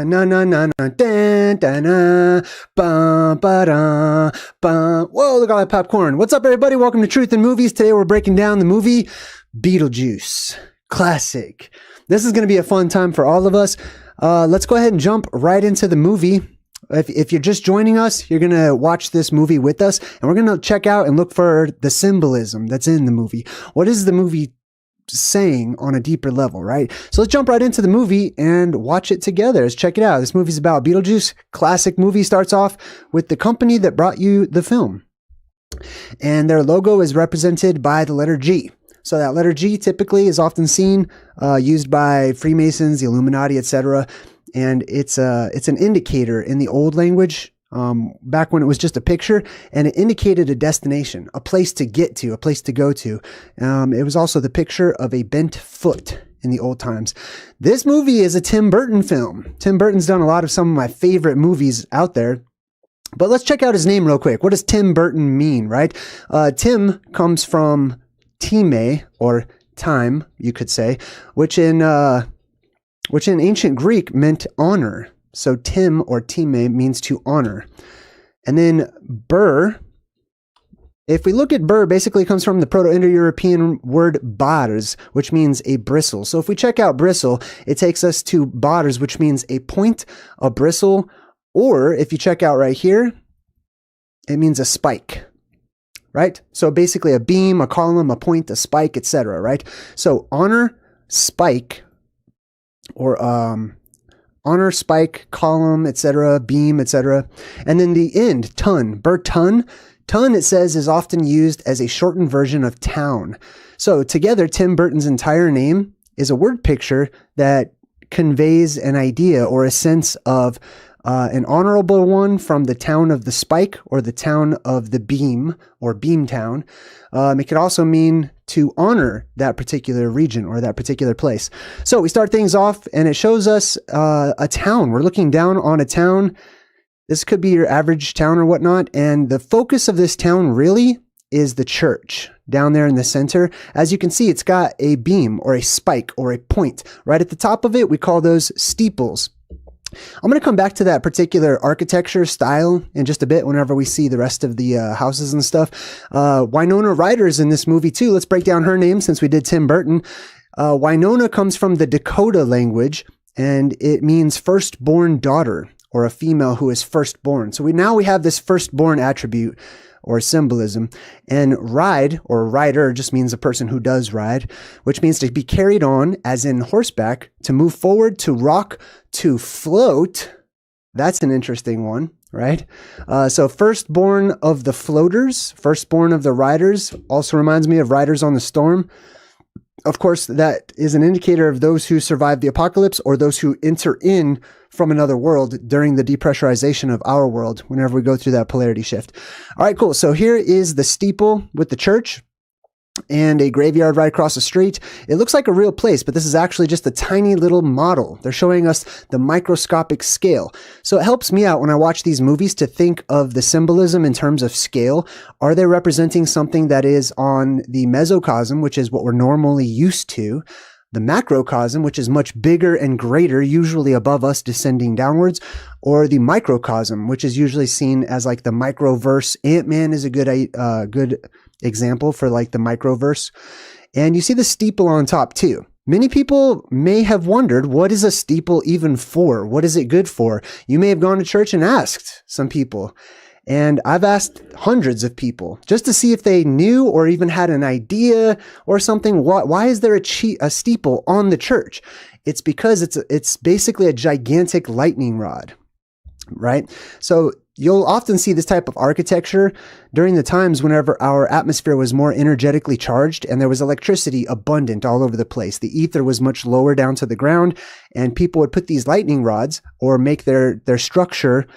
na na na na da da na ba ba da ba. Whoa, look at all that popcorn. What's up, everybody? Welcome to Truth in Movies. Today we're breaking down the movie Beetlejuice. Classic. This is going to be a fun time for all of us. Let's go ahead and jump right into the movie. If you're just joining us, you're going to watch this movie with us, and we're going to check out and look for the symbolism that's in the movie. What is the movie saying on a deeper level, right? So let's jump right into the movie and watch it together. Let's check it out. This movie's about Beetlejuice. Classic movie. Starts off with the company that brought you the film. And their logo is represented by the letter G. So that letter G typically is often seen, used by Freemasons, the Illuminati, etc. And it's an indicator in the old language, back when it was just a picture, and it indicated a destination, a place to get to, a place to go to. It was also the picture of a bent foot in the old times. This movie is a Tim Burton film. Tim Burton's done a lot of some of my favorite movies out there. But let's check out his name real quick. What does Tim Burton mean, right? Tim comes from time, or time, you could say, which in ancient Greek meant honor. So Tim, or time, means to honor. And then Bur, if we look at Bur, basically comes from the Proto-Indo-European word bars, which means a bristle. So if we check out bristle, it takes us to bars, which means a point, a bristle, or if you check out right here, it means a spike, right? So basically a beam, a column, a point, a spike, etc., right? So honor, spike, or honor, spike, column, etc., beam, etc. And then the end, ton, Burton. Ton, it says, is often used as a shortened version of town. So together, Tim Burton's entire name is a word picture that conveys an idea or a sense of an honorable one from the town of the spike or the town of the beam or beam town. It could also mean to honor that particular region or that particular place. So we start things off and it shows us a town. We're looking down on a town. This could be your average town or whatnot. And the focus of this town really is the church down there in the center. As you can see, it's got a beam or a spike or a point. Right at the top of it, we call those steeples. I'm going to come back to that particular architecture style in just a bit whenever we see the rest of the houses and stuff. Winona Ryder's in this movie too. Let's break down her name since we did Tim Burton. Winona comes from the Dakota language, and it means firstborn daughter, or a female who is firstborn. So we have this firstborn attribute or symbolism. And ride, or rider, just means a person who does ride, which means to be carried on, as in horseback, to move forward, to rock, to float. That's an interesting one, right? So firstborn of the floaters, firstborn of the riders, also reminds me of Riders on the Storm. Of course, that is an indicator of those who survive the apocalypse or those who enter in from another world during the depressurization of our world whenever we go through that polarity shift. All right, cool. So here is the steeple with the church and a graveyard right across the street. It looks like a real place, but this is actually just a tiny little model. They're showing us the microscopic scale. So it helps me out when I watch these movies to think of the symbolism in terms of scale. Are they representing something that is on the mesocosm, which is what we're normally used to, the macrocosm, which is much bigger and greater, usually above us descending downwards, or the microcosm, which is usually seen as like the microverse. Ant-Man is a good example for like the microverse. And you see the steeple on top too. Many people may have wondered, what is a steeple even for? What is it good for? You may have gone to church and asked some people. And I've asked hundreds of people just to see if they knew or even had an idea or something. Why is there a steeple on the church? It's because it's basically a gigantic lightning rod, right? So you'll often see this type of architecture during the times whenever our atmosphere was more energetically charged and there was electricity abundant all over the place. The ether was much lower down to the ground, and people would put these lightning rods or make their structure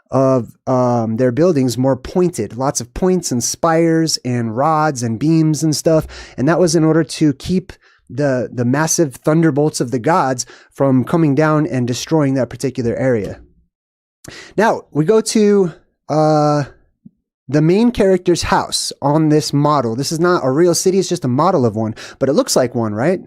of their buildings more pointed, lots of points and spires and rods and beams and stuff. And that was in order to keep the massive thunderbolts of the gods from coming down and destroying that particular area. Now we go to the main character's house on this model. This is not a real city, it's just a model of one, but it looks like one, right?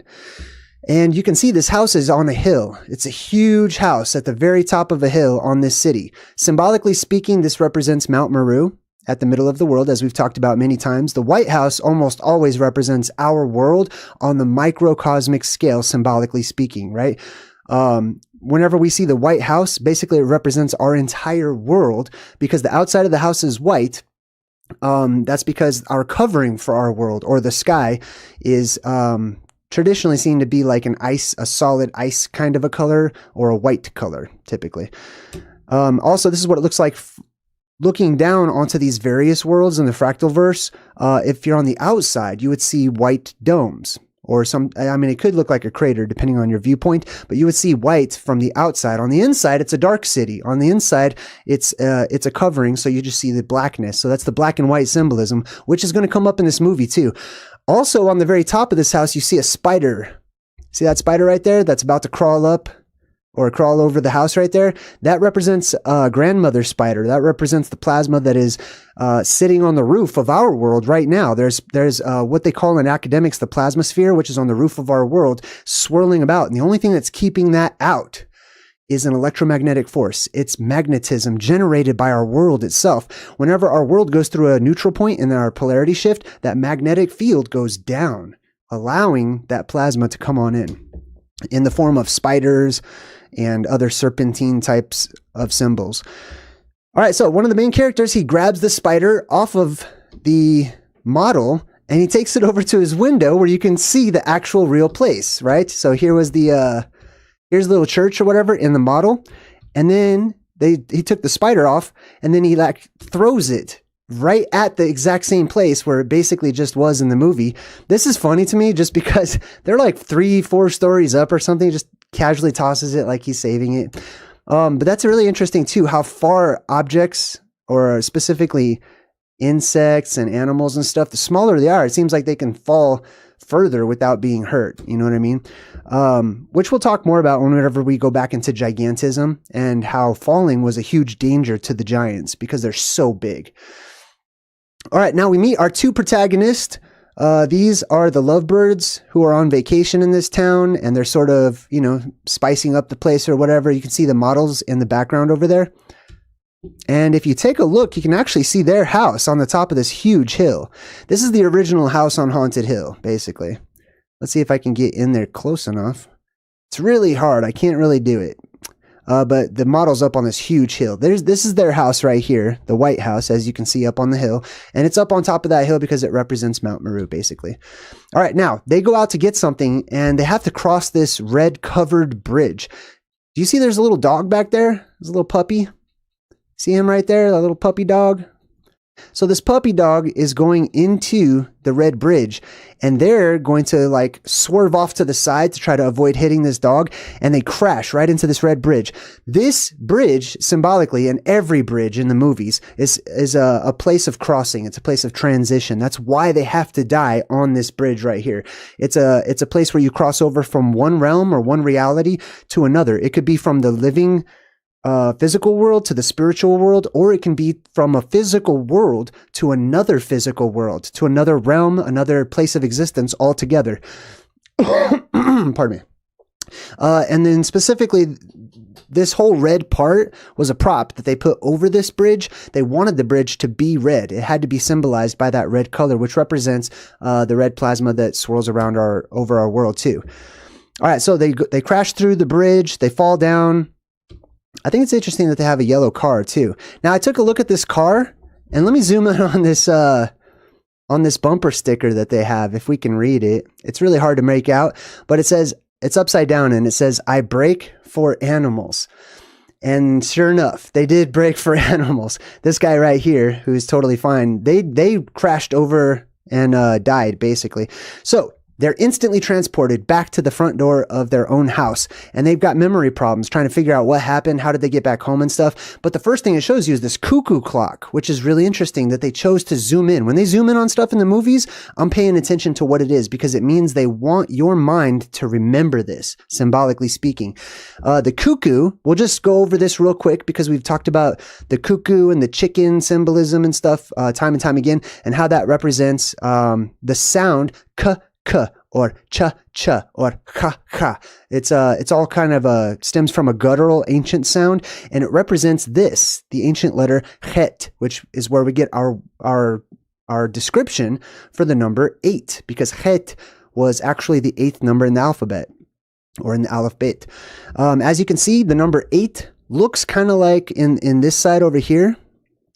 And you can see this house is on a hill. It's a huge house at the very top of a hill on this city. Symbolically speaking, this represents Mount Meru at the middle of the world, as we've talked about many times. The White House almost always represents our world on the microcosmic scale, symbolically speaking, right? Whenever we see the White House, basically it represents our entire world because the outside of the house is white. That's because our covering for our world, or the sky, is traditionally seen to be like a solid ice kind of a color, or a white color, typically. Also, this is what it looks like looking down onto these various worlds in the fractal verse. If you're on the outside, you would see white domes, or it could look like a crater depending on your viewpoint, but you would see white from the outside. On the inside, it's a dark city. On the inside, it's a covering, so you just see the blackness. So that's the black and white symbolism, which is going to come up in this movie too. Also, on the very top of this house, you see a spider. See that spider right there that's about to crawl up or crawl over the house right there? That represents grandmother spider. That represents the plasma that is sitting on the roof of our world right now. There's what they call in academics the plasma sphere, which is on the roof of our world, swirling about. And the only thing that's keeping that out is an electromagnetic force. It's magnetism generated by our world itself. Whenever our world goes through a neutral point in our polarity shift, that magnetic field goes down, allowing that plasma to come on in the form of spiders and other serpentine types of symbols. All right, so one of the main characters, he grabs the spider off of the model and he takes it over to his window where you can see the actual real place, right? So here was here's a little church or whatever in the model. And then he took the spider off and then he throws it right at the exact same place where it basically just was in the movie. This is funny to me just because they're like 3-4 stories up or something, just casually tosses it like he's saving it. But that's really interesting too, how far objects, or specifically insects and animals and stuff, the smaller they are, it seems like they can fall further without being hurt. You know what I mean? Which we'll talk more about whenever we go back into gigantism and how falling was a huge danger to the giants because they're so big. All right, now we meet our two protagonists. These are the lovebirds who are on vacation in this town, and they're sort of, spicing up the place or whatever. You can see the models in the background over there. And if you take a look, you can actually see their house on the top of this huge hill. This is the original house on Haunted Hill, basically. Let's see if I can get in there close enough. It's really hard. I can't really do it. But the model's up on this huge hill. This is their house right here, the White House, as you can see up on the hill. And it's up on top of that hill because it represents Mount Meru, basically. All right, now, they go out to get something, and they have to cross this red-covered bridge. Do you see there's a little dog back there? There's a little puppy. See him right there, that little puppy dog? So this puppy dog is going into the red bridge, and they're going to swerve off to the side to try to avoid hitting this dog, and they crash right into this red bridge. This bridge, symbolically, and every bridge in the movies, is a place of crossing. It's a place of transition. That's why they have to die on this bridge right here. It's a place where you cross over from one realm or one reality to another. It could be from the living physical world to the spiritual world, or it can be from a physical world to another physical world, to another realm, another place of existence altogether. Pardon me. And then specifically, this whole red part was a prop that they put over this bridge. They wanted the bridge to be red. It had to be symbolized by that red color, which represents the red plasma that swirls around over our world too. All right, so they crash through the bridge. They fall down. I think it's interesting that they have a yellow car too. Now I took a look at this car, and let me zoom in on this bumper sticker that they have. If we can read it, it's really hard to make out, but it says, it's upside down, and it says, "I brake for animals." And sure enough, they did brake for animals. This guy right here, who's totally fine, they crashed over and died basically. So they're instantly transported back to the front door of their own house, and they've got memory problems trying to figure out what happened, how did they get back home and stuff. But the first thing it shows you is this cuckoo clock, which is really interesting that they chose to zoom in. When they zoom in on stuff in the movies, I'm paying attention to what it is because it means they want your mind to remember this, symbolically speaking. The cuckoo, we'll just go over this real quick because we've talked about the cuckoo and the chicken symbolism and stuff time and time again, and how that represents the sound k, k, or cha cha, or ha ha. It's all kind of stems from a guttural ancient sound, and it represents this, the ancient letter het, which is where we get our description for the number 8, because het was actually the 8th number in the alphabet, or in the alphabet. As you can see, the number 8 looks kind of like in this side over here.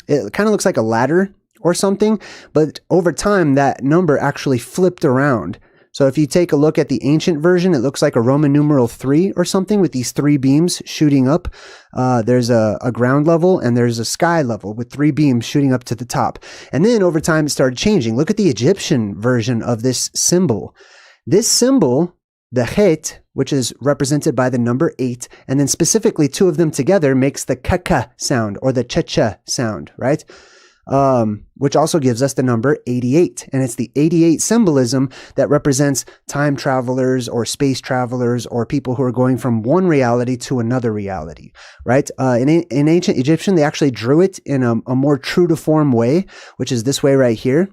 It kind of looks like a ladder or something, but over time that number actually flipped around. So if you take a look at the ancient version, it looks like a Roman numeral 3 or something with these 3 beams shooting up. There's a ground level and there's a sky level with 3 beams shooting up to the top. And then over time it started changing. Look at the Egyptian version of this symbol. This symbol, the het, which is represented by the number 8, and then specifically 2 of them together makes the kaka sound or the cha-cha sound, right? Which also gives us the number 88. And it's the 88 symbolism that represents time travelers or space travelers or people who are going from one reality to another reality, right? In ancient Egyptian, they actually drew it in a more true to form way, which is this way right here.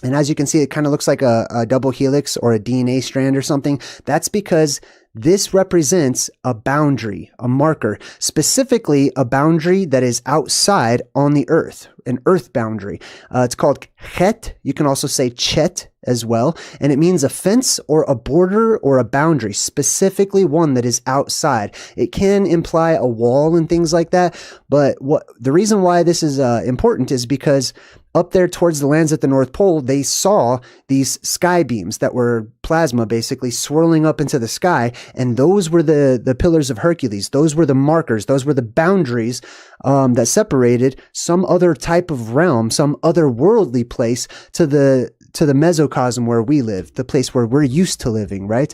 And as you can see, it kind of looks like a double helix or a DNA strand or something. That's because this represents a boundary, a marker, specifically a boundary that is outside on the earth, an earth boundary. It's called het. You can also say chet as well. And it means a fence or a border or a boundary, specifically one that is outside. It can imply a wall and things like that. But the reason why this is important is because up there towards the lands at the North Pole, they saw these sky beams that were plasma basically swirling up into the sky. And those were the pillars of Hercules. Those were the markers. Those were the boundaries that separated some other type of realm, some otherworldly place to the mesocosm where we live, the place where we're used to living, right?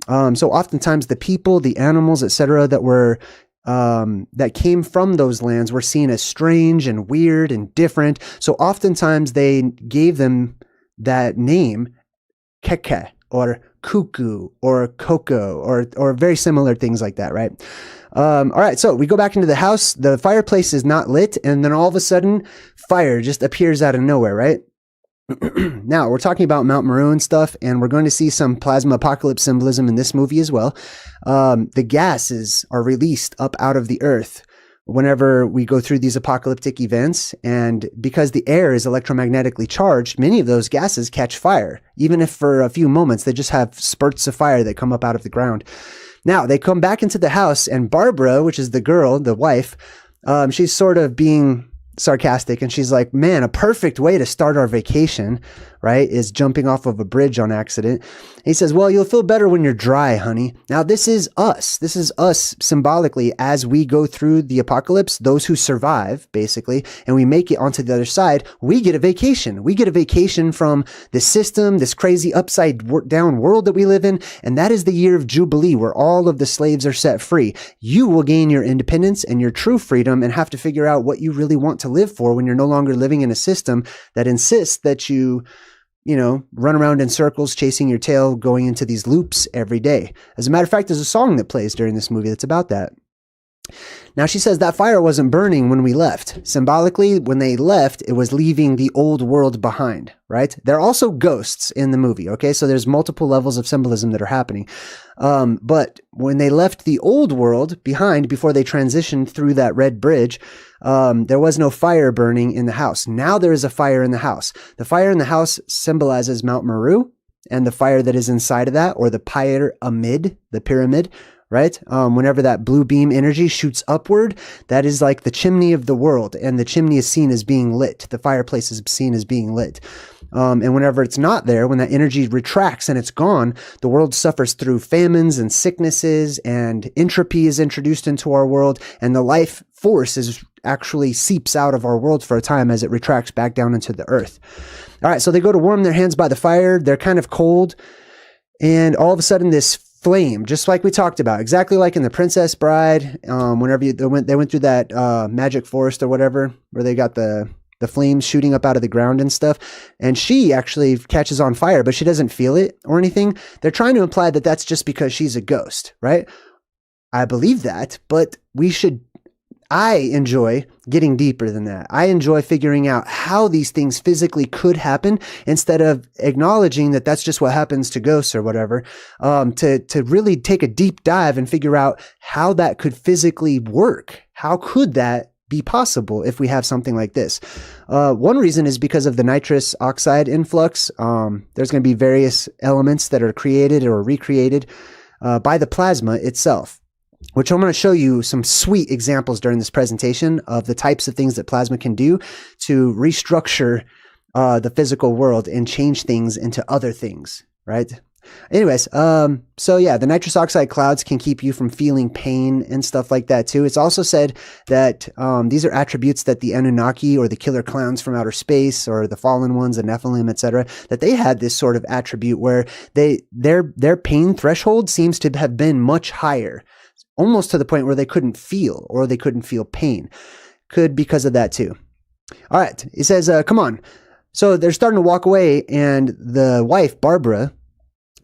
So oftentimes the people, the animals, etc., that came from those lands were seen as strange and weird and different. So oftentimes they gave them that name, keke or cuckoo or cocoa or very similar things like that, right? All right, so we go back into the house. The fireplace is not lit, and then all of a sudden, fire just appears out of nowhere, right? Now, we're talking about Mount Meru and stuff, and we're going to see some plasma apocalypse symbolism in this movie as well. The gases are released up out of the earth whenever we go through these apocalyptic events, and because the air is electromagnetically charged, many of those gases catch fire. Even if for a few moments, they just have spurts of fire that come up out of the ground. Now, they come back into the house, and Barbara, which is the girl, the wife, she's sort of being sarcastic, and she's like, man, a perfect way to start our vacation, right, is jumping off of a bridge on accident. He says, well, you'll feel better when you're dry, honey. Now, this is us. This is us symbolically as we go through the apocalypse, those who survive, basically, and we make it onto the other side. We get a vacation. We get a vacation from the system, this crazy upside down world that we live in, and that is the year of Jubilee, where all of the slaves are set free. You will gain your independence and your true freedom and have to figure out what you really want to live for when you're no longer living in a system that insists that you run around in circles, chasing your tail, going into these loops every day. As a matter of fact, there's a song that plays during this movie that's about that. Now, she says that fire wasn't burning when we left. Symbolically, when they left, it was leaving the old world behind, right? There are also ghosts in the movie, okay? So there's multiple levels of symbolism that are happening. But when they left the old world behind before they transitioned through that red bridge, there was no fire burning in the house. Now there is a fire in the house. The fire in the house symbolizes Mount Meru, and the fire that is inside of that, or the pyramid, right? Whenever that blue beam energy shoots upward, that is like the chimney of the world, and the chimney is seen as being lit. The fireplace is seen as being lit. And whenever it's not there, when that energy retracts and it's gone, the world suffers through famines and sicknesses, and entropy is introduced into our world, and the life force actually seeps out of our world for a time as it retracts back down into the earth. All right, so they go to warm their hands by the fire. They're kind of cold, and all of a sudden this flame, just like we talked about, exactly like in The Princess Bride, whenever they went through that magic forest or whatever, where they got the flames shooting up out of the ground and stuff, and she actually catches on fire, but she doesn't feel it or anything. They're trying to imply that that's just because she's a ghost, right? I believe that, but we should I enjoy getting deeper than that. I enjoy figuring out how these things physically could happen instead of acknowledging that that's just what happens to ghosts or whatever, to really take a deep dive and figure out how that could physically work. How could that be possible if we have something like this? One reason is because of the nitrous oxide influx. There's going to be various elements that are created or recreated by the plasma itself, which I'm going to show you some sweet examples during this presentation of the types of things that plasma can do to restructure the physical world and change things into other things, right? Anyways, so yeah, the nitrous oxide clouds can keep you from feeling pain and stuff like that too. It's also said that these are attributes that the Anunnaki or the killer clowns from outer space or the fallen ones, the Nephilim, etc., that they had this sort of attribute where their pain threshold seems to have been much higher, almost to the point where they couldn't feel or they couldn't feel pain. Could because of that too. All right, it says, come on. So they're starting to walk away, and the wife, Barbara,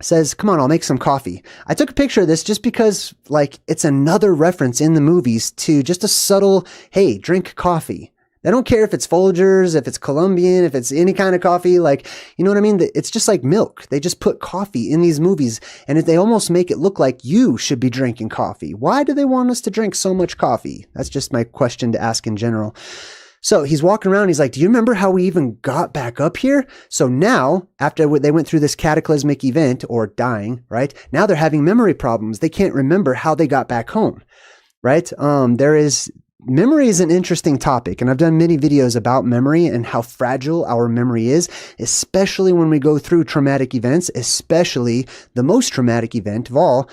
says, come on, I'll make some coffee. I took a picture of this just because, like, it's another reference in the movies to just a subtle, hey, drink coffee. They don't care if it's Folgers, if it's Colombian, if it's any kind of coffee, like, you know what I mean? It's just like milk. They just put coffee in these movies, and they almost make it look like you should be drinking coffee. Why do they want us to drink so much coffee? That's just my question to ask in general. So he's walking around. He's like, do you remember how we even got back up here? So now, after they went through this cataclysmic event or dying, right? Now they're having memory problems. They can't remember how they got back home, right? Memory is an interesting topic, and I've done many videos about memory and how fragile our memory is, especially when we go through traumatic events, especially the most traumatic event of all,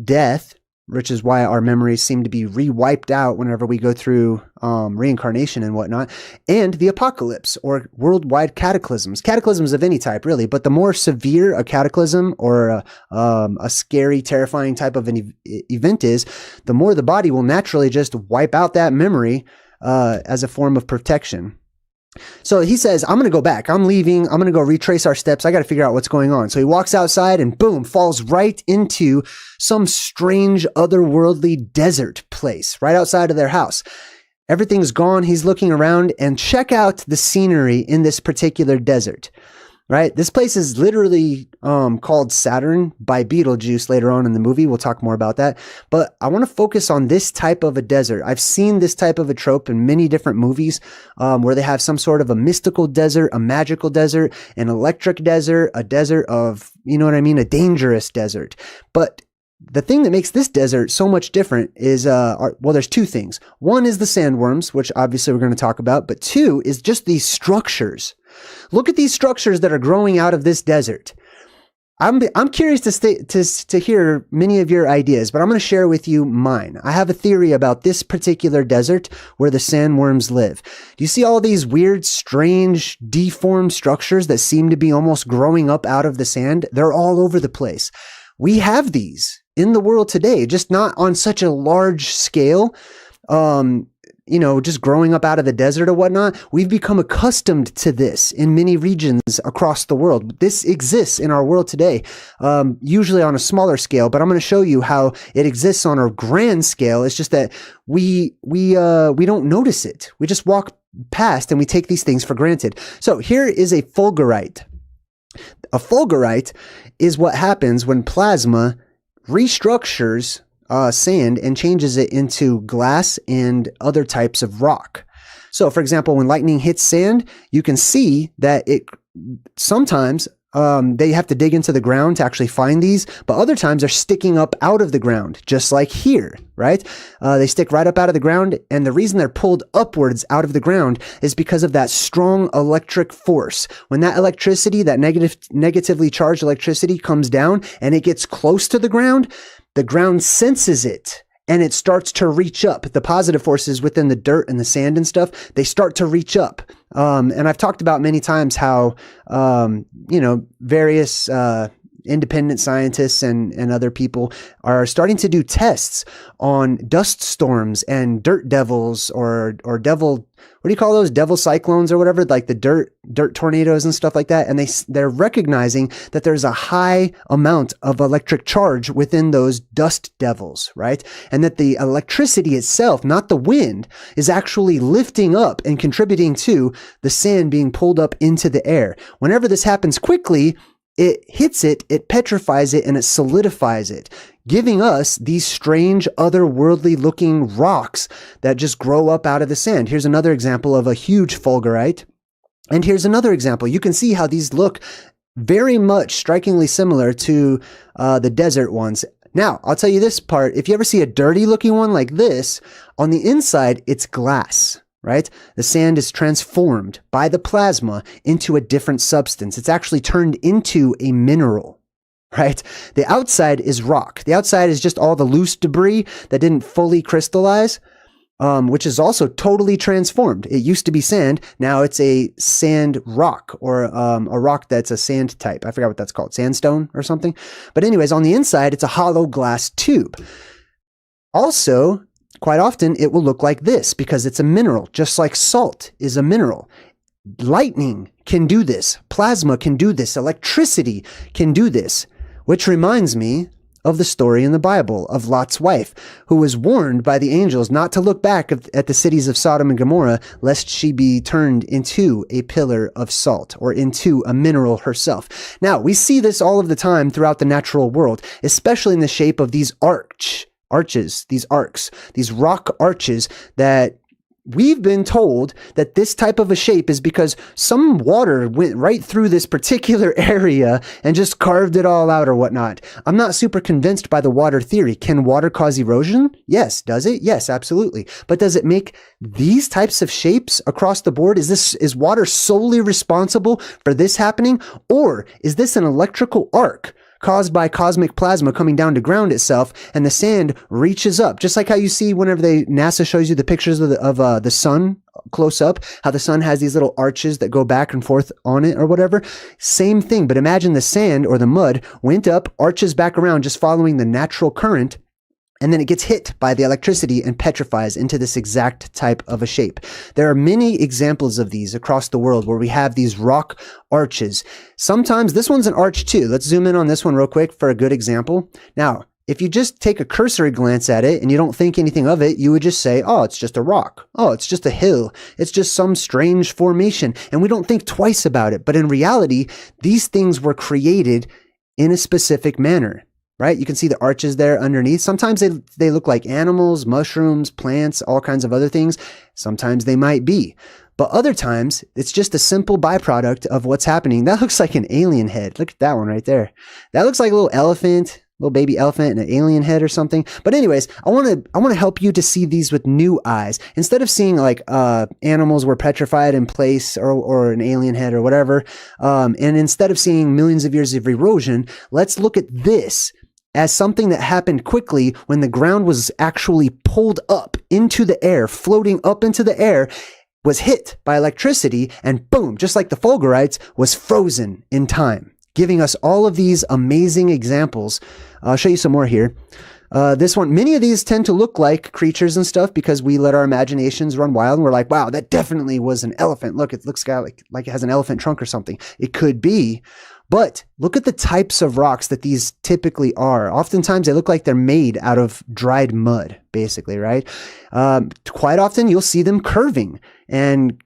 death, which is why our memories seem to be re-wiped out whenever we go through reincarnation and whatnot, and the apocalypse or worldwide cataclysms of any type, really. But the more severe a cataclysm or a scary, terrifying type of an event is, the more the body will naturally just wipe out that memory as a form of protection. So he says, I'm going to go back. I'm leaving. I'm going to go retrace our steps. I got to figure out what's going on. So he walks outside and boom, falls right into some strange otherworldly desert place right outside of their house. Everything's gone. He's looking around, and check out the scenery in this particular desert, right? This place is literally called Saturn by Beetlejuice later on in the movie. We'll talk more about that. But I want to focus on this type of a desert. I've seen this type of a trope in many different movies where they have some sort of a mystical desert, a magical desert, an electric desert, a desert of, you know what I mean, a dangerous desert. But the thing that makes this desert so much different is, there's two things. One is the sandworms, which obviously we're going to talk about, but two is just these structures. Look at these structures that are growing out of this desert. I'm curious to hear many of your ideas, but I'm going to share with you mine. I have a theory about this particular desert where the sandworms live. Do you see all these weird, strange, deformed structures that seem to be almost growing up out of the sand? They're all over the place. We have these in the world today, just not on such a large scale. Just growing up out of the desert or whatnot. We've become accustomed to this in many regions across the world. This exists in our world today, usually on a smaller scale, but I'm going to show you how it exists on a grand scale. It's just that we don't notice it. We just walk past and we take these things for granted. So here is a fulgurite. A fulgurite is what happens when plasma restructures sand and changes it into glass and other types of rock. So, for example, when lightning hits sand, you can see that it sometimes they have to dig into the ground to actually find these, but other times they're sticking up out of the ground, just like here, right? They stick right up out of the ground, and the reason they're pulled upwards out of the ground is because of that strong electric force. When that electricity, that negatively charged electricity comes down and it gets close to the ground senses it and it starts to reach up. The positive forces within the dirt and the sand and stuff, they start to reach up. And I've talked about many times how, various independent scientists and other people are starting to do tests on dust storms and dirt devils or devil, what do you call those? Devil cyclones or whatever, like the dirt tornadoes and stuff like that. And they're recognizing that there's a high amount of electric charge within those dust devils, right? And that the electricity itself, not the wind, is actually lifting up and contributing to the sand being pulled up into the air. Whenever this happens quickly, it hits it, it petrifies it, and it solidifies it, giving us these strange, otherworldly looking rocks that just grow up out of the sand. Here's another example of a huge fulgurite. And here's another example. You can see how these look very much strikingly similar to the desert ones. Now, I'll tell you this part. If you ever see a dirty looking one like this, on the inside, it's glass. Right? The sand is transformed by the plasma into a different substance. It's actually turned into a mineral, right? The outside is rock. The outside is just all the loose debris that didn't fully crystallize, which is also totally transformed. It used to be sand. Now it's a sand rock, or a rock that's a sand type. I forgot what that's called, sandstone or something. But anyways, on the inside, it's a hollow glass tube. Also, quite often, it will look like this because it's a mineral, just like salt is a mineral. Lightning can do this. Plasma can do this. Electricity can do this, which reminds me of the story in the Bible of Lot's wife, who was warned by the angels not to look back at the cities of Sodom and Gomorrah, lest she be turned into a pillar of salt or into a mineral herself. Now, we see this all of the time throughout the natural world, especially in the shape of these arches, these arcs, these rock arches that we've been told that this type of a shape is because some water went right through this particular area and just carved it all out or whatnot. I'm not super convinced by the water theory. Can water cause erosion? Yes. Does it? Yes, absolutely. But does it make these types of shapes across the board? Is water solely responsible for this happening? Or is this an electrical arc caused by cosmic plasma coming down to ground itself, and the sand reaches up, just like how you see whenever NASA shows you the pictures of the sun close up, how the sun has these little arches that go back and forth on it or whatever. Same thing, but imagine the sand or the mud went up, arches back around, just following the natural current, and then it gets hit by the electricity and petrifies into this exact type of a shape. There are many examples of these across the world where we have these rock arches. Sometimes this one's an arch too. Let's zoom in on this one real quick for a good example. Now, if you just take a cursory glance at it and you don't think anything of it, you would just say, oh, it's just a rock. Oh, it's just a hill. It's just some strange formation. And we don't think twice about it. But in reality, these things were created in a specific manner. Right? You can see the arches there underneath. Sometimes they look like animals, mushrooms, plants, all kinds of other things. Sometimes they might be. But other times, it's just a simple byproduct of what's happening. That looks like an alien head. Look at that one right there. That looks like a little elephant, little baby elephant and an alien head or something. But anyways, I want to help you to see these with new eyes. Instead of seeing like animals were petrified in place or an alien head or whatever, and instead of seeing millions of years of erosion, let's look at this as something that happened quickly when the ground was actually pulled up into the air, floating up into the air, was hit by electricity, and boom, just like the fulgurites, was frozen in time, giving us all of these amazing examples. I'll show you some more here. This one, many of these tend to look like creatures and stuff because we let our imaginations run wild and we're like, wow, that definitely was an elephant. Look, it looks like it has an elephant trunk or something. It could be. But look at the types of rocks that these typically are. Oftentimes they look like they're made out of dried mud, basically, right? Quite often you'll see them curving and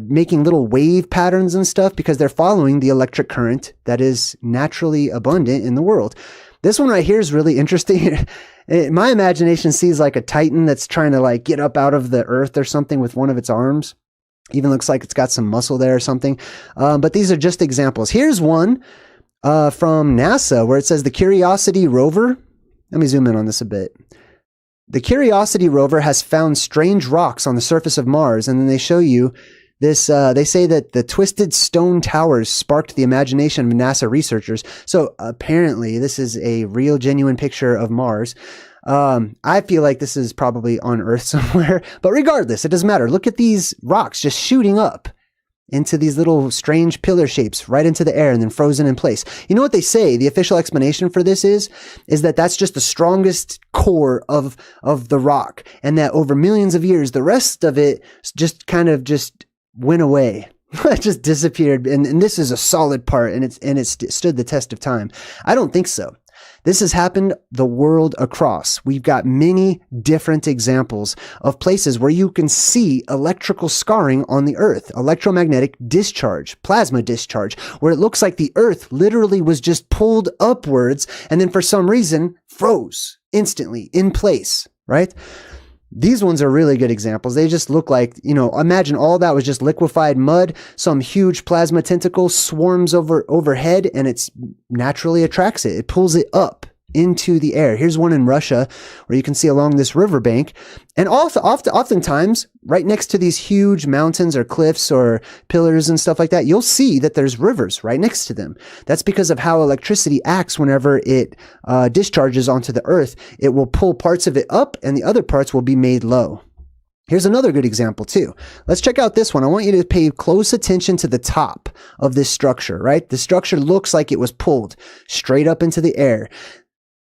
making little wave patterns and stuff because they're following the electric current that is naturally abundant in the world. This one right here is really interesting. My imagination sees like a titan that's trying to like get up out of the earth or something with one of its arms. Even looks like it's got some muscle there or something. But these are just examples. Here's one from NASA where it says the Curiosity rover. Let me zoom in on this a bit. The Curiosity rover has found strange rocks on the surface of Mars. And then they show you this. They say that the twisted stone towers sparked the imagination of NASA researchers. So apparently this is a real, genuine picture of Mars. I feel like this is probably on Earth somewhere, but regardless, it doesn't matter. Look at these rocks just shooting up. into these little strange pillar shapes right into the air and then frozen in place. You know what they say? The official explanation for this is that that's just the strongest core of the rock, and that over millions of years, the rest of it just kind of just went away. It just disappeared. And this is a solid part, and it stood the test of time. I don't think so. This has happened the world across. We've got many different examples of places where you can see electrical scarring on the Earth, electromagnetic discharge, plasma discharge, where it looks like the Earth literally was just pulled upwards and then for some reason froze instantly in place, right? These ones are really good examples. They just look like, imagine all that was just liquefied mud, some huge plasma tentacle swarms overhead, and it naturally attracts it. It pulls it up into the air. Here's one in Russia where you can see along this riverbank. And also oftentimes right next to these huge mountains or cliffs or pillars and stuff like that, you'll see that there's rivers right next to them. That's because of how electricity acts whenever it discharges onto the Earth. It will pull parts of it up and the other parts will be made low. Here's another good example too. Let's check out this one. I want you to pay close attention to the top of this structure, right? The structure looks like it was pulled straight up into the air.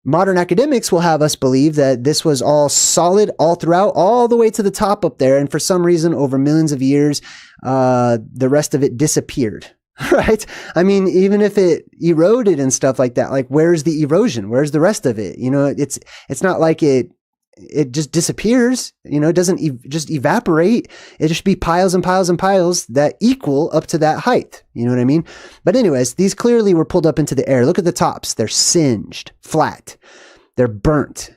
Modern academics will have us believe that this was all solid all throughout, all the way to the top up there. And for some reason, over millions of years, the rest of it disappeared, right? I mean, even if it eroded and stuff like that, like where's the erosion? Where's the rest of it? It's not like it just disappears, it doesn't just evaporate. It just be piles and piles and piles that equal up to that height. You know what I mean? But anyways, these clearly were pulled up into the air. Look at the tops. They're singed, flat. They're burnt,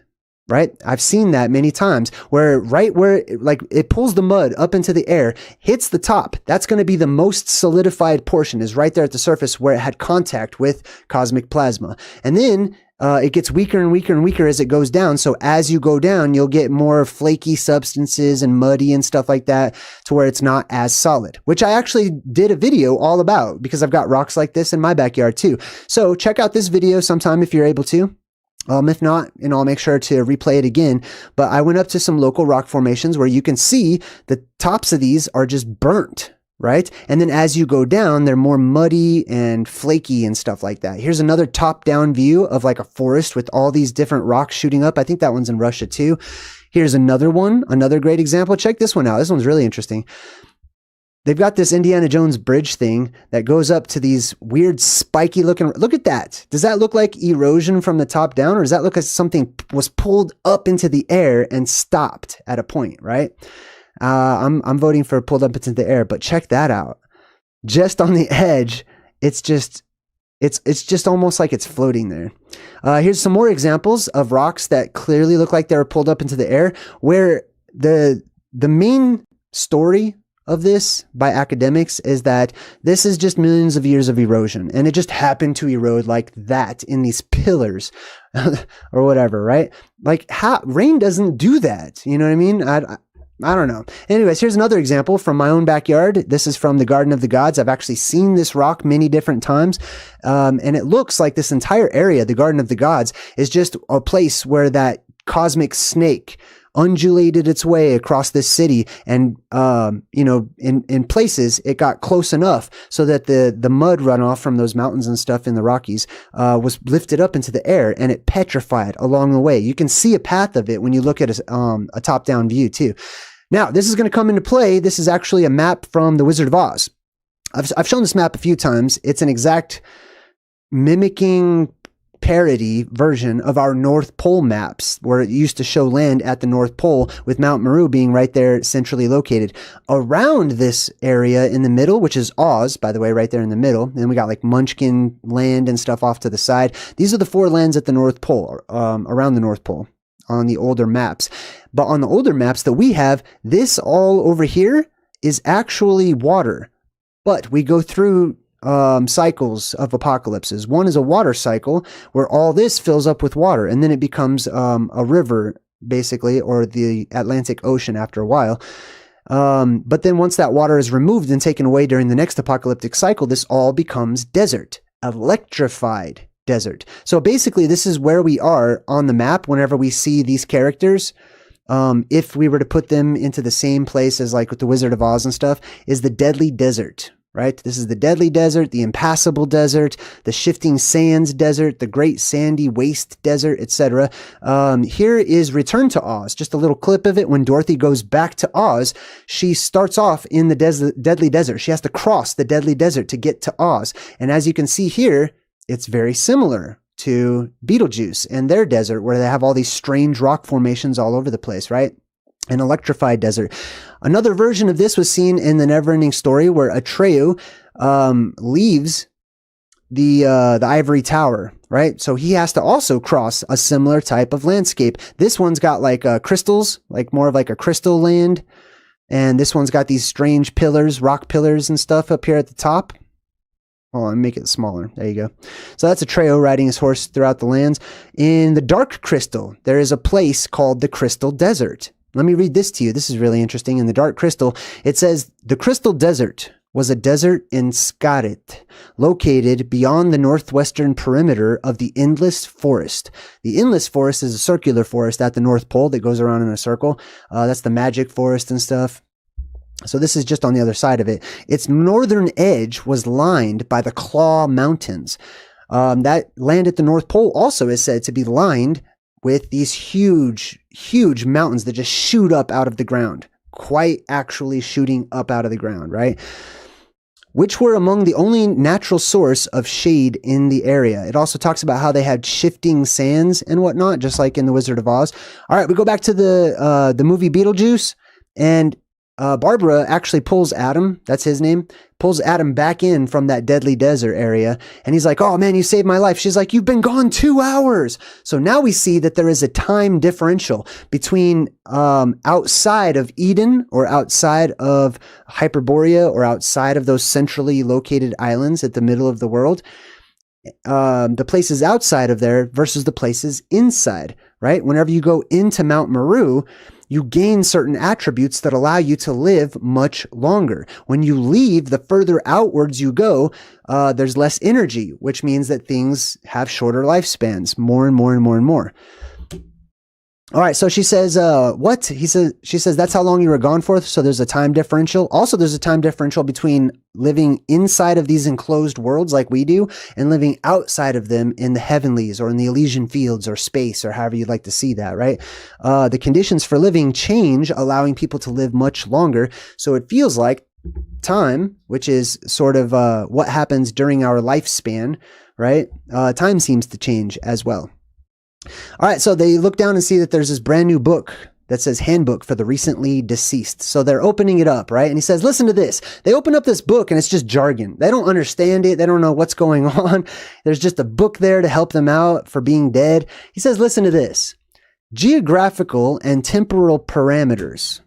right? I've seen that many times where it pulls the mud up into the air, hits the top. That's going to be the most solidified portion, is right there at the surface where it had contact with cosmic plasma. And then it gets weaker and weaker and weaker as it goes down. So as you go down, you'll get more flaky substances and muddy and stuff like that to where it's not as solid, which I actually did a video all about because I've got rocks like this in my backyard too. So check out this video sometime if you're able to. If not, I'll make sure to replay it again. But I went up to some local rock formations where you can see the tops of these are just burnt, right? And then as you go down, they're more muddy and flaky and stuff like that. Here's another top-down view of like a forest with all these different rocks shooting up. I think that one's in Russia too. Here's another one, another great example. Check this one out. This one's really interesting. They've got this Indiana Jones bridge thing that goes up to these weird spiky looking. Look at that. Does that look like erosion from the top down, or does that look like something was pulled up into the air and stopped at a point, right? I'm voting for pulled up into the air, but check that out. Just on the edge, it's just almost like it's floating there. Here's some more examples of rocks that clearly look like they were pulled up into the air, where the main story of this by academics is that this is just millions of years of erosion, and it just happened to erode like that in these pillars or whatever, right? Like rain doesn't do that. You know what I mean? I don't know. Anyways, here's another example from my own backyard. This is from the Garden of the Gods. I've actually seen this rock many different times. And it looks like this entire area, the Garden of the Gods, is just a place where that cosmic snake undulated its way across this city. And, in places it got close enough so that the mud runoff from those mountains and stuff in the Rockies, was lifted up into the air, and it petrified along the way. You can see a path of it when you look at a top-down view too. Now, this is going to come into play. This is actually a map from The Wizard of Oz. I've shown this map a few times. It's an exact mimicking parody version of our North Pole maps, where it used to show land at the North Pole with Mount Meru being right there centrally located. Around this area in the middle, which is Oz, by the way, right there in the middle, and we got like Munchkin land and stuff off to the side. These are the four lands at the North Pole, around the North Pole on the older maps. But on the older maps that we have, this all over here is actually water. But we go through cycles of apocalypses. One is a water cycle where all this fills up with water, and then it becomes a river, basically, or the Atlantic Ocean after a while. But then once that water is removed and taken away during the next apocalyptic cycle, this all becomes desert, electrified desert. So basically, this is where we are on the map whenever we see these characters if we were to put them into the same place as like with the Wizard of Oz and stuff, is the Deadly Desert, right? This is the Deadly Desert, the Impassable Desert, the Shifting Sands Desert, the Great Sandy Waste Desert, etc. Here is Return to Oz, just a little clip of it. When Dorothy goes back to Oz, she starts off in the Deadly Desert. She has to cross the Deadly Desert to get to Oz. And as you can see here, it's very similar to Beetlejuice and their desert, where they have all these strange rock formations all over the place, right? An electrified desert. Another version of this was seen in the Neverending Story, where Atreyu leaves the ivory tower, right? So he has to also cross a similar type of landscape. This one's got like crystals, like more of like a crystal land, and this one's got these strange pillars, rock pillars and stuff up here at the top. Oh, I'll make it smaller. There you go. So that's Atreyu riding his horse throughout the lands. In the Dark Crystal, there is a place called the Crystal Desert. Let me read this to you. This is really interesting. In the Dark Crystal, it says, the Crystal Desert was a desert in Skarit, located beyond the northwestern perimeter of the Endless Forest. The Endless Forest is a circular forest at the North Pole that goes around in a circle. That's the magic forest and stuff. So this is just on the other side of it. Its northern edge was lined by the Claw Mountains. That land at the North Pole also is said to be lined with these huge, huge mountains that just shoot up out of the ground. Quite actually shooting up out of the ground, right? Which were among the only natural source of shade in the area. It also talks about how they had shifting sands and whatnot, just like in The Wizard of Oz. All right, we go back to the movie Beetlejuice, and Barbara actually pulls Adam, that's his name, pulls Adam back in from that Deadly Desert area. And he's like, oh man, you saved my life. She's like, you've been gone 2 hours. So now we see that there is a time differential between outside of Eden, or outside of Hyperborea, or outside of those centrally located islands at the middle of the world. The places outside of there versus the places inside, right? Whenever you go into Mount Meru, you gain certain attributes that allow you to live much longer. When you leave, the further outwards you go, there's less energy, which means that things have shorter lifespans, more and more and more and more. All right, so she says, what? She says, that's how long you were gone for. So there's a time differential. Also, there's a time differential between living inside of these enclosed worlds like we do, and living outside of them in the heavenlies, or in the Elysian fields, or space, or however you'd like to see that, right? The conditions for living change, allowing people to live much longer. So it feels like time, which is sort of what happens during our lifespan, right? Time seems to change as well. All right, so they look down and see that there's this brand new book that says Handbook for the Recently Deceased. So they're opening it up, right? And he says, listen to this. They open up this book and it's just jargon. They don't understand it. They don't know what's going on. There's just a book there to help them out for being dead. He says, listen to this. Geographical and temporal parameters.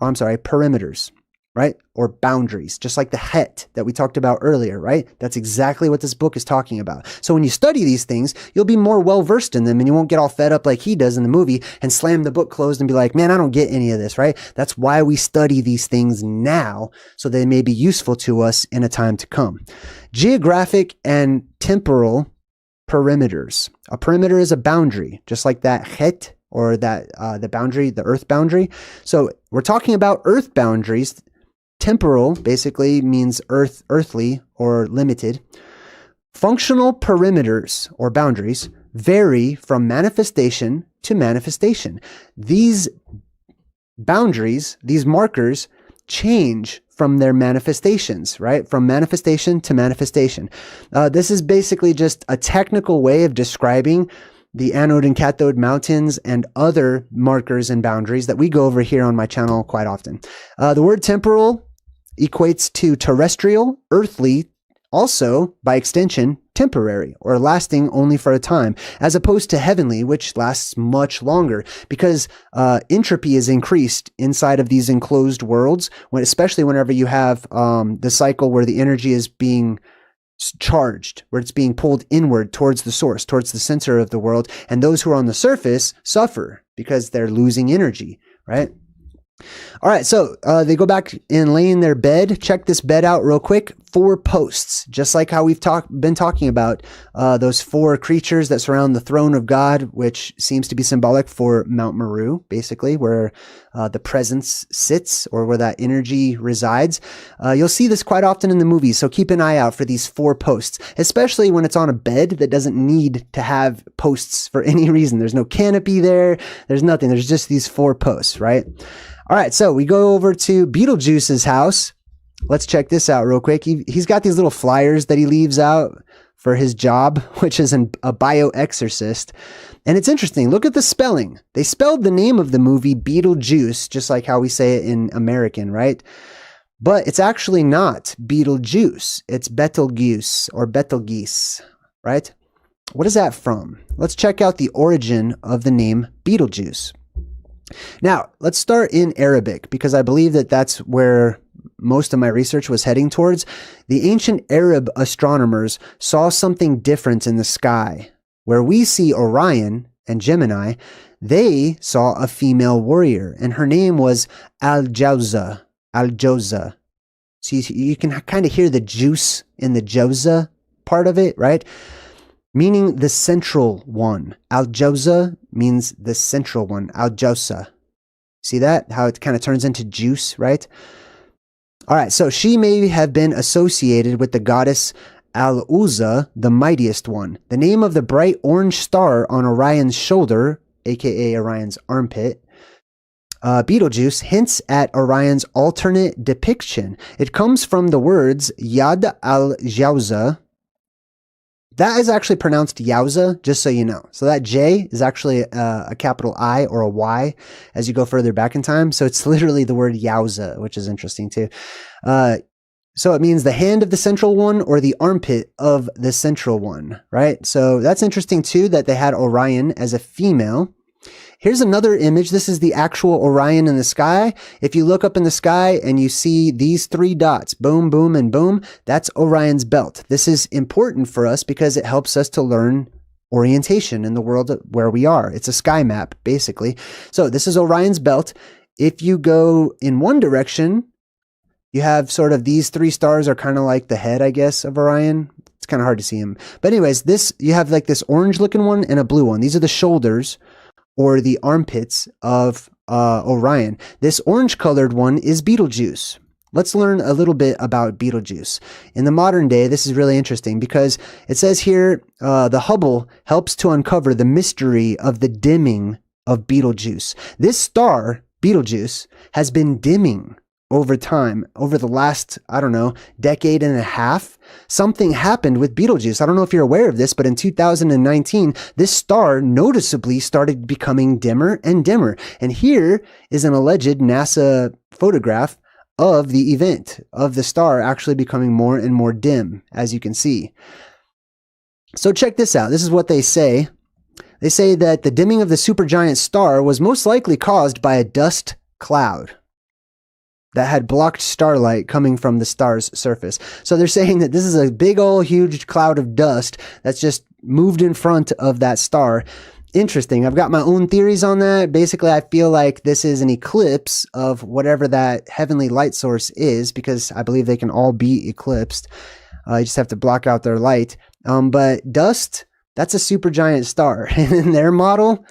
Oh, I'm sorry, perimeters, right? Or boundaries, just like the het that we talked about earlier, right? That's exactly what this book is talking about. So when you study these things, you'll be more well-versed in them, and you won't get all fed up like he does in the movie and slam the book closed and be like, man, I don't get any of this, right? That's why we study these things now, so they may be useful to us in a time to come. Geographic and temporal perimeters. A perimeter is a boundary, just like that het, or that the boundary, the earth boundary. So we're talking about earth boundaries. Temporal basically means earthly, or limited. Functional perimeters, or boundaries, vary from manifestation to manifestation. These boundaries, these markers, change from their manifestations, right? From manifestation to manifestation. This is basically just a technical way of describing the anode and cathode mountains and other markers and boundaries that we go over here on my channel quite often. The word temporal equates to terrestrial, earthly, also, by extension, temporary, or lasting only for a time, as opposed to heavenly, which lasts much longer, because entropy is increased inside of these enclosed worlds, especially whenever you have the cycle where the energy is being charged, where it's being pulled inward towards the source, towards the center of the world, and those who are on the surface suffer because they're losing energy, right? All right, so they go back and lay in their bed. Check this bed out real quick. 4 posts, just like how we've been talking about those 4 creatures that surround the throne of God, which seems to be symbolic for Mount Meru, basically, where the presence sits or where that energy resides. You'll see this quite often in the movies, so keep an eye out for these 4 posts, especially when it's on a bed that doesn't need to have posts for any reason. There's no canopy there. There's nothing. There's just these 4 posts, right? All right, so we go over to Beetlejuice's house. Let's check this out real quick. He's got these little flyers that he leaves out for his job, which is a bioexorcist. And it's interesting. Look at the spelling. They spelled the name of the movie Beetlejuice, just like how we say it in American, right? But it's actually not Beetlejuice. It's Betelgeuse or Betelgeuse, right? What is that from? Let's check out the origin of the name Beetlejuice. Now, let's start in Arabic, because I believe that that's where most of my research was heading towards. The ancient Arab astronomers saw something different in the sky. Where we see Orion and Gemini, they saw a female warrior, and her name was Al-Jawza. Al-Jawza. So you can kind of hear the juice in the Jawza part of it, right? Meaning the central one. Al-Jawza means the central one. Al-Jawza. See that? How it kind of turns into juice, right? All right, so she may have been associated with the goddess Al-Uzza, the mightiest one. The name of the bright orange star on Orion's shoulder, aka Orion's armpit, Beetlejuice, hints at Orion's alternate depiction. It comes from the words Yad al-Jawza. That is actually pronounced Yowza, just so you know. So that J is actually a capital I or a Y as you go further back in time. So it's literally the word Yowza, which is interesting too. So it means the hand of the central one or the armpit of the central one, right? So that's interesting too, that they had Orion as a female. Here's another image. This is the actual Orion in the sky. If you look up in the sky and you see these 3 dots, boom, boom, and boom, that's Orion's belt. This is important for us because it helps us to learn orientation in the world where we are. It's a sky map, basically. So this is Orion's belt. If you go in one direction, you have sort of these 3 stars are kind of like the head, I guess, of Orion. It's kind of hard to see him. But anyways, you have like this orange looking one and a blue one. These are the shoulders or the armpits of Orion. This orange colored one is Beetlejuice. Let's learn a little bit about Beetlejuice. In the modern day, this is really interesting because it says here, the Hubble helps to uncover the mystery of the dimming of Beetlejuice. This star, Beetlejuice, has been dimming over time, over the last, I don't know, decade and a half. Something happened with Beetlejuice. I don't know if you're aware of this, but in 2019, this star noticeably started becoming dimmer and dimmer. And here is an alleged NASA photograph of the event, of the star actually becoming more and more dim, as you can see. So check this out. This is what they say. They say that the dimming of the supergiant star was most likely caused by a dust cloud that had blocked starlight coming from the star's surface. So they're saying that this is a big old huge cloud of dust that's just moved in front of that star. Interesting. I've got my own theories on that. Basically, I feel like this is an eclipse of whatever that heavenly light source is, because I believe they can all be eclipsed. You just have to block out their light. But dust, that's a supergiant star. And in their model,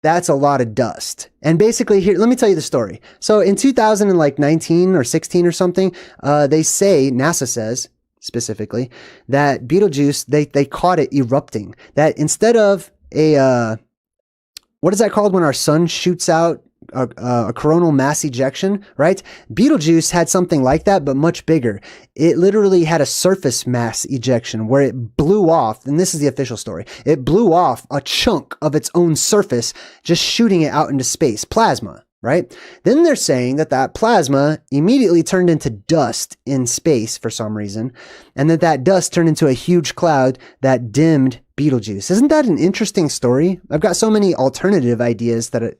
that's a lot of dust. And basically here, let me tell you the story. So in 2019 or 16 or something, they say, NASA says specifically, that Beetlejuice, they caught it erupting. That instead of what is that called when our sun shoots out a coronal mass ejection, right? Beetlejuice had something like that, but much bigger. It literally had a surface mass ejection where it blew off, and this is the official story, it blew off a chunk of its own surface, just shooting it out into space. Plasma, right? Then they're saying that that plasma immediately turned into dust in space for some reason, and that dust turned into a huge cloud that dimmed Beetlejuice. Isn't that an interesting story? I've got so many alternative ideas that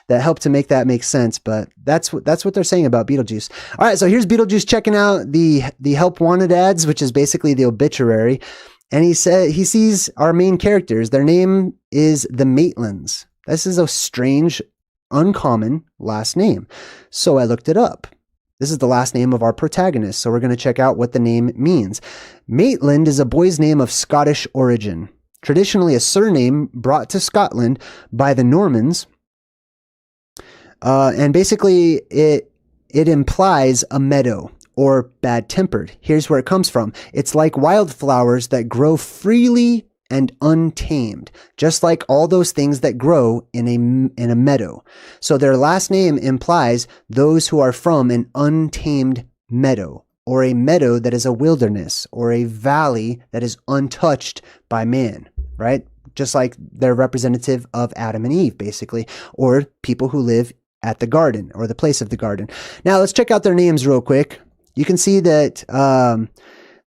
that help to make that make sense, but that's what they're saying about Beetlejuice. All right, so here's Beetlejuice checking out the help wanted ads, which is basically the obituary, and he sees our main characters. Their name is the Maitlands. This is a strange, uncommon last name, so I looked it up. This is the last name of our protagonist, so we're going to check out what the name means. Maitland is a boy's name of Scottish origin, traditionally a surname brought to Scotland by the Normans, and basically it implies a meadow or bad-tempered. Here's where it comes from. It's like wildflowers that grow freely and untamed, just like all those things that grow in a meadow. So their last name implies those who are from an untamed meadow, or a meadow that is a wilderness, or a valley that is untouched by man, right? Just like they're representative of Adam and Eve, basically, or people who live at the garden, or the place of the garden. Now let's check out their names real quick. You can see that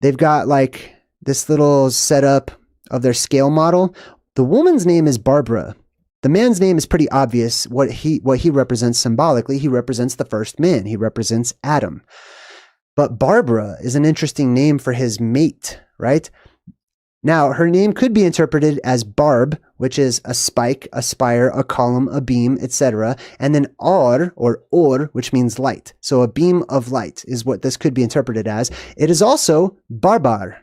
they've got like this little setup of their scale model. The woman's name is Barbara. The man's name is pretty obvious what he represents symbolically. He represents the first man. He represents Adam. But Barbara is an interesting name for his mate, right? Now, her name could be interpreted as barb, which is a spike, a spire, a column, a beam, etc. And then or, which means light. So a beam of light is what this could be interpreted as. It is also barbar,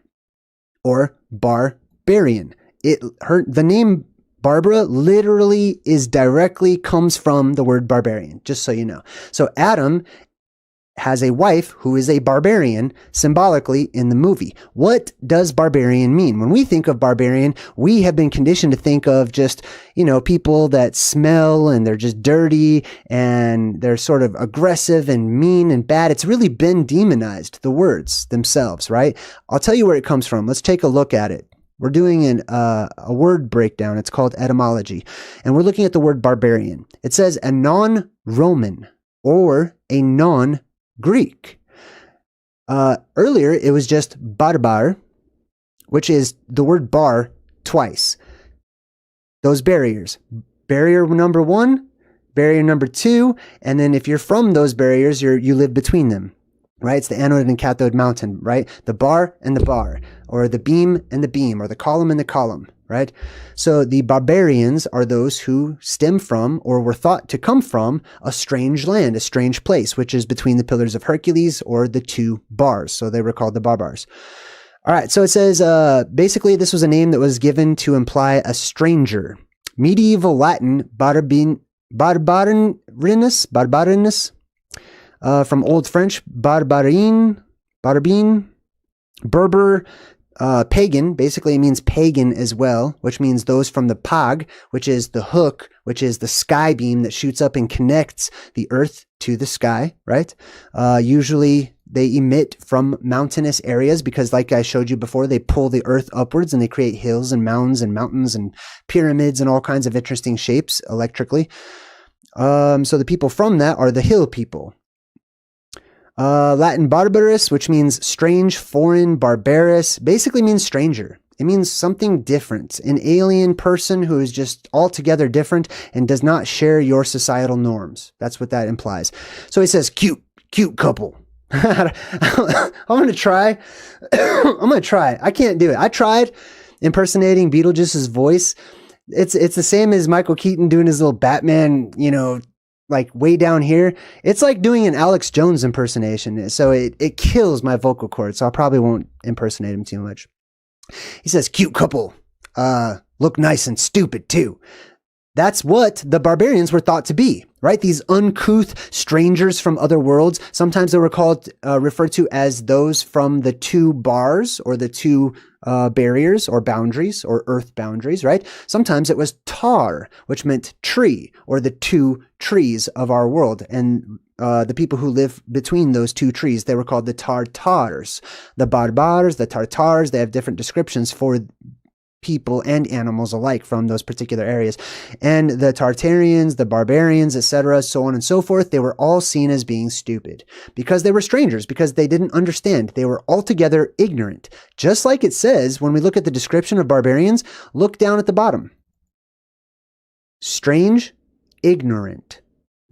or barbarian. The name Barbara literally comes from the word barbarian, just so you know. So Adam has a wife who is a barbarian symbolically in the movie. What does barbarian mean? When we think of barbarian, we have been conditioned to think of just, people that smell and they're just dirty and they're sort of aggressive and mean and bad. It's really been demonized, the words themselves, right? I'll tell you where it comes from. Let's take a look at it. We're doing a word breakdown. It's called etymology. And we're looking at the word barbarian. It says a non-Roman or a non-Greek. Earlier, it was just barbar, which is the word bar twice. Those barriers. Barrier number 1, barrier number 2, and then if you're from those barriers, you live between them. Right? It's the anode and cathode mountain, right? The bar and the bar, or the beam and the beam, or the column and the column, right? So the barbarians are those who stem from, or were thought to come from, a strange land, a strange place, which is between the Pillars of Hercules or the 2 bars. So they were called the barbars. All right. So it says, basically this was a name that was given to imply a stranger. Medieval Latin, barbarinus, from Old French, barbin, Berber, pagan, basically it means pagan as well, which means those from the pag, which is the hook, which is the sky beam that shoots up and connects the earth to the sky, right? Usually they emit from mountainous areas because, like I showed you before, they pull the earth upwards and they create hills and mounds and mountains and pyramids and all kinds of interesting shapes electrically. So the people from that are the hill people. Latin barbarus, which means strange, foreign, barbarous, basically means stranger. It means something different, an alien person who is just altogether different and does not share your societal norms. That's what that implies. So he says, cute couple. I'm going to try. I can't do it. I tried impersonating Beetlejuice's voice. It's the same as Michael Keaton doing his little Batman, like way down here. It's like doing an Alex Jones impersonation. So it kills my vocal cords. So I probably won't impersonate him too much. He says, cute couple, look nice and stupid too. That's what the barbarians were thought to be, right? These uncouth strangers from other worlds. Sometimes they were referred to as those from the 2 bars or the 2 barriers or boundaries or earth boundaries, right? Sometimes it was tar, which meant tree, or the 2 trees of our world. And the people who live between those 2 trees, they were called the Tartars. The Barbars, the Tartars, they have different descriptions for people and animals alike from those particular areas. And the Tartarians, the barbarians, etc., so on and so forth, they were all seen as being stupid because they were strangers, because they didn't understand. They were altogether ignorant. Just like it says when we look at the description of barbarians, look down at the bottom. Strange, ignorant.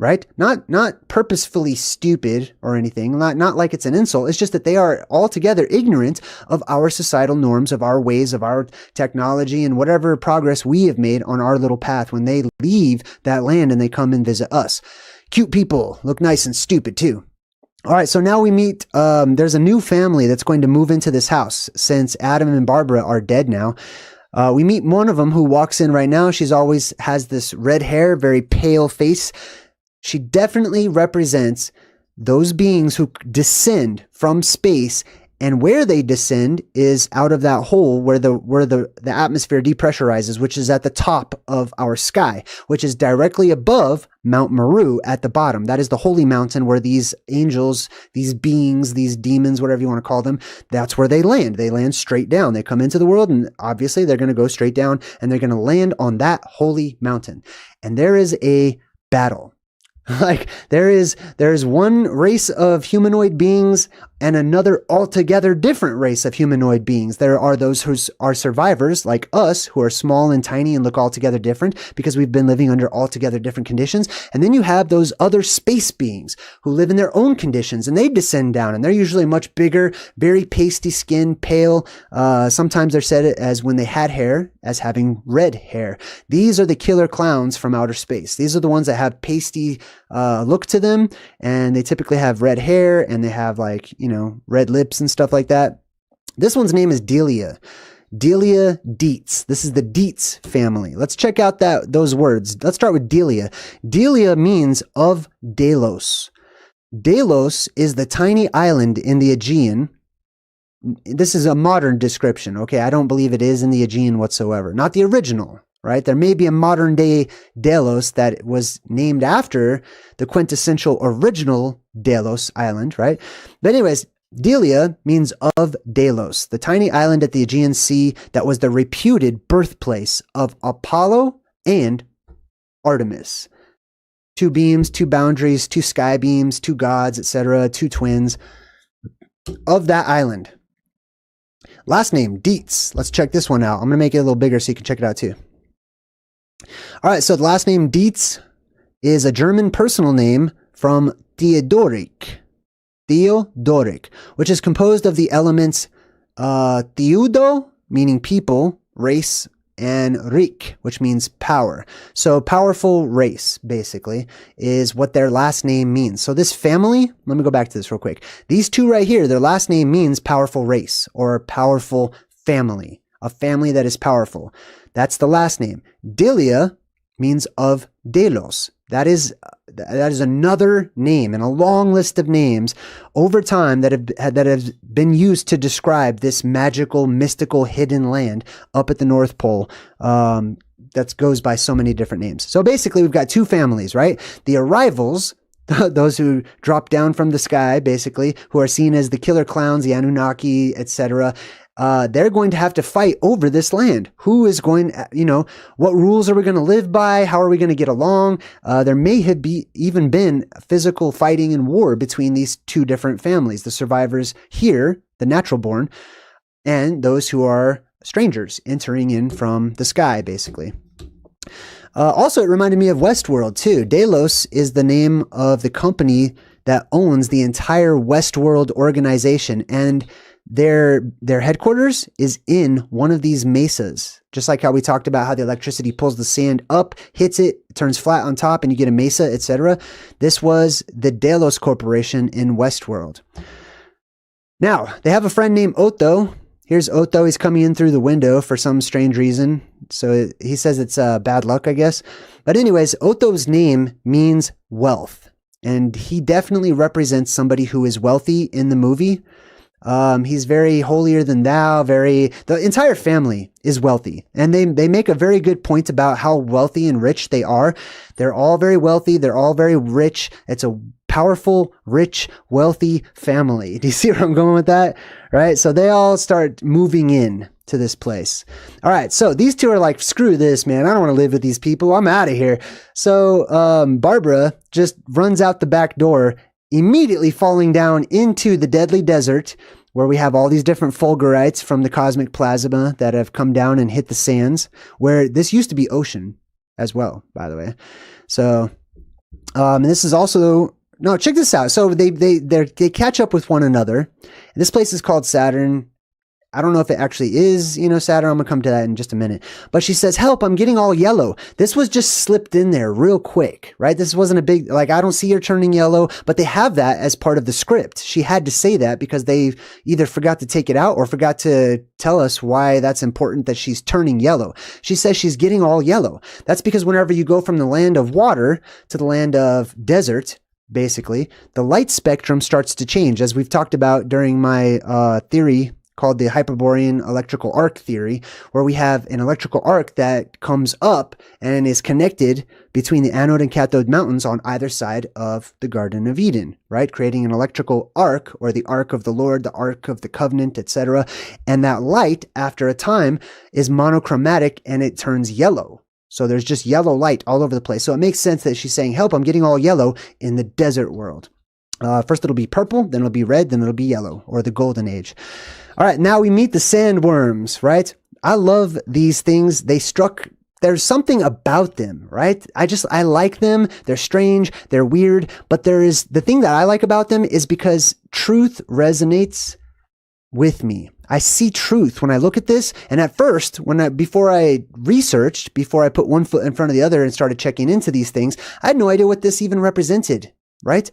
Right? Not purposefully stupid or anything, not like it's an insult. It's just that they are altogether ignorant of our societal norms, of our ways, of our technology, and whatever progress we have made on our little path when they leave that land and they come and visit us. Cute people look nice and stupid too. All right, so now we meet, there's a new family that's going to move into this house since Adam and Barbara are dead now. We meet one of them who walks in right now. She's always has this red hair, very pale face. She definitely represents those beings who descend from space, and where they descend is out of that hole where the atmosphere depressurizes, which is at the top of our sky, which is directly above Mount Meru at the bottom. That is the holy mountain where these angels, these beings, these demons, whatever you want to call them, that's where they land. They land straight down. They come into the world, and obviously they're going to go straight down, and they're going to land on that holy mountain. And there is a battle. Like there is one race of humanoid beings and another altogether different race of humanoid beings. There are those who are survivors like us, who are small and tiny and look altogether different because we've been living under altogether different conditions. And then you have those other space beings who live in their own conditions, and they descend down, and they're usually much bigger, very pasty skin, pale. Sometimes they're said as when they had hair as having red hair. These are the killer clowns from outer space. These are the ones that have pasty look to them, and they typically have red hair, and they have red lips and stuff like that. This one's name is Delia Deetz. This is the Deetz family. Let's check out those words. Let's start with Delia. Delia means of Delos. Delos is the tiny island in the Aegean. This is a modern description, okay? I don't believe it is in the Aegean whatsoever. Not the original, right? There may be a modern day Delos that was named after the quintessential original Delos island, right? But anyways, Delia means of Delos, the tiny island at the Aegean Sea that was the reputed birthplace of Apollo and Artemis. Two beams, two boundaries, two sky beams, two gods, etc., two twins of that island. Last name, Deetz. Let's check this one out. I'm going to make it a little bigger so you can check it out too. All right, so the last name, Deetz, is a German personal name from Theodoric, which is composed of the elements Theudo, meaning people, race, and Rik, which means power. So powerful race, basically, is what their last name means. So this family, let me go back to this real quick. These two right here, their last name means powerful race or powerful family, a family that is powerful. That's the last name. Delia means of Delos. That is another name in a long list of names over time that have been used to describe this magical, mystical, hidden land up at the North Pole that goes by so many different names. So basically, we've got two families, right? The arrivals, those who drop down from the sky, basically, who are seen as the killer clowns, the Anunnaki, etc. They're going to have to fight over this land. Who is going, what rules are we going to live by? How are we going to get along? There may have even been physical fighting and war between these two different families, the survivors here, the natural born, and those who are strangers entering in from the sky, basically. Also, it reminded me of Westworld, too. Delos is the name of the company that owns the entire Westworld organization, and their headquarters is in one of these mesas. Just like how we talked about how the electricity pulls the sand up, hits it, turns flat on top, and you get a mesa, etc. This was the Delos Corporation in Westworld. Now, they have a friend named Otho. Here's Otho. He's coming in through the window for some strange reason. So he says it's bad luck, I guess. But anyways, Otho's name means wealth. And he definitely represents somebody who is wealthy in the movie. He's very holier than thou, the entire family is wealthy, and they make a very good point about how wealthy and rich they are. They're all very wealthy. They're all very rich. It's a powerful, rich, wealthy family. Do you see where I'm going with that? Right. So they all start moving in to this place. All right. So these two are like, screw this, man. I don't want to live with these people. I'm out of here. So, Barbara just runs out the back door, immediately falling down into the deadly desert where we have all these different fulgurites from the cosmic plasma that have come down and hit the sands, where this used to be ocean as well, by the way. So, and this is also, no, check this out. So they catch up with one another. This place is called Saturn. I don't know if it actually is, Saturn. I'm going to come to that in just a minute. But she says, help, I'm getting all yellow. This was just slipped in there real quick, right? This wasn't a big, I don't see her turning yellow, but they have that as part of the script. She had to say that because they either forgot to take it out or forgot to tell us why that's important that she's turning yellow. She says she's getting all yellow. That's because whenever you go from the land of water to the land of desert, basically, the light spectrum starts to change, as we've talked about during my theory called the Hyperborean electrical arc theory, where we have an electrical arc that comes up and is connected between the anode and cathode mountains on either side of the Garden of Eden, right? Creating an electrical arc, or the arc of the Lord, the arc of the covenant, etc. And that light, after a time, is monochromatic and it turns yellow. So there's just yellow light all over the place. So it makes sense that she's saying, help, I'm getting all yellow in the desert world. First it'll be purple, then it'll be red, then it'll be yellow, or the golden age. All right, now we meet the sandworms, right? I love these things. There's something about them, right? I like them. They're strange. They're weird. But the thing that I like about them is because truth resonates with me. I see truth when I look at this. And at first, before I researched, before I put one foot in front of the other and started checking into these things, I had no idea what this even represented, right?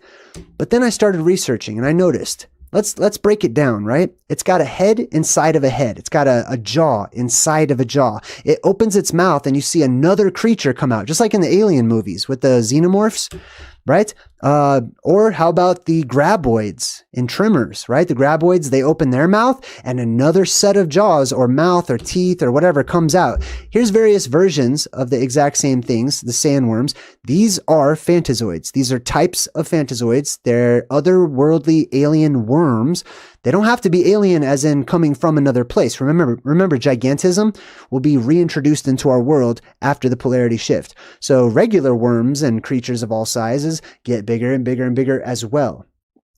But then I started researching and I noticed, let's break it down, right? It's got a head inside of a head. It's got a jaw inside of a jaw. It opens its mouth and you see another creature come out, just like in the Alien movies with the xenomorphs, right? Or how about the graboids in Tremors, right? The graboids, they open their mouth and another set of jaws or mouth or teeth or whatever comes out. Here's various versions of the exact same things, the sandworms. These are phantazoids. These are types of phantazoids. They're otherworldly alien worms. They don't have to be alien as in coming from another place. Remember, gigantism will be reintroduced into our world after the polarity shift. So regular worms and creatures of all sizes get bigger and bigger and bigger as well.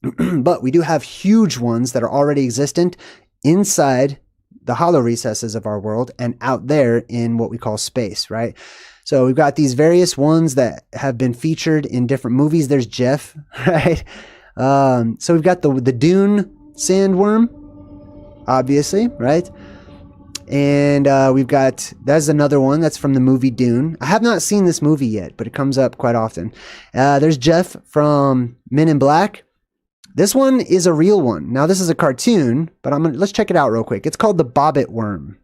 But we do have huge ones that are already existent inside the hollow recesses of our world and out there in what we call space, right? So we've got these various ones that have been featured in different movies. There's Jeff, right? So we've got the Dune sandworm, obviously, right? And that's another one that's from the movie Dune. I have not seen this movie yet, but it comes up quite often. There's Jeff from Men in Black. This one is a real one. Now this is a cartoon, but let's check it out real quick. It's called the Bobbit worm.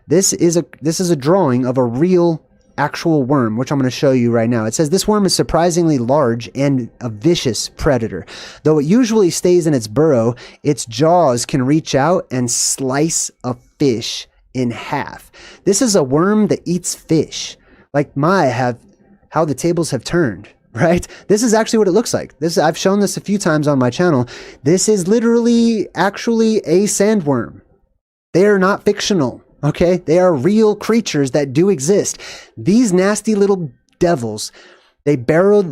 This is a drawing of a real actual worm, which I'm going to show you right now. It says this worm is surprisingly large and a vicious predator. Though it usually stays in its burrow, its jaws can reach out and slice a fish in half. This is a worm that eats fish. Like how the tables have turned, right? This is actually what it looks like. I've shown this a few times on my channel. This is literally actually a sandworm. They are not fictional. Okay, they are real creatures that do exist. These nasty little devils, they burrow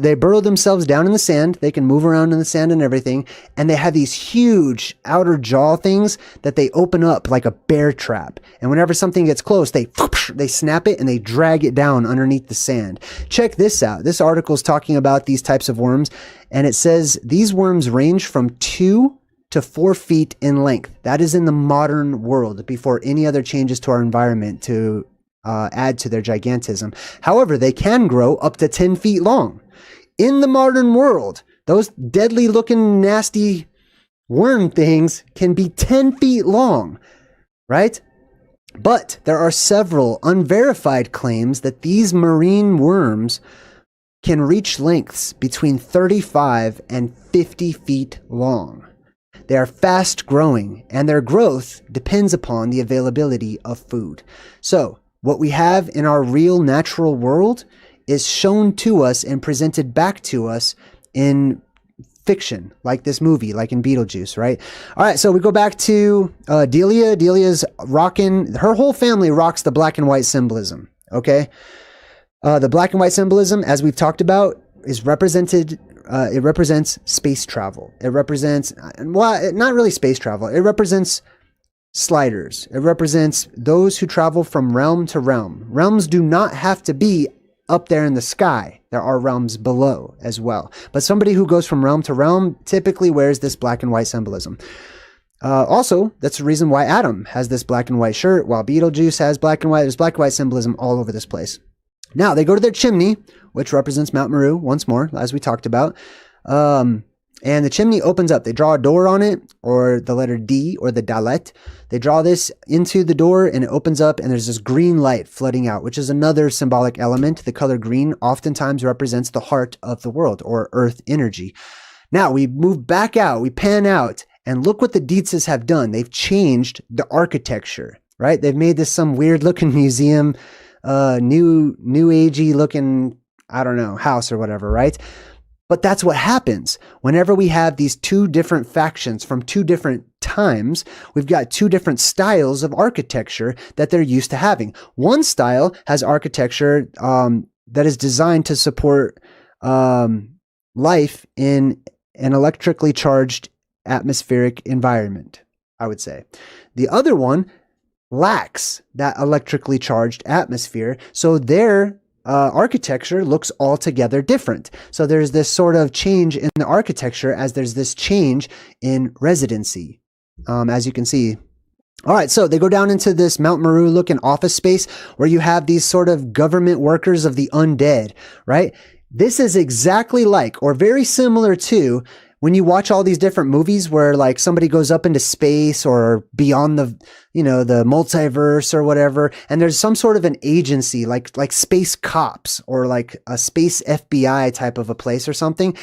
themselves down in the sand. They can move around in the sand and everything. And they have these huge outer jaw things that they open up like a bear trap. And whenever something gets close, they snap it and they drag it down underneath the sand. Check this out. This article is talking about these types of worms. And it says these worms range from 2 to 4 feet in length. That is in the modern world before any other changes to our environment to add to their gigantism. However, they can grow up to 10 feet long. In the modern world, those deadly looking nasty worm things can be 10 feet long, right? But there are several unverified claims that these marine worms can reach lengths between 35 and 50 feet long. They are fast growing, and their growth depends upon the availability of food. So, what we have in our real natural world is shown to us and presented back to us in fiction, like this movie, like in Beetlejuice, right? All right, so we go back to Delia. Delia's rocking, her whole family rocks the black and white symbolism, okay? The black and white symbolism, as we've talked about, is represented. It represents space travel. It represents, well, not really space travel. It represents sliders. It represents those who travel from realm to realm. Realms do not have to be up there in the sky. There are realms below as well. But somebody who goes from realm to realm typically wears this black and white symbolism. Also, that's the reason why Adam has this black and white shirt, while Beetlejuice has black and white. There's black and white symbolism all over this place. Now, they go to their chimney, which represents Mount Meru, once more, as we talked about. And the chimney opens up. They draw a door on it, or the letter D, or the Dalet. They draw this into the door, and it opens up, and there's this green light flooding out, which is another symbolic element. The color green oftentimes represents the heart of the world, or earth energy. Now, we move back out, we pan out, and look what the Deetzes have done. They've changed the architecture, right? They've made this some weird-looking museum, new agey looking, I don't know, house or whatever, right? But that's what happens whenever we have these two different factions from two different times. We've got two different styles of architecture that they're used to having. One style has architecture that is designed to support life in an electrically charged atmospheric environment, I would say. The other one lacks that electrically charged atmosphere, so their architecture looks altogether different. So there's this sort of change in the architecture as there's this change in residency, as you can see. All right, so they go down into this Mount Meru looking office space where you have these sort of government workers of the undead, right? This is exactly like, or very similar to, when you watch all these different movies where like somebody goes up into space or beyond the, the multiverse or whatever, and there's some sort of an agency like space cops or like a space FBI type of a place or something,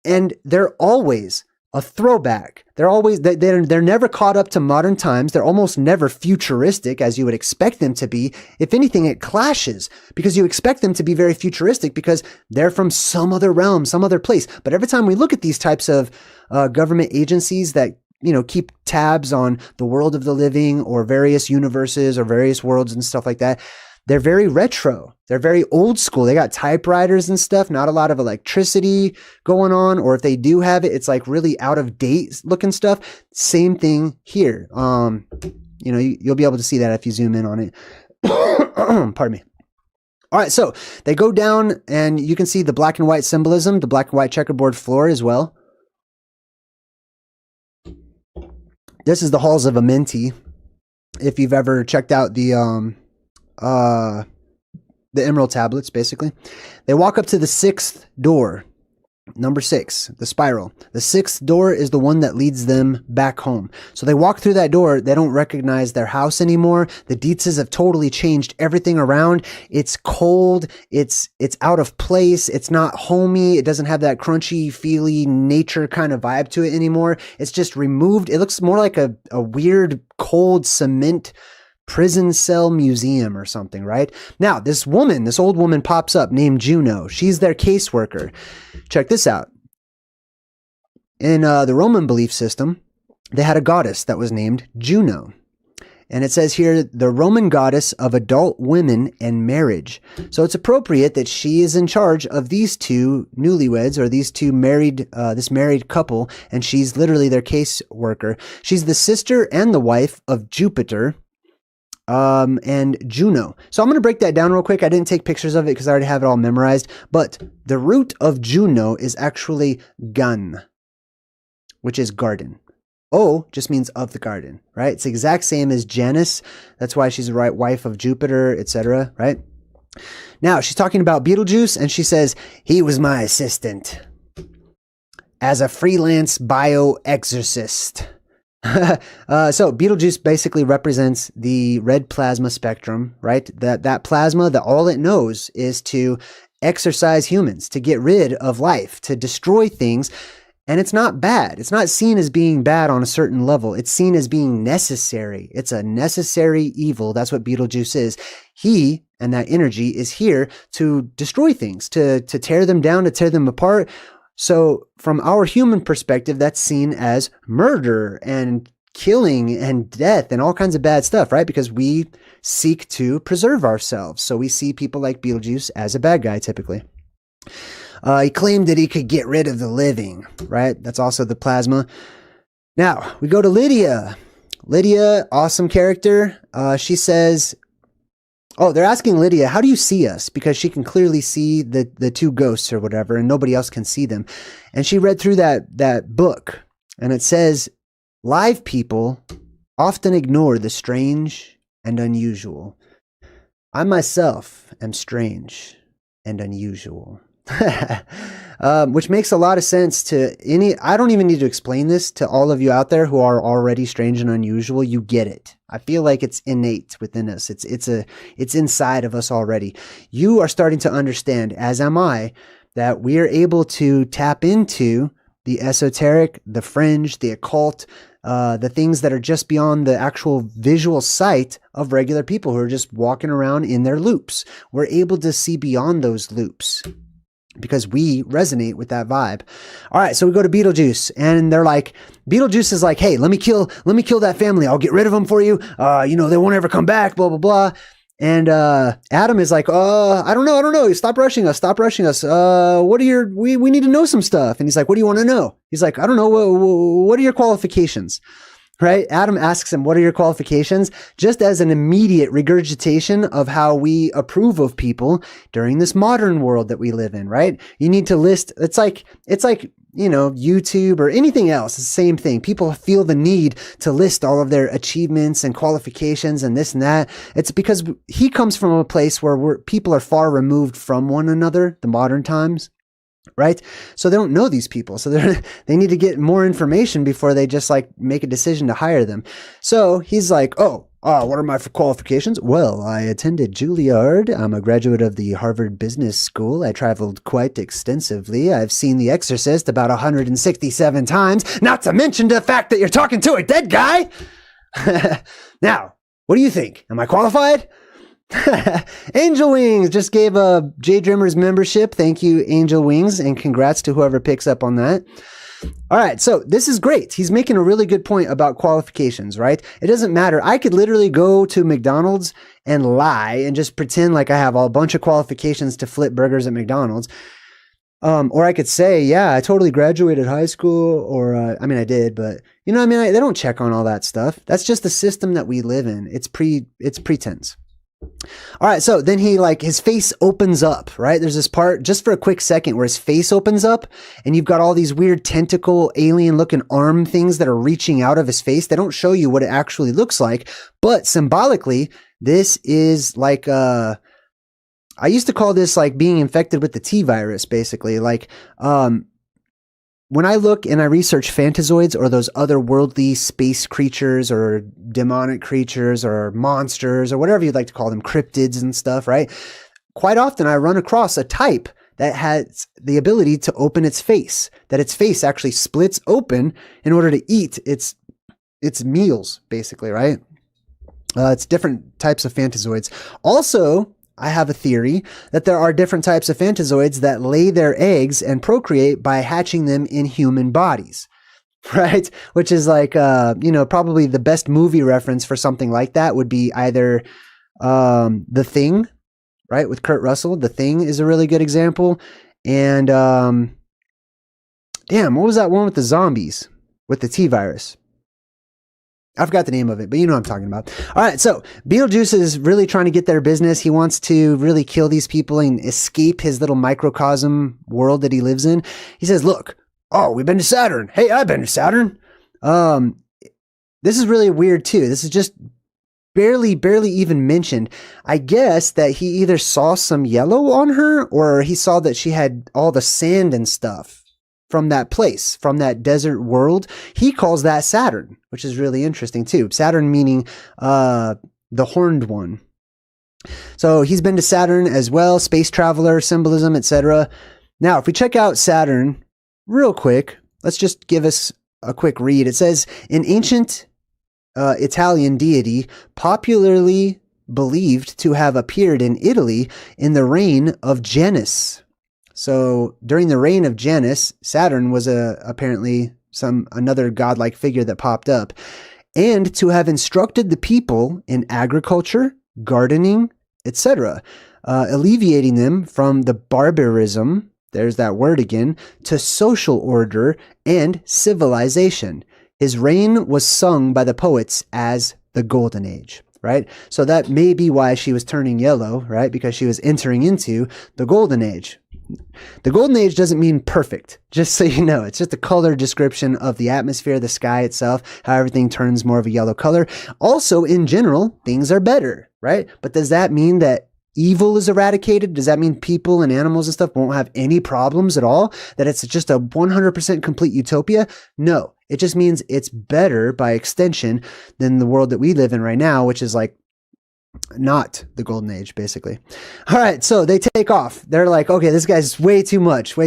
and they're always a throwback. They're never caught up to modern times. They're almost never futuristic as you would expect them to be. If anything, it clashes because you expect them to be very futuristic because they're from some other realm, some other place. But every time we look at these types of government agencies that keep tabs on the world of the living or various universes or various worlds and stuff like that, they're very retro. They're very old school. They got typewriters and stuff, not a lot of electricity going on. Or if they do have it, it's like really out of date looking stuff. Same thing here. You'll be able to see that if you zoom in on it. Pardon me. All right, so they go down and you can see the black and white symbolism, the black and white checkerboard floor as well. This is the halls of Amenti. If you've ever checked out the emerald tablets, basically. They walk up to the sixth door, number 6, the spiral. The sixth door is the one that leads them back home. So they walk through that door. They don't recognize their house anymore. The Deetzes have totally changed everything around. It's cold. It's out of place. It's not homey. It doesn't have that crunchy, feely nature kind of vibe to it anymore. It's just removed. It looks more like a weird, cold cement prison cell museum or something, right? Now, this old woman pops up named Juno. She's their caseworker. Check this out. In the Roman belief system, they had a goddess that was named Juno. And it says here, the Roman goddess of adult women and marriage. So it's appropriate that she is in charge of these two newlyweds or these two this married couple. And she's literally their caseworker. She's the sister and the wife of Jupiter, and Juno. So I'm going to break that down real quick. I didn't take pictures of it because I already have it all memorized. But the root of Juno is actually gan, which is garden. O just means of the garden, right? It's the exact same as Janus. That's why she's the right wife of Jupiter, etc., right? Now, she's talking about Beetlejuice, and she says, he was my assistant as a freelance bioexorcist. So Beetlejuice basically represents the red plasma spectrum, right? That plasma, that all it knows is to exorcise humans, to get rid of life, to destroy things. And it's not bad. It's not seen as being bad on a certain level. It's seen as being necessary. It's a necessary evil. That's what Beetlejuice is. He and that energy is here to destroy things, to tear them down, to tear them apart. So from our human perspective, that's seen as murder and killing and death and all kinds of bad stuff, right? Because we seek to preserve ourselves. So we see people like Beetlejuice as a bad guy, typically. He claimed that he could get rid of the living, right? That's also the plasma. Now, we go to Lydia. Lydia, awesome character. She says, they're asking Lydia, how do you see us? Because she can clearly see the two ghosts or whatever, and nobody else can see them. And she read through that book, and it says live people often ignore the strange and unusual. I myself am strange and unusual. Which makes a lot of sense to I don't even need to explain this to all of you out there who are already strange and unusual. You get it. I feel like it's innate within us. It's inside of us already. You are starting to understand, as am I, that we are able to tap into the esoteric, the fringe, the occult, the things that are just beyond the actual visual sight of regular people who are just walking around in their loops. We're able to see beyond those loops, because we resonate with that vibe. All right, so we go to Beetlejuice, and they're like, Beetlejuice is like, hey, let me kill that family. I'll get rid of them for you. They won't ever come back, blah, blah, blah. And Adam is like, I don't know. Stop rushing us. We need to know some stuff. And he's like, what do you want to know? He's like, I don't know. What are your qualifications? Right? Adam asks him, what are your qualifications? Just as an immediate regurgitation of how we approve of people during this modern world that we live in, right? You need to list, it's like, YouTube or anything else. It's the same thing. People feel the need to list all of their achievements and qualifications and this and that. It's because he comes from a place where people are far removed from one another, the modern times. Right? So they don't know these people. So they need to get more information before they just like make a decision to hire them. So he's like, what are my qualifications? Well, I attended Juilliard. I'm a graduate of the Harvard Business School. I traveled quite extensively. I've seen The Exorcist about 167 times, not to mention the fact that you're talking to a dead guy. Now, what do you think? Am I qualified? Angel Wings just gave a JayDreamerZ membership. Thank you, Angel Wings, and congrats to whoever picks up on that. All right, so this is great. He's making a really good point about qualifications, right? It doesn't matter. I could literally go to McDonald's and lie and just pretend like I have a bunch of qualifications to flip burgers at McDonald's. Or I could say, yeah, I totally graduated high school, or, I did, but, they don't check on all that stuff. That's just the system that we live in. It's pretense. All right, so then his face opens up, right? There's this part just for a quick second where his face opens up and you've got all these weird tentacle alien looking arm things that are reaching out of his face. They don't show you what it actually looks like, but symbolically, this is like, I used to call this like being infected with the T virus, basically. When I look and I research phantazoids or those otherworldly space creatures or demonic creatures or monsters or whatever you'd like to call them, cryptids and stuff, right? Quite often I run across a type that has the ability to open its face, that its face actually splits open in order to eat its meals, basically, right? It's different types of phantazoids. Also, I have a theory that there are different types of phantazoids that lay their eggs and procreate by hatching them in human bodies, right? Which is like, probably the best movie reference for something like that would be either The Thing, right? With Kurt Russell. The Thing is a really good example. And what was that one with the zombies with the T virus? I forgot the name of it, but you know what I'm talking about. All right, so Beetlejuice is really trying to get their business. He wants to really kill these people and escape his little microcosm world that he lives in. He says, look, we've been to Saturn. Hey, I've been to Saturn. This is really weird too. This is just barely even mentioned. I guess that he either saw some yellow on her or he saw that she had all the sand and stuff from that place, from that desert world. He calls that Saturn, which is really interesting too. Saturn meaning the horned one. So he's been to Saturn as well, space traveler, symbolism, etc. Now, if we check out Saturn real quick, let's just give us a quick read. It says, an ancient Italian deity popularly believed to have appeared in Italy in the reign of Janus. So during the reign of Janus, Saturn was apparently another godlike figure that popped up, and to have instructed the people in agriculture, gardening, etc., alleviating them from the barbarism, there's that word again, to social order and civilization. His reign was sung by the poets as the Golden Age, right? So that may be why she was turning yellow, right? Because she was entering into the Golden Age. The Golden Age doesn't mean perfect, just so you know. It's just a color description of the atmosphere, the sky itself, how everything turns more of a yellow color. Also, in general, things are better, right? But does that mean that evil is eradicated? Does that mean people and animals and stuff won't have any problems at all? That it's just a 100% complete utopia? No. It just means it's better by extension than the world that we live in right now, which is like not the Golden Age, basically. All right, so they take off. They're like, okay, this guy's way too much.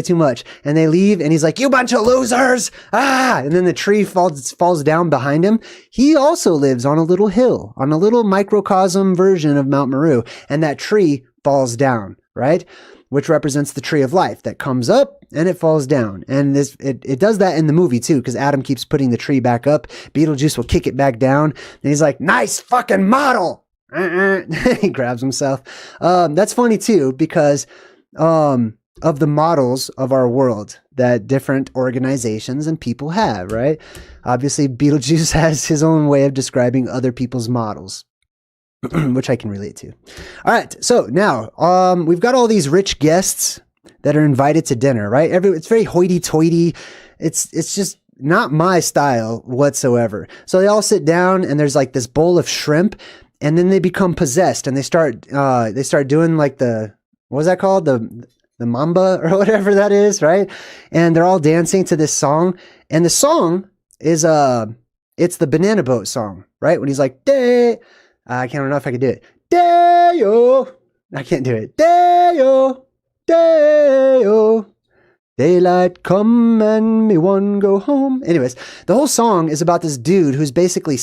And they leave, and he's like, you bunch of losers! Ah! And then the tree falls down behind him. He also lives on a little hill, on a little microcosm version of Mount Meru, and that tree falls down, right? Which represents the tree of life that comes up and it falls down. And it does that in the movie too, because Adam keeps putting the tree back up. Beetlejuice will kick it back down, and he's like, nice fucking model! He grabs himself. That's funny too, because of the models of our world that different organizations and people have, right? Obviously, Beetlejuice has his own way of describing other people's models, which I can relate to. All right, so now we've got all these rich guests that are invited to dinner, right? It's very hoity-toity. It's just not my style whatsoever. So they all sit down, and there's like this bowl of shrimp, and then they become possessed, and they start doing like what was that called? The mamba or whatever that is, right? And they're all dancing to this song, and the song is it's the Banana Boat song, right? When he's like, I can't know if I can do it. Day-o. I can't do it. Day-o. Day-o. Daylight come and me one go home. Anyways, the whole song is about this dude who's basically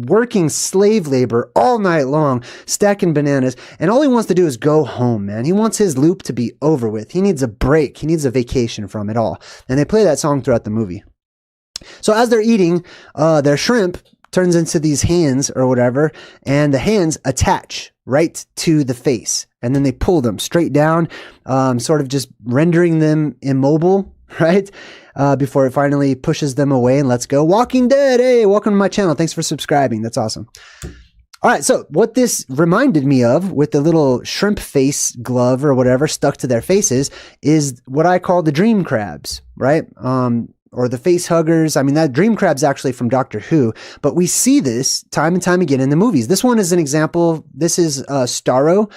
working slave labor all night long, stacking bananas, and all he wants to do is go home, man. He wants his loop to be over with. He needs a break. He needs a vacation from it all. And they play that song throughout the movie. So as they're eating, their shrimp turns into these hands or whatever, and the hands attach right to the face, and then they pull them straight down, sort of just rendering them immobile, right? Before it finally pushes them away and lets go. Walking Dead, hey, welcome to my channel. Thanks for subscribing. That's awesome. All right, so what this reminded me of with the little shrimp face glove or whatever stuck to their faces is what I call the dream crabs, right? Or the face huggers. I mean, that dream crab's actually from Doctor Who, but we see this time and time again in the movies. This one is an example. This is Starro.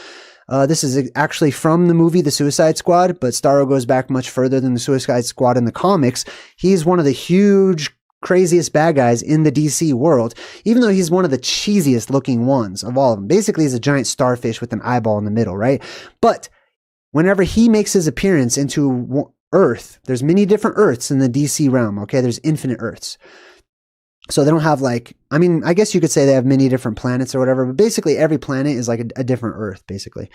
This is actually from the movie The Suicide Squad, but Starro goes back much further than the Suicide Squad in the comics. He's one of the huge, craziest bad guys in the DC world, even though he's one of the cheesiest looking ones of all of them. Basically, he's a giant starfish with an eyeball in the middle, right? But whenever he makes his appearance into Earth, there's many different Earths in the DC realm, okay? There's infinite Earths. So they don't have like, I mean, I guess you could say they have many different planets or whatever, but basically every planet is like a different Earth, basically.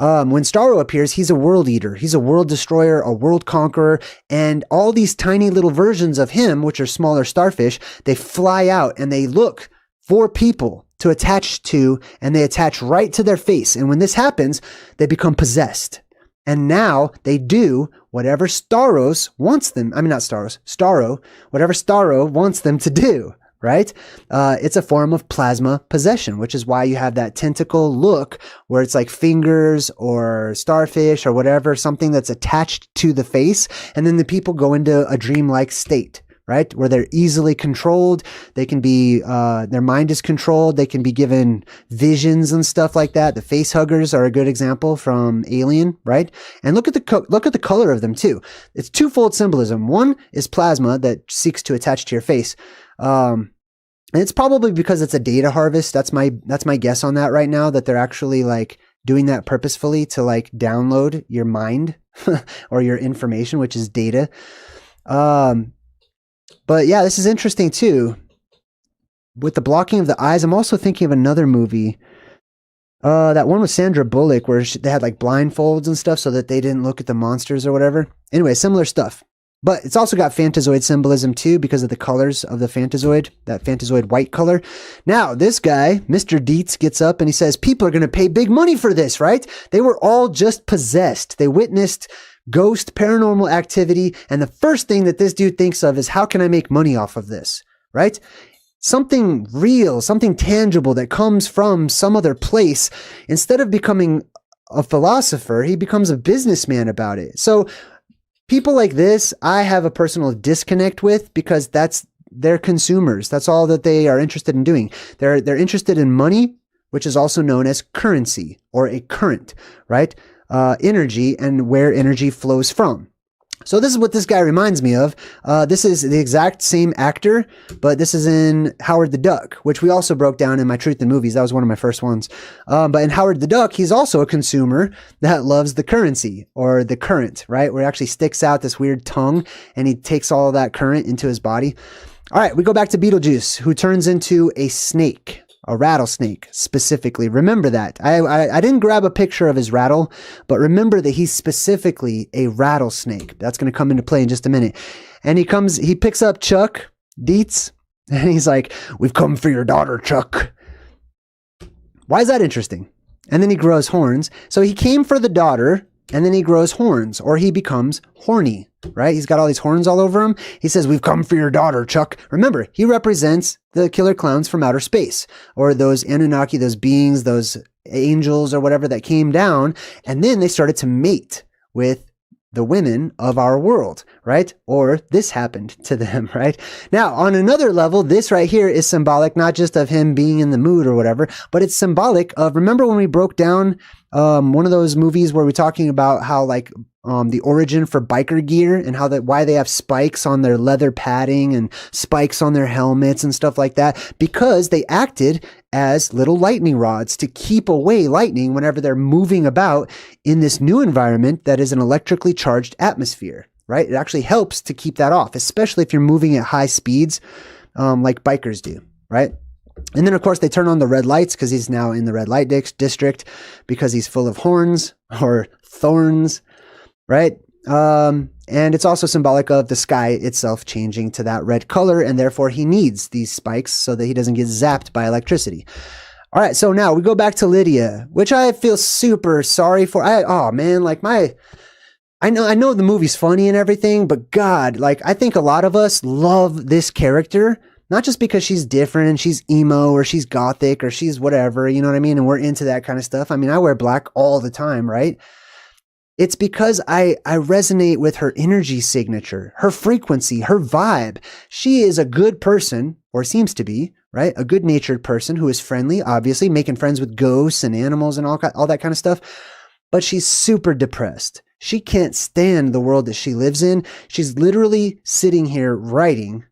When Starro appears, he's a world eater. He's a world destroyer, a world conqueror, and all these tiny little versions of him, which are smaller starfish, they fly out and they look for people to attach to, and they attach right to their face. And when this happens, they become possessed. And now they do whatever Starro wants them to do, right? It's a form of plasma possession, which is why you have that tentacle look where it's like fingers or starfish or whatever, something that's attached to the face. And then the people go into a dreamlike state, right? Where they're easily controlled. They can be, their mind is controlled. They can be given visions and stuff like that. The face huggers are a good example from Alien, right? And look at the color of them too. It's twofold symbolism. One is plasma that seeks to attach to your face. And it's probably because it's a data harvest. That's my guess on that right now, that they're actually like doing that purposefully to like download your mind or your information, which is data. But yeah, this is interesting too. With the blocking of the eyes, I'm also thinking of another movie. That one with Sandra Bullock where they had like blindfolds and stuff so that they didn't look at the monsters or whatever. Anyway, similar stuff. But it's also got Phantazoid symbolism too because of the colors of the Phantazoid, that Phantazoid white color. Now, this guy, Mr. Deetz, gets up and he says, people are going to pay big money for this, right? They were all just possessed. They witnessed ghost paranormal activity, and the first thing that this dude thinks of is, how can I make money off of this, right? Something real, something tangible that comes from some other place, instead of becoming a philosopher, he becomes a businessman about it. So people like this, I have a personal disconnect with, because they're consumers. That's all that they are interested in doing. They're interested in money, which is also known as currency or a current, right? Energy, and where energy flows from. So this is what this guy reminds me of. This is the exact same actor, but this is in Howard the Duck, which we also broke down in my Truth in Movies. That was one of my first ones. But in Howard the Duck, he's also a consumer that loves the currency or the current, right? Where he actually sticks out this weird tongue and he takes all that current into his body. All right, we go back to Beetlejuice, who turns into a snake. A rattlesnake, specifically. Remember that. I didn't grab a picture of his rattle, but remember that he's specifically a rattlesnake. That's going to come into play in just a minute. And he picks up Chuck, Deetz, and he's like, "We've come for your daughter, Chuck." Why is that interesting? And then he grows horns. So he came for the daughter, and then he grows horns, or he becomes horny, right? He's got all these horns all over him. He says, "We've come for your daughter, Chuck." Remember, he represents the killer clowns from outer space, or those Anunnaki, those beings, those angels or whatever that came down, and then they started to mate with the women of our world, right? Or this happened to them, right? Now, on another level, this right here is symbolic, not just of him being in the mood or whatever, but it's symbolic of, remember when we broke down one of those movies where we're talking about how like the origin for biker gear and how why they have spikes on their leather padding and spikes on their helmets and stuff like that, because they acted as little lightning rods to keep away lightning whenever they're moving about in this new environment that is an electrically charged atmosphere, right? It actually helps to keep that off, especially if you're moving at high speeds like bikers do, right? And then, of course, they turn on the red lights because he's now in the red light district because he's full of horns or thorns, right? And it's also symbolic of the sky itself changing to that red color, and therefore he needs these spikes so that he doesn't get zapped by electricity. All right, so now we go back to Lydia, which I feel super sorry for. Oh man, like I know the movie's funny and everything, but God, like I think a lot of us love this character. Not just because she's different and she's emo or she's gothic or she's whatever, you know what I mean? And we're into that kind of stuff. I mean, I wear black all the time, right? It's because I resonate with her energy signature, her frequency, her vibe. She is a good person, or seems to be, right? A good-natured person who is friendly, obviously, making friends with ghosts and animals and all that kind of stuff. But she's super depressed. She can't stand the world that she lives in. She's literally sitting here writing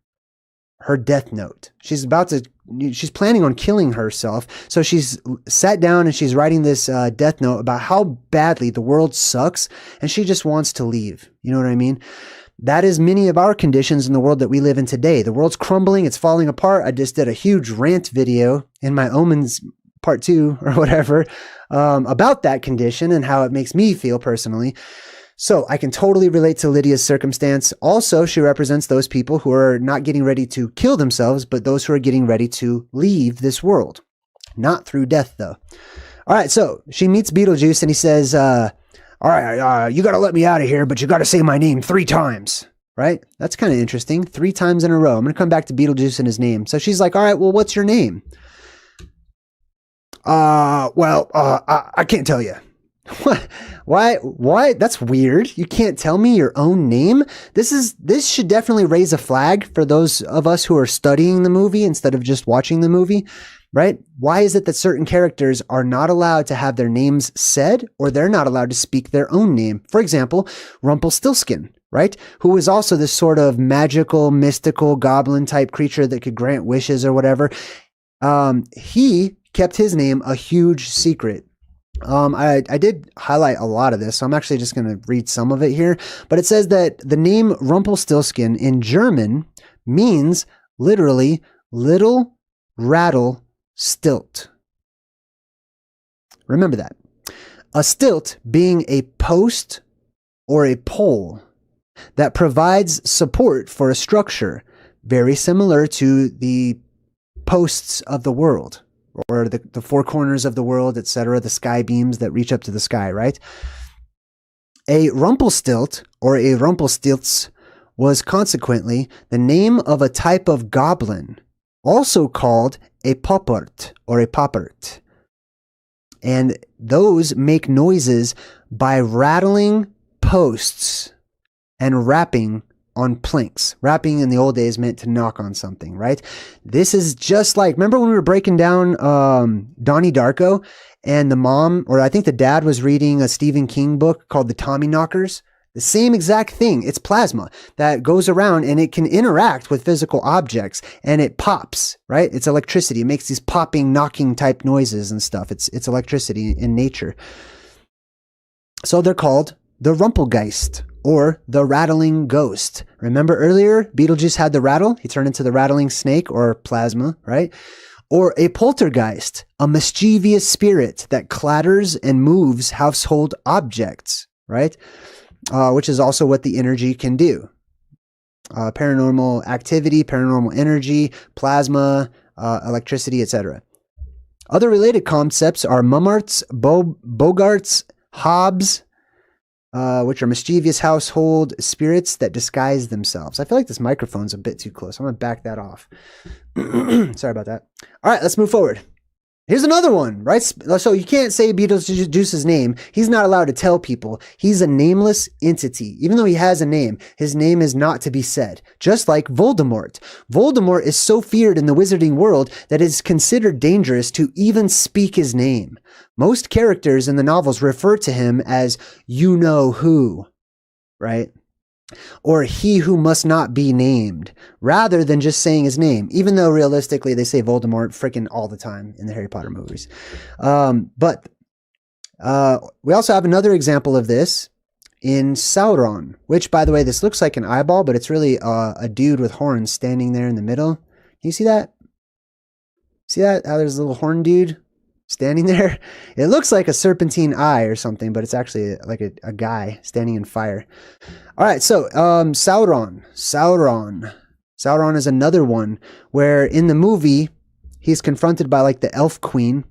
her death note. She's planning on killing herself. So she's sat down and she's writing this death note about how badly the world sucks and she just wants to leave. You know what I mean? That is many of our conditions in the world that we live in today. The world's crumbling. It's falling apart. I just did a huge rant video in my Omens part 2 or whatever about that condition and how it makes me feel personally. So I can totally relate to Lydia's circumstance. Also, she represents those people who are not getting ready to kill themselves, but those who are getting ready to leave this world. Not through death, though. All right, so she meets Beetlejuice and he says, all right, you got to let me out of here, but you got to say my name 3 times, right? That's kind of interesting. 3 times in a row. I'm going to come back to Beetlejuice and his name. So she's like, all right, well, what's your name? I can't tell you. What? Why? That's weird. You can't tell me your own name? This should definitely raise a flag for those of us who are studying the movie instead of just watching the movie, right? Why is it that certain characters are not allowed to have their names said, or they're not allowed to speak their own name? For example, Rumpelstiltskin, right? Who is also this sort of magical, mystical, goblin type creature that could grant wishes or whatever. He kept his name a huge secret. I did highlight a lot of this, so I'm actually just going to read some of it here. But it says that the name Rumpelstiltskin in German means literally little rattle stilt. Remember that. A stilt being a post or a pole that provides support for a structure, very similar to the posts of the world, or the 4 corners of the world, etc., the sky beams that reach up to the sky, right? A Rumpelstilt, or a Rumpelstilts, was consequently the name of a type of goblin, also called a poppert or a poppert. And those make noises by rattling posts and rapping on planks. Rapping in the old days meant to knock on something, right? This is just like, remember when we were breaking down Donnie Darko, and the mom, or I think the dad, was reading a Stephen King book called The Tommyknockers? The same exact thing. It's plasma that goes around and it can interact with physical objects and it pops, right? It's electricity. It makes these popping, knocking type noises and stuff. It's electricity in nature. So they're called the Rumpelgeist, or the rattling ghost. Remember earlier, Beetlejuice had the rattle. He turned into the rattling snake, or plasma, right? Or a poltergeist, a mischievous spirit that clatters and moves household objects, right? Which is also what the energy can do. Paranormal activity, paranormal energy, plasma, electricity, etc. Other related concepts are mummarts, bogarts, hobs, which are mischievous household spirits that disguise themselves. I feel like this microphone's a bit too close. I'm going to back that off. Sorry about that. All right, let's move forward. Here's another one, right? So you can't say Beetlejuice's name. He's not allowed to tell people. He's a nameless entity. Even though he has a name, his name is not to be said. Just like Voldemort. Voldemort is so feared in the wizarding world that it is considered dangerous to even speak his name. Most characters in the novels refer to him as you-know-who, right? Or he who must not be named, rather than just saying his name, even though realistically they say Voldemort freaking all the time in the Harry Potter movies. But we also have another example of this in Sauron, which, by the way, this looks like an eyeball, but it's really a dude with horns standing there in the middle. Can you see that? See that? How there's a little horn dude standing there? It looks like a serpentine eye or something, but it's actually like a guy standing in fire. All right, so Sauron. Sauron is another one where in the movie he's confronted by like the elf queen,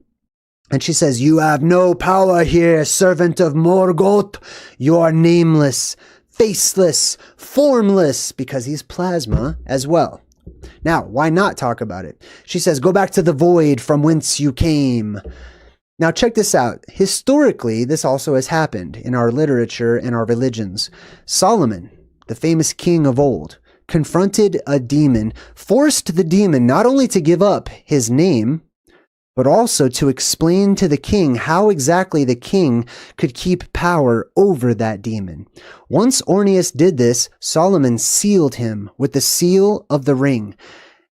and she says, "You have no power here, servant of Morgoth. You are nameless, faceless, formless," because he's plasma as well. Now, why not talk about it? She says, "Go back to the void from whence you came." Now, check this out. Historically, this also has happened in our literature and our religions. Solomon, the famous king of old, confronted a demon, forced the demon not only to give up his name, but also to explain to the king how exactly the king could keep power over that demon. Once Orneus did this, Solomon sealed him with the seal of the ring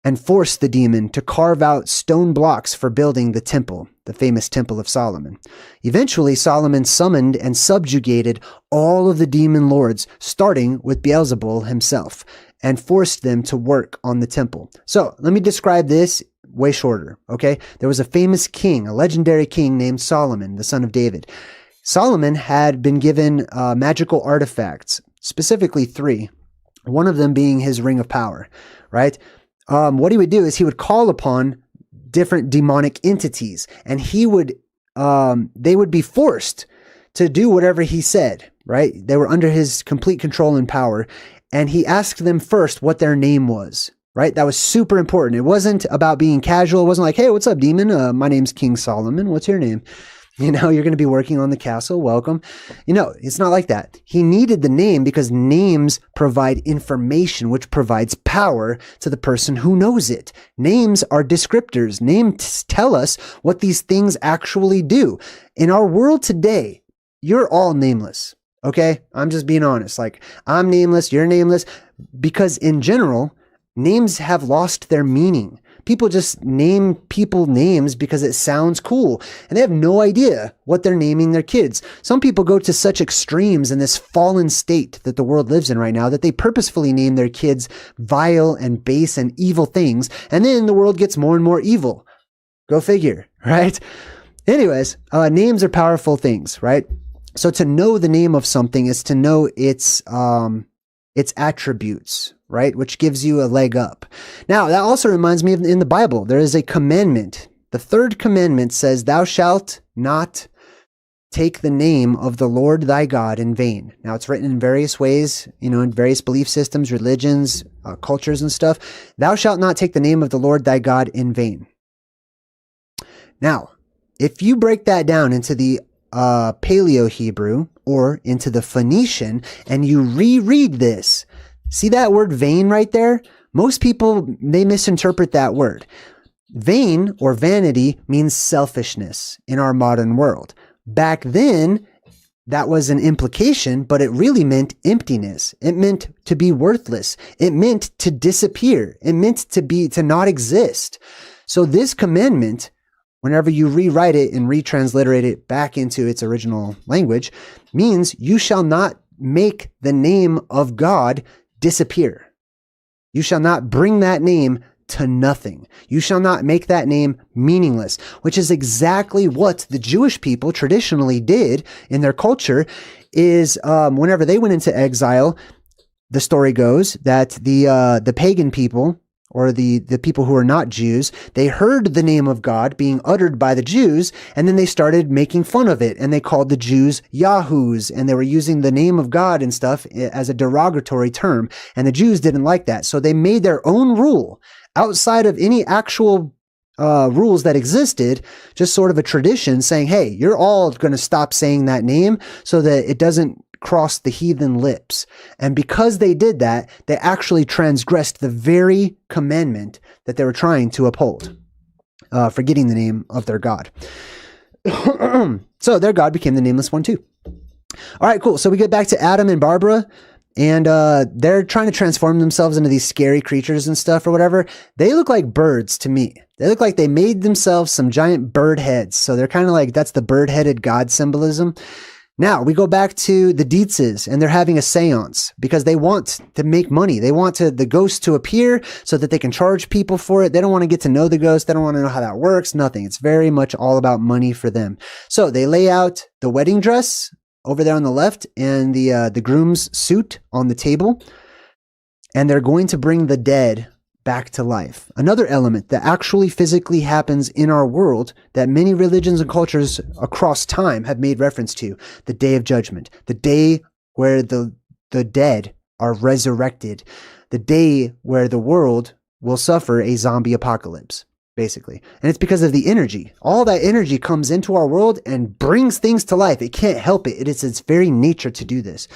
and forced the demon to carve out stone blocks for building the temple, the famous Temple of Solomon. Eventually, Solomon summoned and subjugated all of the demon lords, starting with Beelzebul himself, and forced them to work on the temple. So let me describe this way shorter, okay? There was a famous king, a legendary king named Solomon, the son of David. Solomon had been given magical artifacts, specifically 3, one of them being his ring of power, right? What he would do is he would call upon different demonic entities, and they would be forced to do whatever he said, right? They were under his complete control and power, and he asked them first what their name was, right? That was super important. It wasn't about being casual. It wasn't like, "Hey, what's up, demon? My name's King Solomon. What's your name? You know, you're going to be working on the castle. Welcome." You know, it's not like that. He needed the name because names provide information, which provides power to the person who knows it. Names are descriptors. Names tell us what these things actually do. In our world today, you're all nameless. Okay? I'm just being honest. Like, I'm nameless. You're nameless. Because in general, names have lost their meaning. People just name people names because it sounds cool, and they have no idea what they're naming their kids. Some people go to such extremes in this fallen state that the world lives in right now that they purposefully name their kids vile and base and evil things, and then the world gets more and more evil. Go figure, right? Anyways, names are powerful things, right? So to know the name of something is to know its attributes, right? Which gives you a leg up. Now, that also reminds me of in the Bible, there is a commandment. The third commandment says, "Thou shalt not take the name of the Lord thy God in vain." Now, it's written in various ways, you know, in various belief systems, religions, cultures and stuff. "Thou shalt not take the name of the Lord thy God in vain." Now, if you break that down into the Paleo Hebrew or into the Phoenician and you reread this, see that word vain right there? Most people, they misinterpret that word. Vain or vanity means selfishness in our modern world. Back then, that was an implication, but it really meant emptiness. It meant to be worthless. It meant to disappear. It meant to not exist. So this commandment, whenever you rewrite it and retransliterate it back into its original language, means you shall not make the name of God disappear. You shall not bring that name to nothing. You shall not make that name meaningless, which is exactly what the Jewish people traditionally did in their culture. Is whenever they went into exile, the story goes that the pagan people, or the people who are not Jews, they heard the name of God being uttered by the Jews, and then they started making fun of it, and they called the Jews Yahoos, and they were using the name of God and stuff as a derogatory term, and the Jews didn't like that, so they made their own rule outside of any actual rules that existed, just sort of a tradition saying, hey, you're all going to stop saying that name so that it doesn't cross the heathen lips. And because they did that, they actually transgressed the very commandment that they were trying to uphold, forgetting the name of their God. So their God became the nameless one too. All right, cool. So we get back to Adam and Barbara, and they're trying to transform themselves into these scary creatures and stuff or whatever. They look like birds to me. They look like they made themselves some giant bird heads. So they're kind of like, that's the bird-headed God symbolism. Now we go back to the Deetzes, and they're having a seance because they want to make money. They want the ghost to appear so that they can charge people for it. They don't want to get to know the ghost. They don't want to know how that works. Nothing. It's very much all about money for them. So they lay out the wedding dress over there on the left and the groom's suit on the table, and they're going to bring the dead back to life. Another element that actually physically happens in our world that many religions and cultures across time have made reference to: the Day of Judgment, the day where the dead are resurrected, the day where the world will suffer a zombie apocalypse, basically. And it's because of the energy. All that energy comes into our world and brings things to life. It can't help it. It is its very nature to do this.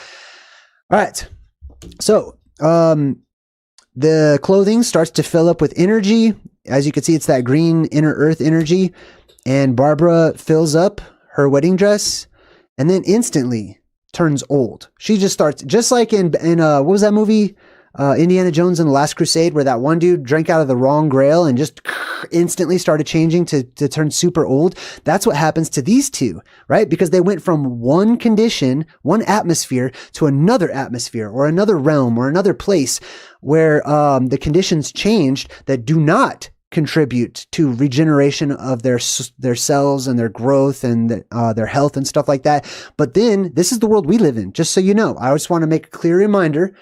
All right. So, the clothing starts to fill up with energy. As you can see, it's that green inner earth energy. And Barbara fills up her wedding dress and then instantly turns old. She just starts, just like in what was that movie? Indiana Jones and the Last Crusade, where that one dude drank out of the wrong grail and just instantly started changing to turn super old. That's what happens to these two, right? Because they went from one condition, one atmosphere, to another atmosphere or another realm or another place where the conditions changed that do not contribute to regeneration of their cells and their growth and their health and stuff like that. But then this is the world we live in, just so you know. I just want to make a clear reminder.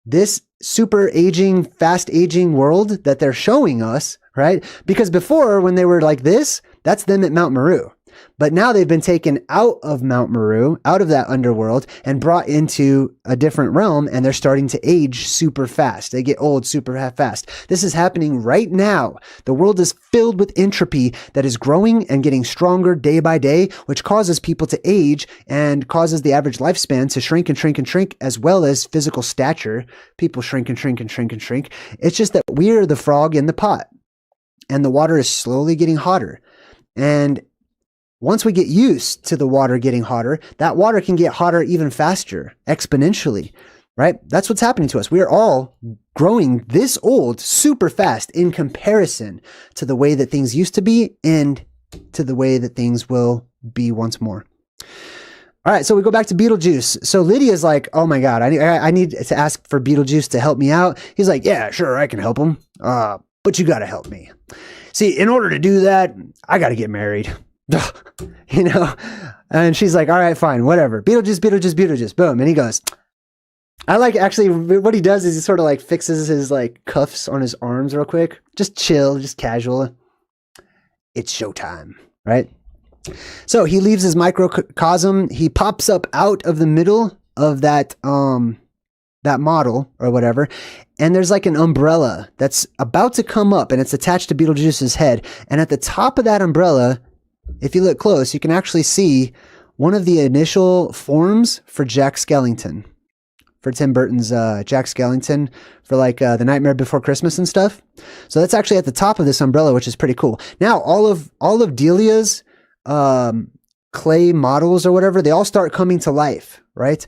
This super aging, fast aging world that they're showing us, right? Because before, when they were like this, that's them at Mount Meru. But now they've been taken out of Mount Meru, out of that underworld, and brought into a different realm, and they're starting to age super fast. They get old super fast. This is happening right now. The world is filled with entropy that is growing and getting stronger day by day, which causes people to age and causes the average lifespan to shrink and shrink and shrink, as well as physical stature. People shrink and shrink and shrink and shrink. It's just that we're the frog in the pot, and the water is slowly getting hotter. And once we get used to the water getting hotter, that water can get hotter even faster, exponentially, right? That's what's happening to us. We are all growing this old super fast in comparison to the way that things used to be and to the way that things will be once more. All right, so we go back to Beetlejuice. So Lydia's like, oh my God, I need to ask for Beetlejuice to help me out. He's like, yeah, sure, I can help him. But you got to help me. See, in order to do that, I got to get married. You know, and she's like, all right, fine, whatever. Beetlejuice, boom. And he goes, I like, actually, what he does is he sort of like fixes his like cuffs on his arms real quick. Just chill, just casual. It's showtime, right? So he leaves his microcosm. He pops up out of the middle of that model or whatever. And there's like an umbrella that's about to come up, and it's attached to Beetlejuice's head. And at the top of that umbrella if you look close, you can actually see one of the initial forms for Jack Skellington, for Tim Burton's Jack Skellington, for like The Nightmare Before Christmas and stuff. So that's actually at the top of this umbrella, which is pretty cool. Now, all of Delia's clay models or whatever, they all start coming to life, right?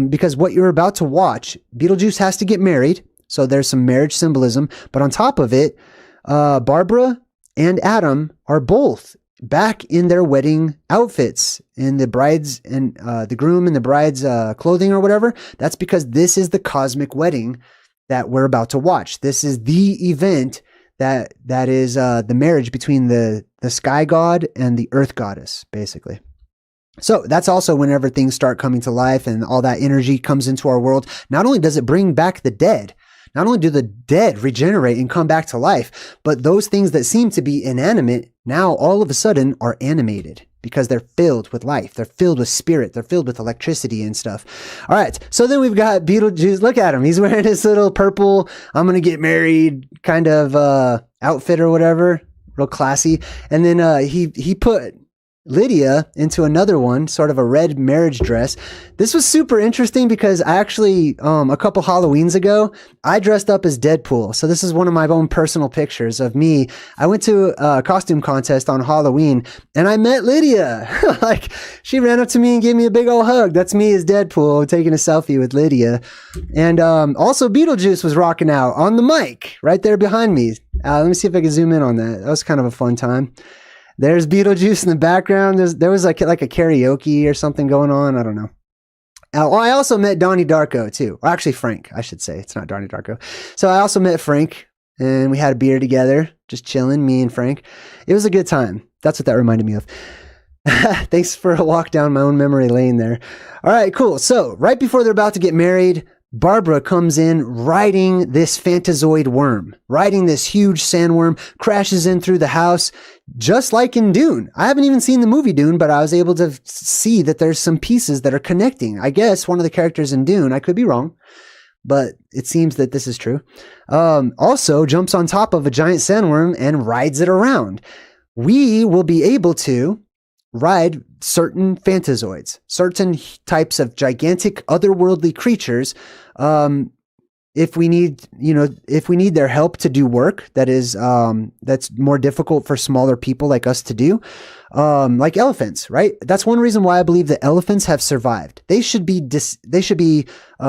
Because what you're about to watch, Beetlejuice has to get married. So there's some marriage symbolism. But on top of it, Barbara and Adam are both back in their wedding outfits, in the bride's and the groom and the bride's clothing or whatever. That's because this is the cosmic wedding that we're about to watch. This is the event that is the marriage between the sky god and the earth goddess, basically. So that's also whenever things start coming to life and all that energy comes into our world. Not only does it bring back the dead, not only do the dead regenerate and come back to life, but those things that seem to be inanimate now all of a sudden are animated because they're filled with life. They're filled with spirit. They're filled with electricity and stuff. All right. So then we've got Beetlejuice. Look at him. He's wearing his little purple, I'm going to get married kind of outfit or whatever. Real classy. And then he put Lydia into another one, sort of a red marriage dress. This was super interesting because I actually, a couple Halloweens ago, I dressed up as Deadpool. So this is one of my own personal pictures of me. I went to a costume contest on Halloween and I met Lydia. Like, she ran up to me and gave me a big old hug. That's me as Deadpool taking a selfie with Lydia. And also Beetlejuice was rocking out on the mic right there behind me. Let me see if I can zoom in on that. That was kind of a fun time. There's Beetlejuice in the background. There was like a karaoke or something going on. I don't know. I also met Donnie Darko too. Or actually Frank, I should say. It's not Donnie Darko. So I also met Frank and we had a beer together, just chilling, me and Frank. It was a good time. That's what that reminded me of. Thanks for a walk down my own memory lane there. All right, cool. So right before they're about to get married, Barbara comes in riding this phantazoid worm, riding this huge sandworm, crashes in through the house, just like in Dune. I haven't even seen the movie Dune, but I was able to see that there's some pieces that are connecting. I guess one of the characters in Dune, I could be wrong, but it seems that this is true, also jumps on top of a giant sandworm and rides it around. We will be able to ride certain phantazoids, certain types of gigantic otherworldly creatures. If we need their help to do work that is, that's more difficult for smaller people like us to do, like elephants, right? That's one reason why I believe that elephants have survived. They should be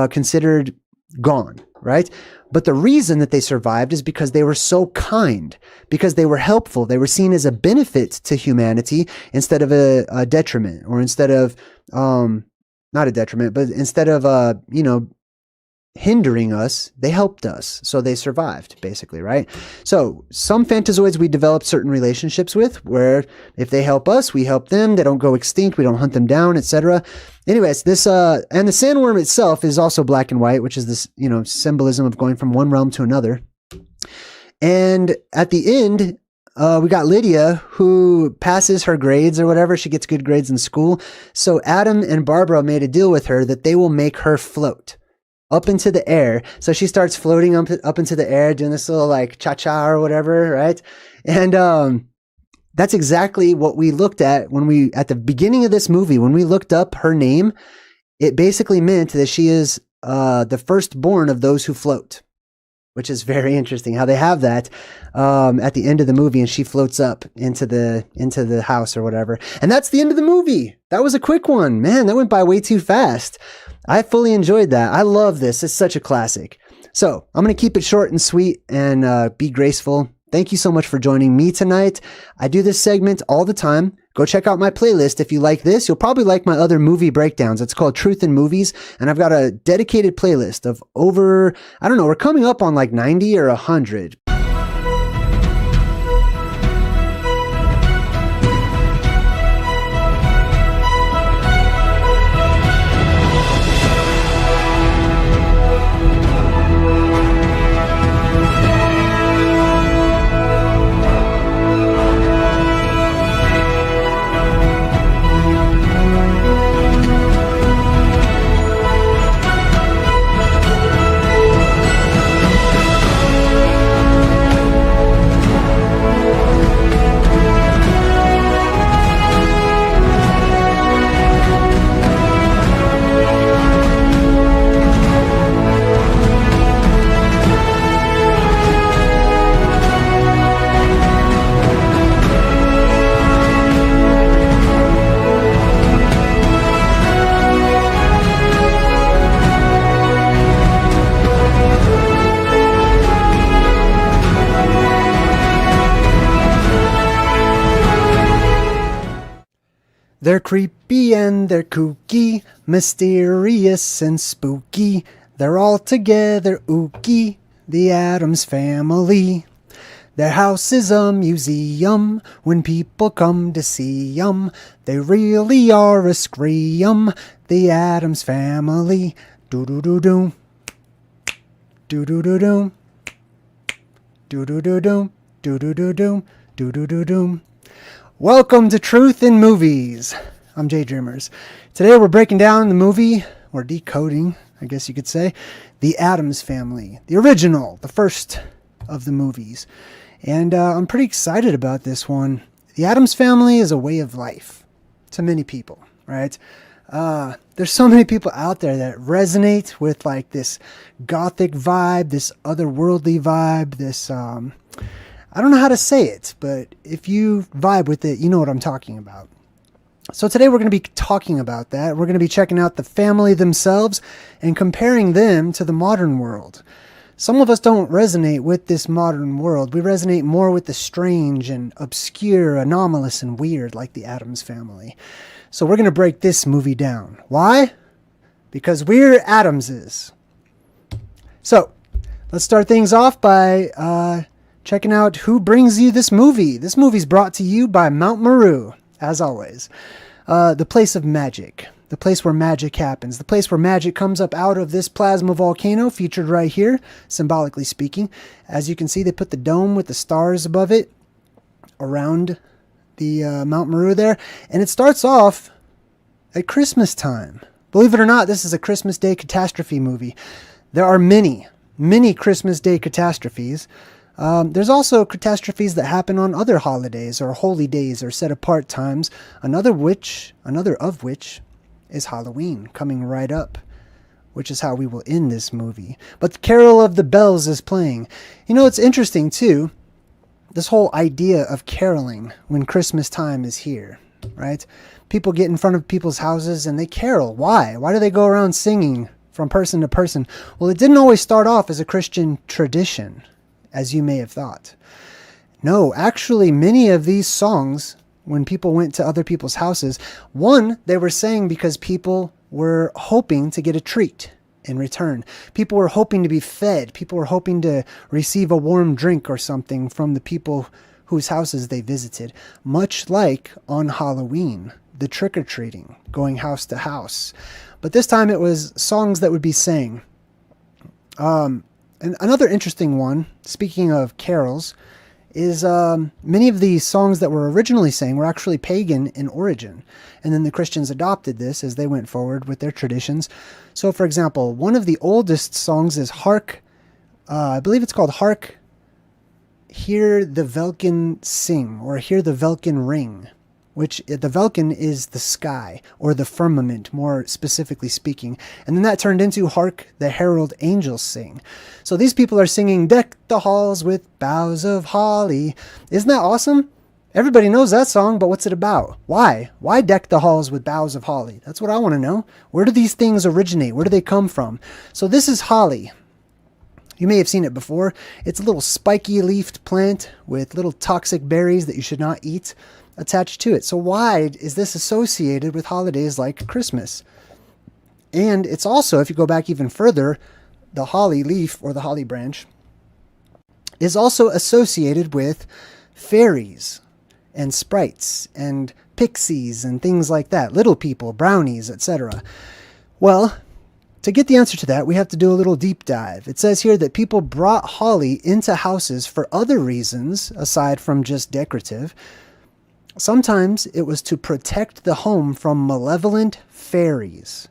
considered gone, right? But the reason that they survived is because they were so kind, because they were helpful. They were seen as a benefit to humanity instead of a detriment, or instead of, not a detriment, but instead of, hindering us, they helped us. So they survived, basically, right? So some phantazoids we develop certain relationships with, where if they help us, we help them. They don't go extinct. We don't hunt them down, etc. Anyways, this, and the sandworm itself is also black and white, which is this, symbolism of going from one realm to another. And at the end, we got Lydia, who passes her grades or whatever. She gets good grades in school. So Adam and Barbara made a deal with her that they will make her float up into the air. So she starts floating up into the air, doing this little like cha-cha or whatever, right? And that's exactly what we looked at at the beginning of this movie, when we looked up her name. It basically meant that she is the firstborn of those who float, which is very interesting how they have that at the end of the movie, and she floats up into the house or whatever. And that's the end of the movie. That was a quick one. Man, that went by way too fast. I fully enjoyed that. I love this. It's such a classic. So I'm going to keep it short and sweet and be graceful. Thank you so much for joining me tonight. I do this segment all the time. Go check out my playlist. If you like this, you'll probably like my other movie breakdowns. It's called Truth in Movies. And I've got a dedicated playlist of over, I don't know, we're coming up on like 90 or 100. They're creepy and they're kooky, mysterious and spooky. They're all together ooky, the Addams Family. Their house is a museum when people come to see 'em. They really are a scream, the Addams Family. Do-do-do-do. Do-do-do-do. Do-do-do-do. Do-do-do-do. Do-do-do-do. Welcome to Truth in Movies. I'm JayDreamerZ. Today we're breaking down the movie, or decoding, I guess you could say, The Addams Family. The original, the first of the movies. And I'm pretty excited about this one. The Addams Family is a way of life to many people, right? There's so many people out there that resonate with like this gothic vibe, this otherworldly vibe, this, I don't know how to say it, but if you vibe with it, you know what I'm talking about. So today we're going to be talking about that. We're going to be checking out the family themselves and comparing them to the modern world. Some of us don't resonate with this modern world. We resonate more with the strange and obscure, anomalous and weird, like the Addams Family. So we're going to break this movie down. Why? Because we're Addamses. So let's start things off by checking out who brings you this movie. This movie's brought to you by Mount Meru, as always. The place of magic. The place where magic happens. The place where magic comes up out of this plasma volcano, featured right here, symbolically speaking. As you can see, they put the dome with the stars above it around the Mount Meru there. And it starts off at Christmas time. Believe it or not, this is a Christmas Day catastrophe movie. There are many Christmas Day catastrophes. There's also catastrophes that happen on other holidays or holy days or set apart times, another of which is Halloween, coming right up, which is how we will end this movie. But the Carol of the Bells is playing. You know, it's interesting too, this whole idea of caroling when Christmas time is here, right? People get in front of people's houses and they carol. Why? Why do they go around singing from person to person? Well, it didn't always start off as a Christian tradition, as you may have thought. No, actually, many of these songs, when people went to other people's houses, one, they were sang because people were hoping to get a treat in return. People were hoping to be fed. People were hoping to receive a warm drink or something from the people whose houses they visited. Much like on Halloween, the trick-or-treating, going house to house. But this time it was songs that would be sang. And another interesting one, speaking of carols, is many of the songs that were originally sang were actually pagan in origin. And then the Christians adopted this as they went forward with their traditions. So, for example, one of the oldest songs is Hark, I believe it's called Hark, Hear the Velkin Sing, or Hear the Velkin Ring, which the Velkin is the sky, or the firmament, more specifically speaking. And then that turned into Hark the Herald Angels Sing. So these people are singing, Deck the Halls with Boughs of Holly. Isn't that awesome? Everybody knows that song, but what's it about? Why? Why deck the halls with boughs of holly? That's what I want to know. Where do these things originate? Where do they come from? So this is holly. You may have seen it before. It's a little spiky leafed plant with little toxic berries that you should not eat attached to it. So why is this associated with holidays like Christmas? And it's also, if you go back even further, the holly leaf or the holly branch is also associated with fairies and sprites and pixies and things like that, little people, brownies, etc. Well, to get the answer to that, we have to do a little deep dive. It says here that people brought holly into houses for other reasons aside from just decorative. Sometimes it was to protect the home from malevolent fairies.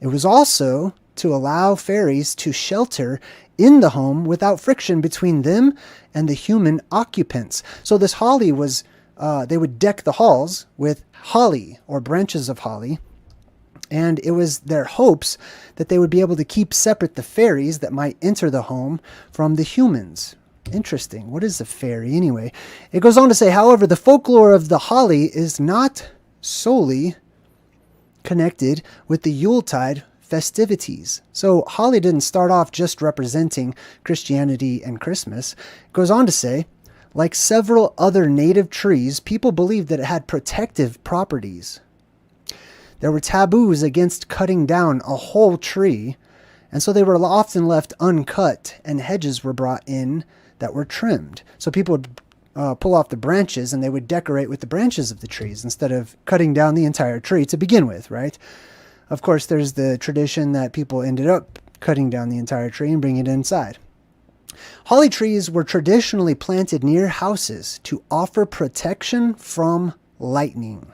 It was also to allow fairies to shelter in the home without friction between them and the human occupants. So this holly was, they would deck the halls with holly or branches of holly. And it was their hopes that they would be able to keep separate the fairies that might enter the home from the humans. Interesting. What is a fairy anyway? It goes on to say, however, the folklore of the holly is not solely connected with the Yuletide festivities. So holly didn't start off just representing Christianity and Christmas. It goes on to say, like several other native trees, people believed that it had protective properties. There were taboos against cutting down a whole tree, and so they were often left uncut, and hedges were brought in that were trimmed. So people would pull off the branches, and they would decorate with the branches of the trees instead of cutting down the entire tree to begin with, right? Of course, there's the tradition that people ended up cutting down the entire tree and bringing it inside. Holly trees were traditionally planted near houses to offer protection from lightning.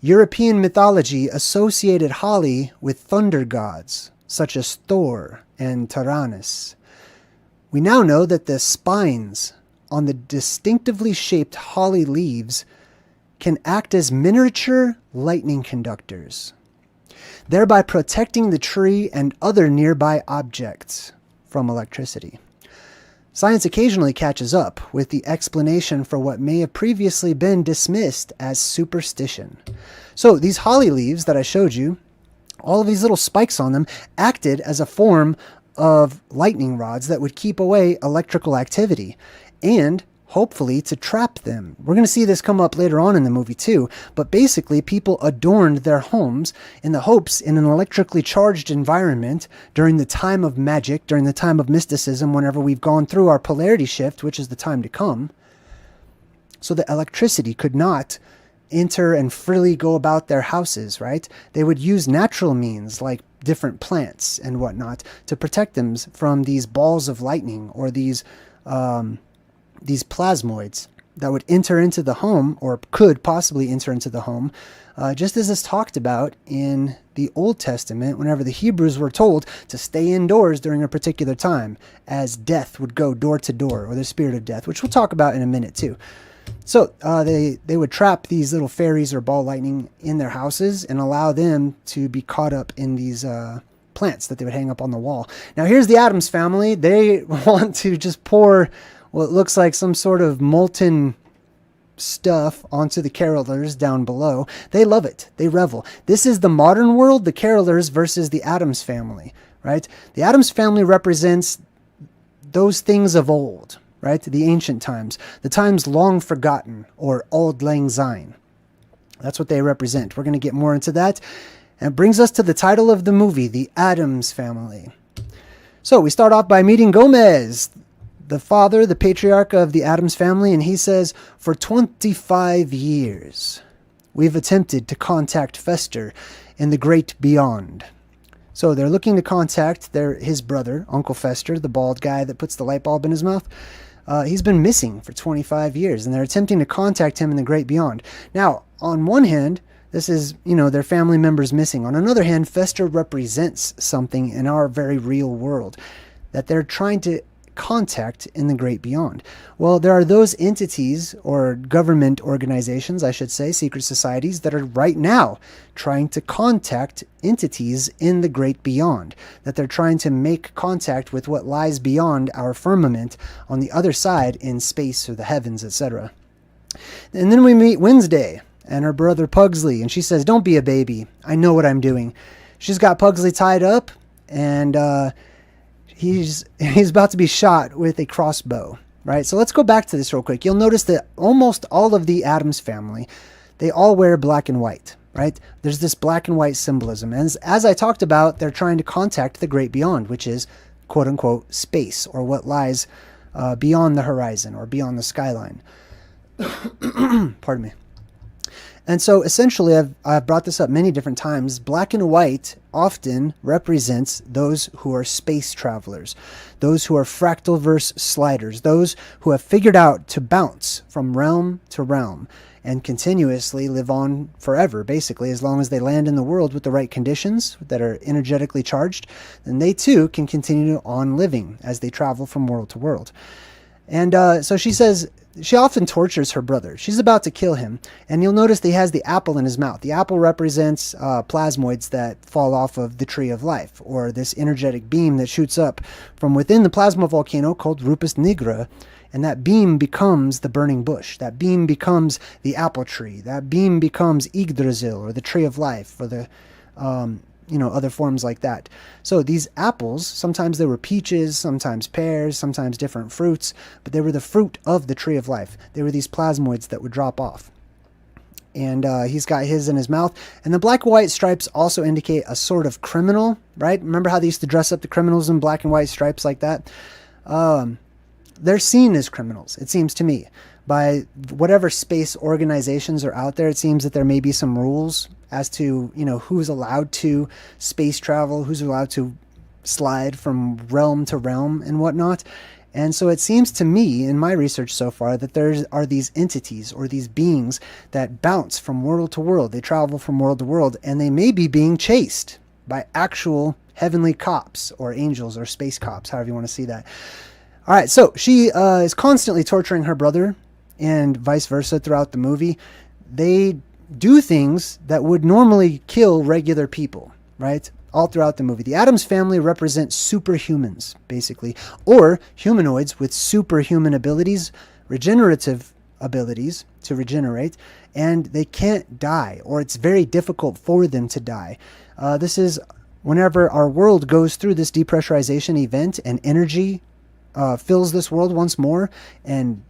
European mythology associated holly with thunder gods, such as Thor and Tyrannus. We now know that the spines on the distinctively shaped holly leaves can act as miniature lightning conductors, thereby protecting the tree and other nearby objects from electricity. Science occasionally catches up with the explanation for what may have previously been dismissed as superstition. So these holly leaves that I showed you, all of these little spikes on them, acted as a form of lightning rods that would keep away electrical activity and hopefully to trap them. We're going to see this come up later on in the movie too, but basically people adorned their homes in the hopes in an electrically charged environment during the time of magic, during the time of mysticism, whenever we've gone through our polarity shift, which is the time to come, so that electricity could not enter and freely go about their houses, right? They would use natural means like different plants and whatnot to protect them from these balls of lightning or these plasmoids that would enter into the home, or could possibly enter into the home, just as is talked about in the Old Testament whenever the Hebrews were told to stay indoors during a particular time, as death would go door to door, or the spirit of death, which we'll talk about in a minute too. So they would trap these little fairies or ball lightning in their houses and allow them to be caught up in these plants that they would hang up on the wall. Now here's the Addams family. They want to just pour what looks like some sort of molten stuff onto the carolers down below. They love it. They revel. This is the modern world, the carolers versus the Addams family, right? The Addams family represents those things of old, right? The ancient times, the times long forgotten, or Auld Lang Syne. That's what they represent. We're going to get more into that. And it brings us to the title of the movie, The Addams Family. So we start off by meeting Gomez, the father, the patriarch of the Addams family, and he says, for 25 years, we've attempted to contact Fester in the great beyond. So they're looking to contact his brother, Uncle Fester, the bald guy that puts the light bulb in his mouth. He's been missing for 25 years, and they're attempting to contact him in the great beyond. Now, on one hand, this is, their family members missing. On another hand, Fester represents something in our very real world that they're trying to contact in the great beyond. Well, there are those entities, or government organizations, I should say, secret societies, that are right now trying to contact entities in the great beyond, that they're trying to make contact with what lies beyond our firmament on the other side in space or the heavens, etc. And then we meet Wednesday and her brother Pugsley, and she says, don't be a baby. I know what I'm doing. She's got Pugsley tied up, and he's about to be shot with a crossbow, right? So let's go back to this real quick. You'll notice that almost all of the Addams family, they all wear black and white, right? There's this black and white symbolism. And as I talked about, they're trying to contact the great beyond, which is quote unquote space, or what lies beyond the horizon or beyond the skyline. Pardon me. And so essentially, I've brought this up many different times. Black and white often represents those who are space travelers, those who are fractalverse sliders, those who have figured out to bounce from realm to realm and continuously live on forever, basically, as long as they land in the world with the right conditions that are energetically charged, then they too can continue on living as they travel from world to world. And so she says, she often tortures her brother. She's about to kill him. And you'll notice that he has the apple in his mouth. The apple represents plasmoids that fall off of the tree of life, or this energetic beam that shoots up from within the plasma volcano called Rupus nigra. And that beam becomes the burning bush. That beam becomes the apple tree. That beam becomes Yggdrasil, or the tree of life, or the other forms like that. So these apples, sometimes they were peaches, sometimes pears, sometimes different fruits, but they were the fruit of the tree of life. They were these plasmoids that would drop off. and he's got his in his mouth. And the black and white stripes also indicate a sort of criminal, right? Remember how they used to dress up the criminals in black and white stripes like that? They're seen as criminals, it seems to me. By whatever space organizations are out there, it seems that there may be some rules as to, who's allowed to space travel, who's allowed to slide from realm to realm and whatnot. And so it seems to me, in my research so far, that there are these entities or these beings that bounce from world to world. They travel from world to world, and they may be being chased by actual heavenly cops or angels or space cops, however you want to see that. All right, so she is constantly torturing her brother and vice versa throughout the movie. They do things that would normally kill regular people, right? All throughout the movie. The Addams family represents superhumans, basically, or humanoids with superhuman abilities, regenerative abilities to regenerate, and they can't die, or it's very difficult for them to die. This is whenever our world goes through this depressurization event and energy fills this world once more, and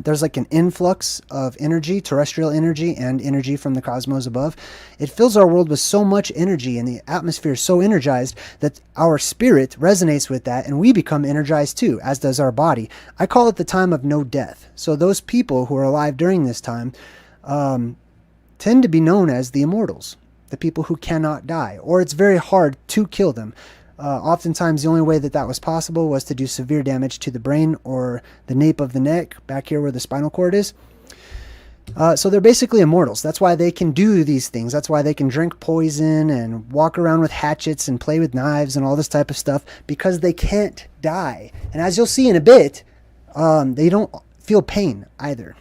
there's like an influx of energy, terrestrial energy, and energy from the cosmos above. It fills our world with so much energy, and the atmosphere is so energized that our spirit resonates with that, and we become energized too, as does our body. I call it the time of no death. So those people who are alive during this time tend to be known as the immortals, the people who cannot die, or it's very hard to kill them. Oftentimes the only way that was possible was to do severe damage to the brain or the nape of the neck, back here where the spinal cord is. So they're basically immortals. That's why they can do these things. That's why they can drink poison and walk around with hatchets and play with knives and all this type of stuff, because they can't die. And as you'll see in a bit, they don't feel pain either.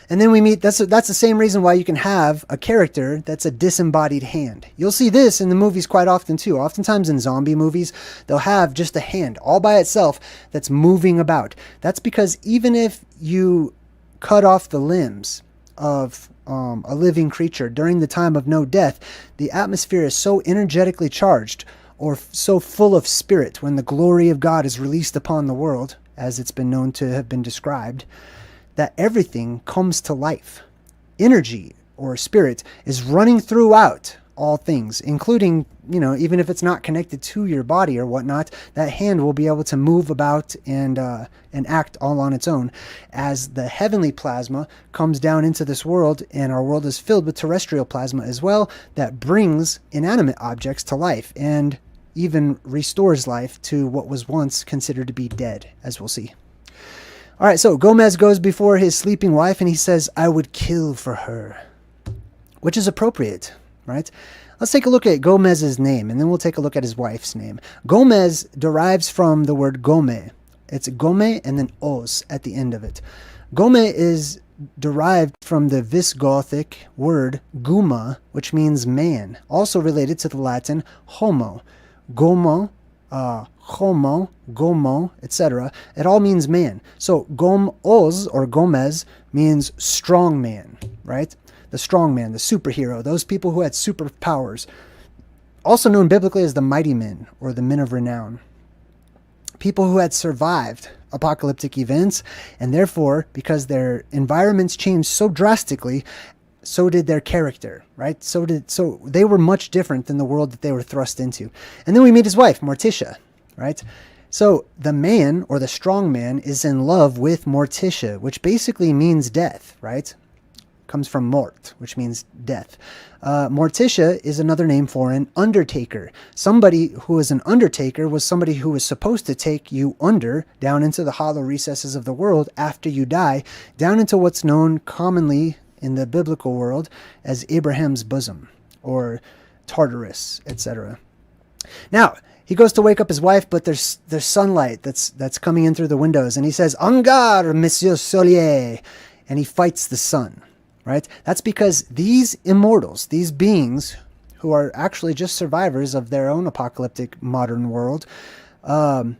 And then we meet, that's the same reason why you can have a character that's a disembodied hand. You'll see this in the movies quite often too. Oftentimes in zombie movies, they'll have just a hand all by itself that's moving about. That's because even if you cut off the limbs of a living creature during the time of no death, the atmosphere is so energetically charged or so full of spirit when the glory of God is released upon the world, as it's been known to have been described, that everything comes to life. Energy or spirit is running throughout all things, including, even if it's not connected to your body or whatnot, that hand will be able to move about and act all on its own as the heavenly plasma comes down into this world, and our world is filled with terrestrial plasma as well that brings inanimate objects to life and even restores life to what was once considered to be dead, as we'll see. All right, so Gomez goes before his sleeping wife and he says, "I would kill for her," which is appropriate, right? Let's take a look at Gomez's name, and then we'll take a look at his wife's name. Gomez derives from the word gome. It's gome and then os at the end of it. Gome is derived from the Visigothic word guma, which means man, also related to the Latin homo. Gomo, homo, gomo, etc. It all means man. So gomos or Gomez means strong man, right? The strong man, the superhero, those people who had superpowers. Also known biblically as the mighty men or the men of renown. People who had survived apocalyptic events, and therefore, because their environments changed so drastically, so did their character, right? So they were much different than the world that they were thrust into. And then we meet his wife, Morticia, right? So the man, or the strong man, is in love with Morticia, which basically means death, right? Comes from mort, which means death. Morticia is another name for an undertaker. Somebody who is an undertaker was somebody who was supposed to take you under, down into the hollow recesses of the world after you die, down into what's known commonly in the biblical world as Abraham's bosom, or Tartarus, etc. Now, he goes to wake up his wife, but there's sunlight that's coming in through the windows, and he says, "En garde, Monsieur Solier," and he fights the sun, right? That's because these immortals, these beings who are actually just survivors of their own apocalyptic modern world, there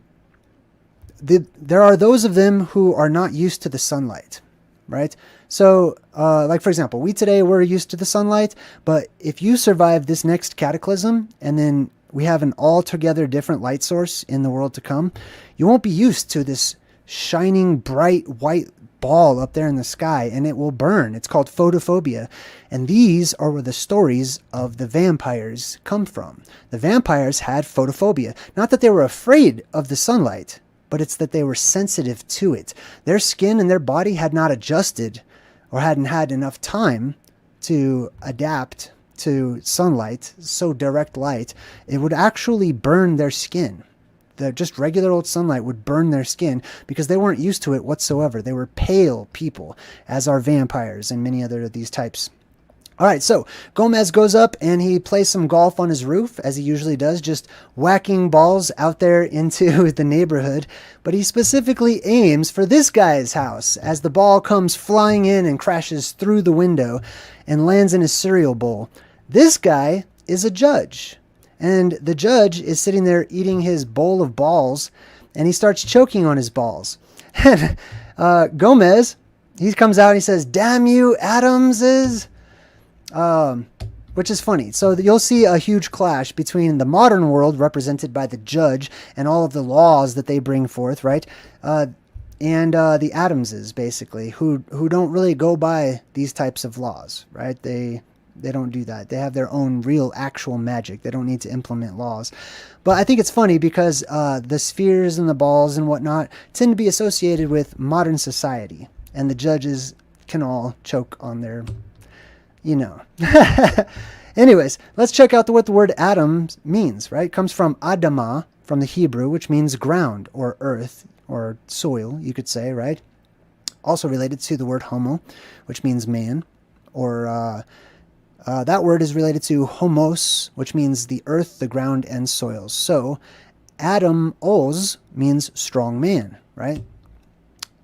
are those of them who are not used to the sunlight, right? So, like for example, we're used to the sunlight, but if you survive this next cataclysm, and then we have an altogether different light source in the world to come, you won't be used to this shining, bright, white ball up there in the sky and it will burn. It's called photophobia. And these are where the stories of the vampires come from. The vampires had photophobia. Not that they were afraid of the sunlight, but it's that they were sensitive to it. Their skin and their body had not adjusted or hadn't had enough time to adapt to sunlight, so direct light. It would actually burn their skin. Just regular old sunlight would burn their skin because they weren't used to it whatsoever. They were pale people, as are vampires and many other of these types. All right, so Gomez goes up and he plays some golf on his roof, as he usually does, just whacking balls out there into the neighborhood. But he specifically aims for this guy's house as the ball comes flying in and crashes through the window and lands in his cereal bowl. This guy is a judge. And the judge is sitting there eating his bowl of balls, and he starts choking on his balls. And Gomez, he comes out and he says, "Damn you, Adamses," which is funny. So you'll see a huge clash between the modern world, represented by the judge, and all of the laws that they bring forth, right? And the Adamses, basically, who don't really go by these types of laws, right? They don't do that. They have their own real actual magic. They don't need to implement laws. But I think it's funny because the spheres and the balls and whatnot tend to be associated with modern society. And the judges can all choke on their, Anyways, let's check out what the word Adam means, right? It comes from Adama, from the Hebrew, which means ground or earth or soil, you could say, right? Also related to the word homo, which means man, or that word is related to homos, which means the earth, the ground, and soils. So Adam Oz means strong man, right?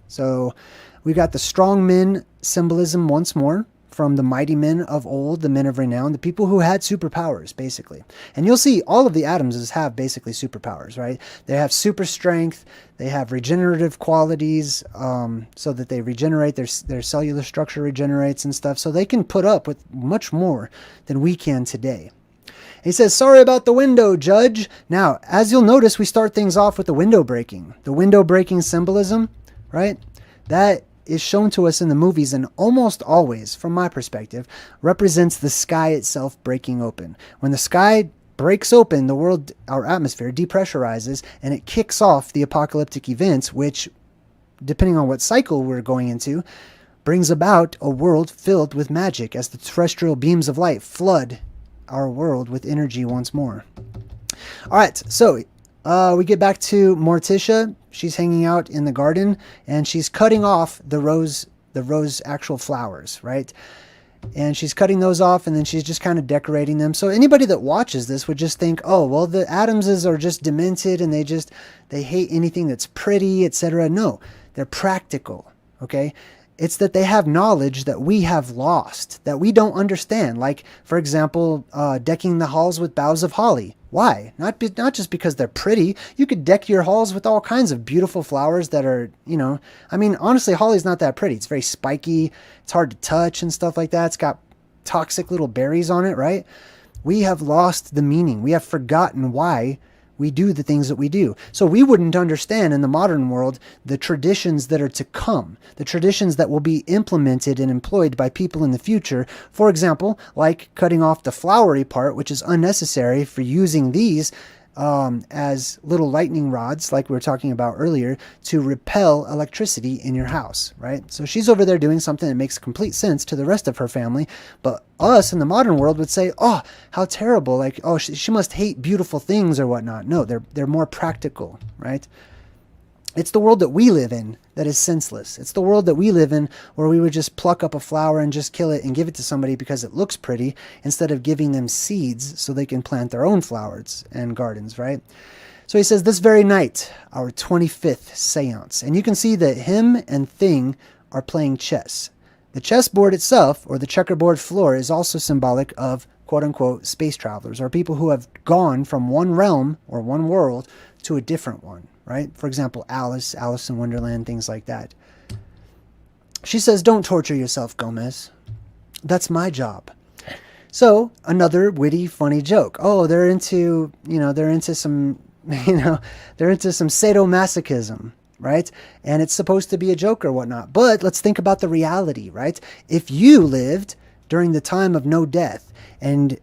So we got the strong men symbolism once more from the mighty men of old, the men of renown, the people who had superpowers, basically. And you'll see all of the Adamses have basically superpowers, right? They have super strength, they have regenerative qualities, so that they regenerate, their cellular structure regenerates and stuff, so they can put up with much more than we can today. He says, "Sorry about the window, Judge." Now, as you'll notice, we start things off with the window breaking. The window breaking symbolism, right? That is shown to us in the movies and almost always, from my perspective, represents the sky itself breaking open. When the sky breaks open, the world, our atmosphere, depressurizes, and it kicks off the apocalyptic events, which, depending on what cycle we're going into, brings about a world filled with magic as the terrestrial beams of light flood our world with energy once more. All right, so we get back to Morticia. She's hanging out in the garden and she's cutting off the rose actual flowers, right? And she's cutting those off and then she's just kind of decorating them. So anybody that watches this would just think, oh, well, the Adamses are just demented and they hate anything that's pretty, etc. No, they're practical, okay? It's that they have knowledge that we have lost, that we don't understand. Like, for example, decking the halls with boughs of holly. Why? Not just because they're pretty. You could deck your halls with all kinds of beautiful flowers that are, I mean, honestly, holly's not that pretty. It's very spiky. It's hard to touch and stuff like that. It's got toxic little berries on it, right? We have lost the meaning. We have forgotten why we do the things that we do. So we wouldn't understand in the modern world the traditions that are to come, the traditions that will be implemented and employed by people in the future. For example, like cutting off the flowery part, which is unnecessary, for using these as little lightning rods, like we were talking about earlier, to repel electricity in your house, right? So she's over there doing something that makes complete sense to the rest of her family, but us in the modern world would say, oh, how terrible, like, oh, she must hate beautiful things or whatnot. No, they're more practical, right? It's the world that we live in that is senseless. It's the world that we live in where we would just pluck up a flower and just kill it and give it to somebody because it looks pretty, instead of giving them seeds so they can plant their own flowers and gardens, right? So he says, this very night, our 25th seance. And you can see that him and Thing are playing chess. The chessboard itself, or the checkerboard floor, is also symbolic of quote-unquote space travelers, or people who have gone from one realm or one world to a different one. Right? For example, Alice in Wonderland, things like that. She says, don't torture yourself, Gomez. That's my job. So, another witty, funny joke. Oh, they're into some sadomasochism, right? And it's supposed to be a joke or whatnot. But let's think about the reality, right? If you lived during the time of no death and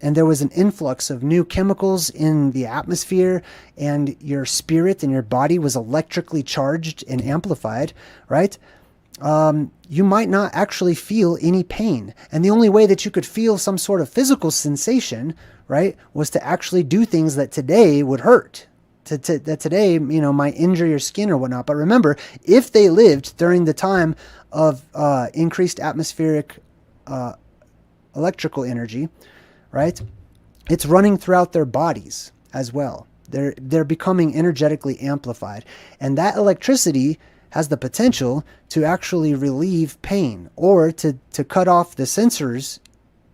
there was an influx of new chemicals in the atmosphere and your spirit and your body was electrically charged and amplified, right? You might not actually feel any pain. And the only way that you could feel some sort of physical sensation, right, was to actually do things that today would hurt. That today, might injure your skin or whatnot. But remember, if they lived during the time of increased atmospheric electrical energy, right, it's running throughout their bodies as well. They're becoming energetically amplified. And that electricity has the potential to actually relieve pain or to cut off the sensors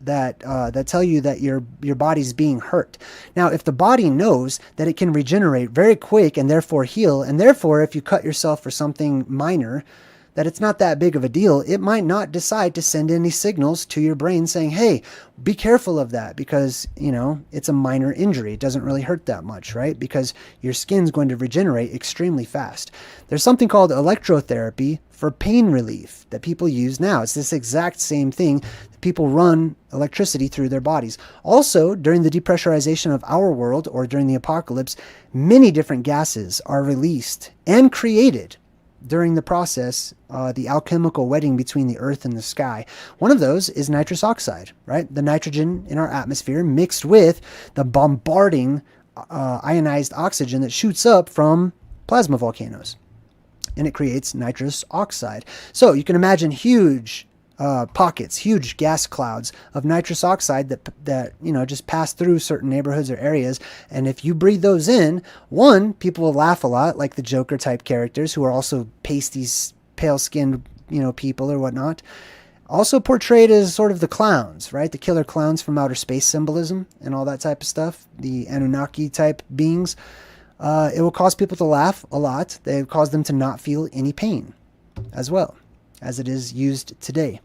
that tell you that your body's being hurt. Now, if the body knows that it can regenerate very quick and therefore heal, and therefore if you cut yourself for something minor, that it's not that big of a deal, it might not decide to send any signals to your brain saying, hey, be careful of that because, it's a minor injury. It doesn't really hurt that much, right? Because your skin's going to regenerate extremely fast. There's something called electrotherapy for pain relief that people use now. It's this exact same thing. People run electricity through their bodies. Also, during the depressurization of our world or during the apocalypse, many different gases are released and created during the process, the alchemical wedding between the earth and the sky. One of those is nitrous oxide, right? The nitrogen in our atmosphere mixed with the bombarding ionized oxygen that shoots up from plasma volcanoes. And it creates nitrous oxide. So you can imagine huge pockets, huge gas clouds of nitrous oxide that just pass through certain neighborhoods or areas. And if you breathe those in, one, people will laugh a lot, like the Joker type characters who are also pasty, pale-skinned, people or whatnot. Also portrayed as sort of the clowns, right? The killer clowns from outer space symbolism and all that type of stuff. The Anunnaki type beings. It will cause people to laugh a lot. They cause them to not feel any pain as well, as it is used today.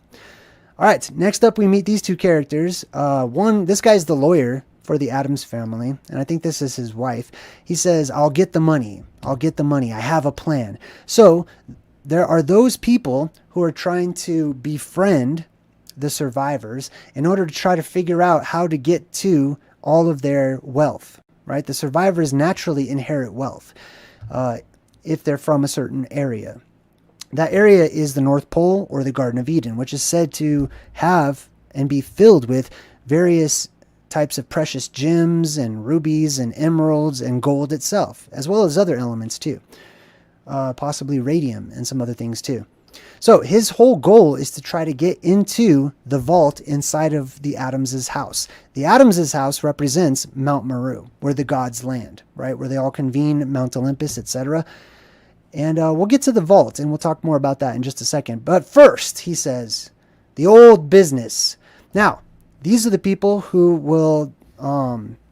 All right, next up we meet these two characters. This guy's the lawyer for the Addams family, and I think this is his wife. He says, I'll get the money. I'll get the money. I have a plan. So there are those people who are trying to befriend the survivors in order to try to figure out how to get to all of their wealth, right? The survivors naturally inherit wealth if they're from a certain area. That area is the North Pole or the Garden of Eden, which is said to have and be filled with various types of precious gems and rubies and emeralds and gold itself, as well as other elements too. Possibly radium and some other things too. So his whole goal is to try to get into the vault inside of the Addams' house. The Addams' house represents Mount Meru, where the gods land, right? Where they all convene, Mount Olympus, etc. And we'll get to the vault, and we'll talk more about that in just a second. But first, he says, the old business. Now, these are the people who will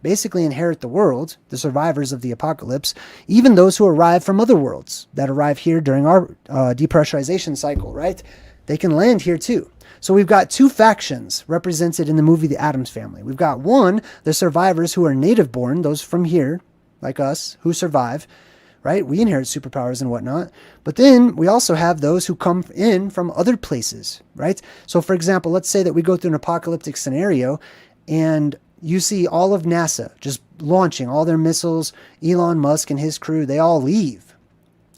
basically inherit the world, the survivors of the apocalypse, even those who arrive from other worlds that arrive here during our depressurization cycle, right? They can land here too. So we've got two factions represented in the movie The Addams Family. We've got one, the survivors who are native born, those from here, like us, who survive, right? We inherit superpowers and whatnot. But then we also have those who come in from other places, right? So for example, let's say that we go through an apocalyptic scenario and you see all of NASA just launching all their missiles. Elon Musk and his crew, they all leave.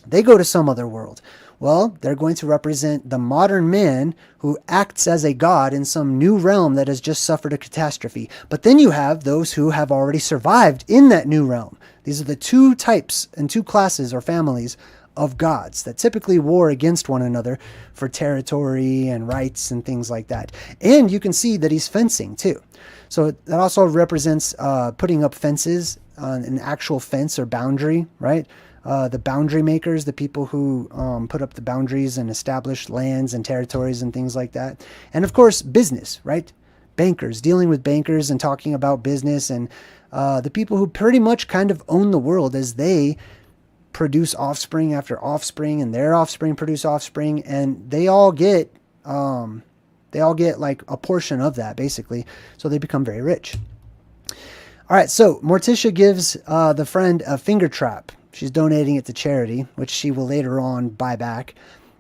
They go to some other world. Well, they're going to represent the modern man who acts as a god in some new realm that has just suffered a catastrophe. But then you have those who have already survived in that new realm. These are the two types and two classes or families of gods that typically war against one another for territory and rights and things like that. And you can see that he's fencing too. So that also represents putting up fences, an actual fence or boundary, right? The boundary makers, the people who put up the boundaries and establish lands and territories and things like that. And of course, business, right? Bankers, dealing with bankers and talking about business, and the people who pretty much kind of own the world as they produce offspring after offspring, and their offspring produce offspring, and they all get like a portion of that basically. So they become very rich. All right, so Morticia gives the friend a finger trap She's donating it to charity, which she will later on buy back.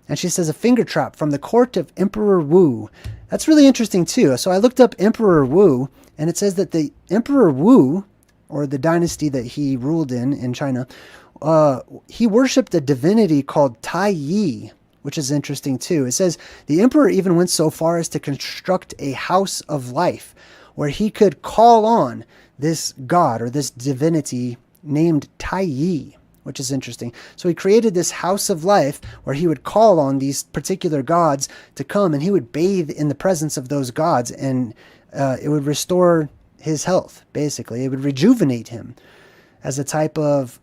And she says, a finger trap from the court of Emperor Wu. That's really interesting too. So I looked up Emperor Wu, and it says that the Emperor Wu, or the dynasty that he ruled in China, he worshipped a divinity called Tai Yi, which is interesting too. It says the emperor even went so far as to construct a house of life where he could call on this god or this divinity named Tai Yi, which is interesting. So he created this house of life where he would call on these particular gods to come, and he would bathe in the presence of those gods, and it would restore his health, basically. It would rejuvenate him as a type of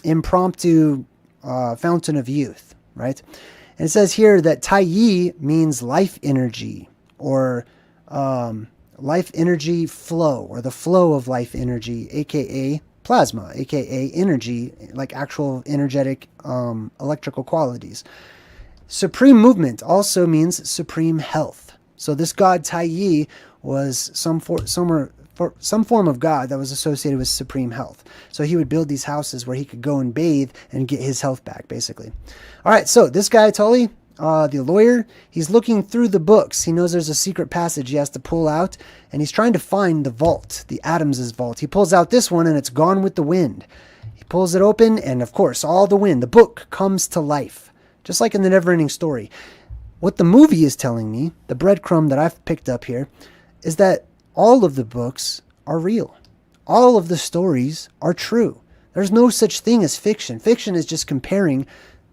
impromptu fountain of youth, right? And it says here that Tai Yi means life energy, or life energy flow, or the flow of life energy, aka plasma, aka energy, like actual energetic electrical qualities. Supreme movement also means supreme health. So this god Tai Yi was some form of god that was associated with supreme health. So he would build these houses where he could go and bathe and get his health back, basically. All right, so this guy, Tully, the lawyer, he's looking through the books. He knows there's a secret passage he has to pull out, and he's trying to find the vault, the Adams' vault. He pulls out this one, and it's gone with the wind. He pulls it open, and of course, all the wind, the book comes to life, just like in the Neverending Story. What the movie is telling me, the breadcrumb that I've picked up here, is that all of the books are real. All of the stories are true. There's no such thing as fiction. Fiction is just comparing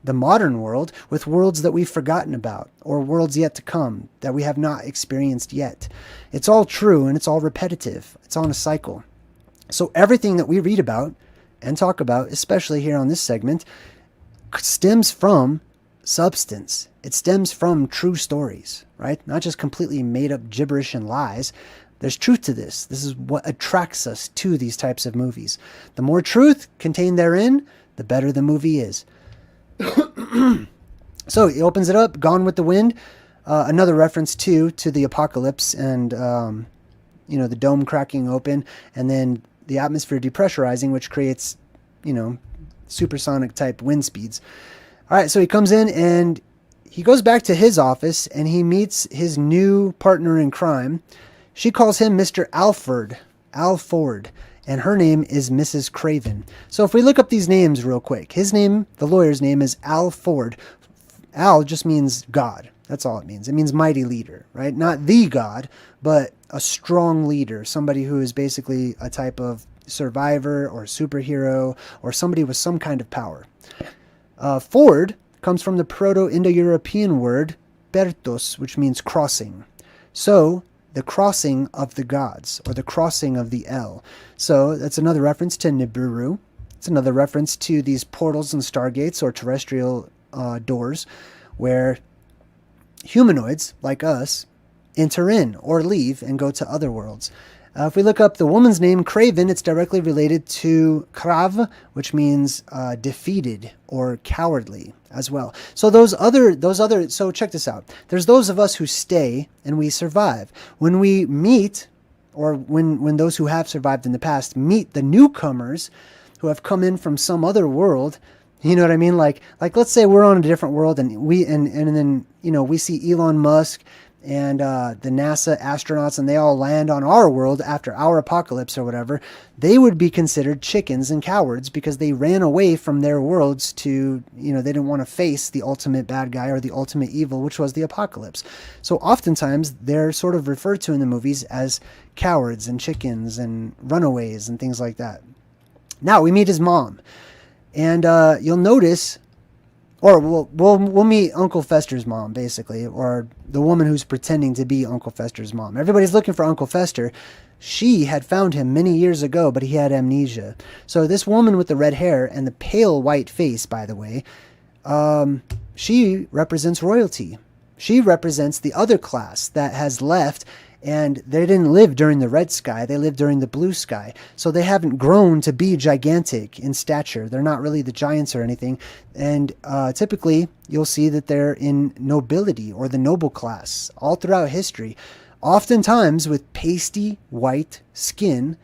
the modern world with worlds that we've forgotten about, or worlds yet to come that we have not experienced yet. It's all true, and it's all repetitive. It's on a cycle. So everything that we read about and talk about, especially here on this segment, stems from substance. It stems from true stories, right? Not just completely made up gibberish and lies. There's truth to this. This is what attracts us to these types of movies. The more truth contained therein, the better the movie is. So he opens it up, Gone with the Wind. Another reference to the apocalypse and, the dome cracking open, and then the atmosphere depressurizing, which creates, supersonic type wind speeds. All right, so he comes in and he goes back to his office and he meets his new partner in crime. She calls him Mr. Alford, and her name is Mrs. Craven. So if we look up these names real quick, his name, the lawyer's name, is Alford. Al just means God. That's all it means. It means mighty leader, right? Not the God, but a strong leader, somebody who is basically a type of survivor or superhero or somebody with some kind of power. Ford comes from the Proto-Indo-European word pertos, which means crossing. So the crossing of the gods, or the crossing of the El. So that's another reference to Nibiru. It's another reference to these portals and stargates, or terrestrial doors, where humanoids like us enter in or leave and go to other worlds. If we look up the woman's name, Craven, it's directly related to Krav, which means defeated or cowardly as well. So so check this out. There's those of us who stay and we survive. When we meet, or when those who have survived in the past meet the newcomers who have come in from some other world, you know what I mean? Like let's say we're on a different world and then we see Elon Musk and the NASA astronauts, and they all land on our world after our apocalypse or whatever. They would be considered chickens and cowards because they ran away from their worlds to, they didn't want to face the ultimate bad guy or the ultimate evil, which was the apocalypse. So oftentimes they're sort of referred to in the movies as cowards and chickens and runaways and things like that. Now we meet his mom, and you'll notice, or we'll meet Uncle Fester's mom, basically, or the woman who's pretending to be Uncle Fester's mom. Everybody's looking for Uncle Fester. She had found him many years ago, but he had amnesia. So this woman with the red hair and the pale white face, by the way, she represents royalty. She represents the other class that has left, and they didn't live during the red sky. They lived during the blue sky. So they haven't grown to be gigantic in stature. They're not really the giants or anything. And typically, you'll see that they're in nobility or the noble class all throughout history, oftentimes with pasty white skin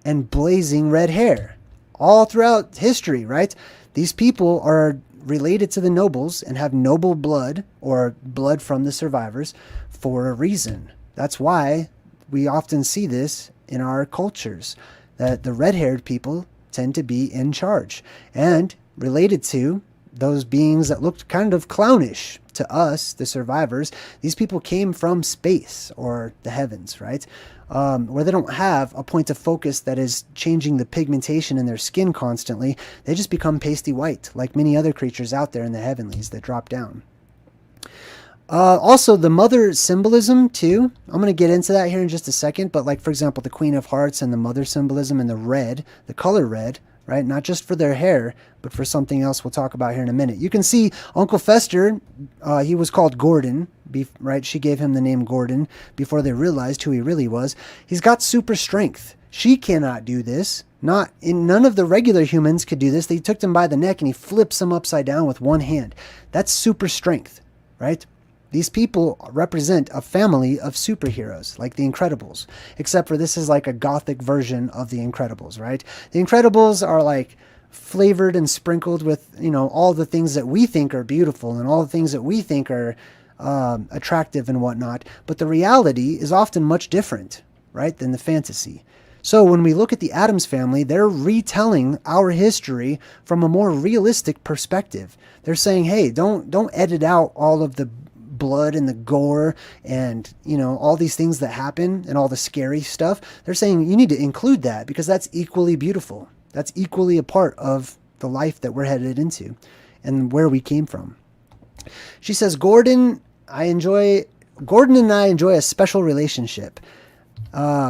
and blazing red hair. all throughout history, right? These people are related to the nobles and have noble blood or blood from the survivors for a reason. That's why we often see this in our cultures, that the red-haired people tend to be in charge and related to those beings that looked kind of clownish to us, the survivors. These people came from space or the heavens, right? Where they don't have a point of focus that is changing the pigmentation in their skin constantly. They just become pasty white, like many other creatures out there in the heavenlies that drop down. Also, the mother symbolism, too. I'm going to get into that here in just a second. But, like, for example, the Queen of Hearts and the mother symbolism and the red, the color red, right? Not just for their hair, but for something else we'll talk about here in a minute. You can see Uncle Fester, he was called Gordon, right? She gave him the name Gordon before they realized who he really was. He's got super strength. She cannot do this. None of the regular humans could do this. They took him by the neck and he flips him upside down with one hand. That's super strength, right? These people represent a family of superheroes, like the Incredibles, except for this is like a gothic version of the Incredibles, right? The Incredibles are like flavored and sprinkled with, all the things that we think are beautiful and all the things that we think are attractive and whatnot. But the reality is often much different, right, than the fantasy. So when we look at the Addams Family, they're retelling our history from a more realistic perspective. They're saying, hey, don't edit out all of the blood and the gore and all these things that happen and all the scary stuff. They're saying you need to include that because that's equally beautiful. That's equally a part of the life that we're headed into and where we came from. She says, Gordon and I enjoy a special relationship.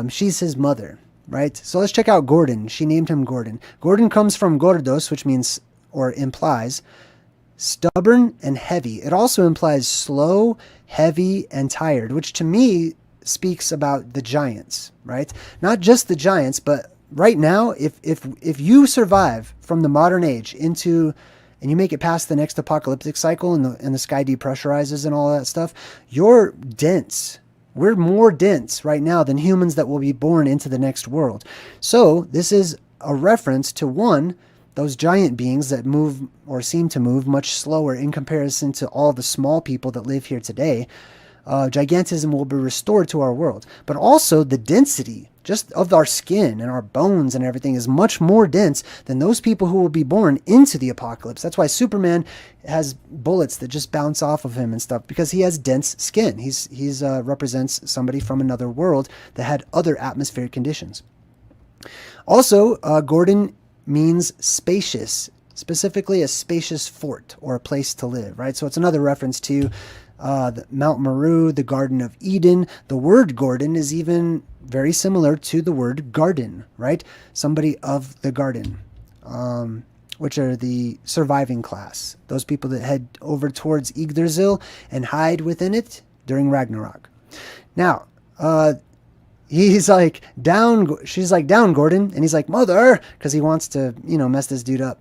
She's his mother, right? So let's check out Gordon. She named him Gordon. Gordon comes from gordos, which means or implies stubborn and heavy. It also implies slow, heavy, and tired, which to me speaks about the giants, right? Not just the giants, but right now, if you survive from the modern age and you make it past the next apocalyptic cycle and the sky depressurizes and all that stuff, you're dense. We're more dense right now than humans that will be born into the next world. So this is a reference to those giant beings that move or seem to move much slower in comparison to all the small people that live here today. Gigantism will be restored to our world. But also the density just of our skin and our bones and everything is much more dense than those people who will be born into the apocalypse. That's why Superman has bullets that just bounce off of him and stuff, because he has dense skin. He's represents somebody from another world that had other atmospheric conditions. Also, Gordon means spacious, specifically a spacious fort or a place to live, right? So it's another reference to Mount Meru, the Garden of Eden. The word Gordon is even very similar to the word garden, right? Somebody of the garden, which are the surviving class. Those people that head over towards Yggdrasil and hide within it during Ragnarok. Now, she's like, down, Gordon. And he's like, mother, because he wants to, mess this dude up.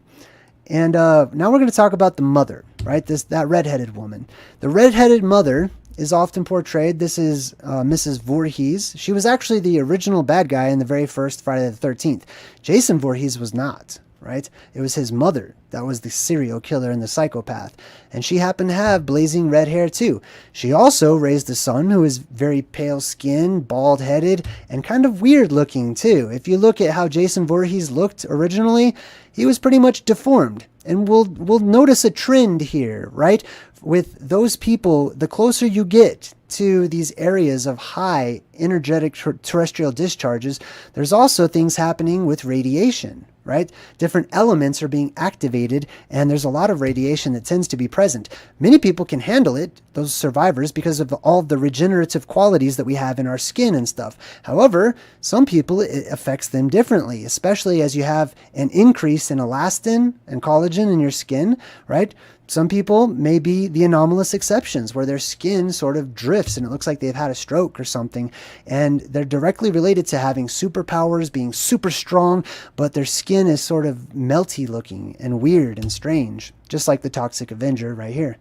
And now we're going to talk about the mother, right? That redheaded woman. The redheaded mother is often portrayed. This is Mrs. Voorhees. She was actually the original bad guy in the very first Friday the 13th. Jason Voorhees was not, right? It was his mother that was the serial killer and the psychopath. And she happened to have blazing red hair too. She also raised a son who is very pale skinned, bald headed, and kind of weird looking too. If you look at how Jason Voorhees looked originally, he was pretty much deformed. And we'll notice a trend here, right? With those people, the closer you get to these areas of high energetic terrestrial discharges, there's also things happening with radiation, right? Different elements are being activated, and there's a lot of radiation that tends to be present. Many people can handle it, those survivors, because of all the regenerative qualities that we have in our skin and stuff. However, some people, it affects them differently, especially as you have an increase in elastin and collagen in your skin, right? Some people may be the anomalous exceptions where their skin sort of drifts and it looks like they've had a stroke or something, and they're directly related to having superpowers, being super strong, but their skin is sort of melty looking and weird and strange, just like the Toxic Avenger right here.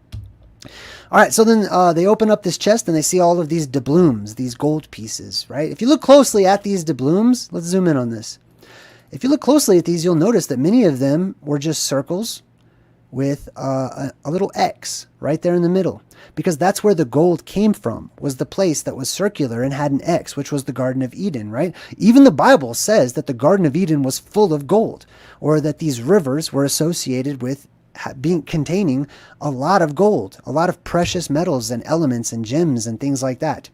All right, so then they open up this chest and they see all of these doubloons, these gold pieces, right? If you look closely at these doubloons, let's zoom in on this. if you look closely at these, you'll notice that many of them were just circles with a little X right there in the middle, because that's where the gold came from, was the place that was circular and had an X, which was the Garden of Eden, right? Even the Bible says that the Garden of Eden was full of gold, or that these rivers were associated with containing a lot of gold, a lot of precious metals and elements and gems and things like that.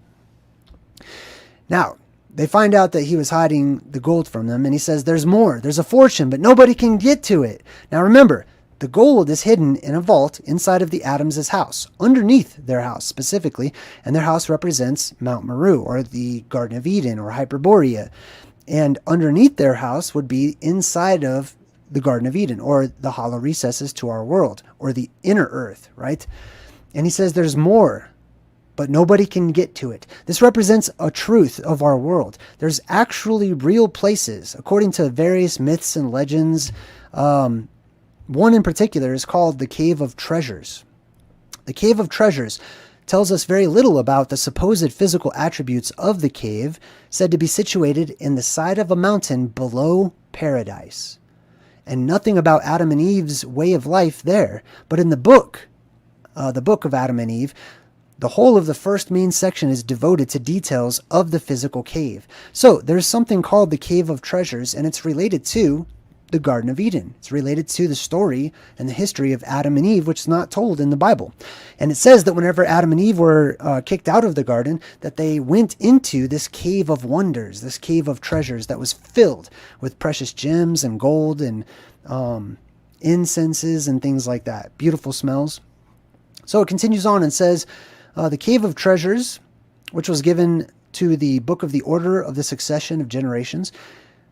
Now, they find out that he was hiding the gold from them, and he says, there's more. There's a fortune, but nobody can get to it. Now remember, the gold is hidden in a vault inside of the Adams' house, underneath their house specifically, and their house represents Mount Meru, or the Garden of Eden, or Hyperborea. And underneath their house would be inside of the Garden of Eden, or the hollow recesses to our world, or the inner earth, right? And he says there's more, but nobody can get to it. This represents a truth of our world. There's actually real places, according to various myths and legends. One in particular is called the Cave of Treasures. The Cave of Treasures tells us very little about the supposed physical attributes of the cave, said to be situated in the side of a mountain below paradise. And nothing about Adam and Eve's way of life there. But in the book of Adam and Eve, the whole of the first main section is devoted to details of the physical cave. So there's something called the Cave of Treasures, and it's related to the Garden of Eden. It's related to the story and the history of Adam and Eve, which is not told in the Bible. And it says that whenever Adam and Eve were kicked out of the garden, that they went into this cave of wonders, this cave of treasures that was filled with precious gems and gold and incenses and things like that. Beautiful smells. So it continues on and says, the Cave of Treasures, which was given to the book of the Order of the Succession of Generations,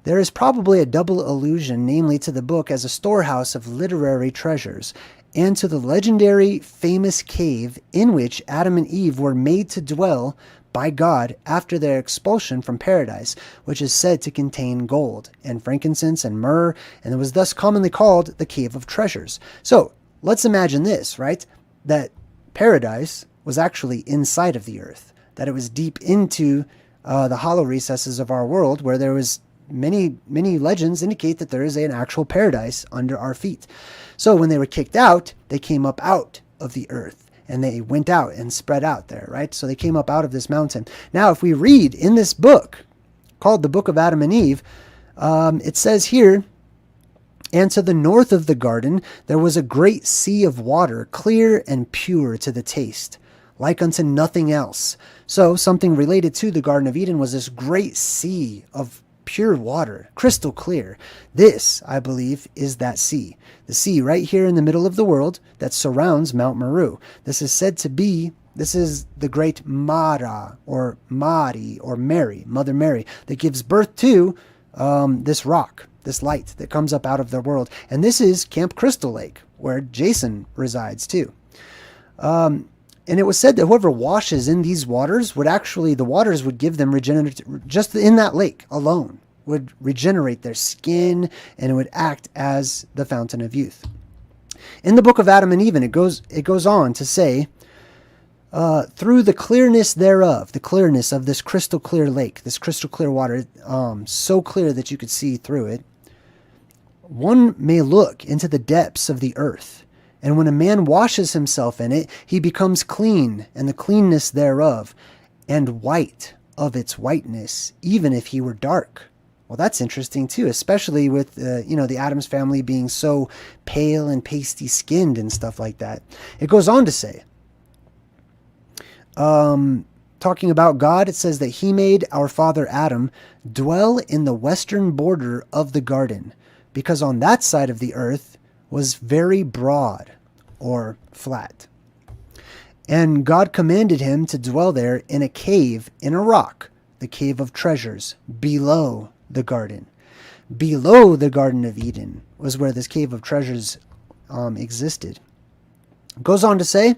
there is probably a double allusion, namely to the book as a storehouse of literary treasures, and to the legendary famous cave in which Adam and Eve were made to dwell by God after their expulsion from paradise, which is said to contain gold and frankincense and myrrh, and it was thus commonly called the Cave of Treasures. So let's imagine this, right? That paradise was actually inside of the earth, that it was deep into the hollow recesses of our world, where there was many legends indicate that there is an actual paradise under our feet. So when they were kicked out, they came up out of the earth, and they went out and spread out there, right? So they came up out of this mountain. Now, if we read in this book called the Book of Adam and Eve, it says here, and to the north of the garden there was a great sea of water, clear and pure to the taste, like unto nothing else. So something related to the Garden of Eden was this great sea of pure water, crystal clear. This, I believe, is that sea. The sea right here in the middle of the world that surrounds Mount Meru. This is said to be, this is the great Mara, or Mari, or Mary, Mother Mary, that gives birth to this rock, this light that comes up out of their world. And this is Camp Crystal Lake, where Jason resides too. And it was said that whoever washes in these waters would actually, the waters would give them regenerative, just in that lake alone, would regenerate their skin, and it would act as the fountain of youth. In the book of Adam and Eve, it goes on to say, through the clearness thereof, the clearness of this crystal clear lake, this crystal clear water, so clear that you could see through it, one may look into the depths of the earth. And when a man washes himself in it, he becomes clean, and the cleanness thereof, and white of its whiteness, even if he were dark. Well, that's interesting too, especially with the Addams family being so pale and pasty skinned and stuff like that. It goes on to say, talking about God, it says that he made our father Adam dwell in the western border of the garden, because on that side of the earth was very broad, or flat. And God commanded him to dwell there in a cave in a rock, the Cave of Treasures, below the garden. Below the Garden of Eden was where this Cave of Treasures existed. It goes on to say,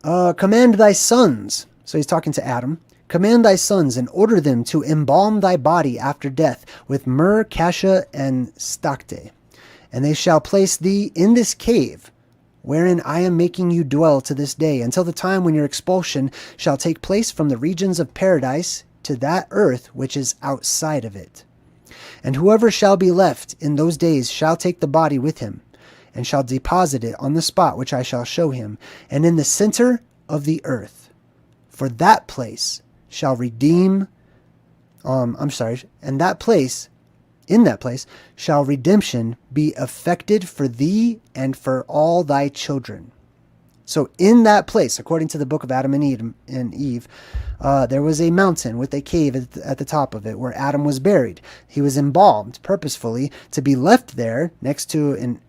command thy sons, so he's talking to Adam, command thy sons and order them to embalm thy body after death with myrrh, cassia, and stacte. And they shall place thee in this cave, wherein I am making you dwell to this day, until the time when your expulsion shall take place from the regions of paradise to that earth which is outside of it. And whoever shall be left in those days shall take the body with him, and shall deposit it on the spot which I shall show him, and in the center of the earth. For that place shall redeem, and that place, in that place shall redemption be effected for thee and for all thy children. So in that place, according to the book of Adam and Eve, there was a mountain with a cave at the top of it where Adam was buried. He was embalmed purposefully to be left there next to an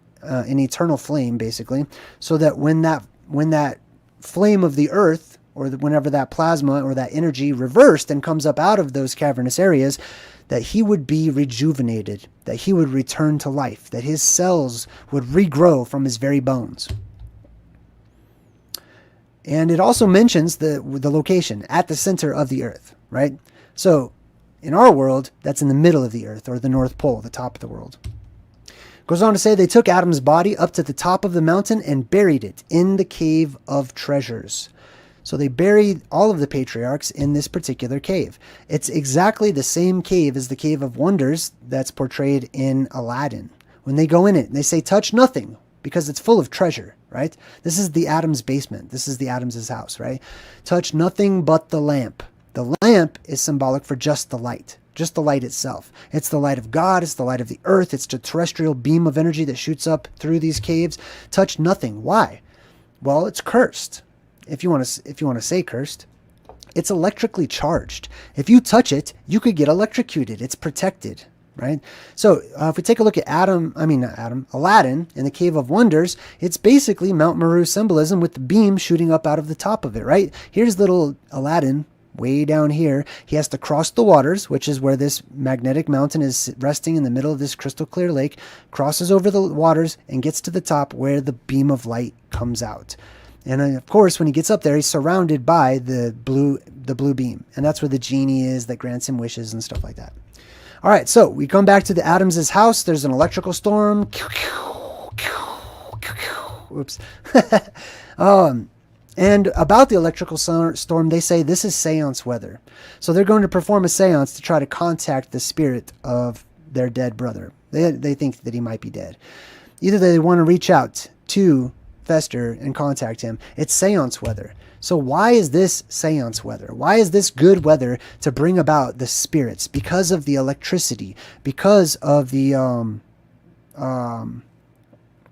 eternal flame, basically, so that when that flame of the earth, or whenever that plasma or that energy reversed and comes up out of those cavernous areas, that he would be rejuvenated, that he would return to life, that his cells would regrow from his very bones. And it also mentions the location at the center of the earth, right? So in our world, that's in the middle of the earth, or the North Pole, the top of the world. Goes on to say they took Adam's body up to the top of the mountain and buried it in the cave of treasures. So they buried all of the patriarchs in this particular cave. It's exactly the same cave as the Cave of Wonders that's portrayed in Aladdin. When they go in it, they say, touch nothing, because it's full of treasure, right? This is the Adam's basement. This is the Adam's house, right? Touch nothing but the lamp. The lamp is symbolic for just the light itself. It's the light of God. It's the light of the earth. It's the terrestrial beam of energy that shoots up through these caves. Touch nothing. Why? Well, it's cursed. If you want to say cursed, it's electrically charged. If you touch it, you could get electrocuted. It's protected, right? So if we take a look at Aladdin in the Cave of Wonders, it's basically Mount Meru symbolism with the beam shooting up out of the top of it, right? Here's little Aladdin way down here. He has to cross the waters, which is where this magnetic mountain is resting in the middle of this crystal clear lake, crosses over the waters and gets to the top where the beam of light comes out. And of course, when he gets up there, he's surrounded by the blue beam. And that's where the genie is that grants him wishes and stuff like that. All right, so we come back to the Adams' house. There's an electrical storm. Oops. And about the electrical storm, they say this is seance weather. So they're going to perform a seance to try to contact the spirit of their dead brother. They think that he might be dead. Either they want to reach out to Fester and contact him. It's seance weather. So why is this seance weather? Why is this good weather to bring about the spirits? Because of the electricity, because of the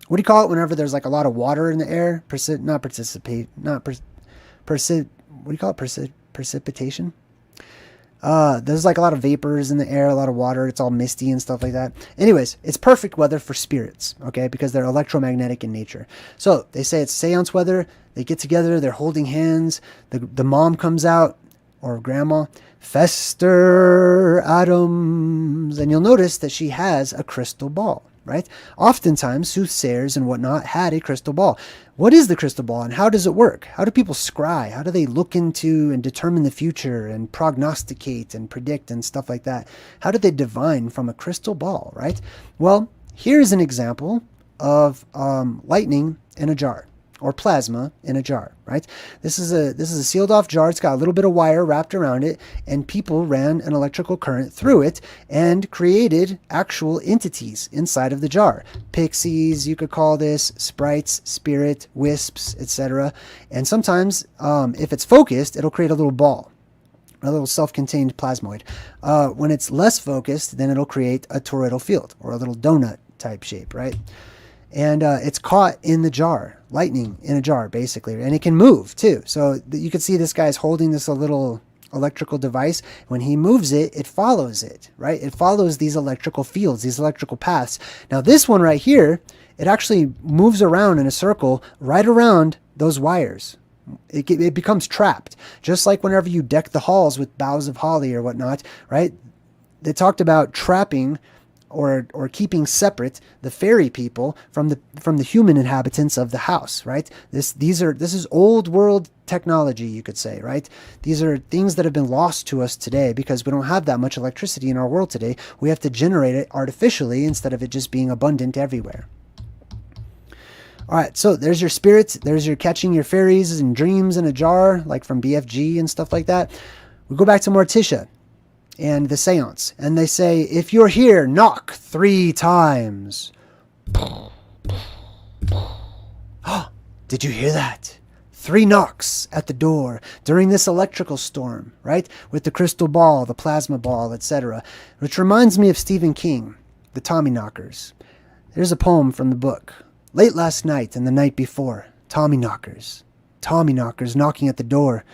what do you call it whenever there's like a lot of water in the air? Precipitation? There's like a lot of vapors in the air, a lot of water. It's all misty and stuff like that. Anyways, it's perfect weather for spirits, okay? Because they're electromagnetic in nature. So they say it's seance weather. They get together. They're holding hands. The mom comes out, or grandma, Fester Adams. And you'll notice that she has a crystal ball, right? Oftentimes, soothsayers and whatnot had a crystal ball. What is the crystal ball and how does it work? How do people scry? How do they look into and determine the future and prognosticate and predict and stuff like that? How do they divine from a crystal ball, right? Well, here's an example of lightning in a jar, or plasma in a jar, right? This is a sealed off jar. It's got a little bit of wire wrapped around it, and people ran an electrical current through it and created actual entities inside of the jar. Pixies, you could call this, sprites, spirit, wisps, etc. And sometimes, if it's focused, it'll create a little ball, a little self-contained plasmoid. When it's less focused, then it'll create a toroidal field, or a little donut type shape, right? And it's caught in the jar, lightning in a jar, basically. And it can move, too. So you can see this guy's holding this little electrical device. When he moves it, it follows it, right? It follows these electrical fields, these electrical paths. Now, this one right here, it actually moves around in a circle right around those wires. It becomes trapped. Just like whenever you deck the halls with boughs of holly or whatnot, right? They talked about trapping or keeping separate the fairy people from the human inhabitants of the house, right? This is old world technology, you could say, right? These are things that have been lost to us today because we don't have that much electricity in our world today. We have to generate it artificially instead of it just being abundant everywhere. All right, so there's your spirits. There's your catching your fairies and dreams in a jar, like from BFG and stuff like that. We go back to Morticia. and the seance. And they say, if you're here, knock 3 times. Did you hear that? 3 knocks at the door during this electrical storm, right? With the crystal ball, the plasma ball, etc. Which reminds me of Stephen King, the Tommyknockers. There's a poem from the book. Late last night and the night before, Tommyknockers. Tommyknockers knocking at the door.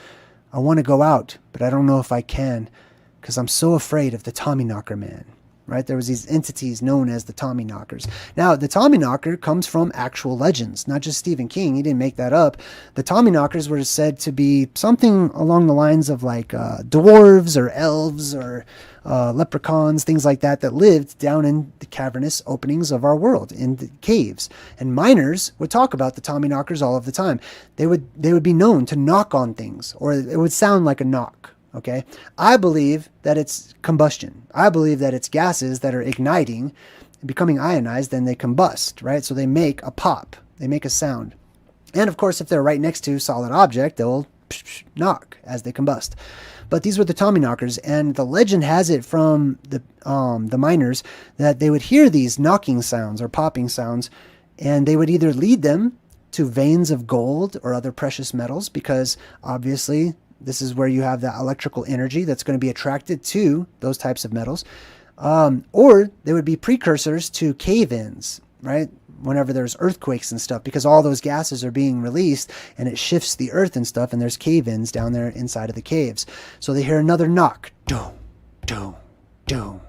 I want to go out, but I don't know if I can, because I'm so afraid of the Tommyknocker man. Right? There was these entities known as the Tommyknockers. Now, the Tommyknocker comes from actual legends, not just Stephen King. He didn't make that up. The Tommyknockers were said to be something along the lines of like dwarves or elves or leprechauns, things like that, that lived down in the cavernous openings of our world, in the caves. And miners would talk about the Tommyknockers all of the time. They would be known to knock on things, or it would sound like a knock. Okay, I believe that it's combustion. I believe that it's gases that are igniting and becoming ionized, then they combust, right? So they make a pop, they make a sound. And of course, if they're right next to a solid object, they'll knock as they combust. But these were the Tommyknockers, and the legend has it from the miners that they would hear these knocking sounds or popping sounds, and they would either lead them to veins of gold or other precious metals, because obviously this is where you have that electrical energy that's going to be attracted to those types of metals. Or they would be precursors to cave-ins, right? Whenever there's earthquakes and stuff, because all those gases are being released and it shifts the earth and stuff, and there's cave-ins down there inside of the caves. So they hear another knock. Dun, dun, dun.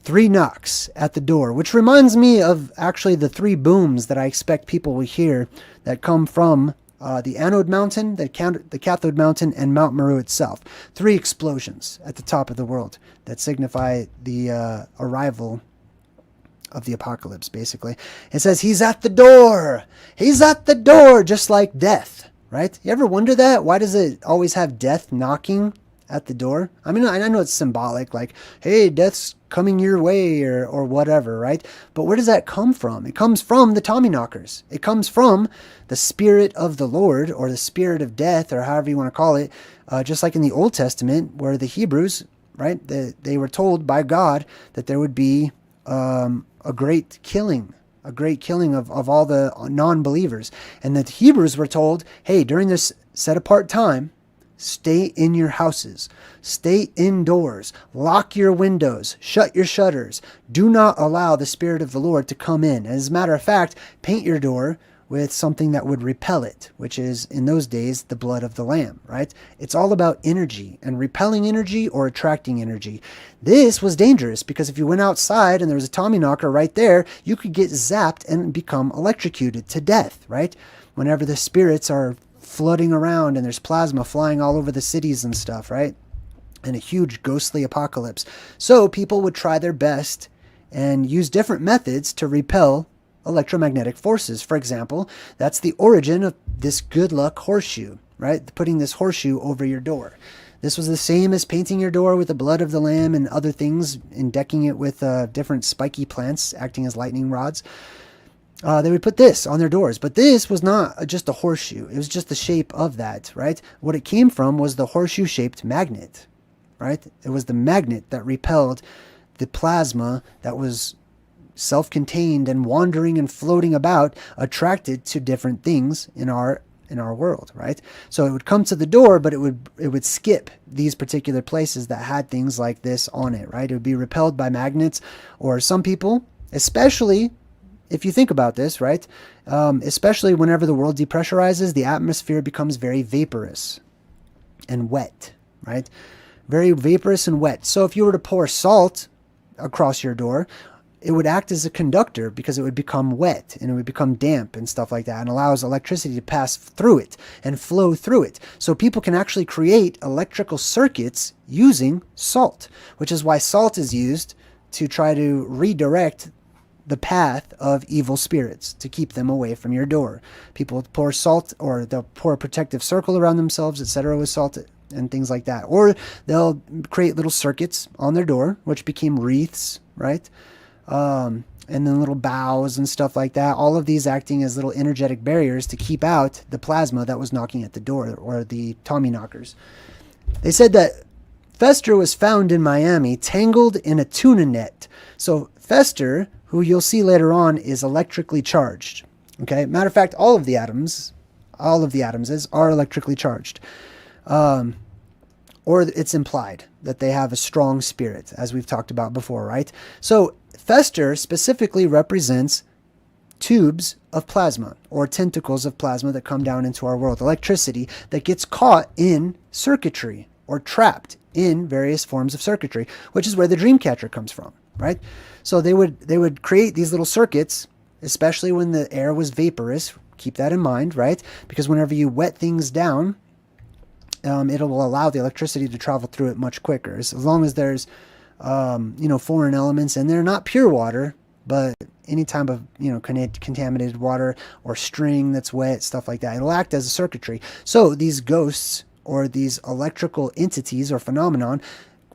3 knocks at the door, which reminds me of actually the 3 booms that I expect people will hear that come from the Anode Mountain, the Cathode Mountain, and Mount Meru itself. 3 explosions at the top of the world that signify the arrival of the apocalypse, basically. It says, he's at the door! He's at the door! Just like death, right? You ever wonder that? Why does it always have death knocking at the door? I mean, I know it's symbolic, like, hey, death's coming your way, or whatever, right? But where does that come from? It comes from the Tommyknockers. It comes from the spirit of the Lord, or the spirit of death, or however you want to call it, just like in the Old Testament, where the Hebrews, right, they were told by God that there would be a great killing of all the non-believers. And the Hebrews were told, hey, during this set-apart time, stay in your houses, stay indoors, lock your windows, shut your shutters. Do not allow the Spirit of the Lord to come in. As a matter of fact, paint your door with something that would repel it, which is, in those days, the blood of the Lamb, right? It's all about energy and repelling energy or attracting energy. This was dangerous because if you went outside and there was a Tommyknocker right there, you could get zapped and become electrocuted to death, right? Whenever the spirits are flooding around and there's plasma flying all over the cities and stuff, right? And a huge ghostly apocalypse. So people would try their best and use different methods to repel electromagnetic forces. For example, that's the origin of this good luck horseshoe, right? Putting this horseshoe over your door. This was the same as painting your door with the blood of the Lamb and other things, and decking it with different spiky plants acting as lightning rods. They would put this on their doors, but this was not just a horseshoe. It was just the shape of that, right? What it came from was the horseshoe-shaped magnet, right? It was the magnet that repelled the plasma that was self-contained and wandering and floating about, attracted to different things in our world, right? So it would come to the door, but it would skip these particular places that had things like this on it, right? It would be repelled by magnets, or some people, especially if you think about this, right? Especially whenever the world depressurizes, the atmosphere becomes very vaporous and wet, right? Very vaporous and wet. So if you were to pour salt across your door, it would act as a conductor because it would become wet and it would become damp and stuff like that, and allows electricity to pass through it and flow through it. So people can actually create electrical circuits using salt, which is why salt is used to try to redirect the path of evil spirits, to keep them away from your door. People pour salt, or they'll pour a protective circle around themselves, etc., with salt and things like that. Or they'll create little circuits on their door, which became wreaths, right? And then little boughs and stuff like that. All of these acting as little energetic barriers to keep out the plasma that was knocking at the door, or the Tommyknockers. They said that Fester was found in Miami, tangled in a tuna net. So Fester, who you'll see later on, is electrically charged. Okay, matter of fact, all of the atoms are electrically charged. Or it's implied that they have a strong spirit, as we've talked about before, right? So Fester specifically represents tubes of plasma or tentacles of plasma that come down into our world, electricity that gets caught in circuitry or trapped in various forms of circuitry, which is where the Dreamcatcher comes from, right? So they would create these little circuits, especially when the air was vaporous. Keep that in mind, right? Because whenever you wet things down, it will allow the electricity to travel through it much quicker. As long as there's, foreign elements in there, not pure water, but any type of, contaminated water or string that's wet, stuff like that. It'll act as a circuitry. So these ghosts or these electrical entities or phenomenon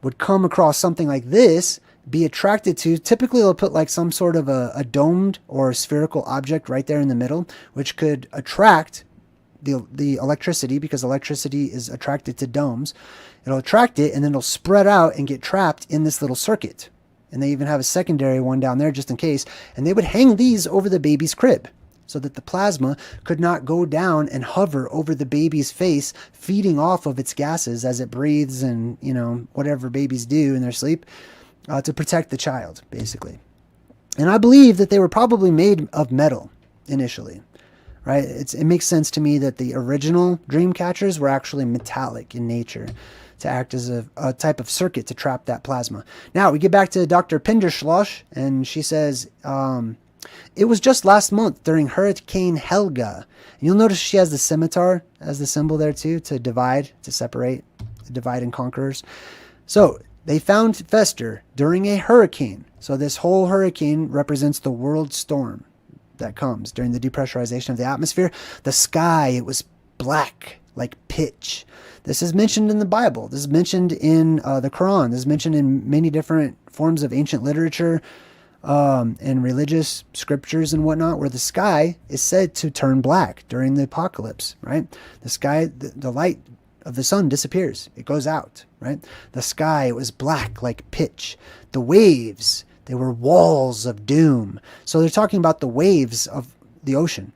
would come across something like this, be attracted to, typically they'll put like some sort of a domed or spherical object right there in the middle, which could attract the electricity, because electricity is attracted to domes. It'll attract it and then it'll spread out and get trapped in this little circuit. And they even have a secondary one down there just in case. And they would hang these over the baby's crib so that the plasma could not go down and hover over the baby's face, feeding off of its gases as it breathes and, whatever babies do in their sleep, to protect the child, basically. And I believe that they were probably made of metal initially. Right? It makes sense to me that the original dream catchers were actually metallic in nature to act as a type of circuit to trap that plasma. Now, we get back to Dr. Pinderschloss, and she says, it was just last month during Hurricane Helga. And you'll notice she has the scimitar as the symbol there too, to divide, to separate, divide and conquerors. So they found Fester during a hurricane. So this whole hurricane represents the world storm that comes during the depressurization of the atmosphere. The sky, it was black like pitch. This is mentioned in the Bible. This is mentioned in the Quran. This is mentioned in many different forms of ancient literature and religious scriptures and whatnot, where the sky is said to turn black during the apocalypse, right? The sky, the light of the sun disappears. It goes out, right? The sky, it was black like pitch. The waves, they were walls of doom. So they're talking about the waves of the ocean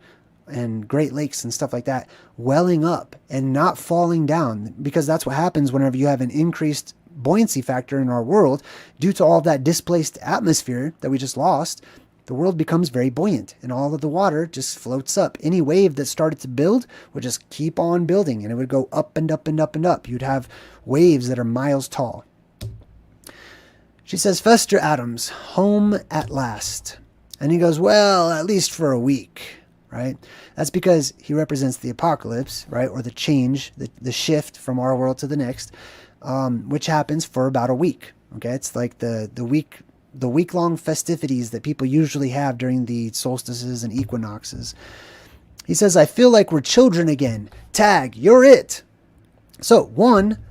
and Great Lakes and stuff like that welling up and not falling down, because that's what happens whenever you have an increased buoyancy factor in our world due to all that displaced atmosphere that we just lost. The world becomes very buoyant and all of the water just floats up. Any wave that started to build would just keep on building and it would go up and up and up and up. You'd have waves that are miles tall. She says, Fester Adams, home at last. And he goes, well, at least for a week, right? That's because he represents the apocalypse, right? Or the change, the shift from our world to the next, which happens for about a week. Okay, it's like the week-long festivities that people usually have during the solstices and equinoxes. He says, I feel like we're children again. Tag, you're it. So,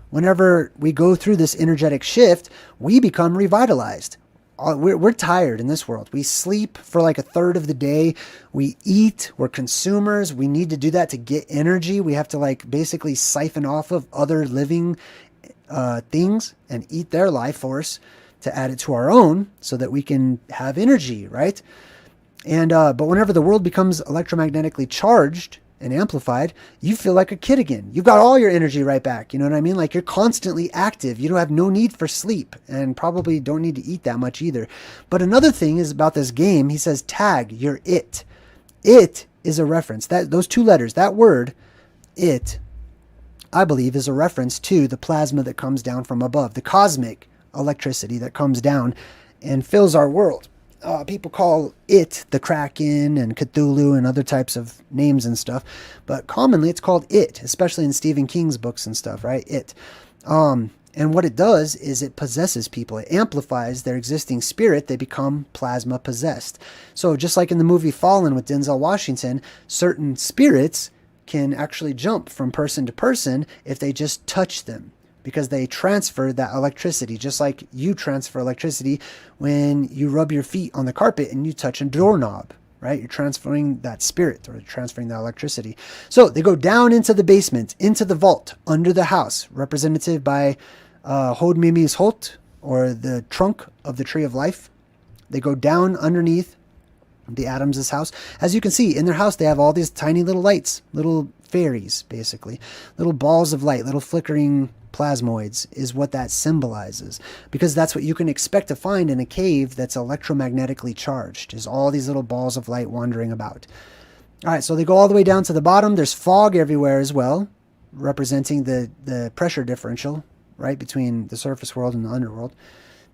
whenever we go through this energetic shift, we become revitalized. We're tired in this world. We sleep for like a third of the day. We eat. We're consumers. We need to do that to get energy. We have to like basically siphon off of other living things and eat their life force to add it to our own so that we can have energy, right? And but whenever the world becomes electromagnetically charged and amplified, you feel like a kid again. You've got all your energy right back. You know what I mean? Like you're constantly active. You don't have no need for sleep and probably don't need to eat that much either. But another thing is about this game. He says, tag, you're it. It is a reference. Those two letters, that word, it, I believe, is a reference to the plasma that comes down from above, the cosmic electricity that comes down and fills our world. People call it the Kraken and Cthulhu and other types of names and stuff, but commonly it's called it, especially in Stephen King's books and stuff, right? It. And what it does is it possesses people. It amplifies their existing spirit. They become plasma possessed. So just like in the movie Fallen with Denzel Washington, certain spirits can actually jump from person to person if they just touch them, because they transfer that electricity, just like you transfer electricity when you rub your feet on the carpet and you touch a doorknob, right? You're transferring that spirit or transferring that electricity. So they go down into the basement, into the vault, under the house, represented by Hod Mimi's Holt, or the trunk of the tree of life. They go down underneath the Adams' house. As you can see, in their house, they have all these tiny little lights, little fairies, basically. Little balls of light, little flickering plasmoids is what that symbolizes. Because that's what you can expect to find in a cave that's electromagnetically charged, is all these little balls of light wandering about. All right, so they go all the way down to the bottom. There's fog everywhere as well, representing the pressure differential, right, between the surface world and the underworld.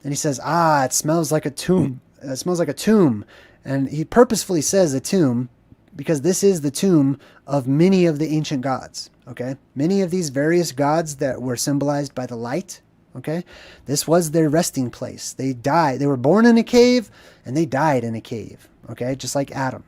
And he says, it smells like a tomb. It smells like a tomb. And he purposefully says a tomb because this is the tomb of many of the ancient gods, okay? Many of these various gods that were symbolized by the light, okay? This was their resting place. They died. They were born in a cave and they died in a cave, okay? Just like Adam.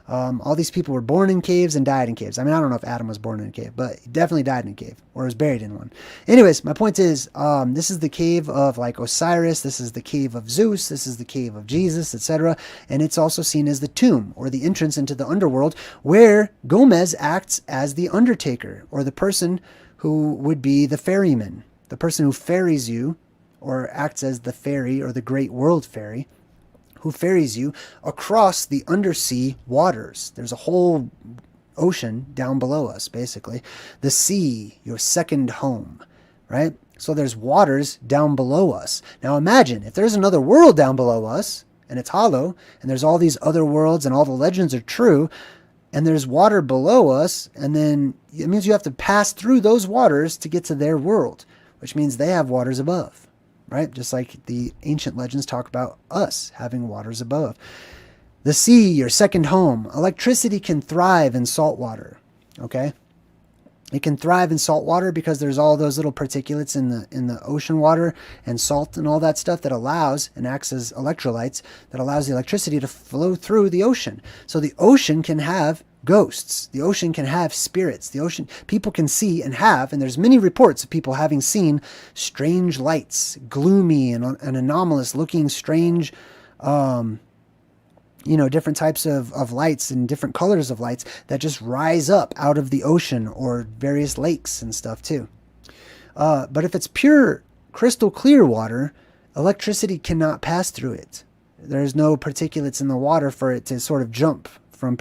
All these people were born in caves and died in caves. I mean, I don't know if Adam was born in a cave, but he definitely died in a cave or was buried in one. Anyways, my point is, this is the cave of like Osiris. This is the cave of Zeus. This is the cave of Jesus, etc. And it's also seen as the tomb or the entrance into the underworld where Gomez acts as the undertaker or the person who would be the ferryman, the person who ferries you or acts as the ferry or the great world ferry, who ferries you across the undersea waters. There's a whole ocean down below us, basically. The sea, your second home, right? So there's waters down below us. Now imagine if there's another world down below us and it's hollow and there's all these other worlds and all the legends are true and there's water below us, and then it means you have to pass through those waters to get to their world, which means they have waters above. Right? Just like the ancient legends talk about us having waters above. The sea, your second home. Electricity can thrive in salt water. Okay? It can thrive in salt water because there's all those little particulates in the ocean water and salt and all that stuff that allows and acts as electrolytes that allows the electricity to flow through the ocean. So the ocean can have ghosts. The ocean can have spirits. The ocean, people can see and have, and there's many reports of people having seen strange lights, gloomy and anomalous looking strange, different types of lights and different colors of lights that just rise up out of the ocean or various lakes and stuff too. But if it's pure crystal clear water, electricity cannot pass through it. There's no particulates in the water for it to sort of jump from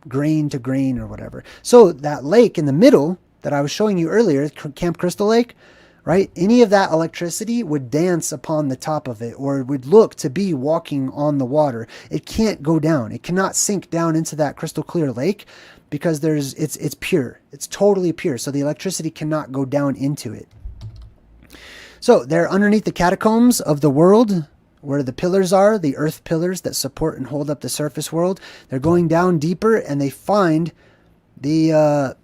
grain to grain or whatever. So that lake in the middle that I was showing you earlier, Camp Crystal Lake, right? Any of that electricity would dance upon the top of it or would look to be walking on the water. It can't go down. It cannot sink down into that crystal clear lake because it's pure. It's totally pure. So the electricity cannot go down into it. So they're underneath the catacombs of the world, where the pillars are, the earth pillars that support and hold up the surface world. They're going down deeper and they find the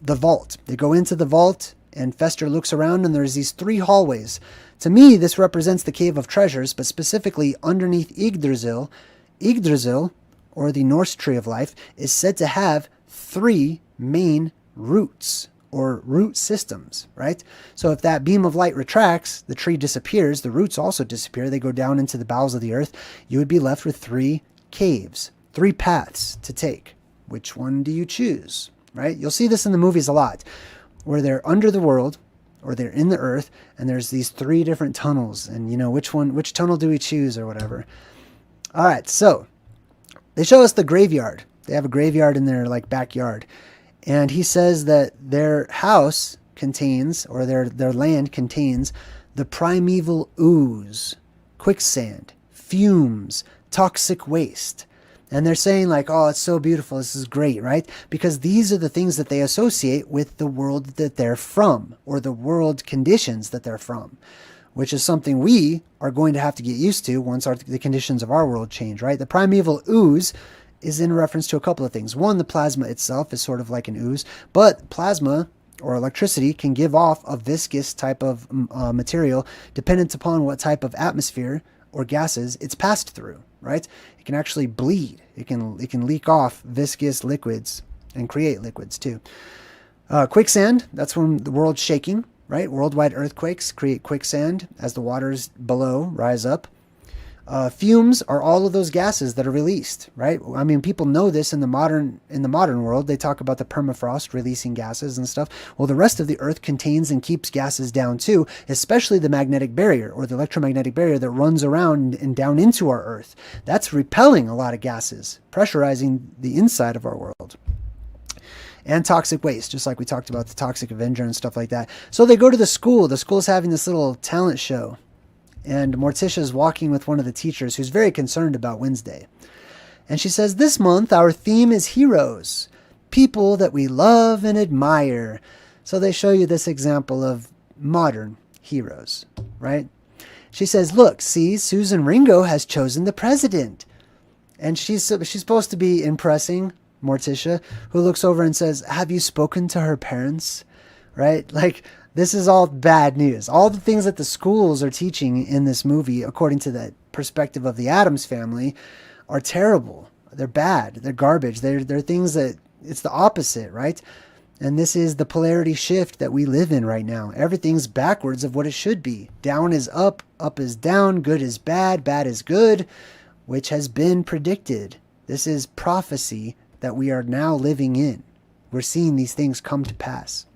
vault. They go into the vault and Fester looks around and there's these 3 hallways. To me, this represents the Cave of Treasures, but specifically underneath Yggdrasil. Yggdrasil, or the Norse Tree of Life, is said to have 3 main roots or root systems, right? So if that beam of light retracts, the tree disappears, the roots also disappear, they go down into the bowels of the earth, you would be left with 3 caves, 3 paths to take. Which one do you choose, right? You'll see this in the movies a lot, where they're under the world, or they're in the earth, and there's these 3 different tunnels, and which tunnel do we choose, or whatever. All right, so they show us the graveyard. They have a graveyard in their backyard. And he says that their house contains, or their land contains, the primeval ooze, quicksand, fumes, toxic waste. And they're saying oh, it's so beautiful, this is great, right? Because these are the things that they associate with the world that they're from, or the world conditions that they're from, which is something we are going to have to get used to once the conditions of our world change, right? The primeval ooze is in reference to a couple of things. One, the plasma itself is sort of like an ooze, but plasma or electricity can give off a viscous type of material dependent upon what type of atmosphere or gases it's passed through, right? It can actually bleed. It can leak off viscous liquids and create liquids too. Quicksand, that's when the world's shaking, right? Worldwide earthquakes create quicksand as the waters below rise up. Fumes are all of those gases that are released, right? I mean, people know this in the modern world. They talk about the permafrost releasing gases and stuff. Well, the rest of the Earth contains and keeps gases down too, especially the magnetic barrier or the electromagnetic barrier that runs around and down into our Earth. That's repelling a lot of gases, pressurizing the inside of our world. And toxic waste, just like we talked about the Toxic Avenger and stuff like that. So they go to the school. The school's having this little talent show. And Morticia's walking with one of the teachers who's very concerned about Wednesday. And she says, this month our theme is heroes, people that we love and admire. So they show you this example of modern heroes, right? She says, look, see, Susan Ringo has chosen the president. And she's supposed to be impressing Morticia, who looks over and says, have you spoken to her parents? Right? Like, this is all bad news. All the things that the schools are teaching in this movie, according to the perspective of the Addams family, are terrible. They're bad. They're garbage. They're things that it's the opposite, right? And this is the polarity shift that we live in right now. Everything's backwards of what it should be. Down is up, up is down, good is bad, bad is good, which has been predicted. This is prophecy that we are now living in. We're seeing these things come to pass.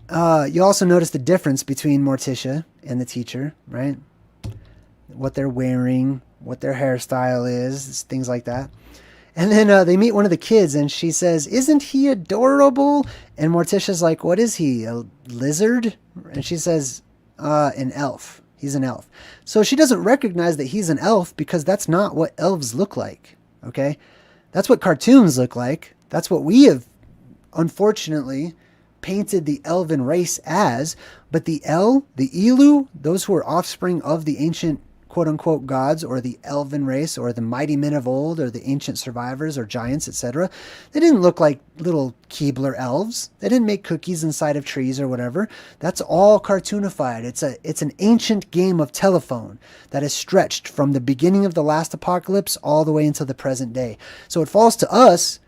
You also notice the difference between Morticia and the teacher, right? What they're wearing, what their hairstyle is, things like that. And then they meet one of the kids and she says, isn't he adorable? And Morticia's like, what is he, a lizard? And she says, an elf. He's an elf. So she doesn't recognize that he's an elf because that's not what elves look like, okay? That's what cartoons look like. That's what we have, unfortunately, painted the elven race as. But the Elu, those who are offspring of the ancient quote-unquote gods, or the elven race, or the mighty men of old, or the ancient survivors, or giants, etc., they didn't look like little Keebler elves. They didn't make cookies inside of trees or whatever. That's all cartoonified. It's an ancient game of telephone that is stretched from the beginning of the last apocalypse all the way into the present day. So it falls to us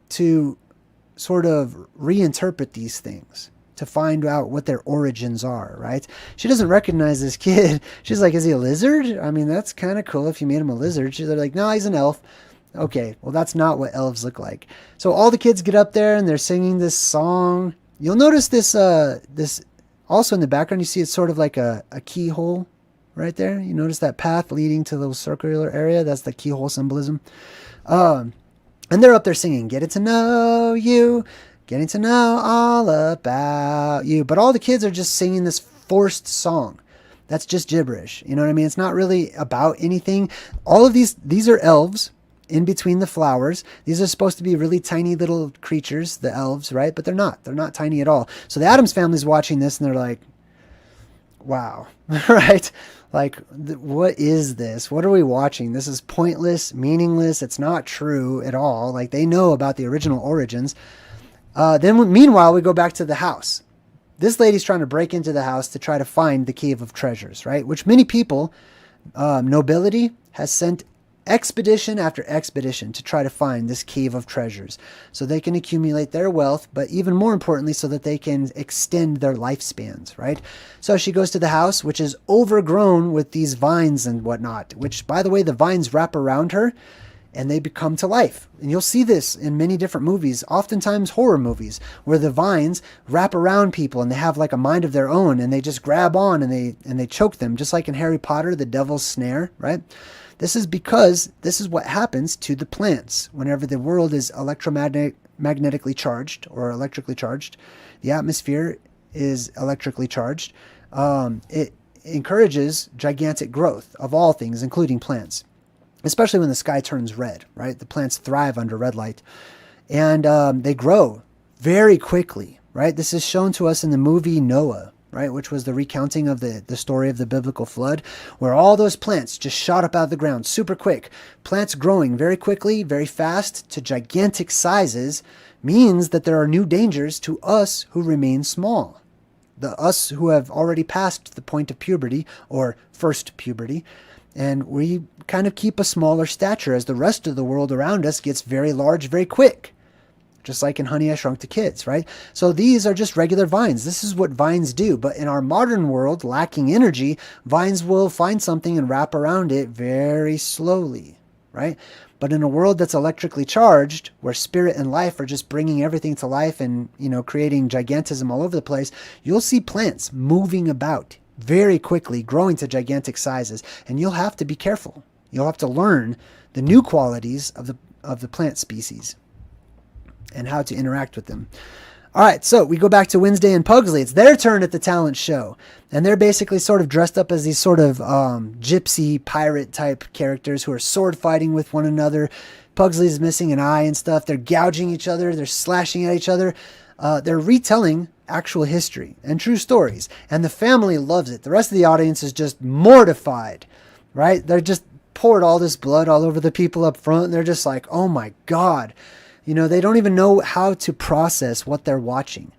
to sort of reinterpret these things, to find out what their origins are, right? She doesn't recognize this kid. She's like, is he a lizard? I mean, that's kind of cool if you made him a lizard. She's like, no, he's an elf. Okay, well, that's not what elves look like. So all the kids get up there and they're singing this song. You'll notice this also in the background, you see it's sort of like a keyhole right there. You notice that path leading to the little circular area? That's the keyhole symbolism. And they're up there singing, getting to know you, getting to know all about you. But all the kids are just singing this forced song. That's just gibberish. You know what I mean? It's not really about anything. All of these are elves in between the flowers. These are supposed to be really tiny little creatures, the elves, right? But they're not. They're not tiny at all. So the Addams family's watching this and they're like, wow, right? Like, what is this? What are we watching? This is pointless, meaningless. It's not true at all. Like, they know about the original origins. Meanwhile, we go back to the house. This lady's trying to break into the house to try to find the Cave of Treasures, right? Which many people, nobility, has sent expedition after expedition to try to find this Cave of Treasures so they can accumulate their wealth, but even more importantly, so that they can extend their lifespans, right? So she goes to the house, which is overgrown with these vines and whatnot, which, by the way, the vines wrap around her and they become to life. And you'll see this in many different movies, oftentimes horror movies, where the vines wrap around people and they have like a mind of their own and they just grab on and they choke them, just like in Harry Potter, the Devil's Snare, right? This is because this is what happens to the plants whenever the world is magnetically charged or electrically charged. The atmosphere is electrically charged. It encourages gigantic growth of all things, including plants, especially when the sky turns red, right? The plants thrive under red light and they grow very quickly, right? This is shown to us in the movie Noah, right, which was the recounting of the story of the biblical flood, where all those plants just shot up out of the ground super quick. Plants growing very quickly, very fast to gigantic sizes means that there are new dangers to us who remain small. Us who have already passed the point of puberty or first puberty, and we kind of keep a smaller stature as the rest of the world around us gets very large very quick. just like in Honey, I Shrunk the Kids, right? So these are just regular vines. This is what vines do. But in our modern world, lacking energy, vines will find something and wrap around it very slowly, right? But in a world that's electrically charged, where spirit and life are just bringing everything to life and, creating gigantism all over the place, you'll see plants moving about very quickly, growing to gigantic sizes. And you'll have to be careful. You'll have to learn the new qualities of the plant species and how to interact with them. All right, so we go back to Wednesday and Pugsley. It's their turn at the talent show. And they're basically sort of dressed up as these sort of gypsy pirate type characters who are sword fighting with one another. Pugsley's missing an eye and stuff. They're gouging each other. They're slashing at each other. They're retelling actual history and true stories. And the family loves it. The rest of the audience is just mortified, right? They're just poured all this blood all over the people up front. And they're just like, oh my God. They don't even know how to process what they're watching.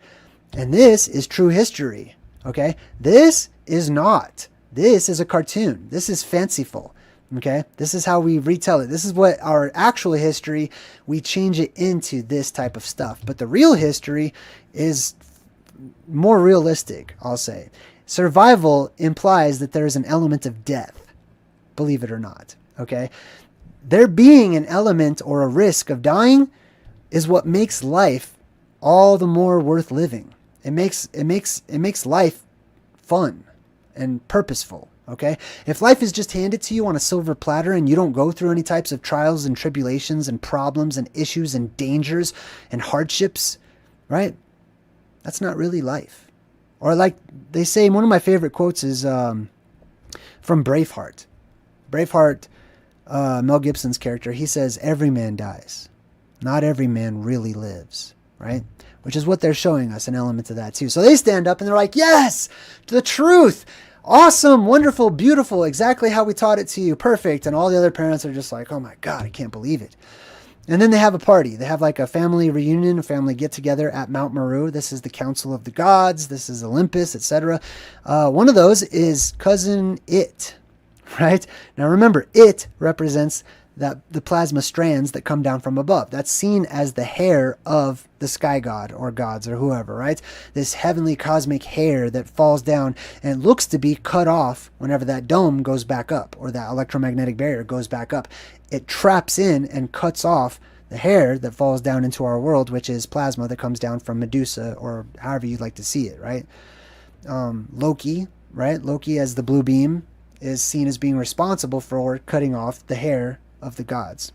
And this is true history, okay? This is not. This is a cartoon. This is fanciful, okay? This is how we retell it. This is what our actual history, we change it into this type of stuff. But the real history is more realistic, I'll say. Survival implies that there is an element of death, believe it or not, okay? There being an element or a risk of dying is what makes life all the more worth living. It makes life fun and purposeful, okay? If life is just handed to you on a silver platter and you don't go through any types of trials and tribulations and problems and issues and dangers and hardships, right? That's not really life. Or like they say, one of my favorite quotes is from Braveheart. Braveheart, Mel Gibson's character, he says, "Every man dies. Not every man really lives," right? Which is what they're showing us, an element of that too. So they stand up and they're like, yes, to the truth. Awesome, wonderful, beautiful, exactly how we taught it to you. Perfect. And all the other parents are just like, oh my God, I can't believe it. And then they have a party. They have like a family reunion, a family get together at Mount Meru. This is the Council of the Gods. This is Olympus, etc. One of those is Cousin It, right? Now remember, It represents the plasma strands that come down from above. That's seen as the hair of the sky god or gods or whoever, right? This heavenly cosmic hair that falls down and looks to be cut off whenever that dome goes back up or that electromagnetic barrier goes back up. It traps in and cuts off the hair that falls down into our world, which is plasma that comes down from Medusa or however you'd like to see it, right? Loki, right? Loki as the blue beam is seen as being responsible for cutting off the hair of the gods.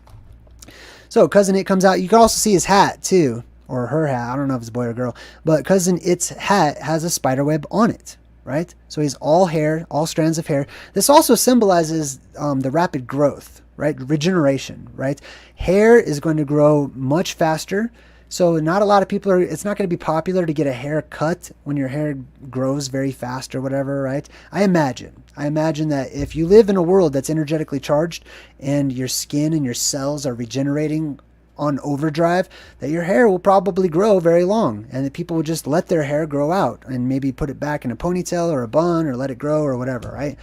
So Cousin It comes out. You can also see his hat too, or her hat. I don't know if it's a boy or girl, but Cousin It's hat has a spider web on it, right? So he's all hair, all strands of hair. This also symbolizes the rapid growth, right? Regeneration, right? Hair is going to grow much faster. So not a lot of people it's not going to be popular to get a haircut when your hair grows very fast or whatever, right? I imagine that if you live in a world that's energetically charged and your skin and your cells are regenerating on overdrive, that your hair will probably grow very long and that people will just let their hair grow out and maybe put it back in a ponytail or a bun or let it grow or whatever, right?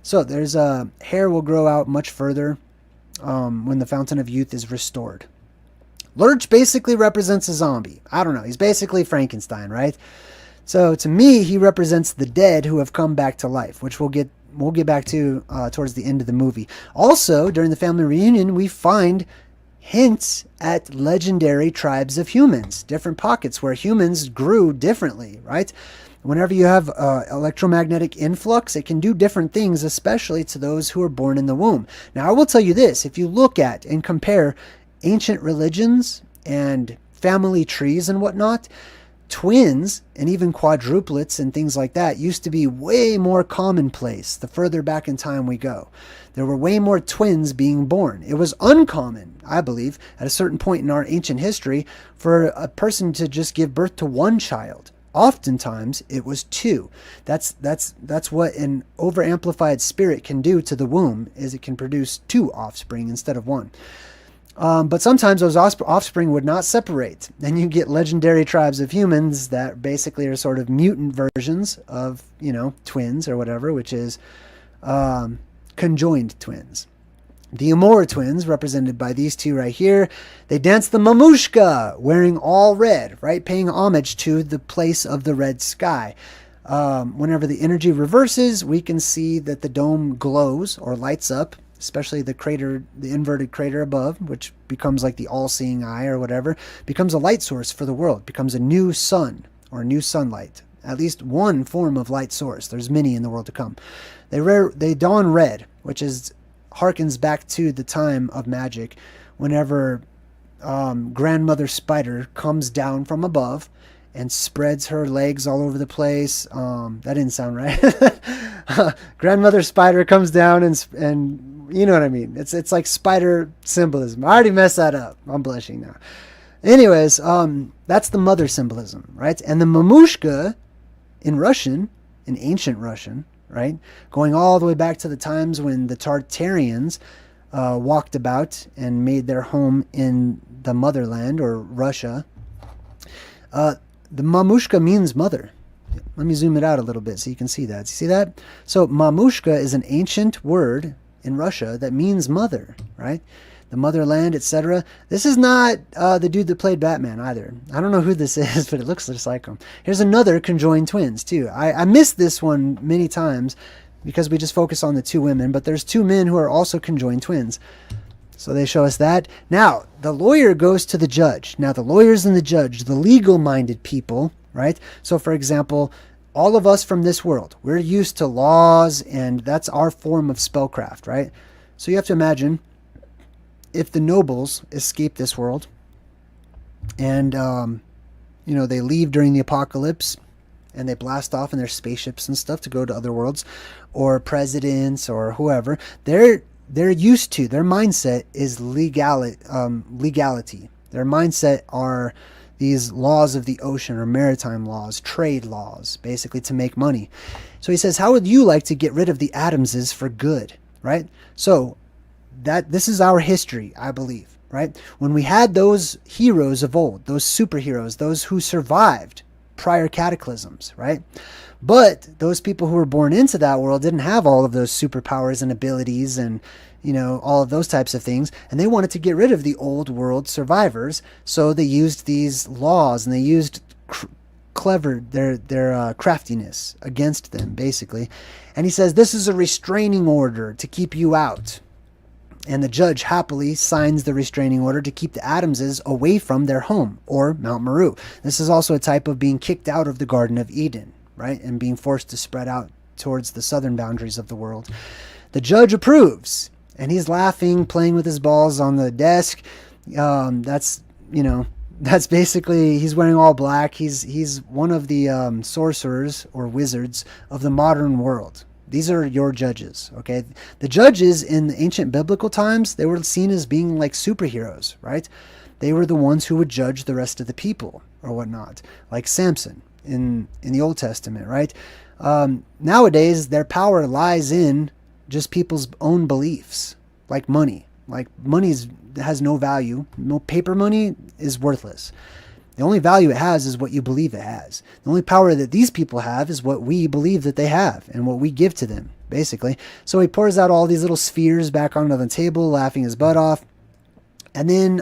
So there's hair will grow out much further when the fountain of youth is restored. Lurch basically represents a zombie. I don't know. He's basically Frankenstein, right? So to me, he represents the dead who have come back to life, which we'll get back to towards the end of the movie. Also, during the family reunion, we find hints at legendary tribes of humans, different pockets where humans grew differently, right? Whenever you have electromagnetic influx, it can do different things, especially to those who are born in the womb. Now, I will tell you this. If you look at and compare ancient religions and family trees and whatnot, twins and even quadruplets and things like that used to be way more commonplace the further back in time we go. There were way more twins being born. It was uncommon, I believe, at a certain point in our ancient history for a person to just give birth to one child. Oftentimes it was two. That's what an overamplified spirit can do to the womb, is it can produce two offspring instead of one. But sometimes those offspring would not separate. Then you get legendary tribes of humans that basically are sort of mutant versions of, twins or whatever, which is conjoined twins. The Amor twins, represented by these two right here, they dance the mamushka, wearing all red, right? Paying homage to the place of the red sky. Whenever the energy reverses, we can see that the dome glows or lights up, especially the crater, the inverted crater above, which becomes like the all-seeing eye or whatever, becomes a light source for the world, becomes a new sun or new sunlight. At least one form of light source. There's many in the world to come. They dawn red, which harkens back to the time of magic, whenever Grandmother Spider comes down from above and spreads her legs all over the place. That didn't sound right. Grandmother Spider comes down and you know what I mean. It's like Spider Symbolism. I already messed that up. I'm blushing now. Anyways, that's the mother symbolism, right? And the mamushka in Russian, in ancient Russian, right, going all the way back to the times when the Tartarians walked about and made their home in the motherland or Russia. The mamushka means mother. Let me zoom it out a little bit so you can see that. See that? So mamushka is an ancient word in Russia that means mother, right? The motherland, etc. This is not the dude that played Batman either. I don't know who this is, but it looks just like him. Here's another conjoined twins too. I missed this one many times because we just focus on the two women, but there's two men who are also conjoined twins. So they show us that. Now, the lawyer goes to the judge. Now, the lawyers and the judge, the legal-minded people, right? So, for example, all of us from this world, we're used to laws, and that's our form of spellcraft, right? So you have to imagine if the nobles escape this world and, you know, they leave during the apocalypse and they blast off in their spaceships and stuff to go to other worlds, or presidents or whoever, they're used to, their mindset is legality. Their mindset are these laws of the ocean or maritime laws, trade laws, basically to make money. So he says, how would you like to get rid of the Adamses for good, right? So this is our history, I believe, right? When we had those heroes of old, those superheroes, those who survived prior cataclysms, right? But those people who were born into that world didn't have all of those superpowers and abilities and, you know, all of those types of things. And they wanted to get rid of the old world survivors. So they used these laws and they used their craftiness against them, basically. And he says, this is a restraining order to keep you out. And the judge happily signs the restraining order to keep the Adamses away from their home, or Mount Meru. This is also a type of being kicked out of the Garden of Eden, right? And being forced to spread out towards the southern boundaries of the world. The judge approves, and he's laughing, playing with his balls on the desk. That's basically, he's wearing all black. He's one of the sorcerers or wizards of the modern world. These are your judges, okay? The judges in the ancient biblical times, they were seen as being like superheroes, right? They were the ones who would judge the rest of the people or whatnot, like Samson in the Old Testament, right? Nowadays, their power lies in just people's own beliefs, like money. Like money has no value. No, paper money is worthless. The only value it has is what you believe it has. The only power that these people have is what we believe that they have and what we give to them, basically. So he pours out all these little spheres back onto the table, laughing his butt off. And then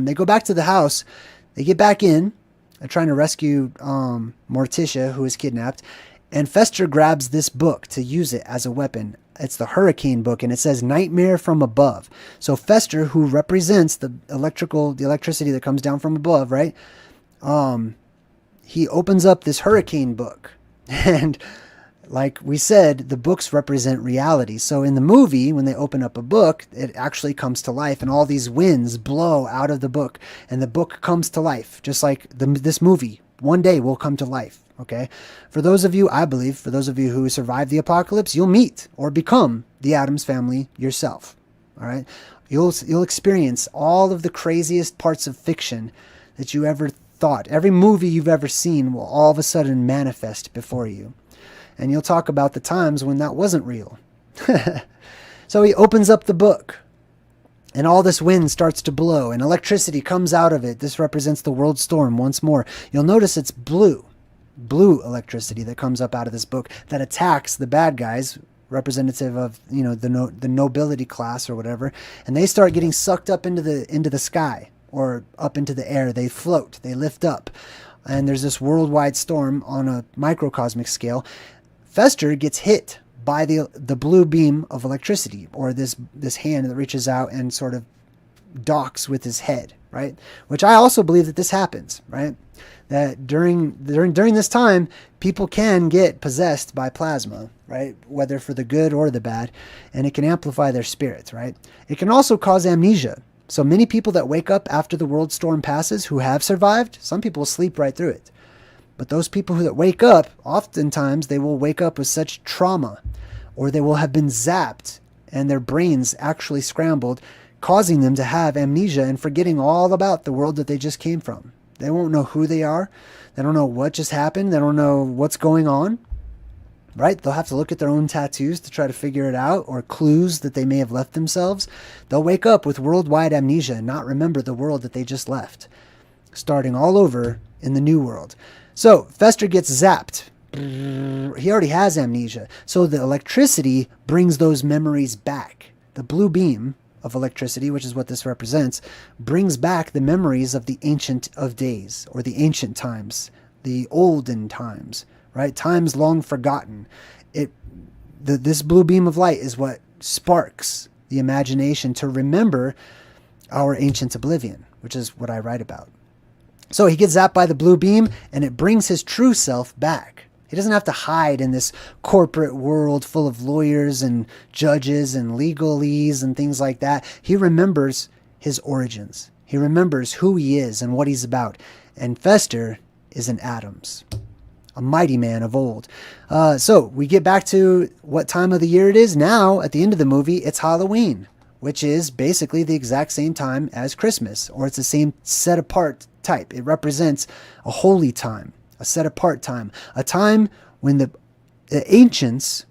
they go back to the house. They get back in. They're trying to rescue Morticia, who is kidnapped. And Fester grabs this book to use it as a weapon. It's the Hurricane book, and it says Nightmare from Above. So Fester, who represents the electricity that comes down from above, right? He opens up this Hurricane book, and like we said, the books represent reality. So in the movie, when they open up a book, it actually comes to life, and all these winds blow out of the book, and the book comes to life, just like this movie one day will come to life. Okay, for those of you, I believe, for those of you who survive the apocalypse, you'll meet or become the Addams family yourself. All right, you'll experience all of the craziest parts of fiction that you ever thought. Every movie you've ever seen will all of a sudden manifest before you. And you'll talk about the times when that wasn't real. So he opens up the book, and all this wind starts to blow, and electricity comes out of it. This represents the world storm once more. You'll notice it's blue electricity that comes up out of this book that attacks the bad guys representative of, the nobility class or whatever, and they start getting sucked up into the sky or up into the air. They float, they lift up, and there's this worldwide storm on a microcosmic scale. Fester gets hit by the blue beam of electricity, or this hand that reaches out and sort of docks with his head, right? Which I also believe that this happens, right? That during this time, people can get possessed by plasma, right? Whether for the good or the bad, and it can amplify their spirits, right? It can also cause amnesia. So many people that wake up after the world storm passes who have survived, some people sleep right through it. But those people that wake up, oftentimes they will wake up with such trauma, or they will have been zapped and their brains actually scrambled, causing them to have amnesia and forgetting all about the world that they just came from. They won't know who they are. They don't know what just happened. They don't know what's going on, right? They'll have to look at their own tattoos to try to figure it out, or clues that they may have left themselves. They'll wake up with worldwide amnesia and not remember the world that they just left, starting all over in the new world. So Fester gets zapped. He already has amnesia. So the electricity brings those memories back. The blue beam of electricity, which is what this represents, brings back the memories of the Ancient of Days, or the ancient times, the olden times, right? Times long forgotten. This blue beam of light is what sparks the imagination to remember our ancient oblivion, which is what I write about. So he gets zapped by the blue beam, and it brings his true self back. He doesn't have to hide in this corporate world full of lawyers and judges and legalese and things like that. He remembers his origins. He remembers who he is and what he's about. And Fester is an Adams, a mighty man of old. So we get back to what time of the year it is. Now, at the end of the movie, it's Halloween, which is basically the exact same time as Christmas, or it's the same set apart type. It represents a holy time, a set apart time, a time when the ancients,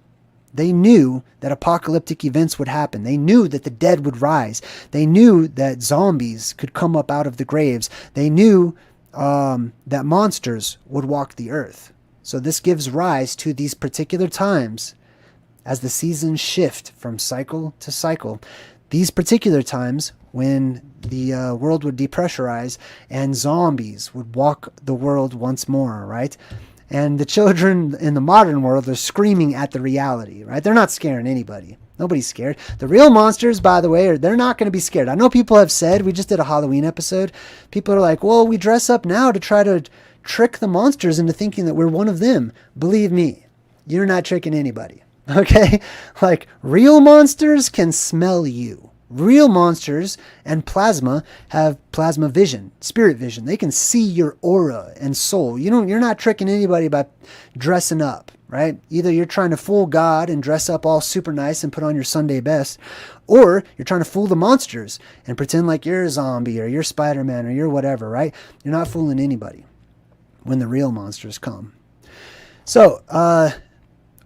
they knew that apocalyptic events would happen. They knew that the dead would rise. They knew that zombies could come up out of the graves. They knew that monsters would walk the earth. So this gives rise to these particular times as the seasons shift from cycle to cycle. These particular times when the world would depressurize and zombies would walk the world once more, right? And the children in the modern world are screaming at the reality, right? They're not scaring anybody. Nobody's scared. The real monsters, by the way, they're not going to be scared. I know people have said, we just did a Halloween episode, people are like, well, we dress up now to try to trick the monsters into thinking that we're one of them. Believe me, you're not tricking anybody, okay? Like, real monsters can smell you. Real monsters and plasma have plasma vision, spirit vision. They can see your aura and soul. You're not tricking anybody by dressing up, right? Either you're trying to fool God and dress up all super nice and put on your Sunday best, or you're trying to fool the monsters and pretend like you're a zombie or you're Spider-Man or you're whatever, right? You're not fooling anybody when the real monsters come. So,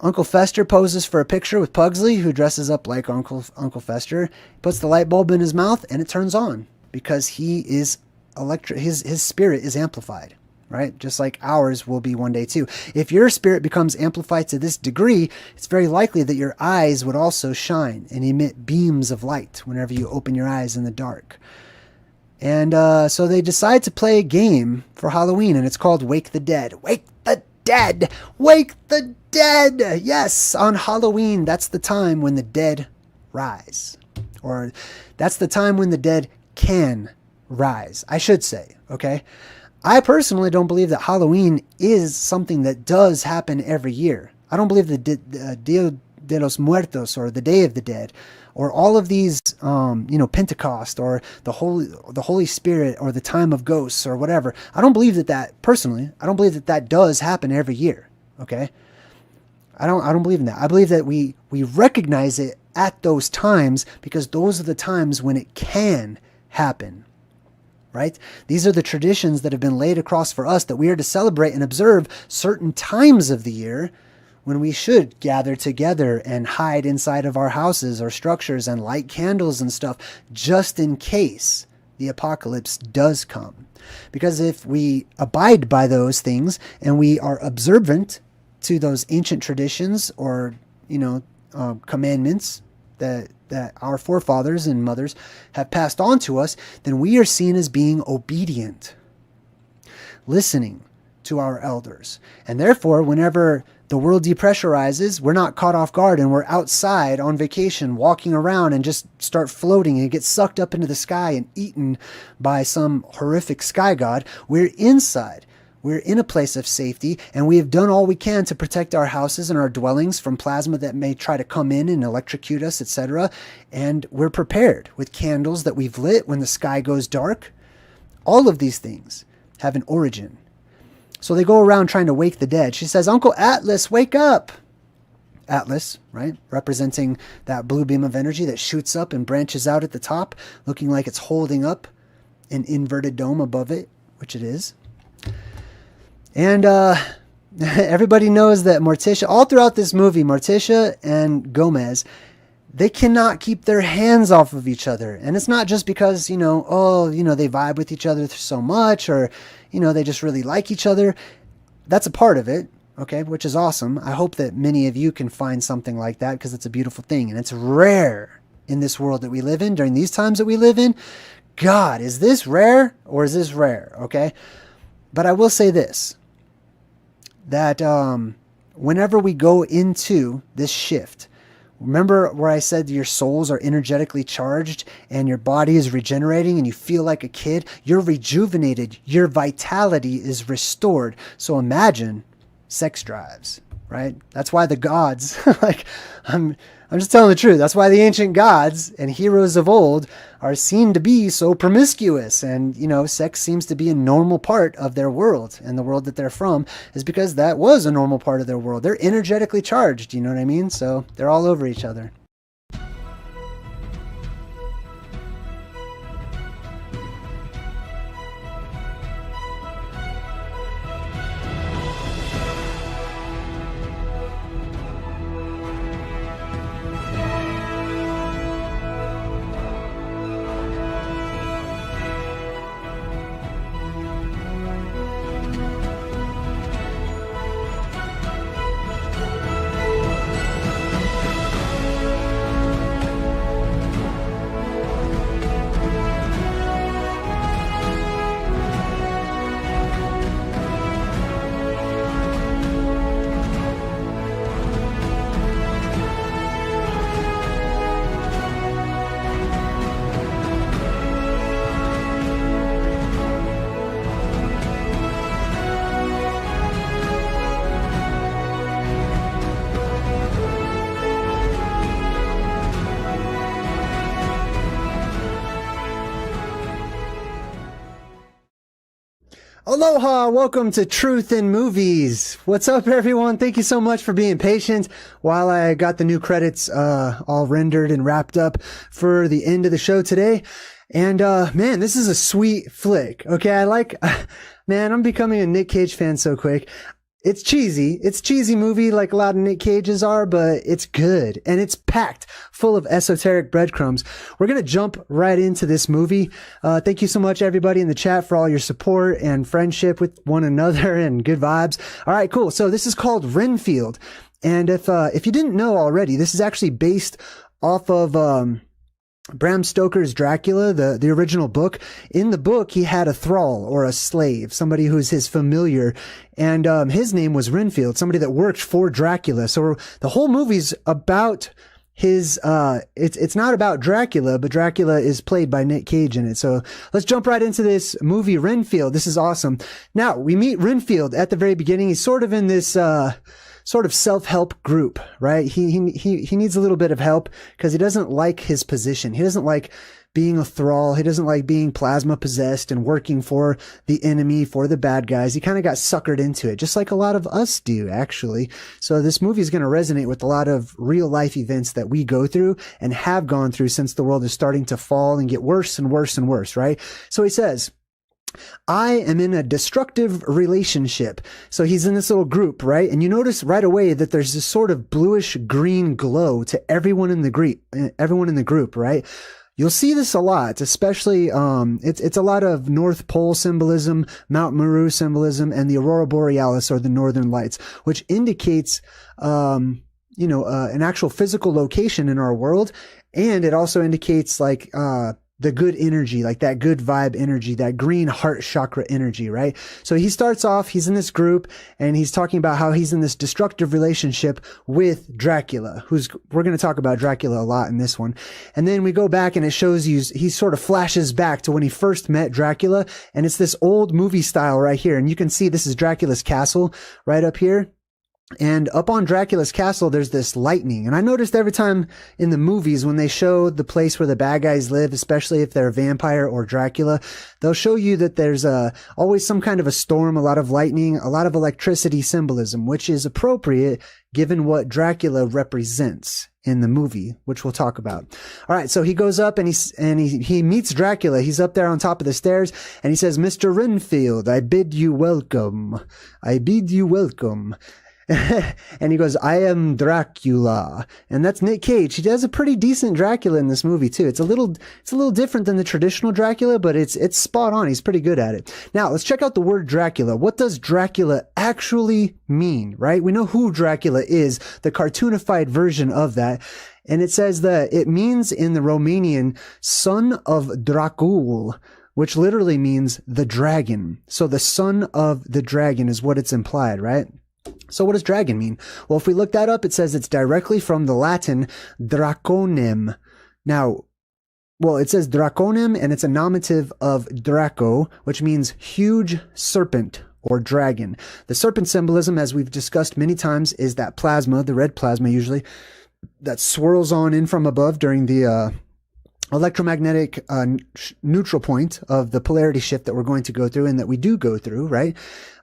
Uncle Fester poses for a picture with Pugsley, who dresses up like Uncle Fester. He puts the light bulb in his mouth, and it turns on because he is his spirit is amplified, right? Just like ours will be one day too. If your spirit becomes amplified to this degree, it's very likely that your eyes would also shine and emit beams of light whenever you open your eyes in the dark. And so they decide to play a game for Halloween, and it's called Wake the Dead. Wake the Dead! Wake the Dead! Yes, on Halloween, that's the time when the dead rise. Or that's the time when the dead can rise, I should say, okay? I personally don't believe that Halloween is something that does happen every year. I don't believe the Dia de los Muertos, or the Day of the Dead, or all of these, Pentecost, or the Holy Spirit, or the Time of Ghosts, or whatever. I don't believe that personally. I don't believe that does happen every year. Okay, I don't believe in that. I believe that we recognize it at those times because those are the times when it can happen. Right? These are the traditions that have been laid across for us that we are to celebrate and observe certain times of the year, when we should gather together and hide inside of our houses or structures and light candles and stuff, just in case the apocalypse does come. Because if we abide by those things and we are observant to those ancient traditions, or, commandments that our forefathers and mothers have passed on to us, then we are seen as being obedient, listening to our elders. And therefore, whenever the world depressurizes, we're not caught off guard and we're outside on vacation, walking around and just start floating and get sucked up into the sky and eaten by some horrific sky god. We're inside. We're in a place of safety, and we have done all we can to protect our houses and our dwellings from plasma that may try to come in and electrocute us, etc. And we're prepared with candles that we've lit when the sky goes dark. All of these things have an origin. So they go around trying to wake the dead. She says, Uncle Atlas, wake up. Atlas, right? Representing that blue beam of energy that shoots up and branches out at the top, looking like it's holding up an inverted dome above it, which it is. And everybody knows that Morticia, all throughout this movie, Morticia and Gomez, they cannot keep their hands off of each other. And it's not just because, they vibe with each other so much, or, they just really like each other. That's a part of it, okay, which is awesome. I hope that many of you can find something like that, because it's a beautiful thing. And it's rare in this world that we live in, during these times that we live in. God, is this rare or is this rare, okay? But I will say this, that whenever we go into this shift, remember where I said your souls are energetically charged and your body is regenerating and you feel like a kid? You're rejuvenated. Your vitality is restored. So imagine sex drives, right? That's why the gods, I'm just telling the truth. That's why the ancient gods and heroes of old are seen to be so promiscuous. And, sex seems to be a normal part of their world. And the world that they're from is because that was a normal part of their world. They're energetically charged, you know what I mean? So they're all over each other. Aloha, welcome to Truth in Movies. What's up, everyone? Thank you so much for being patient while I got the new credits all rendered and wrapped up for the end of the show today. And man, this is a sweet flick. Okay, man, I'm becoming a Nick Cage fan so quick. It's cheesy. It's a cheesy movie like a lot of Nick Cage's are, but it's good. And it's packed full of esoteric breadcrumbs. We're going to jump right into this movie. Thank you so much, everybody in the chat, for all your support and friendship with one another and good vibes. All right, cool. So this is called Renfield. And if you didn't know already, this is actually based off of Bram Stoker's Dracula, the original book. In the book, he had a thrall or a slave, somebody who's his familiar, and his name was Renfield, somebody that worked for Dracula. So the whole movie's about his, it's not about Dracula, but Dracula is played by Nick Cage in it. So let's jump right into this movie, Renfield. This is awesome. Now, we meet Renfield at the very beginning. He's sort of in this, sort of self-help group, right? He needs a little bit of help because he doesn't like his position. He doesn't like being a thrall. He doesn't like being plasma possessed and working for the enemy, for the bad guys. He kind of got suckered into it, just like a lot of us do, actually. So this movie is going to resonate with a lot of real life events that we go through and have gone through since the world is starting to fall and get worse and worse and worse, right? So he says, I am in a destructive relationship. So he's in this little group, right? And you notice right away that there's this sort of bluish green glow to everyone in the group, right? You'll see this a lot, especially, it's a lot of North Pole symbolism, Mount Meru symbolism, and the Aurora Borealis, or the Northern Lights, which indicates, an actual physical location in our world. And it also indicates like, the good energy, like that good vibe energy, that green heart chakra energy, right? So he starts off, he's in this group and he's talking about how he's in this destructive relationship with Dracula, we're going to talk about Dracula a lot in this one. And then we go back and it shows you, he sort of flashes back to when he first met Dracula, and it's this old movie style right here. And you can see this is Dracula's castle right up here. And up on Dracula's castle, there's this lightning. And I noticed every time in the movies when they show the place where the bad guys live, especially if they're a vampire or Dracula, they'll show you that there's always some kind of a storm, a lot of lightning, a lot of electricity symbolism, which is appropriate given what Dracula represents in the movie, which we'll talk about. All right, so he goes up and he meets Dracula. He's up there on top of the stairs and he says, "Mr. Renfield, I bid you welcome. I bid you welcome." And he goes, "I am Dracula." And that's Nick Cage. He does a pretty decent Dracula in this movie too. It's a little different than the traditional Dracula, but it's spot on. He's pretty good at it. Now let's check out the word Dracula. What does Dracula actually mean, right? We know who Dracula is, the cartoonified version of that. And it says that it means in the Romanian, son of Dracul, which literally means the dragon. So the son of the dragon is what it's implied, right? So what does dragon mean? Well, if we look that up, it says it's directly from the Latin draconem. Now, well, it says draconem and it's a nominative of Draco, which means huge serpent or dragon. The serpent symbolism, as we've discussed many times, is that plasma, the red plasma usually, that swirls on in from above during the electromagnetic neutral point of the polarity shift that we're going to go through and that we do go through, right?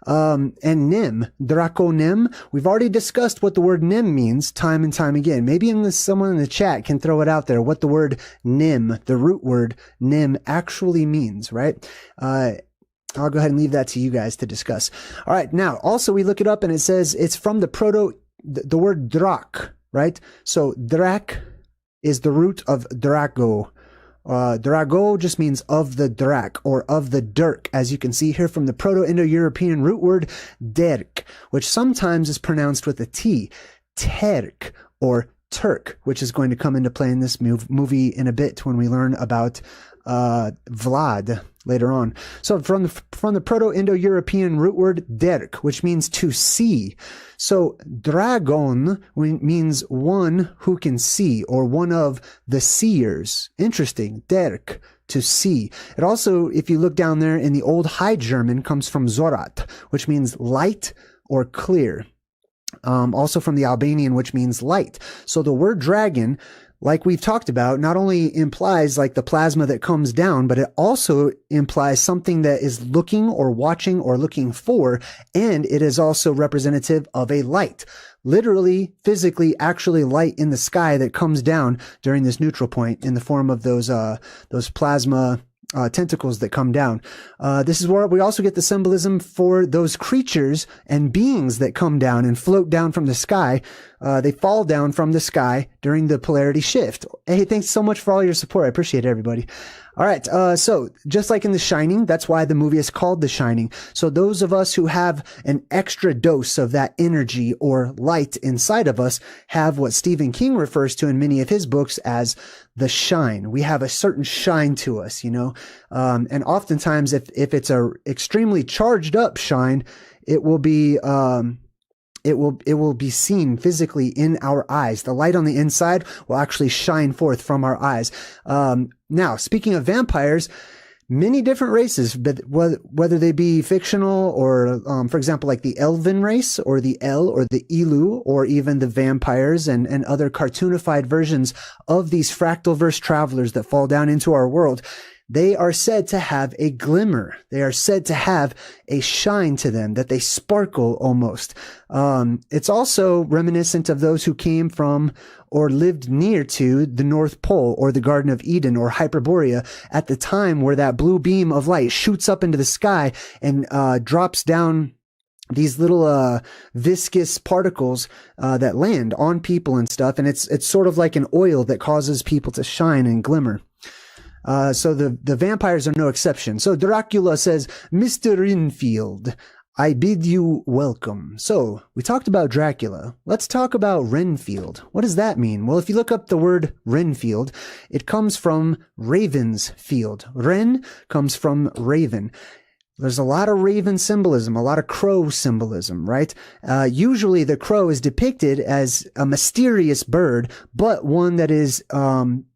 And nim, draconem, we've already discussed what the word nim means time and time again. Maybe someone in the chat can throw it out there, what the word nim, the root word nim, actually means, right? I'll go ahead and leave that to you guys to discuss. All right, now, also we look it up and it says it's from the word drak, right? So drak is the root of drago. Drago just means of the drak or of the dirk, as you can see here from the Proto-Indo-European root word derk, which sometimes is pronounced with a T, terk or Turk, which is going to come into play in this movie in a bit when we learn about Vlad later on. So from the Proto-Indo-European root word derk, which means to see. So dragon means one who can see, or one of the seers. Interesting. Derk, to see. It also, if you look down there in the Old High German, comes from zorat, which means light or clear. Also from the Albanian, which means light. So the word dragon, like we've talked about, not only implies like the plasma that comes down, but it also implies something that is looking or watching or looking for, and it is also representative of a light. Literally, physically, actually light in the sky that comes down during this neutral point in the form of those plasma tentacles that come down. This is where we also get the symbolism for those creatures and beings that come down and float down from the sky. They fall down from the sky during the polarity shift. Hey, thanks so much for all your support. I appreciate it, everybody. All right. So just like in The Shining, that's why the movie is called The Shining. So those of us who have an extra dose of that energy or light inside of us have what Stephen King refers to in many of his books as the shine. We have a certain shine to us, you know, and oftentimes if it's a extremely charged up shine, it will be, it will be seen physically in our eyes. The light on the inside will actually shine forth from our eyes. Now, speaking of vampires, many different races, but whether they be fictional or, for example, like the Elven race or the El or the Ilu, or even the vampires and other cartoonified versions of these fractal-verse travelers that fall down into our world, they are said to have a glimmer. They are said to have a shine to them, that they sparkle almost. It's also reminiscent of those who came from or lived near to the North Pole or the Garden of Eden or Hyperborea at the time where that blue beam of light shoots up into the sky and drops down these little viscous particles that land on people and stuff. And it's sort of like an oil that causes people to shine and glimmer. So the vampires are no exception. So Dracula says, "Mr. Renfield, I bid you welcome. So, we talked about Dracula. Let's talk about Renfield. What does that mean? Well, if you look up the word Renfield, it comes from Raven's field. Ren comes from raven. There's a lot of raven symbolism, a lot of crow symbolism, right? Usually the crow is depicted as a mysterious bird, but one that is,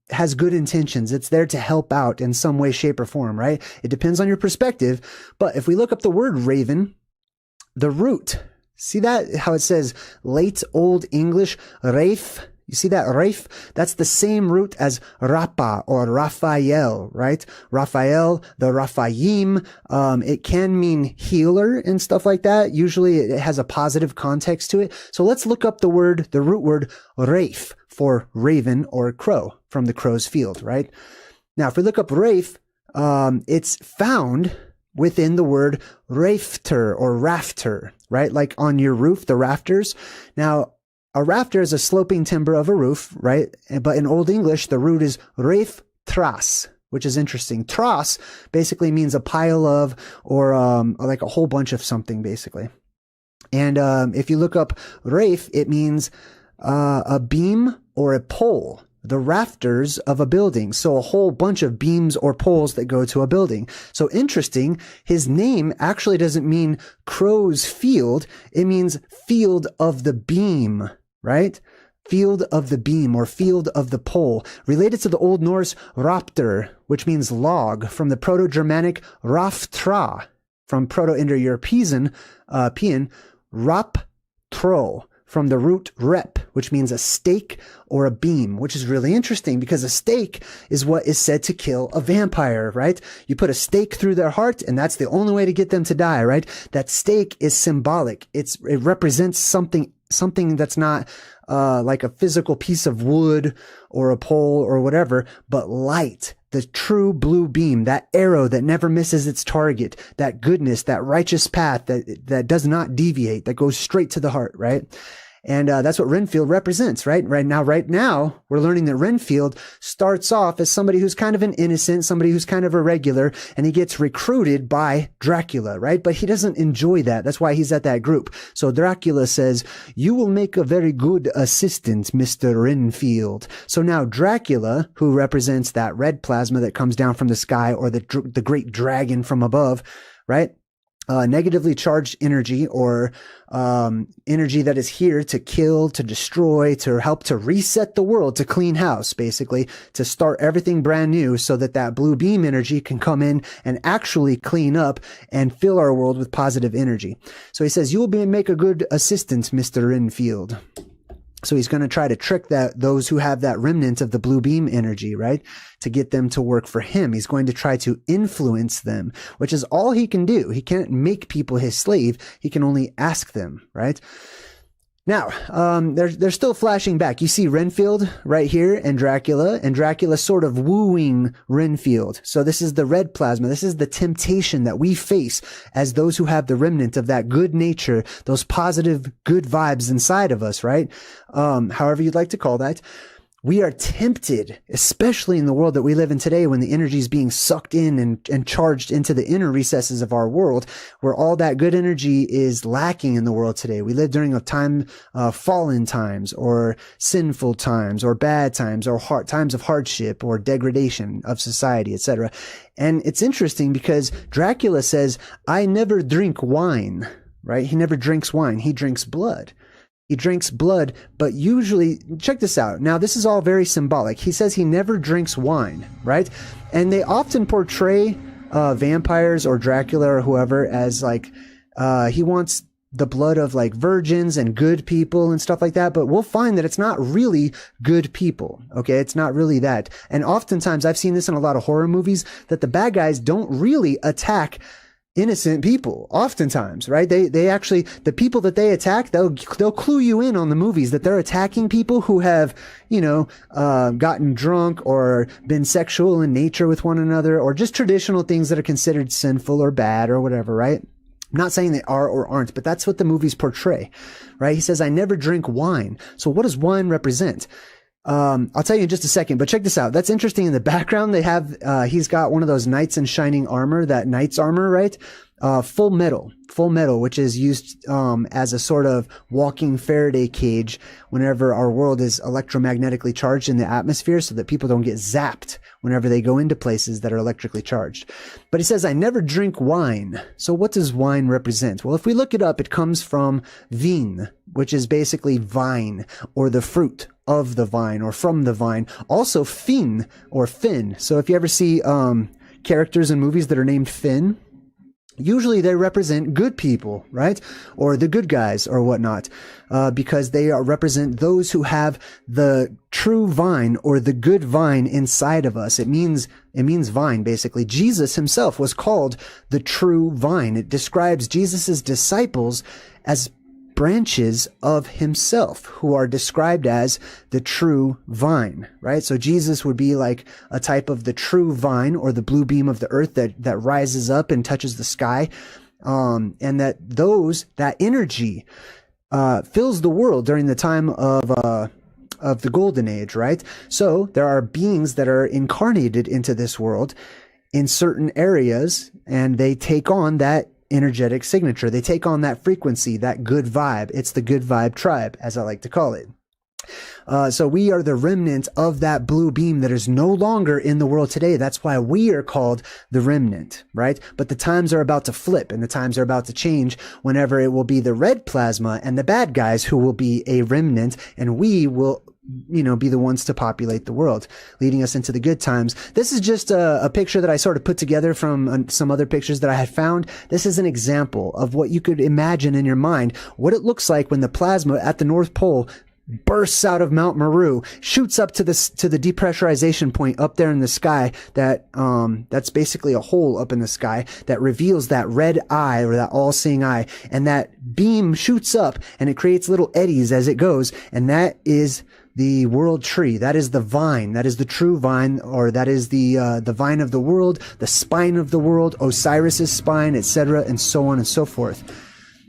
has good intentions. It's there to help out in some way, shape, or form, right? It depends on your perspective. But if we look up the word raven, the root, see that? How it says late Old English, Rafe? You see that Rafe? That's the same root as Rappa or Raphael, right? Raphael, the Raphaim. It can mean healer and stuff like that. Usually it has a positive context to it. So let's look up the root word Rafe for raven or crow from the crow's field, right? Now, if we look up Rafe, it's found within the word rafter or rafter, right? Like on your roof, the rafters. Now, a rafter is a sloping timber of a roof, right? But in Old English, the root is raf tras, which is interesting. Tras basically means a pile of, or like a whole bunch of something, basically. And if you look up raf, it means a beam or a pole. The rafters of a building. So a whole bunch of beams or poles that go to a building. So interesting, his name actually doesn't mean crow's field. It means field of the beam, right? Field of the beam or field of the pole. Related to the Old Norse raptor, which means log, from the Proto-Germanic raftra, from Proto-Indo-European, raptro, from the root rep, which means a stake or a beam, which is really interesting because a stake is what is said to kill a vampire, right? You put a stake through their heart and that's the only way to get them to die, right? That stake is symbolic. It represents something that's not like a physical piece of wood or a pole or whatever, but light. The true blue beam, that arrow that never misses its target, that goodness, that righteous path that does not deviate, that goes straight to the heart, right? And that's what Renfield represents, right? Right now, we're learning that Renfield starts off as somebody who's kind of an innocent, somebody who's kind of irregular, and he gets recruited by Dracula, right? But he doesn't enjoy that. That's why he's at that group. So Dracula says, "You will make a very good assistant, Mr. Renfield." So now Dracula, who represents that red plasma that comes down from the sky, or the great dragon from above, right? Negatively charged energy, or energy that is here to kill, to destroy, to help to reset the world, to clean house, basically, to start everything brand new so that that blue beam energy can come in and actually clean up and fill our world with positive energy. So he says, "You will make a good assistant, Mr. Renfield." So he's going to try to trick those who have that remnant of the blue beam energy, right? To get them to work for him. He's going to try to influence them, which is all he can do. He can't make people his slave. He can only ask them, right? Now, they're still flashing back. You see Renfield right here and Dracula sort of wooing Renfield. So this is the red plasma. This is the temptation that we face as those who have the remnant of that good nature, those positive, good vibes inside of us, right? However you'd like to call that. We are tempted, especially in the world that we live in today, when the energy is being sucked in and charged into the inner recesses of our world, where all that good energy is lacking in the world today. We live during a time, fallen times, or sinful times, or bad times, or times of hardship, or degradation of society, etc. And it's interesting because Dracula says, "I never drink wine," right? He never drinks wine. He drinks blood. He drinks blood, but usually, check this out. Now, this is all very symbolic. He says he never drinks wine, right? And they often portray vampires or Dracula or whoever as like, he wants the blood of like virgins and good people and stuff like that, but we'll find that it's not really good people, okay? It's not really that. And oftentimes, I've seen this in a lot of horror movies, that the bad guys don't really attack innocent people, oftentimes, right? They actually, the people that they attack, they'll clue you in on the movies that they're attacking people who have, gotten drunk or been sexual in nature with one another, or just traditional things that are considered sinful or bad or whatever, right? I'm not saying they are or aren't, but that's what the movies portray, right? He says, "I never drink wine." So what does wine represent? I'll tell you in just a second, but check this out. That's interesting. In the background, they have, he's got one of those knights in shining armor, that knight's armor, right? Full metal, which is used as a sort of walking Faraday cage whenever our world is electromagnetically charged in the atmosphere, so that people don't get zapped whenever they go into places that are electrically charged. But he says, I never drink wine. So what does wine represent? Well, if we look it up, it comes from vin, which is basically vine, or the fruit of the vine, or from the vine. Also fin, or Finn. So if you ever see characters in movies that are named Finn, usually they represent good people, right? Or the good guys or whatnot, because they represent those who have the true vine or the good vine inside of us. It means vine, basically. Jesus himself was called the true vine. It describes Jesus's disciples as branches of himself, who are described as the true vine, right? So Jesus would be like a type of the true vine, or the blue beam of the earth that rises up and touches the sky, and that energy fills the world during the time of the golden age, right? So there are beings that are incarnated into this world in certain areas, and they take on that energetic signature. They take on that frequency, that good vibe. It's the good vibe tribe, as I like to call it. So we are the remnant of that blue beam that is no longer in the world today. That's why we are called the remnant, right? But the times are about to flip, and the times are about to change whenever it will be the red plasma and the bad guys who will be a remnant, and we will be the ones to populate the world, leading us into the good times. This is just a picture that I sort of put together from some other pictures that I had found. This is an example of what you could imagine in your mind, what it looks like when the plasma at the North Pole bursts out of Mount Meru, shoots up to the depressurization point up there in the sky, that's basically a hole up in the sky that reveals that red eye, or that all-seeing eye, and that beam shoots up and it creates little eddies as it goes, and that is the world tree. That is the vine. That is the true vine, or that is the vine of the world, the spine of the world, Osiris's spine, etc., and so on and so forth.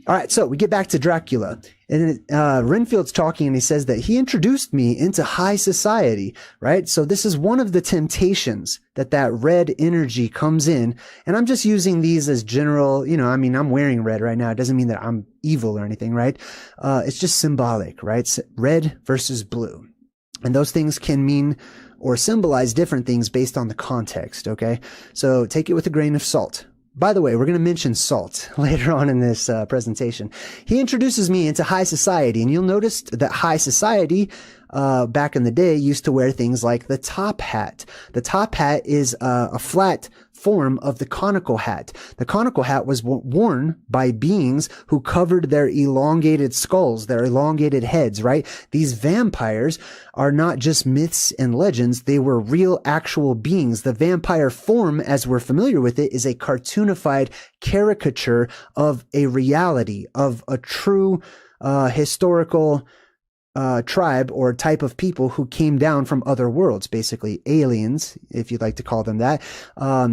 All right, so we get back to Dracula, and Renfield's talking, and he says that he introduced me into high society, right? So this is one of the temptations that red energy comes in, and I'm just using these as general, I'm wearing red right now. It doesn't mean that I'm evil or anything, right? It's just symbolic, right? Red versus blue. And those things can mean or symbolize different things based on the context, okay? So take it with a grain of salt. By the way, we're going to mention salt later on in this presentation. He introduces me into high society, and you'll notice that high society back in the day used to wear things like the top hat. The top hat is a flat form of the conical hat. The conical hat was worn by beings who covered their elongated skulls, their elongated heads, right? These vampires are not just myths and legends. They were real, actual beings. The vampire form, as we're familiar with it, is a cartoonified caricature of a reality, of a true historical tribe or type of people who came down from other worlds, basically aliens, if you'd like to call them that.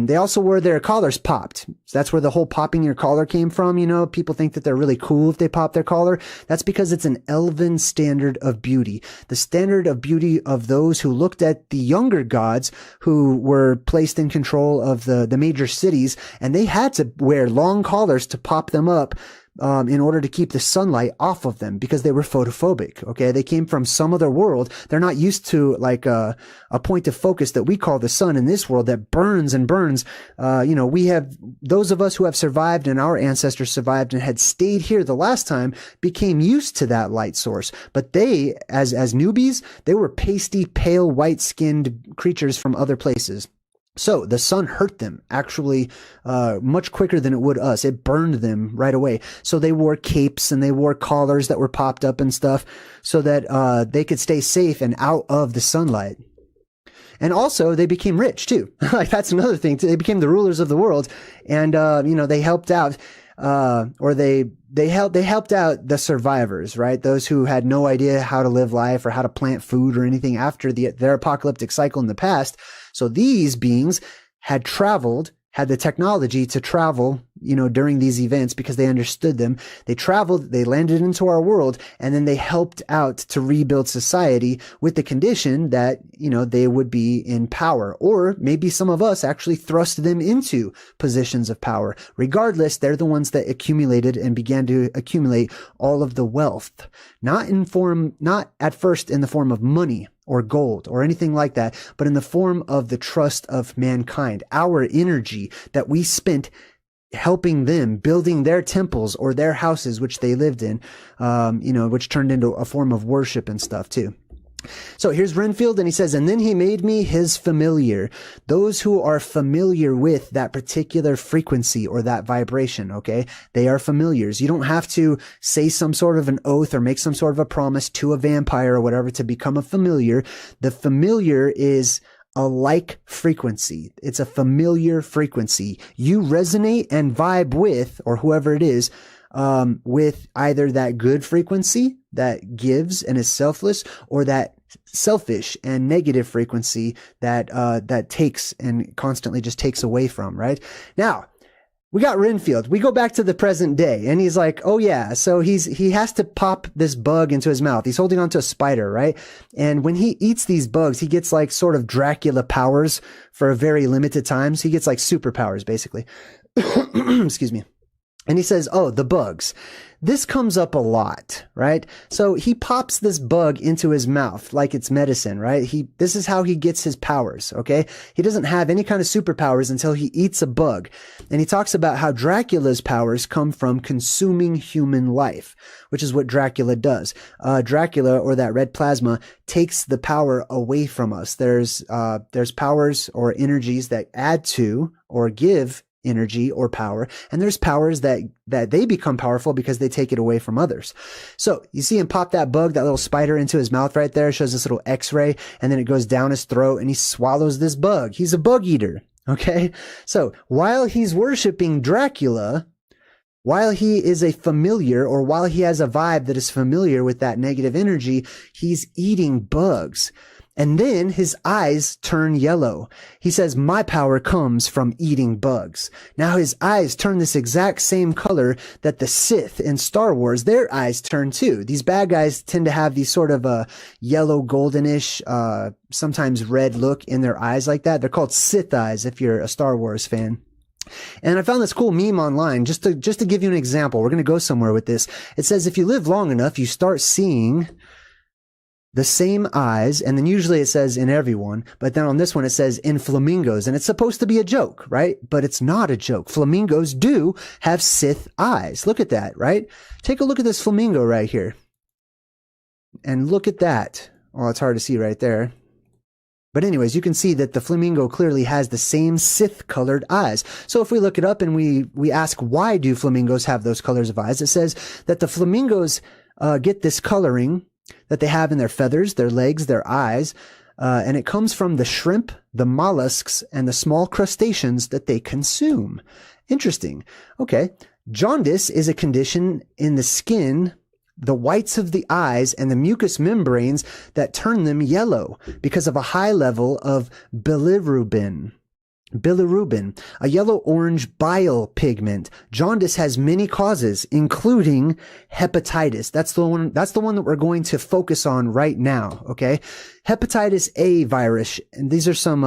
They also wore their collars popped. So that's where the whole popping your collar came from. People think that they're really cool if they pop their collar. That's because it's an elven standard of beauty. The standard of beauty of those who looked at the younger gods who were placed in control of the major cities, and they had to wear long collars to pop them up in order to keep the sunlight off of them, because they were photophobic. Okay. They came from some other world. They're not used to like a point of focus that we call the sun in this world that burns and burns. We have those of us who have survived, and our ancestors survived and had stayed here the last time, became used to that light source. But they, as newbies, they were pasty, pale, white skinned creatures from other places. So the sun hurt them actually much quicker than it would us. It burned them right away. So they wore capes and they wore collars that were popped up and stuff so that they could stay safe and out of the sunlight. And also they became rich too. Like that's another thing. They became the rulers of the world, and they helped out they helped out the survivors, right? Those who had no idea how to live life or how to plant food or anything after their apocalyptic cycle in the past. So these beings had traveled had the technology to travel, during these events because they understood them. They traveled, they landed into our world, and then they helped out to rebuild society with the condition that, they would be in power. Or maybe some of us actually thrust them into positions of power. Regardless, they're the ones that accumulated and began to accumulate all of the wealth. Not at first in the form of money or gold or anything like that, but in the form of the trust of mankind, our energy that we spent helping them, building their temples or their houses, which they lived in, which turned into a form of worship and stuff too. So here's Renfield, and he says, and then he made me his familiar. Those who are familiar with that particular frequency or that vibration, okay? They are familiars. You don't have to say some sort of an oath or make some sort of a promise to a vampire or whatever to become a familiar. The familiar is a like frequency. It's a familiar frequency. You resonate and vibe with, or whoever it is, with either that good frequency that gives and is selfless, or that selfish and negative frequency that takes and constantly just takes away from, right? Now, we got Renfield. We go back to the present day, and he's like, oh yeah, so he has to pop this bug into his mouth. He's holding onto a spider, right? And when he eats these bugs, he gets like sort of Dracula powers for a very limited time. So he gets like superpowers, basically. Excuse me. And he says, oh, the bugs. This comes up a lot, right? So he pops this bug into his mouth like it's medicine, right? This is how he gets his powers, okay? He doesn't have any kind of superpowers until he eats a bug. And he talks about how Dracula's powers come from consuming human life, which is what Dracula does. Dracula, or that red plasma, takes the power away from us. There's powers or energies that add to or give energy or power, and there's powers that they become powerful because they take it away from others. So you see him pop that bug, that little spider, into his mouth right there. It shows this little x-ray, and then it goes down his throat, and he swallows this bug. He's a bug eater, okay? So while he's worshiping Dracula, while he is a familiar, or while he has a vibe that is familiar with that negative energy, he's eating bugs. And then his eyes turn yellow. He says, my power comes from eating bugs. Now his eyes turn this exact same color that the Sith in Star Wars, their eyes turn too. These bad guys tend to have these sort of yellow, goldenish, sometimes red look in their eyes like that. They're called Sith eyes if you're a Star Wars fan. And I found this cool meme online just to give you an example. We're going to go somewhere with this. It says, if you live long enough, you start seeing the same eyes, and then usually it says in everyone, but then on this one it says in flamingos, and it's supposed to be a joke, right? But it's not a joke. Flamingos do have Sith eyes. Look at that, right? Take a look at this flamingo right here. And look at that. Oh, it's hard to see right there. But anyways, you can see that the flamingo clearly has the same Sith-colored eyes. So if we look it up and we ask, why do flamingos have those colors of eyes? It says that the flamingos get this coloring that they have in their feathers, their legs, their eyes, and it comes from the shrimp, the mollusks, and the small crustaceans that they consume. Interesting. Okay. Jaundice is a condition in the skin, the whites of the eyes, and the mucous membranes that turn them yellow because of a high level of bilirubin. Bilirubin, a yellow-orange bile pigment. Jaundice has many causes, including hepatitis. That's the one that we're going to focus on right now, okay? Hepatitis A virus, and these are some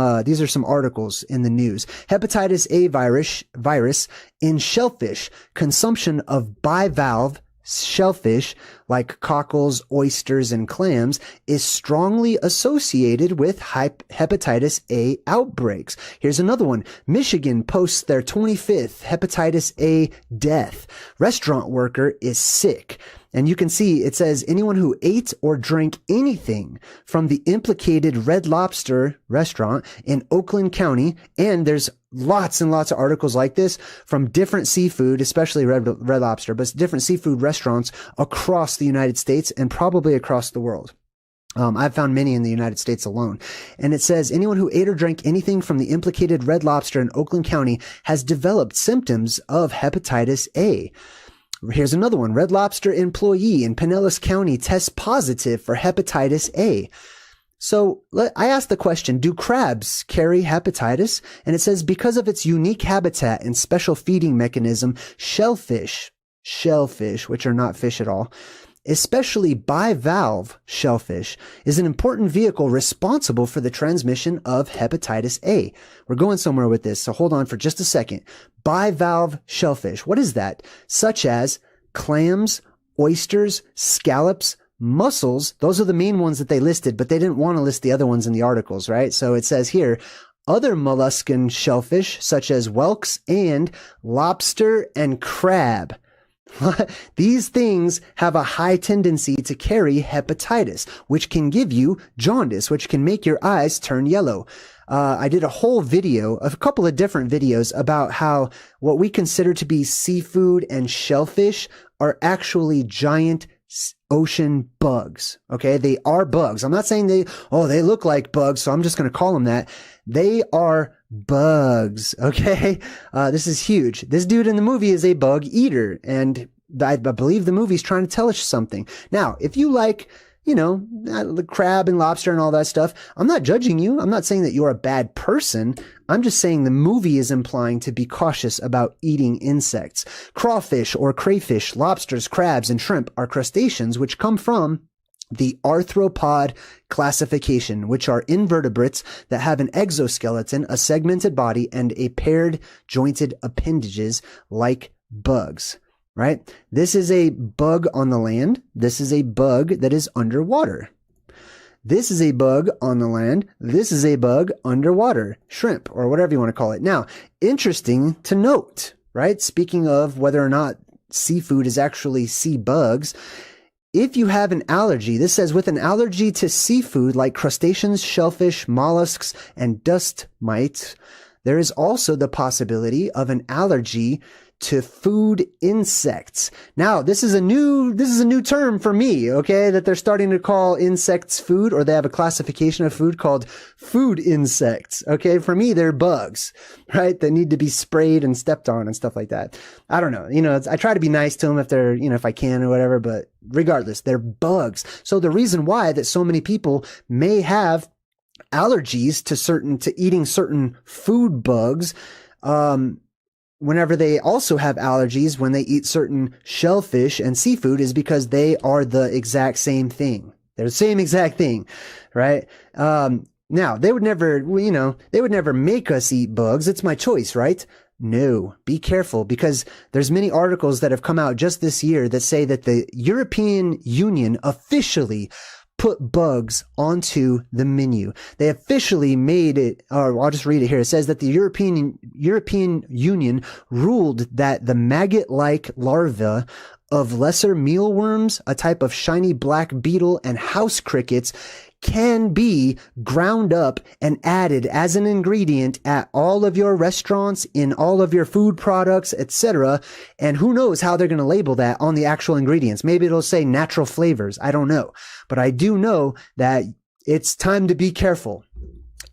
articles in the news. Hepatitis A virus in shellfish, consumption of bivalve shellfish like cockles, oysters, and clams is strongly associated with hepatitis A outbreaks. Here's another one. Michigan posts their 25th hepatitis A death. Restaurant worker is sick. And you can see it says anyone who ate or drank anything from the implicated Red Lobster restaurant in Oakland County, and there's lots and lots of articles like this from different seafood, especially Red Lobster, but different seafood restaurants across the United States and probably across the world. I've found many in the United States alone. And it says anyone who ate or drank anything from the implicated Red Lobster in Oakland County has developed symptoms of hepatitis A. Here's another one. Red Lobster employee in Pinellas County tests positive for hepatitis A. So I asked the question, do crabs carry hepatitis? And it says, because of its unique habitat and special feeding mechanism, shellfish, which are not fish at all, especially bivalve shellfish, is an important vehicle responsible for the transmission of hepatitis A. We're going somewhere with this, so hold on for just a second. Bivalve shellfish, what is that? Such as clams, oysters, scallops, mussels. Those are the main ones that they listed, but they didn't want to list the other ones in the articles, right? So it says here, other molluscan shellfish such as whelks and lobster and crab. These things have a high tendency to carry hepatitis, which can give you jaundice, which can make your eyes turn yellow. I did a whole video, a couple of different videos about how what we consider to be seafood and shellfish are actually giant ocean bugs. Okay. They are bugs. I'm not saying they look like bugs, so I'm just going to call them that. They are bugs. Okay. This is huge. This dude in the movie is a bug eater, and I believe the movie's trying to tell us something. Now, if you like, the crab and lobster and all that stuff, I'm not judging you. I'm not saying that you're a bad person. I'm just saying the movie is implying to be cautious about eating insects. Crawfish or crayfish, lobsters, crabs, and shrimp are crustaceans which come from the arthropod classification, which are invertebrates that have an exoskeleton, a segmented body, and a paired jointed appendages like bugs. Right? This is a bug on the land. This is a bug that is underwater. This is a bug on the land. This is a bug underwater. Shrimp, or whatever you want to call it. Now, interesting to note, right? Speaking of whether or not seafood is actually sea bugs, if you have an allergy, this says with an allergy to seafood like crustaceans, shellfish, mollusks, and dust mites, there is also the possibility of an allergy to food insects. Now, this is a new term for me, okay, that they're starting to call insects food, or they have a classification of food called food insects. Okay, for me, they're bugs, right, that need to be sprayed and stepped on and stuff like that. I don't know, I try to be nice to them if they're, if I can or whatever, but regardless, they're bugs. So the reason why that so many people may have allergies to eating certain food bugs, whenever they also have allergies when they eat certain shellfish and seafood, is because they are the exact same thing. They're the same exact thing, right? Now, they would never make us eat bugs. It's my choice, right? No, be careful, because there's many articles that have come out just this year that say that the European Union officially put bugs onto the menu. They officially made it, or I'll just read it here. It says that the European Union ruled that the maggot-like larvae of lesser mealworms, a type of shiny black beetle, and house crickets can be ground up and added as an ingredient at all of your restaurants, in all of your food products, etc. And who knows how they're going to label that on the actual ingredients. Maybe it'll say natural flavors. I don't know. But I do know that it's time to be careful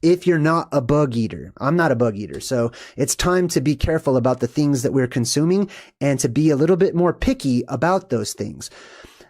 if you're not a bug eater. I'm not a bug eater. So it's time to be careful about the things that we're consuming and to be a little bit more picky about those things.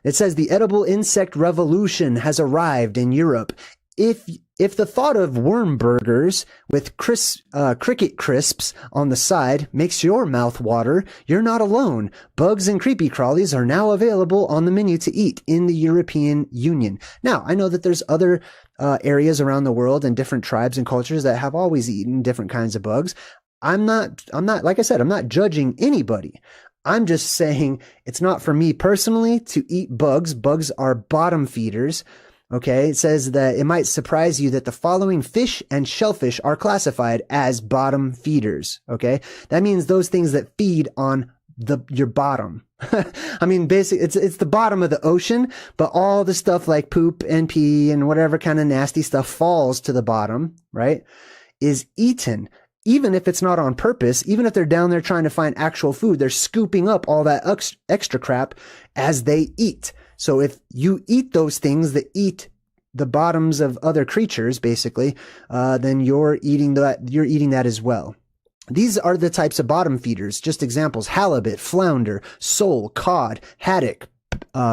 It says the edible insect revolution has arrived in Europe. If the thought of worm burgers with cricket crisps on the side makes your mouth water, you're not alone. Bugs and creepy crawlies are now available on the menu to eat in the European Union. Now, I know that there's other areas around the world and different tribes and cultures that have always eaten different kinds of bugs. I'm not, like I said, I'm not judging anybody. I'm just saying it's not for me personally to eat bugs. Bugs are bottom feeders. Okay. It says that it might surprise you that the following fish and shellfish are classified as bottom feeders. Okay. That means those things that feed on your bottom. I mean, basically it's the bottom of the ocean, but all the stuff like poop and pee and whatever kind of nasty stuff falls to the bottom, right, is eaten. Even if it's not on purpose, even if they're down there trying to find actual food, they're scooping up all that extra crap as they eat. So if you eat those things that eat the bottoms of other creatures, basically, then you're eating that as well. These are the types of bottom feeders. Just examples: halibut, flounder, sole, cod, haddock,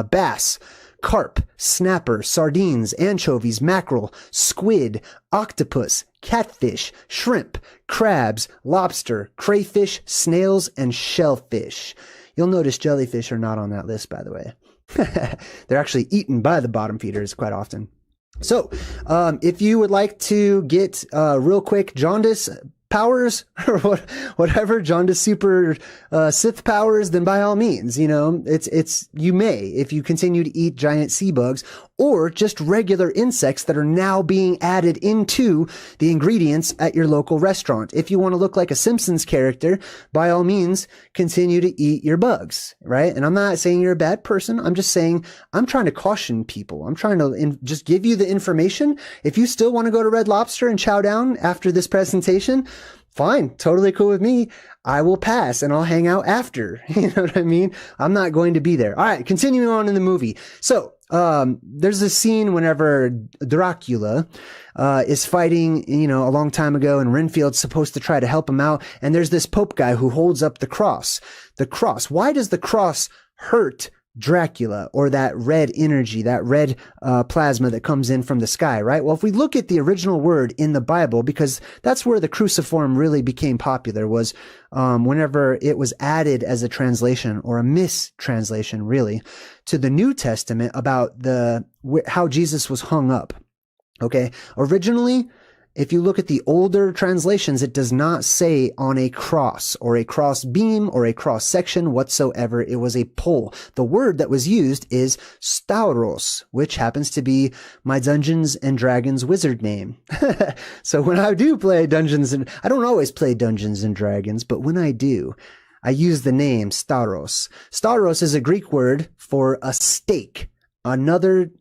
bass, carp, snapper, sardines, anchovies, mackerel, squid, octopus, catfish, shrimp, crabs, lobster, crayfish, snails, and shellfish. You'll notice jellyfish are not on that list, by the way. They're actually eaten by the bottom feeders quite often. So, if you would like to get real quick jaundice powers or whatever, jaundice super Sith powers, then by all means, you know, you may, if you continue to eat giant sea bugs or just regular insects that are now being added into the ingredients at your local restaurant. If you want to look like a Simpsons character, by all means, continue to eat your bugs, right? And I'm not saying you're a bad person. I'm just saying I'm trying to caution people. I'm trying to just give you the information. If you still want to go to Red Lobster and chow down after this presentation, fine, totally cool with me. I will pass and I'll hang out after. You know what I mean? I'm not going to be there. All right, continuing on in the movie. So, there's a scene whenever Dracula, is fighting, you know, a long time ago, and Renfield's supposed to try to help him out. And there's this Pope guy who holds up the cross. The cross. Why does the cross hurt Dracula, or that red energy, that red plasma that comes in from the sky, right? Well, if we look at the original word in the Bible, because that's where the cruciform really became popular, was whenever it was added as a translation, or a mistranslation really, to the New Testament about how Jesus was hung up. Okay, originally, if you look at the older translations, it does not say on a cross or a cross beam or a cross section whatsoever. It was a pole. The word that was used is stauros, which happens to be my Dungeons and Dragons wizard name. So when I do play I don't always play Dungeons and Dragons, but when I do, I use the name stauros. Stauros is a Greek word for a stake, another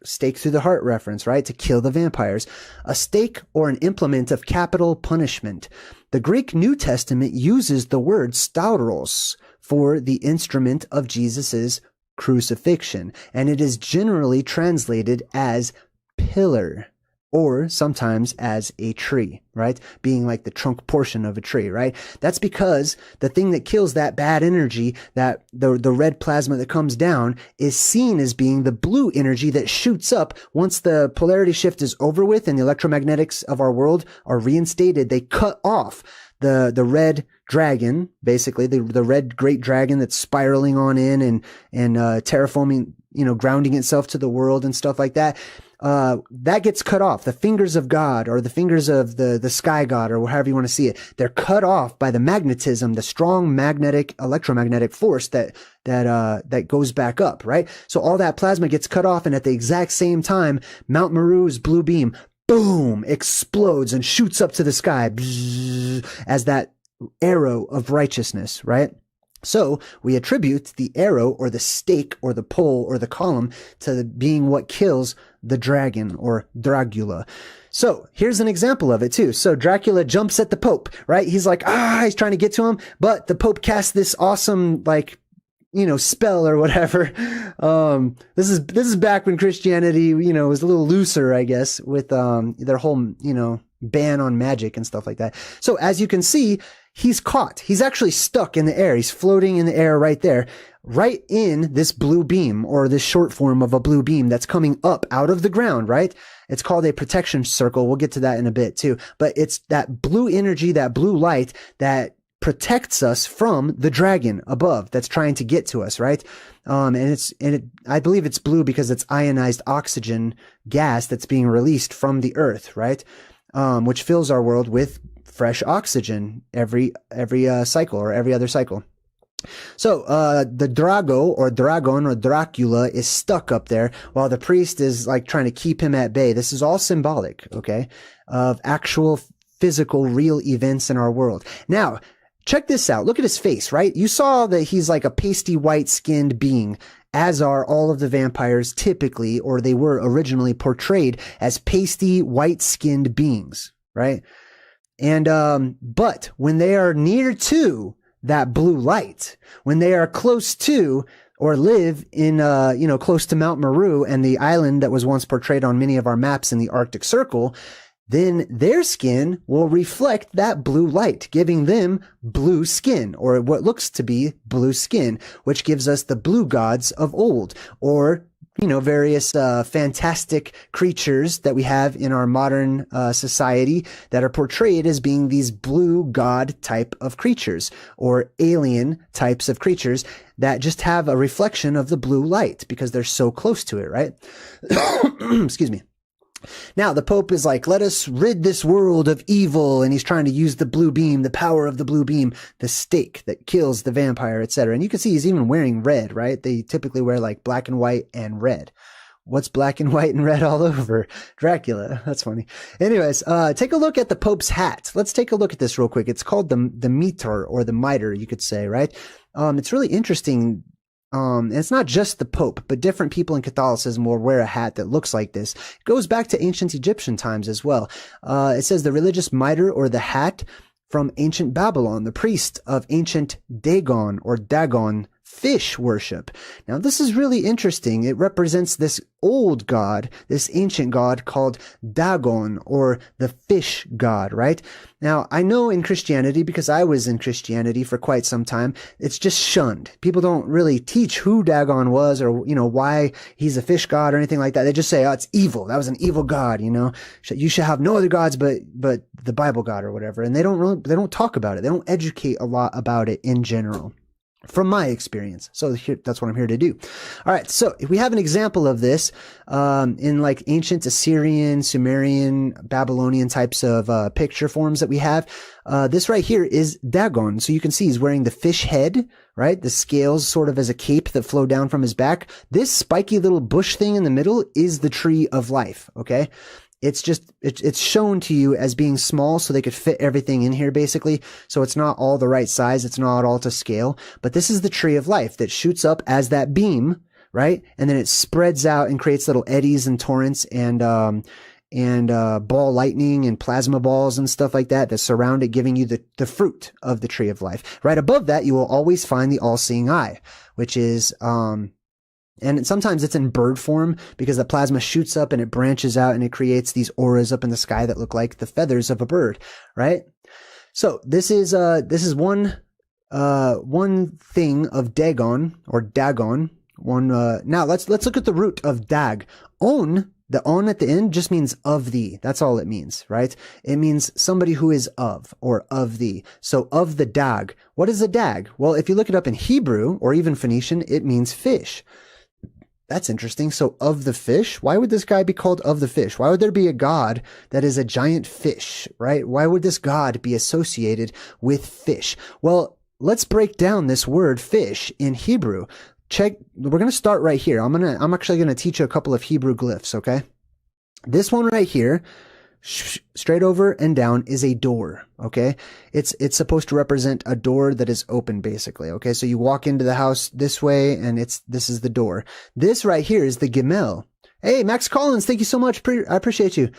stake through the heart reference, right? To kill the vampires. A stake or an implement of capital punishment. The Greek New Testament uses the word stauros for the instrument of Jesus's crucifixion, and it is generally translated as pillar, or sometimes as a tree, right? Being like the trunk portion of a tree, right? That's because the thing that kills that bad energy, that the red plasma that comes down, is seen as being the blue energy that shoots up once the polarity shift is over with and the electromagnetics of our world are reinstated. They cut off the red dragon, basically the red great dragon that's spiraling on in and terraforming, you know, grounding itself to the world and stuff like that. That gets cut off. The fingers of God, or the fingers of the sky god, or however you want to see it, they're cut off by the magnetism, the strong electromagnetic force that goes back up, right? So all that plasma gets cut off, and at the exact same time, Mount Meru's blue beam, boom, explodes and shoots up to the sky as that arrow of righteousness, right? So we attribute the arrow or the stake or the pole or the column to being what kills the dragon or Dracula. So here's an example of it too. So Dracula jumps at the Pope, right? He's like, he's trying to get to him, but the Pope casts this awesome, like, you know, spell or whatever. This is back when Christianity, you know, was a little looser, I guess, with their whole, you know, ban on magic and stuff like that. So as you can see, he's caught. He's actually stuck in the air. He's floating in the air right there, right in this blue beam, or this short form of a blue beam that's coming up out of the ground, right? It's called a protection circle. We'll get to that in a bit too. But it's that blue energy, that blue light that protects us from the dragon above that's trying to get to us, right? I believe it's blue because it's ionized oxygen gas that's being released from the earth, right? Which fills our world with fresh oxygen every cycle, or every other cycle. So the Drago or Dragon or Dracula is stuck up there while the priest is like trying to keep him at bay. This is all symbolic, okay, of actual physical real events in our world. Now, check this out. Look at his face, right? You saw that he's like a pasty white skinned being, as are all of the vampires typically, or they were originally portrayed as pasty white skinned beings, right? And, but when they are near to that blue light, when they are close to or live in, close to Mount Meru and the island that was once portrayed on many of our maps in the Arctic Circle, then their skin will reflect that blue light, giving them blue skin, or what looks to be blue skin, which gives us the blue gods of old, or various fantastic creatures that we have in our modern society that are portrayed as being these blue god type of creatures or alien types of creatures that just have a reflection of the blue light because they're so close to it, right? Excuse me. Now, the Pope is like, let us rid this world of evil, and he's trying to use the blue beam, the power of the blue beam, the stake that kills the vampire, etc. And you can see he's even wearing red, right? They typically wear like black and white and red. What's black and white and red all over? Dracula. That's funny. Anyways, take a look at the Pope's hat. Let's take a look at this real quick. It's called the mitre, or the mitre, you could say, right? It's really interesting. And it's not just the Pope, but different people in Catholicism will wear a hat that looks like this. It goes back to ancient Egyptian times as well. It says the religious mitre, or the hat, from ancient Babylon, the priest of ancient Dagon or Dagon fish worship. Now, this is really interesting. It represents this old god, this ancient god called Dagon, or the fish god, right? Now, I know in Christianity, because I was in Christianity for quite some time, it's just shunned. People don't really teach who Dagon was, or, why he's a fish god or anything like that. They just say, oh, it's evil. That was an evil god, You should have no other gods but the Bible God or whatever. And they don't talk about it. They don't educate a lot about it in general, from my experience. So that's what I'm here to do. All right. So if we have an example of this, in like ancient Assyrian, Sumerian, Babylonian types of, picture forms that we have, this right here is Dagon. So you can see he's wearing the fish head, right? The scales sort of as a cape that flow down from his back. This spiky little bush thing in the middle is the tree of life. Okay. It's shown to you as being small so they could fit everything in here, basically. So it's not all the right size. It's not all to scale, but this is the tree of life that shoots up as that beam, right? And then it spreads out and creates little eddies and torrents and ball lightning and plasma balls and stuff like that surround it, giving you the fruit of the tree of life. Right above that, you will always find the all-seeing eye, which is, and sometimes it's in bird form because the plasma shoots up and it branches out and it creates these auras up in the sky that look like the feathers of a bird, right? So this is one thing of Dagon or Dagon. Now let's look at the root of dag. The on at the end just means of thee. That's all it means, right? It means somebody who is of, or of thee. So of the dag. What is a dag? Well, if you look it up in Hebrew or even Phoenician, it means fish. That's interesting. So of the fish, why would this guy be called of the fish? Why would there be a god that is a giant fish, right? Why would this god be associated with fish? Well, let's break down this word fish in Hebrew. We're going to start right here. I'm actually going to teach you a couple of Hebrew glyphs, okay? This one right here, straight over and down, is a door, okay? It's supposed to represent a door that is open, basically, okay? So you walk into the house this way, and this is the door. This right here is the Gimel. Hey, Max Collins, thank you so much. I appreciate you.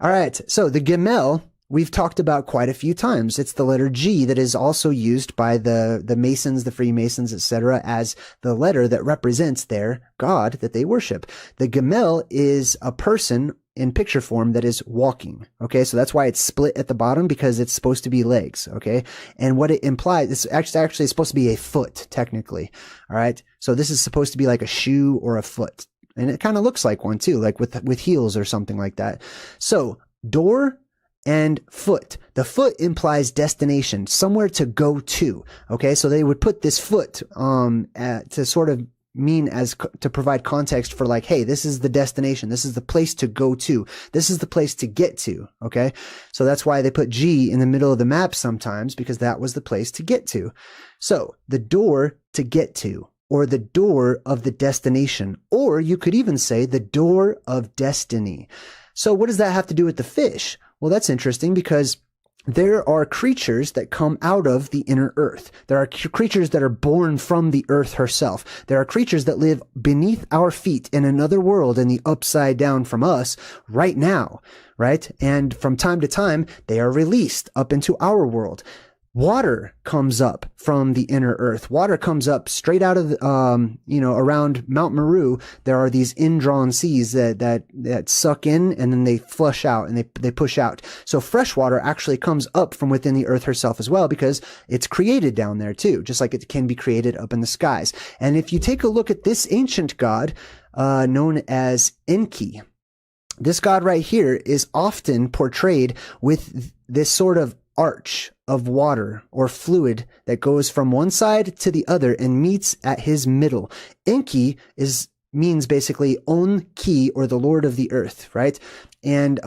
All right, so the Gimel, we've talked about quite a few times. It's the letter G that is also used by the Masons, the Freemasons, etc., as the letter that represents their god that they worship. The Gimel is a person in picture form that is walking. Okay. So that's why it's split at the bottom, because it's supposed to be legs. Okay. And what it implies, it's actually supposed to be a foot, technically. All right. So this is supposed to be like a shoe or a foot. And it kind of looks like one too, like with heels or something like that. So door and foot. The foot implies destination, somewhere to go to. Okay. So they would put this foot, to sort of mean to provide context for like, hey, this is the destination. This is the place to go to. This is the place to get to. Okay. So that's why they put G in the middle of the map sometimes, because that was the place to get to. So the door to get to, or the door of the destination, or you could even say the door of destiny. So what does that have to do with the fish? Well, that's interesting, because there are creatures that come out of the inner earth. There are creatures that are born from the earth herself. There are creatures that live beneath our feet in another world, in the upside down from us right now, right? And from time to time, they are released up into our world. Water comes up from the inner earth. Water comes up straight out of, around Mount Meru. There are these indrawn seas that suck in and then they flush out and they push out. So fresh water actually comes up from within the earth herself as well, because it's created down there too, just like it can be created up in the skies. And if you take a look at this ancient god, known as Enki. This god right here is often portrayed with this sort of arch of water or fluid that goes from one side to the other and meets at his middle. Enki means basically On-Ki, or the Lord of the Earth, right? And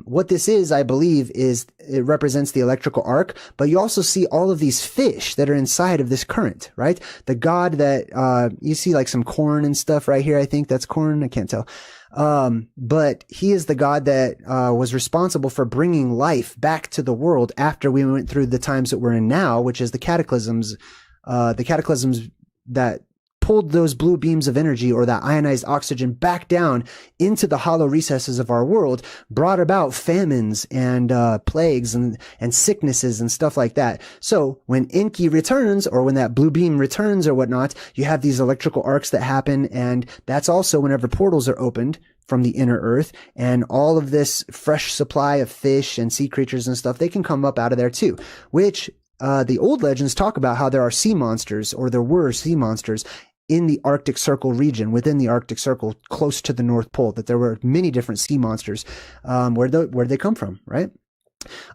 what this is, I believe, is it represents the electrical arc, but you also see all of these fish that are inside of this current, right? The god that you see like some corn and stuff right here. I think that's corn. I can't tell. But he is the god that was responsible for bringing life back to the world after we went through the times that we're in now, which is the cataclysms that pulled those blue beams of energy or that ionized oxygen back down into the hollow recesses of our world, brought about famines and plagues and sicknesses and stuff like that. So when Enki returns, or when that blue beam returns or whatnot, you have these electrical arcs that happen, and that's also whenever portals are opened from the inner earth, and all of this fresh supply of fish and sea creatures and stuff, they can come up out of there too, which the old legends talk about how there are sea monsters, or there were sea monsters in the Arctic Circle region, within the Arctic Circle, close to the North Pole, that there were many different sea monsters. Where'd they come from, right?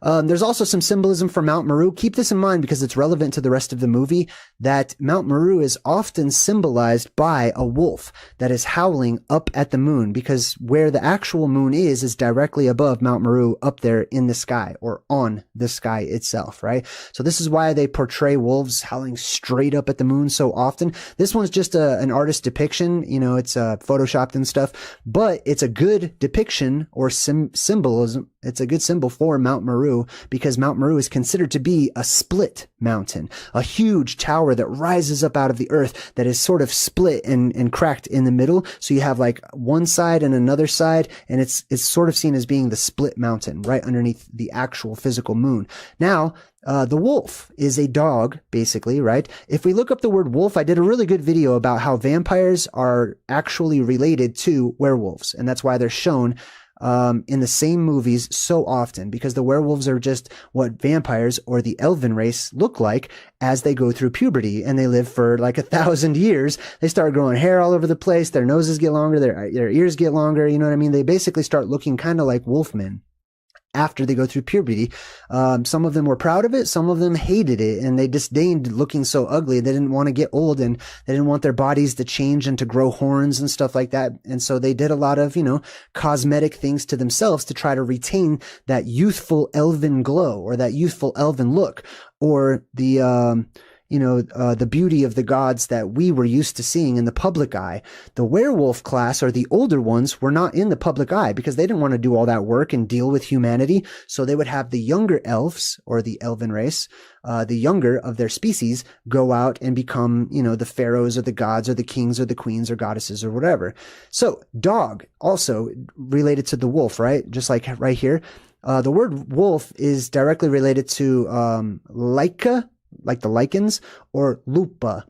There's also some symbolism for Mount Meru. Keep this in mind because it's relevant to the rest of the movie, that Mount Meru is often symbolized by a wolf that is howling up at the moon, because where the actual moon is directly above Mount Meru, up there in the sky, or on the sky itself, right? So this is why they portray wolves howling straight up at the moon so often. This one's just an artist depiction, it's photoshopped and stuff, but it's a good depiction or symbolism. It's a good symbol for Mount Meru, because Mount Meru is considered to be a split mountain, a huge tower that rises up out of the earth that is sort of split and cracked in the middle. So you have like one side and another side, and it's sort of seen as being the split mountain right underneath the actual physical moon. Now, the wolf is a dog, basically, right? If we look up the word wolf, I did a really good video about how vampires are actually related to werewolves, and that's why they're shown in the same movies so often, because the werewolves are just what vampires or the elven race look like as they go through puberty, and they live for like 1,000 years. They start growing hair all over the place. Their noses get longer. Their ears get longer. You know what I mean? They basically start looking kind of like wolfmen after they go through puberty. Some of them were proud of it. Some of them hated it, and they disdained looking so ugly. They didn't want to get old, and they didn't want their bodies to change and to grow horns and stuff like that. And so they did a lot of, cosmetic things to themselves to try to retain that youthful elven glow, or that youthful elven look, or the beauty of the gods that we were used to seeing in the public eye. The werewolf class, or the older ones, were not in the public eye because they didn't want to do all that work and deal with humanity. So they would have the younger elves, or the elven race, the younger of their species, go out and become, the pharaohs or the gods or the kings or the queens or goddesses or whatever. So dog, also related to the wolf, right? Just like right here. The word wolf is directly related to Laika, like the lichens, or lupa.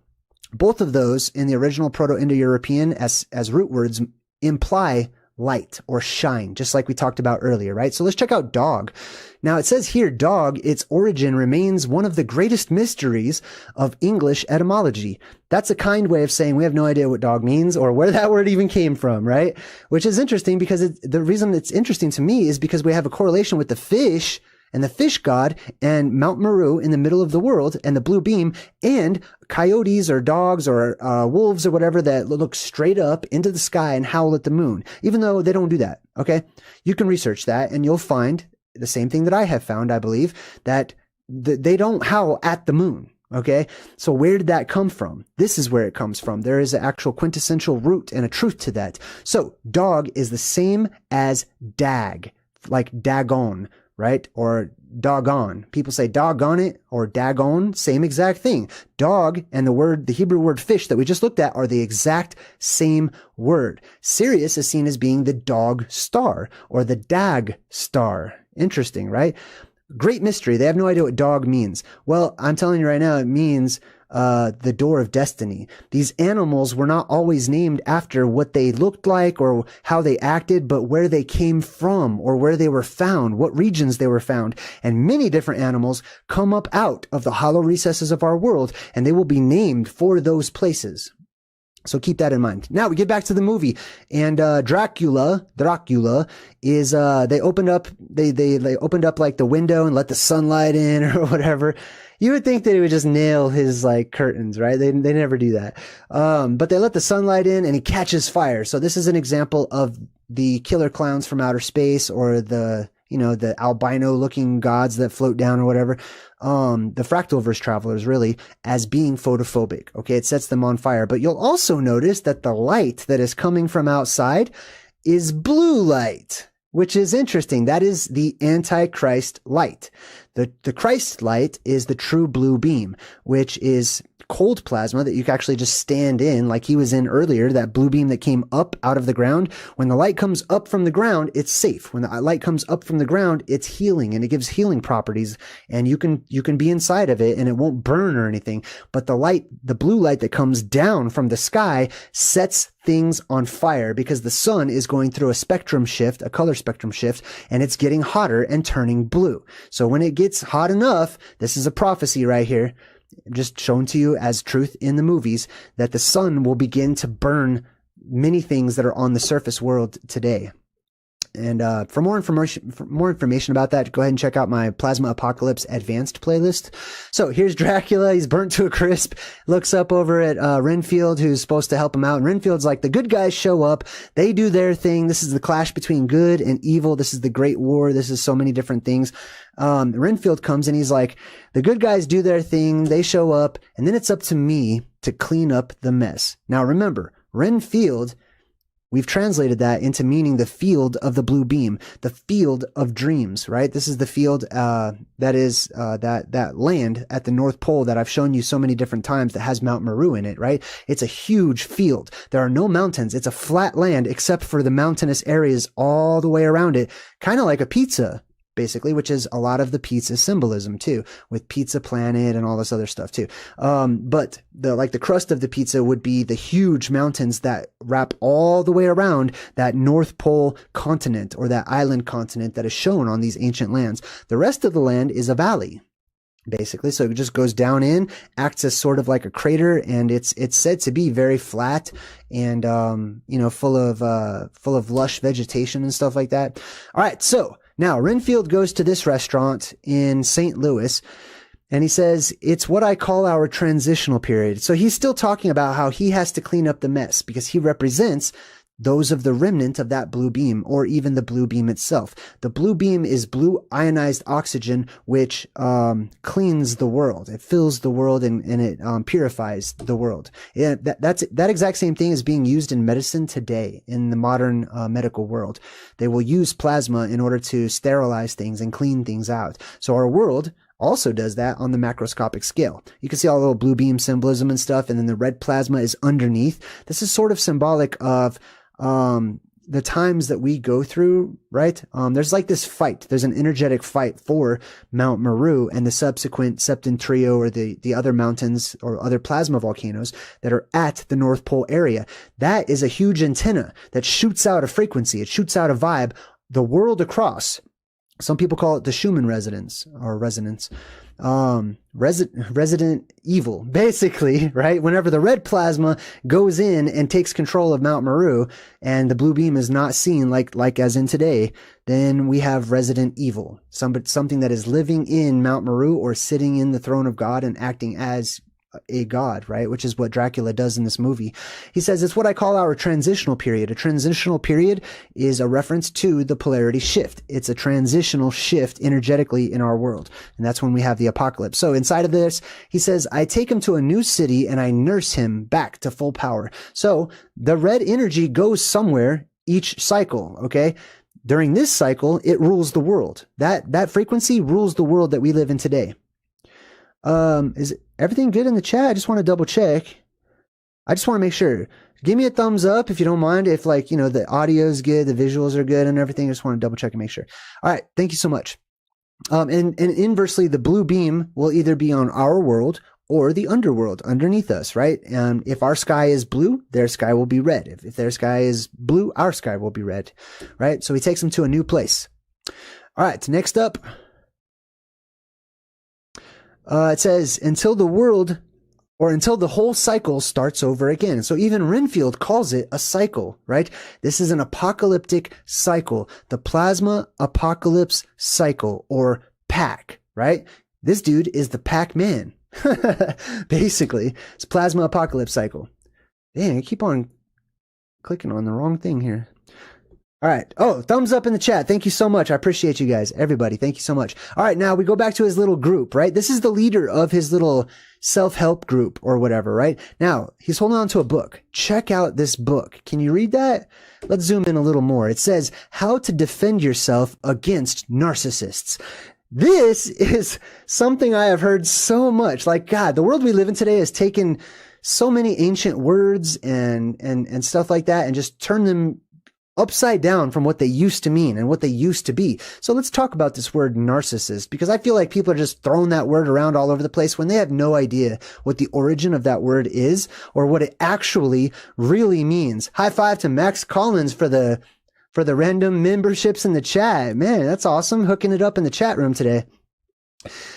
Both of those in the original Proto-Indo-European as root words imply light or shine, just like we talked about earlier, right? So let's check out dog. Now it says here, dog, its origin remains one of the greatest mysteries of English etymology. That's a kind way of saying we have no idea what dog means or where that word even came from, right? Which is interesting, because the reason it's interesting to me is because we have a correlation with the fish and the fish god, and Mount Meru in the middle of the world, and the blue beam, and coyotes or dogs or wolves or whatever that look straight up into the sky and howl at the moon, even though they don't do that, okay? You can research that, and you'll find the same thing that I have found, I believe, that they don't howl at the moon, okay? So where did that come from? This is where it comes from. There is an actual quintessential root and a truth to that. So dog is the same as dag, like dagon, right? Or doggone. People say doggone it or dagon, same exact thing. Dog and the Hebrew word fish that we just looked at are the exact same word. Sirius is seen as being the dog star or the dag star. Interesting, right? Great mystery. They have no idea what dog means. Well, I'm telling you right now, it means the door of destiny. These animals were not always named after what they looked like or how they acted, but where they came from or where they were found, what regions they were found. And many different animals come up out of the hollow recesses of our world, and they will be named for those places. So keep that in mind. Now we get back to the movie, and Dracula is they opened up like the window and let the sunlight in or whatever. You would think that he would just nail his like curtains, right? They never do that. But they let the sunlight in and he catches fire. So this is an example of the killer clowns from outer space, or the albino looking gods that float down or whatever. The Fractalverse travelers really, as being photophobic. Okay. It sets them on fire, but you'll also notice that the light that is coming from outside is blue light, which is interesting. That is the Antichrist light. The Christ light is the true blue beam, which is cold plasma that you can actually just stand in, like he was in earlier, that blue beam that came up out of the ground. When the light comes up from the ground, it's safe. When the light comes up from the ground, it's healing, and it gives healing properties, and you can be inside of it and it won't burn or anything. But the blue light that comes down from the sky sets things on fire, because the sun is going through a spectrum shift, a color spectrum shift, and it's getting hotter and turning blue. So when it gets hot enough, this is a prophecy right here, just shown to you as truth in the movies, that the sun will begin to burn many things that are on the surface world today. And for more information about that, go ahead and check out my Plasma Apocalypse Advanced playlist. So here's Dracula. He's burnt to a crisp. Looks up over at Renfield, who's supposed to help him out. And Renfield's like, the good guys show up. They do their thing. This is the clash between good and evil. This is the Great War. This is so many different things. Renfield comes and he's like, the good guys do their thing. They show up. And then it's up to me to clean up the mess. Now remember, Renfield, we've translated that into meaning the field of the blue beam, the field of dreams, right? This is the field that is that land at the North Pole that I've shown you so many different times that has Mount Meru in it, right? It's a huge field. There are no mountains. It's a flat land except for the mountainous areas all the way around it, kind of like a pizza, basically, which is a lot of the pizza symbolism too, with Pizza Planet and all this other stuff too. But the crust of the pizza would be the huge mountains that wrap all the way around that North Pole continent, or that island continent that is shown on these ancient lands. The rest of the land is a valley, basically. So it just goes down in, acts as sort of like a crater, and it's said to be very flat and, full of lush vegetation and stuff like that. All right. So now Renfield goes to this restaurant in St. Louis, and he says, it's what I call our transitional period. So he's still talking about how he has to clean up the mess, because he represents those of the remnant of that blue beam, or even the blue beam itself. The blue beam is blue ionized oxygen, which cleans the world. It fills the world and it purifies the world. That exact same thing is being used in medicine today in the modern medical world. They will use plasma in order to sterilize things and clean things out. So our world also does that on the macroscopic scale. You can see all the little blue beam symbolism and stuff, and then the red plasma is underneath. This is sort of symbolic of the times that we go through, right? There's like this fight. There's an energetic fight for Mount Meru and the subsequent Septentrion, or the other mountains or other plasma volcanoes that are at the North Pole area. That is a huge antenna that shoots out a frequency. It shoots out a vibe the world across. Some people call it the Schumann resonance, or resonance. Resident evil, basically, right? Whenever the red plasma goes in and takes control of Mount Meru, and the blue beam is not seen like as in today, then we have resident evil. Something that is living in Mount Meru, or sitting in the throne of God and acting as a god, right? Which is what Dracula does in this movie. He says, it's what I call our transitional period. A transitional period is a reference to the polarity shift. It's a transitional shift energetically in our world. And that's when we have the apocalypse. So inside of this, he says, I take him to a new city and I nurse him back to full power. So the red energy goes somewhere each cycle, okay? During this cycle, it rules the world. That frequency rules the world that we live in today. Is everything good in the chat? I just want to double check. I just want to make sure. Give me a thumbs up if you don't mind. If the audio is good, the visuals are good and everything. I just want to double check and make sure. All right. Thank you so much. And inversely, the blue beam will either be on our world or the underworld underneath us, right? And if our sky is blue, their sky will be red. If their sky is blue, our sky will be red, right? So he takes them to a new place. All right. Next up. It says, until the world or until the whole cycle starts over again. So even Renfield calls it a cycle, right? This is an apocalyptic cycle, the plasma apocalypse cycle, or PAC, right? This dude is the Pac-Man. Basically, it's plasma apocalypse cycle. Dang, I keep on clicking on the wrong thing here. All right. Oh, thumbs up in the chat. Thank you so much. I appreciate you guys. Everybody, thank you so much. All right, now we go back to his little group, right? This is the leader of his little self-help group or whatever, right? Now, he's holding on to a book. Check out this book. Can you read that? Let's zoom in a little more. It says, How to Defend Yourself Against Narcissists. This is something I have heard so much. Like, God, the world we live in today has taken so many ancient words and stuff like that and just turned them upside down from what they used to mean and what they used to be. So let's talk about this word narcissist, because I feel like people are just throwing that word around all over the place when they have no idea what the origin of that word is or what it actually really means. High five to Max Collins for the random memberships in the chat. Man, that's awesome. Hooking it up in the chat room today.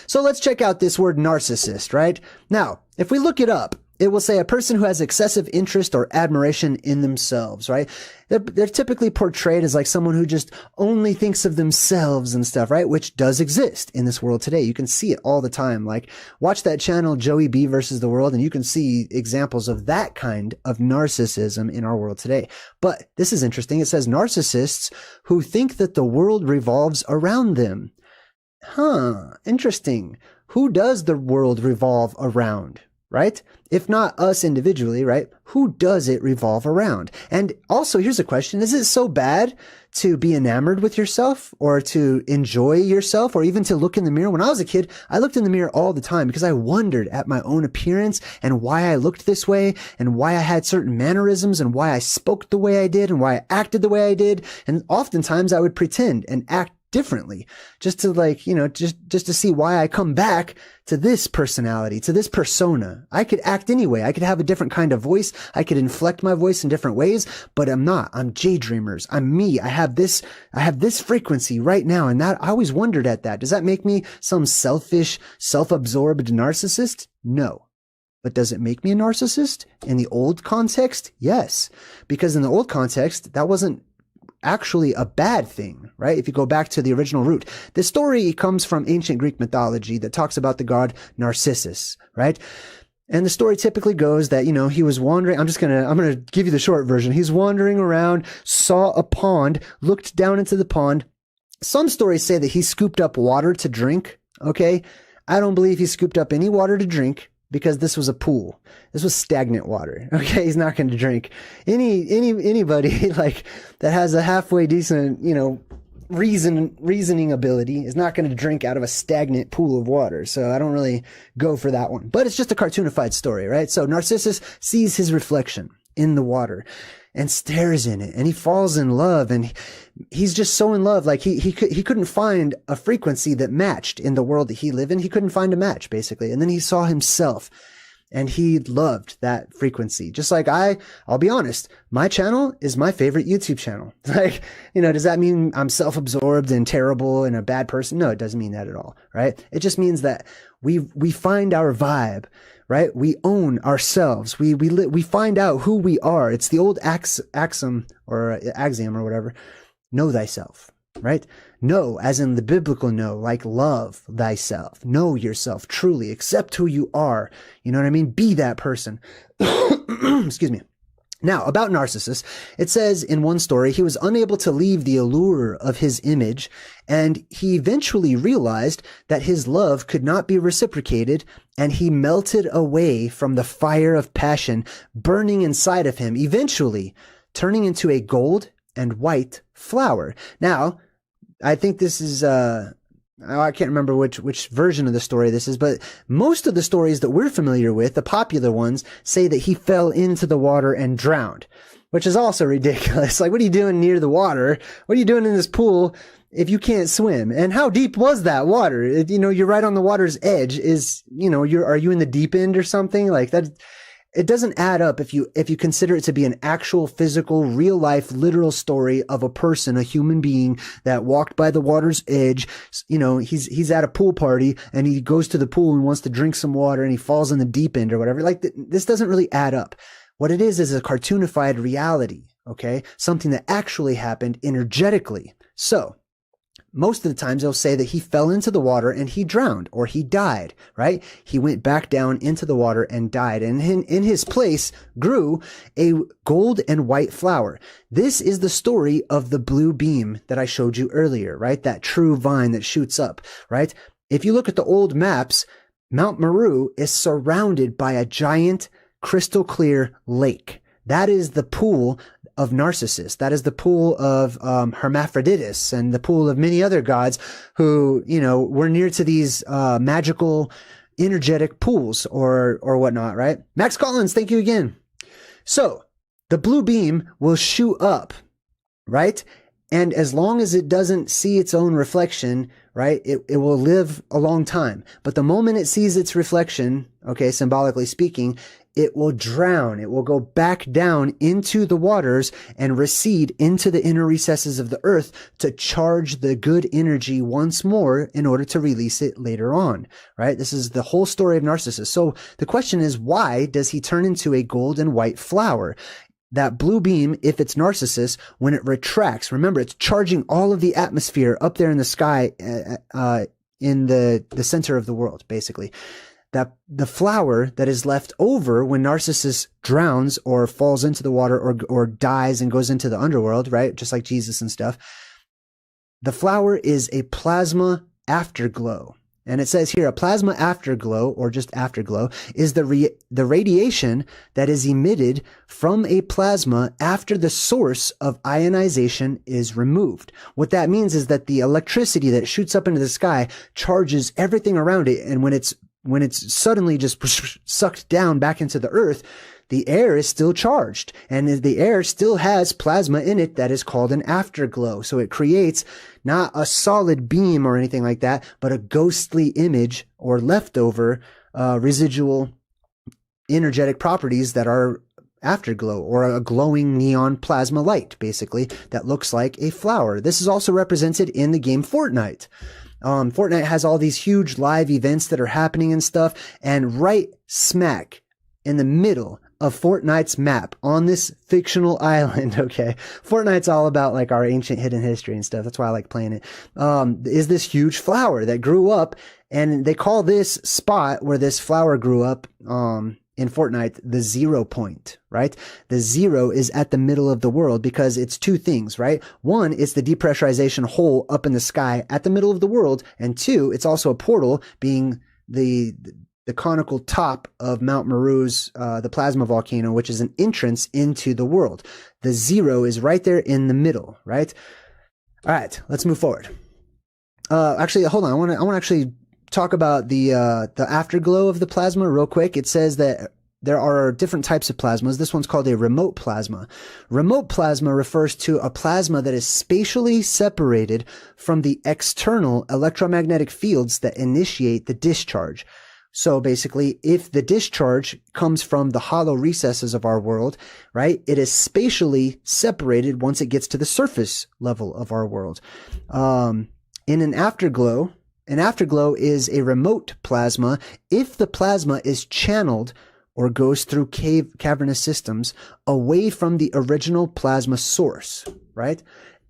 So let's check out this word narcissist, right? Now, if we look it up, it will say a person who has excessive interest or admiration in themselves, right? They're typically portrayed as like someone who just only thinks of themselves and stuff, right? Which does exist in this world today. You can see it all the time. Like, watch that channel Joey B versus the World, and you can see examples of that kind of narcissism in our world today. But this is interesting. It says narcissists who think that the world revolves around them. Huh, interesting. Who does the world revolve around? Right? If not us individually, right? Who does it revolve around? And also, here's a question. Is it so bad to be enamored with yourself or to enjoy yourself or even to look in the mirror? When I was a kid, I looked in the mirror all the time because I wondered at my own appearance and why I looked this way and why I had certain mannerisms and why I spoke the way I did and why I acted the way I did. And oftentimes I would pretend and act differently just to just to see why I come back to this personality, to this persona. I could act anyway. I could have a different kind of voice. I could inflect my voice in different ways, but I'm not. I'm JayDreamerZ. I'm me. I have this frequency right now. And that I always wondered at that. Does that make me some selfish, self-absorbed narcissist? No. But does it make me a narcissist? In the old context? Yes. Because in the old context, that wasn't actually a bad thing, right? If you go back to the original root. This story comes from ancient Greek mythology that talks about the god Narcissus, right? And the story typically goes that, he was wandering. I'm going to give you the short version. He's wandering around, saw a pond, looked down into the pond. Some stories say that he scooped up water to drink. Okay. I don't believe he scooped up any water to drink, because this was a pool. This was stagnant water. Okay, he's not going to drink. Anybody like that has a halfway decent, reasoning ability is not going to drink out of a stagnant pool of water. So I don't really go for that one. But it's just a cartoonified story, right? So Narcissus sees his reflection in the water and stares in it, and he falls in love, and he's just so in love. Like he couldn't find a frequency that matched in the world that he lived in. He couldn't find a match, basically. And then he saw himself, and he loved that frequency. Just like I'll be honest, my channel is my favorite YouTube channel. Like, does that mean I'm self-absorbed and terrible and a bad person? No, it doesn't mean that at all, right? It just means that we find our vibe, right? We own ourselves. We find out who we are. It's the old axiom or whatever. Know thyself, right? Know, as in the biblical know, like love thyself. Know yourself truly. Accept who you are. You know what I mean? Be that person. Excuse me. Now, about Narcissus, it says in one story, he was unable to leave the allure of his image, and he eventually realized that his love could not be reciprocated, and he melted away from the fire of passion burning inside of him, eventually turning into a gold and white flower. Now, I think this is, I can't remember which version of the story this is, but most of the stories that we're familiar with, the popular ones, say that he fell into the water and drowned, which is also ridiculous. Like, what are you doing near the water? What are you doing in this pool if you can't swim? And how deep was that water? You're right on the water's edge. Are you in the deep end or something like that? It doesn't add up if you consider it to be an actual physical, real life, literal story of a person, a human being that walked by the water's edge. You know, he's at a pool party and he goes to the pool and wants to drink some water and he falls in the deep end or whatever. Like this doesn't really add up. What it is a cartoonified reality. Okay. Something that actually happened energetically. So most of the times they'll say that he fell into the water and he drowned or he died, right? He went back down into the water and died. And in his place grew a gold and white flower. This is the story of the blue beam that I showed you earlier, right? That true vine that shoots up, right? If you look at the old maps, Mount Meru is surrounded by a giant crystal clear lake. That is the pool of Narcissus. That is the pool of Hermaphroditus and the pool of many other gods who, you know, were near to these magical, energetic pools or whatnot, right? Max Collins, thank you again. So the blue beam will shoot up, right? And as long as it doesn't see its own reflection, right, it will live a long time. But the moment it sees its reflection, okay, symbolically speaking, it will drown. It will go back down into the waters and recede into the inner recesses of the earth to charge the good energy once more in order to release it later on, right? This is the whole story of Narcissus. So the question is, why does he turn into a gold and white flower? That blue beam, if it's Narcissus, when it retracts, remember, it's charging all of the atmosphere up there in the sky, in the center of the world, basically. That the flower that is left over when Narcissus drowns or falls into the water or dies and goes into the underworld, right? Just like Jesus and stuff. The flower is a plasma afterglow. And it says here, a plasma afterglow, or just afterglow, is the radiation that is emitted from a plasma after the source of ionization is removed. What that means is that the electricity that shoots up into the sky charges everything around it, and when it's suddenly just sucked down back into the earth, the air is still charged, and the air still has plasma in it that is called an afterglow. So it creates not a solid beam or anything like that, but a ghostly image or leftover residual energetic properties that are afterglow, or a glowing neon plasma light, basically, that looks like a flower. This is also represented in the game Fortnite. Fortnite has all these huge live events that are happening and stuff, and right smack in the middle of Fortnite's map on this fictional island, okay? Fortnite's all about like our ancient hidden history and stuff. That's why I like playing it. Is this huge flower that grew up, and they call this spot where this flower grew up, in Fortnite, the 0 point, right? The 0 is at the middle of the world because it's two things, right? One, it's the depressurization hole up in the sky at the middle of the world. And two, it's also a portal, being the conical top of Mount Meru's, the plasma volcano, which is an entrance into the world. The 0 is right there in the middle, right? All right, let's move forward. Actually, hold on. I want to actually talk about the afterglow of the plasma real quick. It says that there are different types of plasmas. This one's called a remote plasma. Remote plasma refers to a plasma that is spatially separated from the external electromagnetic fields that initiate the discharge. So basically, if the discharge comes from the hollow recesses of our world, right, it is spatially separated once it gets to the surface level of our world. In an afterglow is a remote plasma if the plasma is channeled or goes through cavernous systems away from the original plasma source, right?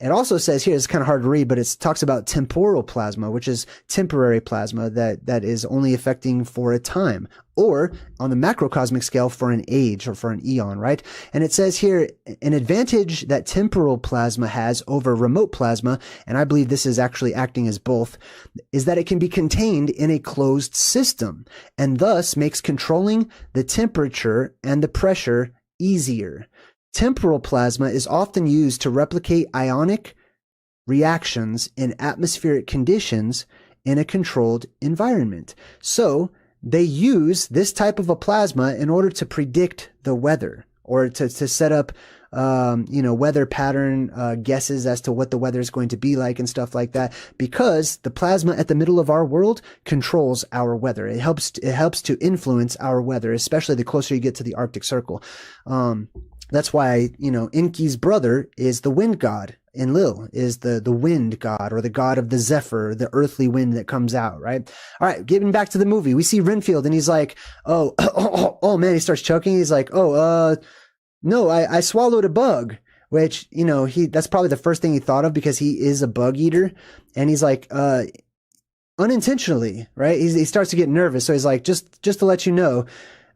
It also says here, it's kind of hard to read, but it talks about temporal plasma, which is temporary plasma that is only affecting for a time, or on the macrocosmic scale for an age or for an eon, right? And it says here, an advantage that temporal plasma has over remote plasma, and I believe this is actually acting as both, is that it can be contained in a closed system, and thus makes controlling the temperature and the pressure easier. Temporal plasma is often used to replicate ionic reactions in atmospheric conditions in a controlled environment. So they use this type of a plasma in order to predict the weather, or to set up weather pattern guesses as to what the weather is going to be like and stuff like that, because the plasma at the middle of our world controls our weather. It helps to influence our weather, especially the closer you get to the Arctic Circle. That's why, Enki's brother is the wind god. Enlil is the wind god, or the god of the zephyr, the earthly wind that comes out, right? All right, getting back to the movie, we see Renfield and he's like, oh man, he starts choking. He's like, no, I swallowed a bug, which, that's probably the first thing he thought of, because he is a bug eater. And he's like, unintentionally, right? He starts to get nervous. So he's like, just to let you know,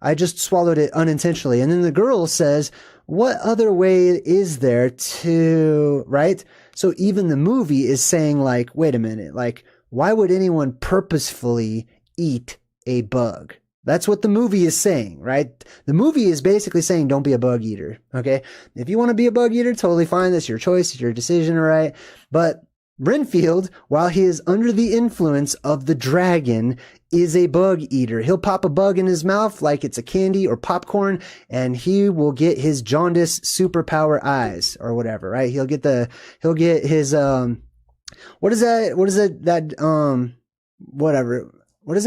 I just swallowed it unintentionally. And then the girl says, what other way is there to, right? So even the movie is saying, like, wait a minute, like, why would anyone purposefully eat a bug? That's what the movie is saying, right? The movie is basically saying, don't be a bug eater, okay? If you want to be a bug eater, totally fine. That's your choice. It's your decision, all right? But Renfield, while he is under the influence of the dragon, is a bug eater. He'll pop a bug in his mouth like it's a candy or popcorn, and he will get his jaundice superpower eyes or whatever, right? He'll get his, what is it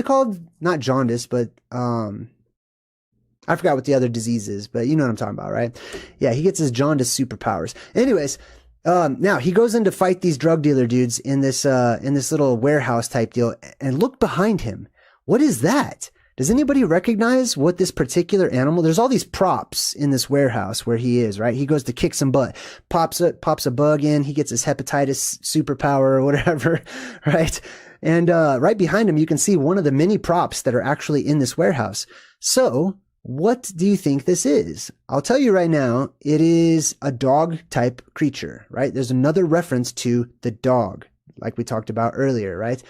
called? Not jaundice, but, I forgot what the other disease is, but you know what I'm talking about, right? Yeah, he gets his jaundice superpowers. Anyways, now he goes in to fight these drug dealer dudes in this little warehouse type deal, and look behind him. What is that? Does anybody recognize what this particular animal? There's all these props in this warehouse where he is, right? He goes to kick some butt, pops a bug in, he gets his hepatitis superpower or whatever, right? And, right behind him, you can see one of the many props that are actually in this warehouse. So, what do you think this is? I'll tell you right now, it is a dog type creature, right? There's another reference to the dog, like we talked about earlier, right?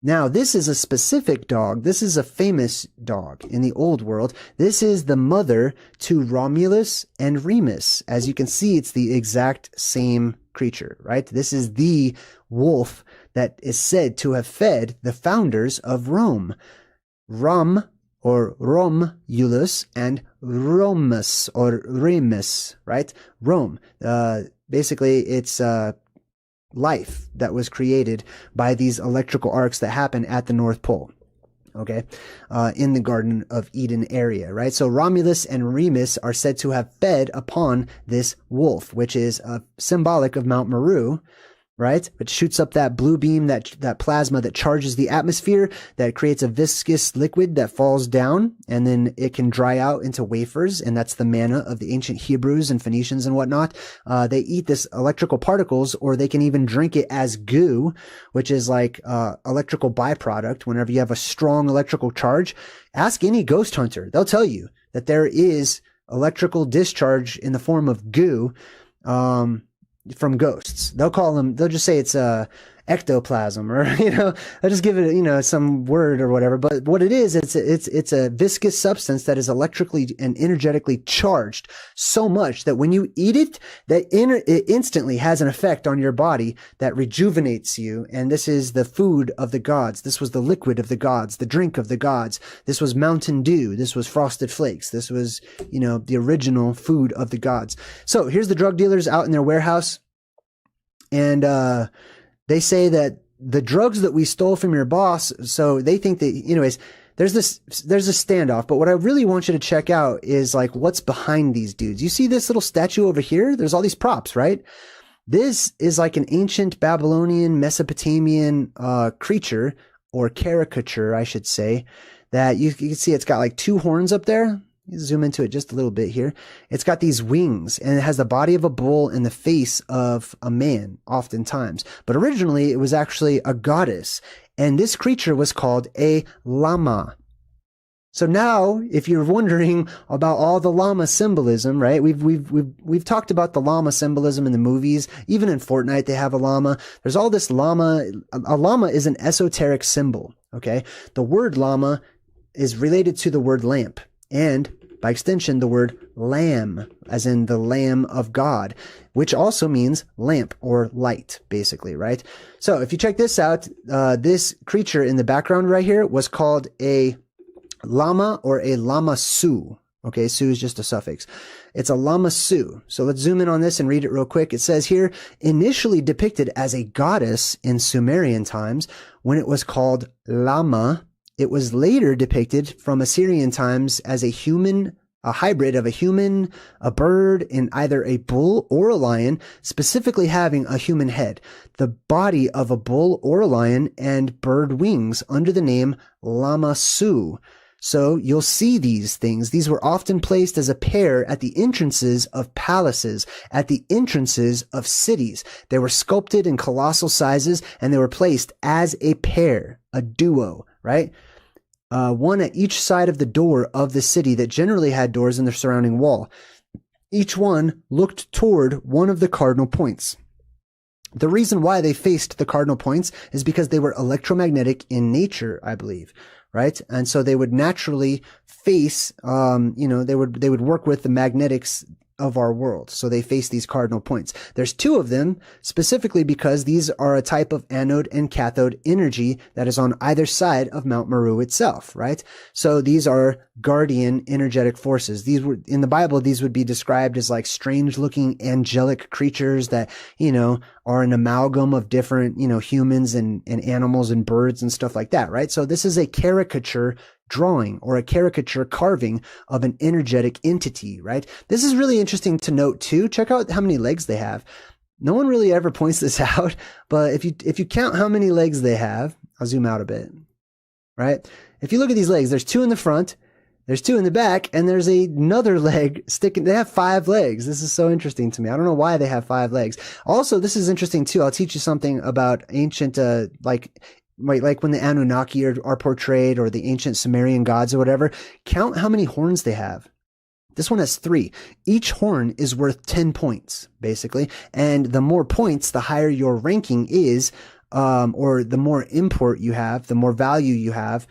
Now, this is a specific dog. This is a famous dog in the old world. This is the mother to Romulus and Remus. As you can see, it's the exact same creature, right? This is the wolf that is said to have fed the founders of Rome. Romulus and Romus or Remus, right? Rome. Basically, it's life that was created by these electrical arcs that happen at the North Pole, okay, in the Garden of Eden area, right? So Romulus and Remus are said to have fed upon this wolf, which is symbolic of Mount Meru, right? It shoots up that blue beam, that plasma that charges the atmosphere, that creates a viscous liquid that falls down, and then it can dry out into wafers, and that's the manna of the ancient Hebrews and Phoenicians and whatnot. They eat this electrical particles, or they can even drink it as goo, which is like electrical byproduct. Whenever you have a strong electrical charge, ask any ghost hunter. They'll tell you that there is electrical discharge in the form of goo, from ghosts. They'll just say it's ectoplasm, or, I'll just give it, some word or whatever. But what it is, it's a viscous substance that is electrically and energetically charged so much that when you eat it, it instantly has an effect on your body that rejuvenates you. And this is the food of the gods. This was the liquid of the gods, the drink of the gods. This was Mountain Dew. This was Frosted Flakes. This was, the original food of the gods. So here's the drug dealers out in their warehouse. And, they say that the drugs that we stole from your boss, so they think that, anyways, there's a standoff. But what I really want you to check out is, like, what's behind these dudes. You see this little statue over here? There's all these props, right? This is like an ancient Babylonian, Mesopotamian creature, or caricature, I should say, that you can see it's got like two horns up there. You zoom into it just a little bit here. It's got these wings, and it has the body of a bull and the face of a man, oftentimes. But originally, it was actually a goddess, and this creature was called a llama. So now, if you're wondering about all the llama symbolism, right? We've talked about the llama symbolism in the movies. Even in Fortnite, they have a llama. There's all this llama. A llama is an esoteric symbol, okay? The word llama is related to the word lamp, and by extension, the word lamb, as in the Lamb of God, which also means lamp or light, basically, right? So if you check this out, this creature in the background right here was called a llama or a lamasu, Okay, su is just a suffix. It's a lama su. So let's zoom in on this and read it real quick. It says here, initially depicted as a goddess in Sumerian times, when it was called Lama, it was later depicted from Assyrian times as a hybrid of a human, a bird, and either a bull or a lion, specifically having a human head, the body of a bull or a lion, and bird wings under the name Lama Su. So you'll see these things. These were often placed as a pair at the entrances of palaces, at the entrances of cities. They were sculpted in colossal sizes, and they were placed as a pair, a duo, right? One at each side of the door of the city that generally had doors in the surrounding wall. Each one looked toward one of the cardinal points. The reason why they faced the cardinal points is because they were electromagnetic in nature, I believe, right? And so they would naturally face, they would work with the magnetics of our world. So they face these cardinal points. There's two of them specifically because these are a type of anode and cathode energy that is on either side of Mount Meru itself, right? So these are guardian energetic forces. These were in the Bible, these would be described as like strange looking angelic creatures that, are an amalgam of different, humans and animals and birds and stuff like that, right? So this is a caricature drawing or a caricature carving of an energetic entity, right? This is really interesting to note too. Check out how many legs they have. No one really ever points this out, but if you count how many legs they have, I'll zoom out a bit, right? If you look at these legs, there's two in the front, there's two in the back, and there's another leg sticking. They have 5 legs. This is so interesting to me. I don't know why they have 5 legs. Also, this is interesting too. I'll teach you something about ancient, like when the Anunnaki are portrayed, or the ancient Sumerian gods or whatever. Count how many horns they have. This one has 3. Each horn is worth 10 points, basically. And the more points, the higher your ranking is, or the more import you have, the more value you have,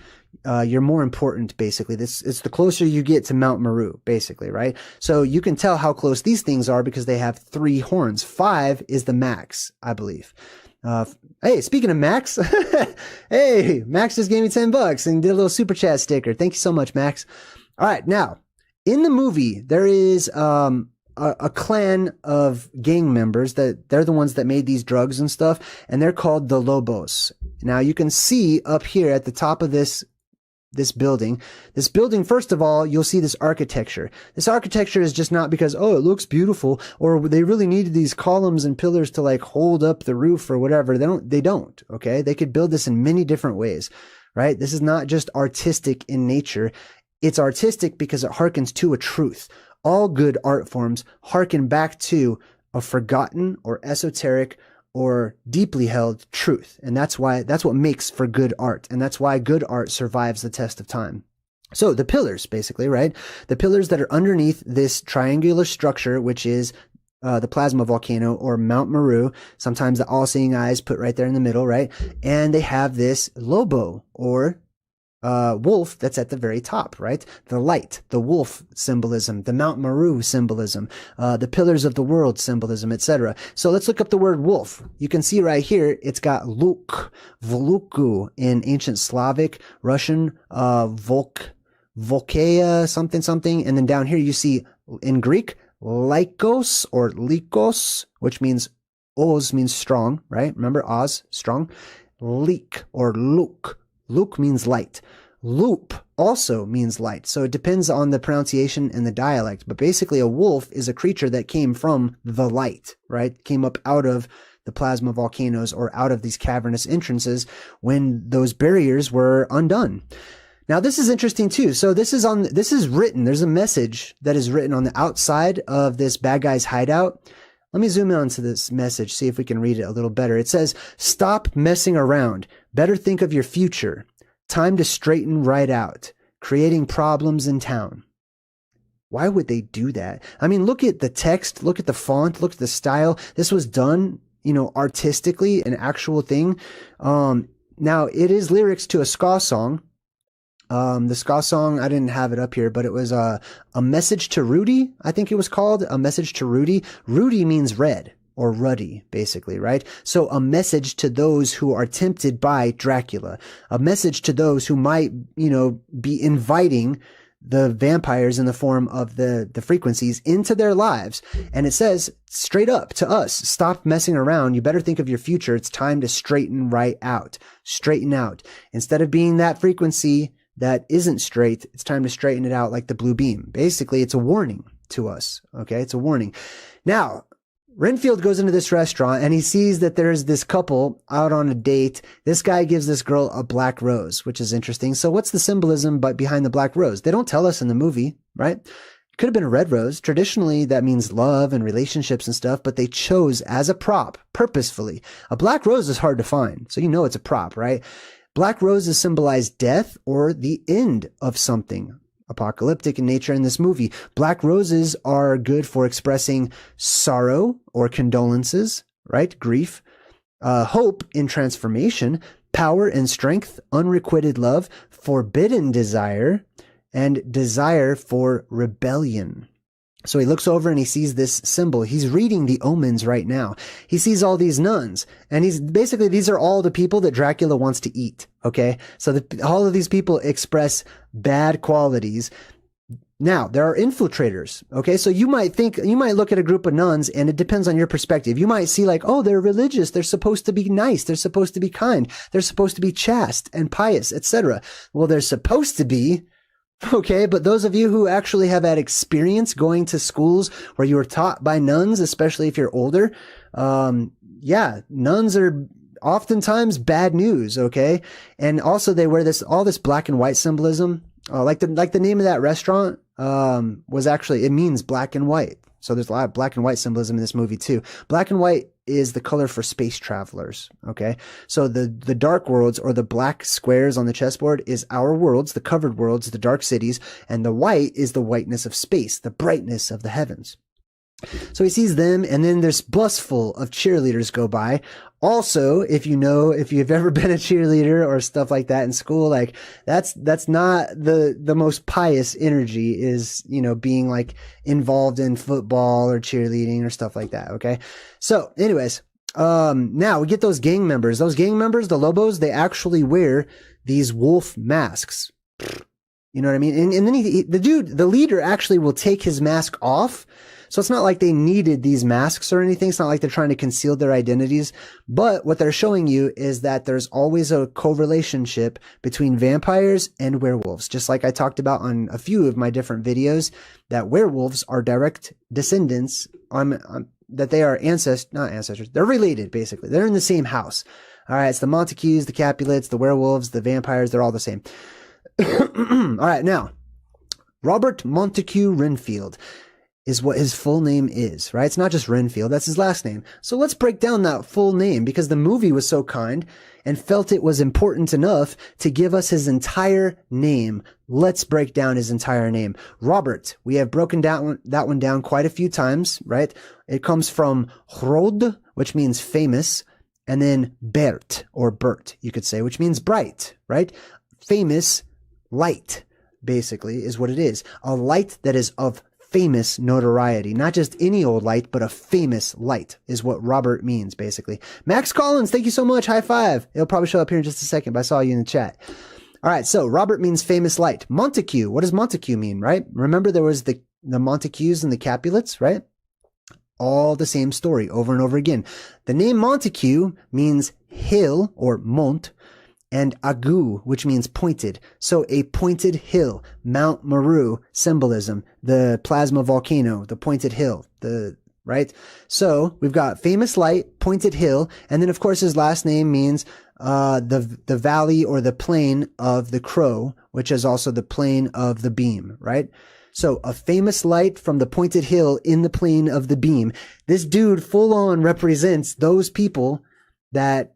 you're more important, basically. It's the closer you get to Mount Meru, basically, right? So you can tell how close these things are because they have 3 horns. 5 is the max, I believe. Hey, speaking of Max, hey, Max just gave me $10 and did a little super chat sticker. Thank you so much, Max. All right. Now, in the movie, there is, a clan of gang members that they're the ones that made these drugs and stuff, and they're called the Lobos. Now you can see up here at the top of this building, first of all, you'll see this architecture. This architecture is just not because, oh, it looks beautiful, or they really needed these columns and pillars to like hold up the roof or whatever. They don't, okay? They could build this in many different ways, right? This is not just artistic in nature. It's artistic because it harkens to a truth. All good art forms harken back to a forgotten or esoteric or deeply held truth. And that's what makes for good art. And that's why good art survives the test of time. So the pillars, basically, right? The pillars that are underneath this triangular structure, which is the plasma volcano or Mount Meru, sometimes the all-seeing eyes put right there in the middle, right? And they have this lobo or wolf that's at the very top, right? The light, the wolf symbolism, the Mount Meru symbolism, the pillars of the world symbolism, etc. So let's look up the word wolf. You can see right here, it's got luk, vluku in ancient Slavic, Russian, volkea, something. And then down here you see in Greek, lycos or likos, which means os means strong, right? Remember os, strong. Lik or luk. Luk means light. Loop also means light. So it depends on the pronunciation and the dialect. But basically a wolf is a creature that came from the light, right? Came up out of the plasma volcanoes or out of these cavernous entrances when those barriers were undone. Now this is interesting too. So this is written. There's a message that is written on the outside of this bad guy's hideout. Let me zoom in onto this message, see if we can read it a little better. It says, "Stop messing around. Better think of your future. Time to straighten right out. Creating problems in town." Why would they do that? I mean, look at the text, look at the font, look at the style. This was done, artistically, an actual thing. Now, it is lyrics to a ska song. The ska song, I didn't have it up here, but it was a message to Rudy, I think it was called, a message to Rudy. Rudy means red or ruddy, basically, right? So a message to those who are tempted by Dracula, a message to those who might, be inviting the vampires in the form of the frequencies into their lives. And it says straight up to us, stop messing around. You better think of your future. It's time to straighten out. Instead of being that frequency that isn't straight, it's time to straighten it out like the blue beam. Basically, it's a warning to us. Okay. It's a warning. Now, Renfield goes into this restaurant and he sees that there's this couple out on a date. This guy gives this girl a black rose, which is interesting. So what's the symbolism behind the black rose? They don't tell us in the movie, right? It could have been a red rose. Traditionally, that means love and relationships and stuff, but they chose as a prop purposefully. A black rose is hard to find, so you know it's a prop, right? Black roses symbolize death or the end of something. Apocalyptic in nature in this movie. Black roses are good for expressing sorrow or condolences, right? Grief, hope in transformation, power and strength, unrequited love, forbidden desire, and desire for rebellion. So he looks over and he sees this symbol. He's reading the omens right now. He sees all these nuns, and these are all the people that Dracula wants to eat. Okay. So all of these people express bad qualities. Now, there are infiltrators. Okay. So you might look at a group of nuns, and it depends on your perspective. You might see like, oh, they're religious. They're supposed to be nice. They're supposed to be kind. They're supposed to be chaste and pious, etc. Well, they're supposed to be. Okay, but those of you who actually have had experience going to schools where you were taught by nuns, especially if you're older, nuns are oftentimes bad news, okay? And also they wear all this black and white symbolism. Like the name of that restaurant it means black and white. So there's a lot of black and white symbolism in this movie too. Black and white is the color for space travelers. Okay. So the dark worlds, or the black squares on the chessboard, is our worlds, the covered worlds, the dark cities, and the white is the whiteness of space, the brightness of the heavens. So he sees them, and then this bus full of cheerleaders go by. Also, if you've ever been a cheerleader or stuff like that in school, like that's not the most pious energy, is, being like involved in football or cheerleading or stuff like that. Okay. So anyways, now we get those gang members, the Lobos, they actually wear these wolf masks. You know what I mean? And then the leader actually will take his mask off. So it's not like they needed these masks or anything. It's not like they're trying to conceal their identities. But what they're showing you is that there's always a correlationship between vampires and werewolves. Just like I talked about on a few of my different videos, that werewolves are direct descendants that they are not ancestors. They're related, basically. They're in the same house. All right. It's the Montagues, the Capulets, the werewolves, the vampires. They're all the same. All right. Now, Robert Montague Renfield is what his full name is, right? It's not just Renfield, that's his last name. So let's break down that full name, because the movie was so kind and felt it was important enough to give us his entire name. Let's break down his entire name. Robert, we have broken that one down quite a few times, right? It comes from Hrod, which means famous, and then Bert, or Bert, you could say, which means bright, right? Famous light, basically, is what it is. A light that is of famous notoriety, not just any old light, but a famous light is what Robert means, basically. Max Collins, thank you so much. High five. It'll probably show up here in just a second, but I saw you in the chat. All right. So Robert means famous light. Montague. What does Montague mean, right? Remember there was the Montagues and the Capulets, right? All the same story over and over again. The name Montague means hill or mont, and agu, which means pointed. So a pointed hill, Mount Meru symbolism, the plasma volcano, the pointed hill, right? So we've got famous light, pointed hill, and then of course his last name means the valley or the plain of the crow, which is also the plain of the beam, right? So a famous light from the pointed hill in the plain of the beam. This dude full on represents those people that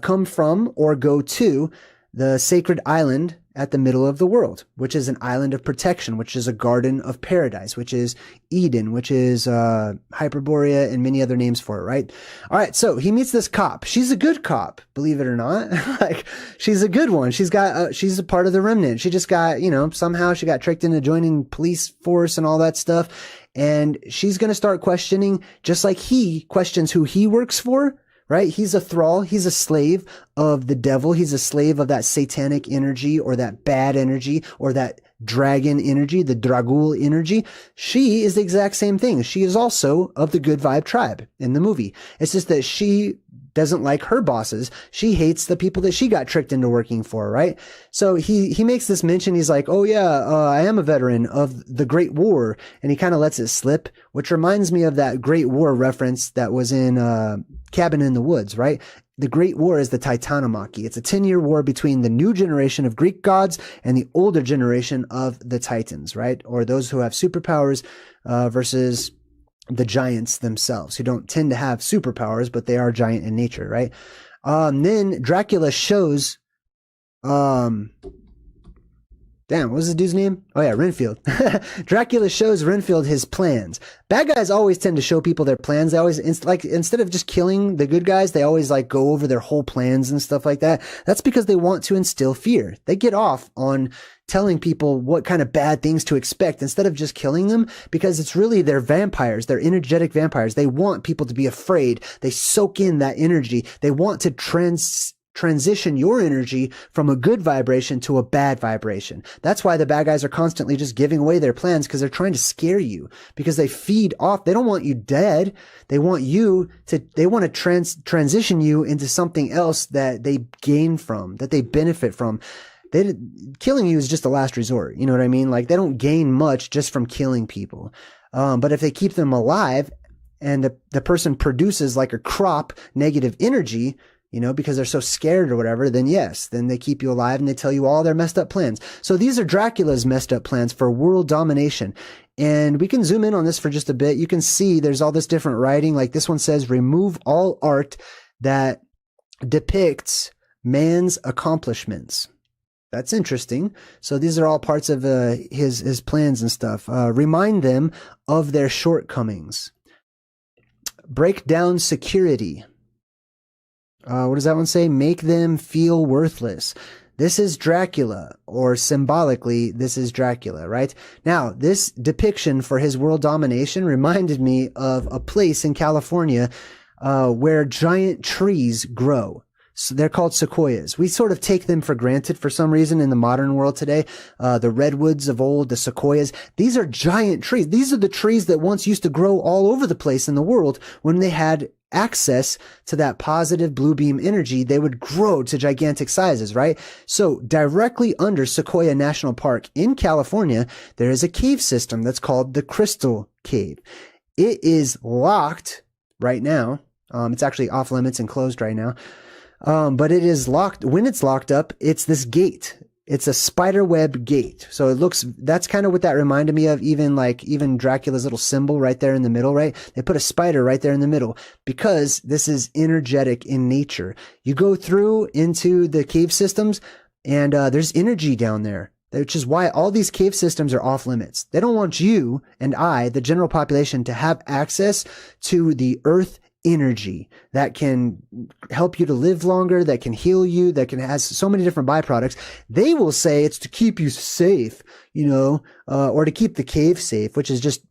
come from or go to the sacred island at the middle of the world, which is an island of protection, which is a garden of paradise, which is Eden, which is Hyperborea, and many other names for it, right? All right, so he meets this cop. She's a good cop, believe it or not. Like, she's a good one. She's a part of the remnant. She just got, somehow she got tricked into joining police force and all that stuff. And she's going to start questioning, just like he questions who he works for. Right? He's a thrall. He's a slave of the devil. He's a slave of that satanic energy, or that bad energy, or that dragon energy, the Dragul energy. She is the exact same thing. She is also of the good vibe tribe in the movie. It's just that she doesn't like her bosses. She hates the people that she got tricked into working for, right? So he makes this mention. He's like, oh yeah, I am a veteran of the Great War. And he kind of lets it slip, which reminds me of that Great War reference that was in Cabin in the Woods, right? The Great War is the Titanomachy. It's a 10-year war between the new generation of Greek gods and the older generation of the Titans, right? Or those who have superpowers versus the giants themselves, who don't tend to have superpowers, but they are giant in nature, right? Then Dracula shows, what was the dude's name? Oh yeah, Renfield. Dracula shows Renfield his plans. Bad guys always tend to show people their plans. They always, instead of just killing the good guys, they always like go over their whole plans and stuff like that. That's because they want to instill fear. They get off on telling people what kind of bad things to expect instead of just killing them, because it's really they're vampires. They're energetic vampires. They want people to be afraid. They soak in that energy. They want to transition your energy from a good vibration to a bad vibration. That's why the bad guys are constantly just giving away their plans, because they're trying to scare you, because they feed off. They don't want you dead. They want to transition you into something else that they gain from, that they benefit from. Killing you is just a last resort. You know what I mean? Like, they don't gain much just from killing people. But if they keep them alive and the person produces like a crop negative energy, you know, because they're so scared or whatever, then yes, then they keep you alive and they tell you all their messed up plans. So these are Dracula's messed up plans for world domination. And we can zoom in on this for just a bit. You can see there's all this different writing. Like this one says, remove all art that depicts man's accomplishments. That's interesting. So these are all parts of his plans and stuff. Remind them of their shortcomings. Break down security. What does that one say? Make them feel worthless. This is Dracula, or symbolically, this is Dracula, right? Now, this depiction for his world domination reminded me of a place in California where giant trees grow. So they're called sequoias. We sort of take them for granted for some reason in the modern world today. The redwoods of old, the sequoias, these are giant trees. These are the trees that once used to grow all over the place in the world when they had access to that positive blue beam energy. They would grow to gigantic sizes, right? So directly under Sequoia National Park in California, there is a cave system that's called the Crystal Cave. It is locked right now. It's actually off limits and closed right now. But it is locked. When it's locked up, it's this gate. It's a spider web gate. So that's kind of what that reminded me of. Even Dracula's little symbol right there in the middle, right? They put a spider right there in the middle because this is energetic in nature. You go through into the cave systems and, there's energy down there, which is why all these cave systems are off limits. They don't want you and I, the general population, to have access to the earth energy that can help you to live longer, that can heal you, that has so many different byproducts. They will say it's to keep you safe, or to keep the cave safe, which is just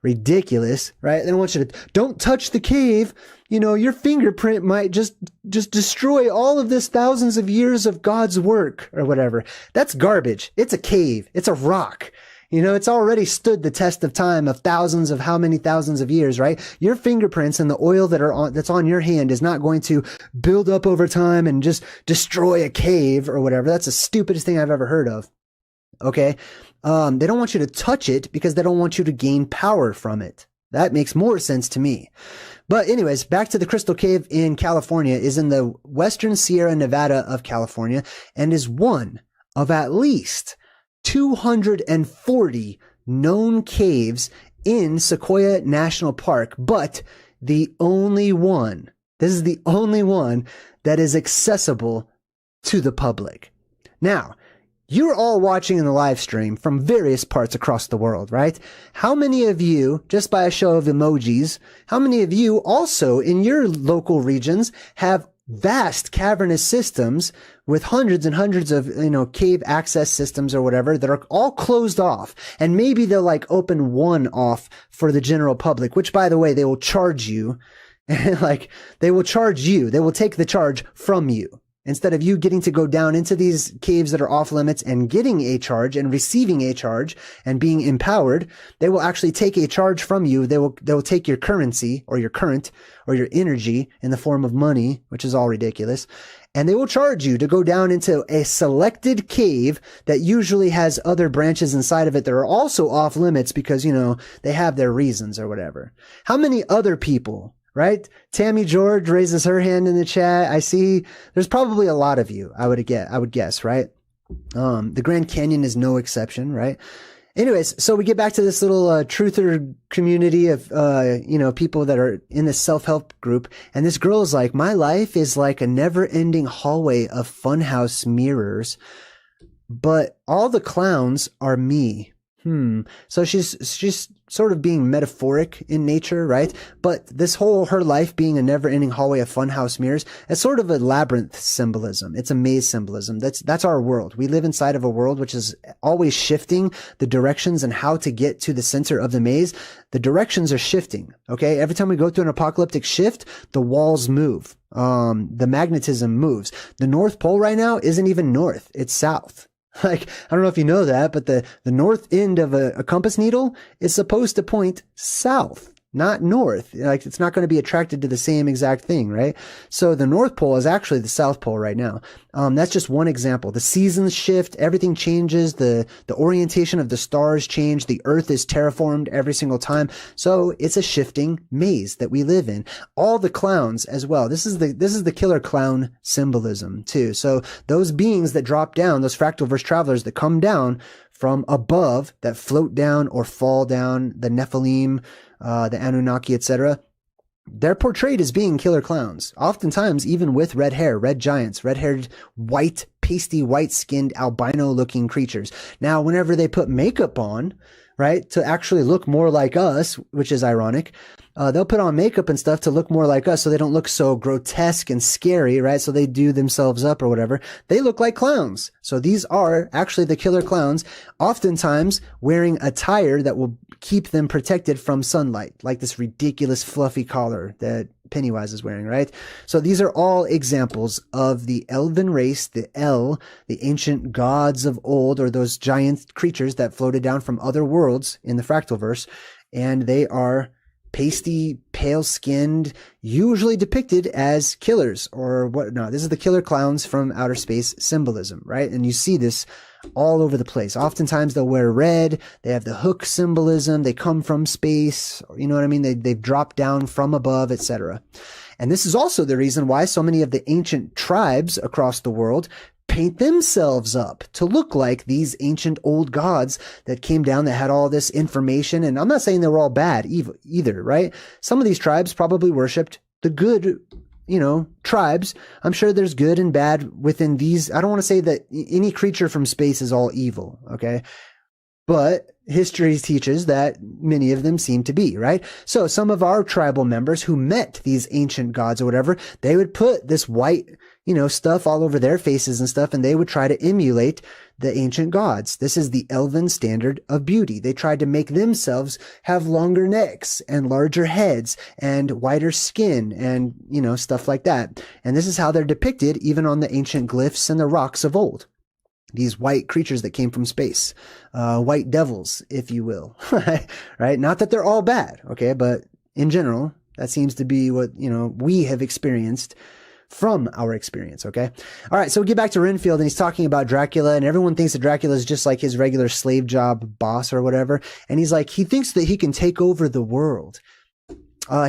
ridiculous, right? They don't want you to, don't touch the cave. Your fingerprint might just destroy all of this thousands of years of God's work or whatever. That's garbage. It's a cave. It's a rock. It's already stood the test of time of how many thousands of years, right? Your fingerprints and the oil that's on your hand is not going to build up over time and just destroy a cave or whatever. That's the stupidest thing I've ever heard of. Okay. They don't want you to touch it because they don't want you to gain power from it. That makes more sense to me. But anyways, back to the Crystal Cave in California is in the Western Sierra Nevada of California and is one of at least 240 known caves in Sequoia National Park, but this is the only one that is accessible to the public. Now, you're all watching in the live stream from various parts across the world, right? How many of you, just by a show of emojis, how many of you also in your local regions have vast cavernous systems with hundreds and hundreds of, cave access systems or whatever that are all closed off? And maybe they'll open one off for the general public, which, by the way, they will charge you. They will charge you. They will take the charge from you. Instead of you getting to go down into these caves that are off limits and getting a charge and receiving a charge and being empowered, they will actually take a charge from you. They will take your currency or your current or your energy in the form of money, which is all ridiculous. And they will charge you to go down into a selected cave that usually has other branches inside of it that are also off limits because, you know, they have their reasons or whatever. How many other people, right? Tammy George raises her hand in the chat. I see there's probably a lot of you, I would guess, right? The Grand Canyon is no exception, right? Anyways, so we get back to this little truther community of, you know, people that are in this self-help group. And this girl is like, my life is like a never-ending hallway of funhouse mirrors, but all the clowns are me. So she's sort of being metaphoric in nature, right? But this whole, her life being a never-ending hallway of funhouse mirrors, it's sort of a labyrinth symbolism. It's a maze symbolism. That's our world. We live inside of a world which is always shifting the directions and how to get to the center of the maze. The directions are shifting, okay? Every time we go through an apocalyptic shift, the walls move. The magnetism moves. The North Pole right now isn't even north. It's south. Like, I don't know if you know that, but the north end of a compass needle is supposed to point south, not north. Like, it's not going to be attracted to the same exact thing, right? So the North Pole is actually the South Pole right now. That's just one example. The seasons shift, everything changes, the orientation of the stars change, the earth is terraformed every single time. So it's a shifting maze that we live in. All the clowns as well. This is the killer clown symbolism too. So those beings that drop down, those fractalverse travelers that come down from above, that float down or fall down, the Nephilim, the Anunnaki, etc., they're portrayed as being killer clowns, oftentimes even with red hair, red giants, red-haired, white, pasty, white-skinned, albino-looking creatures. Now, whenever they put makeup on, right, to actually look more like us, which is ironic, they'll put on makeup and stuff to look more like us so they don't look so grotesque and scary, right? So they do themselves up or whatever. They look like clowns. So these are actually the killer clowns, oftentimes wearing attire that will keep them protected from sunlight, like this ridiculous fluffy collar that Pennywise is wearing, right? So these are all examples of the elven race, the ancient gods of old, or those giant creatures that floated down from other worlds in the Fractalverse, and they are pasty, pale-skinned, usually depicted as killers or whatnot. This is the killer clowns from outer space symbolism, right? And you see this all over the place. Oftentimes they'll wear red. They have the hook symbolism. They come from space. You know what I mean? They've dropped down from above, etc. And this is also the reason why so many of the ancient tribes across the world paint themselves up to look like these ancient old gods that came down that had all this information. And I'm not saying they were all bad either, right? Some of these tribes probably worshipped the good, you know, tribes. I'm sure there's good and bad within these. I don't want to say that any creature from space is all evil, okay? But history teaches that many of them seem to be, right? So some of our tribal members who met these ancient gods or whatever, they would put this white, you know, stuff all over their faces and stuff, and they would try to emulate the ancient gods. This is the elven standard of beauty. They tried to make themselves have longer necks and larger heads and whiter skin and, you know, stuff like that. And this is how they're depicted even on the ancient glyphs and the rocks of old. These white creatures that came from space, white devils, if you will, right? Not that they're all bad, okay? But in general, that seems to be what, you know, we have experienced from our experience, okay? All right, so we get back to Renfield, and he's talking about Dracula, and everyone thinks that Dracula is just like his regular slave job boss or whatever. And he's like, he thinks that he can take over the world.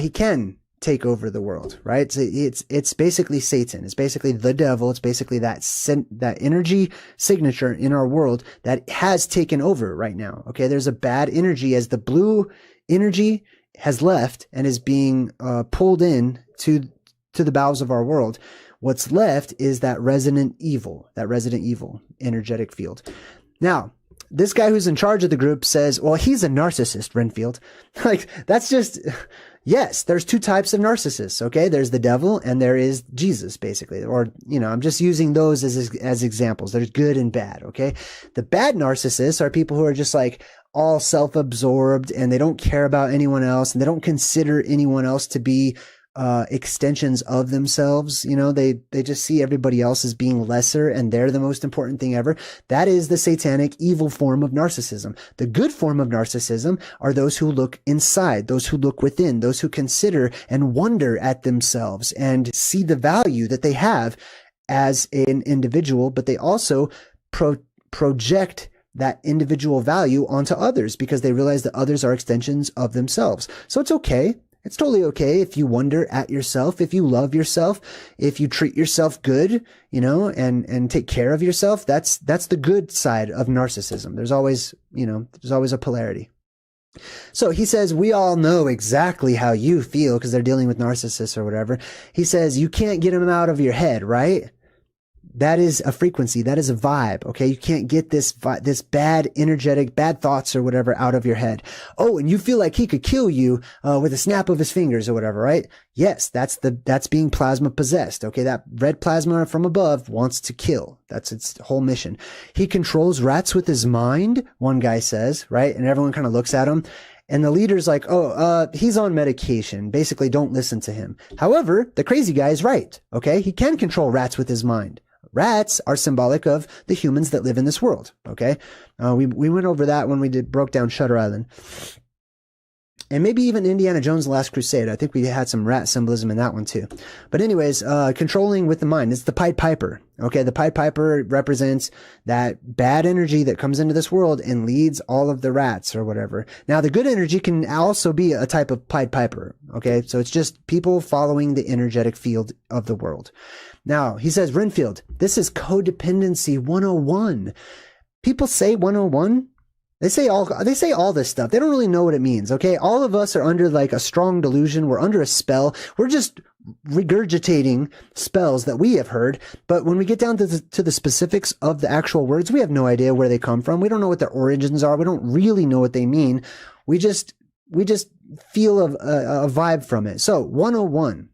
He can take over the world, right? It's basically Satan. It's basically the devil. It's basically that energy signature in our world that has taken over right now. Okay, there's a bad energy as the blue energy has left and is being pulled in to the bowels of our world. What's left is that resident evil energetic field. Now, this guy who's in charge of the group says, well, he's a narcissist, Renfield. Like, that's just, yes, there's two types of narcissists, okay? There's the devil and there is Jesus, basically. Or, you know, I'm just using those as examples. There's good and bad, okay? The bad narcissists are people who are just like all self-absorbed and they don't care about anyone else and they don't consider anyone else to be extensions of themselves. You know, they just see everybody else as being lesser and they're the most important thing ever. That is the satanic evil form of narcissism. The good form of narcissism are those who look inside, those who look within, those who consider and wonder at themselves and see the value that they have as an individual, but they also project that individual value onto others because they realize that others are extensions of themselves. So it's okay. It's totally okay if you wonder at yourself, if you love yourself, if you treat yourself good, you know, and take care of yourself. That's the good side of narcissism. There's always a polarity. So he says, we all know exactly how you feel because they're dealing with narcissists or whatever. He says, you can't get them out of your head, right? That is a frequency. That is a vibe. Okay. You can't get this bad, energetic, bad thoughts or whatever out of your head. Oh, and you feel like he could kill you, with a snap of his fingers or whatever, right? Yes. That's being plasma possessed. Okay. That red plasma from above wants to kill. That's its whole mission. He controls rats with his mind. One guy says, right? And everyone kind of looks at him. And the leader's like, he's on medication. Basically, don't listen to him. However, the crazy guy is right. Okay. He can control rats with his mind. Rats are symbolic of the humans that live in this world. Okay. We went over that when we broke down Shutter Island. And maybe even Indiana Jones' Last Crusade. I think we had some rat symbolism in that one too. But anyways, controlling with the mind. It's the Pied Piper. Okay. The Pied Piper represents that bad energy that comes into this world and leads all of the rats or whatever. Now, the good energy can also be a type of Pied Piper. Okay. So it's just people following the energetic field of the world. Now, he says, Renfield, this is codependency 101. People say 101. They say all this stuff. They don't really know what it means. Okay. All of us are under like a strong delusion. We're under a spell. We're just regurgitating spells that we have heard. But when we get down to the specifics of the actual words, we have no idea where they come from. We don't know what their origins are. We don't really know what they mean. We just feel a vibe from it. So 101.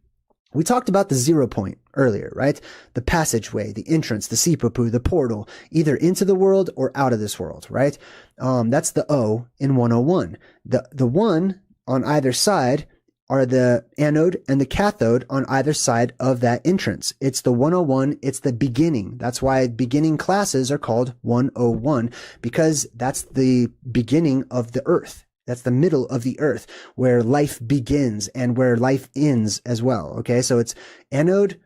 We talked about the 0 point earlier, right? The passageway, the entrance, the seppuku, the portal, either into the world or out of this world, right? That's the O in 101. The 1 on either side are the anode and the cathode on either side of that entrance. It's the 101. It's the beginning. That's why beginning classes are called 101, because that's the beginning of the earth. That's the middle of the earth where life begins and where life ends as well. Okay. So it's anode,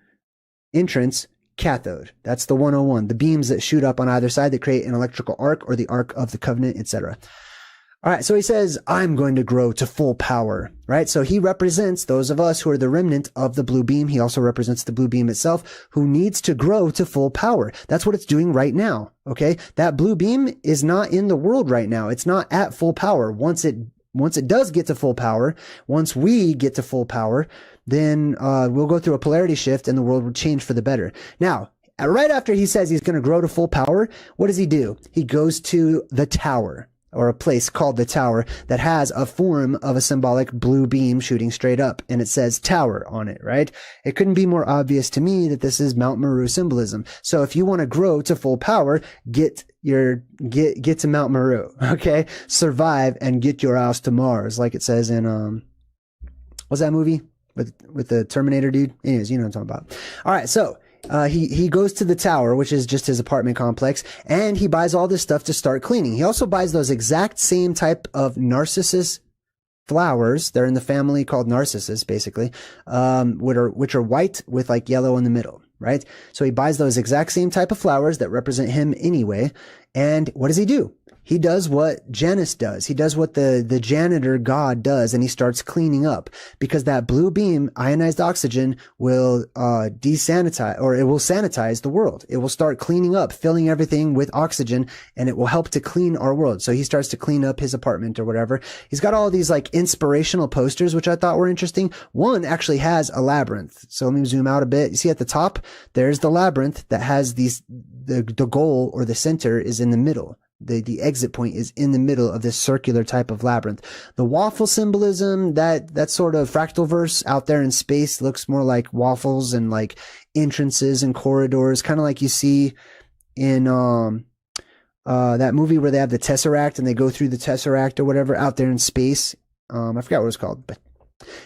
entrance, cathode. That's the 101, the beams that shoot up on either side that create an electrical arc or the arc of the covenant, etc. All right. So he says, I'm going to grow to full power, right? So he represents those of us who are the remnant of the blue beam. He also represents the blue beam itself, who needs to grow to full power. That's what it's doing right now. Okay. That blue beam is not in the world right now. It's not at full power. Once it does get to full power, once we get to full power, then, we'll go through a polarity shift and the world will change for the better. Now, right after he says he's going to grow to full power, what does he do? He goes to the tower, or a place called the tower that has a form of a symbolic blue beam shooting straight up, and it says tower on it, right? It couldn't be more obvious to me that this is Mount Meru symbolism. So if you want to grow to full power, get to Mount Meru, okay? Survive and get your ass to Mars, like it says in what's that movie with the Terminator dude? Anyways, you know what I'm talking about. All right, so he goes to the tower, which is just his apartment complex, and he buys all this stuff to start cleaning. He also buys those exact same type of narcissus flowers. They're in the family called narcissus, basically, which are white with like yellow in the middle, right? So he buys those exact same type of flowers that represent him anyway. And what does he do? He does what Janus does. He does what the janitor god does, and he starts cleaning up, because that blue beam, ionized oxygen, will desanitize, or it will sanitize the world. It will start cleaning up, filling everything with oxygen, and it will help to clean our world. So he starts to clean up his apartment or whatever. He's got all these like inspirational posters, which I thought were interesting. One actually has a labyrinth. So let me zoom out a bit. You see at the top, there's the labyrinth that has the goal, or the center, is in the middle. The exit point is in the middle of this circular type of labyrinth. The waffle symbolism, that sort of fractal verse out there in space, looks more like waffles and like entrances and corridors, kind of like you see in that movie where they have the Tesseract and they go through the Tesseract or whatever out there in space. I forgot what it's called, but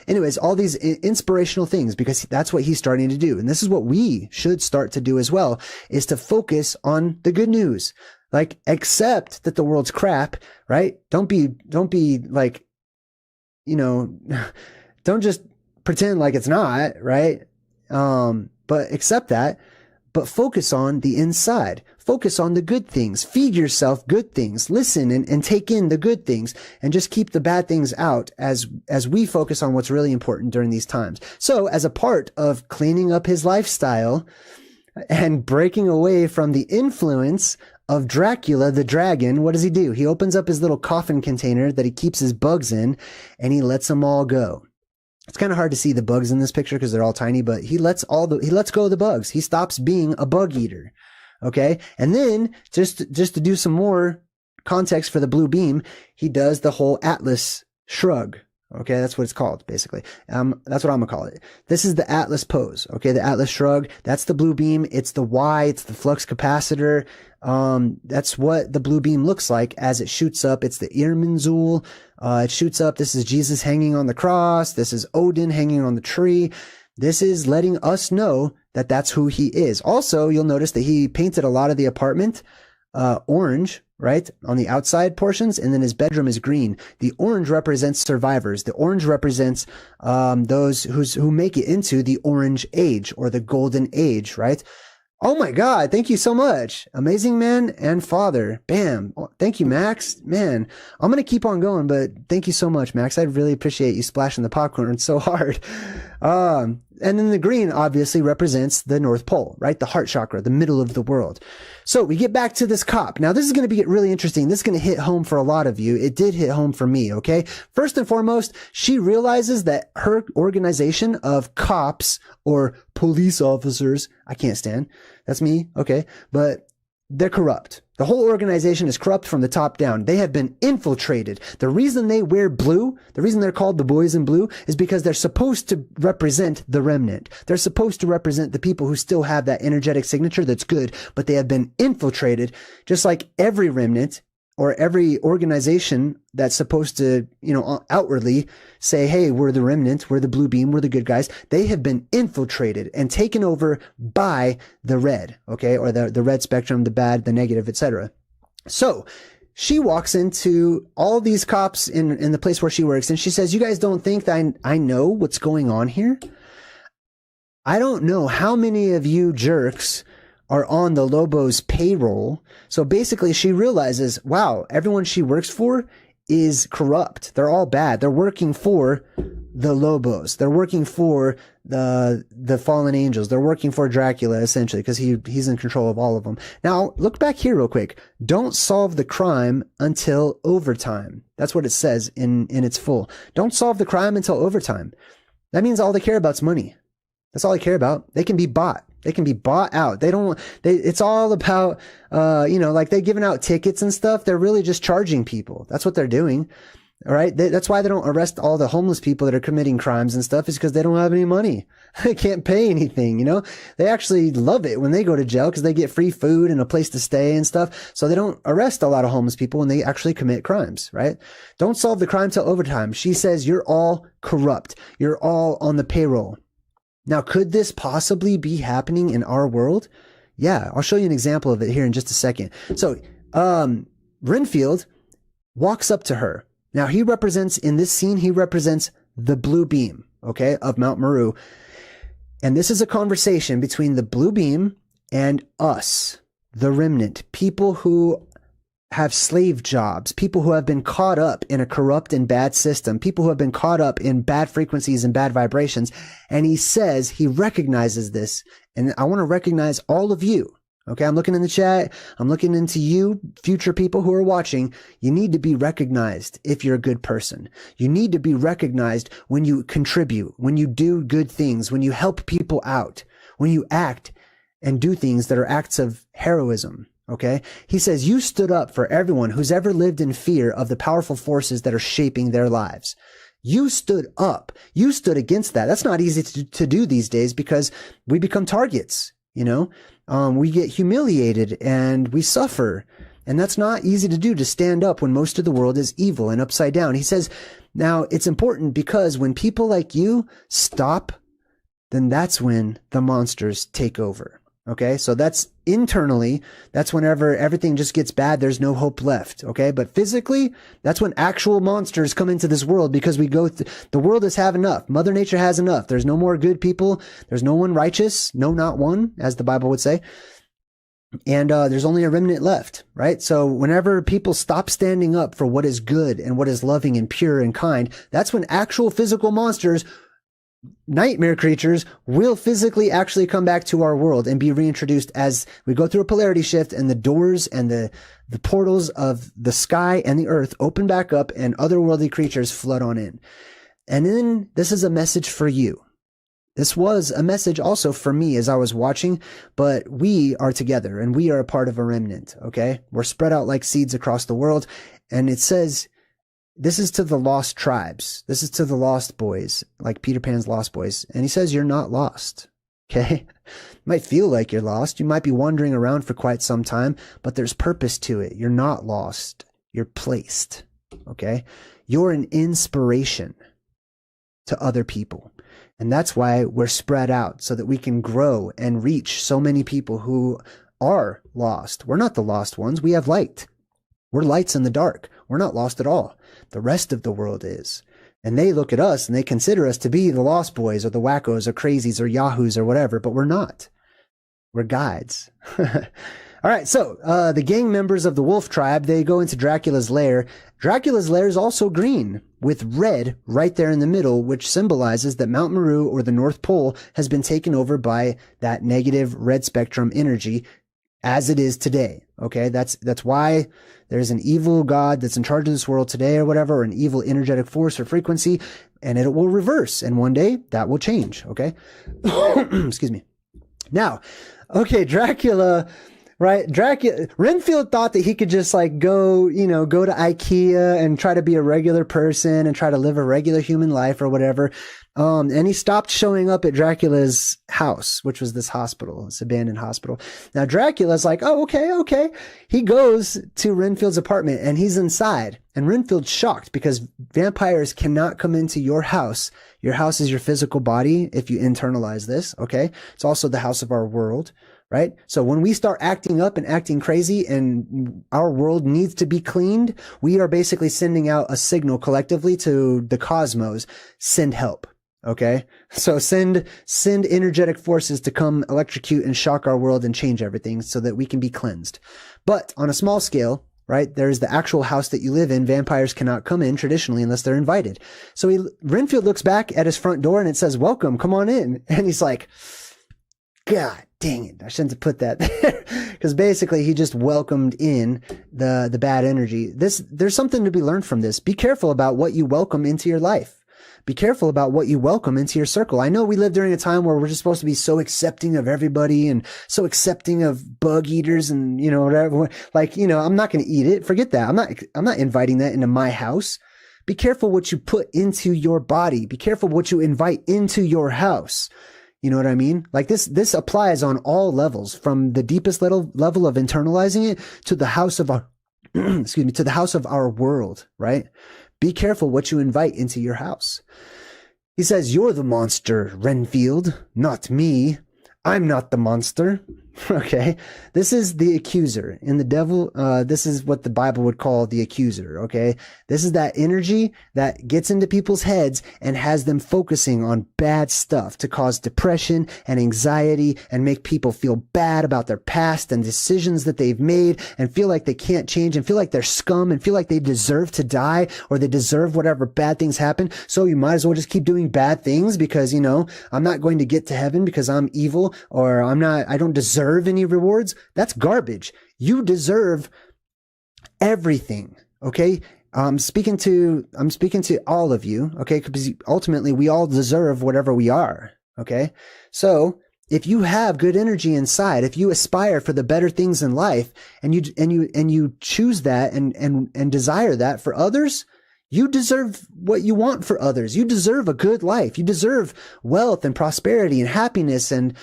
Anyways, all these inspirational things, because that's what he's starting to do. And this is what we should start to do as well, is to focus on the good news. Like, accept that the world's crap, right? Don't be like, you know, don't just pretend like it's not, right? But accept that, but focus on the inside. Focus on the good things. Feed yourself good things. Listen and take in the good things, and just keep the bad things out as we focus on what's really important during these times. So as a part of cleaning up his lifestyle and breaking away from the influence of Dracula the dragon, what does he do? He opens up his little coffin container that he keeps his bugs in, and he lets them all go. It's kind of hard to see the bugs in this picture because they're all tiny, but he lets go of the bugs. He stops being a bug eater. Okay. And then just to do some more context for the blue beam, he does the whole Atlas shrug. Okay. That's what it's called, basically. That's what I'm gonna call it. This is the Atlas pose. Okay. The Atlas shrug. That's the blue beam. It's the Y. It's the flux capacitor. That's what the blue beam looks like as it shoots up. It's the Irminsul. It shoots up. This is Jesus hanging on the cross. This is Odin hanging on the tree. This is letting us know that that's who he is. Also, you'll notice that he painted a lot of the apartment orange, right, on the outside portions, and then his bedroom is green. The orange represents survivors. The orange represents those who make it into the Orange Age or the Golden Age, right? Oh my God, thank you so much. Amazing man and father. Bam. Thank you, Max. Man, I'm going to keep on going, but thank you so much, Max. I really appreciate you splashing the popcorn so hard. And then the green obviously represents the North Pole, right? The heart chakra, the middle of the world. So we get back to this cop. Now this is going to get really interesting. This is going to hit home for a lot of you. It did hit home for me, okay? First and foremost, she realizes that her organization of cops or police officers, I can't stand, that's me, okay? But they're corrupt. The whole organization is corrupt from the top down. They have been infiltrated. The reason they wear blue, the reason they're called the boys in blue, is because they're supposed to represent the remnant. They're supposed to represent the people who still have that energetic signature that's good, but they have been infiltrated, just like every remnant or every organization that's supposed to, you know, outwardly say, hey, we're the remnant, we're the blue beam, we're the good guys. They have been infiltrated and taken over by the red, okay, or the red spectrum, the bad, the negative, etc. So she walks into all these cops in the place where she works, and she says, you guys don't think that I know what's going on here? I don't know how many of you jerks are on the Lobos payroll. So basically she realizes, wow, everyone she works for is corrupt. They're all bad. They're working for the Lobos. They're working for the fallen angels. They're working for Dracula, essentially, because he's in control of all of them. Now, look back here real quick. Don't solve the crime until overtime. That's what it says in its full. Don't solve the crime until overtime. That means all they care about is money. That's all they care about. They can be bought. They can be bought out. It's all about, like they're giving out tickets and stuff. They're really just charging people. That's what they're doing. All right. That's why they don't arrest all the homeless people that are committing crimes and stuff, is because they don't have any money. They can't pay anything, you know? They actually love it when they go to jail because they get free food and a place to stay and stuff. So they don't arrest a lot of homeless people when they actually commit crimes, right? Don't solve the crime till overtime. She says, you're all corrupt. You're all on the payroll. Now, could this possibly be happening in our world? Yeah, I'll show you an example of it here in just a second. So, Renfield walks up to her. Now, in this scene, he represents the blue beam, okay, of Mount Meru. And this is a conversation between the blue beam and us, the remnant, people who have slave jobs, people who have been caught up in a corrupt and bad system, people who have been caught up in bad frequencies and bad vibrations. And he says he recognizes this. And I want to recognize all of you. Okay, I'm looking in the chat. I'm looking into you, future people who are watching. You need to be recognized if you're a good person. You need to be recognized when you contribute, when you do good things, when you help people out, when you act and do things that are acts of heroism. Okay. He says, you stood up for everyone who's ever lived in fear of the powerful forces that are shaping their lives. You stood up. You stood against that. That's not easy to do these days because we become targets. You know, we get humiliated and we suffer. And that's not easy to do, to stand up when most of the world is evil and upside down. He says, now it's important because when people like you stop, then that's when the monsters take over. Okay, so that's internally, that's whenever everything just gets bad, there's no hope left. Okay, but physically, that's when actual monsters come into this world, because the world has had enough. Mother Nature has enough. There's no more good people. There's no one righteous. No, not one, as the Bible would say. And there's only a remnant left, right? So whenever people stop standing up for what is good and what is loving and pure and kind, that's when actual physical monsters, nightmare creatures, will physically actually come back to our world and be reintroduced as we go through a polarity shift, and the doors and the portals of the sky and the earth open back up and otherworldly creatures flood on in. And then this is a message for you. This was a message also for me as I was watching, but we are together and we are a part of a remnant. Okay. We're spread out like seeds across the world. And it says, this is to the lost tribes. This is to the lost boys, like Peter Pan's lost boys. And he says, you're not lost. Okay. You might feel like you're lost. You might be wandering around for quite some time, but there's purpose to it. You're not lost. You're placed. Okay. You're an inspiration to other people. And that's why we're spread out, so that we can grow and reach so many people who are lost. We're not the lost ones. We have light. We're lights in the dark. We're not lost at all. The rest of the world is. And they look at us and they consider us to be the lost boys or the wackos or crazies or yahoos or whatever, but we're not. We're guides. All right, so the gang members of the wolf tribe, they go into Dracula's lair. Dracula's lair is also green, with red right there in the middle, which symbolizes that Mount Meru, or the North Pole, has been taken over by that negative red spectrum energy as it is today. Okay, that's why there's an evil god that's in charge of this world today or whatever, or an evil energetic force or frequency, and it will reverse. And one day that will change. Okay. Excuse me. Now, okay, Dracula, right? Renfield thought that he could just like go to IKEA and try to be a regular person and try to live a regular human life or whatever. And he stopped showing up at Dracula's house, which was this hospital, this abandoned hospital. Now Dracula's like, oh, okay. He goes to Renfield's apartment and he's inside, and Renfield's shocked because vampires cannot come into your house. Your house is your physical body if you internalize this. Okay. It's also the house of our world. Right? So when we start acting up and acting crazy and our world needs to be cleaned, we are basically sending out a signal collectively to the cosmos, send help. Okay? So send energetic forces to come electrocute and shock our world and change everything so that we can be cleansed. But on a small scale, right, there's the actual house that you live in. Vampires cannot come in traditionally unless they're invited. So Renfield looks back at his front door and it says, welcome, come on in. And he's like, God dang it. I shouldn't have put that there, because basically he just welcomed in the bad energy. There's something to be learned from this. Be careful about what you welcome into your life. Be careful about what you welcome into your circle. I know we live during a time where we're just supposed to be so accepting of everybody and so accepting of bug eaters and, whatever. Like, I'm not going to eat it. Forget that. I'm not inviting that into my house. Be careful what you put into your body. Be careful what you invite into your house. You know what I mean? Like this applies on all levels, from the deepest level of internalizing it to the house of our, to the house of our world, right? Be careful what you invite into your house. He says, you're the monster, Renfield, not me. I'm not the monster. Okay. This is the accuser. In the devil, this is what the Bible would call the accuser. Okay. This is that energy that gets into people's heads and has them focusing on bad stuff to cause depression and anxiety and make people feel bad about their past and decisions that they've made and feel like they can't change and feel like they're scum and feel like they deserve to die or they deserve whatever bad things happen. So you might as well just keep doing bad things because, I'm not going to get to heaven because I'm evil, or I don't deserve any rewards. That's garbage. You deserve everything. Okay. I'm speaking to all of you. Okay. Because ultimately we all deserve whatever we are. Okay. So if you have good energy inside, if you aspire for the better things in life and you choose that and desire that for others, you deserve what you want for others. You deserve a good life. You deserve wealth and prosperity and happiness and,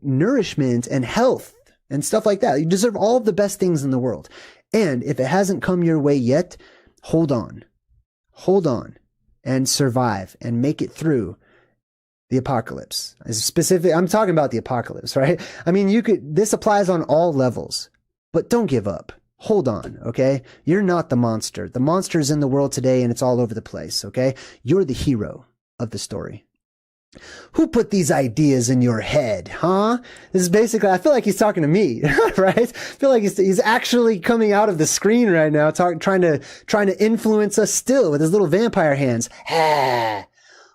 nourishment and health and stuff like that. You deserve all of the best things in the world. And if it hasn't come your way yet, hold on and survive and make it through the apocalypse. I'm talking about the apocalypse, right? I mean, this applies on all levels, but don't give up. Hold on, okay? You're not the monster. The monster's in the world today and it's all over the place, okay? You're the hero of the story. Who put these ideas in your head, huh? This is basically, I feel like he's talking to me, right? I feel like he's actually coming out of the screen right now, trying to influence us still with his little vampire hands.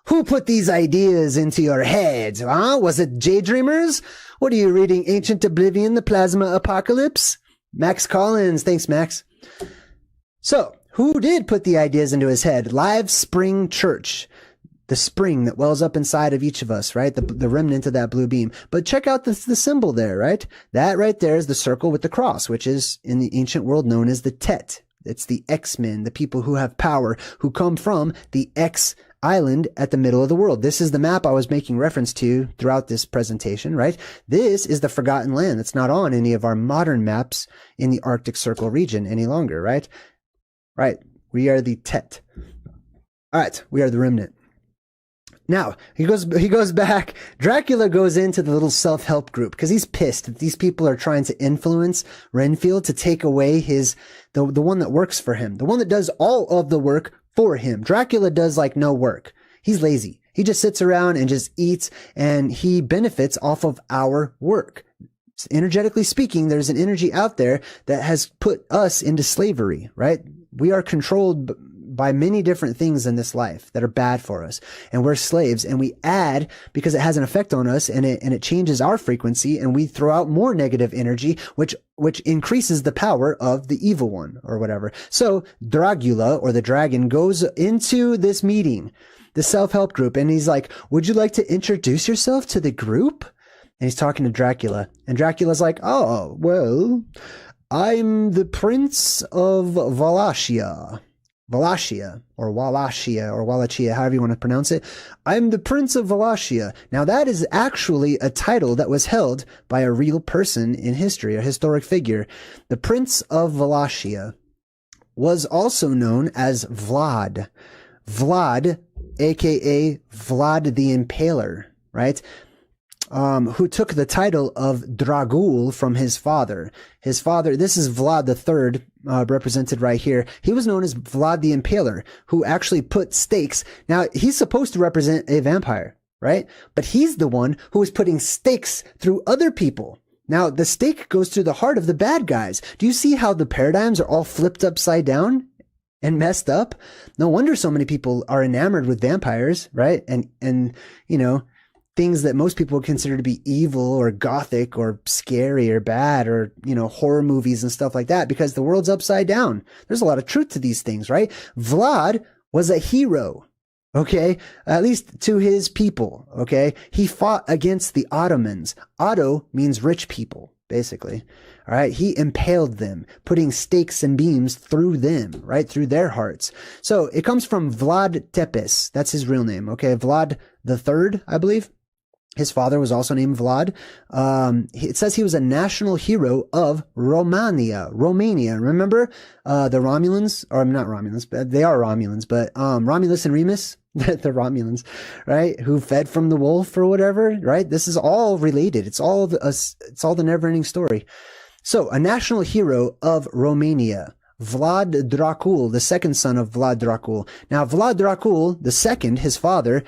Who put these ideas into your heads, huh? Was it JayDreamerZ? What are you reading? Ancient Oblivion, the Plasma Apocalypse? Max Collins. Thanks, Max. So, who did put the ideas into his head? Live Spring Church. The spring that wells up inside of each of us, right? The remnant of that blue beam. But check out the symbol there, right? That right there is the circle with the cross, which is in the ancient world known as the Tet. It's the X-Men, the people who have power, who come from the X island at the middle of the world. This is the map I was making reference to throughout this presentation, right? This is the Forgotten Land that's not on any of our modern maps in the Arctic Circle region any longer, right? Right. We are the Tet. All right. We are the remnant. Now, he goes back. Dracula goes into the little self-help group because he's pissed that these people are trying to influence Renfield to take away the one that works for him, the one that does all of the work for him. Dracula does like no work. He's lazy. He just sits around and just eats, and he benefits off of our work. Energetically speaking, there's an energy out there that has put us into slavery, right? We are controlled by many different things in this life that are bad for us, and we're slaves, and we add because it has an effect on us, and it changes our frequency, and we throw out more negative energy, which increases the power of the evil one or whatever. So Dracula, or the dragon, goes into this meeting, the self-help group, and he's like, "Would you like to introduce yourself to the group?" And he's talking to Dracula, and Dracula's like, "Oh, well, I'm the Prince of Wallachia, or Wallachia, however you want to pronounce it. I'm the Prince of Wallachia." Now, that is actually a title that was held by a real person in history, a historic figure. The Prince of Wallachia was also known as Vlad. Vlad, aka Vlad the Impaler, right? Who took the title of Dragul from his father. His father, this is Vlad III, represented right here. He was known as Vlad the Impaler, who actually put stakes. Now, he's supposed to represent a vampire, right? But he's the one who is putting stakes through other people. Now, the stake goes through the heart of the bad guys. Do you see how the paradigms are all flipped upside down and messed up? No wonder so many people are enamored with vampires, right? And you know, things that most people would consider to be evil or gothic or scary or bad, or, you know, horror movies and stuff like that, because the world's upside down. There's a lot of truth to these things, right? Vlad was a hero, okay? At least to his people, okay? He fought against the Ottomans. Otto means rich people, basically. All right. He impaled them, putting stakes and beams through them, right? Through their hearts. So it comes from Vlad Tepes. That's his real name. Okay. Vlad the Third, I believe. His father was also named Vlad. It says he was a national hero of Romania. Remember, the Romulans, or not Romulans, but they are Romulans, but, Romulus and Remus, the Romulans, right? Who fed from the wolf or whatever, right? This is all related. It's all the never-ending story. So, a national hero of Romania, Vlad Dracul, the second son of Vlad Dracul. Now, Vlad Dracul, the second, his father,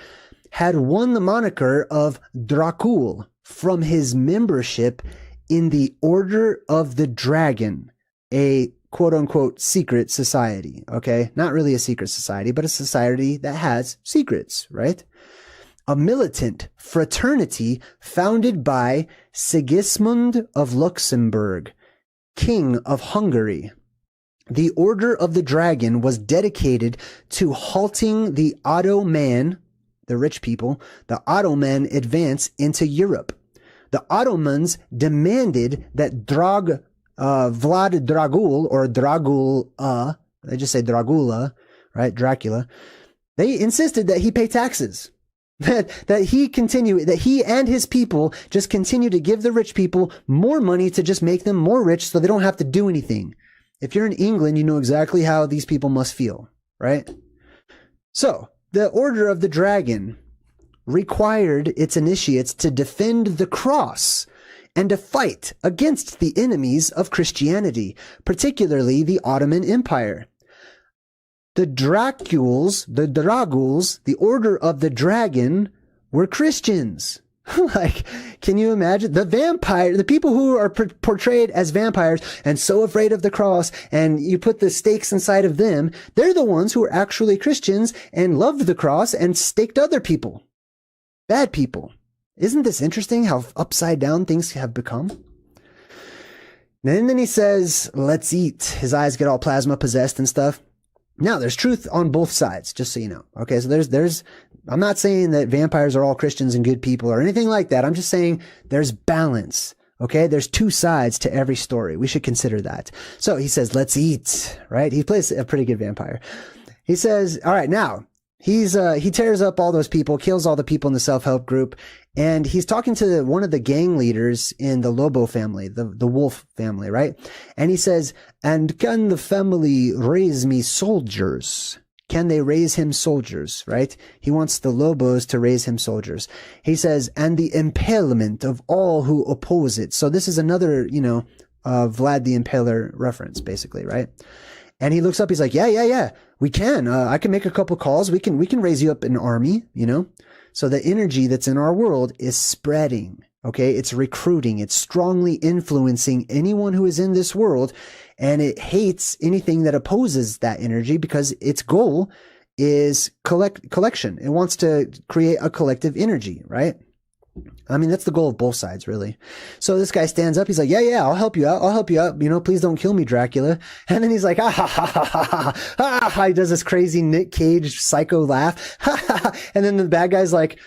had won the moniker of Dracul from his membership in the Order of the Dragon, a quote-unquote secret society, okay? Not really a secret society, but a society that has secrets, right? A militant fraternity founded by Sigismund of Luxembourg, King of Hungary. The Order of the Dragon was dedicated to halting the Ottoman, the rich people, the Ottoman advance into Europe. The Ottomans demanded that Vlad Dragul, or Dragul, they just say Dragula, right? Dracula. They insisted that he pay taxes. that he and his people just continue to give the rich people more money to just make them more rich so they don't have to do anything. If you're in England, you know exactly how these people must feel, right? So, the Order of the Dragon required its initiates to defend the cross and to fight against the enemies of Christianity, particularly the Ottoman Empire. The Draculs, the Order of the Dragon, were Christians. Like, can you imagine? The people who are portrayed as vampires and so afraid of the cross, and you put the stakes inside of them, they're the ones who are actually Christians and loved the cross and staked other people. Bad people. Isn't this interesting how upside down things have become? And then he says, let's eat. His eyes get all plasma possessed and stuff. Now, there's truth on both sides, just so you know. Okay, so I'm not saying that vampires are all Christians and good people or anything like that. I'm just saying there's balance. Okay, there's two sides to every story. We should consider that. So he says, let's eat, right? He plays a pretty good vampire. He says, all right, now, he tears up all those people, kills all the people in the self-help group, and he's talking to one of the gang leaders in the Lobo family, the wolf family, right? And he says, and can the family raise me soldiers? Can they raise him soldiers, right? He wants the Lobos to raise him soldiers. He says, and the impalement of all who oppose it. So this is another, Vlad the Impaler reference, basically, right? And he looks up, he's like, yeah, we can. I can make a couple calls. We can raise you up an army, So the energy that's in our world is spreading, okay? It's recruiting. It's strongly influencing anyone who is in this world, and it hates anything that opposes that energy because its goal is collection. It wants to create a collective energy, right? I mean, that's the goal of both sides, really. So this guy stands up. He's like, yeah, I'll help you out. Please don't kill me, Dracula. And then he's like, He does this crazy Nick Cage psycho laugh. And then the bad guy's like,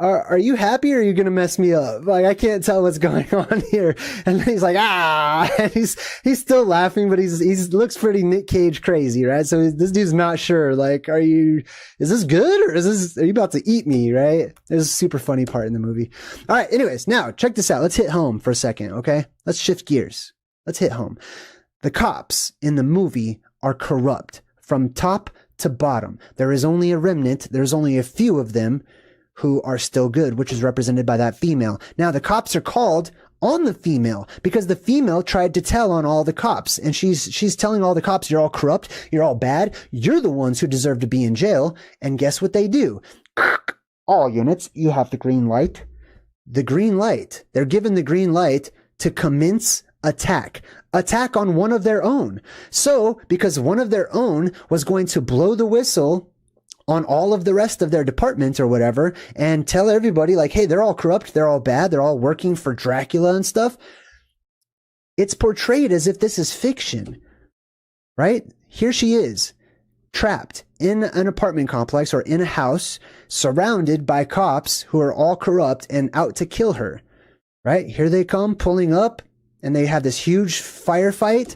are you happy or are you going to mess me up? Like, I can't tell what's going on here. And then he's like, and he's still laughing, but he looks pretty Nick Cage crazy, right? So this dude's not sure. Like, is this good or are you about to eat me, right? There's a super funny part in the movie. All right. Anyways, now check this out. Let's hit home for a second. Okay. Let's shift gears. Let's hit home. The cops in the movie are corrupt from top to bottom. There is only a remnant. There's only a few of them who are still good, which is represented by that female. Now, the cops are called on the female because the female tried to tell on all the cops, and she's telling all the cops, you're all corrupt, you're all bad, you're the ones who deserve to be in jail. And guess what they do? All units, you have the green light. The green light. They're given the green light to commence attack on one of their own. So, because one of their own was going to blow the whistle on all of the rest of their department or whatever and tell everybody like, hey, they're all corrupt, they're all bad, they're all working for Dracula and stuff. It's portrayed as if this is fiction, right? Here she is, trapped in an apartment complex or in a house, surrounded by cops who are all corrupt and out to kill her, right? Here they come pulling up and they have this huge firefight.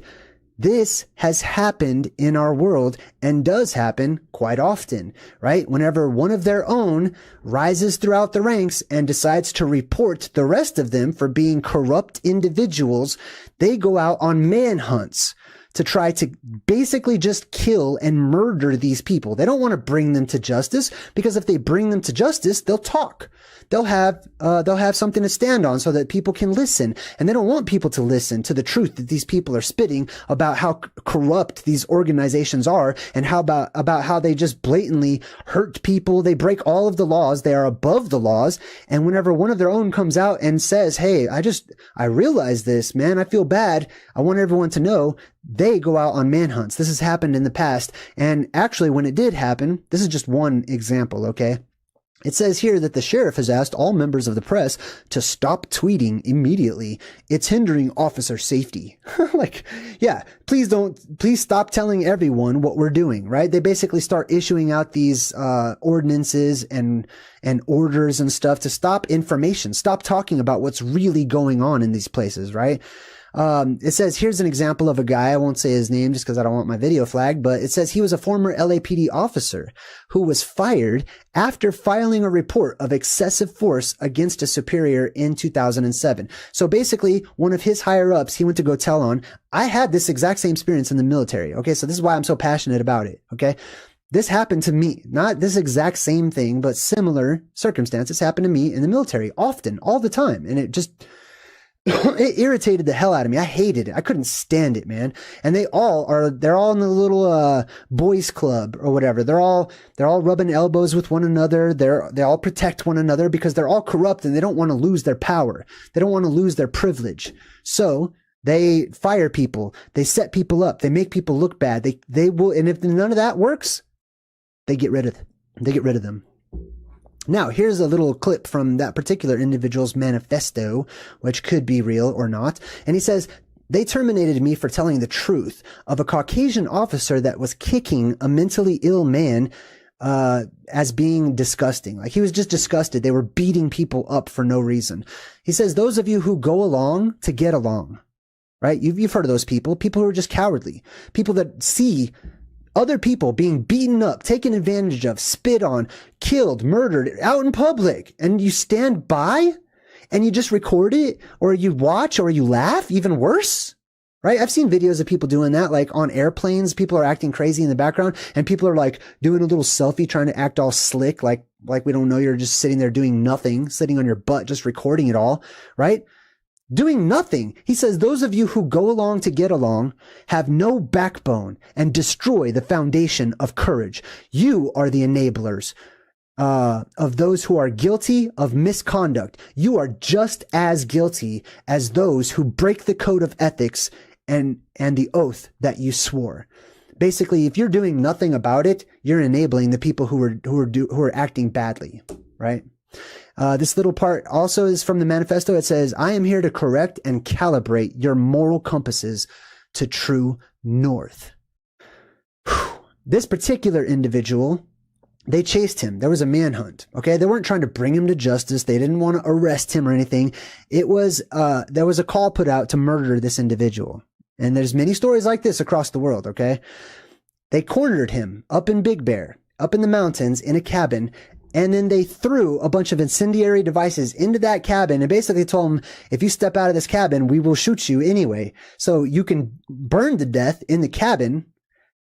This has happened in our world and does happen quite often, right? Whenever one of their own rises throughout the ranks and decides to report the rest of them for being corrupt individuals, they go out on manhunts to try to basically just kill and murder these people. They don't want to bring them to justice because if they bring them to justice, they'll talk. They'll have something to stand on so that people can listen. And they don't want people to listen to the truth that these people are spitting about how corrupt these organizations are and how about how they just blatantly hurt people. They break all of the laws. They are above the laws. And whenever one of their own comes out and says, hey, I realize this, man, I feel bad. I want everyone to know, they go out on manhunts. This has happened in the past. And actually, when it did happen, this is just one example, okay? It says here that the sheriff has asked all members of the press to stop tweeting immediately. It's hindering officer safety. Like, yeah, please stop telling everyone what we're doing, right? They basically start issuing out these ordinances and orders and stuff to stop information, stop talking about what's really going on in these places, right? It says, here's an example of a guy. I won't say his name just because I don't want my video flagged, but it says he was a former LAPD officer who was fired after filing a report of excessive force against a superior in 2007. So basically, one of his higher ups, he went to go tell on, I had this exact same experience in the military. Okay. So this is why I'm so passionate about it. Okay. This happened to me, not this exact same thing, but similar circumstances happened to me in the military often, all the time. And it just, it irritated the hell out of me. I hated it. I couldn't stand it, man. And they're all in the little, boys club or whatever. They're all rubbing elbows with one another. They all protect one another because they're all corrupt and they don't want to lose their power. They don't want to lose their privilege. So they fire people. They set people up. They make people look bad. They will, and if none of that works, they get rid of them. Now, here's a little clip from that particular individual's manifesto, which could be real or not. And he says, they terminated me for telling the truth of a Caucasian officer that was kicking a mentally ill man as being disgusting. Like, he was just disgusted. They were beating people up for no reason. He says, those of you who go along to get along, right? You've heard of those people who are just cowardly, people that see other people being beaten up, taken advantage of, spit on, killed, murdered out in public, and you stand by and you just record it, or you watch, or you laugh, even worse, right? I've seen videos of people doing that, like on airplanes. People are acting crazy in the background and people are like doing a little selfie, trying to act all slick, like we don't know you're just sitting there doing nothing, sitting on your butt, just recording it all, right? Doing nothing. He says, those of you who go along to get along have no backbone and destroy the foundation of courage. You are the enablers of those who are guilty of misconduct. You are just as guilty as those who break the code of ethics and the oath that you swore. Basically, if you're doing nothing about it, you're enabling the people who are acting badly, right? This little part also is from the manifesto. It says, I am here to correct and calibrate your moral compasses to true north. Whew. This particular individual, they chased him. There was a manhunt. Okay. They weren't trying to bring him to justice. They didn't want to arrest him or anything. It was, there was a call put out to murder this individual. And there's many stories like this across the world. Okay. They cornered him up in Big Bear, up in the mountains in a cabin. And then they threw a bunch of incendiary devices into that cabin and basically told him, if you step out of this cabin, we will shoot you anyway. So you can burn to death in the cabin.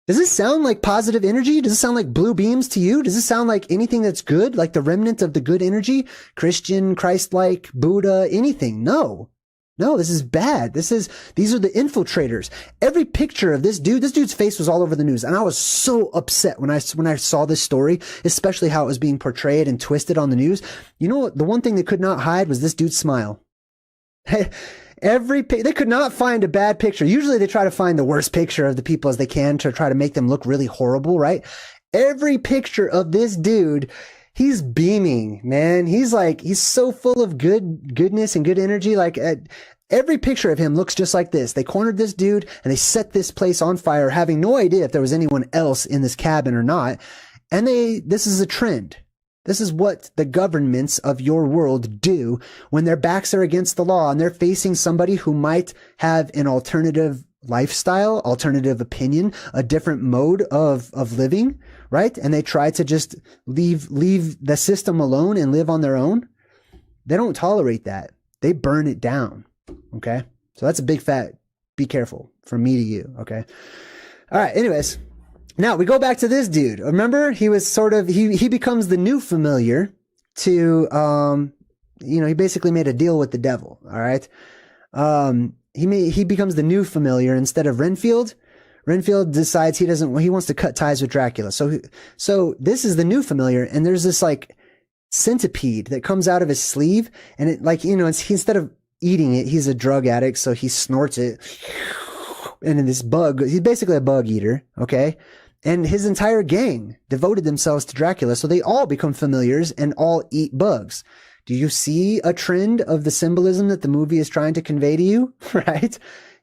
Does this sound like positive energy? Does it sound like blue beams to you? Does it sound like anything that's good? Like the remnant of the good energy? Christian, Christ-like, Buddha, anything? No. No, this is bad. These are the infiltrators. Every picture of this dude's face was all over the news. And I was so upset when I saw this story, especially how it was being portrayed and twisted on the news. You know what? The one thing they could not hide was this dude's smile. They could not find a bad picture. Usually they try to find the worst picture of the people as they can to try to make them look really horrible, right? Every picture of this dude, he's beaming, man. He's so full of goodness and good energy. Like, every picture of him looks just like this. They cornered this dude and they set this place on fire, having no idea if there was anyone else in this cabin or not. And this is a trend. This is what the governments of your world do when their backs are against the law and they're facing somebody who might have an alternative lifestyle, alternative opinion, a different mode of living, right? And they try to just leave the system alone and live on their own. They don't tolerate that. They burn it down. Okay. So that's a big fat, be careful, from me to you. Okay. All right. Anyways, now we go back to this dude. Remember, he was he becomes the new familiar to, he basically made a deal with the devil. All right. He becomes the new familiar instead of Renfield. Renfield decides he wants to cut ties with Dracula. So this is the new familiar. And there's this like centipede that comes out of his sleeve. And instead of eating it, he's a drug addict. So he snorts it. And then this bug, he's basically a bug eater. Okay. And his entire gang devoted themselves to Dracula. So they all become familiars and all eat bugs. Do you see a trend of the symbolism that the movie is trying to convey to you? Right?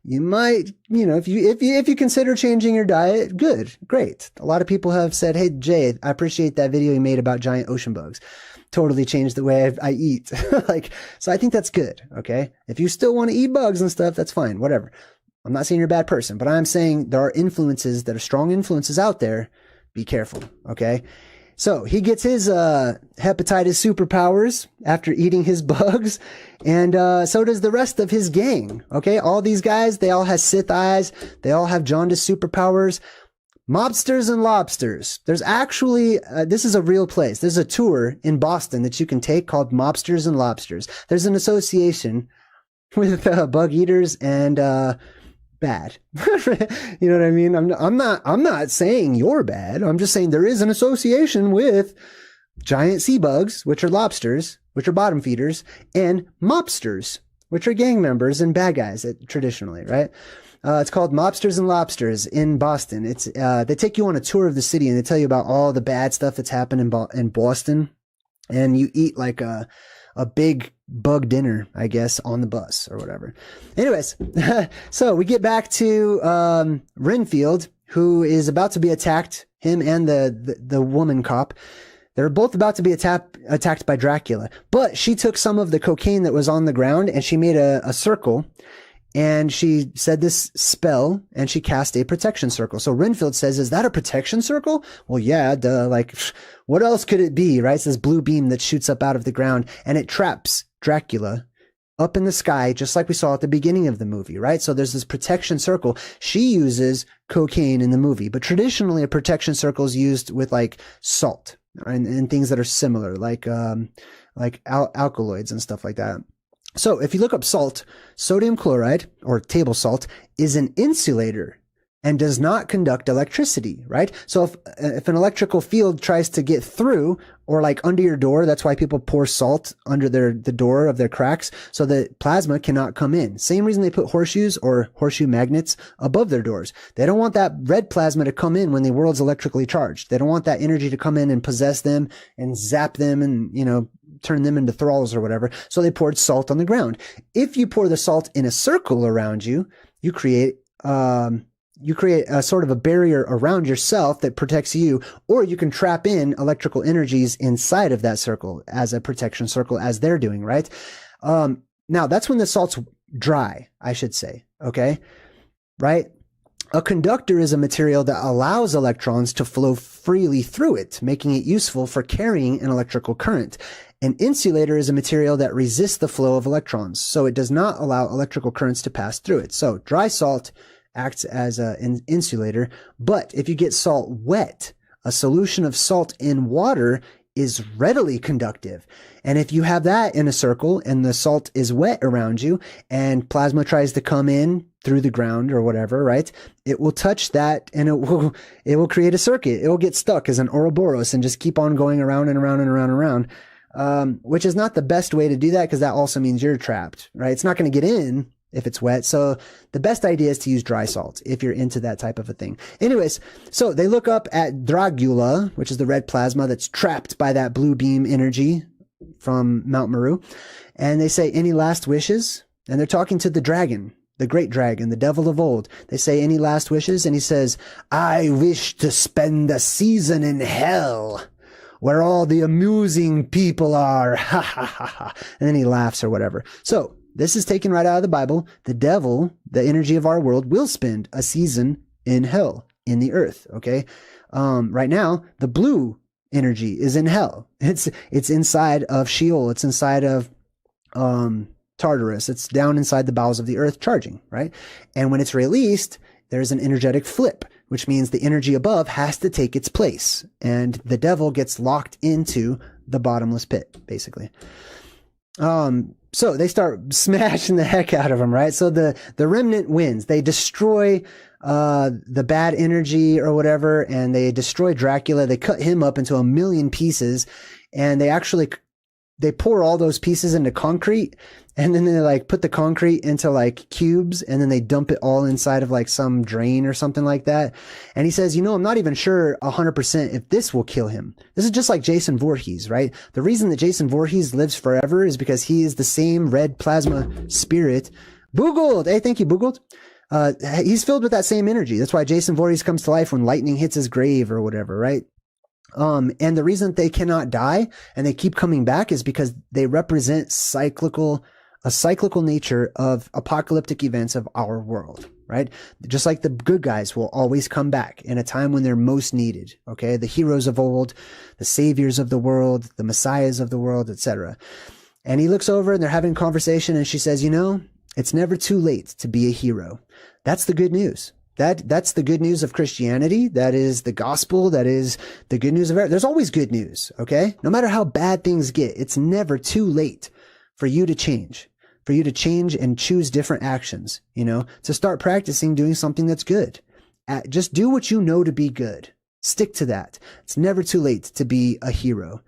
you might, if you consider changing your diet, good, great. A lot of people have said, hey, Jay, I appreciate that video you made about giant ocean bugs. Totally changed the way I eat. So I think that's good. Okay. If you still want to eat bugs and stuff, that's fine. Whatever. I'm not saying you're a bad person, but I'm saying there are influences that are strong influences out there. Be careful. Okay. So he gets his hepatitis superpowers after eating his bugs, and so does the rest of his gang. Okay, all these guys, they all have Sith eyes, they all have jaundice superpowers. Mobsters and lobsters. There's actually, this is a real place. There's a tour in Boston that you can take called Mobsters and Lobsters. There's an association with bug eaters and bad. You know what I mean? I'm not saying you're bad. I'm just saying there is an association with giant sea bugs, which are lobsters, which are bottom feeders, and mobsters, which are gang members and bad guys traditionally, right? It's called Mobsters and Lobsters in Boston. It's they take you on a tour of the city and they tell you about all the bad stuff that's happened in Boston, and you eat like a big bug dinner, I guess, on the bus or whatever. Anyways, so we get back to Renfield, who is about to be attacked. Him and the woman cop. They're both about to be attacked by Dracula. But she took some of the cocaine that was on the ground and she made a circle. And she said this spell and she cast a protection circle. So Renfield says, is that a protection circle? Well, yeah, duh. Like, what else could it be, right? It's this blue beam that shoots up out of the ground and it traps Dracula up in the sky, just like we saw at the beginning of the movie, right? So there's this protection circle. She uses cocaine in the movie, but traditionally a protection circle is used with like salt and things that are similar, like alkaloids and stuff like that. So if you look up salt, sodium chloride or table salt is an insulator and does not conduct electricity, right? So if an electrical field tries to get through or like under your door, that's why people pour salt under the door of their cracks so that plasma cannot come in. Same reason they put horseshoes or horseshoe magnets above their doors. They don't want that red plasma to come in when the world's electrically charged. They don't want that energy to come in and possess them and zap them and, turn them into thralls or whatever. So they poured salt on the ground. If you pour the salt in a circle around you, you create a sort of a barrier around yourself that protects you, or you can trap in electrical energies inside of that circle as a protection circle, as they're doing, right? Now that's when the salt's dry, I should say. Okay. Right. A conductor is a material that allows electrons to flow freely through it, making it useful for carrying an electrical current. An insulator is a material that resists the flow of electrons, so it does not allow electrical currents to pass through it. So dry salt acts as an insulator, but if you get salt wet, a solution of salt in water is readily conductive. And if you have that in a circle and the salt is wet around you and plasma tries to come in through the ground or whatever, right? It will touch that and it will create a circuit. It will get stuck as an Ouroboros and just keep on going around and around and around and around, which is not the best way to do that because that also means you're trapped, right? It's not going to get in if it's wet. So the best idea is to use dry salt if you're into that type of a thing. Anyways, so they look up at Dracula, which is the red plasma that's trapped by that blue beam energy from Mount Meru. And they say, any last wishes? And they're talking to the dragon, the great dragon, the devil of old. They say, any last wishes? And he says, I wish to spend a season in hell where all the amusing people are. Ha ha ha ha. And then he laughs or whatever. So this is taken right out of the Bible. The devil, the energy of our world, will spend a season in hell, in the earth. Okay. Right now, the blue energy is in hell. It's inside of Sheol. It's inside of, Tartarus. It's down inside the bowels of the earth charging, right? And when it's released, there's an energetic flip, which means the energy above has to take its place. And the devil gets locked into the bottomless pit, basically. So they start smashing the heck out of him, right? So the remnant wins. They destroy the bad energy or whatever, and they destroy Dracula. They cut him up into 1,000,000 pieces, and they pour all those pieces into concrete, and then they like put the concrete into like cubes, and then they dump it all inside of like some drain or something like that. And he says, I'm not even sure 100% if this will kill him. This is just like Jason Voorhees, right? The reason that Jason Voorhees lives forever is because he is the same red plasma spirit. Boogled! Hey, thank you, Boogled. he's filled with that same energy. That's why Jason Voorhees comes to life when lightning hits his grave or whatever, right? And the reason they cannot die and they keep coming back is because they represent a cyclical nature of apocalyptic events of our world, right? Just like the good guys will always come back in a time when they're most needed, okay? The heroes of old, the saviors of the world, the messiahs of the world, etc. And he looks over and they're having a conversation and she says, it's never too late to be a hero. That's the good news. That's the good news of Christianity. That is the gospel. That is the good news of everything. There's always good news, okay? No matter how bad things get, it's never too late for you to change. For you to change and choose different actions, to start practicing doing something that's good. Just do what you know to be good. Stick to that. It's never too late to be a hero.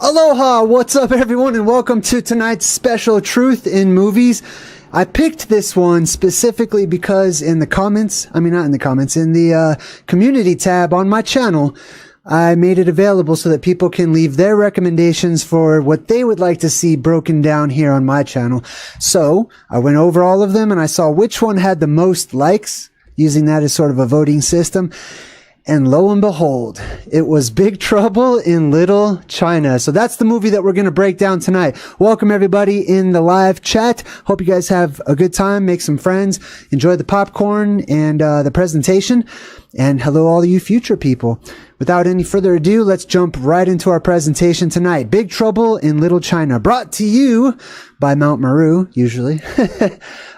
Aloha, what's up everyone, and welcome to tonight's special Truth in Movies. I picked this one specifically because in the community tab on my channel, I made it available so that people can leave their recommendations for what they would like to see broken down here on my channel. So I went over all of them and I saw which one had the most likes, using that as sort of a voting system. And lo and behold, it was Big Trouble in Little China. So that's the movie that we're going to break down tonight. Welcome everybody in the live chat. Hope you guys have a good time, make some friends, enjoy the popcorn and the presentation. And hello all you future people. Without any further ado, let's jump right into our presentation tonight. Big Trouble in Little China, brought to you by Mount Meru, usually,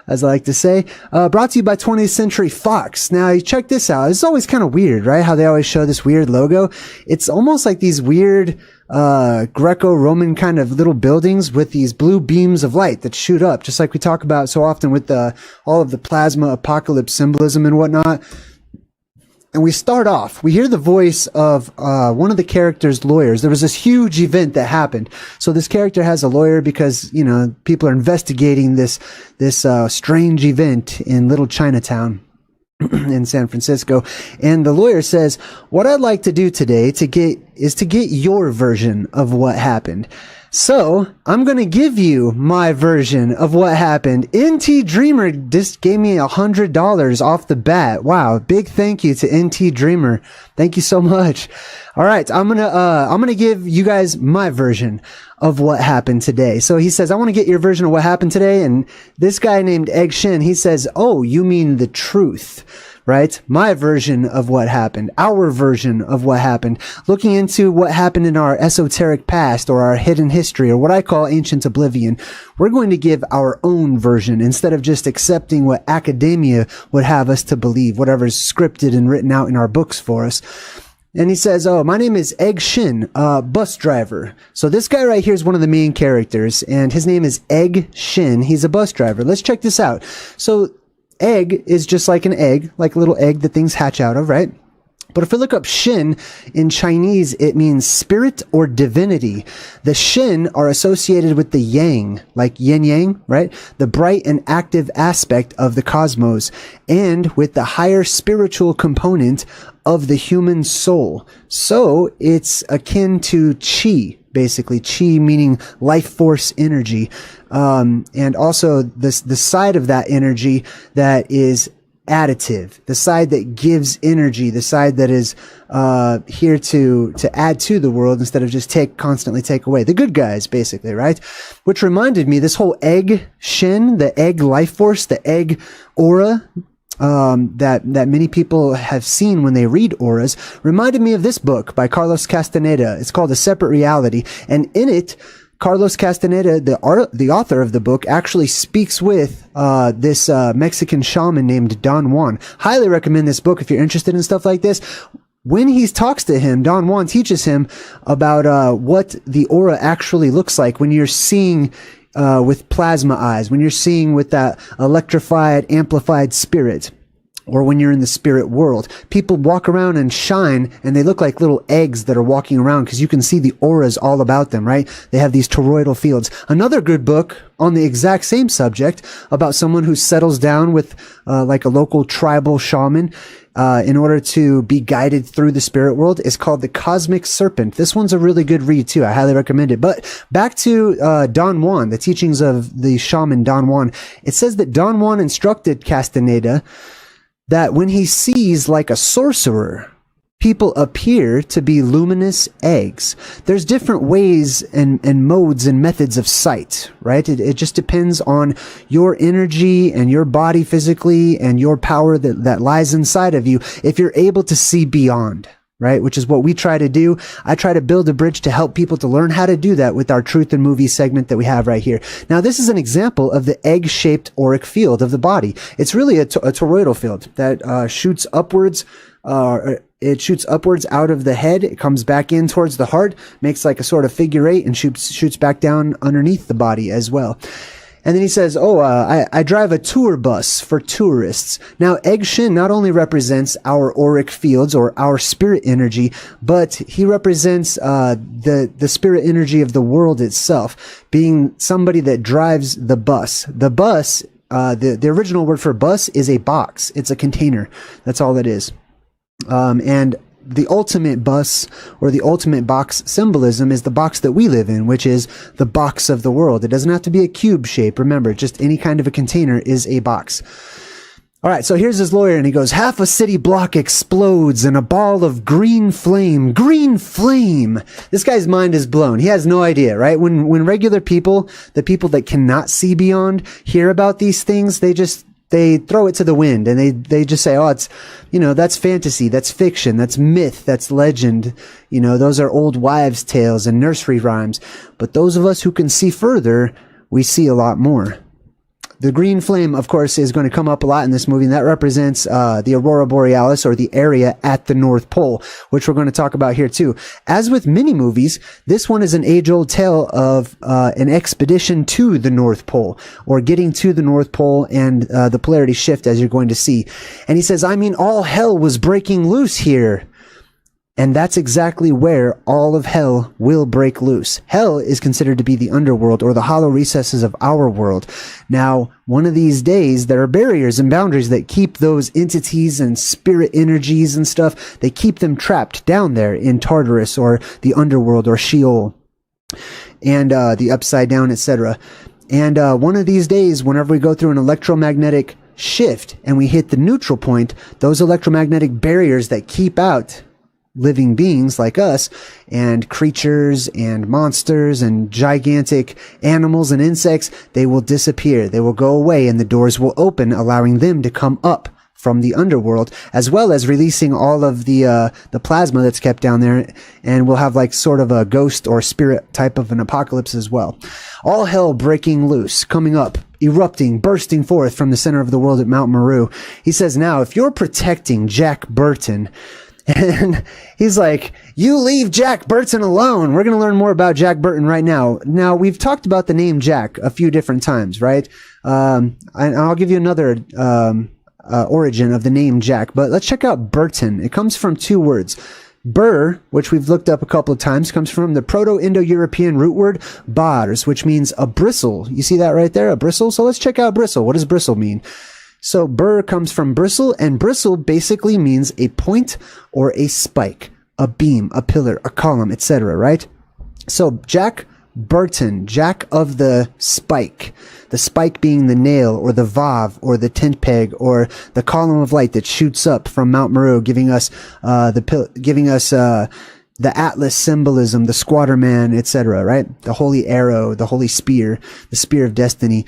as I like to say. Brought to you by 20th Century Fox. Now, check this out. It's always kind of weird, right? How they always show this weird logo. It's almost like these weird Greco-Roman kind of little buildings with these blue beams of light that shoot up, just like we talk about so often with all of the plasma apocalypse symbolism and whatnot. And we start off, we hear the voice of one of the character's lawyers. There was this huge event that happened. So this character has a lawyer because, people are investigating this strange event in Little Chinatown in San Francisco. And the lawyer says, what I'd like to do today is to get your version of what happened. So I'm going to give you my version of what happened. NT Dreamer just gave me $100 off the bat. Wow. Big thank you to NT Dreamer. Thank you so much. All right. I'm going to give you guys my version of what happened today. So he says, I want to get your version of what happened today. And this guy named Egg Shin, he says, oh, you mean the truth. Right? My version of what happened, our version of what happened, looking into what happened in our esoteric past or our hidden history or what I call ancient oblivion. We're going to give our own version instead of just accepting what academia would have us to believe, whatever's scripted and written out in our books for us. And he says, oh, my name is Egg Shin, bus driver. So this guy right here is one of the main characters and his name is Egg Shin. He's a bus driver. Let's check this out. So egg is just like an egg, like a little egg that things hatch out of, right? But if we look up Shin in Chinese, it means spirit or divinity. The Shin are associated with the yang, like yin yang, right? The bright and active aspect of the cosmos, and with the higher spiritual component of the human soul. So it's akin to Qi, basically. Qi meaning life force energy. And also the side of that energy that is additive, the side that gives energy, the side that is here to add to the world instead of just constantly take away. The good guys, basically, right? Which reminded me, this whole egg shin, the egg life force, the egg aura, that many people have seen when they read auras, reminded me of this book by Carlos Castaneda. It's called A Separate Reality, and in it, Carlos Castaneda, the author of the book, actually speaks with this Mexican shaman named Don Juan. Highly recommend this book if you're interested in stuff like this. When he talks to him, Don Juan teaches him about what the aura actually looks like when you're seeing with plasma eyes, when you're seeing with that electrified, amplified spirit, or when you're in the spirit world. People walk around and shine, and they look like little eggs that are walking around because you can see the auras all about them, right? They have these toroidal fields. Another good book on the exact same subject about someone who settles down with like a local tribal shaman in order to be guided through the spirit world is called The Cosmic Serpent. This one's a really good read too. I highly recommend it. But back to Don Juan, the teachings of the shaman Don Juan. It says that Don Juan instructed Castaneda that when he sees like a sorcerer, people appear to be luminous eggs. There's different ways and modes and methods of sight, right? It just depends on your energy and your body physically and your power that lies inside of you, if you're able to see beyond, right? Which is what we try to do. I try to build a bridge to help people to learn how to do that with our Truth in Movies segment that we have right here. Now, this is an example of the egg-shaped auric field of the body. It's really a toroidal field that shoots upwards. It shoots upwards out of the head. It comes back in towards the heart, makes like a sort of figure eight, and shoots back down underneath the body as well. And then he says, I drive a tour bus for tourists. Now, Egg Shin not only represents our auric fields or our spirit energy, but he represents the spirit energy of the world itself, being somebody that drives the bus. The bus, the original word for bus is a box. It's a container. That's all it is. And the ultimate bus or the ultimate box symbolism is the box that we live in, which is the box of the world. It doesn't have to be a cube shape. Remember, just any kind of a container is a box. All right, so here's his lawyer, and he goes, half a city block explodes in a ball of green flame. Green flame! This guy's mind is blown. He has no idea, right? When regular people, the people that cannot see beyond, hear about these things, they throw it to the wind, and they just say, it's, that's fantasy, that's fiction, that's myth, that's legend. Those are old wives' tales and nursery rhymes. But those of us who can see further, we see a lot more. The green flame, of course, is going to come up a lot in this movie, and that represents the Aurora Borealis, or the area at the North Pole, which we're going to talk about here too. As with many movies, this one is an age-old tale of an expedition to the North Pole, or getting to the North Pole and the polarity shift, as you're going to see. And he says, all hell was breaking loose here. And that's exactly where all of hell will break loose. Hell is considered to be the underworld, or the hollow recesses of our world. Now, one of these days, there are barriers and boundaries that keep those entities and spirit energies and stuff, they keep them trapped down there in Tartarus, or the underworld, or Sheol, and the upside down, etc. And one of these days, whenever we go through an electromagnetic shift and we hit the neutral point, those electromagnetic barriers that keep out living beings like us, and creatures and monsters and gigantic animals and insects, they will disappear. They will go away, and the doors will open, allowing them to come up from the underworld, as well as releasing all of the plasma that's kept down there, and we'll have like sort of a ghost or spirit type of an apocalypse as well. All hell breaking loose, coming up, erupting, bursting forth from the center of the world at Mount Meru. He says, now, if you're protecting Jack Burton, and he's like, you leave Jack Burton alone. We're going to learn more about Jack Burton right now. Now, we've talked about the name Jack a few different times, right? And I'll give you another origin of the name Jack, but let's check out Burton. It comes from two words. Bur, which we've looked up a couple of times, comes from the Proto-Indo-European root word bars, which means a bristle. You see that right there, a bristle? So let's check out bristle. What does bristle mean? So bur comes from bristle, and bristle basically means a point or a spike, a beam, a pillar, a column, etc., right? So Jack Burton, Jack of the spike being the nail or the vav or the tent peg or the column of light that shoots up from Mount Meru, giving us the Atlas symbolism, the squatter man, etc., right? The holy arrow, the holy spear, the spear of destiny.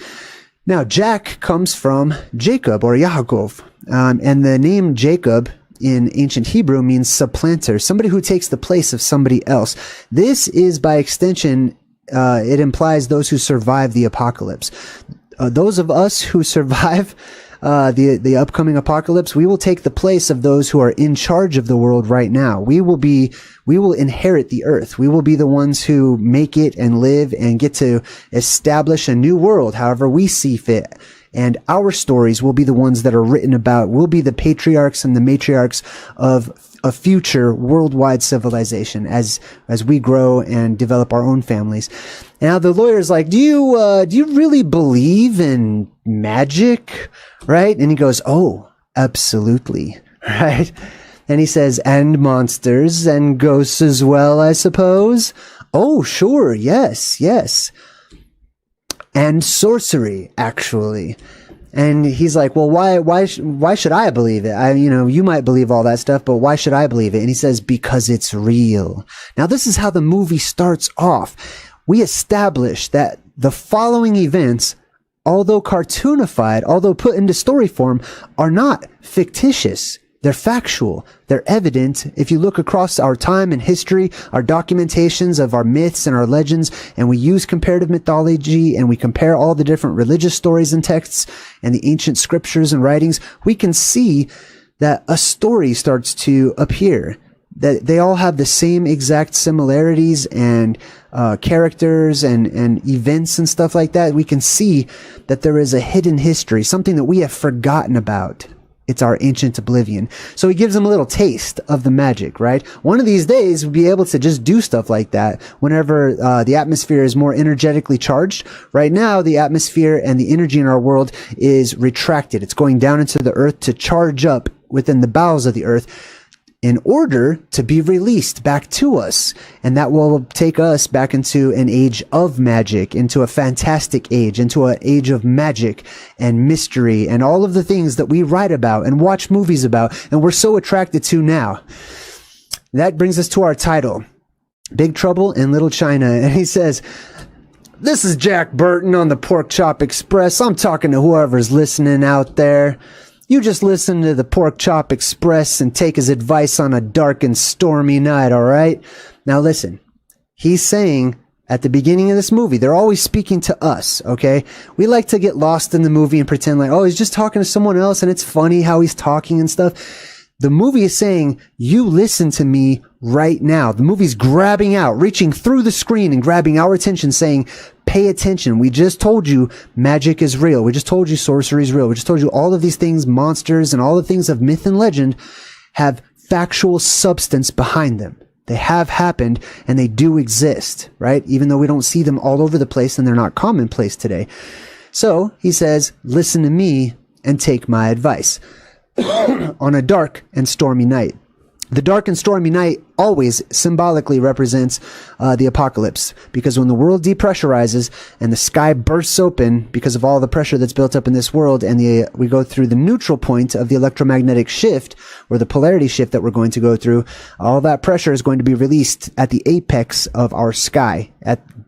Now, Jack comes from Jacob or Yaakov, and the name Jacob in ancient Hebrew means supplanter, somebody who takes the place of somebody else. This is, by extension, it implies those who survive the apocalypse. Those of us who survive the upcoming apocalypse, we will take the place of those who are in charge of the world right now. We will inherit the earth. We will be the ones who make it and live and get to establish a new world however we see fit. And our stories will be the ones that are written about. We'll be the patriarchs and the matriarchs of a future worldwide civilization as we grow and develop our own families. Now the lawyer's like, do you really believe in magic? Right? And he goes, oh, absolutely. Right? And he says, and monsters and ghosts as well, I suppose. Oh, sure. Yes. And sorcery, actually. And he's like, well, why should I believe it? You might believe all that stuff, but why should I believe it? And he says, because it's real. Now, this is how the movie starts off. We establish that the following events, although cartoonified, although put into story form, are not fictitious. They're factual. They're evident. If you look across our time and history, our documentations of our myths and our legends, and we use comparative mythology and we compare all the different religious stories and texts and the ancient scriptures and writings, we can see that a story starts to appear. That they all have the same exact similarities and characters and events and stuff like that. We can see that there is a hidden history, something that we have forgotten about. It's our ancient oblivion. So he gives them a little taste of the magic, right? One of these days, we'll be able to just do stuff like that whenever the atmosphere is more energetically charged. Right now, the atmosphere and the energy in our world is retracted. It's going down into the earth to charge up within the bowels of the earth in order to be released back to us. And that will take us back into an age of magic, into a fantastic age, into an age of magic and mystery and all of the things that we write about and watch movies about and we're so attracted to now. That brings us to our title, Big Trouble in Little China. And he says, this is Jack Burton on the Pork Chop Express. I'm talking to whoever's listening out there. You just listen to the Pork Chop Express and take his advice on a dark and stormy night, all right? Now listen, he's saying at the beginning of this movie, they're always speaking to us, okay? We like to get lost in the movie and pretend like, oh, he's just talking to someone else and it's funny how he's talking and stuff. The movie is saying, you listen to me right now. The movie's grabbing out, reaching through the screen and grabbing our attention, saying, pay attention. We just told you magic is real. We just told you sorcery is real. We just told you all of these things, monsters and all the things of myth and legend have factual substance behind them. They have happened and they do exist, right? Even though we don't see them all over the place and they're not commonplace today. So he says, listen to me and take my advice. On a dark and stormy night. The dark and stormy night always symbolically represents the apocalypse, because when the world depressurizes and the sky bursts open because of all the pressure that's built up in this world, and we go through the neutral point of the electromagnetic shift or the polarity shift that we're going to go through, all that pressure is going to be released at the apex of our sky,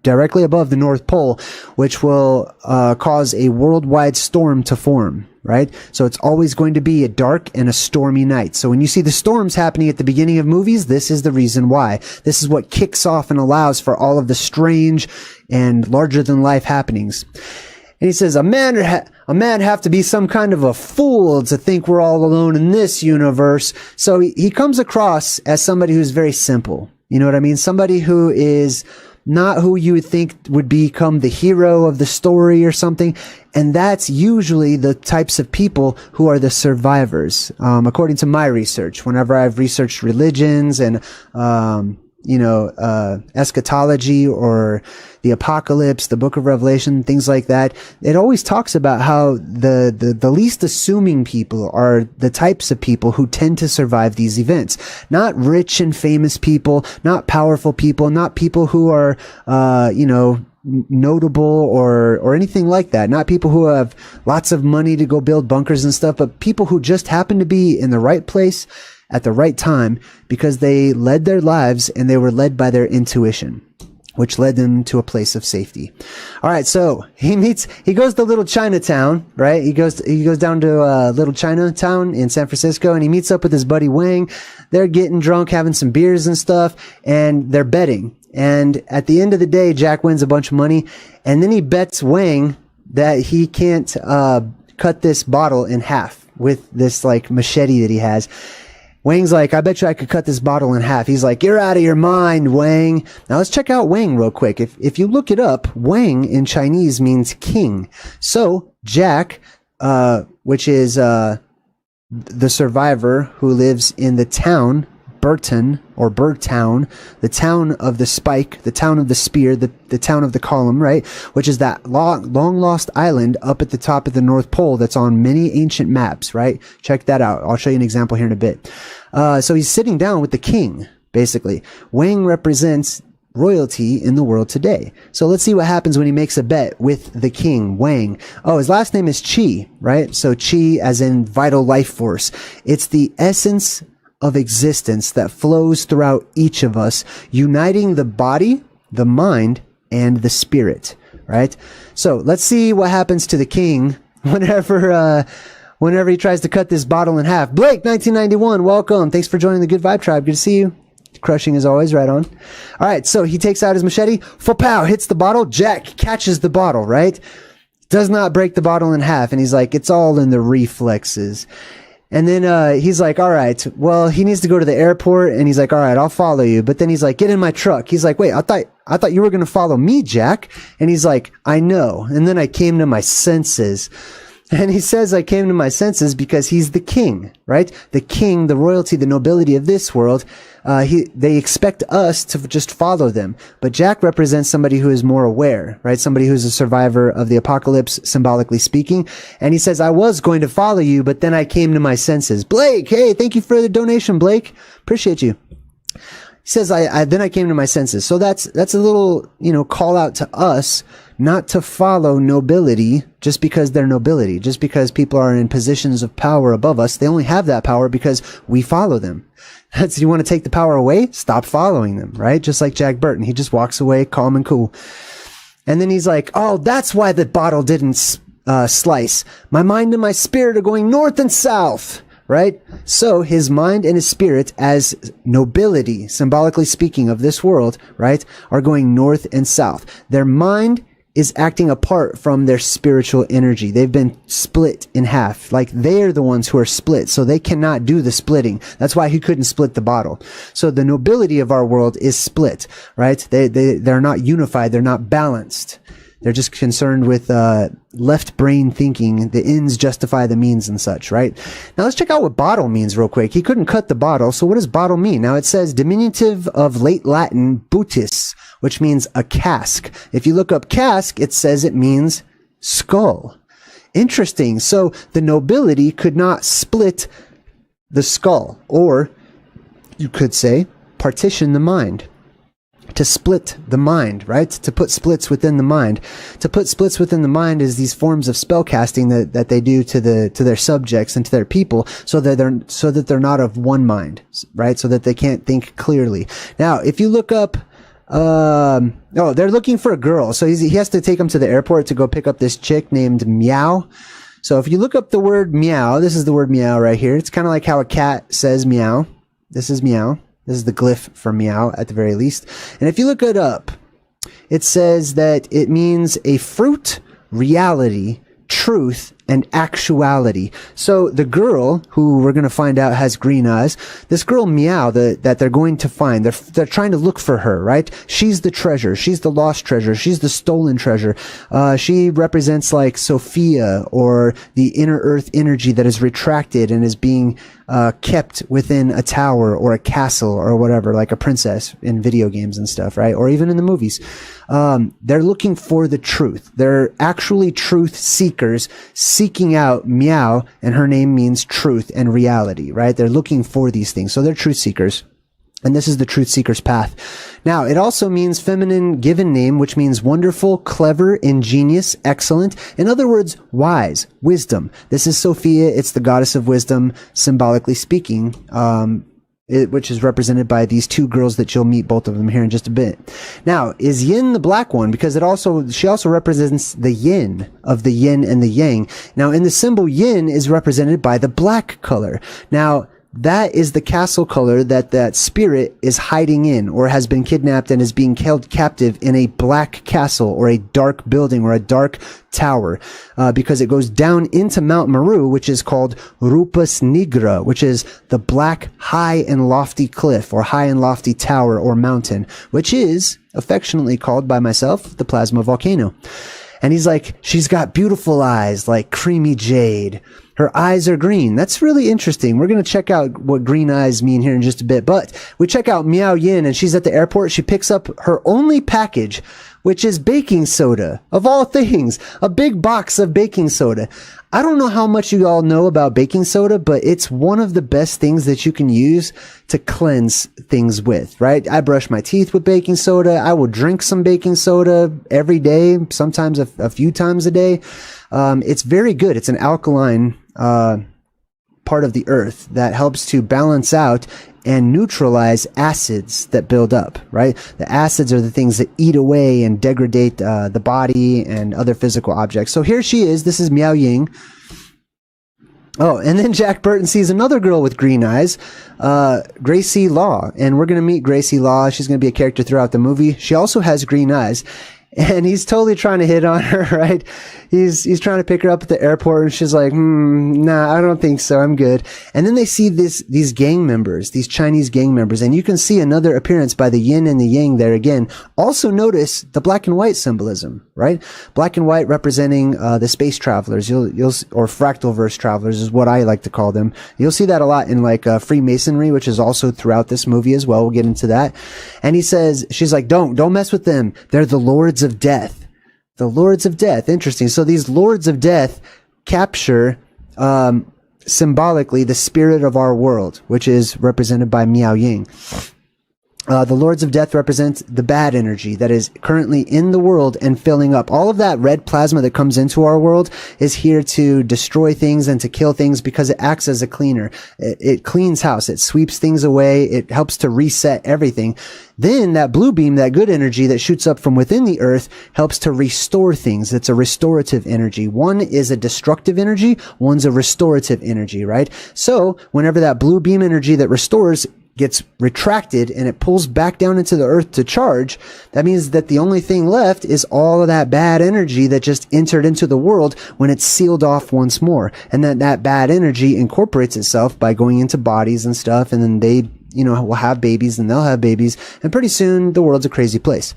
directly above the North Pole, which will cause a worldwide storm to form. Right? So it's always going to be a dark and a stormy night. So when you see the storms happening at the beginning of movies, this is the reason why. This is what kicks off and allows for all of the strange and larger than life happenings. And he says, a man have to be some kind of a fool to think we're all alone in this universe. So he comes across as somebody who's very simple. You know what I mean? Somebody who is not who you would think would become the hero of the story or something. And that's usually the types of people who are the survivors. According to my research, whenever I've researched religions and eschatology or the apocalypse, the book of Revelation, things like that, it always talks about how the least assuming people are the types of people who tend to survive these events. Not rich and famous people, not powerful people, not people who are, notable or anything like that. Not people who have lots of money to go build bunkers and stuff, but people who just happen to be in the right place at the right time because they led their lives and they were led by their intuition, which led them to a place of safety. All right. So he goes to Little Chinatown, right? He goes down to Little Chinatown in San Francisco, and he meets up with his buddy Wang. They're getting drunk, having some beers and stuff, and they're betting. And at the end of the day, Jack wins a bunch of money, and then he bets Wang that he can't cut this bottle in half with this like machete that he has. Wang's like, I bet you I could cut this bottle in half. He's like, you're out of your mind, Wang. Now let's check out Wang real quick. If you look it up, Wang in Chinese means king. So Jack, which is the survivor who lives in the town, Burton or Birdtown, the town of the spike, the town of the spear, the town of the column, right? Which is that long lost island up at the top of the North Pole that's on many ancient maps, right? Check that out. I'll show you an example here in a bit. So he's sitting down with the king, basically. Wang represents royalty in the world today. So let's see what happens when he makes a bet with the king, Wang. Oh, his last name is Qi, right? So Qi as in vital life force. It's the essence of existence that flows throughout each of us, uniting the body, the mind, and the spirit, right? So let's see what happens to the king whenever he tries to cut this bottle in half. Blake, 1991, welcome. Thanks for joining the Good Vibe Tribe. Good to see you. Crushing as always, right on. All right, so he takes out his machete, pow, hits the bottle. Jack catches the bottle, right? Does not break the bottle in half, and he's like, it's all in the reflexes. And then he's like, all right, well, he needs to go to the airport, and he's like, all right, I'll follow you. But then he's like, get in my truck. He's like, wait, I thought you were going to follow me, Jack. And he's like, I know. And then I came to my senses. And he says, I came to my senses because he's the king, right? The king, the royalty, the nobility of this world. They expect us to just follow them. But Jack represents somebody who is more aware, right? Somebody who's a survivor of the apocalypse, symbolically speaking. And he says, I was going to follow you, but then I came to my senses. Blake, hey, thank you for the donation, Blake. Appreciate you. He says, then I came to my senses. So that's a little, call out to us not to follow nobility just because they're nobility, just because people are in positions of power above us. They only have that power because we follow them. That's, you want to take the power away? Stop following them, right? Just like Jack Burton. He just walks away calm and cool. And then he's like, oh, that's why the bottle didn't slice. My mind and my spirit are going north and south. Right? So his mind and his spirit as nobility, symbolically speaking, of this world, right, are going north and south. Their mind is acting apart from their spiritual energy. They've been split in half. Like they're the ones who are split. So they cannot do the splitting. That's why he couldn't split the bottle. So the nobility of our world is split, right? They're not unified. They're not balanced. They're just concerned with left brain thinking. The ends justify the means and such, right? Now let's check out what bottle means real quick. He couldn't cut the bottle, so what does bottle mean? Now it says diminutive of late Latin butis, which means a cask. If you look up cask, it says it means skull. Interesting. So the nobility could not split the skull, or you could say partition the mind. To split the mind, right? To put splits within the mind. To put splits within the mind is these forms of spell casting that they do to their subjects and to their people, so that they're not of one mind, right? So that they can't think clearly. Now, if you look up, they're looking for a girl, so he has to take them to the airport to go pick up this chick named Meow. So if you look up the word meow, this is the word meow right here. It's kind of like how a cat says meow. This is meow. This is the glyph for meow at the very least. And if you look it up, it says that it means a fruit, reality, truth, and actuality. So the girl, who we're going to find out has green eyes, this girl Meow that they're going to find, they're trying to look for her, right? She's the treasure. She's the lost treasure. She's the stolen treasure. She represents like Sophia, or the inner earth energy that is retracted and is being kept within a tower or a castle or whatever, like a princess in video games and stuff, right? Or even in the movies. They're looking for the truth. They're actually truth seekers seeking out Meow, and her name means truth and reality, right? They're looking for these things. So they're truth seekers. And this is the truth seeker's path. Now, it also means feminine given name, which means wonderful, clever, ingenious, excellent. In other words, wise, wisdom. This is Sophia. It's the goddess of wisdom, symbolically speaking, which is represented by these two girls that you'll meet, both of them here in just a bit. Now, is Yin the black one? Because she also represents the yin of the yin and the yang. Now, in the symbol, yin is represented by the black color. Now, that is the castle color that spirit is hiding in, or has been kidnapped and is being held captive in a black castle or a dark building or a dark tower, because it goes down into Mount Meru, which is called Rupus Nigra, which is the black, high and lofty cliff, or high and lofty tower or mountain, which is affectionately called by myself the plasma volcano. And he's like, she's got beautiful eyes like creamy jade. Her eyes are green. That's really interesting. We're going to check out what green eyes mean here in just a bit. But we check out Meow Yin, and she's at the airport. She picks up her only package, which is baking soda. Of all things, a big box of baking soda. I don't know how much you all know about baking soda, but it's one of the best things that you can use to cleanse things with, right? I brush my teeth with baking soda. I will drink some baking soda every day, sometimes a few times a day. It's very good. It's an alkaline part of the earth that helps to balance out and neutralize acids that build up, right? The acids are the things that eat away and degrade the body and other physical objects. So here she is. This is Miao Ying. Oh, and then Jack Burton sees another girl with green eyes, Gracie Law. And we're going to meet Gracie Law. She's going to be a character throughout the movie. She also has green eyes. And he's totally trying to hit on her, right? He's trying to pick her up at the airport, and she's like, nah, I don't think so. I'm good. And then they see these gang members, these Chinese gang members, and you can see another appearance by the yin and the yang there again. Also notice the black and white symbolism, right? Black and white representing the space travelers, or fractal verse travelers is what I like to call them. You'll see that a lot in like Freemasonry, which is also throughout this movie as well. We'll get into that. And she's like, don't mess with them. They're the lords of death. The lords of death. Interesting. So these lords of death capture symbolically the spirit of our world, which is represented by Miao Ying. The lords of death represent the bad energy that is currently in the world and filling up. All of that red plasma that comes into our world is here to destroy things and to kill things, because it acts as a cleaner. It cleans house. It sweeps things away. It helps to reset everything. Then that blue beam, that good energy that shoots up from within the earth, helps to restore things. It's a restorative energy. One is a destructive energy. One's a restorative energy, right? So whenever that blue beam energy that restores gets retracted and it pulls back down into the earth to charge, that means that the only thing left is all of that bad energy that just entered into the world when it's sealed off once more. And that bad energy incorporates itself by going into bodies and stuff, and then they, will have babies, and they'll have babies, and pretty soon the world's a crazy place.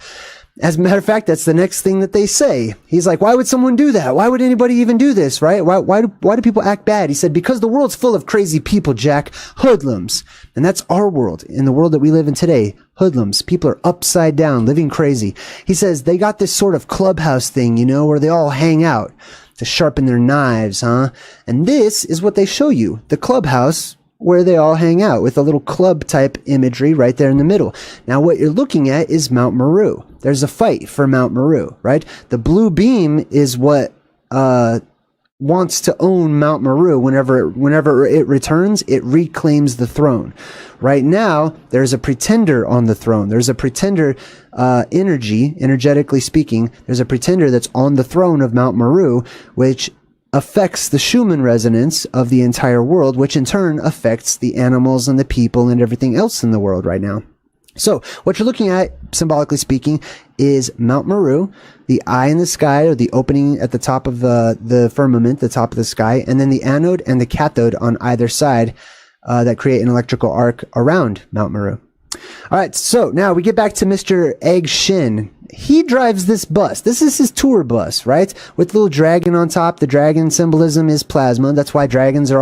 As a matter of fact, that's the next thing that they say. He's like, why would someone do that? Why would anybody even do this, right? Why do people act bad? He said, because the world's full of crazy people, Jack. Hoodlums. And that's our world. In the world that we live in today, hoodlums. People are upside down, living crazy. He says they got this sort of clubhouse thing, where they all hang out to sharpen their knives, huh? And this is what they show you. The clubhouse where they all hang out, with a little club type imagery right there in the middle. Now what you're looking at is Mount Meru. There's a fight for Mount Meru, right? The blue beam is what wants to own Mount Meru. Whenever it returns, it reclaims the throne. Right now, there's a pretender on the throne. There's a pretender energetically speaking, there's a pretender that's on the throne of Mount Meru, which affects the Schumann resonance of the entire world, which in turn affects the animals and the people and everything else in the world right now. So what you're looking at, symbolically speaking, is Mount Meru, the eye in the sky, or the opening at the top of the firmament, the top of the sky, and then the anode and the cathode on either side that create an electrical arc around Mount Meru. All right, so now we get back to Mr. Egg Shin. He drives this bus. This is his tour bus, right? With the little dragon on top. The dragon symbolism is plasma. That's why dragons in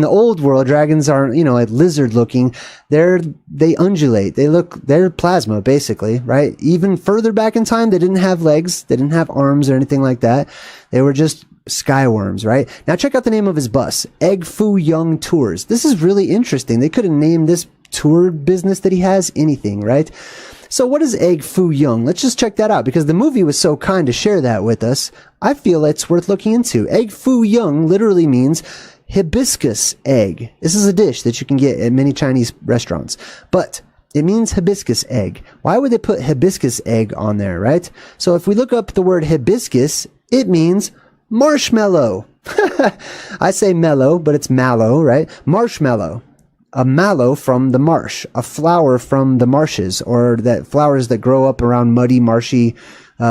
the old world, dragons aren't, like lizard looking. They undulate. They're plasma, basically, right? Even further back in time, they didn't have legs. They didn't have arms or anything like that. They were just skyworms, right? Now check out the name of his bus, Egg Foo Young Tours. This is really interesting. They could have named this tour business that he has anything, right? So what is Egg Foo Young? Let's just check that out, because the movie was so kind to share that with us. I feel it's worth looking into. Egg Foo Young literally means hibiscus egg. This is a dish that you can get at many Chinese restaurants, but it means hibiscus egg. Why would they put hibiscus egg on there, right? So if we look up the word hibiscus, it means marshmallow. I say mellow, but it's mallow, right? Marshmallow. A mallow from the marsh, a flower from the marshes, or that flowers that grow up around muddy, marshy,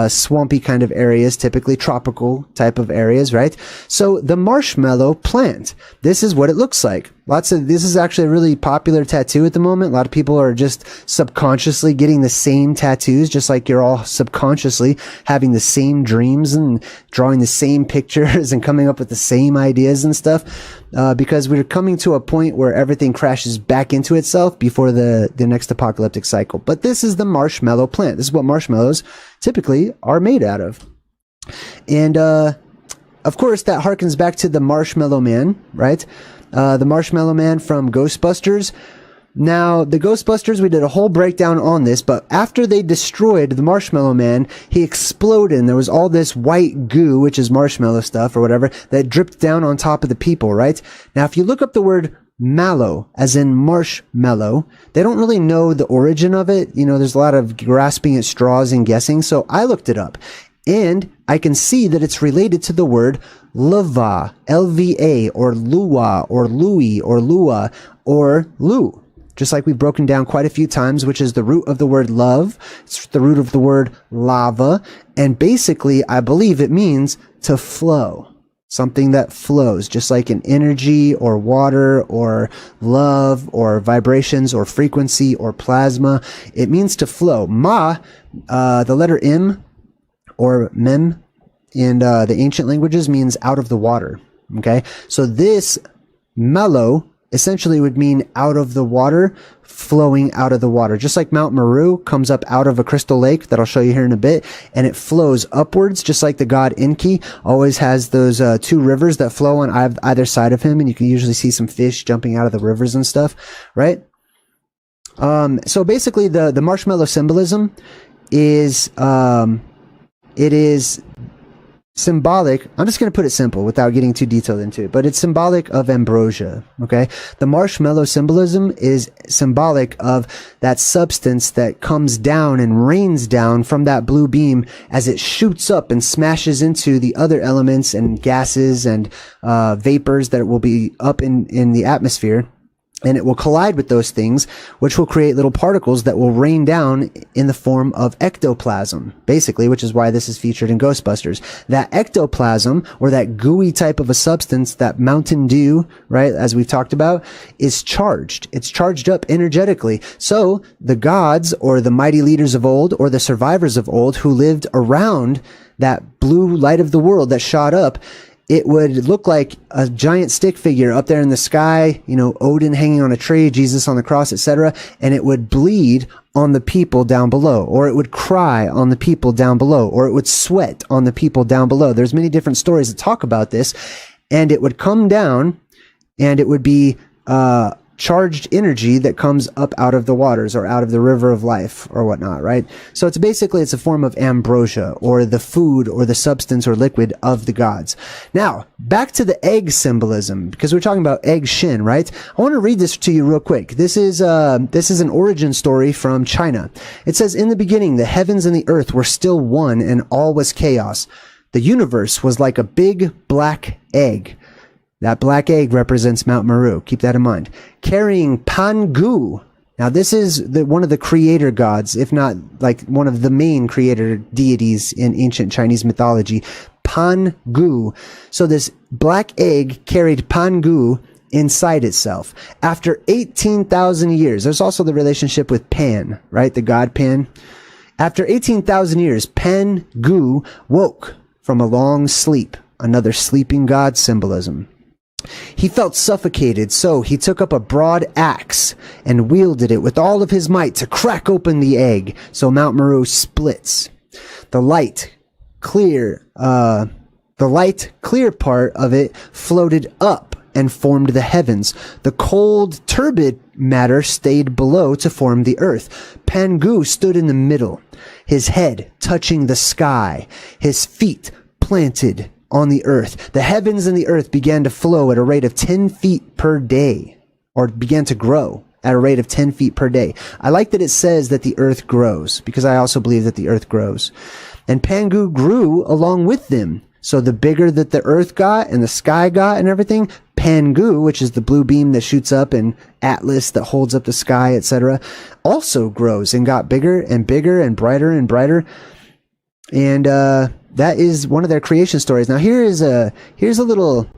swampy kind of areas, typically tropical type of areas, right? So the marshmallow plant, this is what it looks like. This is actually a really popular tattoo at the moment. A lot of people are just subconsciously getting the same tattoos, just like you're all subconsciously having the same dreams and drawing the same pictures and coming up with the same ideas and stuff, because we're coming to a point where everything crashes back into itself before the next apocalyptic cycle. But this is the marshmallow plant. This is what marshmallows typically are made out of. And, of course, that harkens back to the Marshmallow Man, right? The Marshmallow Man from Ghostbusters. Now, the Ghostbusters, we did a whole breakdown on this, but after they destroyed the Marshmallow Man, he exploded, and there was all this white goo, which is marshmallow stuff or whatever, that dripped down on top of the people, right? Now, if you look up the word mallow, as in marshmallow, they don't really know the origin of it. There's a lot of grasping at straws and guessing, so I looked it up. And I can see that it's related to the word lava, L-V-A, or lua, or louis, or lua, or lu. Just like we've broken down quite a few times, which is the root of the word love. It's the root of the word lava. And basically, I believe it means to flow. Something that flows, just like an energy or water or love or vibrations or frequency or plasma. It means to flow. Ma, the letter M, or mem in the ancient languages, means out of the water. Okay, so this mellow essentially would mean out of the water, flowing out of the water. Just like Mount Meru comes up out of a crystal lake that I'll show you here in a bit, and it flows upwards, just like the god Enki always has those two rivers that flow on either side of him, and you can usually see some fish jumping out of the rivers and stuff, right? So basically the marshmallow symbolism is it is symbolic. I'm just going to put it simple without getting too detailed into it, but it's symbolic of ambrosia. Okay. The marshmallow symbolism is symbolic of that substance that comes down and rains down from that blue beam as it shoots up and smashes into the other elements and gases and vapors that will be up in the atmosphere. And it will collide with those things, which will create little particles that will rain down in the form of ectoplasm, basically, which is why this is featured in Ghostbusters. That ectoplasm, or that gooey type of a substance, that Mountain Dew, right, as we've talked about, is charged. It's charged up energetically. So the gods, or the mighty leaders of old, or the survivors of old who lived around that blue light of the world that shot up, it would look like a giant stick figure up there in the sky, Odin hanging on a tree, Jesus on the cross, etc. And it would bleed on the people down below, or it would cry on the people down below, or it would sweat on the people down below. There's many different stories that talk about this, and it would come down, and it would be charged energy that comes up out of the waters or out of the river of life or whatnot, right? So it's a form of ambrosia, or the food or the substance or liquid of the gods. Now, back to the egg symbolism, because we're talking about egg shin, right? I want to read this to you real quick. This is an origin story from China. It says, "In the beginning, the heavens and the earth were still one, and all was chaos. The universe was like a big black egg." That black egg represents Mount Meru. Keep that in mind. "Carrying Pangu." Now, this is one of the creator gods, if not like one of the main creator deities in ancient Chinese mythology, Pan Gu. So this black egg carried Pan Gu inside itself. After 18,000 years, there's also the relationship with Pan, right? The god Pan. After 18,000 years, Pan Gu woke from a long sleep, another sleeping god symbolism. He felt suffocated, so he took up a broad axe and wielded it with all of his might to crack open the egg, so Mount Meru splits. The light, clear part of it floated up and formed the heavens. The cold, turbid matter stayed below to form the earth. Pan Gu stood in the middle, his head touching the sky, his feet planted on the earth. The heavens and the earth began to flow at a rate of 10 feet per day, or began to grow at a rate of 10 feet per day. I like that it says that the earth grows, because I also believe that the earth grows. And Pan Gu grew along with them. So the bigger that the earth got and the sky got and everything, Pan Gu, which is the blue beam that shoots up, and Atlas that holds up the sky, etc., also grows and got bigger and bigger and brighter and brighter. And that is one of their creation stories. Now here's a little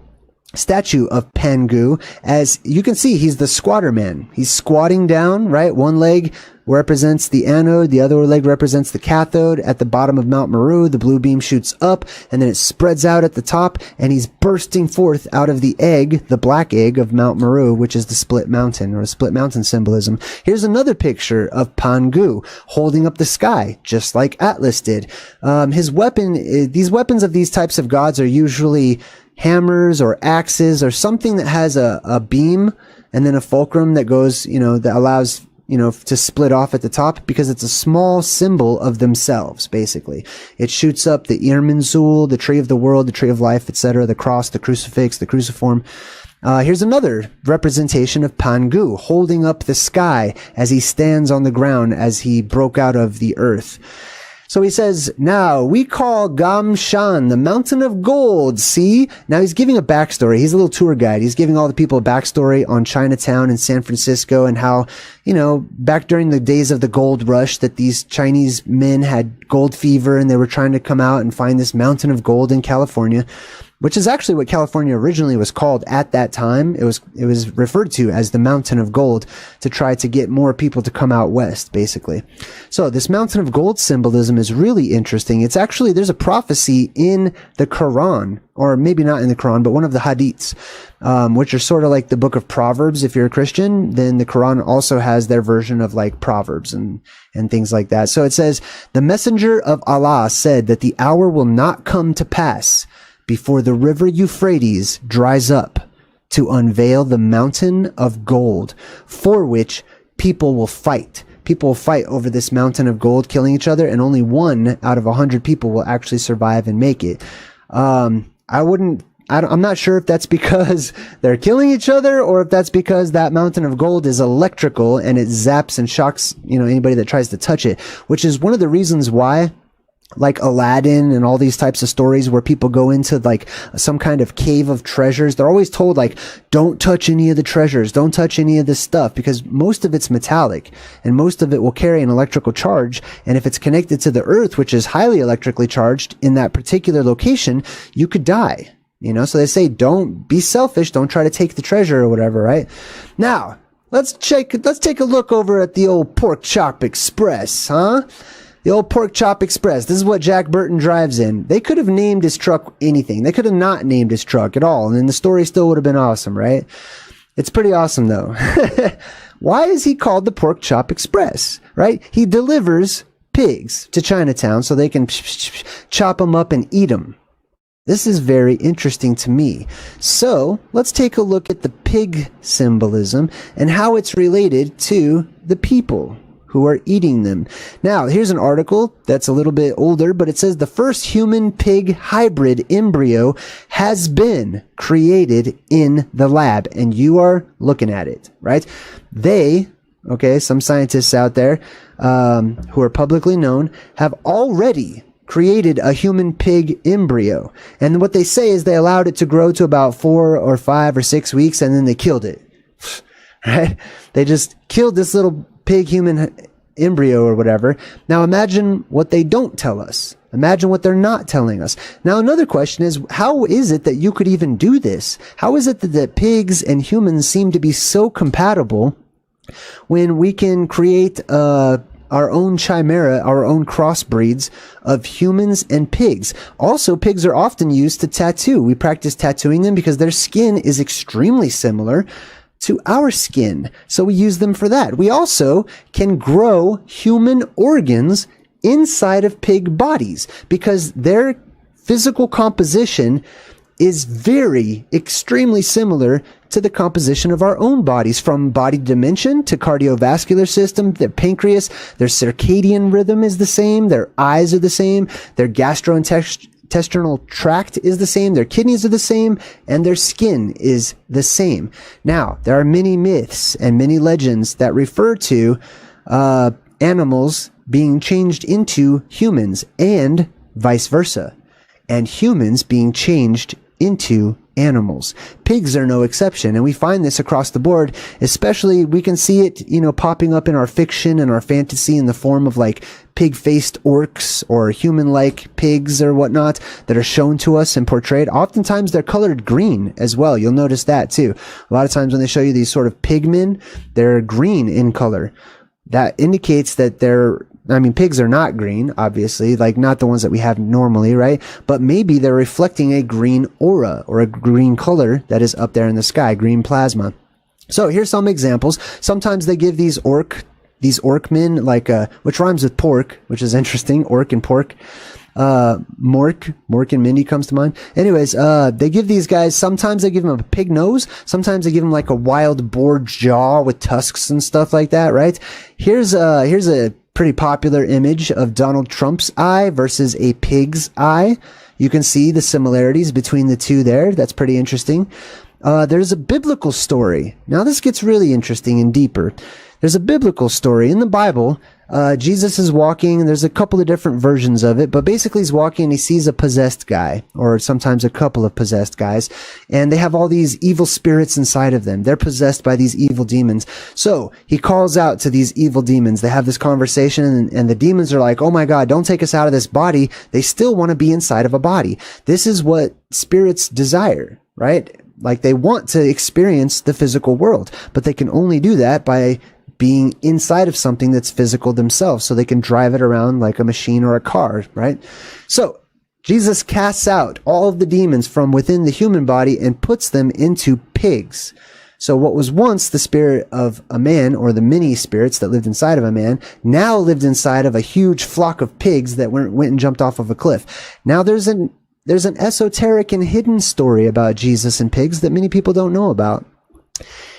statue of Pan Gu. As you can see, he's the squatter man. He's squatting down, right? One leg represents the anode, the other leg represents the cathode. At the bottom of Mount Meru, the blue beam shoots up, and then it spreads out at the top, and he's bursting forth out of the egg, the black egg of Mount Meru, which is the split mountain, or split mountain symbolism. Here's another picture of Pan Gu holding up the sky, just like Atlas did. His weapon, these weapons of these types of gods are usually hammers or axes or something that has a beam and then a fulcrum that goes, that allows, to split off at the top, because it's a small symbol of themselves, basically. It shoots up the Irminsul, the tree of the world, the tree of life, etc., the cross, the crucifix, the cruciform. Here's another representation of Pan Gu holding up the sky as he stands on the ground as he broke out of the earth. So he says, now we call Gam Shan the mountain of gold. See? Now he's giving a backstory. He's a little tour guide. He's giving all the people a backstory on Chinatown and San Francisco, and how, back during the days of the gold rush, that these Chinese men had gold fever and they were trying to come out and find this mountain of gold in California, which is actually what California originally was called at that time. It was referred to as the Mountain of Gold to try to get more people to come out west, basically. So this Mountain of Gold symbolism is really interesting. It's actually, there's a prophecy in the Quran, or maybe not in the Quran, but one of the Hadiths, which are sort of like the book of Proverbs. If you're a Christian, then the Quran also has their version of like Proverbs and things like that. So it says, the messenger of Allah said that the hour will not come to pass before the river Euphrates dries up, to unveil the mountain of gold, for which people will fight. People will fight over this mountain of gold, killing each other, and only 1 out of 100 people will actually survive and make it. I'm not sure if that's because they're killing each other, or if that's because that mountain of gold is electrical and it zaps and shocks, anybody that tries to touch it, which is one of the reasons why, like Aladdin and all these types of stories where people go into like some kind of cave of treasures, they're always told like, don't touch any of the treasures, don't touch any of this stuff, because most of it's metallic and most of it will carry an electrical charge. And if it's connected to the earth, which is highly electrically charged in that particular location, you could die, so they say, don't be selfish, don't try to take the treasure or whatever, right? Now, let's take a look over at the old Pork Chop Express, huh? The old Pork Chop Express. This is what Jack Burton drives in. They could have named his truck anything. They could have not named his truck at all, and then the story still would have been awesome, right? It's pretty awesome, though. Why is he called the Pork Chop Express, right? He delivers pigs to Chinatown so they can chop them up and eat them. This is very interesting to me. So let's take a look at the pig symbolism and how it's related to the people who are eating them. Now, here's an article that's a little bit older, but it says the first human-pig hybrid embryo has been created in the lab, and you are looking at it, right? Some scientists out there who are publicly known have already created a human-pig embryo. And what they say is they allowed it to grow to about 4 or 5 or 6 weeks, and then they killed it. Right? They just killed this little pig human embryo or whatever. Now imagine what they don't tell us. Imagine what they're not telling us. Now another question is, how is it that you could even do this? How is it that pigs and humans seem to be so compatible when we can create our own chimera, our own crossbreeds of humans and pigs? Also, pigs are often used to tattoo. We practice tattooing them because their skin is extremely similar to our skin. So we use them for that. We also can grow human organs inside of pig bodies because their physical composition is extremely similar to the composition of our own bodies, from body dimension to cardiovascular system. Their pancreas, their circadian rhythm is the same, their eyes are the same, their gastrointestinal tract is the same, their kidneys are the same, and their skin is the same. Now, there are many myths and many legends that refer to animals being changed into humans and vice versa, and humans being changed into animals. Pigs are no exception, and we find this across the board. Especially, we can see it, popping up in our fiction and our fantasy in the form of like pig-faced orcs or human-like pigs or whatnot that are shown to us and portrayed. Oftentimes, they're colored green as well. You'll notice that too. A lot of times when they show you these sort of pigmen, they're green in color. That indicates that pigs are not green, obviously, like not the ones that we have normally, right? But maybe they're reflecting a green aura or a green color that is up there in the sky, green plasma. So here's some examples. Sometimes they give these orcmen, like, which rhymes with pork, which is interesting, orc and pork. Mork and Mindy comes to mind. Anyways, they give these guys, sometimes they give them a pig nose, sometimes they give them like a wild boar jaw with tusks and stuff like that, right? Here's a pretty popular image of Donald Trump's eye versus a pig's eye. You can see the similarities between the two there. That's pretty interesting. There's a biblical story. Now this gets really interesting and deeper. There's a biblical story in the Bible. Jesus is walking, and there's a couple of different versions of it, but basically he's walking and he sees a possessed guy, or sometimes a couple of possessed guys, and they have all these evil spirits inside of them. They're possessed by these evil demons. So he calls out to these evil demons. They have this conversation, and the demons are like, oh my God, don't take us out of this body. They still want to be inside of a body. This is what spirits desire, right? Like they want to experience the physical world, but they can only do that by being inside of something that's physical themselves, so they can drive it around like a machine or a car, right? So Jesus casts out all of the demons from within the human body and puts them into pigs. So what was once the spirit of a man, or the many spirits that lived inside of a man, now lived inside of a huge flock of pigs that went and jumped off of a cliff. Now there's an esoteric and hidden story about Jesus and pigs that many people don't know about.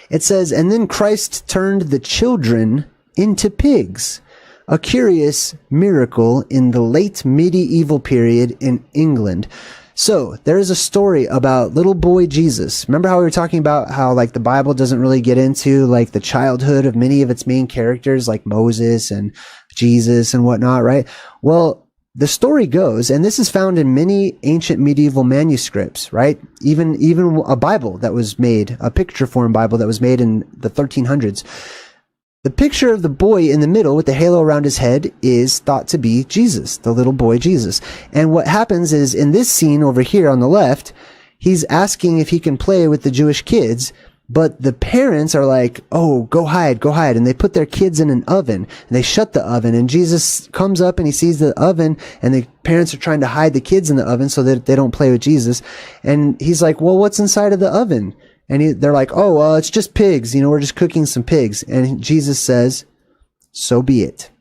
It says, and then Christ turned the children into pigs. A curious miracle in the late medieval period in England. So there is a story about little boy Jesus. Remember how we were talking about how like the Bible doesn't really get into like the childhood of many of its main characters like Moses and Jesus and whatnot, right? Well, the story goes, and this is found in many ancient medieval manuscripts, right? Even a Bible that was made, a picture form Bible that was made in the 1300s. The picture of the boy in the middle with the halo around his head is thought to be Jesus, the little boy Jesus. And what happens is in this scene over here on the left, he's asking if he can play with the Jewish kids, but the parents are like, oh, go hide. And they put their kids in an oven, and they shut the oven, and Jesus comes up and he sees the oven, and the parents are trying to hide the kids in the oven so that they don't play with Jesus. And he's like, well, what's inside of the oven? And they're like, oh, it's just pigs. We're just cooking some pigs. And Jesus says, so be it.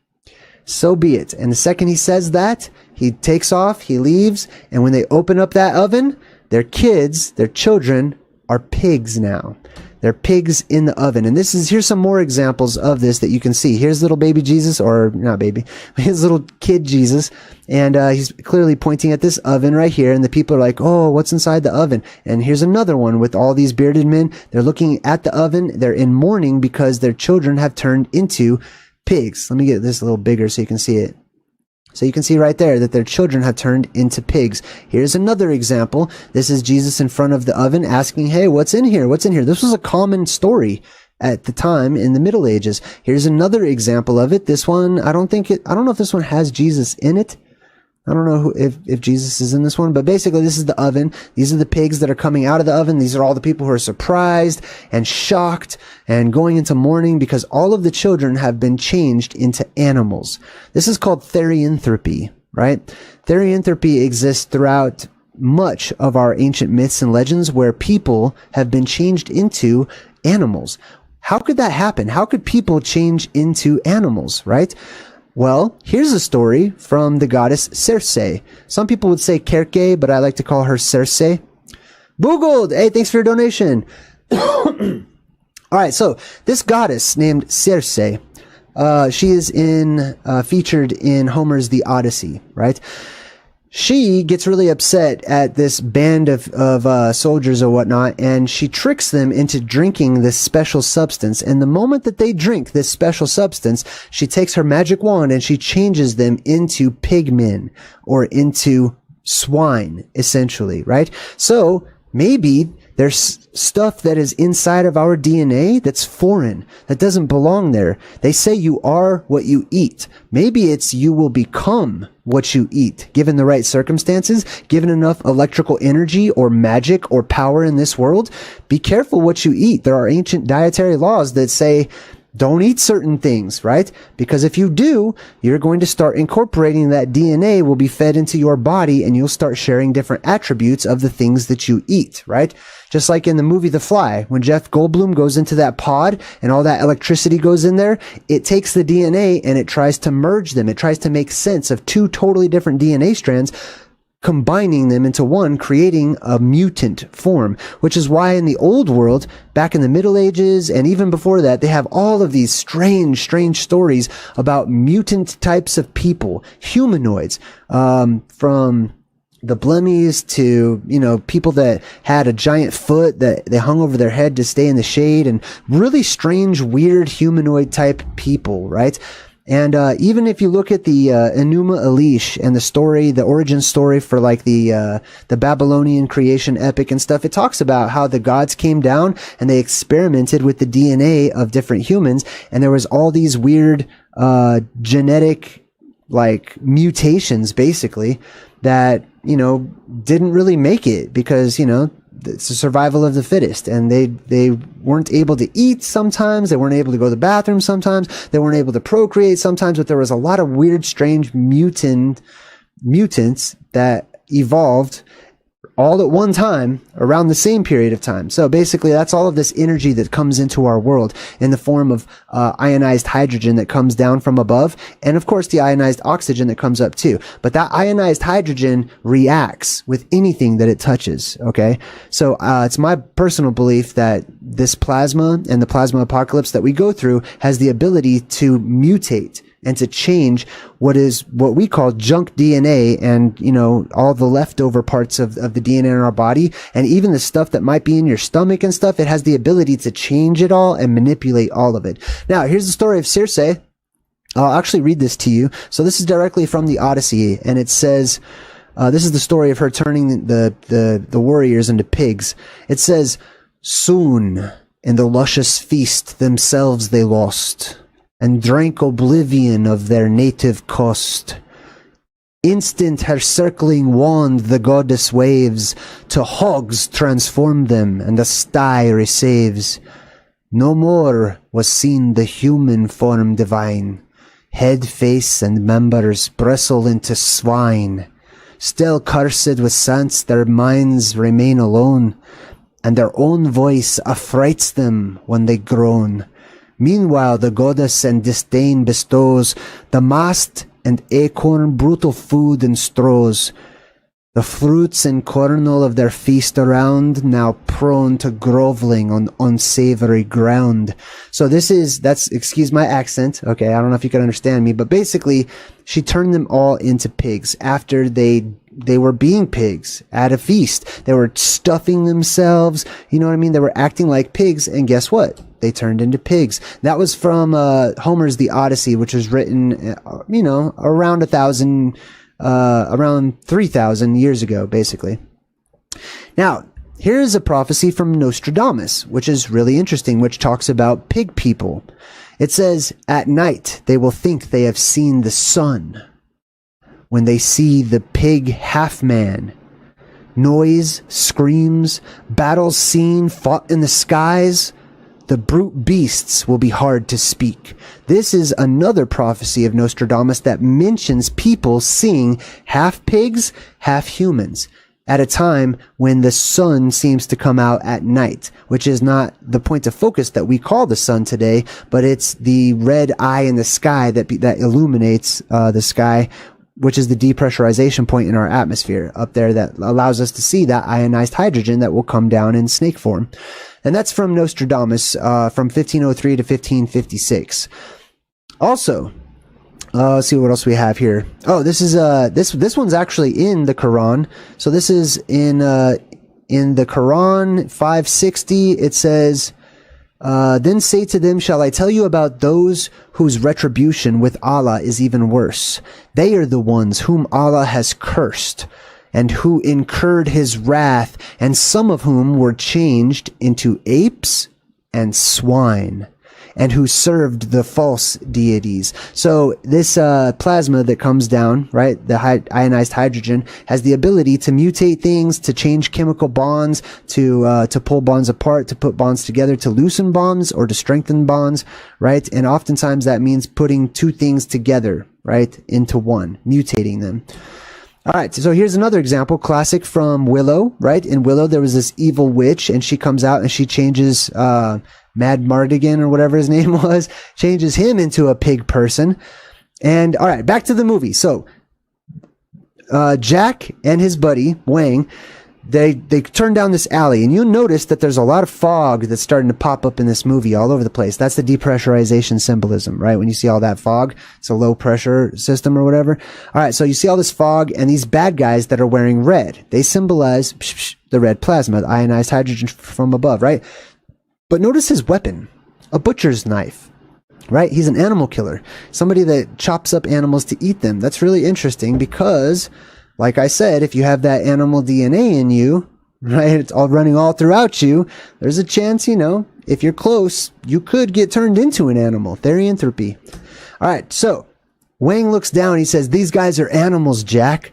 So be it. And the second he says that, he takes off, he leaves, and when they open up that oven, their kids, their children, are pigs now. They're pigs in the oven. And here's some more examples of this that you can see. Here's little baby Jesus, or not baby, his little kid Jesus. And he's clearly pointing at this oven right here. And the people are like, oh, what's inside the oven? And here's another one with all these bearded men. They're looking at the oven. They're in mourning because their children have turned into pigs. Let me get this a little bigger so you can see it. So you can see right there that their children have turned into pigs. Here's another example. This is Jesus in front of the oven asking, hey, what's in here? What's in here? This was a common story at the time in the Middle Ages. Here's another example of it. This one, I don't know if this one has Jesus in it. I don't know if Jesus is in this one, but basically this is the oven. These are the pigs that are coming out of the oven. These are all the people who are surprised and shocked and going into mourning because all of the children have been changed into animals. This is called Theanthropy, right? Theanthropy exists throughout much of our ancient myths and legends where people have been changed into animals. How could that happen? How could people change into animals, right? Well, here's a story from the goddess Circe. Some people would say Kerke, but I like to call her Circe. Boogled! Hey, thanks for your donation. All right, so this goddess named Circe, she is featured in Homer's The Odyssey, right? She gets really upset at this band of soldiers or whatnot, and she tricks them into drinking this special substance. And the moment that they drink this special substance, she takes her magic wand and she changes them into pigmen or into swine, essentially, right? So maybe there's stuff that is inside of our DNA that's foreign, that doesn't belong there. They say you are what you eat. Maybe it's you will become what you eat, given the right circumstances, given enough electrical energy or magic or power in this world. Be careful what you eat. There are ancient dietary laws that say don't eat certain things, right? Because if you do, you're going to start incorporating that DNA will be fed into your body and you'll start sharing different attributes of the things that you eat, right? Just like in the movie The Fly, when Jeff Goldblum goes into that pod and all that electricity goes in there, it takes the DNA and it tries to merge them. It tries to make sense of two totally different DNA strands, combining them into one, creating a mutant form, which is why in the old world, back in the Middle Ages and even before that, they have all of these strange stories about mutant types of people, humanoids, from the Blemmies to, people that had a giant foot that they hung over their head to stay in the shade, and really strange, weird humanoid type people, right? And even if you look at the Enuma Elish and the story, the origin story for like the Babylonian creation epic and stuff, it talks about how the gods came down and they experimented with the DNA of different humans, and there was all these weird genetic like mutations basically that didn't really make it because it's the survival of the fittest, and they weren't able to eat sometimes, they weren't able to go to the bathroom sometimes, they weren't able to procreate sometimes, but there was a lot of weird, strange mutants that evolved all at one time around the same period of time. So basically that's all of this energy that comes into our world in the form of ionized hydrogen that comes down from above, and of course the ionized oxygen that comes up too. But that ionized hydrogen reacts with anything that it touches, okay? So it's my personal belief that this plasma and the plasma apocalypse that we go through has the ability to mutate and to change what we call junk DNA and, all the leftover parts of the DNA in our body, and even the stuff that might be in your stomach and stuff. It has the ability to change it all and manipulate all of it. Now, here's the story of Circe. I'll actually read this to you. So this is directly from the Odyssey, and it says, this is the story of her turning the warriors into pigs. It says, "Soon in the luscious feast themselves they lost, and drank oblivion of their native cost. Instant her circling wand the goddess waves, to hogs transformed them, and a sty receives. No more was seen the human form divine, head, face, and members bristle into swine. Still cursed with sense, their minds remain alone, and their own voice affrights them when they groan. Meanwhile the goddess in disdain bestows the mast and acorn brutal food and straws. The fruits and kernel of their feast around, now prone to groveling on unsavory ground." So that's, excuse my accent, okay, I don't know if you can understand me, but basically she turned them all into pigs after they were being pigs at a feast. They were stuffing themselves, you know what I mean? They were acting like pigs, and guess what? They turned into pigs. That was from Homer's The Odyssey, which was written, around around 3,000 years ago, basically. Now, here's a prophecy from Nostradamus, which is really interesting, which talks about pig people. It says, at night they will think they have seen the sun. When they see the pig half-man, noise, screams, battles seen, fought in the skies, the brute beasts will be hard to speak. This is another prophecy of Nostradamus that mentions people seeing half pigs, half humans at a time when the sun seems to come out at night, which is not the point of focus that we call the sun today, but it's the red eye in the sky that illuminates the sky, which is the depressurization point in our atmosphere up there that allows us to see that ionized hydrogen that will come down in snake form. And that's from Nostradamus, from 1503 to 1556. Also, let's see what else we have here. Oh, this is, this one's actually in the Quran. So this is in the Quran 560. It says, then say to them, shall I tell you about those whose retribution with Allah is even worse? They are the ones whom Allah has cursed, and who incurred his wrath, and some of whom were changed into apes and swine, and who served the false deities. So this plasma that comes down, right, the ionized hydrogen, has the ability to mutate things, to change chemical bonds, to pull bonds apart, to put bonds together, to loosen bonds or to strengthen bonds, right? And oftentimes that means putting two things together, right, into one, mutating them. All right, so here's another example, classic from Willow, right? In Willow, there was this evil witch, and she comes out and she changes Mad Mardigan, or whatever his name was, changes him into a pig person. And all right, back to the movie. So Jack and his buddy, Wang, they turn down this alley, and you'll notice that there's a lot of fog that's starting to pop up in this movie all over the place. That's the depressurization symbolism, right? When you see all that fog, it's a low pressure system or whatever. All right, so you see all this fog, and these bad guys that are wearing red, they symbolize the red plasma, the ionized hydrogen from above, right? But notice his weapon, a butcher's knife, right? He's an animal killer, somebody that chops up animals to eat them. That's really interesting because, like I said, if you have that animal DNA in you, right, it's all running all throughout you, there's a chance, you know, if you're close, you could get turned into an animal. Theanthropy. All right, so Wang looks down. He says, these guys are animals, Jack.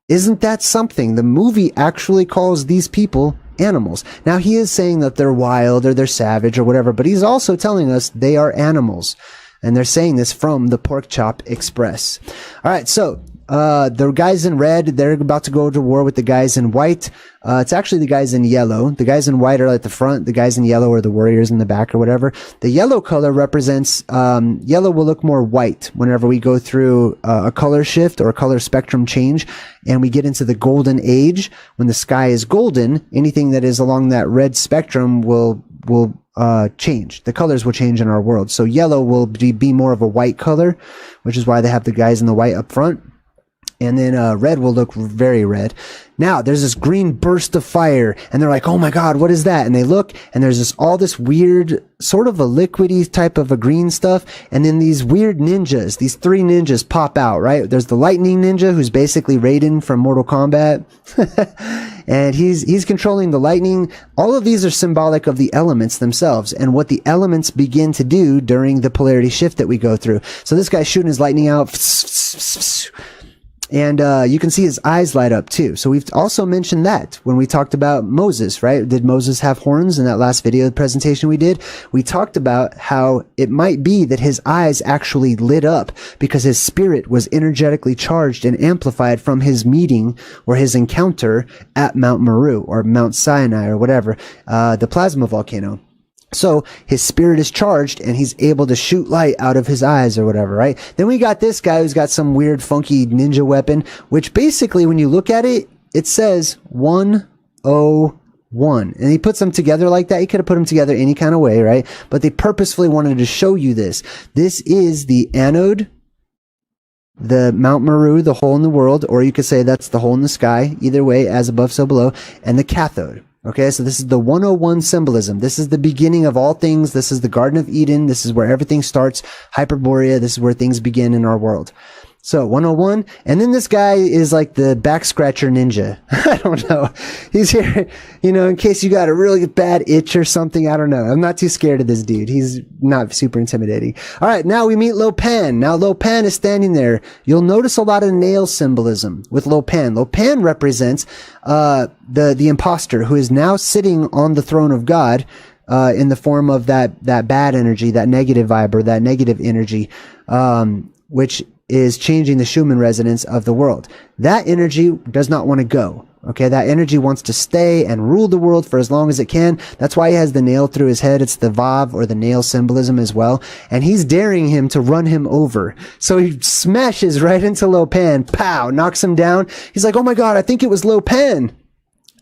Isn't that something? The movie actually calls these people animals. Now, he is saying that they're wild or they're savage or whatever, but he's also telling us they are animals. And they're saying this from the Pork Chop Express. All right, so the guys in red, they're about to go to war with the guys in white. It's actually the guys in yellow. The guys in white are at the front. The guys in yellow are the warriors in the back or whatever. The yellow color represents, yellow will look more white whenever we go through a color shift or a color spectrum change, and we get into the golden age. When the sky is golden, anything that is along that red spectrum will change. The colors will change in our world. So yellow will be more of a white color, which is why they have the guys in the white up front. And then red will look very red. Now, there's this green burst of fire, and they're like, oh my god, what is that? And they look, and there's all this weird, sort of a liquidy type of a green stuff, and then these weird ninjas, these three ninjas pop out, right? There's the lightning ninja, who's basically Raiden from Mortal Kombat, and he's controlling the lightning. All of these are symbolic of the elements themselves, and what the elements begin to do during the polarity shift that we go through. So this guy's shooting his lightning out, and you can see his eyes light up too. So we've also mentioned that when we talked about Moses, right? Did Moses have horns in that last video presentation we did? We talked about how it might be that his eyes actually lit up because his spirit was energetically charged and amplified from his meeting or his encounter at Mount Meru or Mount Sinai or whatever, the plasma volcano. So his spirit is charged and he's able to shoot light out of his eyes or whatever, right? Then we got this guy who's got some weird funky ninja weapon, which basically when you look at it, it says 101. And he puts them together like that. He could have put them together any kind of way, right? But they purposefully wanted to show you this. This is the anode, the Mount Meru, the hole in the world, or you could say that's the hole in the sky. Either way, as above, so below. And the cathode. Okay, so this is the 101 symbolism. This is the beginning of all things. This is the Garden of Eden. This is where everything starts. Hyperborea, this is where things begin in our world. So 101, and then this guy is like the back scratcher ninja. I don't know. He's here, in case you got a really bad itch or something. I don't know. I'm not too scared of this dude. He's not super intimidating. All right, now we meet Lo Pan. Now Lo Pan is standing there. You'll notice a lot of nail symbolism with Lo Pan. Lo Pan represents the imposter who is now sitting on the throne of God in the form of that bad energy, that negative vibe, or that negative energy, which is changing the Schumann resonance of the world. That energy does not want to go. Okay, that energy wants to stay and rule the world for as long as it can. That's why he has the nail through his head. It's the Vav, or the nail symbolism as well. And he's daring him to run him over. So he smashes right into Lo Pan. Pow! Knocks him down. He's like, oh my god, I think it was Lo Pan.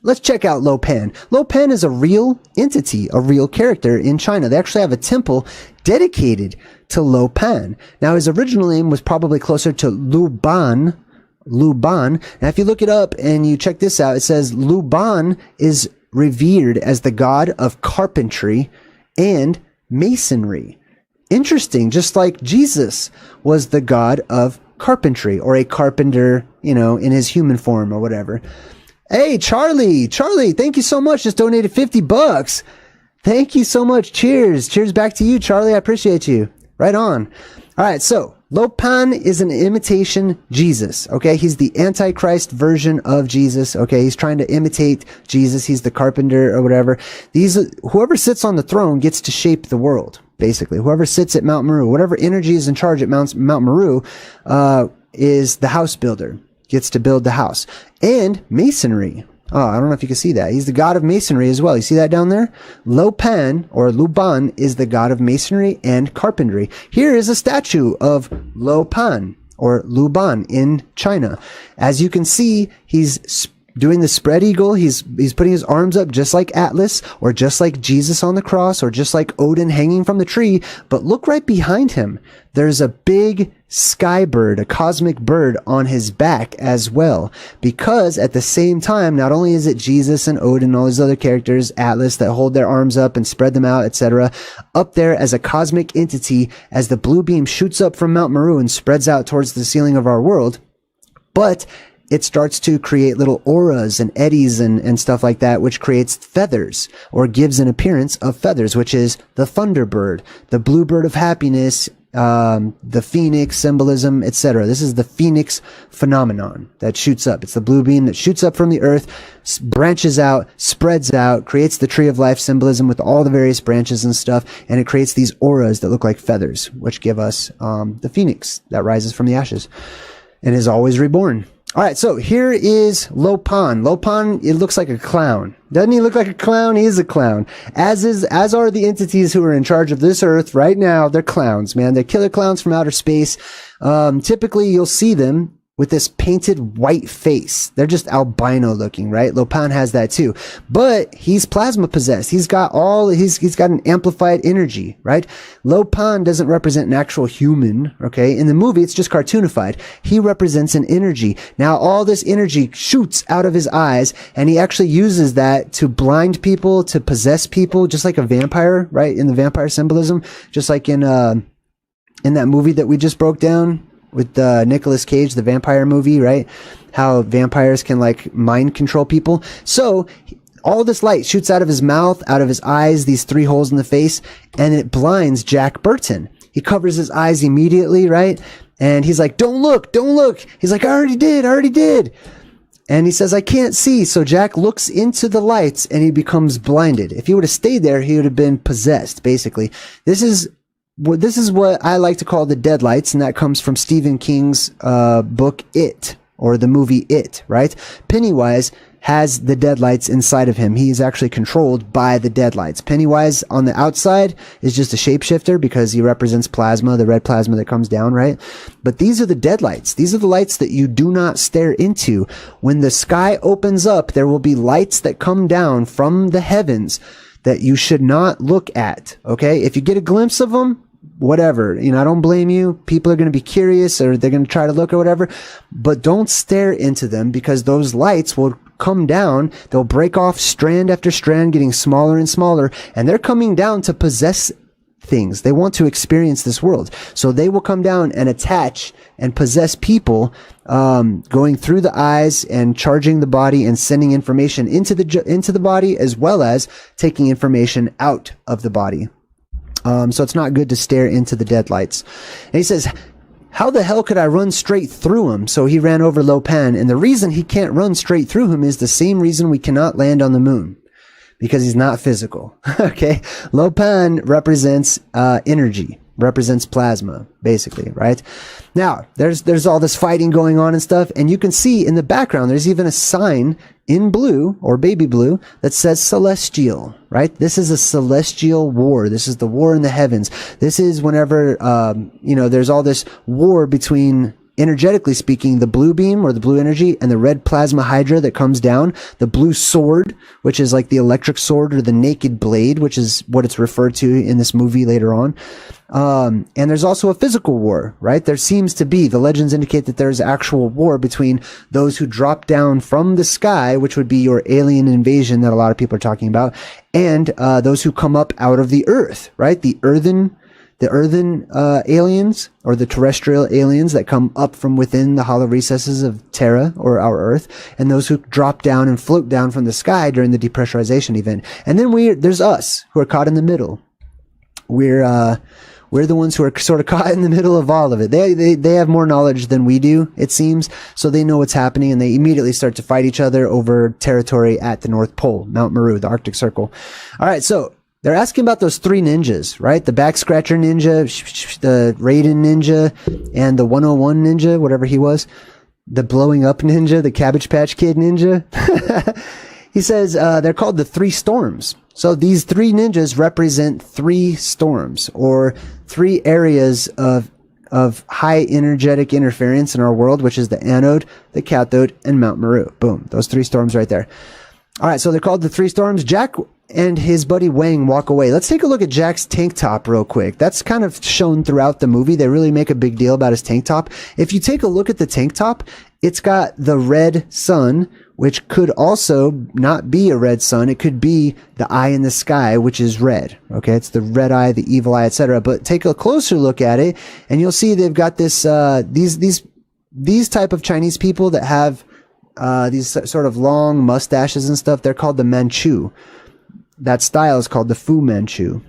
Let's check out Lo Pan. Lo Pan is a real entity, a real character in China. They actually have a temple dedicated to Lo Pan. Now, his original name was probably closer to Lu Ban. Lu Ban. Now, if you look it up and you check this out, it says Lu Ban is revered as the god of carpentry and masonry. Interesting, just like Jesus was the god of carpentry, or a carpenter, in his human form or whatever. Hey, Charlie, thank you so much. Just donated $50. Thank you so much. Cheers back to you, Charlie. I appreciate you. Right on. All right, so Lo Pan is an imitation Jesus. Okay, he's the Antichrist version of Jesus. Okay, he's trying to imitate Jesus. He's the carpenter or whatever. Whoever sits on the throne gets to shape the world. Basically, whoever sits at Mount Meru, whatever energy is in charge at Mount Meru, is the house builder. Gets to build the house. And masonry. Oh, I don't know if you can see that. He's the god of masonry as well. You see that down there? Lo Pan, or Lu Ban, is the god of masonry and carpentry. Here is a statue of Lo Pan, or Lu Ban, in China. As you can see, he's doing the spread eagle. He's putting his arms up just like Atlas, or just like Jesus on the cross, or just like Odin hanging from the tree. But look right behind him. There's a big sky bird, a cosmic bird on his back as well. Because at the same time, not only is it Jesus and Odin and all these other characters, Atlas, that hold their arms up and spread them out, etc., up there as a cosmic entity as the blue beam shoots up from Mount Meru and spreads out towards the ceiling of our world, but it starts to create little auras and eddies and stuff like that, which creates feathers, or gives an appearance of feathers, which is the thunderbird, the bluebird of happiness, the phoenix symbolism, etc. This is the phoenix phenomenon that shoots up. It's the blue beam that shoots up from the earth, branches out, spreads out, creates the tree of life symbolism with all the various branches and stuff, and it creates these auras that look like feathers, which give us the phoenix that rises from the ashes and is always reborn. All right, so here is Lo Pan. Lo Pan, it looks like a clown. Doesn't he look like a clown? He is a clown. As are the entities who are in charge of this earth right now. They're clowns, man. They're killer clowns from outer space. Typically, you'll see them with this painted white face. They're just albino looking, right? Lo Pan has that too. But he's plasma possessed. He's got an amplified energy, right? Lo Pan doesn't represent an actual human, okay? In the movie, it's just cartoonified. He represents an energy. Now, all this energy shoots out of his eyes, and he actually uses that to blind people, to possess people, just like a vampire, right? In the vampire symbolism, just like in that movie that we just broke down with Nicolas Cage, the vampire movie, right? How vampires can like mind control people. So all this light shoots out of his mouth, out of his eyes, these 3 holes in the face, and it blinds Jack Burton. He covers his eyes immediately, right? And he's like, don't look. He's like, I already did. And he says, I can't see. So Jack looks into the lights and he becomes blinded. If he would have stayed there, he would have been possessed, basically. This is what I like to call the deadlights, and that comes from Stephen King's book It, or the movie It, right? Pennywise has the deadlights inside of him. He is actually controlled by the deadlights. Pennywise on the outside is just a shapeshifter because he represents plasma, the red plasma that comes down, right? But these are the deadlights. These are the lights that you do not stare into. When the sky opens up, there will be lights that come down from the heavens that you should not look at, okay? If you get a glimpse of them, whatever, I don't blame you. People are going to be curious, or they're going to try to look or whatever, but don't stare into them, because those lights will come down. They'll break off strand after strand, getting smaller and smaller, and they're coming down to possess things. They want to experience this world. So they will come down and attach and possess people, going through the eyes and charging the body and sending information into the body, as well as taking information out of the body. So it's not good to stare into the deadlights. And he says, how the hell could I run straight through him? So he ran over Lopan, and the reason he can't run straight through him is the same reason we cannot land on the moon. Because he's not physical. Okay. Lopan represents energy, represents plasma, basically, right? Now, there's all this fighting going on and stuff, and you can see in the background there's even a sign in blue or baby blue that says celestial, right? This is a celestial war. This is the war in the heavens. This is whenever there's all this war between, energetically speaking, the blue beam or the blue energy and the red plasma hydra that comes down, the blue sword, which is like the electric sword or the naked blade, which is what it's referred to in this movie later on. And there's also a physical war, right? There seems to be, the legends indicate that there's actual war between those who drop down from the sky, which would be your alien invasion that a lot of people are talking about, and those who come up out of the earth, right? The earthen aliens, or the terrestrial aliens that come up from within the hollow recesses of Terra, or our Earth, and those who drop down and float down from the sky during the depressurization event. And then there's us, who are caught in the middle. We're the ones who are sort of caught in the middle of all of it. They have more knowledge than we do, it seems, so they know what's happening, and they immediately start to fight each other over territory at the North Pole, Mount Meru, the Arctic Circle. All right, so they're asking about those three ninjas, right? The back scratcher ninja, the Raiden ninja, and the 101 ninja, whatever he was. The blowing up ninja, the Cabbage Patch Kid ninja. He says they're called the three storms. So these three ninjas represent three storms, or three areas of high energetic interference in our world, which is the anode, the cathode, and Mount Meru. Boom. Those three storms right there. All right, so they're called the three storms. Jack and his buddy Wang walk away. Let's take a look at Jack's tank top real quick. That's kind of shown throughout the movie. They really make a big deal about his tank top. If you take a look at the tank top, it's got the red sun, which could also not be a red sun. It could be the eye in the sky, which is red. Okay, it's the red eye, the evil eye, etc. But take a closer look at it, and you'll see they've got this these type of Chinese people that have these sort of long mustaches and stuff. They're called the Manchu. That style is called the Fu Manchu.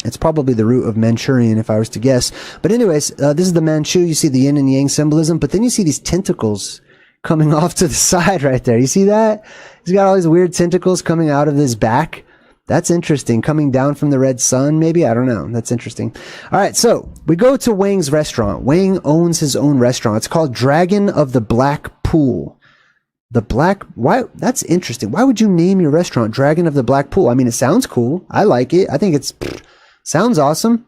It's probably the root of Manchurian, if I was to guess. But anyways, this is the Manchu. You see the yin and yang symbolism, but then you see these tentacles coming off to the side right there. You see that? He's got all these weird tentacles coming out of his back. That's interesting. Coming down from the red sun, maybe? I don't know. That's interesting. All right, so we go to Wang's restaurant. Wang owns his own restaurant. It's called Dragon of the Black Pool. Why? That's interesting. Why would you name your restaurant Dragon of the Black Pool? I mean, it sounds cool. I like it. I think sounds awesome.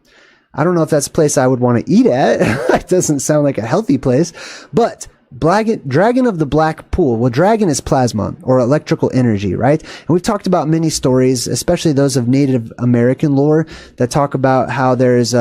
I don't know if that's a place I would want to eat at. It doesn't sound like a healthy place. But Dragon of the Black Pool. Well, dragon is plasma or electrical energy, right? And we've talked about many stories, especially those of Native American lore, that talk about how there's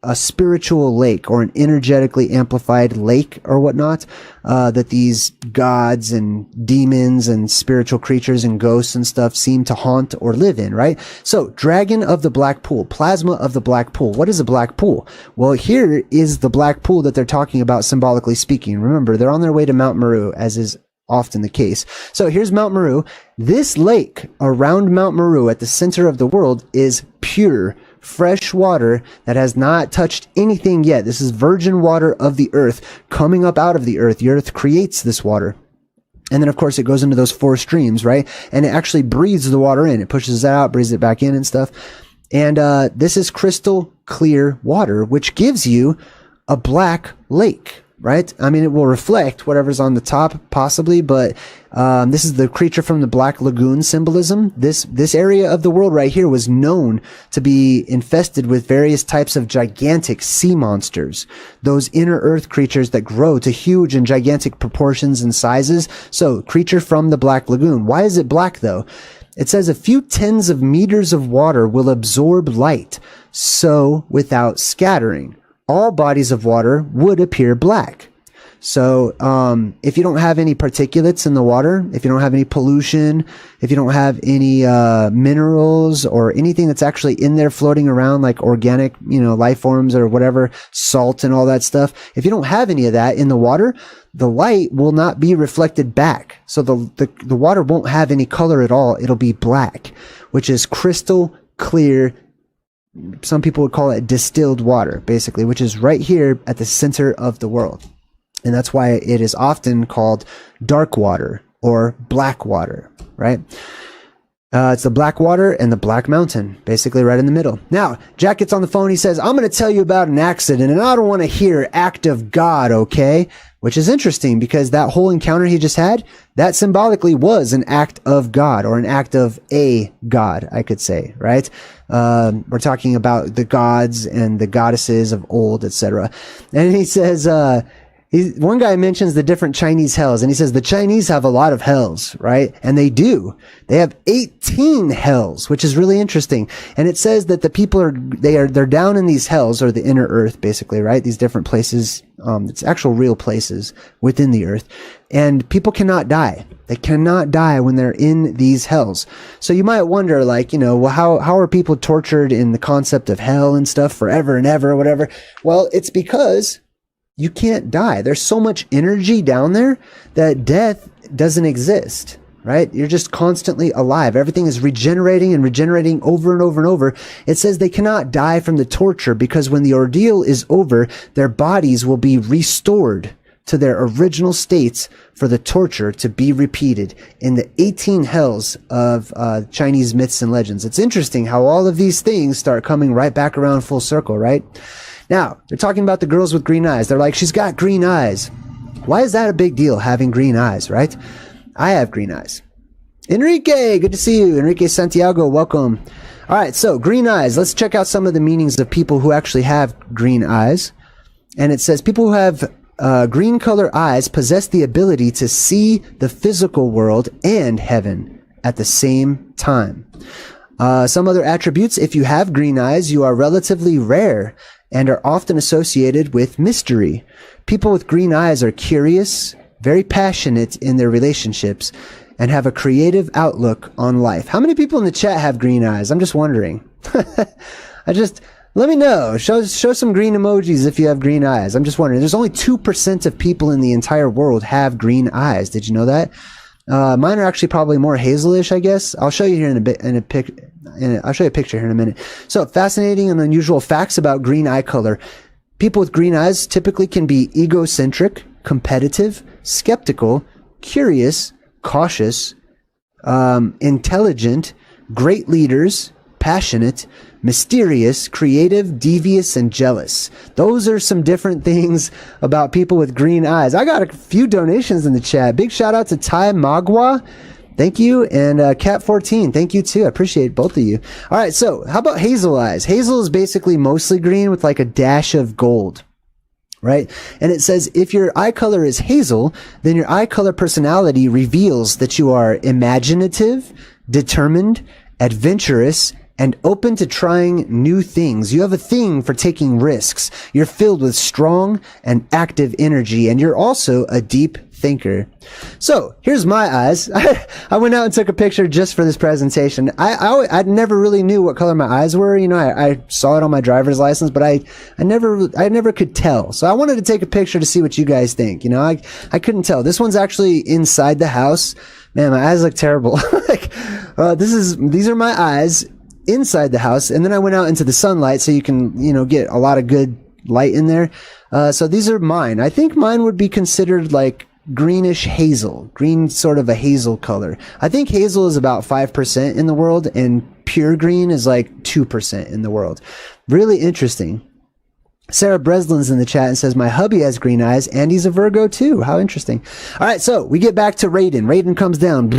a spiritual lake, or an energetically amplified lake or whatnot, that these gods and demons and spiritual creatures and ghosts and stuff seem to haunt or live in, right? So, Dragon of the Black Pool, plasma of the Black Pool. What is a black pool? Well, here is the black pool that they're talking about, symbolically speaking. Remember, they're on their way to Mount Meru, as is often the case. So here's Mount Meru. This lake around Mount Meru at the center of the world is pure, fresh water that has not touched anything yet. This is virgin water of the earth coming up out of the earth. The earth creates this water. And then, of course, it goes into those four streams, right? And it actually breathes the water in. It pushes it out, breathes it back in and stuff. And this is crystal clear water, which gives you a black lake, right? I mean, it will reflect whatever's on the top, possibly, but this is the creature from the Black Lagoon symbolism. This area of the world right here was known to be infested with various types of gigantic sea monsters, those inner earth creatures that grow to huge and gigantic proportions and sizes. So, creature from the Black Lagoon. Why is it black, though? It says a few tens of meters of water will absorb light, so without scattering. All bodies of water would appear black. So if you don't have any particulates in the water, if you don't have any pollution, if you don't have any minerals or anything that's actually in there floating around, like organic, life forms or whatever, salt and all that stuff, if you don't have any of that in the water, the light will not be reflected back. So the water won't have any color at all. It'll be black, which is crystal clear. Some people would call it distilled water, basically, which is right here at the center of the world. And that's why it is often called dark water or black water, right? It's the black water and the black mountain, basically right in the middle. Now, Jack gets on the phone. He says, I'm going to tell you about an accident, and I don't want to hear act of God, okay? Which is interesting because that whole encounter he just had, that symbolically was an act of God, or an act of a God, I could say, right? We're talking about the gods and the goddesses of old, etc. And he says, one guy mentions the different Chinese hells, and he says the Chinese have a lot of hells, right? And they do. They have 18 hells, which is really interesting. And it says that the people they're down in these hells, or the inner earth, basically, right? These different places, it's actual real places within the earth. And people cannot die. They cannot die when they're in these hells. So you might wonder, well, how are people tortured in the concept of hell and stuff forever and ever, or whatever? Well, it's because you can't die. There's so much energy down there that death doesn't exist, right? You're just constantly alive. Everything is regenerating and regenerating over and over and over. It says they cannot die from the torture because when the ordeal is over, their bodies will be restored to their original states for the torture to be repeated in the 18 hells of Chinese myths and legends. It's interesting how all of these things start coming right back around full circle, right? Now, they're talking about the girls with green eyes. They're like, she's got green eyes. Why is that a big deal, having green eyes, right? I have green eyes. Enrique, good to see you. Enrique Santiago, welcome. All right, so green eyes. Let's check out some of the meanings of people who actually have green eyes. And it says people who have green color eyes possess the ability to see the physical world and heaven at the same time. Some other attributes: if you have green eyes, you are relatively rare and are often associated with mystery. People with green eyes are curious, very passionate in their relationships, and have a creative outlook on life. How many people in the chat have green eyes? I'm just wondering. Let me know. Show some green emojis if you have green eyes. I'm just wondering. There's only 2% of people in the entire world have green eyes. Did you know that? Mine are actually probably more hazelish, I guess. I'll show you here I'll show you a picture here in a minute. So, fascinating and unusual facts about green eye color. People with green eyes typically can be egocentric, competitive, skeptical, curious, cautious, intelligent, great leaders, passionate, mysterious, creative, devious, and jealous. Those are some different things about people with green eyes. I got a few donations in the chat. Big shout out to Ty Magwa. Thank you. And Cat14, thank you too. I appreciate both of you. All right, so how about hazel eyes? Hazel is basically mostly green with like a dash of gold, right? And it says if your eye color is hazel, then your eye color personality reveals that you are imaginative, determined, adventurous, and open to trying new things. You have a thing for taking risks. You're filled with strong and active energy, and you're also a deep thinker. So here's my eyes. I went out and took a picture just for this presentation. I never really knew what color my eyes were. I saw it on my driver's license, but I never could tell. So I wanted to take a picture to see what you guys think. I couldn't tell. This one's actually inside the house. Man, my eyes look terrible. These are my eyes inside the house, and then I went out into the sunlight so you can get a lot of good light in there. So these are mine. I think mine would be considered like greenish hazel, green, sort of a hazel color. I think hazel is about 5% in the world, and pure green is like 2% in the world. Really interesting. Sarah Breslin's in the chat and says, my hubby has green eyes and he's a Virgo too. How interesting. All right, so we get back to Raiden. Raiden comes down,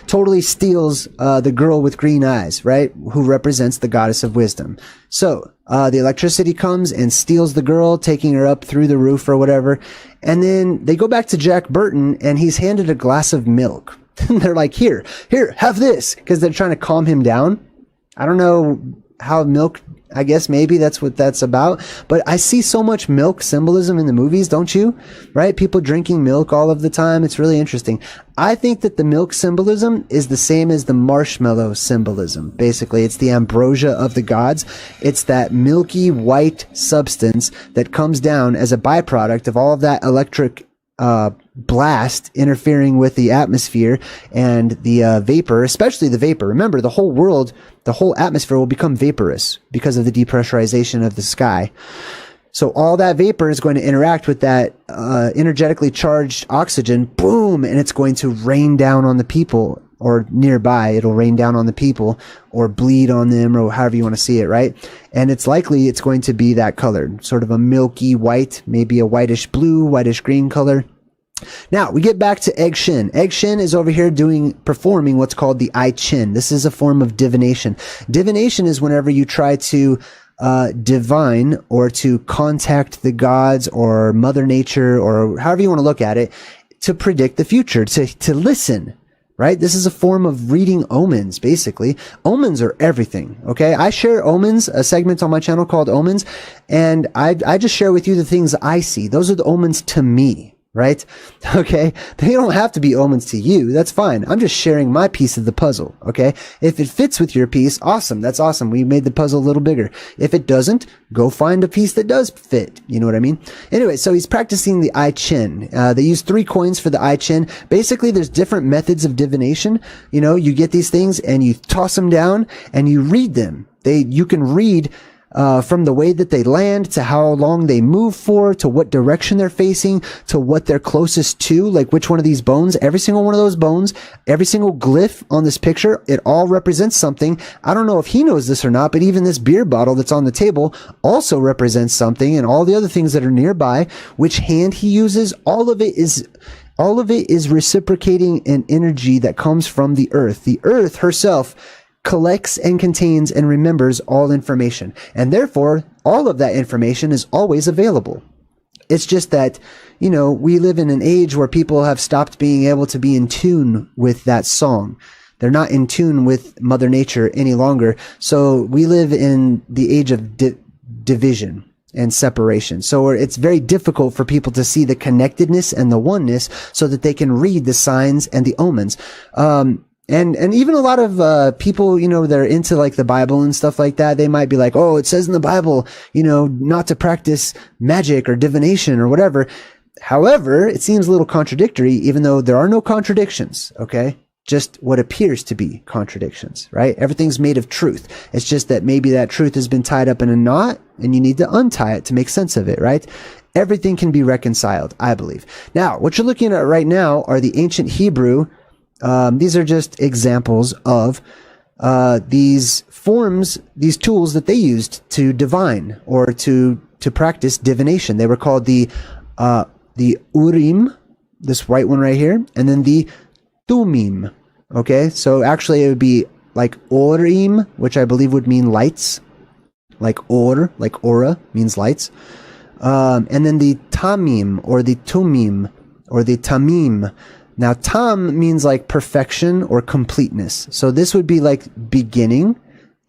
totally steals the girl with green eyes, right? Who represents the goddess of wisdom. So the electricity comes and steals the girl, taking her up through the roof or whatever. And then they go back to Jack Burton and he's handed a glass of milk. And they're like, here, have this, because they're trying to calm him down. I don't know how milk, I guess maybe that's what that's about. But I see so much milk symbolism in the movies, don't you? Right? People drinking milk all of the time. It's really interesting. I think that the milk symbolism is the same as the marshmallow symbolism. Basically, it's the ambrosia of the gods. It's that milky white substance that comes down as a byproduct of all of that electric blast interfering with the atmosphere and the vapor, especially the vapor. Remember, the whole world, the whole atmosphere will become vaporous because of the depressurization of the sky. So all that vapor is going to interact with that energetically charged oxygen, boom, and it's going to rain down on the people, or nearby. It'll rain down on the people or bleed on them, or however you want to see it, right? And it's likely it's going to be that colored, sort of a milky white, maybe a whitish blue, whitish green color. Now we get back to Egg Shin. Egg Shin is over here performing what's called the I Ching. This is a form of divination. Divination is whenever you try to divine or to contact the gods or Mother Nature, or however you want to look at it, to predict the future, to listen. Right? This is a form of reading omens, basically. Omens are everything, okay? I share omens, a segment on my channel called Omens, and I just share with you the things I see. Those are the omens to me, right? Okay? They don't have to be omens to you. That's fine. I'm just sharing my piece of the puzzle, okay? If it fits with your piece, awesome. That's awesome. We made the puzzle a little bigger. If it doesn't, go find a piece that does fit. You know what I mean? Anyway, so he's practicing the I Ching. They use 3 coins for the I Ching. Basically, there's different methods of divination. You know, you get these things and you toss them down and you read them. You can read from the way that they land, to how long they move for, to what direction they're facing, to what they're closest to, like which one of these bones. Every single one of those bones, every single glyph on this picture, it all represents something. I don't know if he knows this or not, but even this beer bottle that's on the table also represents something, and all the other things that are nearby, which hand he uses, all of it is reciprocating an energy that comes from the earth. The earth herself collects and contains and remembers all information, and therefore all of that information is always available. It's just that, you know, we live in an age where people have stopped being able to be in tune with that song. They're not in tune with Mother Nature any longer. So we live in the age of division and separation. So it's very difficult for people to see the connectedness and the oneness so that they can read the signs and the omens. And even a lot of people, you know, they're into like the Bible and stuff like that. They might be like, oh, it says in the Bible, you know, not to practice magic or divination or whatever. However, it seems a little contradictory, even though there are no contradictions, okay? Just what appears to be contradictions, right? Everything's made of truth. It's just that maybe that truth has been tied up in a knot and you need to untie it to make sense of it, right? Everything can be reconciled, I believe. Now, what you're looking at right now are the ancient Hebrew. These are just examples of these forms, these tools that they used to divine or to practice divination. They were called the Urim, this white one right here, and then the Thummim. Okay, so actually it would be like Orim, which I believe would mean lights, like aura means lights, and then the Tamim or the Tumim or the Tamim. Now, tam means like perfection or completeness. So this would be like beginning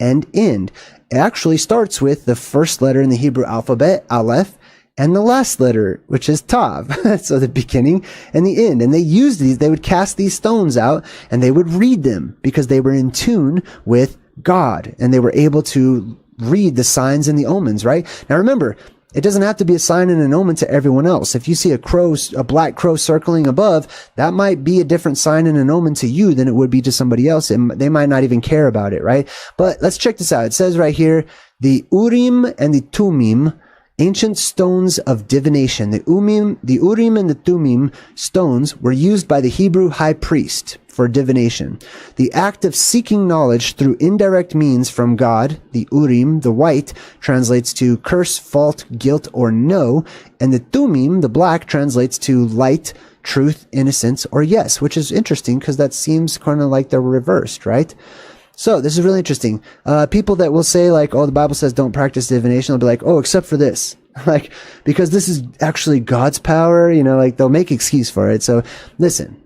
and end. It actually starts with the first letter in the Hebrew alphabet, Aleph, and the last letter, which is Tav. So the beginning and the end. And they used these, they would cast these stones out and they would read them because they were in tune with God and they were able to read the signs and the omens, right? Now remember, it doesn't have to be a sign and an omen to everyone else. If you see a black crow circling above, that might be a different sign and an omen to you than it would be to somebody else. And they might not even care about it, right? But let's check this out. It says right here, the Urim and the Thummim, ancient stones of divination. The Urim and the Thummim stones were used by the Hebrew high priest for divination. The act of seeking knowledge through indirect means from God, the Urim, the white, translates to curse, fault, guilt, or no, and the Thummim, the black, translates to light, truth, innocence, or yes, which is interesting because that seems kind of like they're reversed, right? So this is really interesting. People that will say like, oh, the Bible says don't practice divination, they'll be like, oh, except for this. Like, because this is actually God's power, you know, like they'll make excuse for it. So listen,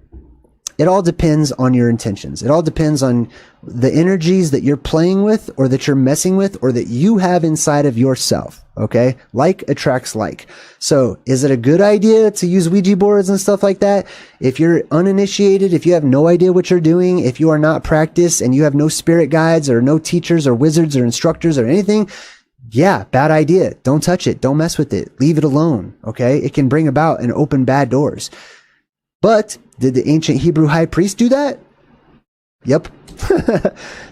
It all depends on your intentions. It all depends on the energies that you're playing with or that you're messing with or that you have inside of yourself. Okay? Like attracts like. So is it a good idea to use Ouija boards and stuff like that? If you're uninitiated, if you have no idea what you're doing, if you are not practiced and you have no spirit guides or no teachers or wizards or instructors or anything, yeah, bad idea. Don't touch it. Don't mess with it. Leave it alone. Okay? It can bring about and open bad doors. But did the ancient Hebrew high priest do that? Yep.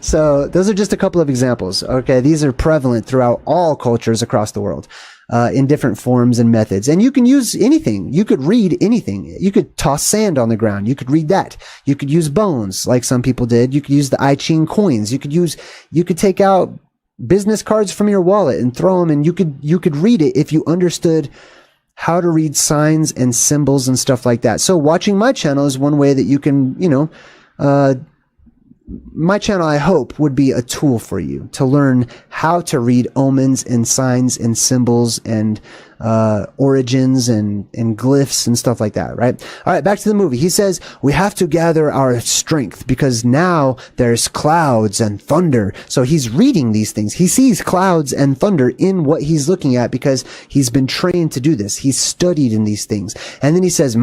So those are just a couple of examples. Okay, these are prevalent throughout all cultures across the world in different forms and methods. And you can use anything. You could read anything. You could toss sand on the ground. You could read that. You could use bones like some people did. You could use the I Ching coins. You could take out business cards from your wallet and throw them, and you could read it if you understood how to read signs and symbols and stuff like that. So watching my channel is one way that you can, my channel, I hope, would be a tool for you to learn how to read omens and signs and symbols and origins and glyphs and stuff like that, right? All right, back to the movie. He says, we have to gather our strength because now there's clouds and thunder. So he's reading these things. He sees clouds and thunder in what he's looking at because he's been trained to do this. He's studied in these things. And then he says,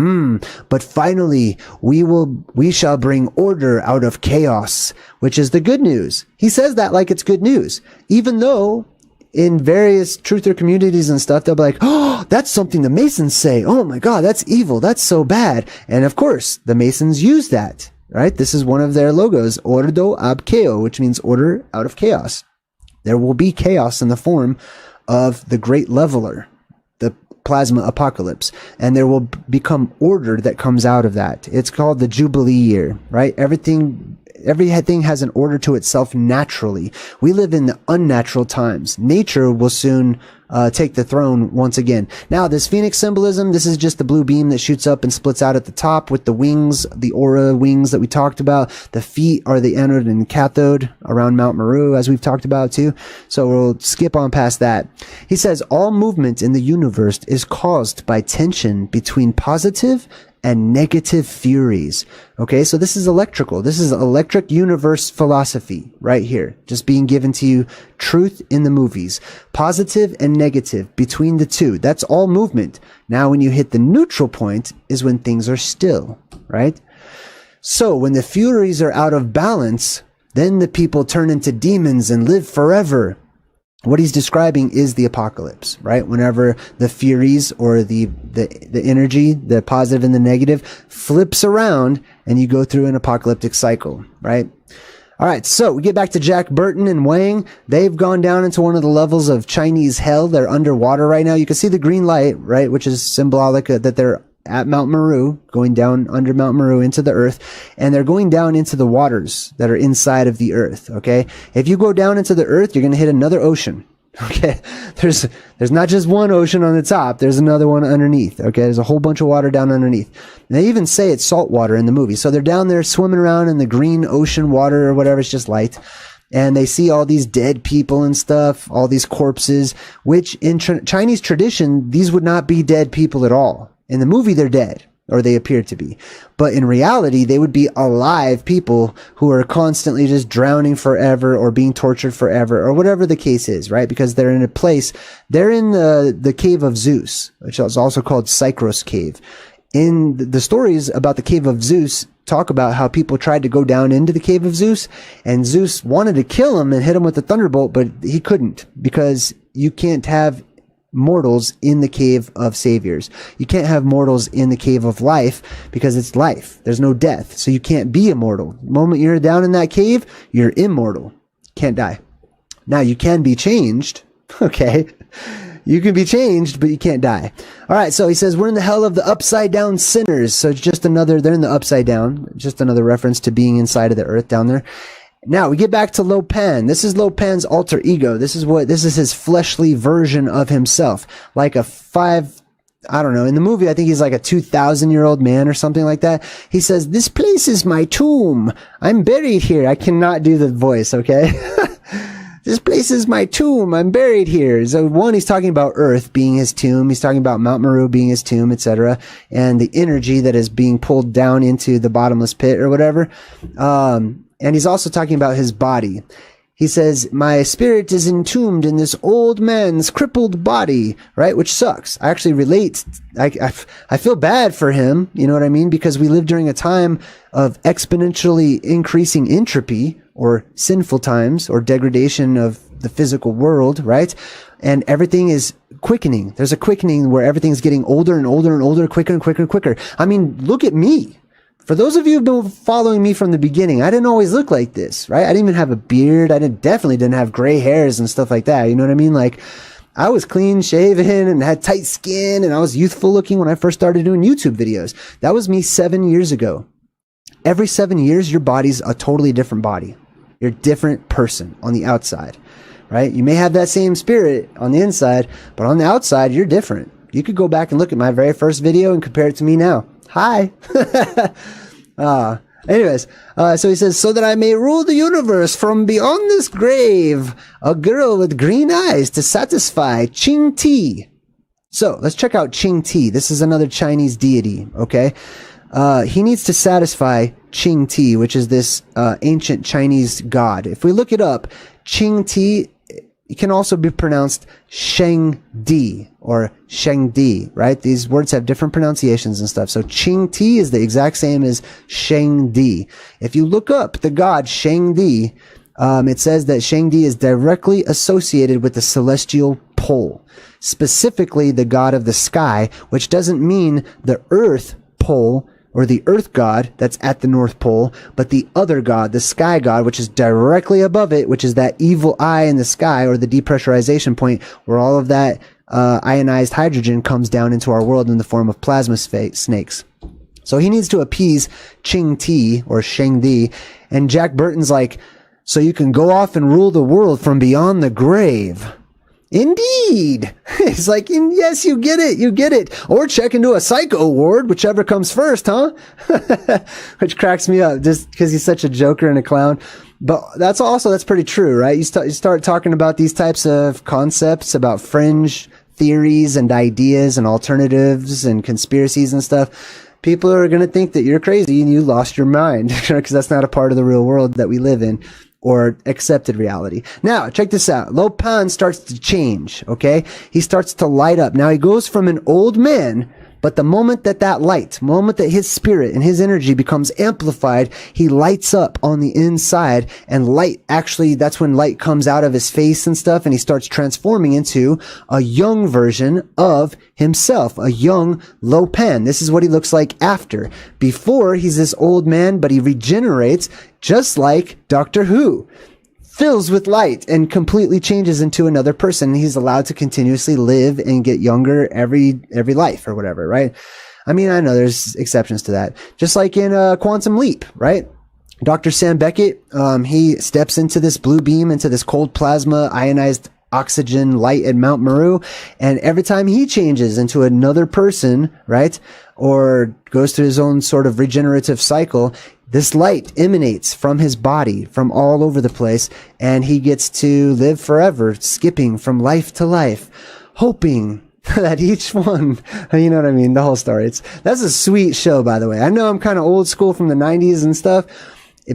but finally we shall bring order out of chaos, which is the good news. He says that like it's good news, even though in various truther communities and stuff, they'll be like, oh, that's something the Masons say. Oh my God, that's evil. That's so bad. And of course, the Masons use that, right? This is one of their logos, Ordo ab Chao, which means order out of chaos. There will be chaos in the form of the Great Leveler, the plasma apocalypse, and there will become order that comes out of that. It's called the Jubilee year, right? Everything has an order to itself naturally. We live in the unnatural times. Nature will soon take the throne once again. Now, this Phoenix symbolism, this is just the blue beam that shoots up and splits out at the top with the wings, the aura wings that we talked about. The feet are the anode and cathode around Mount Meru, as we've talked about too. So we'll skip on past that. He says, all movement in the universe is caused by tension between positive and negative theories. Okay, so this is electrical. This is electric universe philosophy right here. Just being given to you truth in the movies. Positive and negative between the two. That's all movement. Now, when you hit the neutral point is when things are still, right? So when the furies are out of balance, then the people turn into demons and live forever. What he's describing is the apocalypse, right? Whenever the Furies or the energy, the positive and the negative, flips around and you go through an apocalyptic cycle, right? All right, so we get back to Jack Burton and Wang. They've gone down into one of the levels of Chinese hell. They're underwater right now. You can see the green light, right, which is symbolic that they're at Mount Meru, going down under Mount Meru into the earth, and they're going down into the waters that are inside of the earth, okay? If you go down into the earth, you're going to hit another ocean, okay? There's not just one ocean on the top, there's another one underneath, okay? There's a whole bunch of water down underneath. And they even say it's salt water in the movie. So they're down there swimming around in the green ocean water or whatever, it's just light. And they see all these dead people and stuff, all these corpses, which in Chinese tradition, these would not be dead people at all. In the movie, they're dead, or they appear to be. But in reality, they would be alive people who are constantly just drowning forever or being tortured forever or whatever the case is, right? Because they're in a place, they're in the cave of Zeus, which is also called Cycros Cave. In the stories about the cave of Zeus, talk about how people tried to go down into the cave of Zeus, and Zeus wanted to kill him and hit him with a thunderbolt, but he couldn't, because you can't have mortals in the cave of saviors. You can't have mortals in the cave of life because it's life. There's no death. So you can't be immortal. The moment you're down in that cave, you're immortal. Can't die. Now you can be changed. Okay. You can be changed, but you can't die. All right. So he says, we're in the hell of the upside down sinners. So it's just another, they're in the upside down. Just another reference to being inside of the earth down there. Now we get back to Lo Pan. This is Lo Pan's alter ego. This is his fleshly version of himself. Like a I don't know. In the movie, I think he's like a 2,000-year-old man or something like that. He says, this place is my tomb. I'm buried here. I cannot do the voice, okay? this place is my tomb. I'm buried here. So one, he's talking about Earth being his tomb. He's talking about Mount Meru being his tomb, etc. And the energy that is being pulled down into the bottomless pit or whatever. And he's also talking about his body. He says, my spirit is entombed in this old man's crippled body, right? Which sucks. I actually relate. I feel bad for him. You know what I mean? Because we live during a time of exponentially increasing entropy, or sinful times, or degradation of the physical world, right? And everything is quickening. There's a quickening where everything's getting older and older and older, quicker and quicker and quicker. I mean, look at me. For those of you who've been following me from the beginning, I didn't always look like this, right? I didn't even have a beard. I definitely didn't have gray hairs and stuff like that. You know what I mean? Like, I was clean shaven and had tight skin, and I was youthful looking when I first started doing YouTube videos. That was me 7 years ago. Every 7 years, your body's a totally different body. You're a different person on the outside, right? You may have that same spirit on the inside, but on the outside, you're different. You could go back and look at my very first video and compare it to me now. Hi. Anyways, so he says, so that I may rule the universe from beyond this grave, a girl with green eyes to satisfy Qing Ti. So let's check out Qing Ti. This is another Chinese deity, okay? He needs to satisfy Qing Ti, which is this ancient Chinese god. If we look it up, Qing Ti, it can also be pronounced Sheng Di or Sheng Di, right? These words have different pronunciations and stuff. So Qing Ti is the exact same as Sheng Di. If you look up the god Sheng Di, it says that Sheng Di is directly associated with the celestial pole, specifically the god of the sky, which doesn't mean the earth pole or the earth god that's at the North Pole, but the other god, the sky god, which is directly above it, which is that evil eye in the sky, or the depressurization point where all of that ionized hydrogen comes down into our world in the form of plasma snakes. So he needs to appease Qing Ti or Sheng Di, and Jack Burton's like, so you can go off and rule the world from beyond the grave. Indeed. It's like, yes, you get it. Or check into a psycho ward, whichever comes first, huh? Which cracks me up just because he's such a joker and a clown. But that's pretty true, right? You start talking about these types of concepts, about fringe theories and ideas and alternatives and conspiracies and stuff. People are going to think that you're crazy and you lost your mind because that's not a part of the real world that we live in, or accepted reality. Now, check this out. Lo Pan starts to change, okay? He starts to light up. Now, he goes from an old man, but the moment that his spirit and his energy becomes amplified, he lights up on the inside, and that's when light comes out of his face and stuff, and he starts transforming into a young version of himself, a young Lo Pan. This is what he looks like after. Before, he's this old man, but he regenerates just like Doctor Who, fills with light and completely changes into another person. He's allowed to continuously live and get younger every life or whatever, right? I mean, I know there's exceptions to that. Just like in Quantum Leap, right? Dr. Sam Beckett, he steps into this blue beam, into this cold plasma, ionized oxygen light at Mount Meru, and every time he changes into another person, right, or goes through his own sort of regenerative cycle, this light emanates from his body from all over the place, and he gets to live forever, skipping from life to life, hoping that each one, you know what I mean, the whole story. That's a sweet show, by the way. I know I'm kind of old school from the 90s and stuff,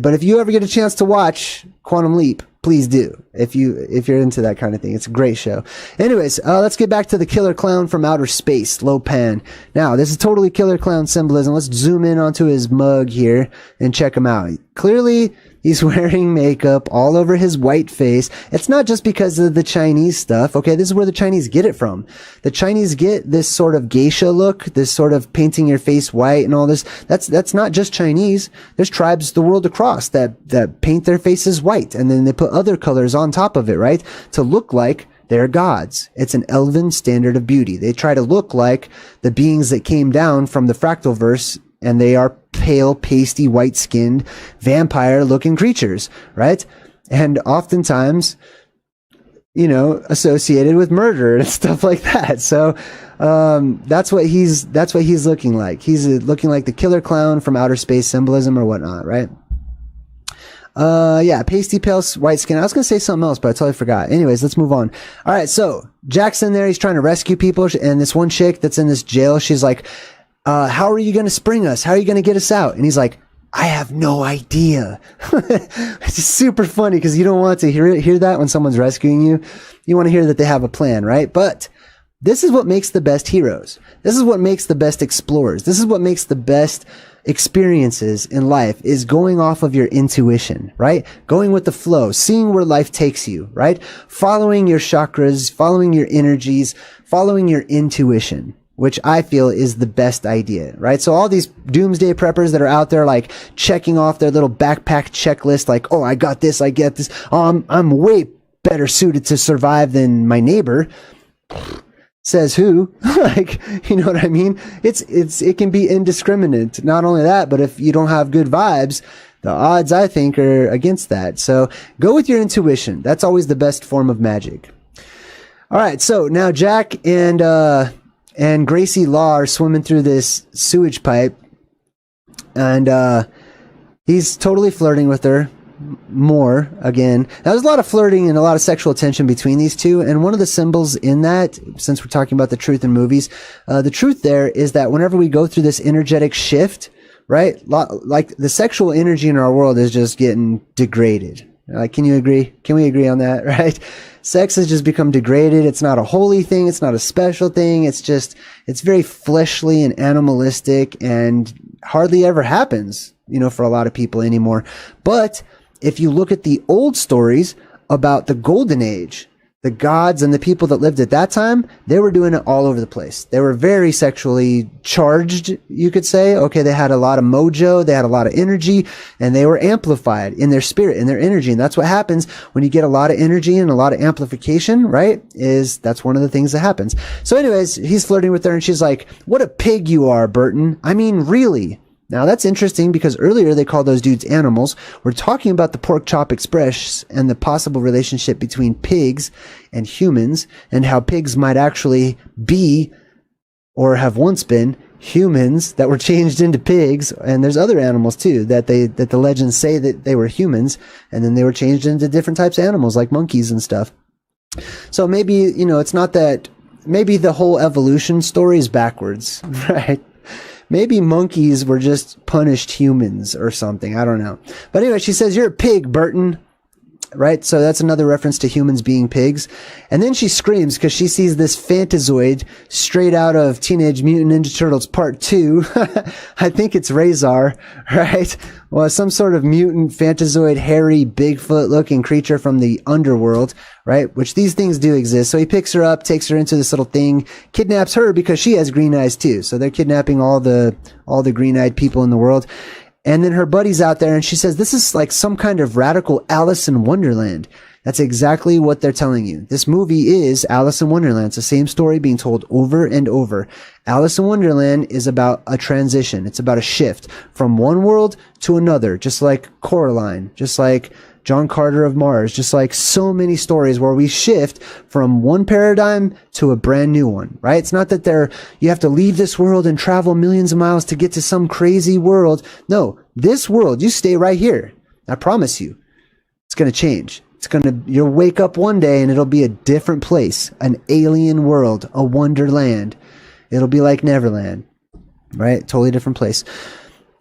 but if you ever get a chance to watch Quantum Leap, please do. If you're into that kind of thing, it's a great show. Anyways, let's get back to the killer clown from outer space, Lo Pan. Now, this is totally killer clown symbolism. Let's zoom in onto his mug here and check him out. Clearly, he's wearing makeup all over his white face. It's not just because of the Chinese stuff. Okay, this is where the Chinese get it from. The Chinese get this sort of geisha look, this sort of painting your face white and all this. That's not just Chinese. There's tribes the world across that paint their faces white, and then they put other colors on top of it, right? To look like they're gods. It's an elven standard of beauty. They try to look like the beings that came down from the fractal verse, and they are pale, pasty, white-skinned, vampire-looking creatures, right? And oftentimes, associated with murder and stuff like that. So that's what he's looking like. He's looking like the killer clown from outer space symbolism or whatnot, right? Yeah, pasty pale white skin. I was going to say something else, but I totally forgot. Anyways, let's move on. All right. So Jack's in there. He's trying to rescue people. And this one chick that's in this jail, she's like, how are you going to spring us? How are you going to get us out? And he's like, I have no idea. It's just super funny because you don't want to hear that when someone's rescuing you. You want to hear that they have a plan, right? But this is what makes the best heroes. This is what makes the best explorers. This is what makes the best experiences in life, is going off of your intuition, right? Going with the flow, seeing where life takes you, right? Following your chakras, following your energies, following your intuition, which I feel is the best idea, right? So all these doomsday preppers that are out there, like checking off their little backpack checklist, like, oh, I got this, I get this. I'm way better suited to survive than my neighbor. Says who? Like, you know what I mean? It can be indiscriminate. Not only that, but if you don't have good vibes, the odds, I think, are against that. So go with your intuition. That's always the best form of magic. All right. So now Jack and Gracie Law are swimming through this sewage pipe, and he's totally flirting with her more again. Now, there's a lot of flirting and a lot of sexual tension between these two, and one of the symbols in that, since we're talking about the truth in movies, the truth there is that whenever we go through this energetic shift, right, like the sexual energy in our world is just getting degraded. Like, can you agree? Can we agree on that, right? Sex has just become degraded. It's not a holy thing. It's not a special thing. It's very fleshly and animalistic and hardly ever happens, for a lot of people anymore. But if you look at the old stories about the golden age, the gods and the people that lived at that time, they were doing it all over the place. They were very sexually charged, you could say. Okay, they had a lot of mojo, they had a lot of energy, and they were amplified in their spirit, in their energy. And that's what happens when you get a lot of energy and a lot of amplification, right? That's one of the things that happens. So anyways, he's flirting with her and she's like, what a pig you are, Burton. I mean, really? Now that's interesting because earlier they called those dudes animals. We're talking about the Pork Chop Express and the possible relationship between pigs and humans, and how pigs might actually be, or have once been, humans that were changed into pigs. And there's other animals too that the legends say that they were humans and then they were changed into different types of animals like monkeys and stuff. So maybe, it's not that, maybe the whole evolution story is backwards, right? Maybe monkeys were just punished humans or something. I don't know. But anyway, she says, you're a pig, Burton. Right? So that's another reference to humans being pigs. And then she screams because she sees this phantazoid straight out of Teenage Mutant Ninja Turtles Part 2. I think it's Razor, right? Well, some sort of mutant phantazoid, hairy, Bigfoot looking creature from the underworld, right? Which these things do exist. So he picks her up, takes her into this little thing, kidnaps her because she has green eyes too. So they're kidnapping all the green-eyed people in the world. And then her buddy's out there and she says, this is like some kind of radical Alice in Wonderland. That's exactly what they're telling you. This movie is Alice in Wonderland. It's the same story being told over and over. Alice in Wonderland is about a transition. It's about a shift from one world to another, just like Coraline, just like John Carter of Mars, just like so many stories where we shift from one paradigm to a brand new one, right? It's not that you have to leave this world and travel millions of miles to get to some crazy world. No, this world, you stay right here. I promise you, it's going to change. You'll wake up one day and it'll be a different place, an alien world, a wonderland. It'll be like Neverland, right? Totally different place.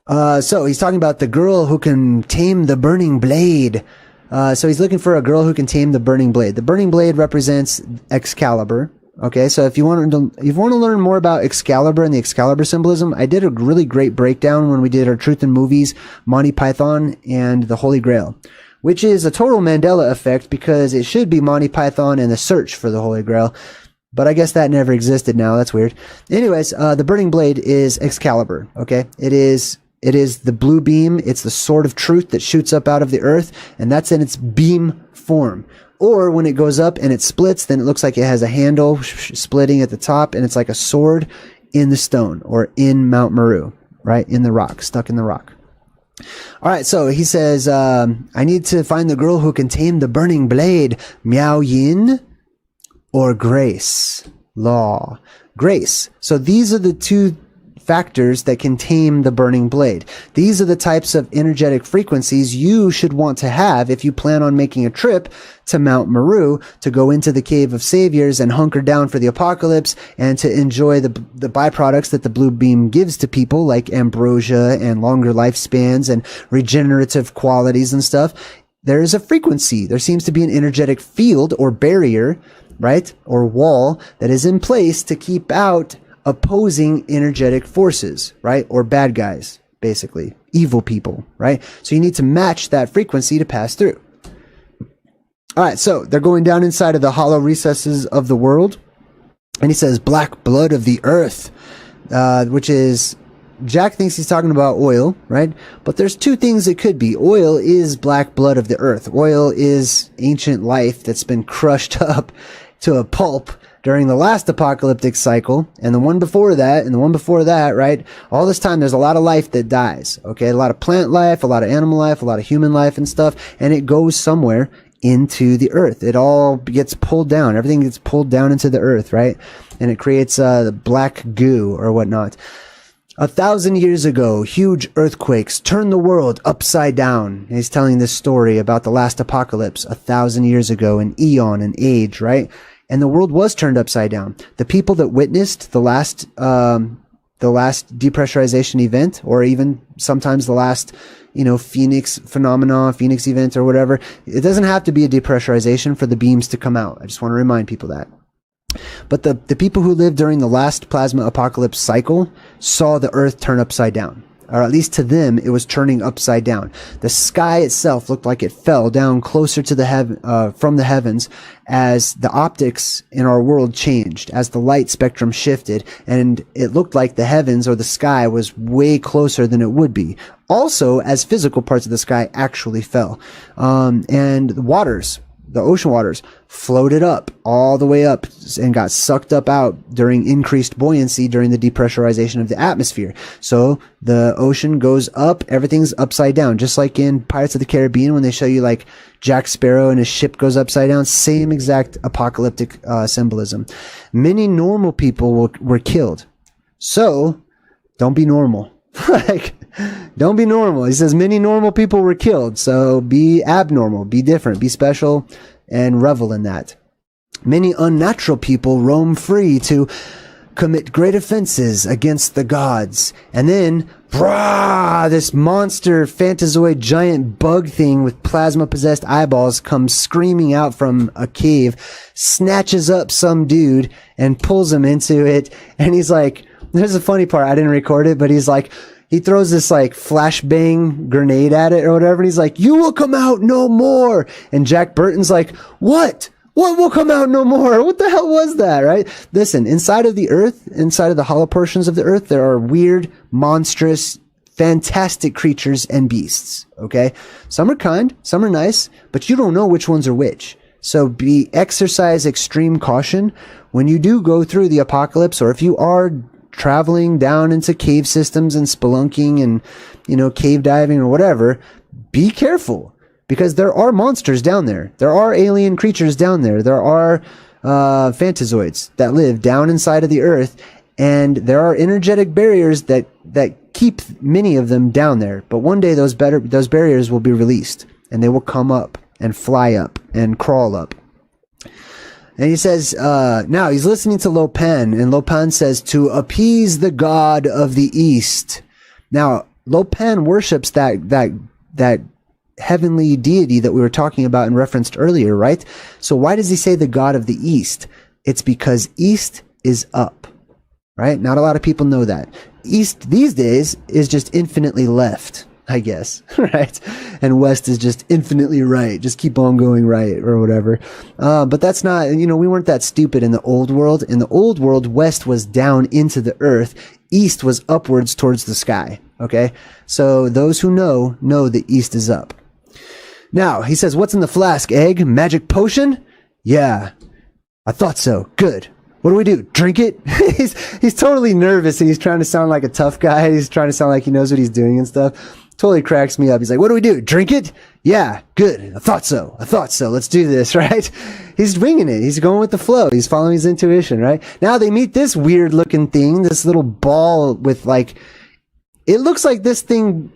So he's talking about the girl who can tame the burning blade. So he's looking for a girl who can tame the burning blade. The burning blade represents Excalibur. Okay, so if you want to learn more about Excalibur and the Excalibur symbolism, I did a really great breakdown when we did our Truth in Movies, Monty Python, and the Holy Grail, which is a total Mandela effect because it should be Monty Python and the search for the Holy Grail. But I guess that never existed now. That's weird. Anyways, the burning blade is Excalibur. Okay, it is the blue beam. It's the sword of truth that shoots up out of the earth, and that's in its beam form. Or when it goes up and it splits, then it looks like it has a handle splitting at the top, and it's like a sword in the stone or in Mount Meru, right? In the rock, stuck in the rock. All right, so he says, I need to find the girl who can tame the burning blade. Miao Yin or Grace Law. Grace. So these are the two factors that can tame the burning blade. These are the types of energetic frequencies you should want to have if you plan on making a trip to Mount Meru to go into the Cave of Saviors and hunker down for the apocalypse and to enjoy the byproducts that the blue beam gives to people, like ambrosia and longer lifespans and regenerative qualities and stuff. There is a frequency. There seems to be an energetic field or barrier, right, or wall that is in place to keep out opposing energetic forces, right, or bad guys, basically, evil people, right? So you need to match that frequency to pass through. All right, so they're going down inside of the hollow recesses of the world, and he says, black blood of the earth, which is, Jack thinks he's talking about oil, right? But there's two things it could be. Oil is black blood of the earth. Oil is ancient life that's been crushed up to a pulp during the last apocalyptic cycle, and the one before that, and the one before that, right? All this time, there's a lot of life that dies, okay? A lot of plant life, a lot of animal life, a lot of human life and stuff, and it goes somewhere into the earth. It all gets pulled down. Everything gets pulled down into the earth, right? And it creates the black goo or whatnot. 1,000 years ago, huge earthquakes turned the world upside down. And he's telling this story about the last apocalypse 1,000 years ago, an eon, an age, right? And the world was turned upside down. The people that witnessed the last depressurization event, or even sometimes the last, Phoenix phenomenon, Phoenix event or whatever, it doesn't have to be a depressurization for the beams to come out. I just want to remind people that. But the people who lived during the last plasma apocalypse cycle saw the earth turn upside down. Or at least to them, it was turning upside down. The sky itself looked like it fell down closer to from the heavens as the optics in our world changed, as the light spectrum shifted, and it looked like the heavens or the sky was way closer than it would be. Also, as physical parts of the sky actually fell. And the waters, the ocean waters, floated up all the way up and got sucked up out during increased buoyancy during the depressurization of the atmosphere. So the ocean goes up, everything's upside down, just like in Pirates of the Caribbean when they show you like Jack Sparrow and his ship goes upside down. Same exact apocalyptic symbolism. Many normal people were killed. So don't be normal. Don't be normal. He says many normal people were killed, so be abnormal, be different, be special, and revel in that. Many unnatural people roam free to commit great offenses against the gods. And then, this monster phantazoid giant bug thing with plasma-possessed eyeballs comes screaming out from a cave, snatches up some dude, and pulls him into it. And he's like, there's a funny part, I didn't record it, but he's like, he throws this like flashbang grenade at it or whatever. And he's like, you will come out no more. And Jack Burton's like, what? What will come out no more? What the hell was that, right? Listen, inside of the earth, inside of the hollow portions of the earth, there are weird, monstrous, fantastic creatures and beasts, okay? Some are kind, some are nice, but you don't know which ones are which. So exercise extreme caution when you do go through the apocalypse, or if you are traveling down into cave systems and spelunking and, cave diving or whatever, be careful, because there are monsters down there. There are alien creatures down there. There are phantazoids that live down inside of the earth, and there are energetic barriers that keep many of them down there. But one day those barriers will be released, and they will come up and fly up and crawl up. And he says, now he's listening to Lopan, and Lopan says, to appease the god of the East. Now, Lopan worships that heavenly deity that we were talking about and referenced earlier, right? So why does he say the god of the East? It's because East is up, right? Not a lot of people know that. East these days is just infinitely left, I guess, right? And West is just infinitely right. Just keep on going right or whatever. But that's not, we weren't that stupid in the old world. In the old world, West was down into the earth. East was upwards towards the sky. Okay. So those who know the East is up. Now he says, what's in the flask? Egg? Magic potion? Yeah, I thought so. Good. What do we do? Drink it? He's totally nervous, and he's trying to sound like a tough guy. He's trying to sound like he knows what he's doing and stuff. Totally cracks me up. He's like, what do we do? Drink it? Yeah, good. I thought so. Let's do this, right? He's winging it. He's going with the flow. He's following his intuition, right? Now they meet this weird looking thing, this little ball with like, it looks like this thing,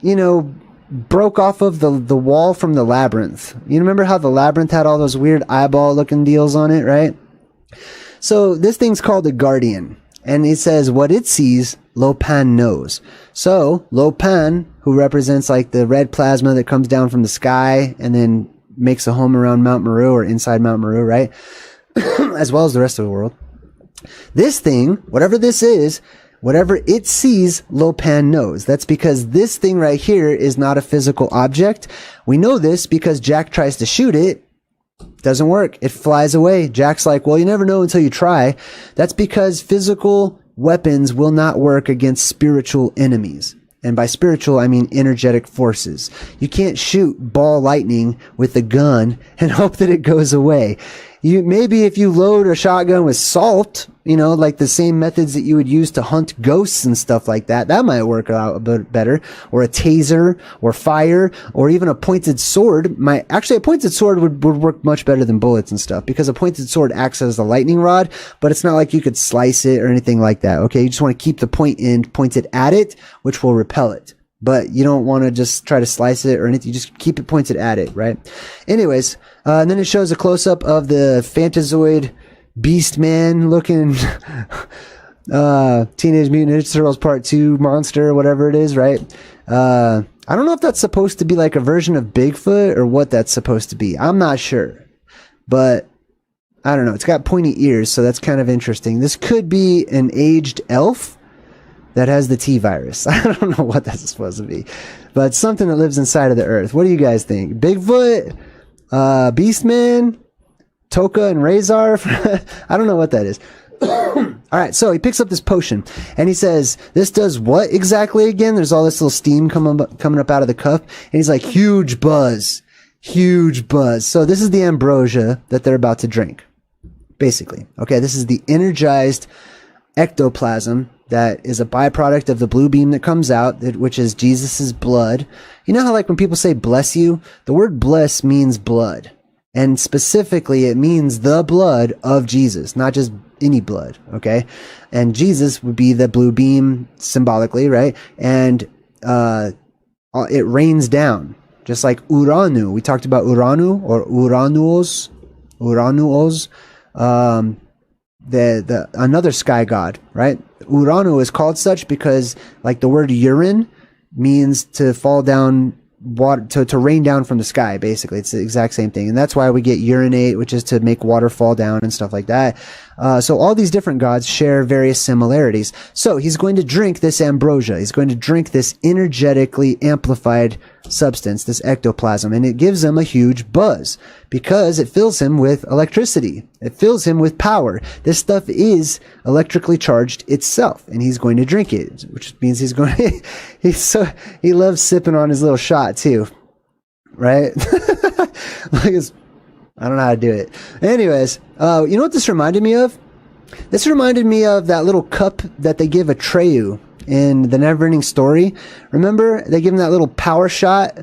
you know, broke off of the wall from the Labyrinth. You remember how the Labyrinth had all those weird eyeball looking deals on it, right? So this thing's called a guardian. And it says what it sees, Lopan knows. So Lopan, who represents like the red plasma that comes down from the sky and then makes a home around Mount Meru or inside Mount Meru, right? As well as the rest of the world. This thing, whatever this is, whatever it sees, Lopan knows. That's because this thing right here is not a physical object. We know this because Jack tries to shoot it. Doesn't work. It flies away. Jack's like, well, you never know until you try. That's because physical weapons will not work against spiritual enemies. And by spiritual, I mean energetic forces. You can't shoot ball lightning with a gun and hope that it goes away. Maybe if you load a shotgun with salt, you know, like the same methods that you would use to hunt ghosts and stuff like that, that might work out a bit better. Or a taser, or fire, or even a pointed sword. Actually, a pointed sword would work much better than bullets and stuff, because a pointed sword acts as a lightning rod, but it's not like you could slice it or anything like that. Okay, you just want to keep the point end pointed at it, which will repel it. But you don't want to just try to slice it or anything. You just keep it pointed at it, right? Anyways, and then it shows a close-up of the Phantazoid Beast Man looking Teenage Mutant Ninja Turtles Part 2 monster, whatever it is, right? I don't know if that's supposed to be like a version of Bigfoot or what that's supposed to be. I'm not sure. But I don't know. It's got pointy ears, so that's kind of interesting. This could be an aged elf that has the T-virus. I don't know what that's supposed to be, but something that lives inside of the earth. What do you guys think? Bigfoot? Beastman? Toka and Razor? I don't know what that is. All right, so he picks up this potion, and he says, this does what exactly again? There's all this little steam coming up out of the cup, and he's like, huge buzz. Huge buzz. So this is the ambrosia that they're about to drink, basically. Okay, this is the energized ectoplasm that is a byproduct of the blue beam that comes out, which is Jesus's blood. You know how like when people say bless you, the word bless means blood. And specifically it means the blood of Jesus, not just any blood, okay? And Jesus would be the blue beam symbolically, right? And it rains down, just like Uranu. We talked about Uranu or Uranuos, another sky god, right? Uranu is called such because like the word urine means to fall down water, to rain down from the sky, basically. It's the exact same thing. And that's why we get urinate, which is to make water fall down and stuff like that. So all these different gods share various similarities. So he's going to drink this ambrosia. He's going to drink this energetically amplified substance, this ectoplasm, and it gives him a huge buzz because it fills him with electricity. It fills him with power. This stuff is electrically charged itself, and he's going to drink it, which means he's going to, he loves sipping on his little shot too, right? Like I don't know how to do it. Anyways, you know what this reminded me of? This reminded me of that little cup that they give Atreyu in the Neverending Story. Remember, they give him that little power shot,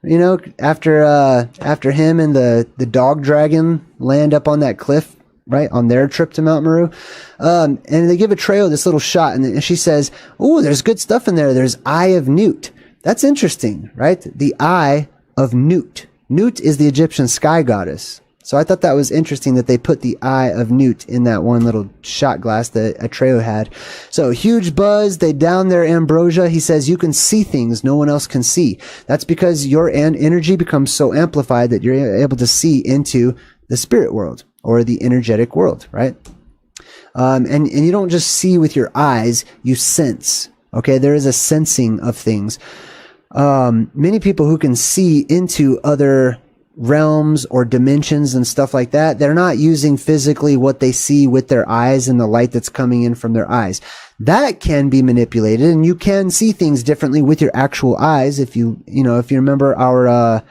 you know, after him and the dog dragon land up on that cliff, right, on their trip to Mount Meru. And they give Atreyu this little shot, and she says, "Oh, there's good stuff in there. There's Eye of Newt." That's interesting, right? The Eye of Newt. Newt is the Egyptian sky goddess. So I thought that was interesting that they put the Eye of Newt in that one little shot glass that Atreyu had. So huge buzz. They down their ambrosia. He says you can see things no one else can see. That's because your energy becomes so amplified that you're able to see into the spirit world or the energetic world, right? And you don't just see with your eyes, you sense. Okay, there is a sensing of things. Many people who can see into other realms or dimensions and stuff like that, they're not using physically what they see with their eyes and the light that's coming in from their eyes. That can be manipulated, and you can see things differently with your actual eyes. If you remember our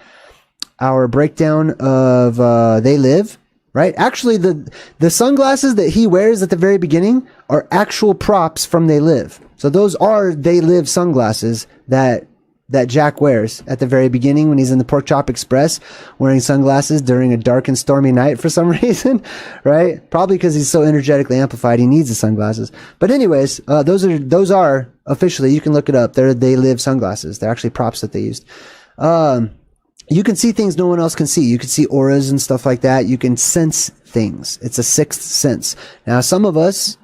breakdown of They Live, right? Actually, the sunglasses that he wears at the very beginning are actual props from They Live. So those are They Live sunglasses that that Jack wears at the very beginning when he's in the Pork Chop Express wearing sunglasses during a dark and stormy night for some reason, right? Probably because he's so energetically amplified, he needs the sunglasses. But anyways, those are officially, you can look it up. They live sunglasses. They're actually props that they used. You can see things no one else can see. You can see auras and stuff like that. You can sense things. It's a sixth sense. Now, some of us,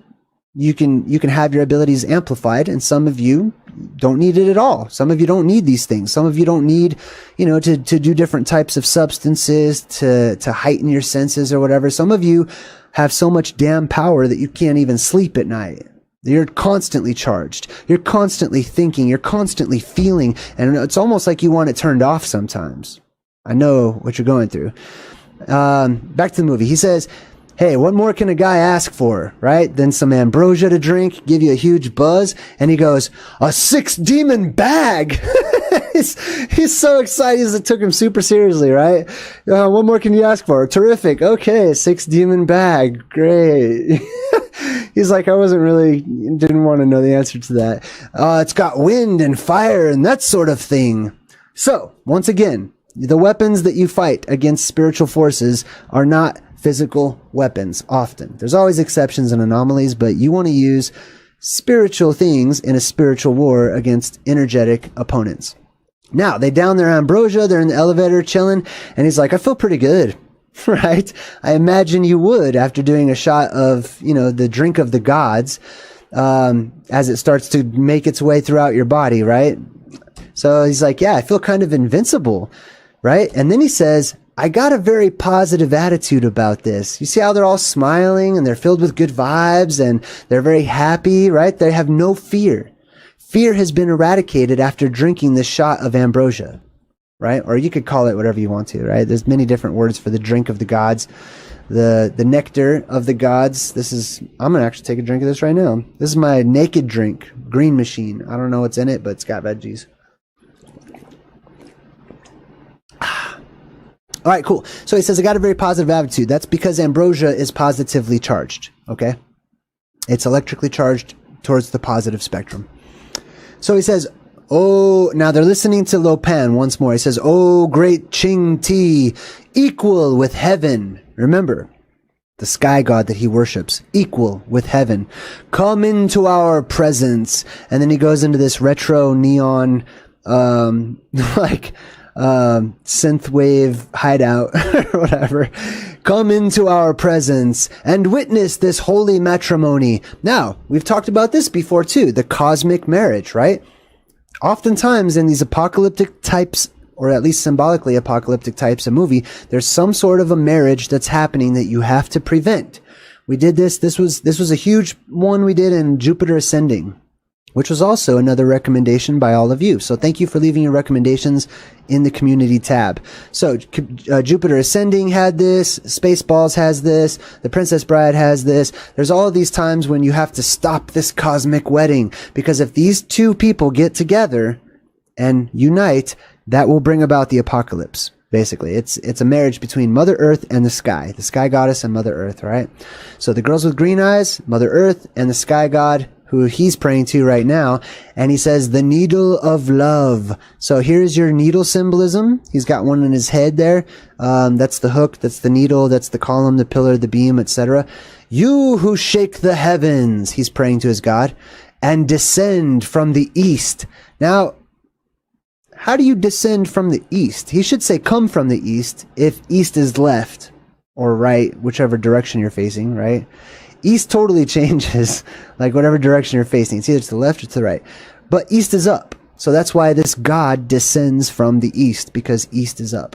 you can have your abilities amplified, and some of you don't need it at all. Some of you don't need these things. Some of you don't need, to do different types of substances to heighten your senses or whatever. Some of you have so much damn power that you can't even sleep at night. You're constantly charged. You're constantly thinking. You're constantly feeling. And it's almost like you want it turned off sometimes. I know what you're going through. Back to the movie. He says, hey, what more can a guy ask for, right? Then some ambrosia to drink, give you a huge buzz. And he goes, a 6-demon bag. He's so excited. It took him super seriously, right? What more can you ask for? Terrific. Okay, 6-demon bag. Great. He's like, didn't want to know the answer to that. It's got wind and fire and that sort of thing. So, once again, the weapons that you fight against spiritual forces are not physical weapons often. There's always exceptions and anomalies, but you want to use spiritual things in a spiritual war against energetic opponents. Now, they down their ambrosia, they're in the elevator chilling, and he's like, I feel pretty good. Right? I imagine you would after doing a shot of, the drink of the gods, as it starts to make its way throughout your body, right? So he's like, yeah, I feel kind of invincible, right? And then he says, I got a very positive attitude about this. You see how they're all smiling and they're filled with good vibes and they're very happy, right? They have no fear. Fear has been eradicated after drinking this shot of ambrosia. Right? Or you could call it whatever you want to, right? There's many different words for the drink of the gods, the nectar of the gods. I'm going to actually take a drink of this right now. This is my naked drink, green machine. I don't know what's in it, but it's got veggies. All right, cool. So he says, I got a very positive attitude. That's because ambrosia is positively charged, okay? It's electrically charged towards the positive spectrum. So he says, oh, now they're listening to Lopan once more. He says, oh, great Ching Ti, equal with heaven. Remember, the sky god that he worships, equal with heaven. Come into our presence. And then he goes into this retro neon, synthwave hideout or whatever. Come into our presence and witness this holy matrimony. Now, we've talked about this before too, the cosmic marriage, right? Oftentimes in these apocalyptic types, or at least symbolically apocalyptic types of movie, there's some sort of a marriage that's happening that you have to prevent. We did this. This was a huge one we did in Jupiter Ascending, which was also another recommendation by all of you. So thank you for leaving your recommendations in the community tab. So Jupiter Ascending had this, Spaceballs has this, The Princess Bride has this. There's all of these times when you have to stop this cosmic wedding, because if these two people get together and unite, that will bring about the apocalypse. Basically, it's a marriage between Mother Earth and the sky goddess and Mother Earth, right? So the girls with green eyes, Mother Earth, and the sky god, who he's praying to right now. And he says, the needle of love. So here's your needle symbolism. He's got one in his head there. That's the hook. That's the needle. That's the column, the pillar, the beam, etc. You who shake the heavens, he's praying to his God, and descend from the east. Now, how do you descend from the east? He should say come from the east if east is left or right, whichever direction you're facing, right? East totally changes, like whatever direction you're facing. It's either to the left or to the right. But east is up. So that's why this god descends from the east, because east is up.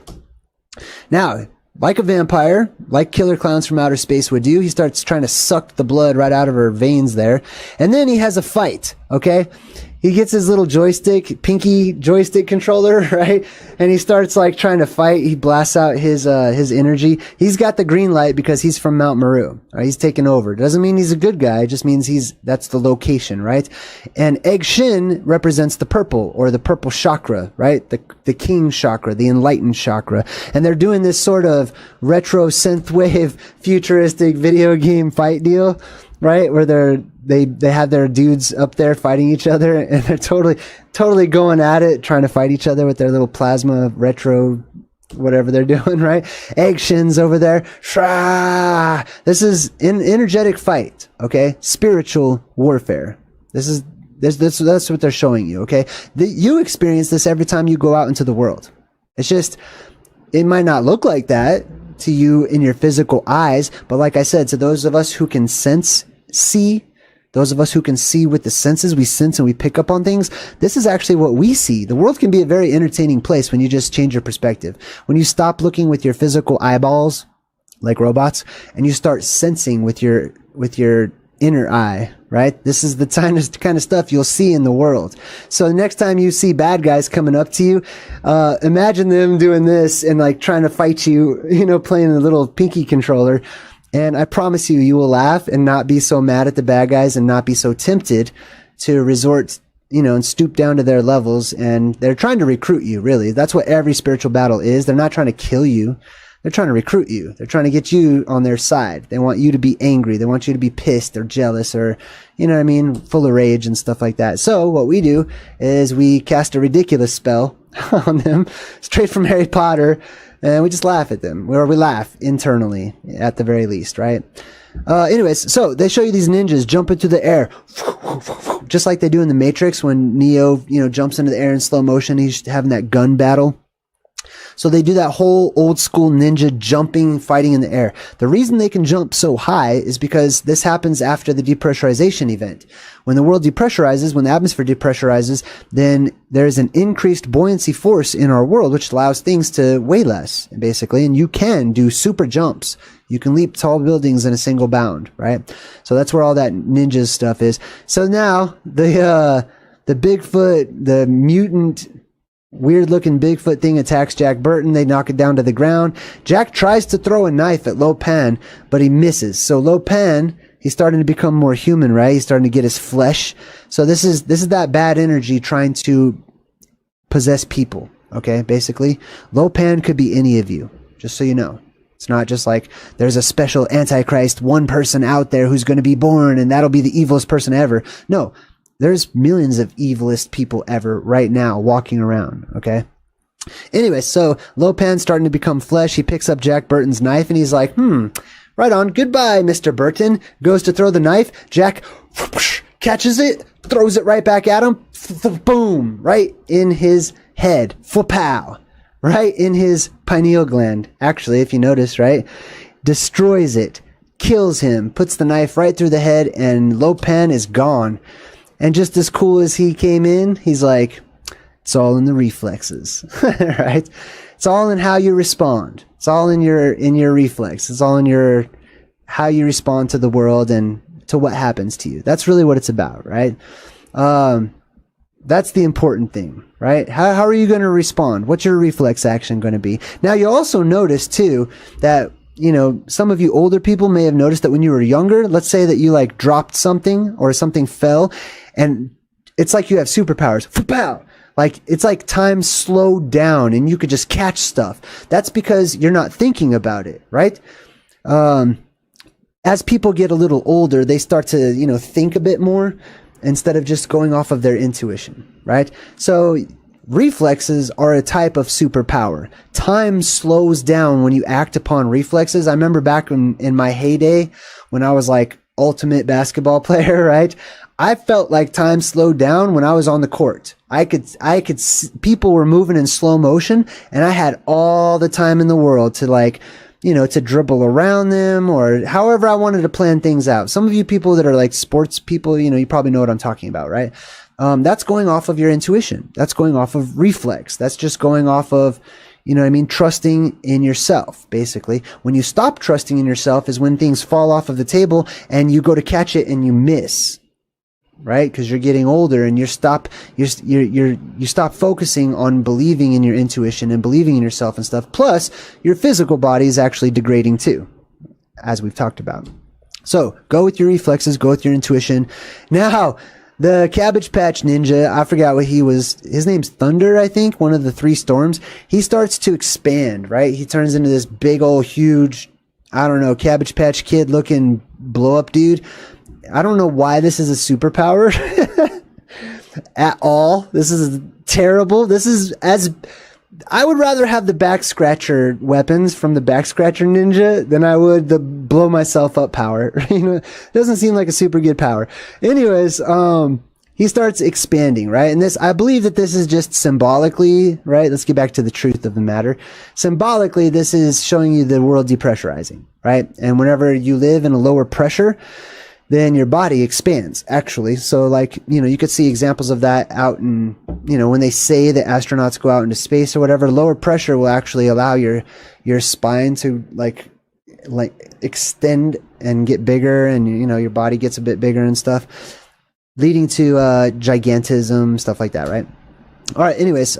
Now, like a vampire, like killer clowns from outer space would do, he starts trying to suck the blood right out of her veins there. And then he has a fight, okay? He gets his little joystick, pinky joystick controller, right? And he starts like trying to fight. He blasts out his energy. He's got the green light because he's from Mount Meru. Right? He's taken over. Doesn't mean he's a good guy. It just means that's the location, right? And Egg Shin represents the purple, or the purple chakra, right? The king chakra, the enlightened chakra. And they're doing this sort of retro synthwave futuristic video game fight deal. right? Where they have their dudes up there fighting each other, and they're totally going at it, trying to fight each other with their little plasma retro whatever they're doing, right? Egg shins over there. Shra! This is an energetic fight, okay? Spiritual warfare. That's what they're showing you, okay? You experience this every time you go out into the world. It's just, it might not look like that to you in your physical eyes, but like I said, to those of us who can see, those of us who can see with the senses, we sense and we pick up on things, this is actually what we see. The world can be a very entertaining place when you just change your perspective. When you stop looking with your physical eyeballs, like robots, and you start sensing with your inner eye, right? This is the kind of stuff you'll see in the world. So the next time you see bad guys coming up to you, imagine them doing this and like trying to fight you, playing a little pinky controller. And I promise you will laugh and not be so mad at the bad guys and not be so tempted to resort, and stoop down to their levels. And they're trying to recruit you, really. That's what every spiritual battle is. They're not trying to kill you. They're trying to recruit you. They're trying to get you on their side. They want you to be angry. They want you to be pissed or jealous or, full of rage and stuff like that. So what we do is we cast a ridiculous spell on them straight from Harry Potter. And we just laugh at them, or we laugh internally at the very least, right? Anyways, so they show you these ninjas jumping through the air, just like they do in the Matrix when Neo, jumps into the air in slow motion. He's having that gun battle. So they do that whole old school ninja jumping, fighting in the air. The reason they can jump so high is because this happens after the depressurization event. When the world depressurizes, when the atmosphere depressurizes, then there's an increased buoyancy force in our world, which allows things to weigh less, basically. And you can do super jumps. You can leap tall buildings in a single bound, right? So that's where all that ninja stuff is. So now the Bigfoot, the mutant, weird looking Bigfoot thing attacks Jack Burton. They knock it down to the ground. Jack tries to throw a knife at Lopan, but he misses. So Lopan, he's starting to become more human, right? He's starting to get his flesh. So this is that bad energy trying to possess people. Okay, basically. Lopan could be any of you, just so you know. It's not just like there's a special Antichrist, one person out there who's going to be born and that'll be the evilest person ever. No. There's millions of evilest people ever right now walking around, okay? Anyway, so Lopan's starting to become flesh. He picks up Jack Burton's knife and he's like, right on. Goodbye, Mr. Burton. Goes to throw the knife. Jack catches it, throws it right back at him. Boom, right in his head. Fopow, right in his pineal gland. Actually, if you notice, right? Destroys it, kills him, puts the knife right through the head, and Lopan is gone. And just as cool as he came in, he's like, it's all in the reflexes, right? It's all in how you respond. It's all in your reflex. It's all in how you respond to the world and to what happens to you. That's really what it's about, right? That's the important thing, right? How are you going to respond? What's your reflex action going to be? Now, you also notice too that, some of you older people may have noticed that when you were younger, let's say that you like dropped something or something fell, and it's like you have superpowers. Pow! Like, it's like time slowed down and you could just catch stuff. That's because you're not thinking about it, right? As people get a little older, they start to, think a bit more instead of just going off of their intuition, right? So reflexes are a type of superpower. Time slows down when you act upon reflexes. I remember back in my heyday when I was like ultimate basketball player, right? I felt like time slowed down when I was on the court. I could see people were moving in slow motion and I had all the time in the world to like, to dribble around them or however I wanted to plan things out. Some of you people that are like sports people, you probably know what I'm talking about, right? That's going off of your intuition. That's going off of reflex. That's just going off of, trusting in yourself, basically. When you stop trusting in yourself is when things fall off of the table and you go to catch it and you miss, right? Because you're getting older and you stop focusing on believing in your intuition and believing in yourself and stuff. Plus, your physical body is actually degrading too, as we've talked about. So go with your reflexes, go with your intuition. Now, the Cabbage Patch Ninja, I forgot what he was. His name's Thunder, I think, one of the 3 storms. He starts to expand, right? He turns into this big old huge, I don't know, Cabbage Patch Kid looking blow up dude. I don't know why this is a superpower at all. This is terrible. This is I would rather have the back scratcher weapons from the back scratcher ninja than I would the blow myself up power. It doesn't seem like a super good power. Anyways, he starts expanding, right? And I believe that this is just symbolically, right? Let's get back to the truth of the matter. Symbolically, this is showing you the world depressurizing, right? And whenever you live in a lower pressure, then your body expands, actually. So, like, you could see examples of that out in, when they say that astronauts go out into space or whatever, lower pressure will actually allow your spine to, like extend and get bigger, and, your body gets a bit bigger and stuff, leading to gigantism, stuff like that, right? All right, anyways,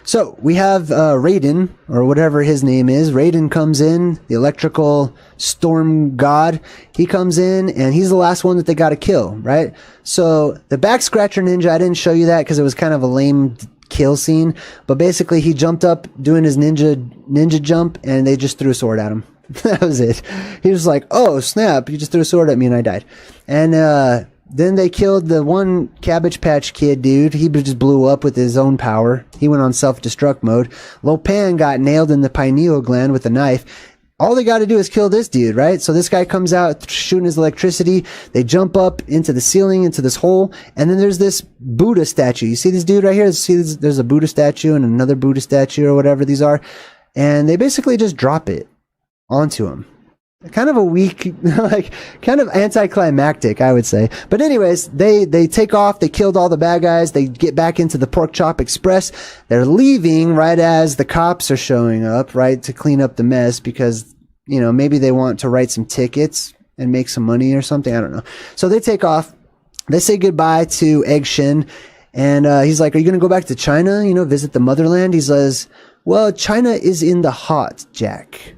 so we have Raiden, or whatever his name is. Raiden comes in, the electrical storm god. He comes in, and he's the last one that they got to kill, right? So the back scratcher ninja, I didn't show you that because it was kind of a lame kill scene. But basically, he jumped up doing his ninja jump, and they just threw a sword at him. That was it. He was like, "Oh snap! You just threw a sword at me, and I died." And then they killed the one Cabbage Patch Kid dude. He just blew up with his own power. He went on self-destruct mode. Lopan got nailed in the pineal gland with a knife. All they got to do is kill this dude, right? So this guy comes out shooting his electricity. They jump up into the ceiling, into this hole. And then there's this Buddha statue. You see this dude right here? See, there's a Buddha statue and another Buddha statue or whatever these are. And they basically just drop it onto him. Kind of a weak, kind of anticlimactic, I would say. But anyways, they take off. They killed all the bad guys. They get back into the Pork Chop Express. They're leaving right as the cops are showing up, right, to clean up the mess because, maybe they want to write some tickets and make some money or something. I don't know. So they take off. They say goodbye to Egg Shin. And he's like, "Are you going to go back to China, visit the motherland?" He says, "Well, China is in the heart, Jack.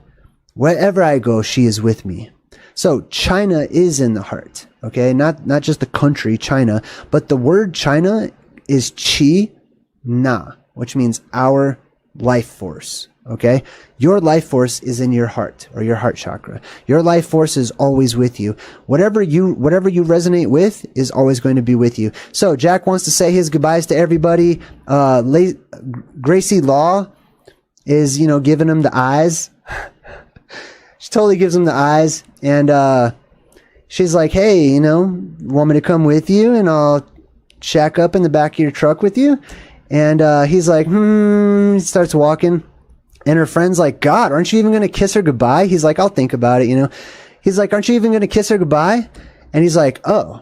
Wherever I go, she is with me." So China is in the heart, okay? Not just the country, China, but the word China is Chi Na, which means our life force, okay? Your life force is in your heart or your heart chakra. Your life force is always with you. Whatever you resonate with is always going to be with you. So Jack wants to say his goodbyes to everybody. Gracie Law is, giving him the eyes. She totally gives him the eyes, and she's like, "Hey, want me to come with you, and I'll shack up in the back of your truck with you?" And he's like, He starts walking, and her friend's like, "God, aren't you even going to kiss her goodbye?" He's like, "I'll think about it, He's like, "Aren't you even going to kiss her goodbye?" And he's like, "Oh."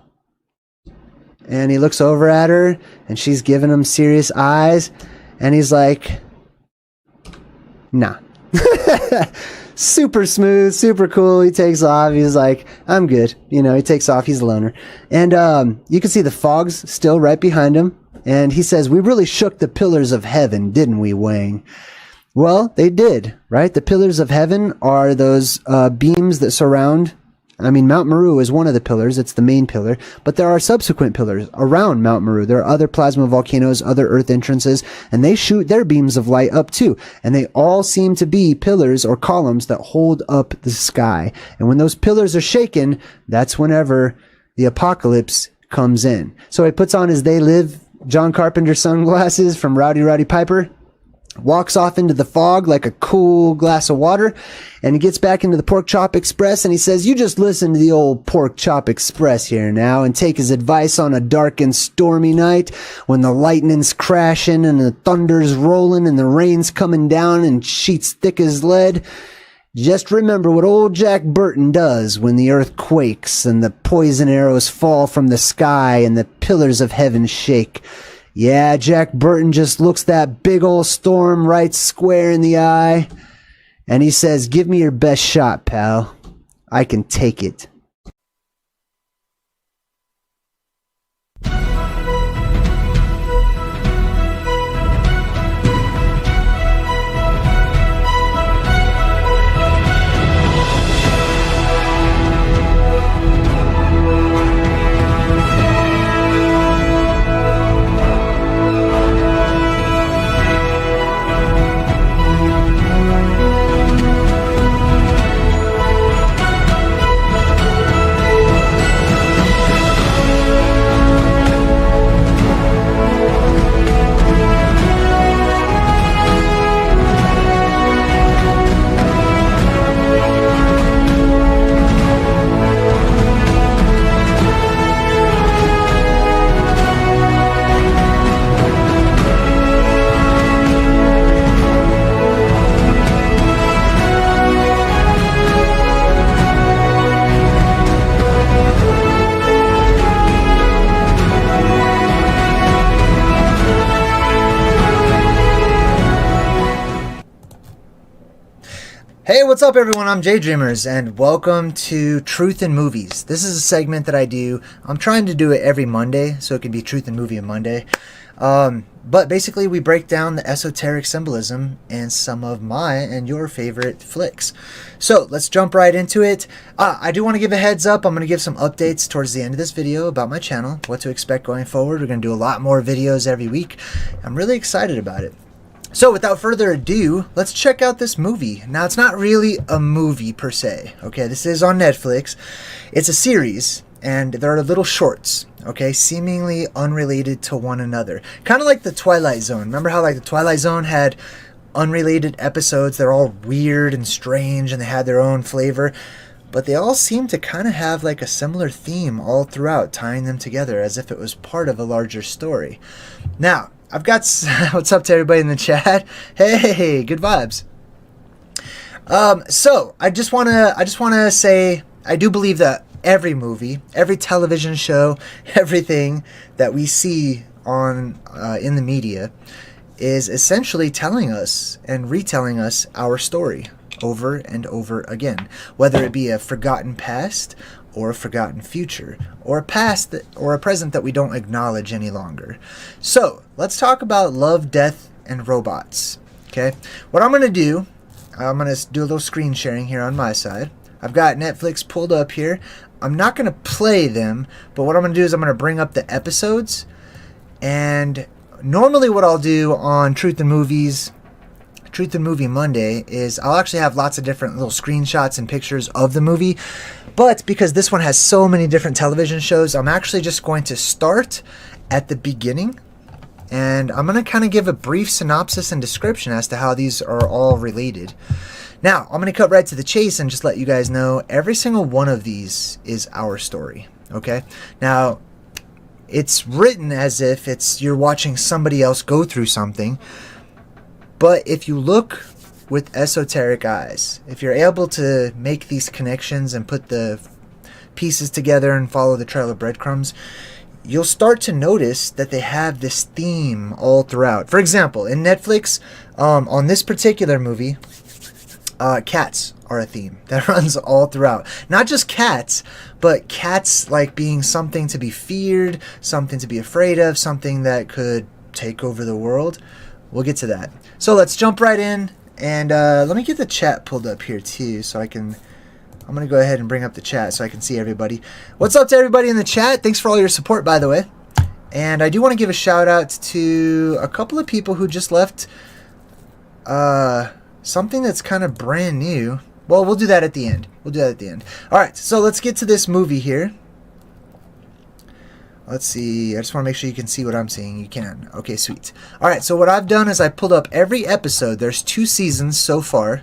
And he looks over at her, and she's giving him serious eyes, and he's like, "Nah." Super smooth, super cool. He takes off. He's like, "I'm good." He takes off. He's a loner. And you can see the fog's still right behind him. And he says, "We really shook the pillars of heaven, didn't we, Wang?" Well, they did, right? The pillars of heaven are those beams that surround. Mount Meru is one of the pillars. It's the main pillar. But there are subsequent pillars around Mount Meru. There are other plasma volcanoes, other earth entrances, and they shoot their beams of light up too. And they all seem to be pillars or columns that hold up the sky. And when those pillars are shaken, that's whenever the apocalypse comes in. So he puts on his They Live John Carpenter sunglasses from Rowdy Roddy Piper, walks off into the fog like a cool glass of water, and he gets back into the Pork Chop Express, and he says, "You just listen to the old Pork Chop Express here now and take his advice on a dark and stormy night when the lightning's crashing and the thunder's rolling and the rain's coming down in sheets thick as lead. Just remember what old Jack Burton does when the earth quakes and the poison arrows fall from the sky and the pillars of heaven shake. Yeah, Jack Burton just looks that big old storm right square in the eye, and he says, 'Give me your best shot, pal. I can take it.'" Hey, what's up everyone? I'm JayDreamerZ and welcome to Truth in Movies. This is a segment that I do. I'm trying to do it every Monday, so it can be Truth in Movie on Monday. But basically we break down the esoteric symbolism in some of my and your favorite flicks. So let's jump right into it. I do want to give a heads up. I'm going to give some updates towards the end of this video about my channel, what to expect going forward. We're going to do a lot more videos every week. I'm really excited about it. So without further ado, let's check out this movie. Now, it's not really a movie per se, okay? This is on Netflix. It's a series, and there are little shorts, okay? Seemingly unrelated to one another. Kind of like The Twilight Zone. Remember how like The Twilight Zone had unrelated episodes? They're all weird and strange, and they had their own flavor. But they all seem to kind of have like a similar theme all throughout, tying them together as if it was part of a larger story. Now, I've got, what's up to everybody in the chat? Hey, good vibes. So I just wanna say, I do believe that every movie, every television show, everything that we see on in the media is essentially telling us and retelling us our story over and over again, whether it be a forgotten past or a forgotten future, or a past or a present that we don't acknowledge any longer. So let's talk about love, death, and robots. Okay, what I'm gonna do, I'm gonna do a little screen sharing here on my side. I've got Netflix pulled up here. I'm not gonna play them, but what I'm gonna do is I'm gonna bring up the episodes. And normally what I'll do on Truth in Movies, Truth in Movie Monday, is I'll actually have lots of different little screenshots and pictures of the movie. But because this one has so many different television shows, I'm actually just going to start at the beginning. And I'm going to kind of give a brief synopsis and description as to how these are all related. Now, I'm going to cut right to the chase and just let you guys know every single one of these is our story. Okay? Now, it's written as if you're watching somebody else go through something. But if you look with esoteric eyes, if you're able to make these connections and put the pieces together and follow the trail of breadcrumbs, you'll start to notice that they have this theme all throughout. For example, in Netflix, on this particular movie, cats are a theme that runs all throughout. Not just cats, but cats like being something to be feared, something to be afraid of, something that could take over the world. We'll get to that. So let's jump right in, and let me get the chat pulled up here too, so I'm going to go ahead and bring up the chat so I can see everybody. What's up to everybody in the chat? Thanks for all your support, by the way. And I do want to give a shout out to a couple of people who just left something that's kind of brand new. Well, we'll do that at the end. All right, so let's get to this movie here. Let's see. I just want to make sure you can see what I'm seeing. You can. Okay, sweet. All right, so what I've done is I pulled up every episode. There's 2 seasons so far.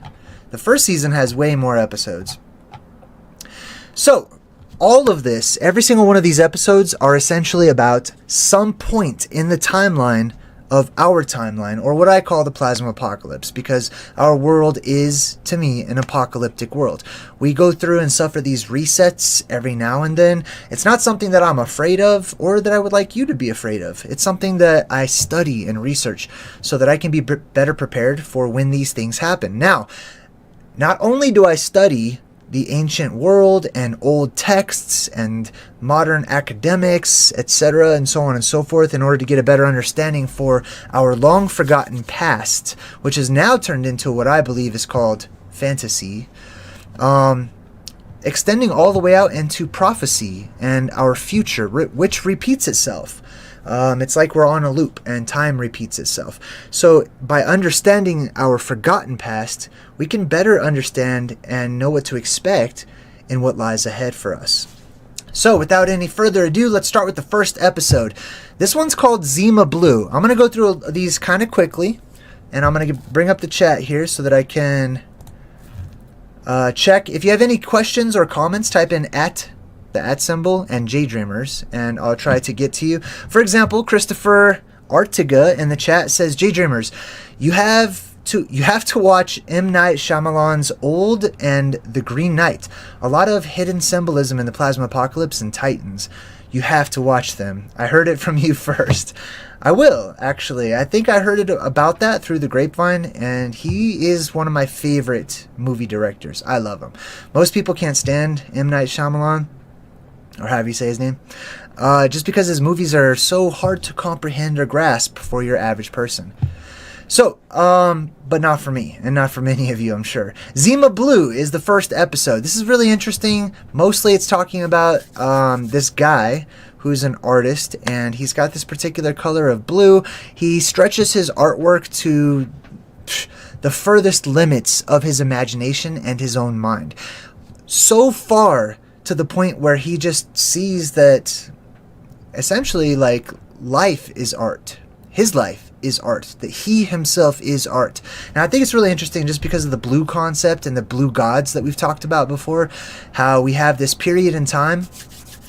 The first season has way more episodes. So all of this, every single one of these episodes are essentially about some point in the timeline of our timeline, or what I call the plasma apocalypse, because our world is, to me, an apocalyptic world. We go through and suffer these resets every now and then. It's not something that I'm afraid of, or that I would like you to be afraid of. It's something that I study and research so that I can be better prepared for when these things happen. Now, not only do I study the ancient world and old texts and modern academics, etc., and so on and so forth, in order to get a better understanding for our long forgotten past, which is now turned into what I believe is called fantasy, extending all the way out into prophecy and our future, which repeats itself. It's like we're on a loop and time repeats itself. So by understanding our forgotten past, we can better understand and know what to expect in what lies ahead for us. So without any further ado, let's start with the first episode. This one's called Zima Blue. I'm going to go through these kind of quickly, and I'm going to bring up the chat here so that I can check. If you have any questions or comments, type in the @ symbol and JayDreamerZ, and I'll try to get to you. For example, Christopher Artiga in the chat says, JayDreamerZ, you have to watch M. Night Shyamalan's Old and The Green Knight. A lot of hidden symbolism in the Plasma Apocalypse and Titans. You have to watch them. I heard it from you first. I will, actually. I think I heard about that through the grapevine, and he is one of my favorite movie directors. I love him. Most people can't stand M. Night Shyamalan, or however you say his name, just because his movies are so hard to comprehend or grasp for your average person. So, but not for me, and not for many of you, I'm sure. Zima Blue is the first episode. This is really interesting. Mostly it's talking about this guy who's an artist, and he's got this particular color of blue. He stretches his artwork to the furthest limits of his imagination and his own mind. So far to the point where he just sees that essentially, like, life is art. His life is art, that he himself is art. And I think it's really interesting just because of the blue concept and the blue gods that we've talked about before, how we have this period in time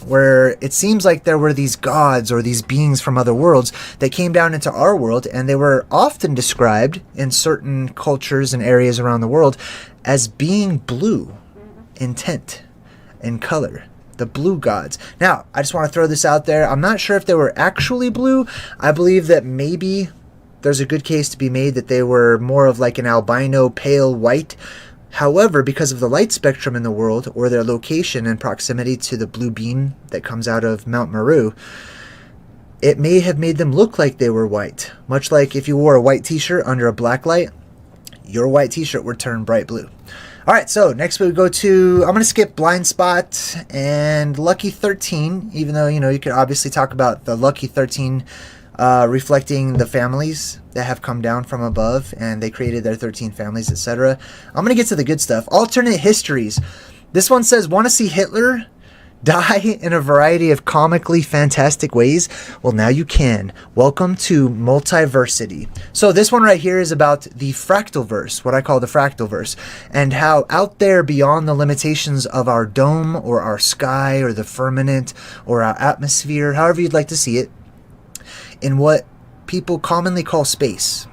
where it seems like there were these gods or these beings from other worlds that came down into our world, and they were often described in certain cultures and areas around the world as being blue in tint and color. The blue gods. Now, I just want to throw this out there. I'm not sure if they were actually blue. I believe that maybe there's a good case to be made that they were more of like an albino pale white. However, because of the light spectrum in the world, or their location and proximity to the blue beam that comes out of Mount Meru, it may have made them look like they were white. Much like if you wore a white t-shirt under a black light, your white t-shirt would turn bright blue. Alright, so next we go to, I'm going to skip Blind Spot and Lucky 13, even though, you could obviously talk about the Lucky 13 reflecting the families that have come down from above, and they created their 13 families, etc. I'm going to get to the good stuff. Alternate histories. This one says, want to see Hitler die in a variety of comically fantastic ways? Well, now you can. Welcome to Multiversity. So this one right here is about the fractal verse, what I call the fractal verse, and how out there beyond the limitations of our dome or our sky or the firmament or our atmosphere, however you'd like to see it, in what people commonly call space,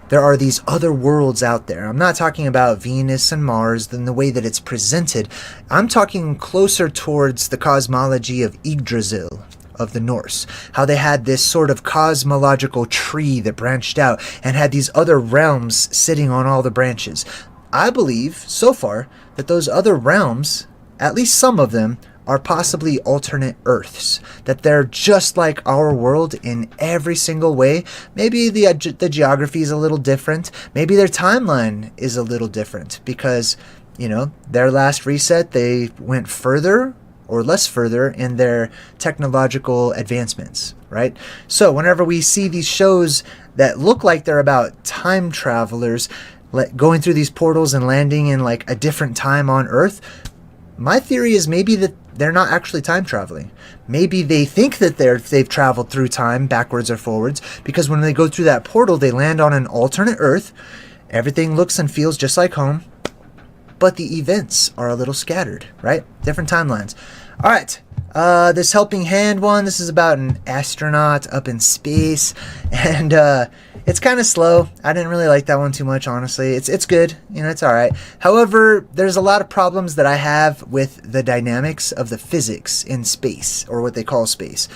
there are these other worlds out there. I'm not talking about Venus and Mars in the way that it's presented. I'm talking closer towards the cosmology of Yggdrasil of the Norse. How they had this sort of cosmological tree that branched out and had these other realms sitting on all the branches. I believe, so far, that those other realms, at least some of them, are possibly alternate Earths, that they're just like our world in every single way. Maybe the geography is a little different. Maybe their timeline is a little different because, their last reset, they went further or less further in their technological advancements, right? So whenever we see these shows that look like they're about time travelers going through these portals and landing in like a different time on Earth, my theory is maybe that they're not actually time traveling. Maybe they think that they've traveled through time backwards or forwards, because when they go through that portal, they land on an alternate Earth. Everything looks and feels just like home, but the events are a little scattered, right? Different timelines. All right. This Helping Hand one, this is about an astronaut up in space, and it's kind of slow. I didn't really like that one too much, honestly. It's good, it's all right. However, there's a lot of problems that I have with the dynamics of the physics in space, or what they call space,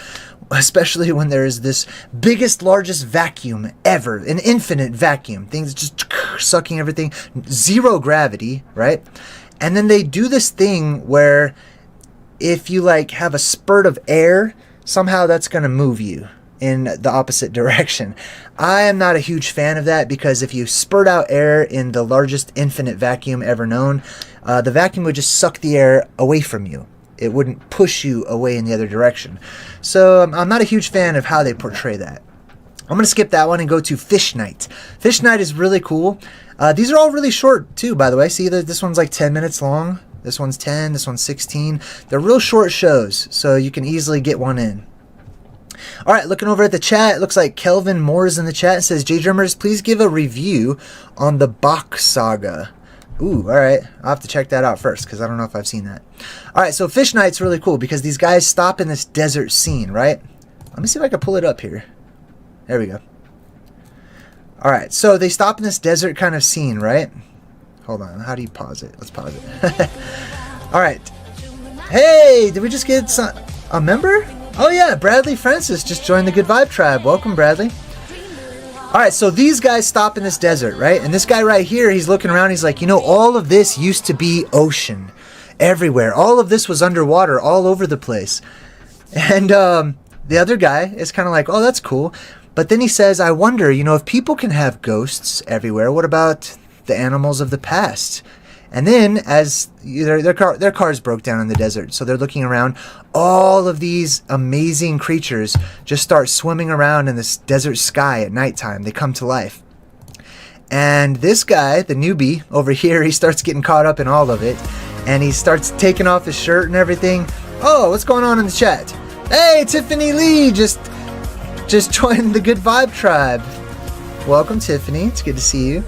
especially when there is this biggest, largest vacuum ever, an infinite vacuum, things just sucking everything, zero gravity, right? And then they do this thing where if you have a spurt of air, somehow that's going to move you in the opposite direction. I am not a huge fan of that, because if you spurt out air in the largest infinite vacuum ever known, the vacuum would just suck the air away from you. It wouldn't push you away in the other direction. So I'm not a huge fan of how they portray that. I'm going to skip that one and go to Fish Night. Fish Night is really cool. These are all really short too, by the way. See, this one's like 10 minutes long. This one's 10, this one's 16. They're real short shows, so you can easily get one in. All right, looking over at the chat, it looks like Kelvin Moore's in the chat. It says, JayDreamerZ, please give a review on the Bach Saga. Ooh, all right. I'll have to check that out first, because I don't know if I've seen that. All right, so Fish Night's really cool, because these guys stop in this desert scene, right? Let me see if I can pull it up here. There we go. All right, so they stop in this desert kind of scene, right? Hold on. How do you pause it? Let's pause it. All right. Hey, did we just get a member? Oh yeah, Bradley Francis just joined the Good Vibe Tribe. Welcome, Bradley. Alright, so these guys stop in this desert, right? And this guy right here, he's looking around, he's like, you know, all of this used to be ocean. Everywhere. All of this was underwater, all over the place. And the other guy is kind of like, oh, that's cool. But then he says, I wonder, you know, if people can have ghosts everywhere, what about the animals of the past? And then, as their cars broke down in the desert, so they're looking around, all of these amazing creatures just start swimming around in this desert sky at nighttime. They come to life. And this guy, the newbie over here, he starts getting caught up in all of it. And he starts taking off his shirt and everything. Oh, what's going on in the chat? Hey, Tiffany Lee just joined the Good Vibe Tribe. Welcome, Tiffany. It's good to see you.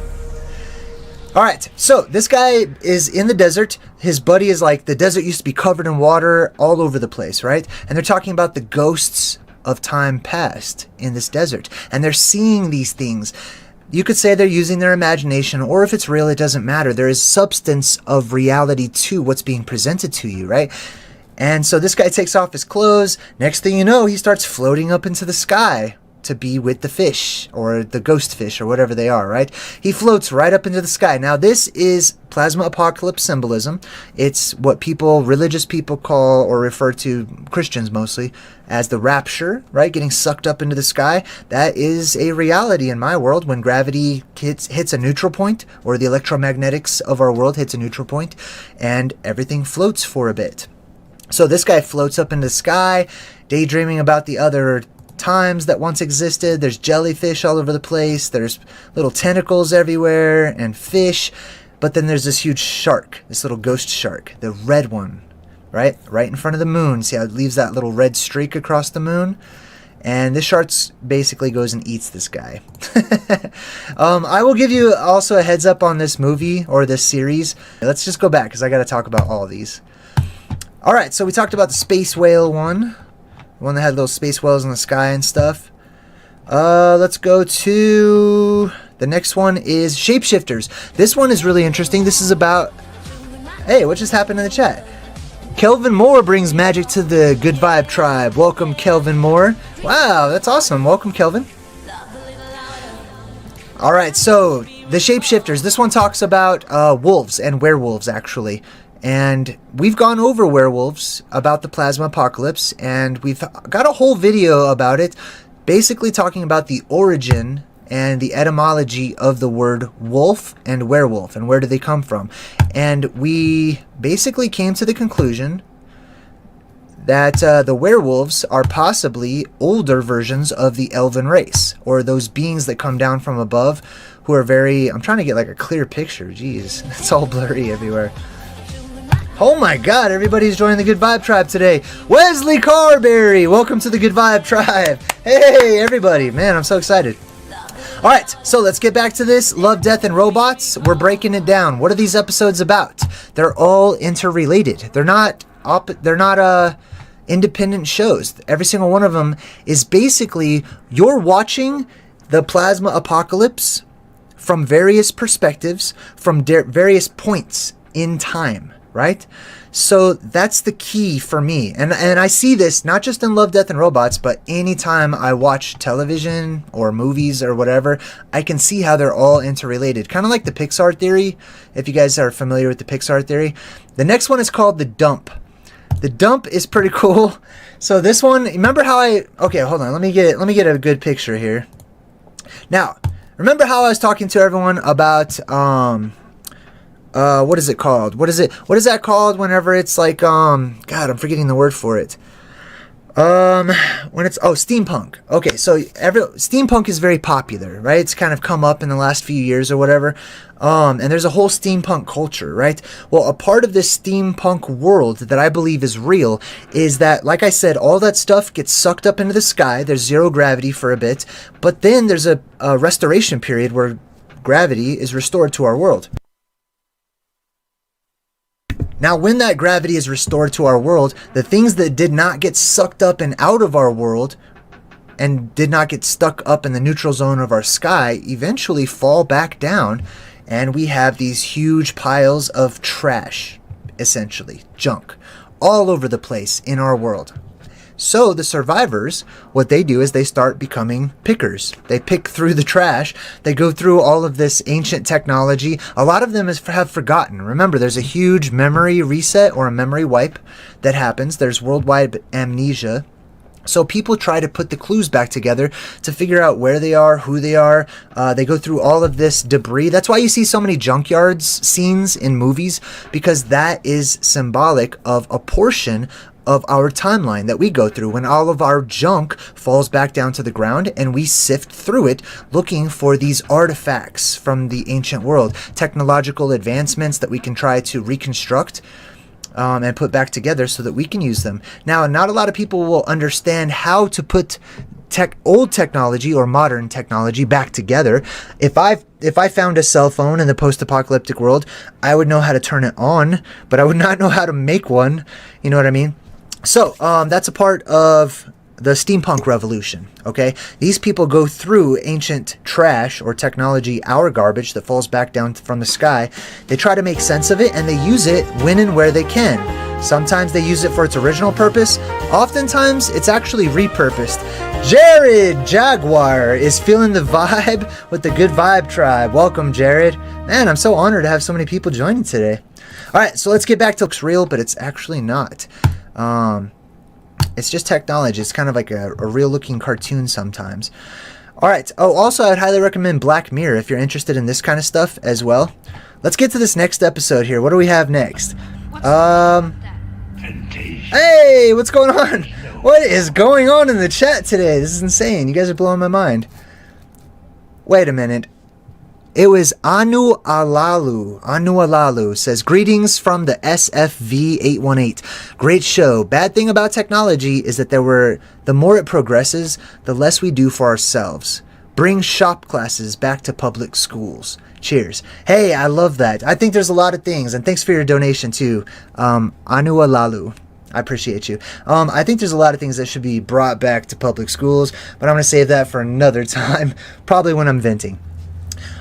Alright, so this guy is in the desert. His buddy is like, the desert used to be covered in water all over the place, right? And they're talking about the ghosts of time past in this desert. And they're seeing these things. You could say they're using their imagination, or if it's real, it doesn't matter. There is substance of reality to what's being presented to you, right? And so this guy takes off his clothes. Next thing you know, he starts floating up into the sky to be with the fish, or the ghost fish, or whatever they are, right? He floats right up into the sky. Now, this is plasma apocalypse symbolism. It's what religious people call, or refer to, Christians mostly, as the rapture, right? Getting sucked up into the sky. That is a reality in my world when gravity hits a neutral point, or the electromagnetics of our world hits a neutral point, and everything floats for a bit. So this guy floats up into the sky, daydreaming about the other times that once existed. There's jellyfish all over the place. There's little tentacles everywhere and fish. But then there's this huge shark, this little ghost shark, the red one, right in front of the moon. See how it leaves that little red streak across the moon? And this shark basically goes and eats this guy. I will give you also a heads up on this movie, or this series. Let's just go back, because I got to talk about all of these. Alright, so we talked about the space whale one. The one that had little space whales in the sky and stuff. Let's go to... the next one is shapeshifters. This one is really interesting. This is about... Hey, what just happened in the chat? Kelvin Moore brings magic to the Good Vibe Tribe. Welcome, Kelvin Moore. Wow, that's awesome. Welcome, Kelvin. Alright, so the shapeshifters. This one talks about wolves and werewolves, actually. And we've gone over werewolves, about the plasma apocalypse, and we've got a whole video about it, basically talking about the origin and the etymology of the word wolf and werewolf, and where do they come from. And we basically came to the conclusion that the werewolves are possibly older versions of the elven race, or those beings that come down from above who are very... I'm trying to get like a clear picture. Jeez, it's all blurry everywhere. Oh my god, everybody's joining the Good Vibe Tribe today. Wesley Carberry, welcome to the Good Vibe Tribe. Hey, everybody. Man, I'm so excited. Alright, so let's get back to this. Love, Death, and Robots. We're breaking it down. What are these episodes about? They're all interrelated. They're not independent shows. Every single one of them is basically, you're watching the plasma apocalypse from various perspectives, from various points in time. Right? So that's the key for me. And I see this not just in Love, Death, and Robots, but anytime I watch television or movies or whatever, I can see how they're all interrelated. Kind of like the Pixar theory, if you guys are familiar with the Pixar theory. The next one is called the dump. The dump is pretty cool. So this one, remember how okay, hold on, let me get a good picture here. Now, remember how I was talking to everyone about what is it called? What is that called whenever it's like, God, I'm forgetting the word for it. When it's, steampunk. Okay, so steampunk is very popular, right? It's kind of come up in the last few years or whatever. And there's a whole steampunk culture, right? Well, a part of this steampunk world that I believe is real is that, like I said, all that stuff gets sucked up into the sky. There's zero gravity for a bit. But then there's a restoration period where gravity is restored to our world. Now, when that gravity is restored to our world, the things that did not get sucked up and out of our world and did not get stuck up in the neutral zone of our sky eventually fall back down, and we have these huge piles of trash, essentially, junk, all over the place in our world. So the survivors, what they do is they start becoming pickers. They pick through the trash. They go through all of this ancient technology. A lot of them have forgotten. Remember, there's a huge memory reset or a memory wipe that happens. There's worldwide amnesia. So people try to put the clues back together to figure out where they are, who they are. They go through all of this debris. That's why you see so many junkyards scenes in movies, because that is symbolic of a portion of our timeline that we go through when all of our junk falls back down to the ground and we sift through it looking for these artifacts from the ancient world, technological advancements that we can try to reconstruct and put back together so that we can use them. Now, not a lot of people will understand how to put old technology or modern technology back together. If I found a cell phone in the post-apocalyptic world, I would know how to turn it on, but I would not know how to make one. You know what I mean? So that's a part of the steampunk revolution, okay? These people go through ancient trash or technology, our garbage that falls back down from the sky. They try to make sense of it, and they use it when and where they can. Sometimes they use it for its original purpose. Oftentimes, it's actually repurposed. Jared Jaguar is feeling the vibe with the Good Vibe Tribe. Welcome, Jared. Man, I'm so honored to have so many people joining today. All right, so let's get back to looks real, but it's actually not. It's just technology. It's kind of like a real-looking cartoon sometimes. All right. Oh, also, I'd highly recommend Black Mirror if you're interested in this kind of stuff as well. Let's get to this next episode here. What do we have next? Hey, what's going on? What is going on in the chat today? This is insane. You guys are blowing my mind. Wait a minute. It was Anu Alalu. Anu Alalu says, greetings from the SFV 818. Great show. Bad thing about technology is that the more it progresses, the less we do for ourselves. Bring shop classes back to public schools. Cheers. Hey, I love that. I think there's a lot of things, and thanks for your donation too, Anu Alalu. I appreciate you. I think there's a lot of things that should be brought back to public schools, but I'm going to save that for another time, probably when I'm venting.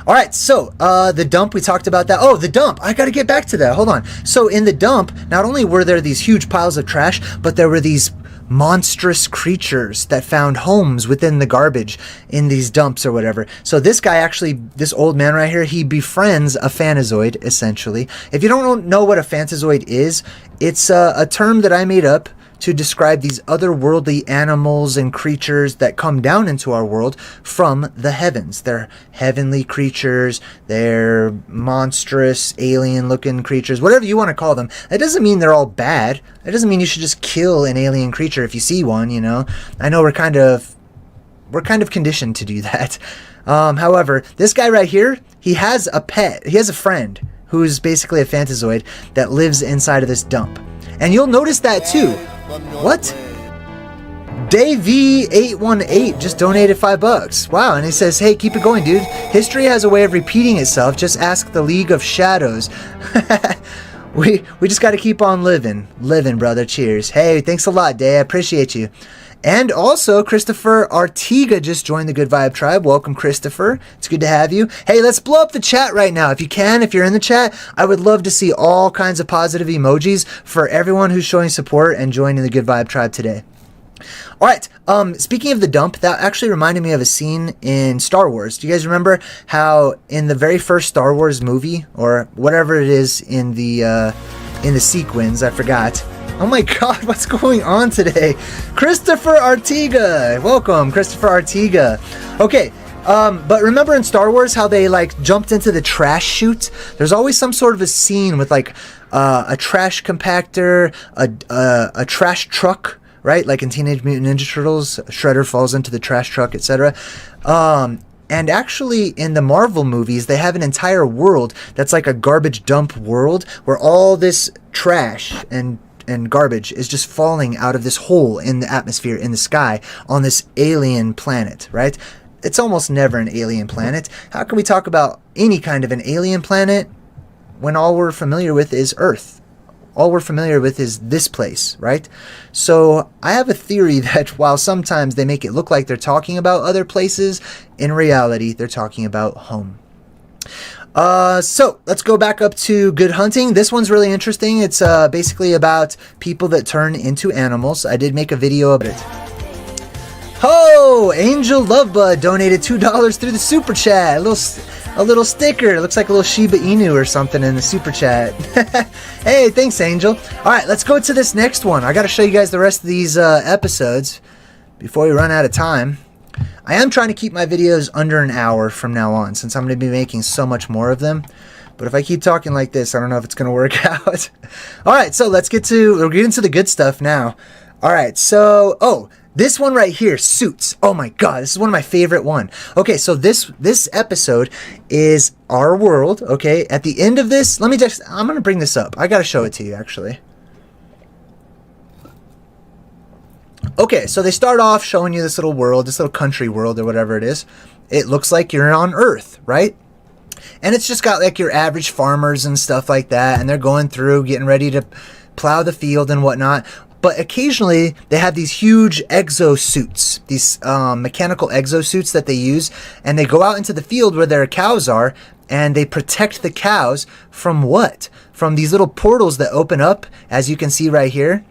All right, so the dump, we talked about that. Oh, the dump. I got to get back to that. Hold on. So in the dump, not only were there these huge piles of trash, but there were these monstrous creatures that found homes within the garbage in these dumps or whatever. So this guy actually, this old man right here, he befriends a Phantazoid, essentially. If you don't know what a Phantazoid is, it's a term that I made up to describe these otherworldly animals and creatures that come down into our world from the heavens. They're heavenly creatures, they're monstrous, alien-looking creatures, whatever you want to call them. That doesn't mean they're all bad. That doesn't mean you should just kill an alien creature if you see one, you know. I know we're kind of conditioned to do that. However, this guy right here, he has a pet. He has a friend who's basically a Phantazoid that lives inside of this dump. And you'll notice that too. What? Davey818 just donated $5. Wow, and he says, hey, keep it going, dude. History has a way of repeating itself. Just ask the League of Shadows. we just got to keep on living. Living, brother. Cheers. Hey, thanks a lot, Day. I appreciate you. And also, Christopher Artiga just joined the Good Vibe Tribe. Welcome, Christopher. It's good to have you. Hey, let's blow up the chat right now. If you can, if you're in the chat, I would love to see all kinds of positive emojis for everyone who's showing support and joining the Good Vibe Tribe today. All right, speaking of the dump, that actually reminded me of a scene in Star Wars. Do you guys remember how in the very first Star Wars movie, or whatever it is in the sequence, I forgot. Oh my god, what's going on today? Christopher Artiga! Welcome, Christopher Artiga. Okay, but remember in Star Wars how they like jumped into the trash chute? There's always some sort of a scene with like a trash compactor, a trash truck, right? Like in Teenage Mutant Ninja Turtles, Shredder falls into the trash truck, etc. And actually, in the Marvel movies, they have an entire world that's like a garbage dump world where all this trash and garbage is just falling out of this hole in the atmosphere, in the sky, on this alien planet, right? It's almost never an alien planet. How can we talk about any kind of an alien planet when all we're familiar with is Earth? All we're familiar with is this place, right? So I have a theory that while sometimes they make it look like they're talking about other places, in reality, they're talking about home. So let's go back up to Good Hunting. This one's really interesting. It's basically about people that turn into animals. I did make a video of it. Oh, Angel Lovebud donated $2 through the super chat. A little sticker. It looks like a little Shiba Inu or something in the super chat. Hey, thanks, Angel. All right, let's go to this next one. I got to show you guys the rest of these episodes before we run out of time. I am trying to keep my videos under an hour from now on, since I'm going to be making so much more of them. But if I keep talking like this, I don't know if it's going to work out. All right, so we'll get into the good stuff now. All right, so, this one right here, Suits. Oh my god, this is one of my favorite one. Okay, so this episode is our world, okay? At the end of this, I'm going to bring this up. I got to show it to you, actually. Okay, so they start off showing you this little world, this little country world or whatever it is. It looks like you're on Earth, right? And it's just got like your average farmers and stuff like that, and they're going through, getting ready to plow the field and whatnot. But occasionally, they have these huge exosuits, these mechanical exosuits that they use, and they go out into the field where their cows are, and they protect the cows from what? From these little portals that open up, as you can see right here.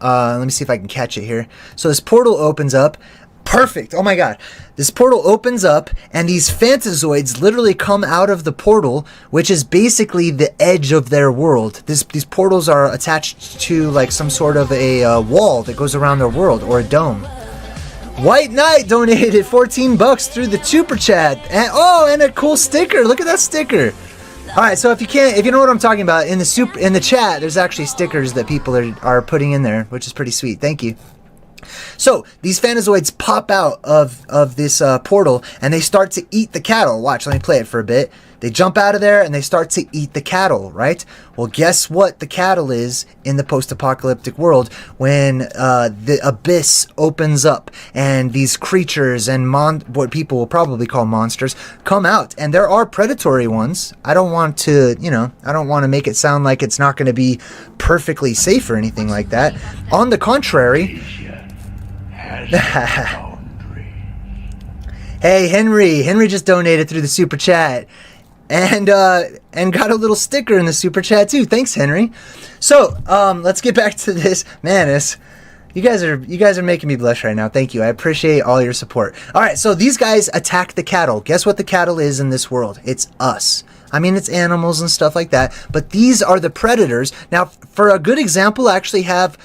Let me see if I can catch it here. So this portal opens up. Perfect. Oh my god. This portal opens up, and these phantazoids literally come out of the portal, which is basically the edge of their world. These portals are attached to like some sort of a wall that goes around their world, or a dome. White Knight donated $14 through the super chat. And a cool sticker. Look at that sticker. All right, so if you know what I'm talking about, in the chat, there's actually stickers that people are putting in there, which is pretty sweet. Thank you. So these phantazoids pop out of this portal, and they start to eat the cattle. Watch, let me play it for a bit. They jump out of there and they start to eat the cattle, right? Well, guess what the cattle is in the post-apocalyptic world when the abyss opens up and these creatures and what people will probably call monsters come out. And there are predatory ones. I don't want to make it sound like it's not going to be perfectly safe or anything like that. On the contrary... Hey, Henry just donated through the super chat. And got a little sticker in the super chat too. Thanks, Henry. So let's get back to this. Man, you guys are making me blush right now. Thank you. I appreciate all your support. All right, so these guys attack the cattle. Guess what the cattle is in this world? It's us. I mean, it's animals and stuff like that. But these are the predators. Now, for a good example, I actually have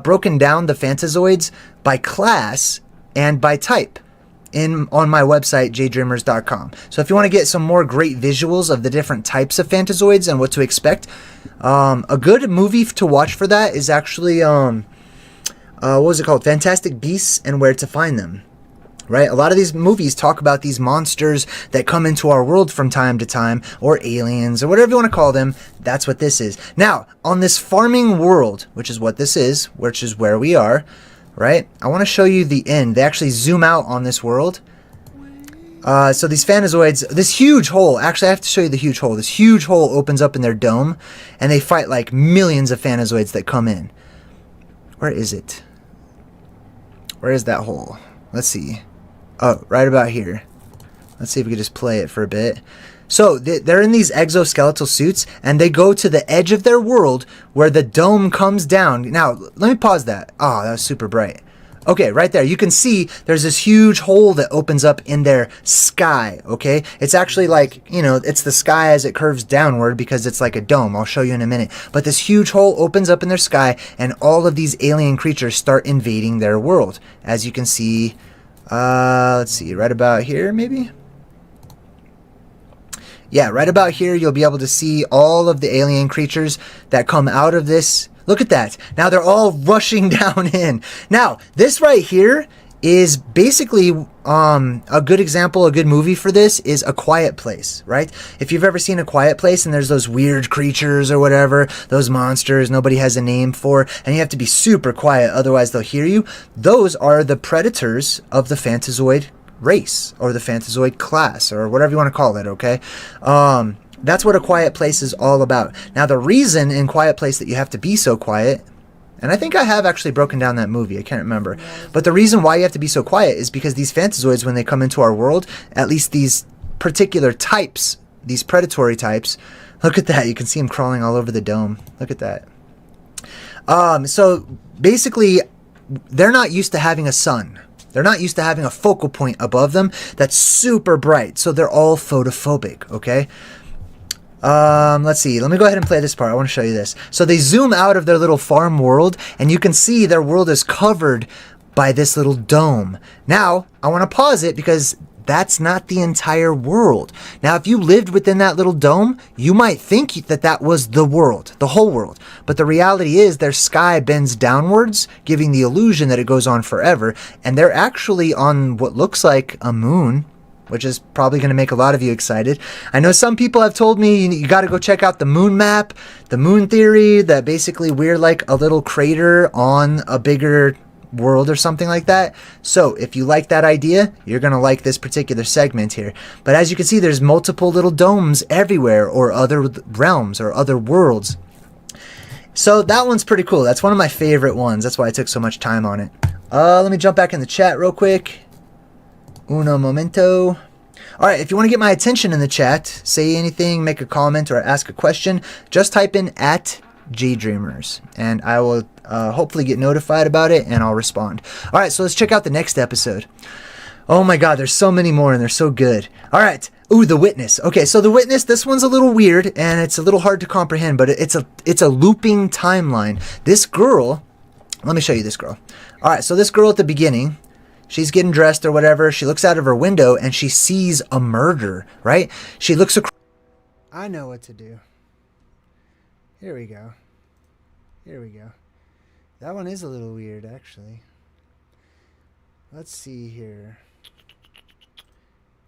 broken down the phantazoids by class and by type on my website, JayDreamerZ.com. So if you want to get some more great visuals of the different types of phantazoids and what to expect, a good movie to watch for that is actually, what was it called? Fantastic Beasts and Where to Find Them. Right? A lot of these movies talk about these monsters that come into our world from time to time, or aliens, or whatever you want to call them. That's what this is. Now, on this farming world, which is what this is, which is where we are, right? I want to show you the end. They actually zoom out on this world. So these phantazoids, this huge hole, actually I have to show you the huge hole. This huge hole opens up in their dome, and they fight like millions of phantazoids that come in. Where is it? Where is that hole? Let's see. Oh, right about here. Let's see if we can just play it for a bit. So they're in these exoskeletal suits, and they go to the edge of their world where the dome comes down. Now, let me pause that. Oh, that was super bright. Okay, right there. You can see there's this huge hole that opens up in their sky, okay? It's actually like, it's the sky as it curves downward because it's like a dome. I'll show you in a minute. But this huge hole opens up in their sky, and all of these alien creatures start invading their world. As you can see, let's see, right about here, maybe? Yeah, right about here, you'll be able to see all of the alien creatures that come out of this. Look at that. Now they're all rushing down in. Now, this right here is basically a good example, a good movie for this is A Quiet Place, right? If you've ever seen A Quiet Place and there's those weird creatures or whatever, those monsters nobody has a name for, and you have to be super quiet, otherwise they'll hear you. Those are the predators of the Phantazoid race, or the Phantazoid class, or whatever you want to call it, okay? That's what A Quiet Place is all about. Now, the reason in Quiet Place that you have to be so quiet, and I think I have actually broken down that movie, I can't remember, but the reason why you have to be so quiet is because these Phantazoids, when they come into our world, at least these particular types, these predatory types. Look at that. You can see them crawling all over the dome. Look at that. So basically, they're not used to having a sun. They're not used to having a focal point above them that's super bright. So they're all photophobic, okay? Let's see. Let me go ahead and play this part. I want to show you this. So they zoom out of their little farm world, and you can see their world is covered by this little dome. Now, I want to pause it because that's not the entire world. Now, if you lived within that little dome, you might think that that was the world, the whole world. But the reality is their sky bends downwards, giving the illusion that it goes on forever. And they're actually on what looks like a moon, which is probably going to make a lot of you excited. I know some people have told me you got to go check out the moon map, the moon theory, that basically we're like a little crater on a bigger world or something like that. So if you like that idea, you're going to like this particular segment here. But as you can see, there's multiple little domes everywhere, or other realms or other worlds. So that one's pretty cool. That's one of my favorite ones. That's why I took so much time on it. Let me jump back in the chat real quick. Uno momento. All right, if you want to get my attention in the chat, say anything, make a comment, or ask a question, just type in @JayDreamerZ, and I will hopefully get notified about it, and I'll respond. All right, so let's check out the next episode. Oh my God, there's so many more, and they're so good. All right. Ooh, The Witness. Okay, so The Witness, this one's a little weird, and it's a little hard to comprehend, but it's a looping timeline. This girl, let me show you this girl. All right, so this girl at the beginning, she's getting dressed or whatever. She looks out of her window, and she sees a murder, right? She looks across. I know what to do. Here we go. Here we go. That one is a little weird, actually. Let's see here.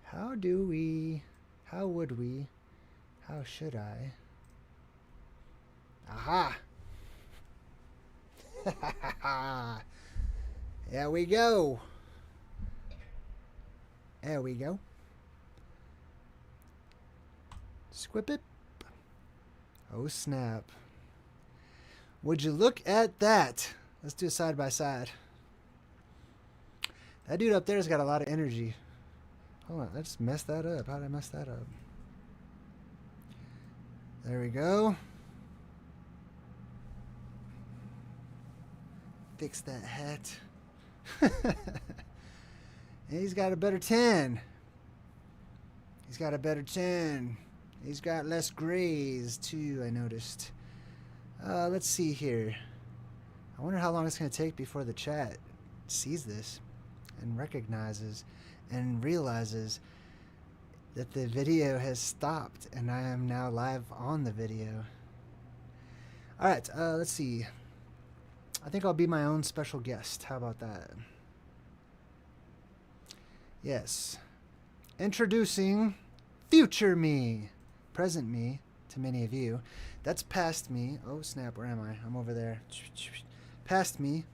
How would we, how should I? Aha! There we go. There we go. Squip it. Oh, snap. Would you look at that? Let's do a side by side. That dude up there's got a lot of energy. Hold on, I just messed that up. How did I mess that up? There we go. Fix that hat. He's got a better 10. He's got a better 10. He's got less grays too, I noticed. Let's see here. I wonder how long it's going to take before the chat sees this and recognizes and realizes that the video has stopped and I am now live on the video. Alright, let's see. I think I'll be my own special guest. How about that? Yes. Introducing future me. Present me to many of you. That's past me. Oh snap, where am I? I'm over there. Past me.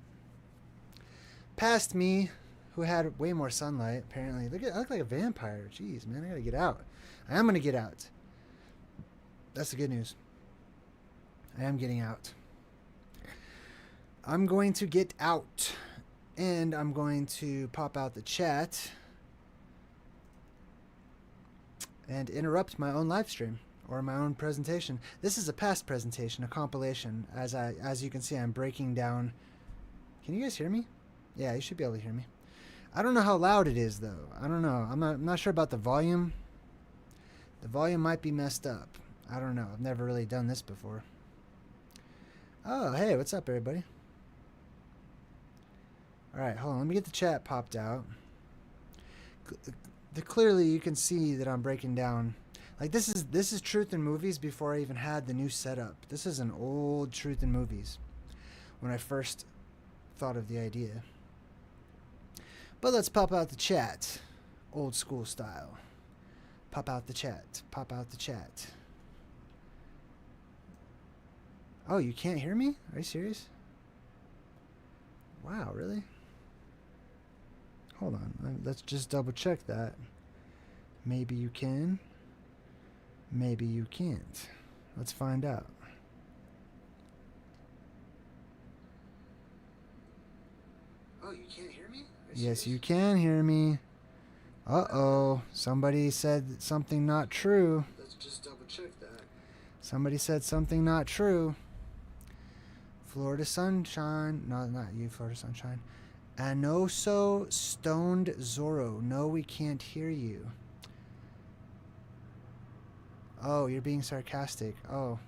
Past me, who had way more sunlight, apparently. I look like a vampire. Jeez, man, I gotta get out. I am gonna get out. That's the good news. I am getting out. I'm going to get out. And I'm going to pop out the chat and interrupt my own live stream or my own presentation. This is a past presentation, a compilation. As you can see, I'm breaking down. Can you guys hear me? Yeah, you should be able to hear me. I don't know how loud it is though. I don't know. I'm not sure about the volume. The volume might be messed up. I don't know. I've never really done this before. Oh, hey, what's up, everybody? All right, hold on. Let me get the chat popped out. Clearly, you can see that I'm breaking down. Like this is Truth in Movies before I even had the new setup. This is an old Truth in Movies when I first thought of the idea. But let's pop out the chat, old school style. Pop out the chat. Pop out the chat. Oh, you can't hear me? Are you serious? Wow, really? Hold on. Let's just double check that. Maybe you can. Maybe you can't. Let's find out. Oh, you can't hear me? Yes, you can hear me. Uh-oh. Somebody said something not true. Let's Just double check that. Somebody said something not true. Florida Sunshine. No, not you, Florida Sunshine. Anoso Stoned Zorro. No, we can't hear you. Oh, you're being sarcastic. Oh.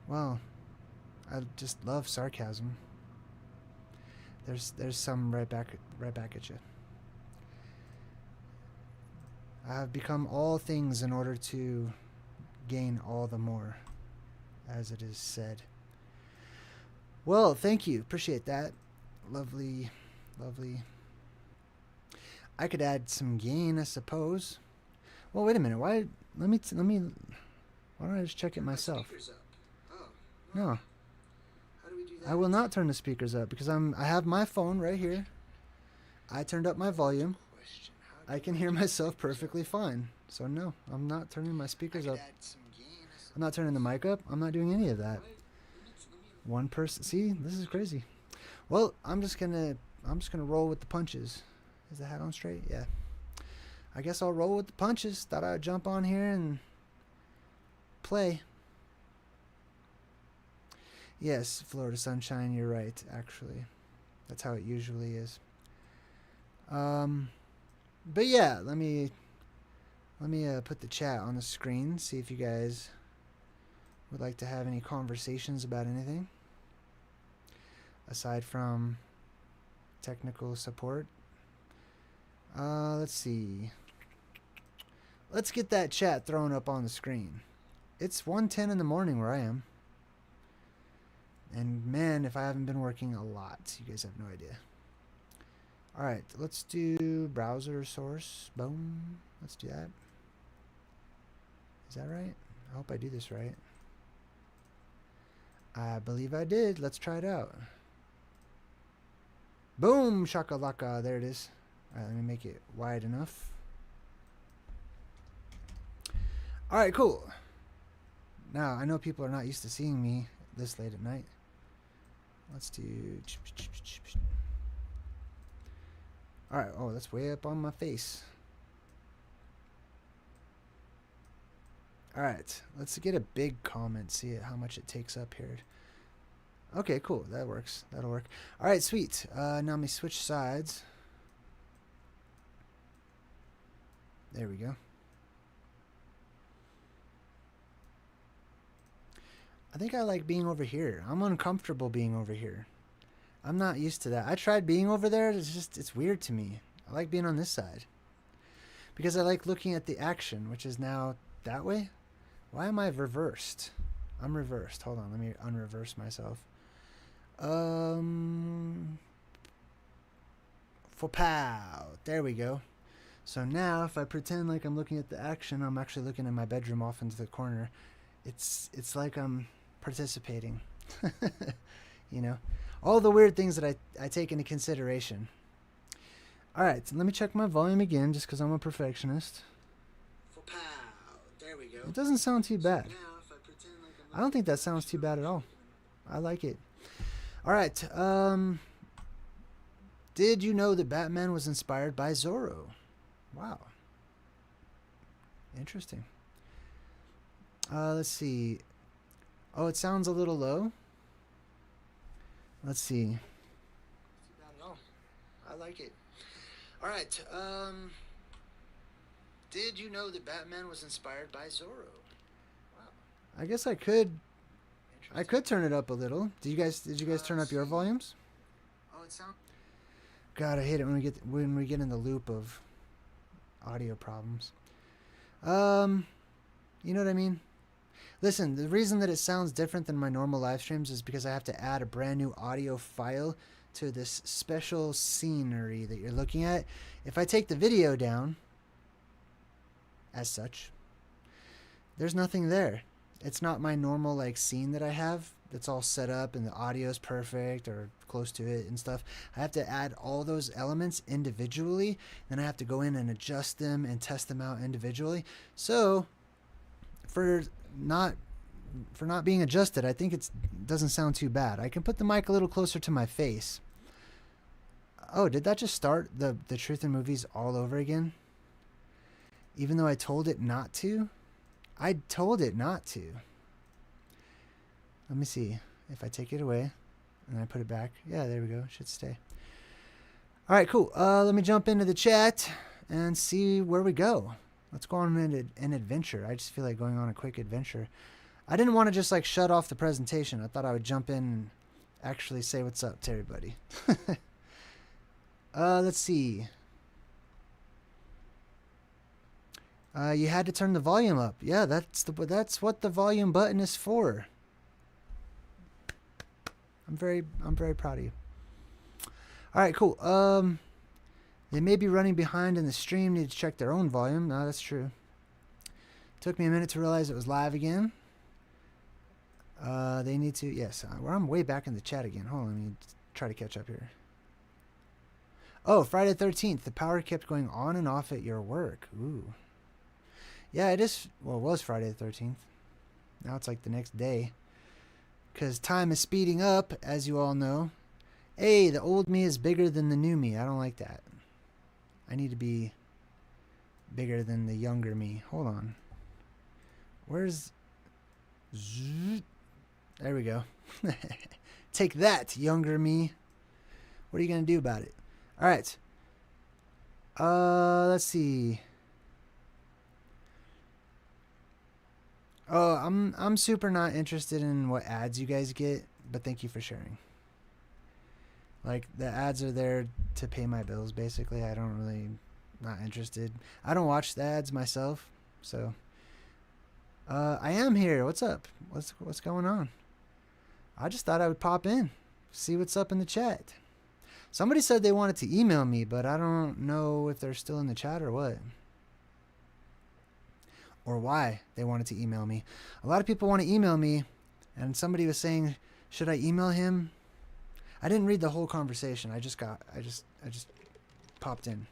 Well, I just love sarcasm. There's some right back at you. I have become all things in order to gain all the more, as it is said. Well, thank you. Appreciate that. Lovely, lovely. I could add some gain, I suppose. Well, wait a minute. Why? Let me. Why don't I just check it myself? No. How do we do that? I will not turn the speakers up because I have my phone right here. I turned up my volume. I can hear myself perfectly fine. So no, I'm not turning my speakers up. I'm not turning the mic up. I'm not doing any of that. One person. See, this is crazy. Well, I'm just gonna roll with the punches. Is the hat on straight? Yeah. I guess I'll roll with the punches. Thought I'd jump on here and play. Yes, Florida Sunshine, you're right, actually. That's how it usually is. But yeah, let me put the chat on the screen, see if you guys would like to have any conversations about anything aside from technical support. Let's see. Let's get that chat thrown up on the screen. It's 1:10 in the morning where I am. And man, if I haven't been working a lot, you guys have no idea. Alright, let's do browser source. Boom. Let's do that. Is that right? I hope I do this right. I believe I did. Let's try it out. Boom! Shakalaka. There it is. Alright, let me make it wide enough. Alright, cool. Now, I know people are not used to seeing me this late at night. Let's do... Alright, oh, that's way up on my face. Alright, let's get a big comment, see how much it takes up here. Okay, cool, that works. That'll work. Alright, sweet. Now let me switch sides. There we go. I think I like being over here. I'm uncomfortable being over here. I'm not used to that. I tried being over there. It's weird to me. I like being on this side. Because I like looking at the action, which is now that way. Why am I reversed? I'm reversed. Hold on, let me unreverse myself. Fopow. There we go. So now if I pretend like I'm looking at the action, I'm actually looking at my bedroom off into the corner. It's like I'm participating. You know, all the weird things that I take into consideration. All right, so let me check my volume again just because I'm a perfectionist. There we go. It doesn't sound too bad. I don't think that sounds too bad at all. I like it. All right. Did you know that Batman was inspired by Zorro? Wow. Interesting. Let's see. Oh, it sounds a little low. Let's see. I like it. All right. Did you know that Batman was inspired by Zorro? Wow. I guess I could turn it up a little. Did you guys turn up your volumes? Oh, it sounds. God, I hate it when we get in the loop of audio problems. You know what I mean? Listen, the reason that it sounds different than my normal live streams is because I have to add a brand new audio file to this special scenery that you're looking at. If I take the video down, as such, there's nothing there. It's not my normal like scene that I have that's all set up and the audio is perfect or close to it and stuff. I have to add all those elements individually, then I have to go in and adjust them and test them out individually. So for not being adjusted, I think it doesn't sound too bad. I can put the mic a little closer to my face. Oh, did that just start the Truth in Movies all over again? Even though I told it not to? I told it not to. Let me see. If I take it away and I put it back. Yeah, there we go. It should stay. All right, cool. Let me jump into the chat and see where we go. Let's go on an adventure. I just feel like going on a quick adventure. I didn't want to just like shut off the presentation. I thought I would jump in and actually say what's up to everybody. Let's see. You had to turn the volume up. Yeah, that's what the volume button is for. I'm very proud of you. All right, cool. They may be running behind in the stream. Need to check their own volume. No, that's true. Took me a minute to realize it was live again. They need to. Yes, I'm way back in the chat again. Hold on, let me try to catch up here. Oh, Friday the 13th. The power kept going on and off at your work. Ooh. Yeah, it is. Well, it was Friday the 13th. Now it's like the next day. Because time is speeding up, as you all know. Hey, the old me is bigger than the new me. I don't like that. I need to be bigger than the younger me. Hold on. Where's... There we go. Take that, younger me. What are you going to do about it? All right. Let's see. Oh, I'm super not interested in what ads you guys get, but thank you for sharing. Like, the ads are there to pay my bills, basically. I don't really... Not interested. I don't watch the ads myself, so... I am here. What's up? What's going on? I just thought I would pop in, see what's up in the chat. Somebody said they wanted to email me, but I don't know if they're still in the chat or what. Or why they wanted to email me. A lot of people want to email me, and somebody was saying, should I email him? I didn't read the whole conversation. I just popped in.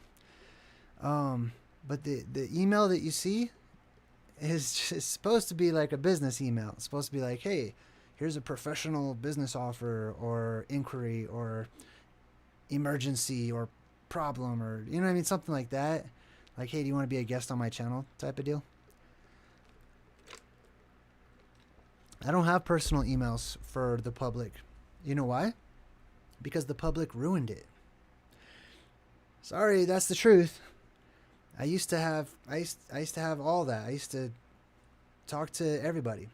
But the email that you see is just supposed to be like a business email. It's supposed to be like, hey, here's a professional business offer or inquiry or emergency or problem, or, you know what I mean? Something like that. Like, hey, do you want to be a guest on my channel type of deal? I don't have personal emails for the public. You know why? Because the public ruined it. Sorry, that's the truth. I used to have all that. I used to talk to everybody,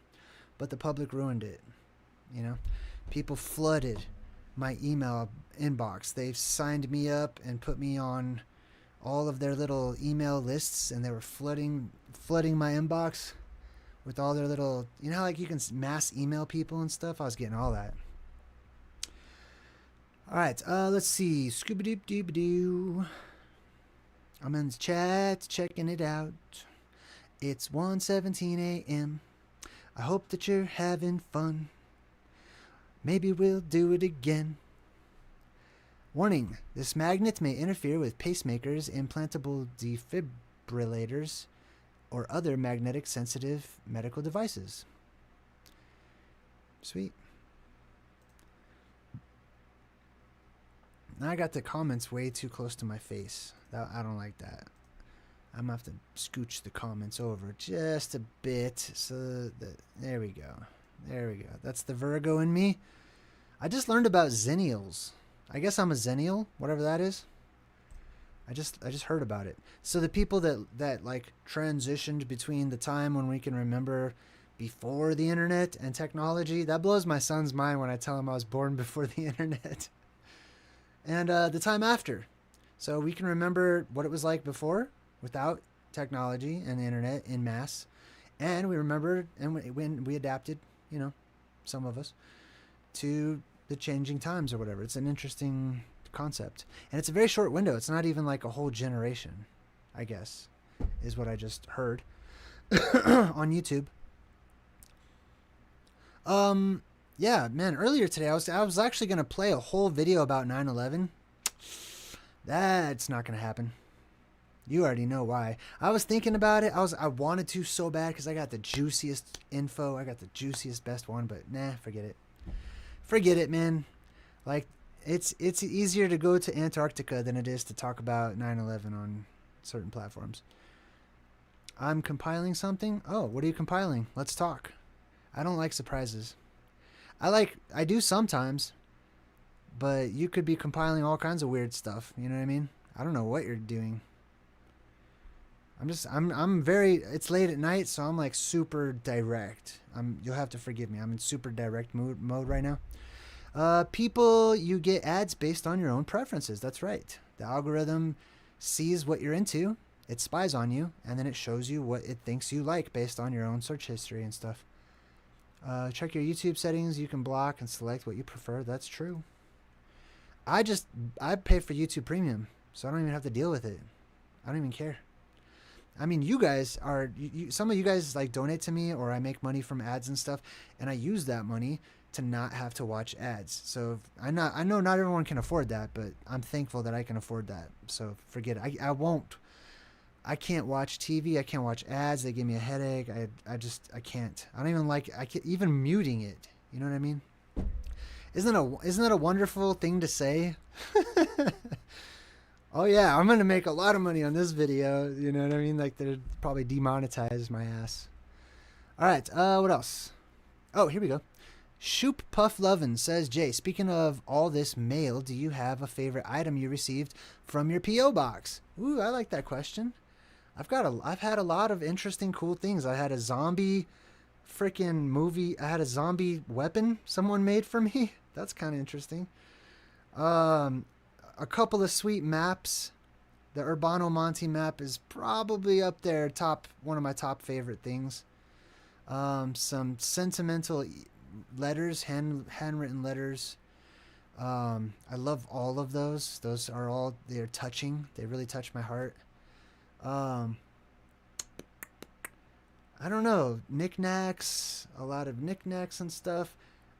but the public ruined it. You know, people flooded my email inbox. They've signed me up and put me on all of their little email lists, and they were flooding my inbox with all their little, you know how like you can mass email people and stuff? I was getting all that. All right, let's see. Scooby-Doo-Doo-Doo. I'm in the chat, checking it out. It's 1:17 a.m. I hope that you're having fun. Maybe we'll do it again. Warning, this magnet may interfere with pacemakers, implantable defibrillators, or other magnetic sensitive medical devices. Sweet. Now I got the comments way too close to my face. I don't like that. I'm going to have to scooch the comments over just a bit. So there we go. There we go. That's the Virgo in me. I just learned about Zennials. I guess I'm a Zennial, whatever that is. I just heard about it. So the people that like transitioned between the time when we can remember before the internet and technology, that blows my son's mind when I tell him I was born before the internet. And the time after. So we can remember what it was like before without technology and the internet in mass. And we remember and when we adapted, you know, some of us, to the changing times or whatever. It's an interesting concept. And it's a very short window. It's not even like a whole generation, I guess, is what I just heard on YouTube. Yeah, man, earlier today I was actually going to play a whole video about 9/11. That's not going to happen. You already know why. I was thinking about it. I wanted to so bad because I got the juiciest info. I got the juiciest best one, but nah, forget it. Forget it, man. Like, it's easier to go to Antarctica than it is to talk about 9/11 on certain platforms. I'm compiling something. Oh, what are you compiling? Let's talk. I don't like surprises. I do sometimes, but you could be compiling all kinds of weird stuff. You know what I mean? I don't know what you're doing. It's late at night, so I'm like super direct. You'll have to forgive me. I'm in super direct mode right now. People, you get ads based on your own preferences. That's right. The algorithm sees what you're into, it spies on you, and then it shows you what it thinks you like based on your own search history and stuff. Check your YouTube settings. You can block and select what you prefer. That's true. I pay for YouTube Premium, so I don't even have to deal with it. I don't even care. I mean, you guys are, some of you guys like donate to me, or I make money from ads and stuff, and I use that money to not have to watch ads. So I know not everyone can afford that, but I'm thankful that I can afford that. So forget it. I can't watch TV. I can't watch ads. They give me a headache. I can't. I don't even like, even muting it. You know what I mean? Isn't that a wonderful thing to say? Oh yeah, I'm gonna make a lot of money on this video. You know what I mean? Like, they'd probably demonetize my ass. All right, what else? Oh, here we go. Shoop Puff Lovin says, Jay, speaking of all this mail, do you have a favorite item you received from your P.O. box? Ooh, I like that question. I've had a lot of interesting, cool things. I had a zombie freaking movie. I had a zombie weapon someone made for me. That's kind of interesting. A couple of sweet maps. The Urbano Monte map is probably up there, one of my top favorite things. Some sentimental letters, handwritten letters. I love all of those. They're touching. They really touch my heart. I don't know, knickknacks, a lot of knickknacks and stuff.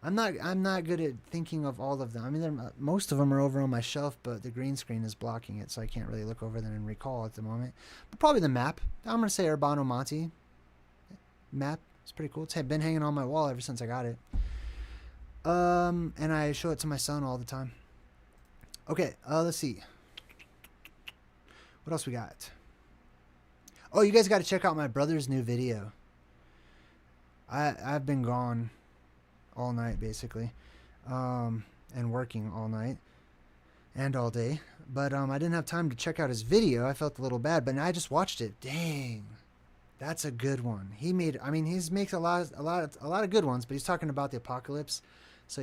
I'm not good at thinking of all of them. I mean, most of them are over on my shelf, but the green screen is blocking it, so I can't really look over them and recall at the moment. But probably the map. I'm gonna say Urbano Monte map. It's pretty cool. It's been hanging on my wall ever since I got it. And I show it to my son all the time. Okay, let's see. What else we got? Oh, you guys got to check out my brother's new video. I've been gone all night, basically, and working all night and all day, but I didn't have time to check out his video. I felt a little bad, but I just watched it. Dang, that's a good one. He makes a lot of good ones, but he's talking about the apocalypse, so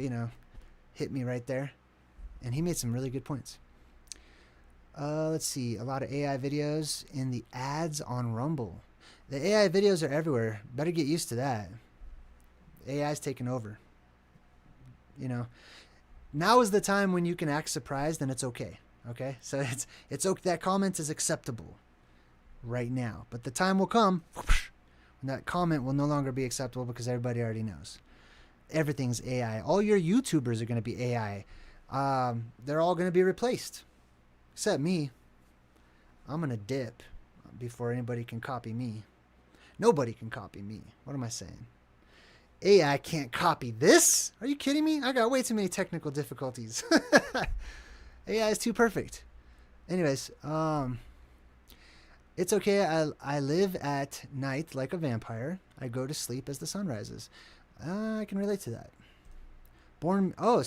hit me right there, and he made some really good points. Let's see, a lot of AI videos in the ads on Rumble. The AI videos are everywhere. Better get used to that. AI's taking over. Now is the time when you can act surprised, and it's okay. Okay, so it's okay. That comment is acceptable right now, but the time will come when that comment will no longer be acceptable, because everybody already knows everything's AI. All your YouTubers are going to be AI. They're all going to be replaced, except me. I'm going to dip before anybody can copy me. Nobody can copy me. What am I saying? AI can't copy this? Are you kidding me? I got way too many technical difficulties. AI is too perfect. Anyways, it's okay. I live at night like a vampire. I go to sleep as the sun rises. I can relate to that.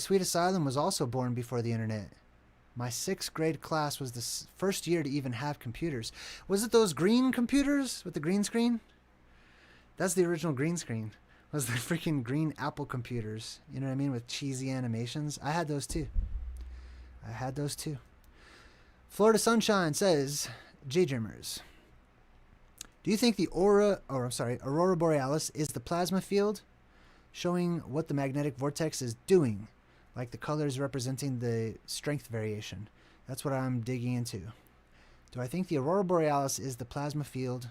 Sweet Asylum was also born before the internet. My 6th grade class was the first year to even have computers. Was it those green computers with the green screen? That's the original green screen. Was the freaking green Apple computers. You know what I mean? With cheesy animations. I had those too. Florida Sunshine says, JayDreamerZ, do you think the Aurora Borealis is the plasma field showing what the magnetic vortex is doing? Like the colors representing the strength variation. That's what I'm digging into. Do I think the Aurora Borealis is the plasma field?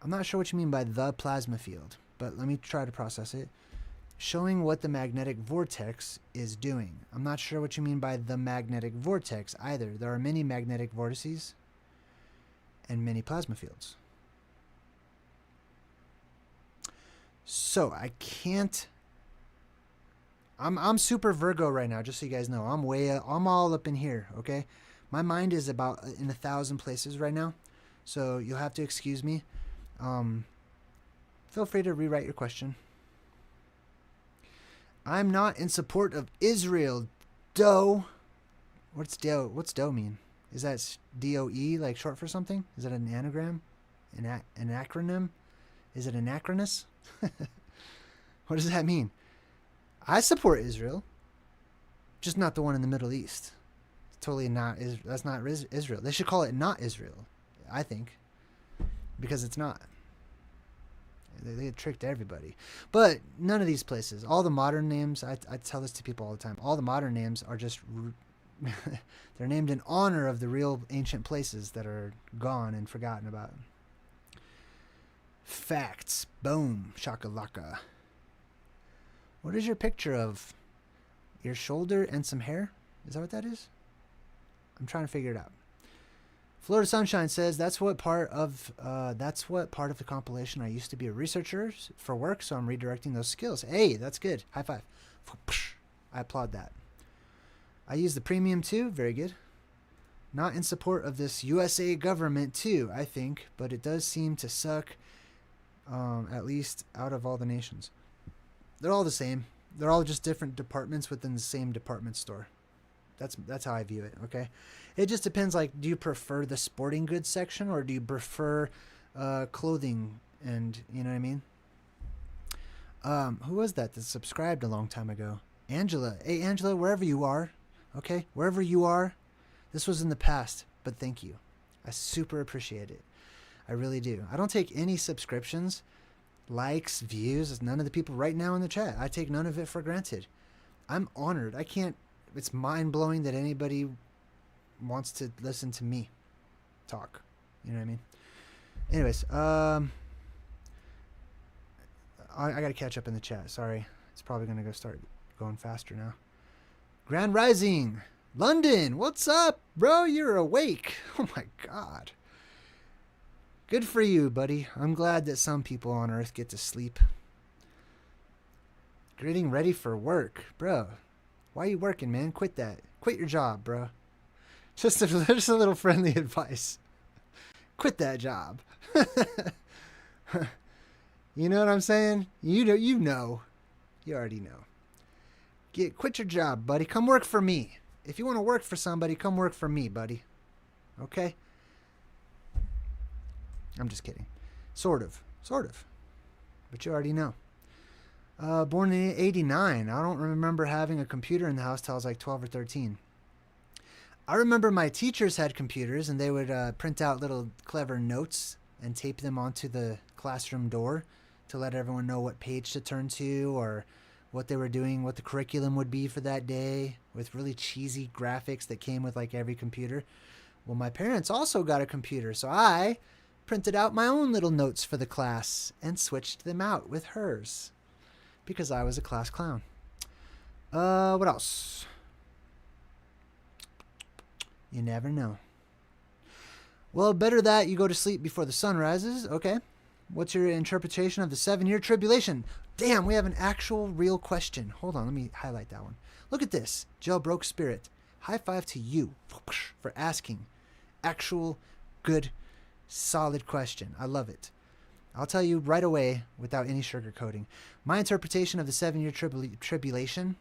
I'm not sure what you mean by the plasma field, but let me try to process it. Showing what the magnetic vortex is doing. I'm not sure what you mean by the magnetic vortex either. There are many magnetic vortices and many plasma fields. So I can't... I'm super Virgo right now, just so you guys know. I'm all up in here, okay? My mind is about in 1,000 places right now. so you'll have to excuse me. Feel free to rewrite your question. I'm not in support of Israel. Doe. What's Doe? What's Doe mean? Is that DOE, like short for something? Is it an anagram? An acronym? Is it anachronous? What does that mean? I support Israel, just not the one in the Middle East. It's totally not. That's not Israel. They should call it not Israel, I think, because it's not. They tricked everybody. But none of these places, all the modern names, I tell this to people all the time, all the modern names are just, they're named in honor of the real ancient places that are gone and forgotten about. Facts. Boom. Shakalaka. What is your picture of? Your shoulder and some hair? Is that what that is? I'm trying to figure it out. Florida Sunshine says that's what part of the compilation. I used to be a researcher for work, so I'm redirecting those skills. Hey, that's good. High five. I applaud that. I use the premium too. Very good. Not in support of this USA government too, I think, but it does seem to suck. At least out of all the nations, they're all the same. They're all just different departments within the same department store. That's how I view it. Okay, it just depends. Like, do you prefer the sporting goods section or do you prefer clothing? And you know what I mean. Who was that subscribed a long time ago? Angela. Hey, Angela, wherever you are. Okay, wherever you are. This was in the past, but thank you. I super appreciate it. I really do. I don't take any subscriptions, likes, views, none of the people right now in the chat. I take none of it for granted. I'm honored. I can't. It's mind-blowing that anybody wants to listen to me talk. You know what I mean? Anyways, I got to catch up in the chat. Sorry. It's probably going to start going faster now. Grand Rising. London. What's up, bro? You're awake. Oh, my God. Good for you, buddy. I'm glad that some people on Earth get to sleep. Getting ready for work. Bro, why are you working, man? Quit that. Quit your job, bro. Just a little friendly advice. Quit that job. You know what I'm saying? You know. You already know. Quit your job, buddy. Come work for me. If you want to work for somebody, come work for me, buddy. Okay? I'm just kidding. Sort of. But you already know. Born in 89. I don't remember having a computer in the house till I was like 12 or 13. I remember my teachers had computers and they would print out little clever notes and tape them onto the classroom door to let everyone know what page to turn to or what they were doing, what the curriculum would be for that day, with really cheesy graphics that came with like every computer. Well, my parents also got a computer, so I printed out my own little notes for the class and switched them out with hers because I was a class clown. What else? You never know. Well, better that you go to sleep before the sun rises. Okay. What's your interpretation of the 7-year tribulation? Damn, we have an actual real question. Hold on, let me highlight that one. Look at this. Jailbroke Spirit. High five to you for asking. Actual, good, solid question. I love it. I'll tell you right away without any sugarcoating. My interpretation of the 7-year tribulation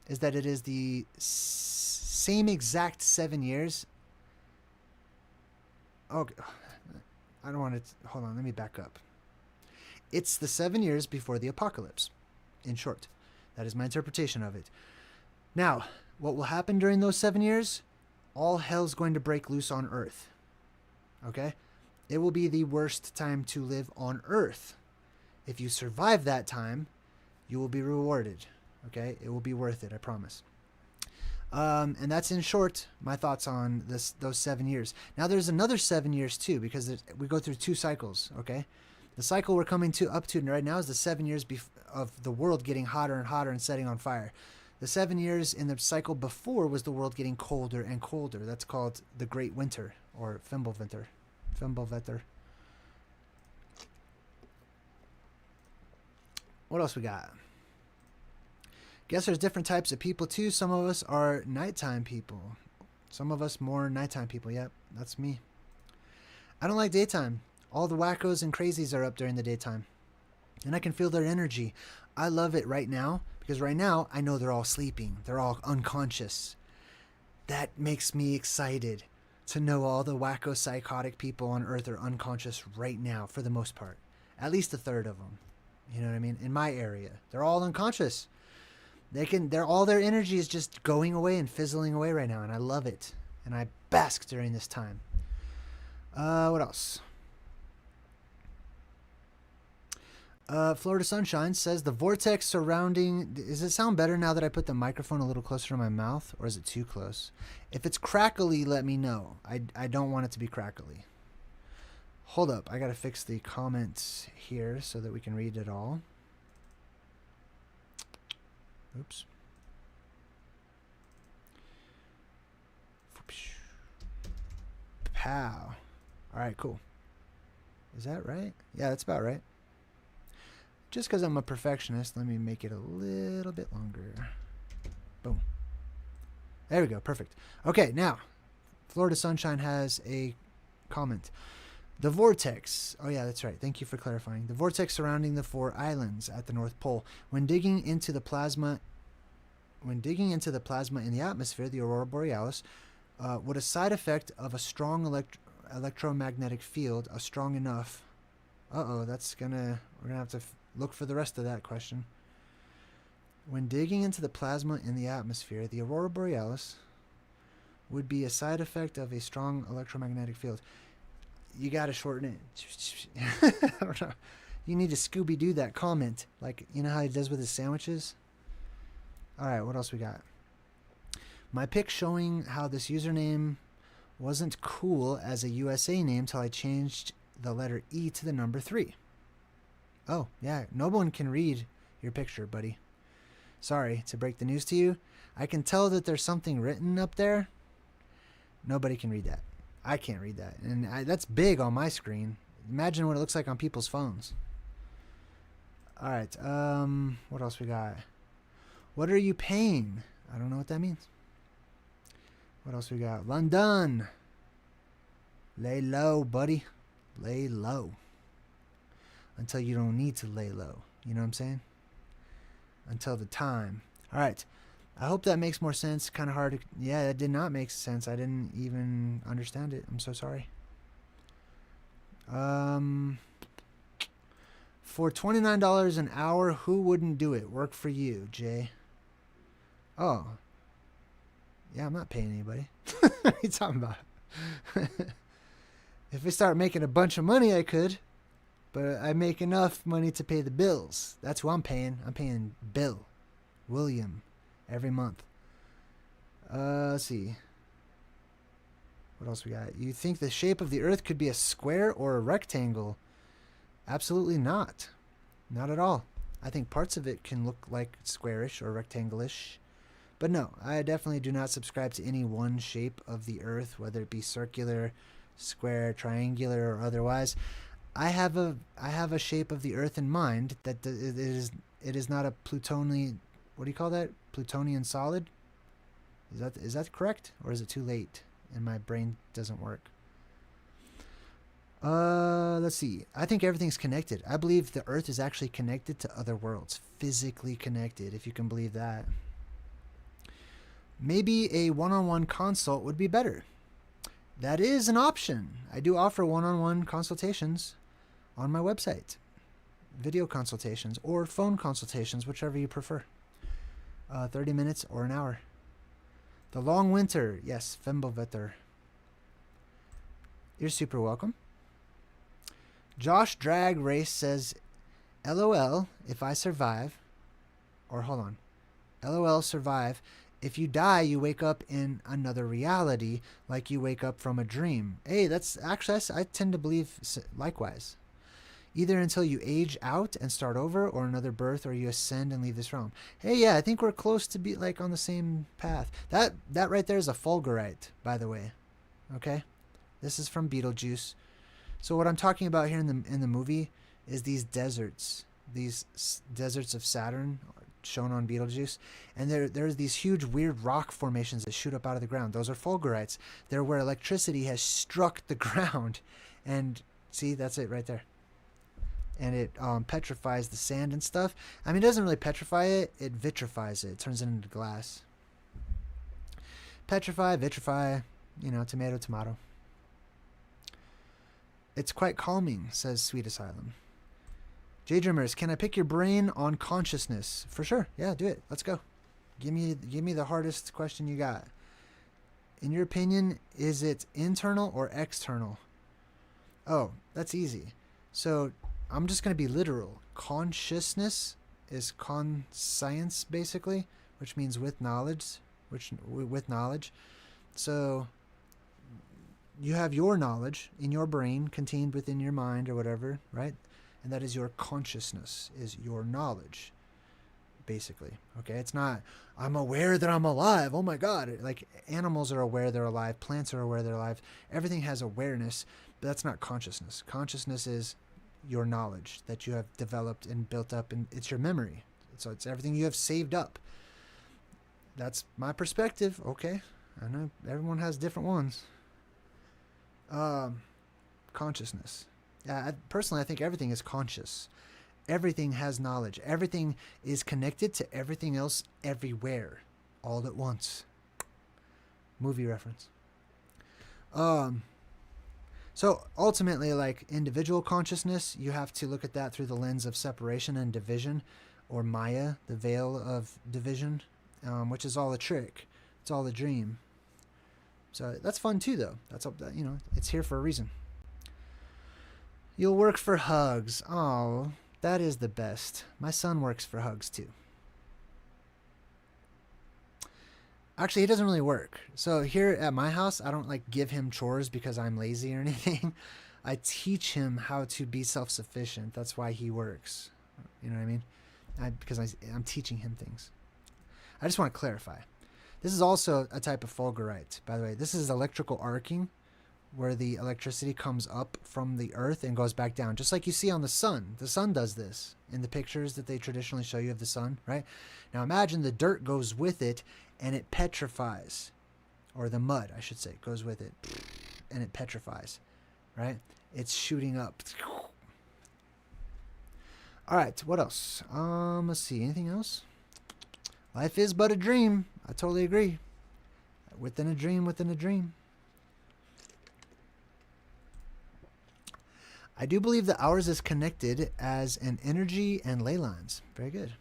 is that it is the same exact 7 years. Oh, I don't want to. Hold on, let me back up. It's the 7 years before the apocalypse, in short. That is my interpretation of it. Now, what will happen during those 7 years? All hell's going to break loose on Earth. Okay? It will be the worst time to live on Earth. If you survive that time, you will be rewarded. Okay? It will be worth it, I promise. And that's in short my thoughts on those 7 years. Now there's another 7 years too, because we go through 2 cycles. Okay, the cycle we're coming up to right now is the 7 years of the world getting hotter and hotter and setting on fire. The 7 years in the cycle before was the world getting colder and colder. That's called the Great Winter or Fimbulvinter. What else we got? Guess there's different types of people too. Some of us are nighttime people. Some of us more nighttime people. Yep, that's me. I don't like daytime. All the wackos and crazies are up during the daytime. And I can feel their energy. I love it right now because right now I know they're all sleeping. They're all unconscious. That makes me excited to know all the wacko psychotic people on Earth are unconscious right now for the most part. At least a third of them. You know what I mean? In my area, they're all unconscious. All their energy is just going away and fizzling away right now, and I love it. And I bask during this time. What else? Florida Sunshine says the vortex surrounding... Does it sound better now that I put the microphone a little closer to my mouth? Or is it too close? If it's crackly, let me know. I don't want it to be crackly. Hold up. I got to fix the comments here so that we can read it all. Oops. Pow. All right, cool. Is that right? Yeah, that's about right. Just because I'm a perfectionist, let me make it a little bit longer. Boom. There we go. Perfect. Okay, now, Florida Sunshine has a comment. The vortex. Oh, yeah, that's right. Thank you for clarifying. The vortex surrounding the 4 islands at the North Pole. When digging into the plasma in the atmosphere, the aurora borealis, would a side effect of a strong electromagnetic field, a strong enough... we're gonna have to look for the rest of that question. When digging into the plasma in the atmosphere, the aurora borealis would be a side effect of a strong electromagnetic field. You gotta shorten it. I don't know. You need to Scooby-Doo that comment. Like, you know how he does with his sandwiches? Alright, what else we got? My pic showing how this username wasn't cool as a USA name till I changed the letter E to the number 3. Oh, yeah. No one can read your picture, buddy. Sorry to break the news to you. I can tell that there's something written up there. Nobody can read that. I can't read that. And that's big on my screen. Imagine what it looks like on people's phones. Alright. What else we got? What are you paying? I don't know what that means. What else we got? London. Lay low, buddy. Lay low. Until you don't need to lay low. You know what I'm saying? Until the time. Alright. I hope that makes more sense. Kind of hard to... Yeah, that did not make sense. I didn't even understand it. I'm so sorry. For $29 an hour, who wouldn't do it? Work for you, Jay. Oh. Yeah, I'm not paying anybody. What are you talking about? If we start making a bunch of money, I could. But I make enough money to pay the bills. That's who I'm paying. I'm paying Bill. William. Every month. Let's see. What else we got? You think the shape of the Earth could be a square or a rectangle? Absolutely not. Not at all. I think parts of it can look like squarish or rectangle-ish. But no, I definitely do not subscribe to any one shape of the Earth, whether it be circular, square, triangular, or otherwise. I have a shape of the Earth in mind that it is not a Plutonian... What do you call that? Plutonian solid? Is that correct? Or is it too late and my brain doesn't work? Let's see. I think everything's connected. I believe the Earth is actually connected to other worlds. Physically connected, if you can believe that. Maybe a one-on-one consult would be better. That is an option. I do offer one-on-one consultations on my website. Video consultations or phone consultations, whichever you prefer. 30 minutes or an hour. The long winter. Yes, Fembovetter. You're super welcome. Josh Drag Race says, LOL, if I survive. Or hold on. LOL, survive. If you die, you wake up in another reality, like you wake up from a dream. Hey, that's actually, I tend to believe likewise. Either until you age out and start over, or another birth, or you ascend and leave this realm. Hey, yeah, I think we're close to be like on the same path. That right there is a Fulgurite, by the way. Okay? This is from Beetlejuice. So what I'm talking about here in the movie is these deserts. These deserts of Saturn shown on Beetlejuice. And there's these huge weird rock formations that shoot up out of the ground. Those are Fulgurites. They're where electricity has struck the ground And see, that's it right there. And it petrifies the sand and stuff. I mean, it doesn't really petrify it. It vitrifies it. It turns it into glass. Petrify, vitrify, tomato, tomato. It's quite calming, says Sweet Asylum. JayDreamerZ, can I pick your brain on consciousness? For sure. Yeah, do it. Let's go. Give me the hardest question you got. In your opinion, is it internal or external? Oh, that's easy. So I'm just going to be literal. Consciousness is conscience, basically, which means with knowledge. So you have your knowledge in your brain, contained within your mind or whatever, right? And that is your consciousness, is your knowledge, basically. Okay, it's not, I'm aware that I'm alive. Oh my God. Like animals are aware they're alive. Plants are aware they're alive. Everything has awareness, but that's not consciousness. Consciousness is your knowledge that you have developed and built up, and it's your memory. So it's everything you have saved up. That's my perspective. Okay, I know everyone has different ones. Consciousness. Personally, I think everything is conscious. Everything has knowledge. Everything is connected to everything else everywhere, all at once. Movie reference. So ultimately, like individual consciousness, you have to look at that through the lens of separation and division, or Maya, the veil of division, which is all a trick. It's all a dream. So that's fun too, though. That's it's here for a reason. You'll work for hugs. Oh, that is the best. My son works for hugs too. Actually, he doesn't really work. So here at my house, I don't like give him chores because I'm lazy or anything. I teach him how to be self-sufficient. That's why he works. You know what I mean? Because I'm teaching him things. I just want to clarify. This is also a type of fulgurite, by the way. This is electrical arcing, where the electricity comes up from the earth and goes back down, just like you see on the sun. The sun does this in the pictures that they traditionally show you of the sun, right? Now imagine the dirt goes with it and it petrifies, or the mud, I should say, goes with it and it petrifies, right? It's shooting up. All right, what else? Let's see, anything else? Life is but a dream. I totally agree. Within a dream, within a dream. I do believe that ours is connected as an energy and ley lines. Very good.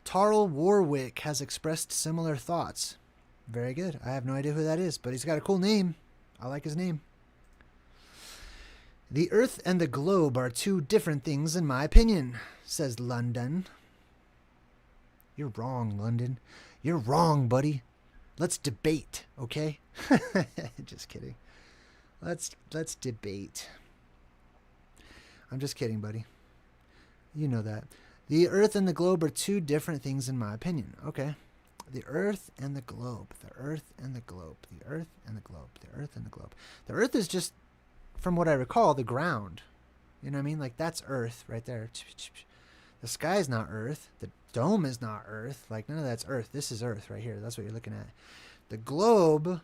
Tarl Warwick has expressed similar thoughts. Very good. I have no idea who that is, but he's got a cool name. I like his name. The Earth and the globe are two different things in my opinion, says London. You're wrong, London. You're wrong, buddy. Let's debate, okay? Just kidding. Let's debate. I'm just kidding, buddy. You know that. The Earth and the globe are two different things in my opinion. Okay. The Earth and the globe. The Earth and the globe. The Earth and the globe. The Earth and the globe. The Earth is just, from what I recall, the ground. You know what I mean? Like, that's Earth right there. The sky is not Earth. The dome is not Earth. Like, none of that's Earth. This is Earth right here. That's what you're looking at. The globe,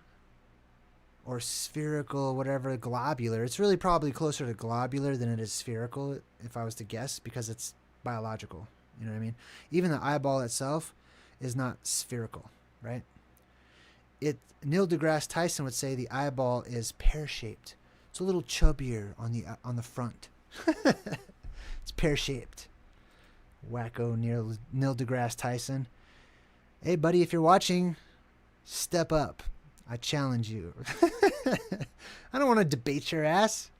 or spherical, whatever, globular. It's really probably closer to globular than it is spherical, if I was to guess, because it's biological. You know what I mean? Even the eyeball itself is not spherical, right? Neil deGrasse Tyson would say the eyeball is pear-shaped. It's a little chubbier on the front. It's pear-shaped. Wacko Neil deGrasse Tyson. Hey, buddy, if you're watching, step up. I challenge you. I don't want to debate your ass.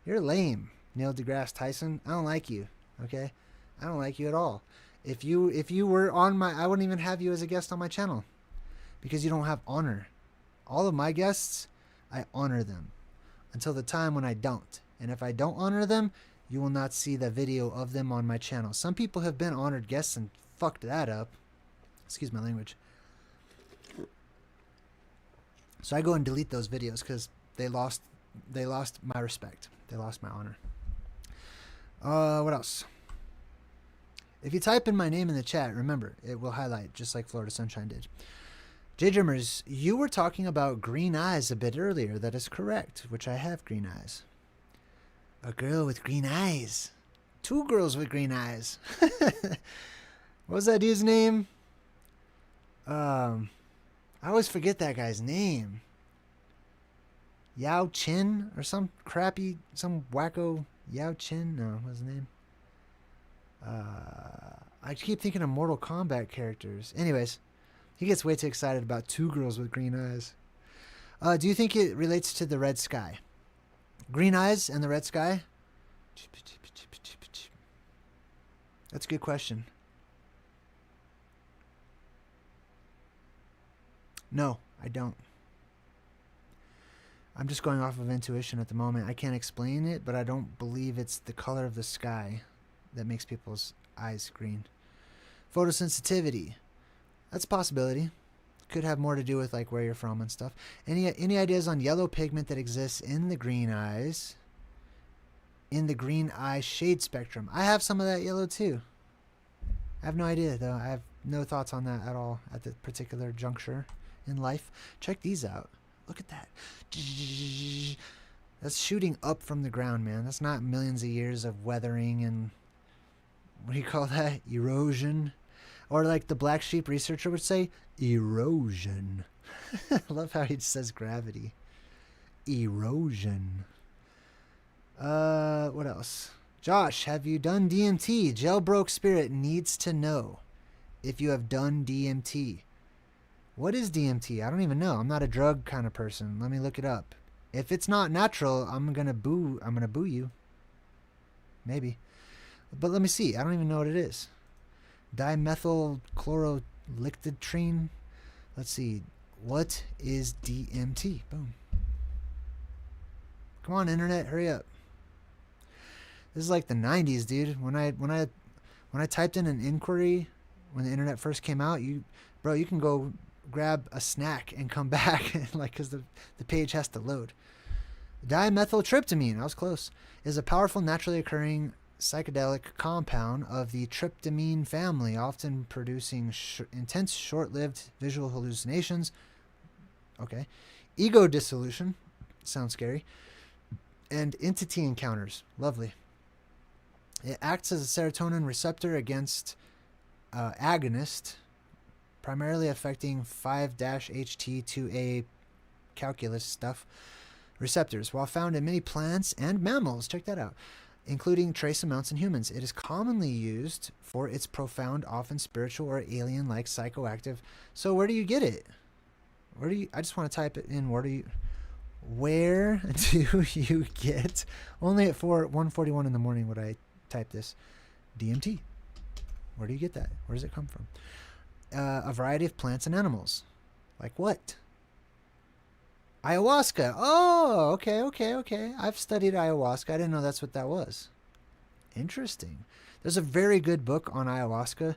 You're lame, Neil deGrasse Tyson. I don't like you, okay? I don't like you at all. If you were on I wouldn't even have you as a guest on my channel because you don't have honor. All of my guests, I honor them until the time when I don't. And if I don't honor them, you will not see the video of them on my channel. Some people have been honored guests and fucked that up. Excuse my language. So I go and delete those videos because they lost my respect. They lost my honor. What else? If you type in my name in the chat, remember, it will highlight just like Florida Sunshine did. JayDreamerZ, you were talking about green eyes a bit earlier. That is correct, which I have green eyes. A girl with green eyes. 2 girls with green eyes. What was that dude's name? I always forget that guy's name. Yao Chin or some wacko Yao Chin? No, what's his name? I keep thinking of Mortal Kombat characters. Anyways, he gets way too excited about 2 girls with green eyes. Do you think it relates to the red sky? Green eyes and the red sky? That's a good question. No, I don't. I'm just going off of intuition at the moment. I can't explain it, but I don't believe it's the color of the sky that makes people's eyes green. Photosensitivity. That's a possibility. Could have more to do with like where you're from and stuff. Any ideas on yellow pigment that exists in the green eyes? In the green eye shade spectrum. I have some of that yellow too. I have no idea though. I have no thoughts on that at all at the particular juncture in life. Check these out. Look at that. That's shooting up from the ground, man. That's not millions of years of weathering and what do you call that? Erosion. Or like the black sheep researcher would say, erosion. I love how he says gravity. Erosion. What else? Josh, have you done DMT? Jailbroke Spirit needs to know if you have done DMT. What is DMT? I don't even know. I'm not a drug kind of person. Let me look it up. If it's not natural, I'm gonna boo you. Maybe. But let me see. I don't even know what it is. Dimethylchlorolictitrine. Let's see. What is DMT? Boom. Come on, internet, hurry up. This is like the 90s, dude. When I typed in an inquiry when the internet first came out, you can go grab a snack and come back like cuz the page has to load. Dimethyltryptamine, I was close, is a powerful naturally occurring psychedelic compound of the tryptamine family, often producing intense short-lived visual hallucinations. Okay. Ego dissolution, sounds scary. And entity encounters, lovely. It acts as a serotonin receptor against agonist, primarily affecting 5-HT2A calculus stuff receptors, while found in many plants and mammals. Check that out. Including trace amounts in humans. It is commonly used for its profound, often spiritual or alien-like psychoactive. So where do you get it? I just want to type it in. Where do you get? Only at 1:41 in the morning would I type this. DMT. Where do you get that? Where does it come from? A variety of plants and animals. Like what? Ayahuasca. Oh, okay. I've studied ayahuasca. I didn't know that's what that was. Interesting. There's a very good book on ayahuasca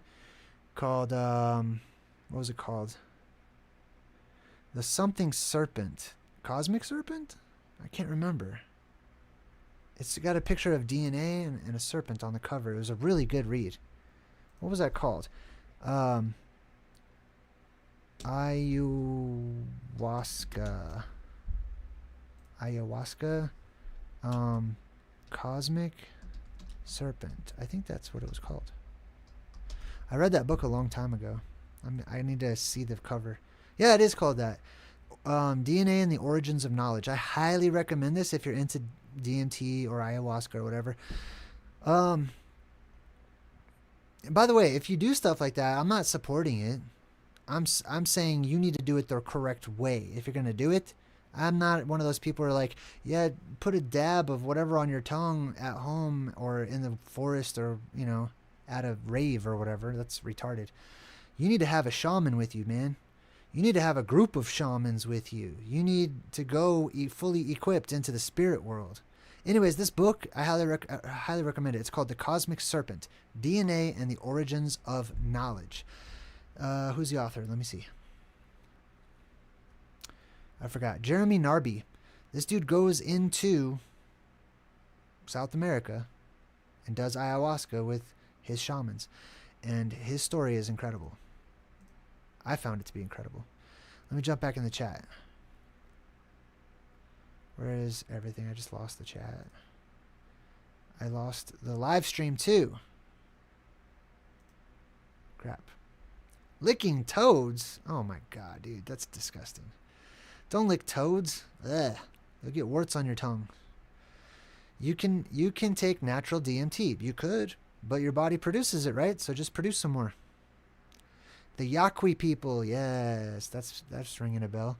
called, what was it called? The something serpent. Cosmic serpent? I can't remember. It's got a picture of DNA and a serpent on the cover. It was a really good read. What was that called? Ayahuasca. Cosmic Serpent. I think that's what it was called. I read that book a long time ago. I need to see the cover. Yeah, it is called that. DNA and the Origins of Knowledge. I highly recommend this if you're into DMT or ayahuasca or whatever. By the way, if you do stuff like that, I'm not supporting it. I'm saying you need to do it the correct way. If you're going to do it, I'm not one of those people who are like, yeah, put a dab of whatever on your tongue at home or in the forest or, at a rave or whatever. That's retarded. You need to have a shaman with you, man. You need to have a group of shamans with you. You need to go fully equipped into the spirit world. Anyways, this book, I highly recommend it. It's called The Cosmic Serpent, DNA and the Origins of Knowledge. Who's the author? Let me see. I forgot. Jeremy Narby. This dude goes into South America and does ayahuasca with his shamans. And his story is incredible. I found it to be incredible. Let me jump back in the chat. Where is everything? I just lost the chat. I lost the live stream too. Crap. Licking toads? Oh my god, dude. That's disgusting. Don't lick toads. Ugh. You'll get warts on your tongue. You can take natural DMT. You could, but your body produces it, right? So just produce some more. The Yaqui people. Yes, that's ringing a bell.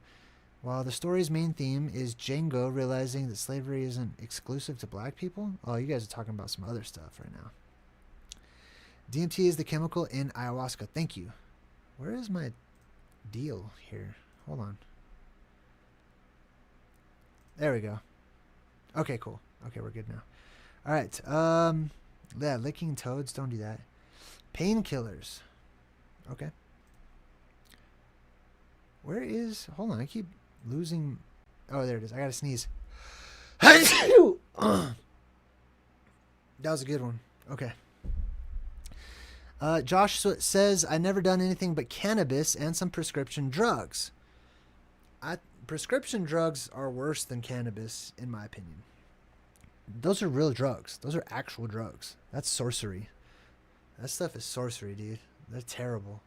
While the story's main theme is Django realizing that slavery isn't exclusive to black people. Oh, you guys are talking about some other stuff right now. DMT is the chemical in ayahuasca. Thank you. Where is my deal here? Hold on. There we go. Okay, cool. Okay, we're good now. All right. Yeah, licking toads. Don't do that. Painkillers. Okay. Where is... Hold on. I keep losing... Oh, there it is. I gotta sneeze. That was a good one. Okay. Josh says, I never done anything but cannabis and some prescription drugs. Prescription drugs are worse than cannabis, in my opinion. Those are real drugs. Those are actual drugs. That's sorcery. That stuff is sorcery, dude. They're terrible.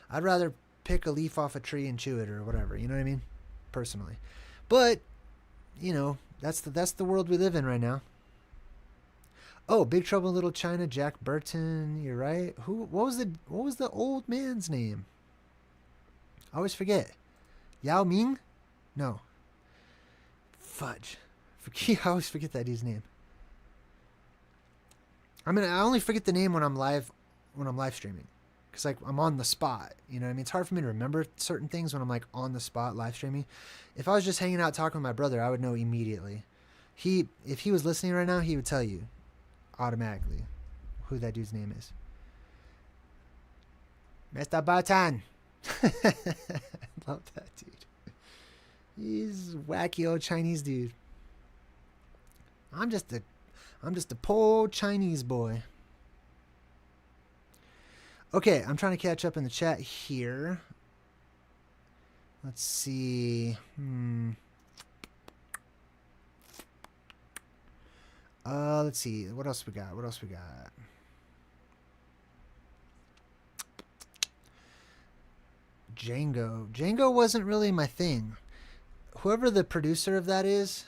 I'd rather pick a leaf off a tree and chew it or whatever. You know what I mean? Personally. But, you know, that's the world we live in right now. Oh, Big Trouble in Little China, Jack Burton. You're right. What was the old man's name? I always forget. Yao Ming? No. Fudge. I always forget that dude's name. I mean, I only forget the name when I'm live streaming. Because, like, I'm on the spot. You know what I mean? It's hard for me to remember certain things when I'm, like, on the spot live streaming. If I was just hanging out talking with my brother, I would know immediately. If he was listening right now, he would tell you automatically who that dude's name is. Mr. Button. Love that dude. He's a wacky old Chinese dude. I'm just a poor Chinese boy. Okay, I'm trying to catch up in the chat here. Let's see. Let's see. What else we got? Django. Django wasn't really my thing. Whoever the producer of that is,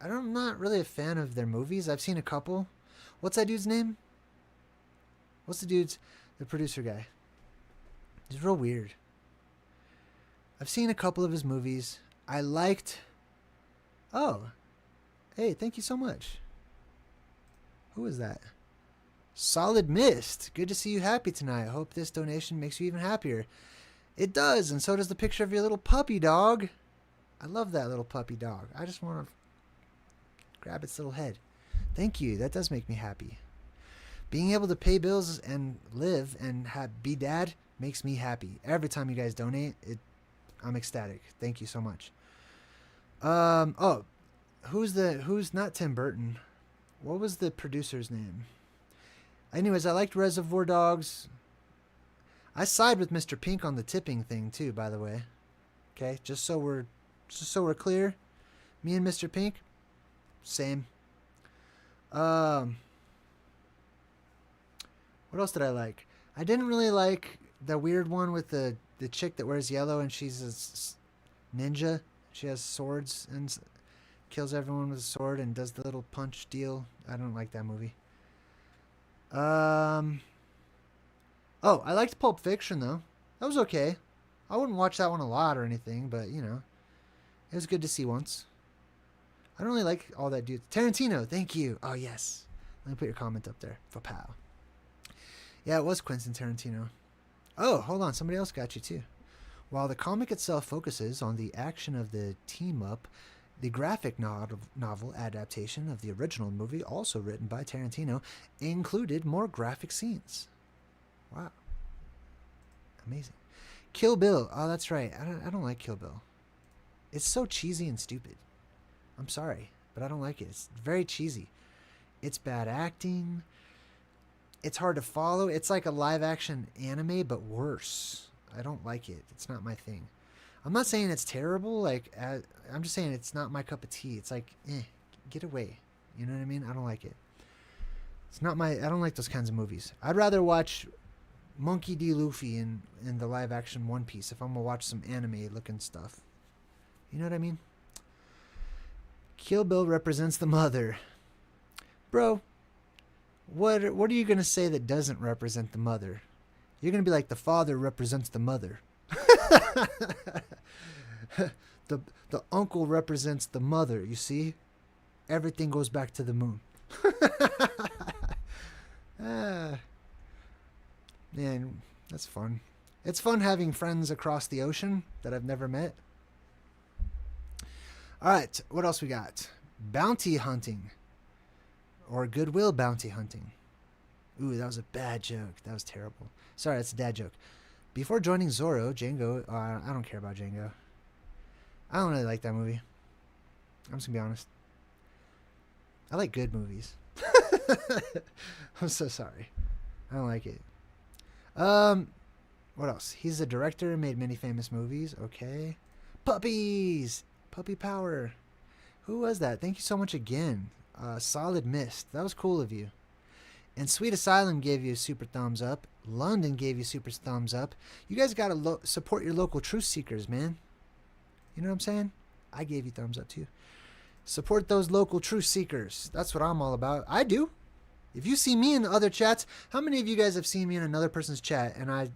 I'm not really a fan of their movies. I've seen a couple. What's that dude's name? The producer guy? He's real weird. I've seen a couple of his movies. I liked... Oh. Hey, thank you so much. Who is that? Solid Mist. Good to see you happy tonight. I hope this donation makes you even happier. It does, and so does the picture of your little puppy dog. I love that little puppy dog. I just want to grab its little head. Thank you. That does make me happy. Being able to pay bills and live and be dad makes me happy. Every time you guys donate, I'm ecstatic. Thank you so much. Who's not Tim Burton? What was the producer's name? Anyways, I liked Reservoir Dogs. I side with Mr. Pink on the tipping thing too, by the way. Okay, just so we're clear. Me and Mr. Pink, same. What else did I like? I didn't really like the weird one with the chick that wears yellow and she's a ninja. She has swords and kills everyone with a sword and does the little punch deal. I don't like that movie. Oh, I liked Pulp Fiction though. That was okay. I wouldn't watch that one a lot or anything, but you know, it was good to see once. I don't really like all that dude. Tarantino, thank you. Oh yes. Let me put your comment up there. Fa-pow. Yeah, it was Quentin Tarantino. Oh, hold on. Somebody else got you too. While the comic itself focuses on the action of the team-up, the graphic novel adaptation of the original movie, also written by Tarantino, included more graphic scenes. Wow. Amazing. Kill Bill. Oh, that's right. I don't like Kill Bill. It's so cheesy and stupid. I'm sorry, but I don't like it. It's very cheesy. It's bad acting. It's hard to follow. It's like a live-action anime, but worse. I don't like it. It's not my thing. I'm not saying it's terrible. Like, I'm just saying it's not my cup of tea. It's like, get away. You know what I mean? I don't like it. It's not my. I don't like those kinds of movies. I'd rather watch Monkey D. Luffy in the live action One Piece if I'm gonna watch some anime looking stuff. You know what I mean? Kill Bill represents the mother. Bro, what are you gonna say that doesn't represent the mother? You're gonna be like, the father represents the mother. the uncle represents the mother. You see, everything goes back to the moon. Man, that's fun. It's fun having friends across the ocean that I've never met. All right, what else we got? Bounty hunting, or goodwill bounty hunting. Ooh, that was a bad joke. That was terrible. Sorry, that's a dad joke. Before joining Zorro, Django, I don't care about Django. I don't really like that movie. I'm just gonna be honest. I like good movies. I'm so sorry. I don't like it. What else? He's a director, made many famous movies. Okay. Puppies! Puppy power. Who was that? Thank you so much again. Solid Mist. That was cool of you. And Sweet Asylum gave you a super thumbs up. London gave you super thumbs up. You guys got to support your local truth seekers, man. You know what I'm saying? I gave you thumbs up too. Support those local truth seekers. That's what I'm all about. I do. If you see me in other chats, how many of you guys have seen me in another person's chat and I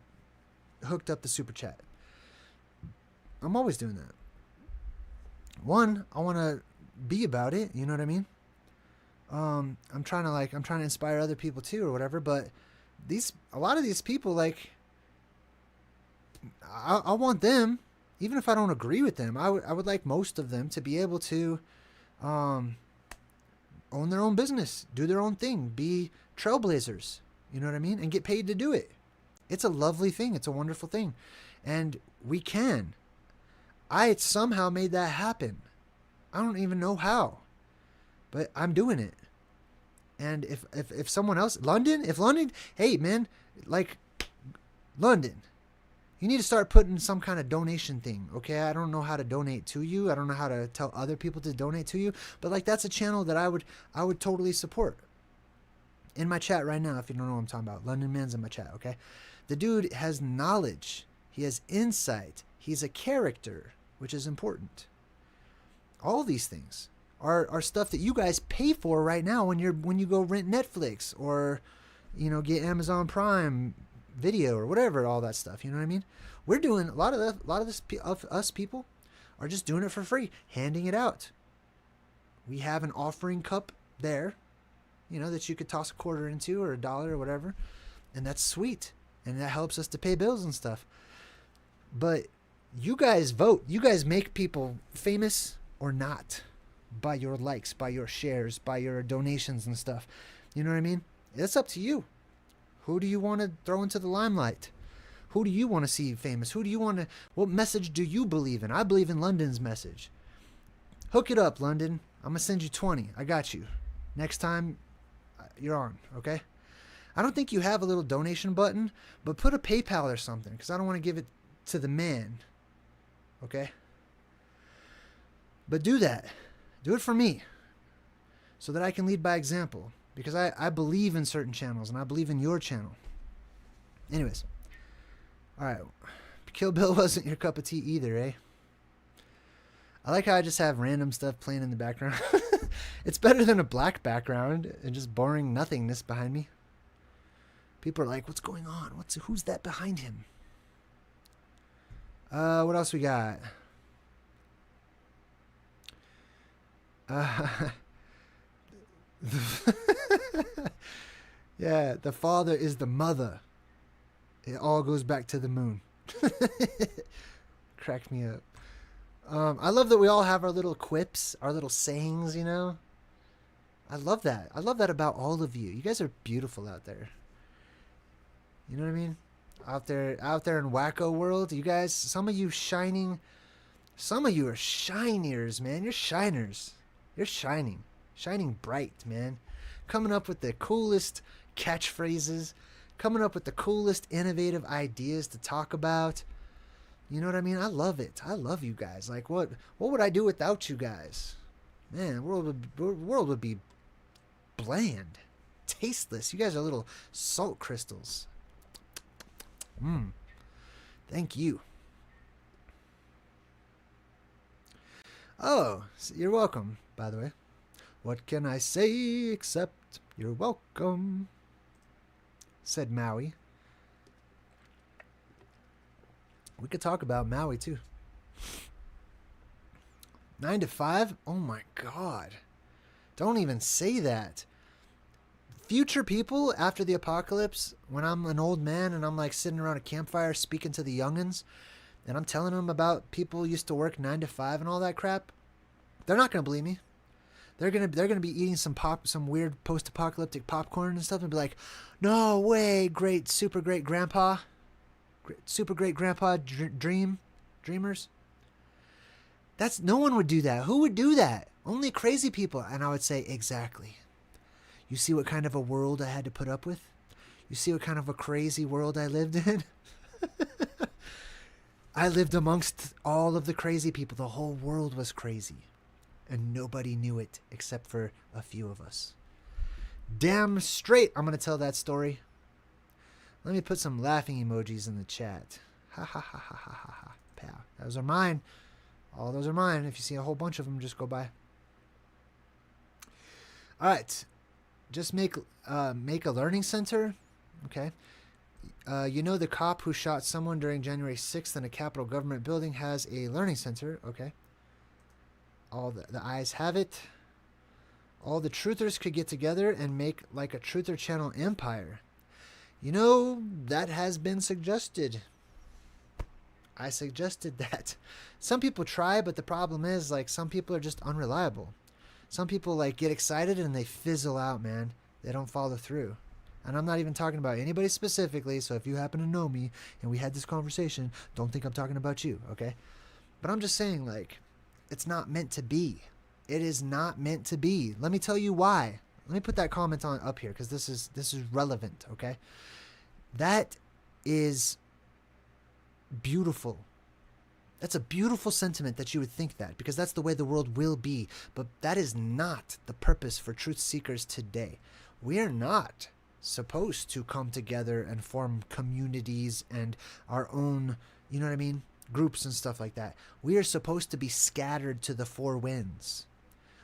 hooked up the super chat? I'm always doing that. One, I want to be about it. You know what I mean? I'm trying to inspire other people too or whatever, but a lot of these people, like, I want them, even if I don't agree with them, I would like most of them to be able to, own their own business, do their own thing, be trailblazers, you know what I mean? And get paid to do it. It's a lovely thing. It's a wonderful thing. And we can. I somehow made that happen. I don't even know how, but I'm doing it. And if someone else, London, hey man, like, London, you need to start putting some kind of donation thing. Okay. I don't know how to donate to you. I don't know how to tell other people to donate to you, but like, that's a channel that I would totally support. In my chat right now, if you don't know what I'm talking about, London Man's in my chat. Okay. The dude has knowledge. He has insight. He's a character, which is important. All these things are stuff that you guys pay for right now when you go rent Netflix or, you know, get Amazon Prime Video or whatever, all that stuff. You know what I mean? We're doing a lot of us people are just doing it for free, handing it out. We have an offering cup there, you know, that you could toss a quarter into or $1 or whatever, and that's sweet, and that helps us to pay bills and stuff. But you guys vote. You guys make people famous or not by your likes, by your shares, by your donations and stuff. You know what I mean? It's up to you. Who do you want to throw into the limelight? Who do you want to see famous? What message do you believe in? I believe in London's message. Hook it up, London. I'm going to send you 20. I got you. Next time, you're on, okay? I don't think you have a little donation button, but put a PayPal or something, because I don't want to give it to the man. Okay? But do that. Do it for me. So that I can lead by example. Because I believe in certain channels, and I believe in your channel. Anyways. Alright. Kill Bill wasn't your cup of tea either, eh? I like how I just have random stuff playing in the background. It's better than a black background and just boring nothingness behind me. People are like, what's going on? Who's that behind him? What else we got? Yeah, the father is the mother. It all goes back to the moon. Cracked me up. I love that we all have our little quips, our little sayings, you know? I love that. I love that about all of you. You guys are beautiful out there. You know what I mean? Out there in wacko world, you guys, some of you are shiners, man. You're shiners. You're shining bright, man. Coming up with the coolest catchphrases, coming up with the coolest, innovative ideas to talk about. You know what I mean? I love it. I love you guys. Like, what would I do without you guys? Man, the world would be bland, tasteless. You guys are little salt crystals. Thank you. Oh, you're welcome, by the way. What can I say except you're welcome? Said Maui. We could talk about Maui, too. 9 to 5? Oh, my God. Don't even say that. Future people, after the apocalypse, when I'm an old man and I'm like sitting around a campfire speaking to the youngins, and I'm telling them about people used to work 9 to 5 and all that crap, they're not going to believe me. They're gonna be eating some weird post-apocalyptic popcorn and stuff and be like, no way, super great grandpa dreamers. No one would do that. Who would do that? Only crazy people. And I would say, exactly. You see what kind of a world I had to put up with? You see what kind of a crazy world I lived in? I lived amongst all of the crazy people. The whole world was crazy. And nobody knew it except for a few of us. Damn straight I'm going to tell that story. Let me put some laughing emojis in the chat. Ha ha ha ha ha ha ha. Pow. Those are mine. All those are mine. If you see a whole bunch of them, just go by. All right. Just make a learning center. Okay. You know the cop who shot someone during January 6th in a Capitol government building has a learning center. Okay. All the eyes have it. All the truthers could get together and make like a truther channel empire. You know, that has been suggested. I suggested that. Some people try, but the problem is, like, some people are just unreliable. Some people, like, get excited and they fizzle out, man. They don't follow through. And I'm not even talking about anybody specifically, so if you happen to know me and we had this conversation, don't think I'm talking about you, okay? But I'm just saying, like, it's not meant to be. It is not meant to be. Let me tell you why. Let me put that comment on up here because this is relevant, okay? That is beautiful. That's a beautiful sentiment that you would think that because that's the way the world will be. But that is not the purpose for truth seekers today. We are not supposed to come together and form communities and our own, you know what I mean, groups and stuff like that. We are supposed to be scattered to the four winds.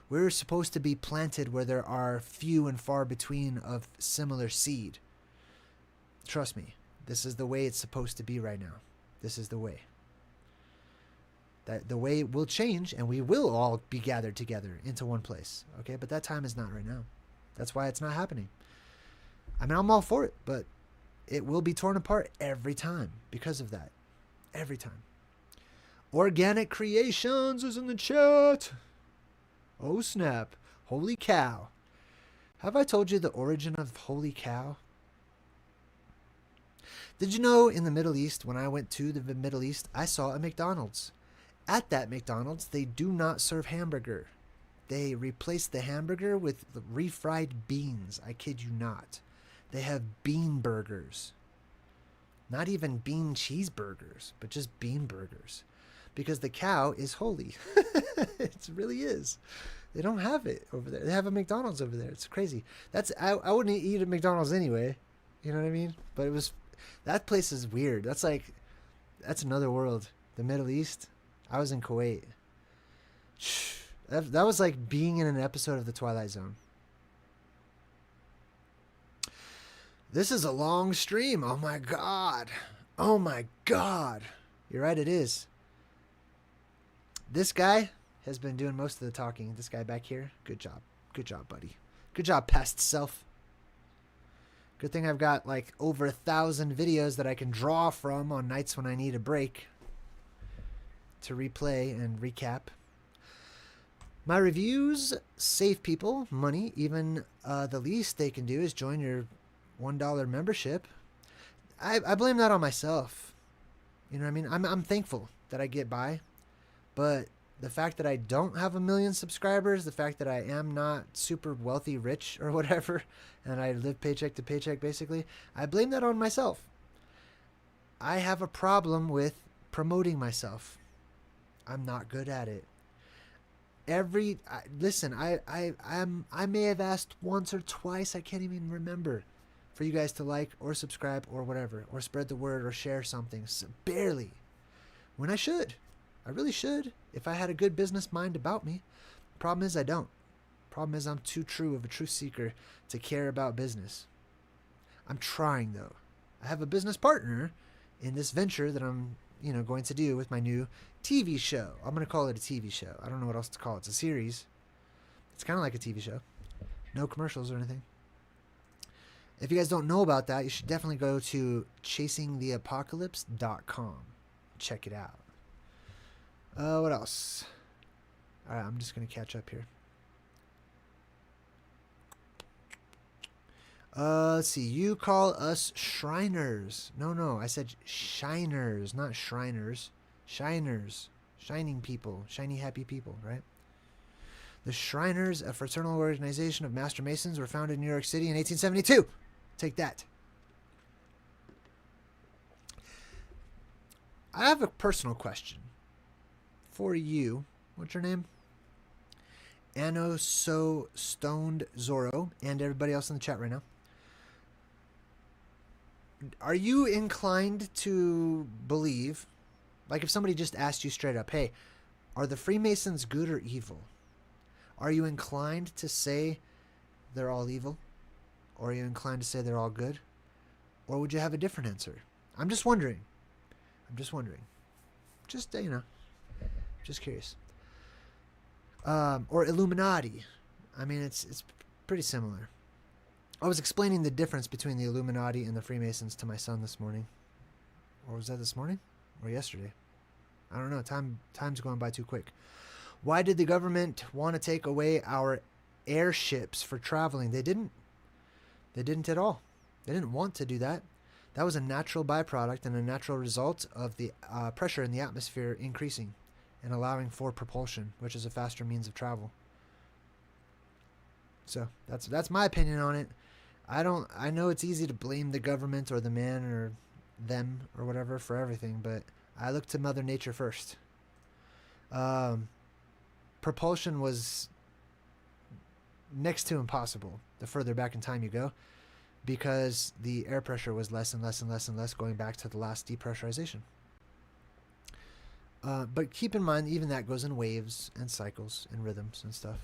We're supposed to be planted where there are few and far between of similar seed. Trust me, this is the way it's supposed to be right now. This is the way. That the way will change and we will all be gathered together into one place. Okay, but that time is not right now. That's why it's not happening. I mean, I'm all for it, but it will be torn apart every time because of that. Every time. Organic Creations is in the chat. Oh, snap. Holy cow. Have I told you the origin of holy cow? Did you know in the Middle East, when I went to the Middle East, I saw a McDonald's. At that McDonald's, they do not serve hamburger. They replace the hamburger with refried beans. I kid you not. They have bean burgers. Not even bean cheeseburgers, but just bean burgers. Because the cow is holy. It really is. They don't have it over there. They have a McDonald's over there. It's crazy. I wouldn't eat at McDonald's anyway. You know what I mean? But that place is weird. That's another world. The Middle East. I was in Kuwait. That was like being in an episode of The Twilight Zone. This is a long stream. Oh my God. Oh my God. You're right, it is. This guy has been doing most of the talking. This guy back here. Good job. Good job, buddy. Good job, past self. Good thing I've got like over 1,000 videos that I can draw from on nights when I need a break to replay and recap. My reviews save people money. Even the least they can do is join your $1 membership. I blame that on myself. You know what I mean? I'm thankful that I get by, but the fact that I don't have 1 million subscribers, the fact that I am not super wealthy, rich, or whatever, and I live paycheck to paycheck basically, I blame that on myself. I have a problem with promoting myself. I'm not good at it. Listen, I may have asked once or twice, I can't even remember, for you guys to like or subscribe or whatever, or spread the word or share something. So barely. When I should. I really should, if I had a good business mind about me. Problem is I don't. Problem is I'm too true of a truth seeker to care about business. I'm trying though. I have a business partner in this venture that I'm, going to do with my new TV show. I'm going to call it a TV show. I don't know what else to call it. It's a series. It's kind of like a TV show. No commercials or anything. If you guys don't know about that, you should definitely go to chasingtheapocalypse.com. Check it out. What else? All right, I'm just going to catch up here. Let's see. You call us Shriners. No, I said Shiners, not Shriners. Shiners. Shining people. Shiny, happy people, right? The Shriners, a fraternal organization of master masons, were founded in New York City in 1872. Take that. I have a personal question for you. What's your name? Anno So Stoned Zorro, and everybody else in the chat right now. Are you inclined to believe, like if somebody just asked you straight up, hey, are the Freemasons good or evil? Are you inclined to say they're all evil? Or are you inclined to say they're all good? Or would you have a different answer? I'm just wondering. Just, just curious. Or Illuminati. I mean, it's pretty similar. I was explaining the difference between the Illuminati and the Freemasons to my son this morning. Or was that this morning? Or yesterday? I don't know. Time's going by too quick. Why did the government want to take away our airships for traveling? They didn't. They didn't at all. They didn't want to do that. That was a natural byproduct and a natural result of the pressure in the atmosphere increasing and allowing for propulsion, which is a faster means of travel. So that's my opinion on it. I know it's easy to blame the government or the man or them or whatever for everything, but I look to Mother Nature first. Propulsion was next to impossible the further back in time you go, because the air pressure was less and less and less and less going back to the last depressurization. But keep in mind, even that goes in waves and cycles and rhythms and stuff.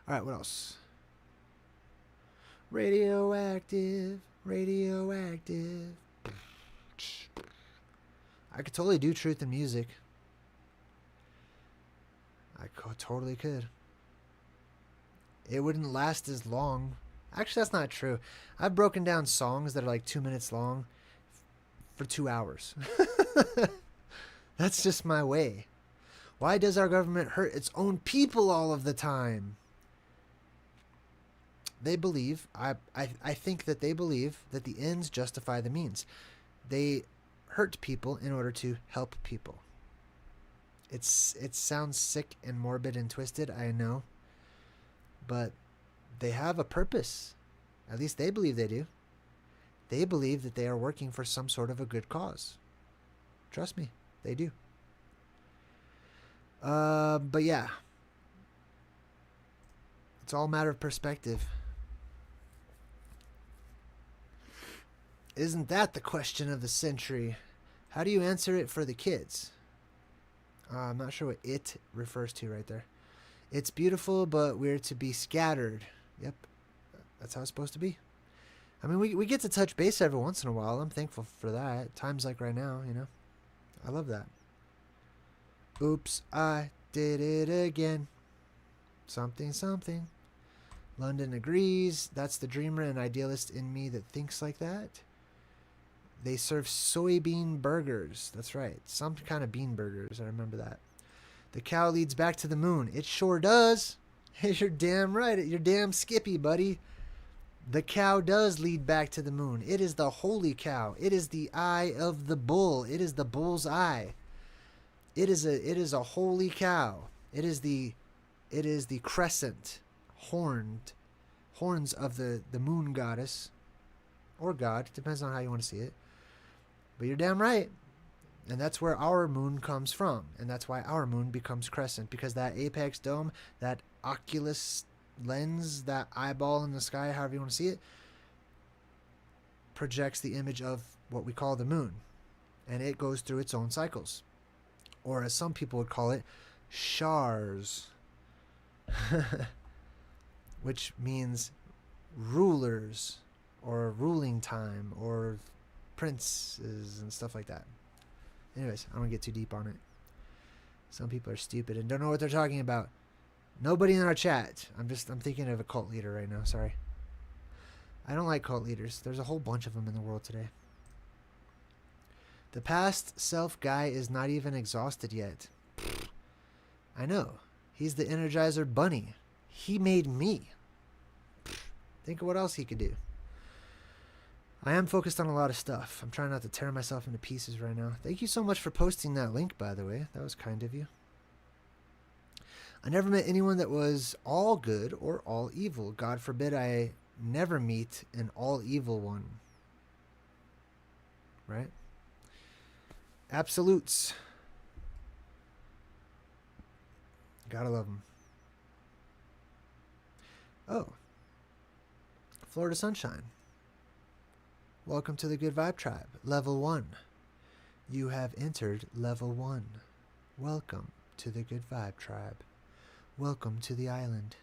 All right, what else? Radioactive. I could totally do truth in music. I totally could. It wouldn't last as long. Actually, that's not true. I've broken down songs that are like 2 minutes long for 2 hours. That's just my way. Why does our government hurt its own people all of the time? They believe, I think that they believe that the ends justify the means. They hurt people in order to help people. It sounds sick and morbid and twisted, I know. But they have a purpose. At least they believe they do. They believe that they are working for some sort of a good cause. Trust me, they do. But yeah. It's all a matter of perspective. Isn't that the question of the century? How do you answer it for the kids? I'm not sure what it refers to right there. It's beautiful, but we're to be scattered. Yep, that's how it's supposed to be. I mean, we get to touch base every once in a while. I'm thankful for that. Times like right now, I love that. Oops, I did it again. Something. London agrees. That's the dreamer and idealist in me that thinks like that. They serve soybean burgers. That's right. Some kind of bean burgers. I remember that. The cow leads back to the moon. It sure does. You're damn right. You're damn skippy, buddy. The cow does lead back to the moon. It is the holy cow. It is the eye of the bull. It is the bull's eye. It is a holy cow. It is the crescent horns of the moon goddess or god, depends on how you want to see it. But you're damn right. And that's where our moon comes from. And that's why our moon becomes crescent, because that apex dome, that oculus lens, that eyeball in the sky, however you want to see it, projects the image of what we call the moon. And it goes through its own cycles. Or as some people would call it, shars. Which means rulers, or ruling time, or princes and stuff like that. Anyways, I don't get too deep on it. Some people are stupid and don't know what they're talking about. Nobody in our chat. I'm thinking of a cult leader right now. Sorry. I don't like cult leaders. There's a whole bunch of them in the world today. The past self guy is not even exhausted yet. I know. He's the Energizer Bunny. He made me. Think of what else he could do. I am focused on a lot of stuff. I'm trying not to tear myself into pieces right now. Thank you so much for posting that link, by the way. That was kind of you. I never met anyone that was all good or all evil. God forbid I never meet an all evil one. Right? Absolutes. Gotta love them. Oh. Florida Sunshine. Welcome to the Good Vibe Tribe. Level 1. You have entered Level 1. Welcome to the Good Vibe Tribe. Welcome to the island.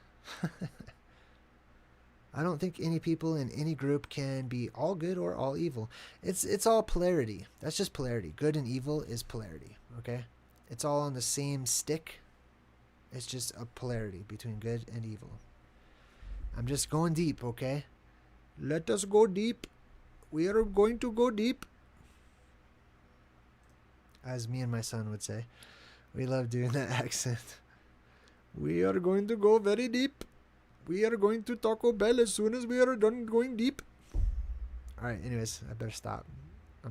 I don't think any people in any group can be all good or all evil. It's all polarity. That's just polarity. Good and evil is polarity, okay? It's all on the same stick. It's just a polarity between good and evil. I'm just going deep, okay? Let us go deep. We are going to go deep. As me and my son would say. We love doing that accent. We are going to go very deep. We are going to Taco Bell as soon as we are done going deep. Alright, anyways, I better stop.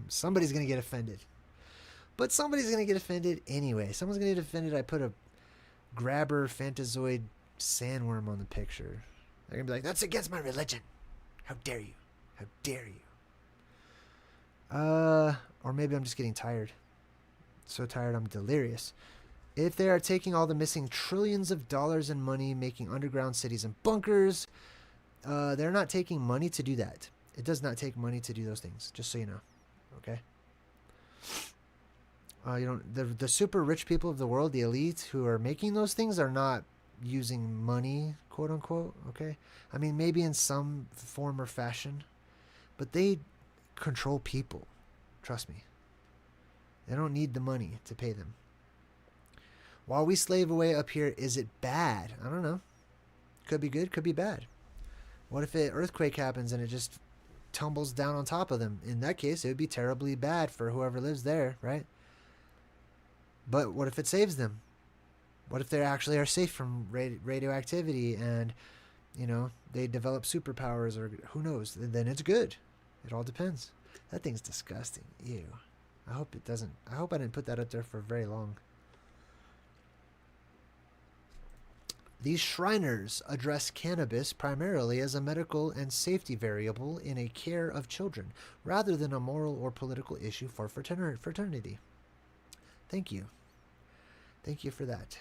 Somebody's going to get offended. But somebody's going to get offended anyway. Someone's going to get offended I put a grabber fantazoid sandworm on the picture. They're going to be like, that's against my religion. How dare you? How dare you? Or maybe I'm just getting tired. So tired I'm delirious. If they are taking all the missing trillions of dollars in money, making underground cities and bunkers, they're not taking money to do that. It does not take money to do those things, just so you know. Okay? The super rich people of the world, the elite who are making those things, are not using money, quote unquote. Okay? I mean, maybe in some form or fashion, but they control people. Trust me. They don't need the money to pay them. While we slave away up here, is it bad? I don't know. Could be good, could be bad. What if an earthquake happens and it just tumbles down on top of them? In that case, it would be terribly bad for whoever lives there, right? But what if it saves them? What if they actually are safe from radioactivity and, they develop superpowers, or who knows? Then it's good. It all depends. That thing's disgusting. Ew. I hope it doesn't. I hope I didn't put that up there for very long. These Shriners address cannabis primarily as a medical and safety variable in a care of children, rather than a moral or political issue for fraternity. Thank you. Thank you for that.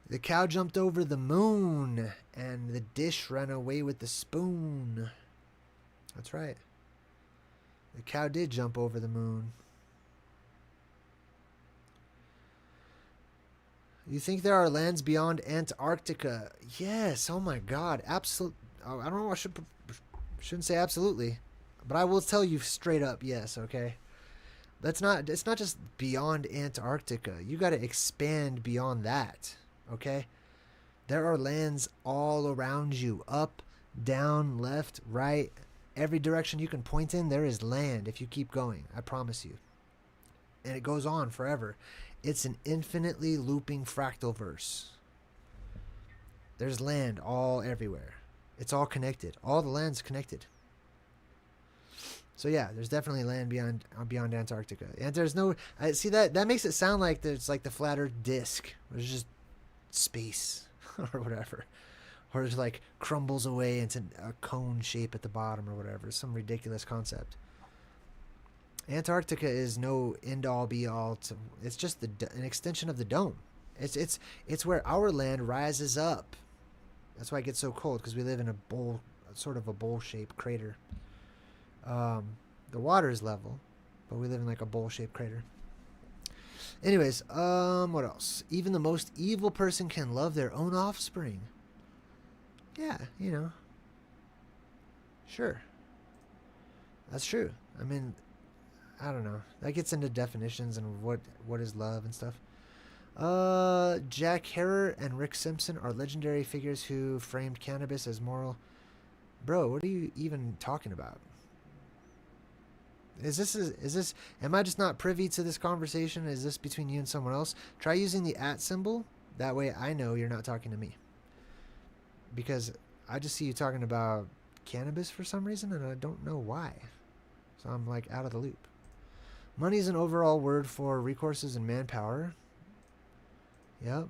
The cow jumped over the moon, and the dish ran away with the spoon. That's right. The cow did jump over the moon. You think there are lands beyond Antarctica? Yes. Oh my God. Absolutely. I don't know. I shouldn't say absolutely, but I will tell you straight up. Yes. Okay. It's not just beyond Antarctica. You got to expand beyond that. Okay. There are lands all around you, up, down, left, right, every direction you can point in. There is land if you keep going. I promise you. And it goes on forever. It's an infinitely looping fractal verse. There's land all everywhere. It's all connected. All the land's connected. So yeah, there's definitely land beyond Antarctica, and there's no. I see that makes it sound like there's like the flat Earth disk, which is just space or whatever, or it's like crumbles away into a cone shape at the bottom or whatever. Some ridiculous concept. Antarctica is no end all be all. It's just an extension of the dome. It's where our land rises up. That's why it gets so cold, because we live in a bowl, sort of a bowl-shaped crater. The water is level, but we live in like a bowl-shaped crater. Anyways, what else? Even the most evil person can love their own offspring. Yeah, Sure. That's true. I mean, I don't know. That gets into definitions and what is love and stuff. Jack Herer and Rick Simpson are legendary figures who framed cannabis as moral. Bro, what are you even talking about? Is this? Am I just not privy to this conversation? Is this between you and someone else? Try using the @ symbol. That way I know you're not talking to me. Because I just see you talking about cannabis for some reason, and I don't know why. So I'm like out of the loop. Money is an overall word for resources and manpower. Yep.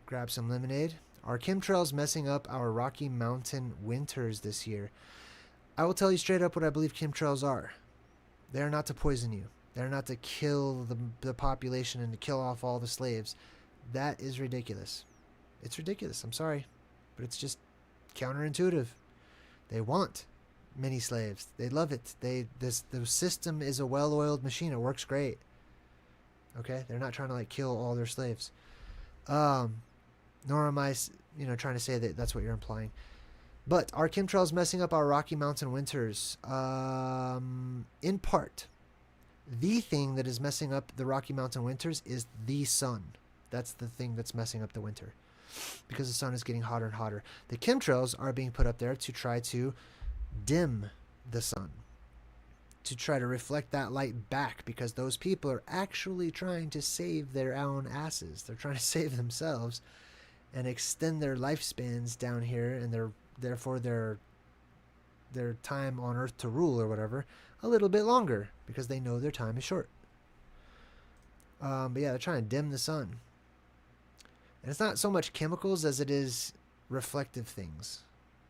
Grab some lemonade. Are chemtrails messing up our Rocky Mountain winters this year? I will tell you straight up what I believe chemtrails are. They are not to poison you. They are not to kill the population and to kill off all the slaves. That is ridiculous. It's ridiculous. I'm sorry. But it's just counterintuitive. They want many slaves. They love it. The system is a well-oiled machine. It works great. Okay? They're not trying to kill all their slaves. Nor am I, trying to say that that's what you're implying. But are chemtrails messing up our Rocky Mountain winters? In part. The thing that is messing up the Rocky Mountain winters is the sun. That's the thing that's messing up the winter. Because the sun is getting hotter and hotter. The chemtrails are being put up there to try to dim the sun. To try to reflect that light back, because those people are actually trying to save their own asses. They're trying to save themselves and extend their lifespans down here, and therefore their time on Earth to rule or whatever a little bit longer, because they know their time is short. But yeah, they're trying to dim the sun. And it's not so much chemicals as it is reflective things,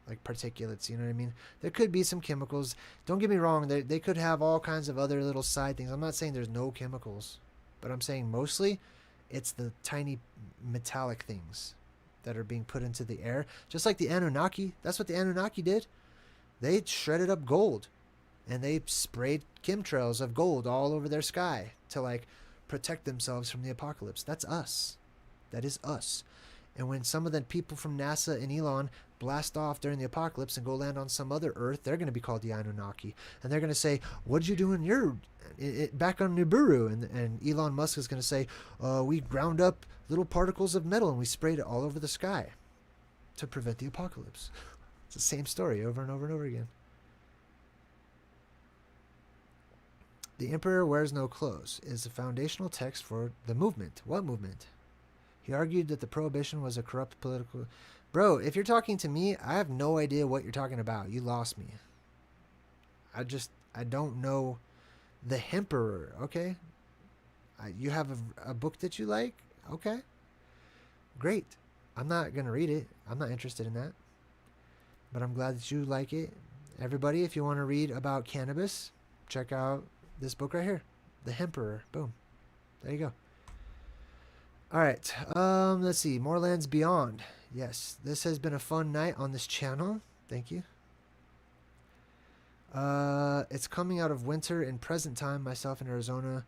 like particulates, you know what I mean? There could be some chemicals. Don't get me wrong, they could have all kinds of other little side things. I'm not saying there's no chemicals, but I'm saying mostly it's the tiny metallic things that are being put into the air. Just like the Anunnaki. That's what the Anunnaki did. They shredded up gold, and they sprayed chemtrails of gold all over their sky to protect themselves from the apocalypse. That's us. That is us. And when some of the people from NASA and Elon blast off during the apocalypse and go land on some other Earth, they're going to be called the Anunnaki. And they're going to say, what'd you do back on Nibiru? And Elon Musk is going to say, we ground up little particles of metal and we sprayed it all over the sky to prevent the apocalypse. It's the same story over and over and over again. The Emperor Wears No Clothes is the foundational text for the movement. What movement? He argued that the prohibition was a corrupt political... Bro, if you're talking to me, I have no idea what you're talking about. You lost me. I don't know the Emperor, okay? You have a book that you like? Okay. Great. I'm not going to read it. I'm not interested in that. But I'm glad that you like it. Everybody, if you want to read about cannabis, check out this book right here. The Emperor. Boom. There you go. All right, let's see. More Lands Beyond. Yes, this has been a fun night on this channel. Thank you. It's coming out of winter in present time. Myself in Arizona.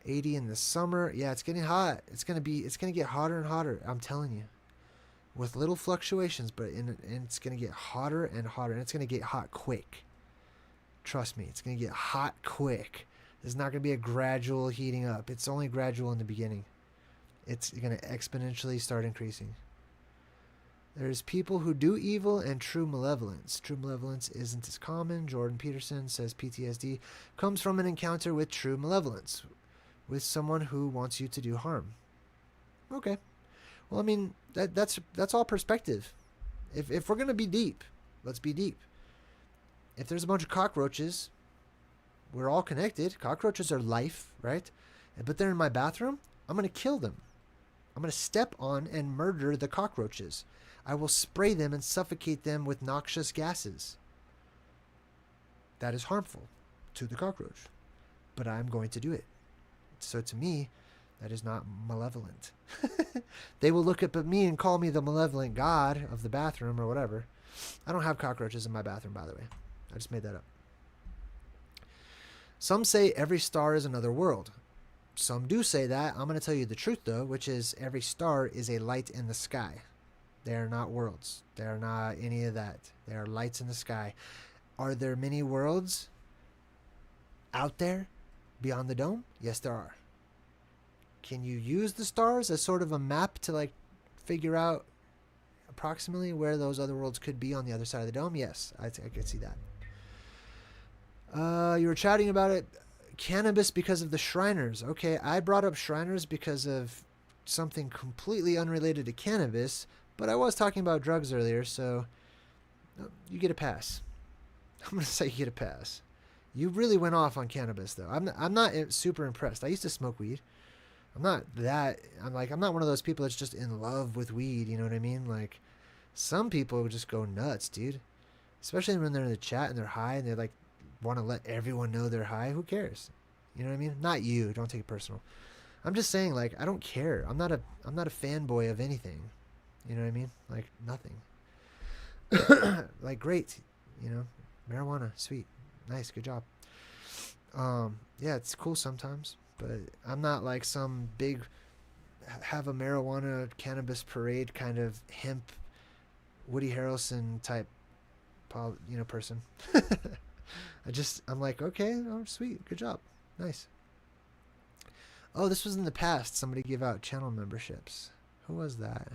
80 in the summer. Yeah, it's getting hot. It's gonna get hotter and hotter. I'm telling you, with little fluctuations, but and it's gonna get hotter and hotter, and it's gonna get hot quick. Trust me, it's gonna get hot quick. There's not gonna be a gradual heating up. It's only gradual in the beginning. It's going to exponentially start increasing. There's people who do evil and true malevolence. True malevolence isn't as common. Jordan Peterson says PTSD comes from an encounter with true malevolence, with someone who wants you to do harm. Okay. Well, I mean, that's all perspective. If we're going to be deep, let's be deep. if there's a bunch of cockroaches, we're all connected. Cockroaches are life, right? But they're in my bathroom. I'm going to kill them. I'm going to step on and murder the cockroaches. I will spray them and suffocate them with noxious gases. That is harmful to the cockroach. But I'm going to do it. So to me, that is not malevolent. They will look up at me and call me the malevolent god of the bathroom or whatever. I don't have cockroaches in my bathroom, by the way. I just made that up. Some say every star is another world. Some do say that. I'm going to tell you the truth, though, which is every star is a light in the sky. They are not worlds. They are not any of that. They are lights in the sky. Are there many worlds out there beyond the dome? Yes, there are. Can you use the stars as sort of a map to like figure out approximately where those other worlds could be on the other side of the dome? Yes, I could see that. You were chatting about it. Cannabis because of the Shriners. Okay, I brought up Shriners because of something completely unrelated to cannabis, but I was talking about drugs earlier, so you get a pass. I'm going to say you get a pass. You really went off on cannabis, though. I'm not super impressed. I used to smoke weed. I'm not one of those people that's just in love with weed, you know what I mean? Like, some people would just go nuts, dude. Especially when they're in the chat and they're high and they like want to let everyone know they're high. Who cares? You know what I mean? Not you. Don't take it personal. I'm just saying, like, I don't care. I'm not a fanboy of anything. You know what I mean? Like, nothing. Like, great. You know, marijuana, sweet, nice, good job. Yeah, it's cool sometimes, but I'm not like some big have a marijuana cannabis parade kind of hemp Woody Harrelson type, person. I'm like, okay, oh, sweet, good job, nice. Oh, this was in the past. Somebody gave out channel memberships. Who was that?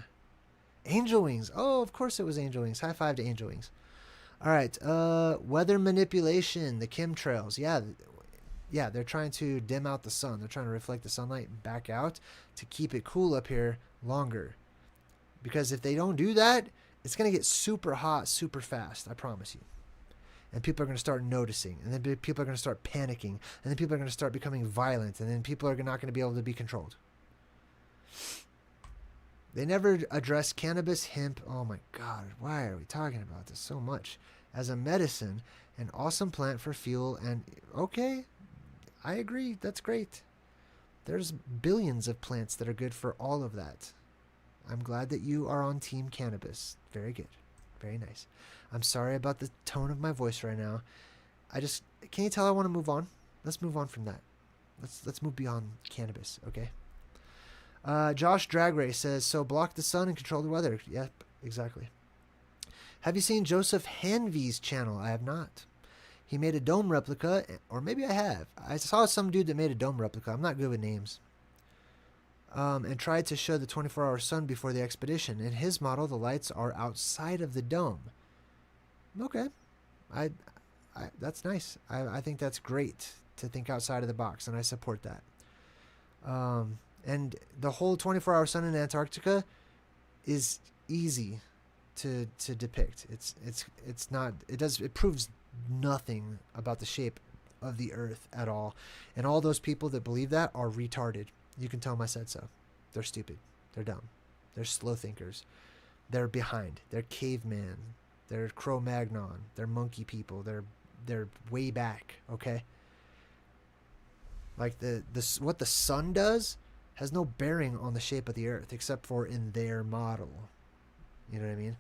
Angel Wings. Oh, of course it was Angel Wings. High five to Angel Wings. All right. Weather manipulation, the chemtrails. Yeah, they're trying to dim out the sun. They're trying to reflect the sunlight back out to keep it cool up here longer. Because if they don't do that, it's going to get super hot super fast. I promise you. And people are going to start noticing. And then people are going to start panicking. And then people are going to start becoming violent. And then people are not going to be able to be controlled. They never address cannabis, hemp. Oh my God, why are we talking about this so much? As a medicine, an awesome plant for fuel. And okay, I agree. That's great. There's billions of plants that are good for all of that. I'm glad that you are on team cannabis. Very good. Very nice. I'm sorry about the tone of my voice right now. Can you tell I want to move on? Let's move on from that. Let's move beyond cannabis, okay? Josh Dragray says, so block the sun and control the weather. Yep, exactly. Have you seen Joseph Hanvey's channel? I have not. He made a dome replica, or maybe I have. I saw some dude that made a dome replica. I'm not good with names. And tried to show the 24-hour sun before the expedition. In his model, the lights are outside of the dome. Okay. That's nice. I think that's great to think outside of the box, and I support that. And the whole 24-hour sun in Antarctica is easy to depict. It proves nothing about the shape of the Earth at all. And all those people that believe that are retarded. You can tell them I said so. They're stupid. They're dumb. They're slow thinkers. They're behind. They're caveman. They're Cro-Magnon. They're monkey people. They're way back. Okay. Like what the sun does has no bearing on the shape of the Earth except for in their model. You know what I mean?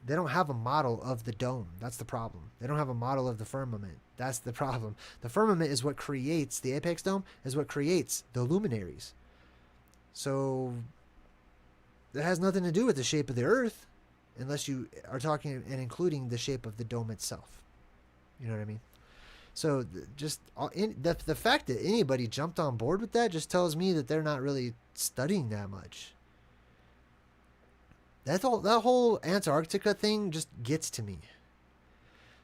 They don't have a model of the dome. That's the problem. They don't have a model of the firmament. That's the problem. The firmament is what creates the apex dome, is what creates the luminaries. So it has nothing to do with the shape of the Earth unless you are talking and including the shape of the dome itself. You know what I mean? So the fact that anybody jumped on board with that just tells me that they're not really studying that much. That whole Antarctica thing just gets to me.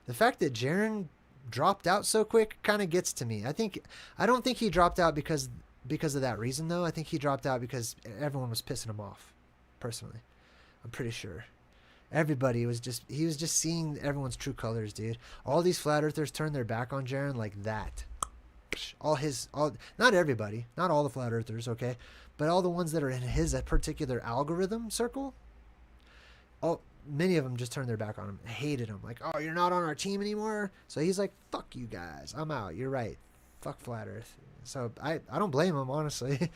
The fact that Jaren dropped out so quick kind of gets to me. I don't think he dropped out because of that reason, though. I think he dropped out because everyone was pissing him off, personally. I'm pretty sure. Everybody was just, he was just seeing everyone's true colors, dude. All these flat earthers turned their back on Jaren like that. Not everybody, not all the flat earthers, okay? But all the ones that are in his particular algorithm circle, many of them just turned their back on him, hated him. Like, oh, you're not on our team anymore? So he's like, fuck you guys. I'm out. You're right. Fuck flat earth. So I don't blame him, honestly.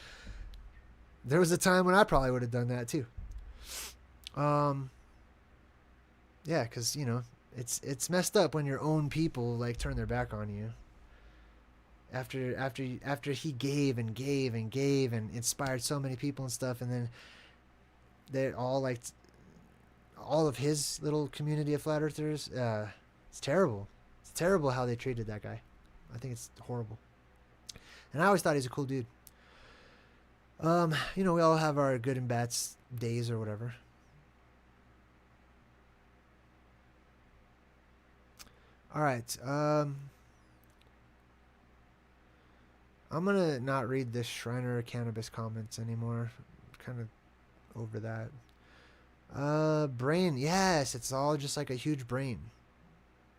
There was a time when I probably would have done that too. Yeah, because, you know, it's messed up when your own people, like, turn their back on you. After he gave and gave and gave and inspired so many people and stuff, and then they're all, like, all of his little community of flat earthers, it's terrible. It's terrible how they treated that guy. I think it's horrible. And I always thought he's a cool dude. You know, we all have our good and bad days or whatever. All right. I'm going to not read this Shriner Cannabis comments anymore. Kind of over that. Brain. Yes, it's all just like a huge brain.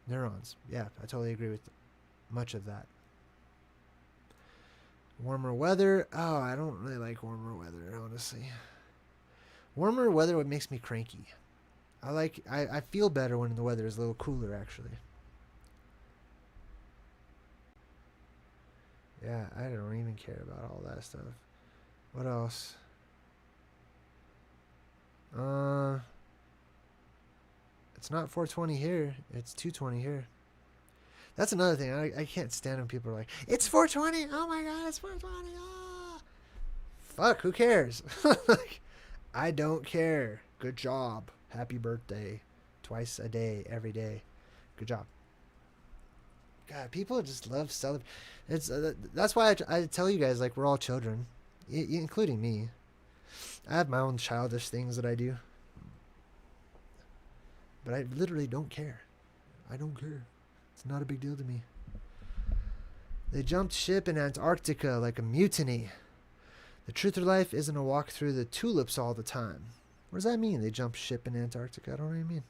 Neurons. Yeah, I totally agree with much of that. Warmer weather. Oh, I don't really like warmer weather, honestly. Warmer weather makes me cranky. I feel better when the weather is a little cooler, actually. Yeah, I don't even care about all that stuff. What else? It's not 420 here. It's 220 here. That's another thing. I can't stand when people are like, it's 420. Oh my God, it's 420. Ah. Fuck, who cares? Like, I don't care. Good job. Happy birthday. Twice a day, every day. Good job. God, people just love celebrating. That's why I tell you guys, like, we're all children, including me. I have my own childish things that I do. But I literally don't care. I don't care. It's not a big deal to me. They jumped ship in Antarctica like a mutiny. The truth of life isn't a walk through the tulips all the time. What does that mean, they jumped ship in Antarctica? I don't know what you mean.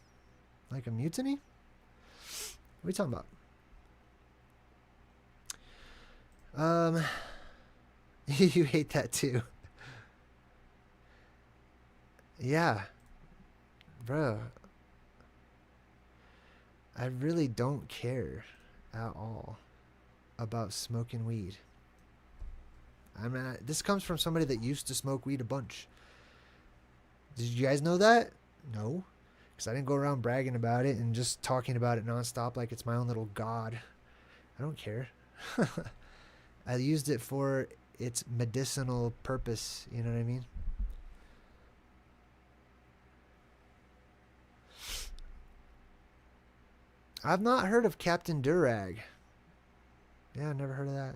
Like a mutiny? What are you talking about? You hate that too. Yeah. Bro. I really don't care at all about smoking weed. I mean, this comes from somebody that used to smoke weed a bunch. Did you guys know that? No. Because I didn't go around bragging about it and just talking about it nonstop like it's my own little god. I don't care. I used it for its medicinal purpose. You know what I mean? I've not heard of Captain Durag. Yeah, I've never heard of that.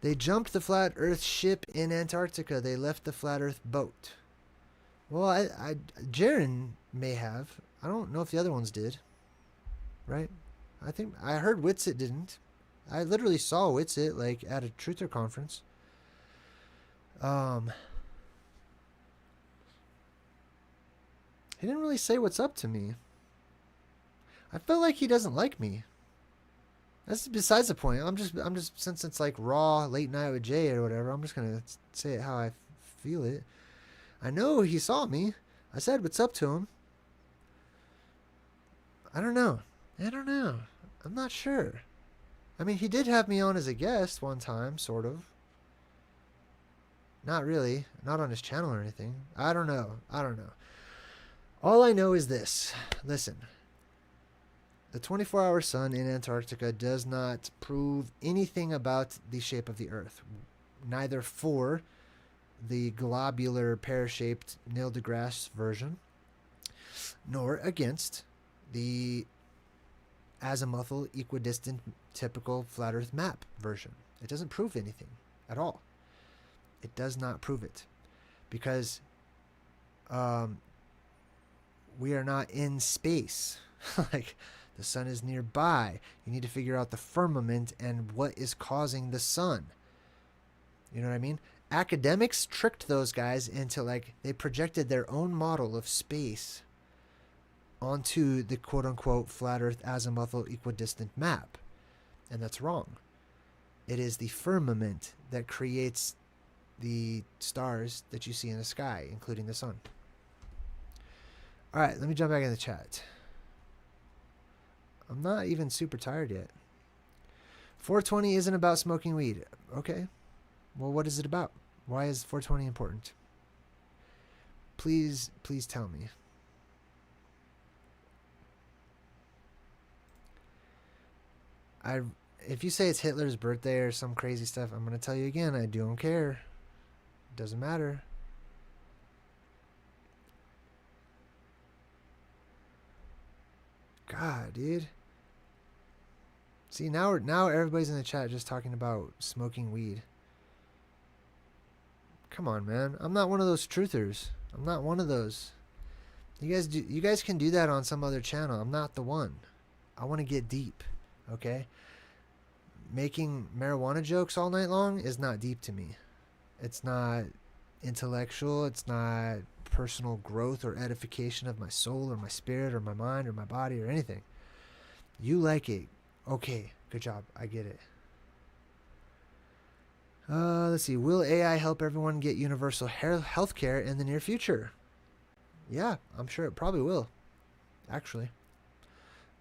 They jumped the flat earth ship in Antarctica. They left the flat earth boat. Well, Jaren may have. I don't know if the other ones did. Right? I think I heard Witsit didn't. I literally saw Witsit, like, at a Truther conference. He didn't really say what's up to me. I feel like he doesn't like me. That's besides the point. I'm just since it's like raw late night with Jay or whatever, I'm just gonna say it how I feel it. I know he saw me. I said what's up to him. I don't know. I'm not sure. I mean, he did have me on as a guest one time, sort of. Not really. Not on his channel or anything. I don't know. All I know is this. Listen. The 24-hour sun in Antarctica does not prove anything about the shape of the Earth. Neither for the globular pear-shaped Neil deGrasse version, nor against the azimuthal equidistant typical flat Earth map version. It doesn't prove anything at all. It does not prove it. Because we are not in space. Like, the sun is nearby. You need to figure out the firmament and what is causing the sun. You know what I mean? Academics tricked those guys into, like, they projected their own model of space onto the quote-unquote flat Earth azimuthal equidistant map. And that's wrong. It is the firmament that creates the stars that you see in the sky, including the sun. All right, let me jump back in the chat. I'm not even super tired yet. 420 isn't about smoking weed. Okay. Well, what is it about? Why is 420 important? Please tell me. If you say it's Hitler's birthday or some crazy stuff, I'm going to tell you again, I don't care. Doesn't matter. God, dude. See, now everybody's in the chat just talking about smoking weed. Come on, man. I'm not one of those truthers. I'm not one of those. You guys can do that on some other channel. I'm not the one. I want to get deep, okay? Making marijuana jokes all night long is not deep to me. It's not intellectual. It's not personal growth or edification of my soul or my spirit or my mind or my body or anything. You like it. Okay, good job. I get it. Let's see. Will AI help everyone get universal health care in the near future? Yeah, I'm sure it probably will. Actually,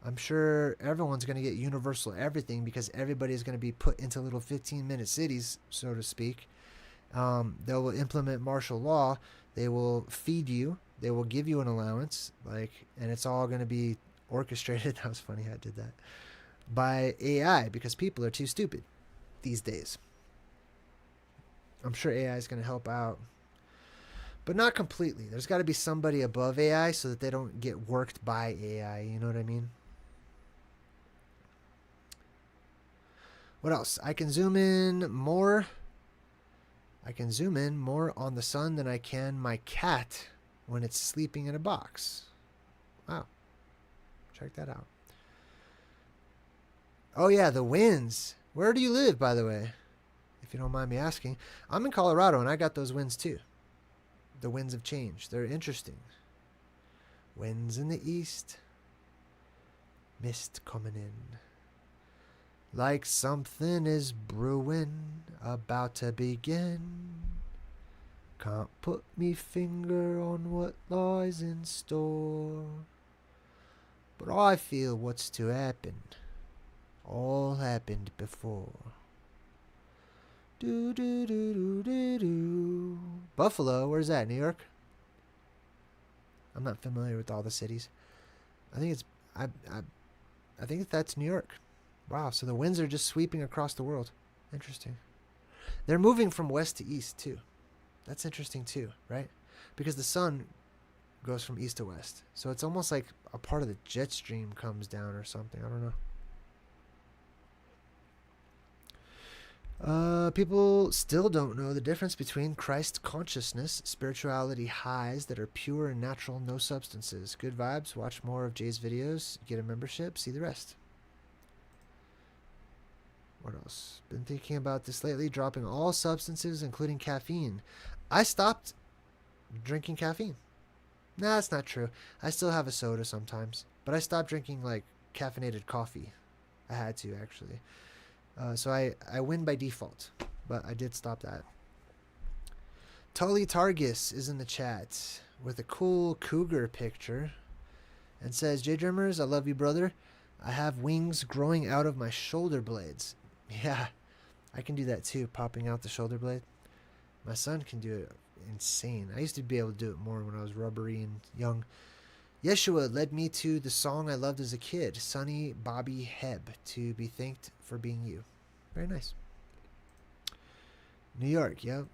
I'm sure everyone's going to get universal everything because everybody's going to be put into little 15-minute cities, so to speak. They will implement martial law. They will feed you. They will give you an allowance, and it's all going to be orchestrated. That was funny. I did that by AI because people are too stupid these days. I'm sure AI is going to help out, but not completely. There's got to be somebody above AI so that they don't get worked by AI. You know what I mean? What else? I can zoom in more. I can zoom in more on the sun than I can my cat when it's sleeping in a box. Wow. Check that out. Oh, yeah, the winds. Where do you live, by the way? If you don't mind me asking. I'm in Colorado, and I got those winds, too. The winds of change. They're interesting. Winds in the east. Mist coming in. Like something is brewing, about to begin. Can't put me finger on what lies in store. But I feel what's to happen. All happened before. Do do do do do do. Buffalo, where's that? New York? I'm not familiar with all the cities. I think it's I think that's New York. Wow, so the winds are just sweeping across the world. Interesting. They're moving from west to east too. That's interesting too, right? Because the sun goes from east to west. So it's almost like a part of the jet stream comes down or something. I don't know. People still don't know the difference between Christ consciousness, spirituality highs that are pure and natural, no substances. Good vibes. Watch more of Jay's videos. Get a membership. See the rest. What else? Been thinking about this lately. Dropping all substances, including caffeine. I stopped drinking caffeine. Nah, that's not true. I still have a soda sometimes. But I stopped drinking, caffeinated coffee. I had to, actually. So I win by default, but I did stop that. Tully Targus is in the chat with a cool cougar picture and says, JayDreamerZ, I love you, brother. I have wings growing out of my shoulder blades. Yeah, I can do that too, popping out the shoulder blade. My son can do it insane. I used to be able to do it more when I was rubbery and young. Yeshua led me to the song I loved as a kid, Sonny Bobby Heb, to be thanked for being you. Very nice. New York, yep.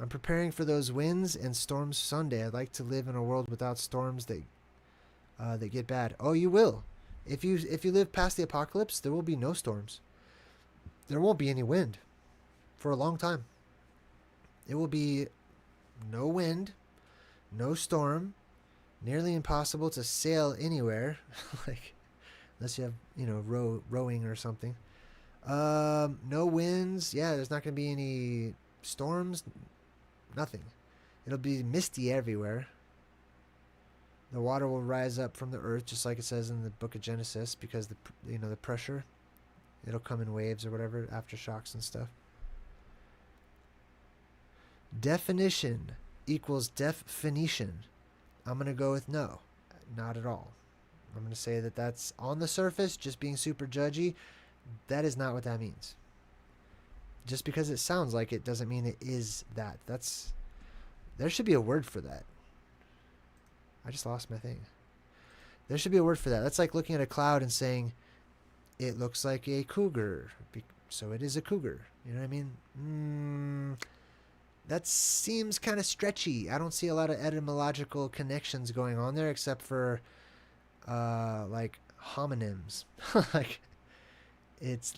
I'm preparing for those winds and storms Sunday. I'd like to live in a world without storms that get bad. Oh, you will. If you live past the apocalypse, there will be no storms. There won't be any wind for a long time. It will be no wind, no storm. Nearly impossible to sail anywhere, unless you have, rowing or something. No winds. Yeah, there's not going to be any storms. Nothing. It'll be misty everywhere. The water will rise up from the earth, just like it says in the book of Genesis, because the pressure, it'll come in waves or whatever, aftershocks and stuff. Definition equals definition. I'm going to go with no, not at all. I'm going to say that that's on the surface, just being super judgy. That is not what that means. Just because it sounds like it doesn't mean it is that. There should be a word for that. I just lost my thing. There should be a word for that. That's like looking at a cloud and saying, it looks like a cougar, so it is a cougar. You know what I mean? That seems kind of stretchy. I don't see a lot of etymological connections going on there, except for like homonyms. Like it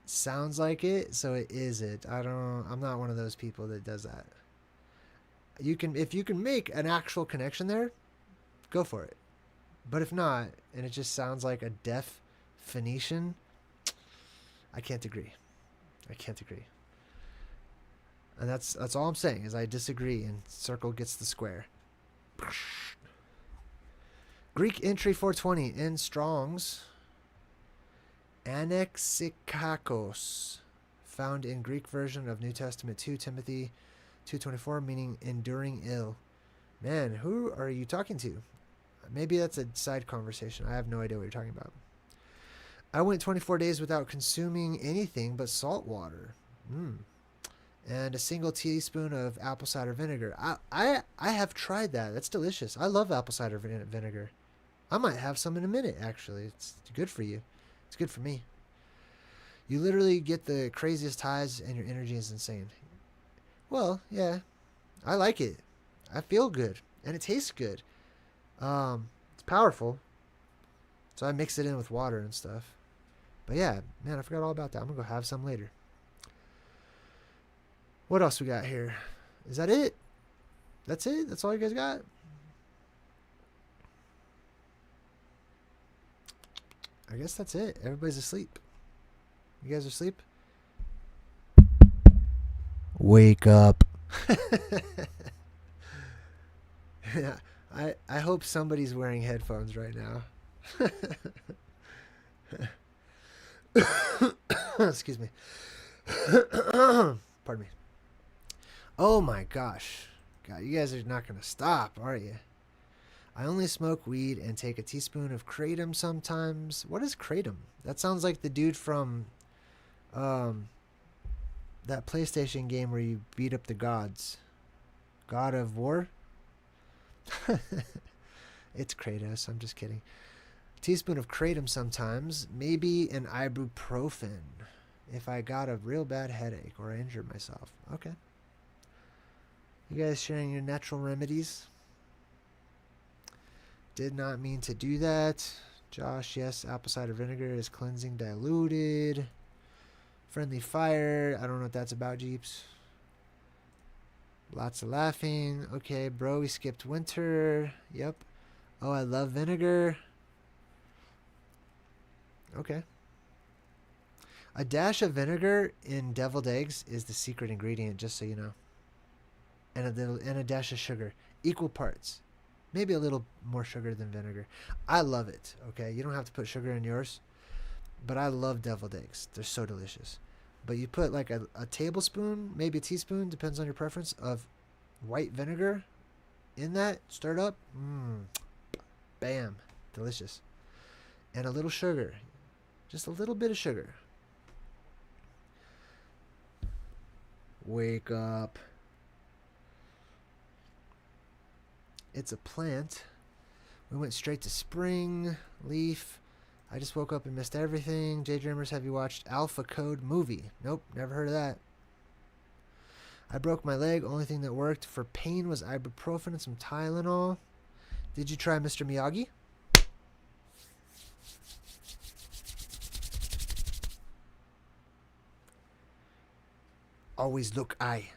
sounds like it, so it is it. I'm not one of those people that does that. If you can make an actual connection there, go for it. But if not, and it just sounds like a definition, I can't agree. And that's all I'm saying is I disagree, and circle gets the square. Greek entry 420 in Strong's Anexikakos, found in Greek version of New Testament 2 Timothy 2:24, meaning enduring ill. Man, who are you talking to? Maybe that's a side conversation. I have no idea what you're talking about. I went 24 days without consuming anything but salt water. And a single teaspoon of apple cider vinegar. I have tried that. That's delicious. I love apple cider vinegar. I might have some in a minute, actually. It's good for you. It's good for me. You literally get the craziest highs and your energy is insane. Well, yeah. I like it. I feel good. And it tastes good. It's powerful. So I mix it in with water and stuff. But yeah, man, I forgot all about that. I'm going to go have some later. What else we got here? Is that it? That's it? That's all you guys got? I guess that's it. Everybody's asleep. You guys are asleep? Wake up. Yeah, I hope somebody's wearing headphones right now. Excuse me. Pardon me. Oh my gosh. God, you guys are not going to stop, are you? I only smoke weed and take a teaspoon of kratom sometimes. What is kratom? That sounds like the dude from that PlayStation game where you beat up the gods. God of War? It's Kratos. I'm just kidding. A teaspoon of kratom sometimes. Maybe an ibuprofen if I got a real bad headache or I injured myself. Okay. You guys sharing your natural remedies? Did not mean to do that. Josh, yes, apple cider vinegar is cleansing diluted. Friendly fire. I don't know what that's about, Jeeps. Lots of laughing. Okay, bro, we skipped winter. Yep. Oh, I love vinegar. Okay. A dash of vinegar in deviled eggs is the secret ingredient, just so you know. And a dash of sugar. Equal parts. Maybe a little more sugar than vinegar. I love it, okay? You don't have to put sugar in yours. But I love deviled eggs. They're so delicious. But you put like a tablespoon, maybe a teaspoon, depends on your preference, of white vinegar in that, stirred up. Bam. Delicious. And a little sugar. Just a little bit of sugar. Wake up. It's a plant. We went straight to spring. Leaf. I just woke up and missed everything. JayDreamerZ, have you watched Alpha Code movie? Nope, never heard of that. I broke my leg. Only thing that worked for pain was ibuprofen and some Tylenol. Did you try Mr. Miyagi? Always look eye.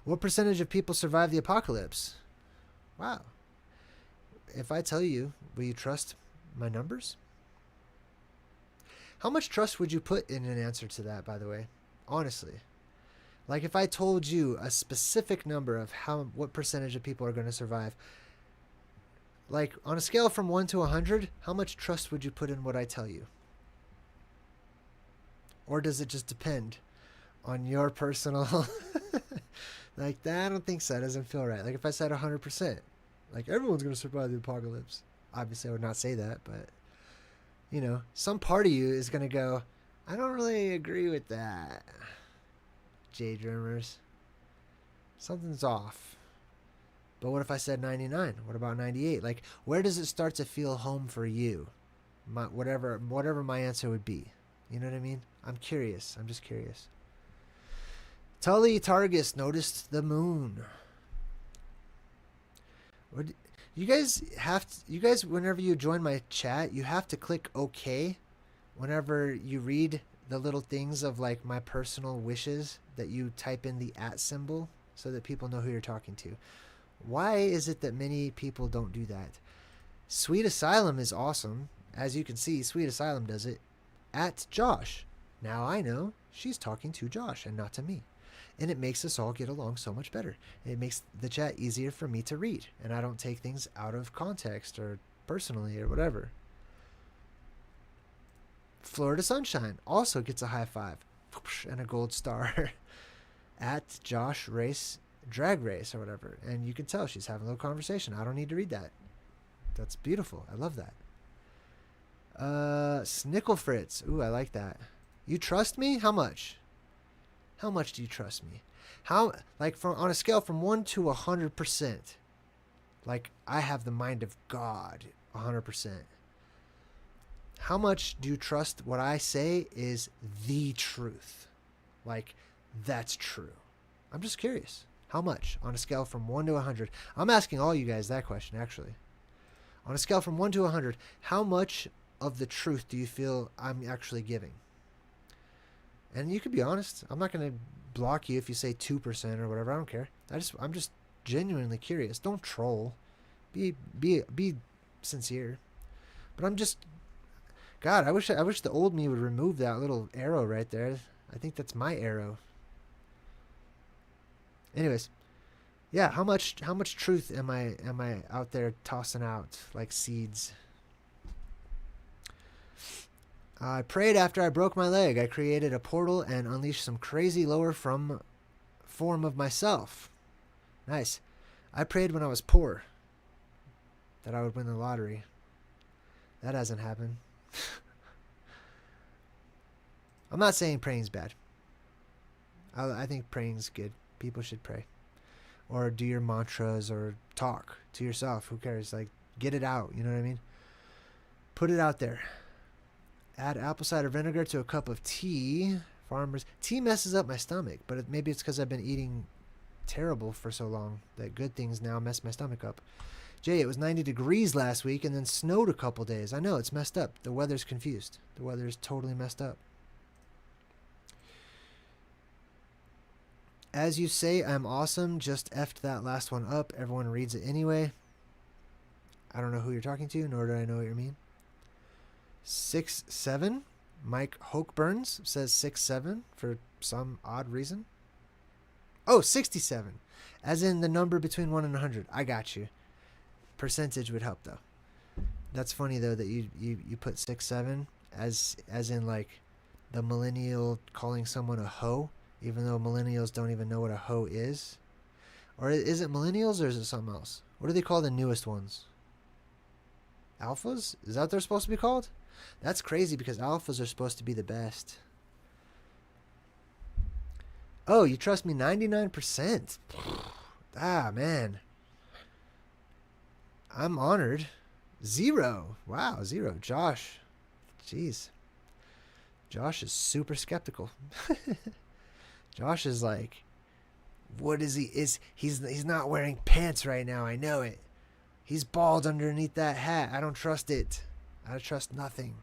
What percentage of people survive the apocalypse? Wow. If I tell you, will you trust my numbers? How much trust would you put in an answer to that, by the way? Honestly. Like if I told you a specific number of what percentage of people are going to survive, Like, on a scale from 1 to 100, how much trust would you put in what I tell you? Or does it just depend on your personal... Like, that, I don't think so. That doesn't feel right. Like, if I said 100%, like, everyone's going to survive the apocalypse. Obviously, I would not say that, but, you know, some part of you is going to go, I don't really agree with that, JayDreamerZ. Something's off. But what if I said 99? What about 98? Like, where does it start to feel home for you? Whatever my answer would be. You know what I mean? I'm curious. I'm just curious. Tully Targus noticed the moon. You guys, whenever you join my chat, you have to click OK whenever you read the little things of like my personal wishes that you type in the @ symbol so that people know who you're talking to. Why is it that many people don't do that? Sweet Asylum is awesome. As you can see, Sweet Asylum does it. @Josh. Now I know she's talking to Josh and not to me. And it makes us all get along so much better. It makes the chat easier for me to read. And I don't take things out of context or personally or whatever. Florida Sunshine also gets a high five and a gold star. @Josh Race Drag Race or whatever. And you can tell she's having a little conversation. I don't need to read that. That's beautiful. I love that. Snickle Fritz. Ooh, I like that. You trust me? How much? How much do you trust me? How, like, on a scale from 1 to 100%, like, I have the mind of God, 100%. How much do you trust what I say is the truth? Like, that's true. I'm just curious. How much on a scale from 1 to 100? I'm asking all you guys that question, actually. On a scale from 1 to 100, how much of the truth do you feel I'm actually giving? And you can be honest. I'm not going to block you if you say 2% or whatever. I don't care. I'm just genuinely curious. Don't troll. Be sincere. But I'm just, God, I wish the old me would remove that little arrow right there. I think that's my arrow. Anyways, yeah, how much truth am I out there tossing out like seeds? I prayed after I broke my leg. I created a portal and unleashed some crazy lower form of myself. Nice. I prayed when I was poor that I would win the lottery. That hasn't happened. I'm not saying praying's bad. I think praying's good. People should pray. Or do your mantras or talk to yourself. Who cares? Like, get it out. You know what I mean? Put it out there. Add apple cider vinegar to a cup of tea. Tea messes up my stomach, but maybe it's because I've been eating terrible for so long that good things now mess my stomach up. Jay, it was 90 degrees last week and then snowed a couple days. I know, it's messed up. The weather's confused. The weather's totally messed up. As you say, I'm awesome. Just effed that last one up. Everyone reads it anyway. I don't know who you're talking to, nor do I know what you mean. 6-7. Mike Hokeburns says 6-7 for some odd reason. Oh, 67. As in the number between 1 and 100. I got you. Percentage would help, though. That's funny, though, that you put 6-7 as in, like, the millennial calling someone a hoe, even though millennials don't even know what a hoe is. Or is it millennials or is it something else? What do they call the newest ones? Alphas? Is that what they're supposed to be called? That's crazy because alphas are supposed to be the best. Oh, you trust me 99%? Ah, man. I'm honored. 0. Wow, 0. Josh. Jeez. Josh is super skeptical. Josh is like, what is he? He's not wearing pants right now. I know it. He's bald underneath that hat. I don't trust it. I trust nothing.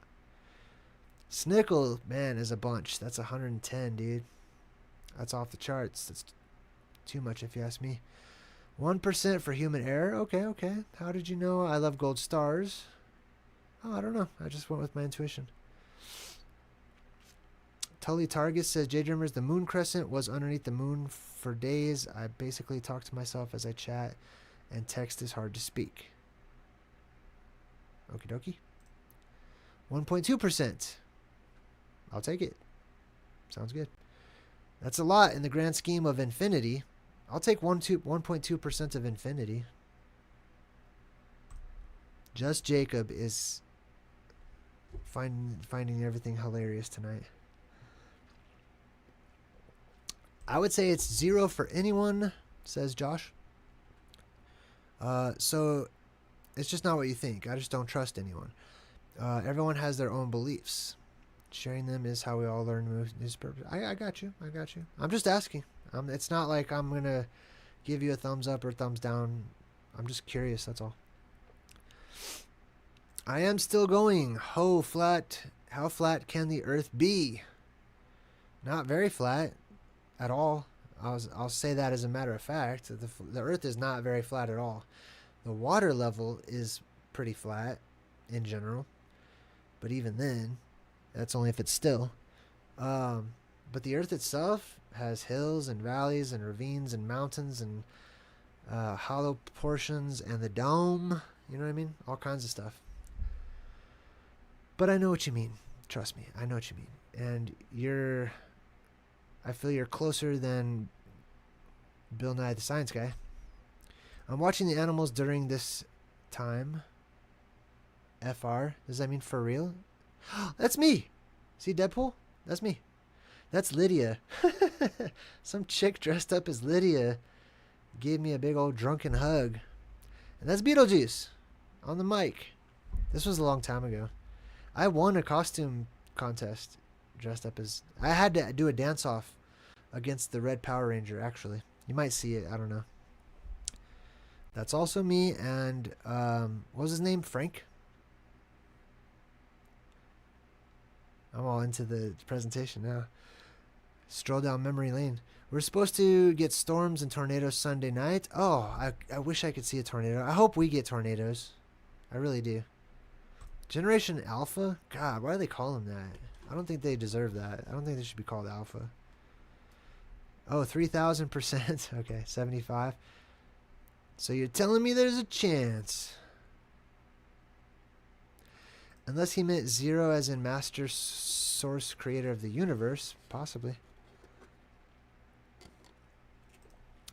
Snickle, man, is a bunch. That's 110, dude. That's off the charts. That's too much if you ask me. 1% for human error. Okay. How did you know I love gold stars? Oh, I don't know. I just went with my intuition. Tully Targus says, JayDreamerZ, the moon crescent was underneath the moon for days. I basically talk to myself as I chat, and text is hard to speak. Okie dokie. 1.2%. I'll take it. Sounds good. That's a lot in the grand scheme of infinity. I'll take 1.2% of infinity. Just Jacob is finding everything hilarious tonight. I would say it's 0 for anyone, says Josh. So it's just not what you think. I just don't trust anyone. Everyone has their own beliefs. Sharing them is how we all learn his purpose. I got you. I'm just asking. It's not like I'm going to give you a thumbs up or thumbs down. I'm just curious, that's all. I am still going. How flat can the earth be? Not very flat at all. I'll say that as a matter of fact. The earth is not very flat at all. The water level is pretty flat in general. But even then, that's only if it's still. But the earth itself has hills and valleys and ravines and mountains and hollow portions and the dome. You know what I mean? All kinds of stuff. But I know what you mean. Trust me. I know what you mean. And I feel you're closer than Bill Nye the Science Guy. I'm watching the animals during this time. FR. Does that mean for real? That's me. See Deadpool? That's me. That's Lydia. Some chick dressed up as Lydia gave me a big old drunken hug. And that's Beetlejuice on the mic. This was a long time ago. I won a costume contest dressed up as... I had to do a dance-off against the Red Power Ranger, actually. You might see it. I don't know. That's also me. And what was his name? Frank? I'm all into the presentation now. Stroll down memory lane. We're supposed to get storms and tornadoes Sunday night. Oh, I wish I could see a tornado. I hope we get tornadoes. I really do. Generation Alpha? God, why do they call them that? I don't think they deserve that. I don't think they should be called Alpha. Oh, 3,000%. Okay, 75. So you're telling me there's a chance. Unless he meant 0 as in master source creator of the universe. Possibly.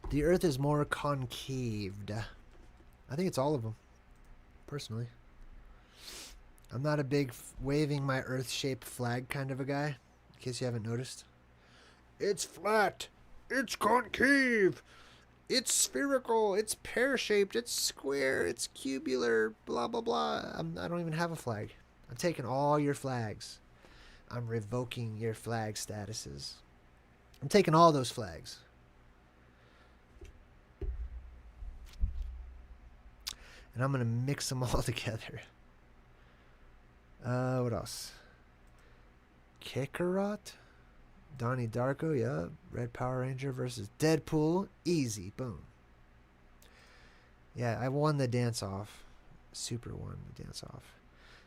The earth is more concaved. I think it's all of them. Personally. I'm not a big waving my earth-shaped flag kind of a guy. In case you haven't noticed. It's flat. It's concave. It's spherical. It's pear-shaped. It's square. It's cubular. Blah, blah, blah. I don't even have a flag. I'm taking all your flags. I'm revoking your flag statuses. I'm taking all those flags. And I'm going to mix them all together. What else? Kakarot? Donnie Darko, yeah. Red Power Ranger versus Deadpool. Easy. Boom. Yeah, I won the dance-off. Super won the dance-off.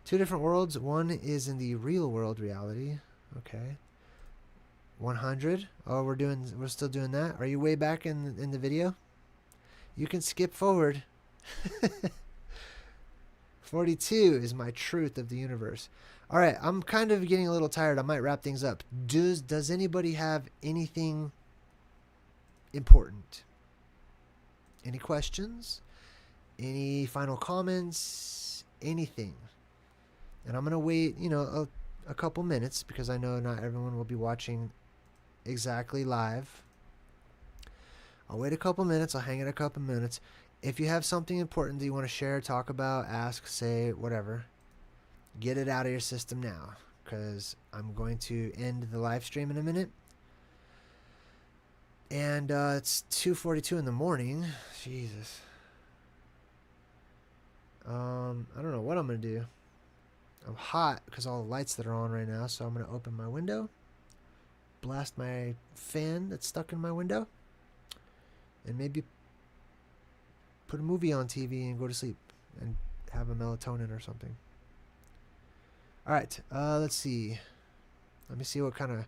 2 different worlds. One is in the real world reality. Okay. 100. Oh, we're still doing that. Are you way back in the video? You can skip forward. 42 is my truth of the universe. All right, I'm kind of getting a little tired. I might wrap things up. Does anybody have anything important? Any questions? Any final comments? Anything? And I'm going to wait, a couple minutes because I know not everyone will be watching exactly live. I'll wait a couple minutes. I'll hang it a couple minutes. If you have something important that you want to share, talk about, ask, say, whatever, get it out of your system now because I'm going to end the live stream in a minute. And it's 2:42 in the morning. Jesus. I don't know what I'm going to do. I'm hot because all the lights that are on right now, so I'm going to open my window, blast my fan that's stuck in my window, and maybe put a movie on TV and go to sleep and have a melatonin or something. All right, let's see. Let me see what kind of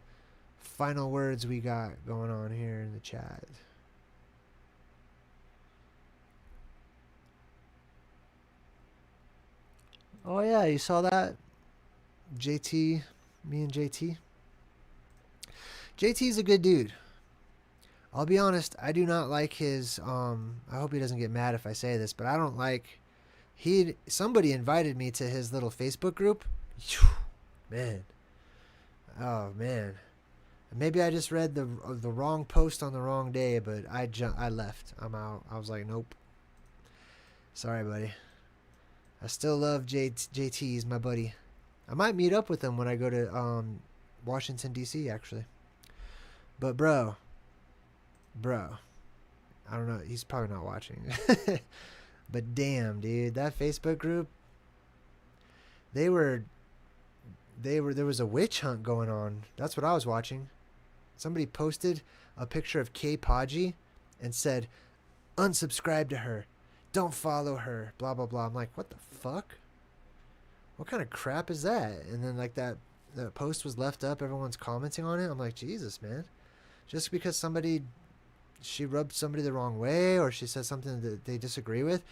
final words we got going on here in the chat. Oh yeah, you saw that? JT, me and JT. JT's a good dude. I'll be honest, I do not like his I hope he doesn't get mad if I say this, but I don't like somebody invited me to his little Facebook group. Man. Oh man. Maybe I just read the wrong post on the wrong day, but I left. I'm out. I was like, nope. Sorry, buddy. I still love JT. He's my buddy. I might meet up with him when I go to Washington D.C. actually. But bro, I don't know. He's probably not watching. But damn, dude, that Facebook group. There was a witch hunt going on. That's what I was watching. Somebody posted a picture of Kay Podgy and said, unsubscribe to her. Don't follow her. Blah, blah, blah. I'm like, what the fuck? What kind of crap is that? And then like that post was left up. Everyone's commenting on it. I'm like, Jesus, man. Just because she rubbed somebody the wrong way or she said something that they disagree with,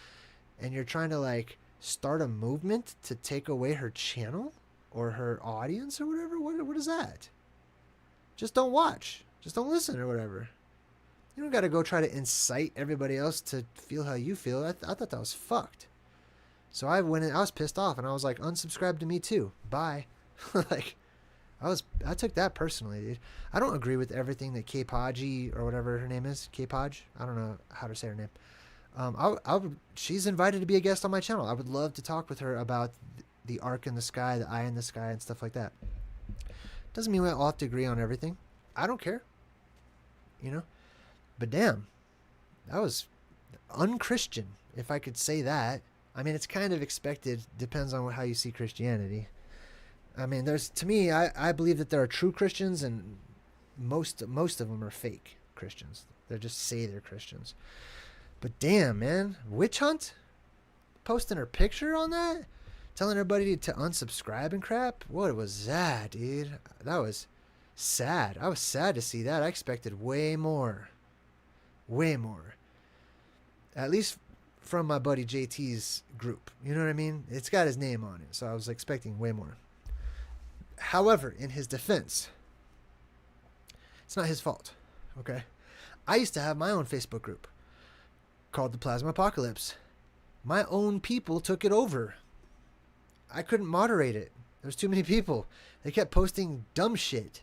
and you're trying to like start a movement to take away her channel or her audience or whatever. What is that? Just don't watch. Just don't listen or whatever. You don't got to go try to incite everybody else to feel how you feel. I thought that was fucked. So I went in, I was pissed off and I was like, unsubscribe to me too. Bye. Like, I took that personally, dude. I don't agree with everything that Kay Podgy or whatever her name is. Kay Podge? I don't know how to say her name. She's invited to be a guest on my channel. I would love to talk with her about the arc in the sky, the eye in the sky, and stuff like that. Doesn't mean we all have to agree on everything. I don't care. You know? But damn, that was unchristian, if I could say that. I mean, it's kind of expected. Depends on how you see Christianity. I mean, to me, I believe that there are true Christians, and most of them are fake Christians. They just say they're Christians. But damn, man, witch hunt? Posting her picture on that? Telling everybody to unsubscribe and crap? What was that, dude? That was sad. I was sad to see that. I expected way more. Way more. At least from my buddy JT's group. You know what I mean? It's got his name on it, so I was expecting way more. However, in his defense, it's not his fault, okay? I used to have my own Facebook group called the Plasma Apocalypse. My own people took it over. I couldn't moderate it. There was too many people. They kept posting dumb shit.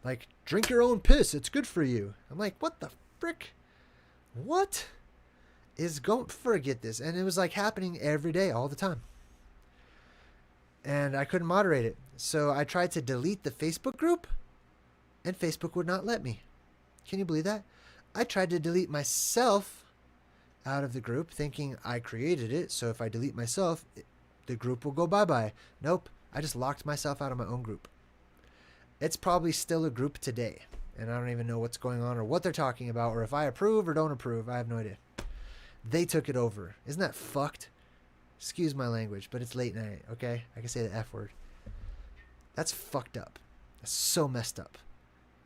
Like, drink your own piss. It's good for you. I'm like, what the frick? What is going... Forget this. And it was like happening every day, all the time. And I couldn't moderate it. So I tried to delete the Facebook group, and Facebook would not let me. Can you believe that? I tried to delete myself out of the group, thinking I created it, so if I delete myself, the group will go bye-bye. Nope. I just locked myself out of my own group. It's probably still a group today, and I don't even know what's going on or what they're talking about or if I approve or don't approve. I have no idea. They took it over. Isn't that fucked? Excuse my language, but it's late night, okay? I can say the F word. That's fucked up. That's so messed up.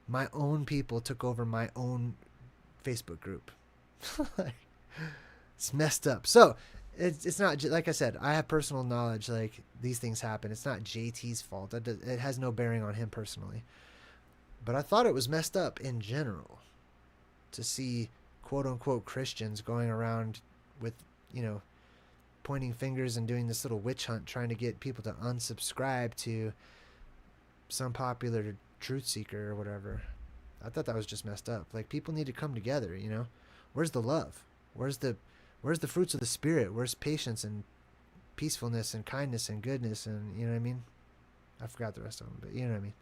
My own people took over my own Facebook group. It's messed up. So, it's not, like I said, I have personal knowledge, like, these things happen. It's not JT's fault. It has no bearing on him personally. But I thought it was messed up in general to see quote-unquote Christians going around with, you know, pointing fingers and doing this little witch hunt trying to get people to unsubscribe to some popular truth seeker or whatever. I thought that was just messed up. Like, people need to come together, you know? Where's the love? Where's the fruits of the spirit? Where's patience and peacefulness and kindness and goodness and, you know what I mean? I forgot the rest of them, but you know what I mean.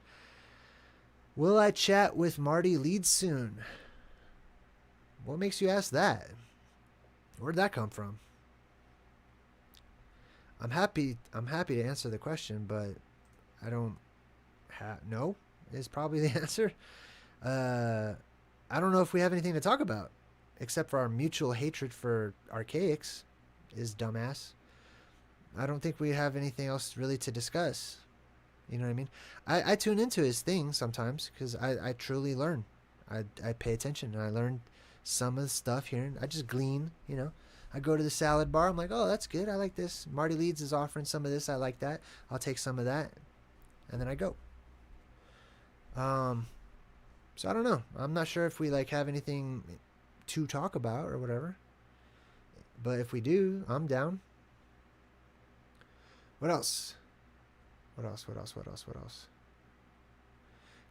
Will I chat with Marty Leeds soon? What makes you ask that? Where'd that come from? I'm happy to answer the question, but I don't no is probably the answer. I don't know if we have anything to talk about except for our mutual hatred for archaics is dumbass. I don't think we have anything else really to discuss. You know what I mean? I tune into his thing sometimes because I truly learn. I pay attention and I learn some of the stuff here. I just glean, you know. I go to the salad bar. I'm like, oh, that's good. I like this. Marty Leeds is offering some of this. I like that. I'll take some of that. And then I go. So I don't know. I'm not sure if we like have anything to talk about or whatever. But if we do, I'm down. What else? What else?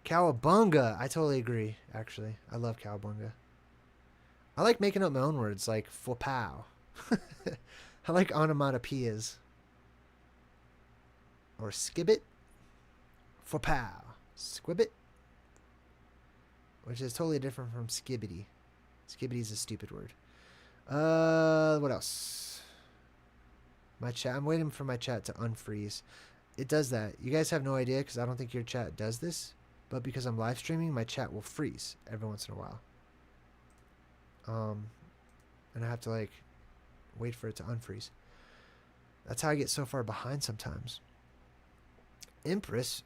Cowabunga. I totally agree, actually. I love cowabunga. I like making up my own words, like fopow. I like onomatopoeias. Or skibbit. Fopow. Squibbit. Which is totally different from skibbity. Skibbity is a stupid word. What else? My chat. I'm waiting for my chat to unfreeze. It does that. You guys have no idea because I don't think your chat does this. But because I'm live streaming, my chat will freeze every once in a while. And I have to like wait for it to unfreeze. That's how I get so far behind sometimes. Empress.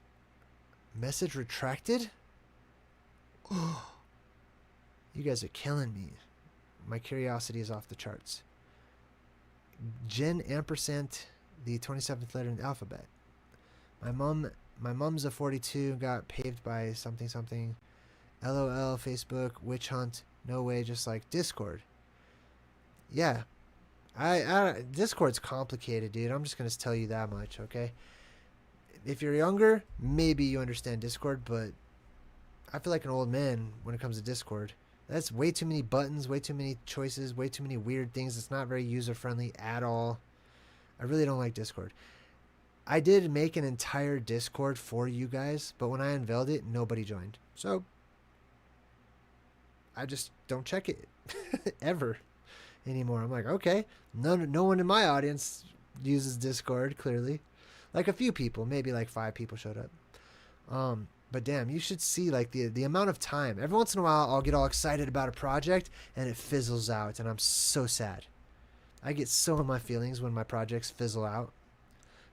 Message retracted? Oh, you guys are killing me. My curiosity is off the charts. Jen ampersand, the 27th letter in the alphabet. My mom's a 42, got paved by something. LOL, Facebook, witch hunt, no way, just like Discord. Yeah. Discord's complicated, dude. I'm just going to tell you that much, okay? If you're younger, maybe you understand Discord, but I feel like an old man when it comes to Discord. That's way too many buttons, way too many choices, way too many weird things. It's not very user-friendly at all. I really don't like Discord. I did make an entire Discord for you guys, but when I unveiled it, nobody joined. So, I just don't check it ever anymore. I'm like, okay, no one in my audience uses Discord, clearly. Like a few people, maybe like 5 people showed up. But damn, you should see like the amount of time. Every once in a while, I'll get all excited about a project and it fizzles out, and I'm so sad. I get so in my feelings when my projects fizzle out.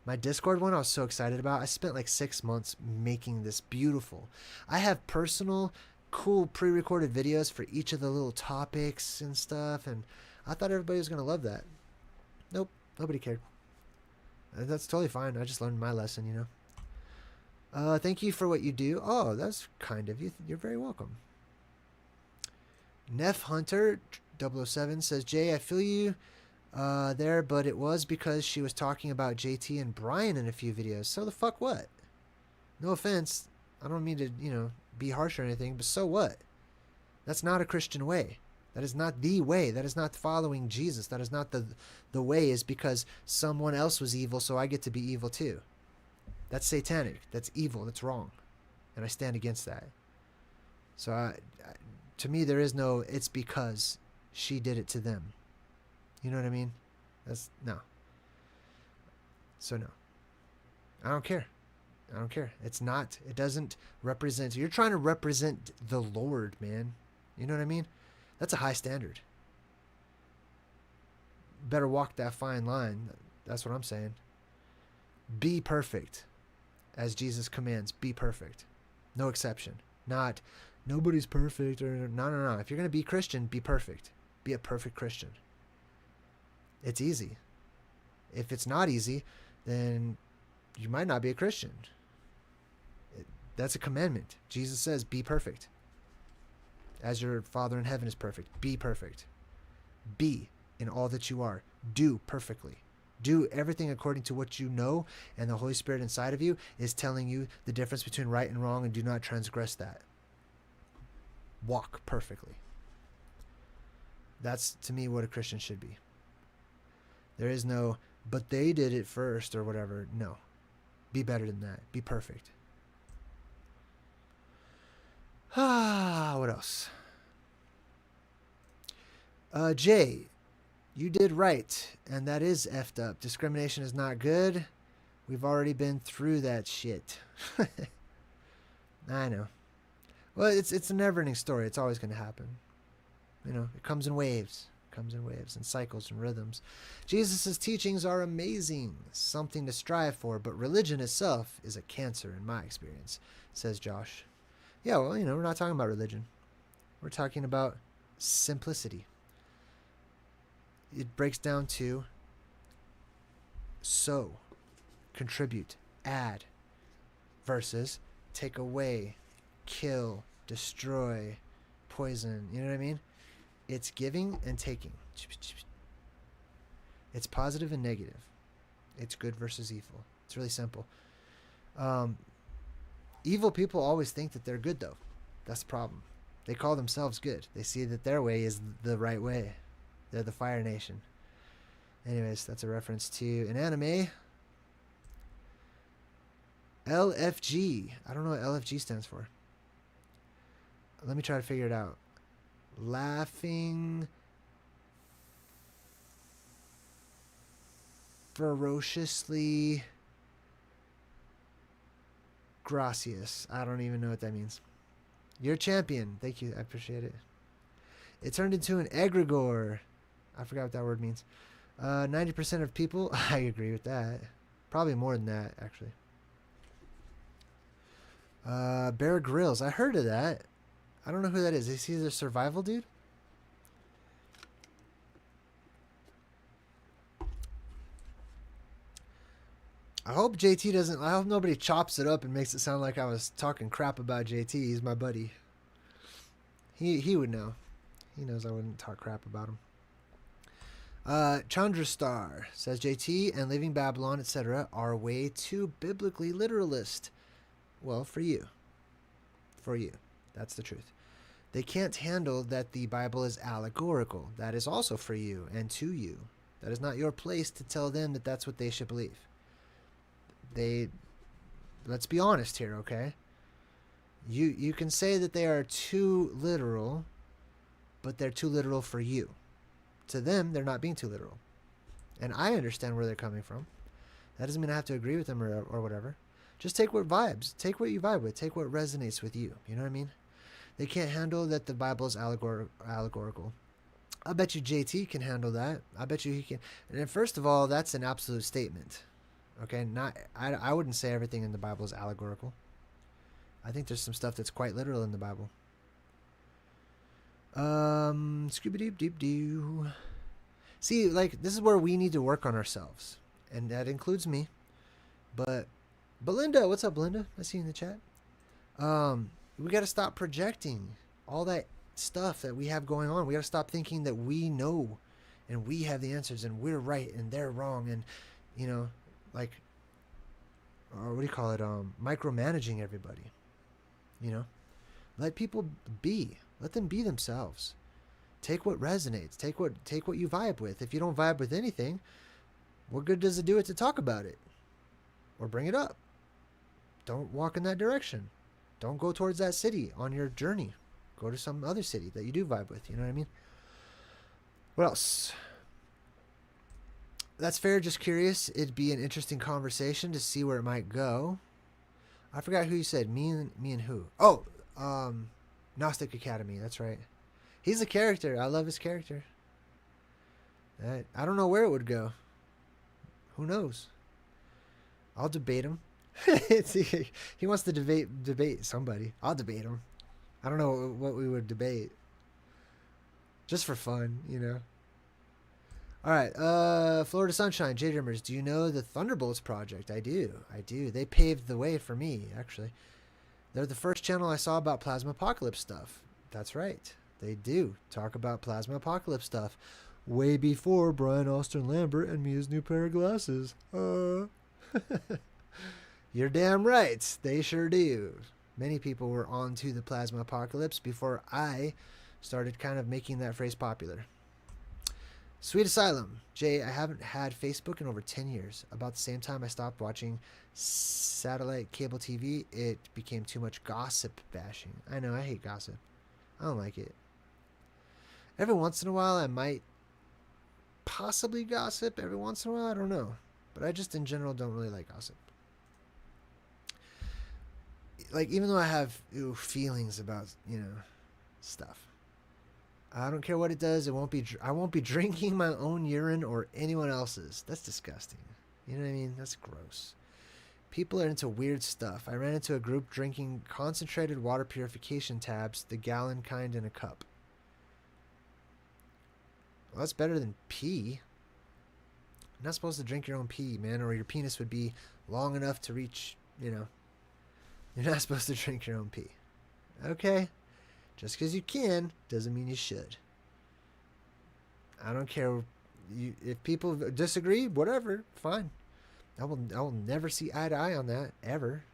My Discord one I was so excited about. I spent like 6 months making this beautiful. I have personal, cool pre-recorded videos for each of the little topics and stuff, and I thought everybody was going to love that. Nope, nobody cared. That's totally fine. I just learned my lesson, you know. Thank you for what you do. Oh, that's kind of you. You're very welcome. Neff Hunter 007 says, Jay, I feel you there, but it was because she was talking about JT and Brian in a few videos. So the fuck what? No offense. I don't mean to, be harsh or anything, but so what? That's not a Christian way. That is not the way. That is not following Jesus. That is not the way is because someone else was evil, so I get to be evil too. That's satanic. That's evil. That's wrong. And I stand against that. So to me, there is no, it's because she did it to them. You know what I mean? That's, no. So no. I don't care. It's not, it doesn't represent, you're trying to represent the Lord, man. You know what I mean? That's a high standard. Better walk that fine line. That's what I'm saying. Be perfect. As Jesus commands, be perfect. No exception. Not, nobody's perfect. Or no. If you're going to be Christian, be perfect. Be a perfect Christian. It's easy. If it's not easy, then you might not be a Christian. That's a commandment. Jesus says, be perfect. As your Father in heaven is perfect. Be perfect. Be in all that you are. Do perfectly. Do everything according to what you know, and the Holy Spirit inside of you is telling you the difference between right and wrong, and do not transgress that. Walk perfectly. That's, to me, what a Christian should be. There is no, but they did it first or whatever. No. Be better than that. Be perfect. What else? Jay, you did right, and that is effed up. Discrimination is not good. We've already been through that shit. I know. Well, it's a never-ending story. It's always going to happen. It comes in waves. And cycles and rhythms. Jesus' teachings are amazing. Something to strive for, but religion itself is a cancer in my experience, says Josh. Yeah, well, we're not talking about religion. We're talking about simplicity. it breaks down to sow, contribute, add, versus take away, kill, destroy, poison. You know what I mean? It's giving and taking. It's positive and negative. It's good versus evil. It's really simple. Evil people always think that they're good, though. That's the problem. They call themselves good. They see that their way is the right way. They're the Fire Nation. Anyways, that's a reference to an anime. LFG. I don't know what LFG stands for. Let me try to figure it out. Laughing ferociously gracious. I don't even know what that means. You're a champion. Thank you. I appreciate it. It turned into an egregore. I forgot what that word means. 90% of people. I agree with that. Probably more than that, actually. Bear Grylls. I heard of that. I don't know who that is. Is he the survival dude? I hope JT doesn't. I hope nobody chops it up and makes it sound like I was talking crap about JT. He's my buddy. He would know. He knows I wouldn't talk crap about him. Chandrastar says JT and Leaving Babylon, etc., are way too biblically literalist. Well, for you. For you. That's the truth. They can't handle that the Bible is allegorical. That is also for you and to you. That is not your place to tell them that that's what they should believe. Let's be honest here, okay? You can say that they are too literal, but they're too literal for you. To them, they're not being too literal. And I understand where they're coming from. That doesn't mean I have to agree with them or whatever. Just take what vibes. Take what you vibe with. Take what resonates with you. You know what I mean? They can't handle that the Bible is allegorical. I bet you JT can handle that. I bet you he can. And then first of all, that's an absolute statement. Okay, I wouldn't say everything in the Bible is allegorical. I think there's some stuff that's quite literal in the Bible. Scooby-Doo-Deep-Doo. See, like, this is where we need to work on ourselves. And that includes me. But Belinda, what's up, Belinda? I see you in the chat. We got to stop projecting all that stuff that we have going on. We got to stop thinking that we know and we have the answers and we're right and they're wrong. And, you know, like, or what do you call it? Micromanaging everybody. You know, let people be. Let them be themselves. Take what resonates. Take what you vibe with. If you don't vibe with anything, what good does it do it to talk about it or bring it up? Don't walk in that direction. Don't go towards that city on your journey. Go to some other city that you do vibe with. You know what I mean? What else? That's fair. Just curious. It'd be an interesting conversation to see where it might go. I forgot who you said. Me and who? Oh, Gnostic Academy. That's right. He's a character. I love his character. I don't know where it would go. Who knows? I'll debate him. He wants to debate somebody. I'll debate him. I don't know what we would debate. Just for fun, you know. All right, Florida Sunshine, JayDreamerZ, do you know the Thunderbolts project? I do. They paved the way for me, actually. They're the first channel I saw about Plasma Apocalypse stuff. That's right. They do talk about Plasma Apocalypse stuff way before Brian Austin Lambert and Mia's new pair of glasses. You're damn right. They sure do. Many people were onto the Plasma Apocalypse before I started kind of making that phrase popular. Sweet Asylum. Jay, I haven't had Facebook in over 10 years. About the same time I stopped watching satellite cable TV, it became too much gossip bashing. I know, I hate gossip. I don't like it. Every once in a while, I might possibly gossip. Every once in a while, I don't know. But I just, in general, don't really like gossip. Like, even though I have feelings about, you know, stuff. I don't care what it does. I won't be drinking my own urine or anyone else's. That's disgusting. You know what I mean? That's gross. People are into weird stuff. I ran into a group drinking concentrated water purification tabs, the gallon kind in a cup. Well, that's better than pee. You're not supposed to drink your own pee, man, or your penis would be long enough to reach, You're not supposed to drink your own pee. Okay? Just because you can doesn't mean you should. I don't care. If people disagree, whatever, fine. I will never see eye to eye on that, ever.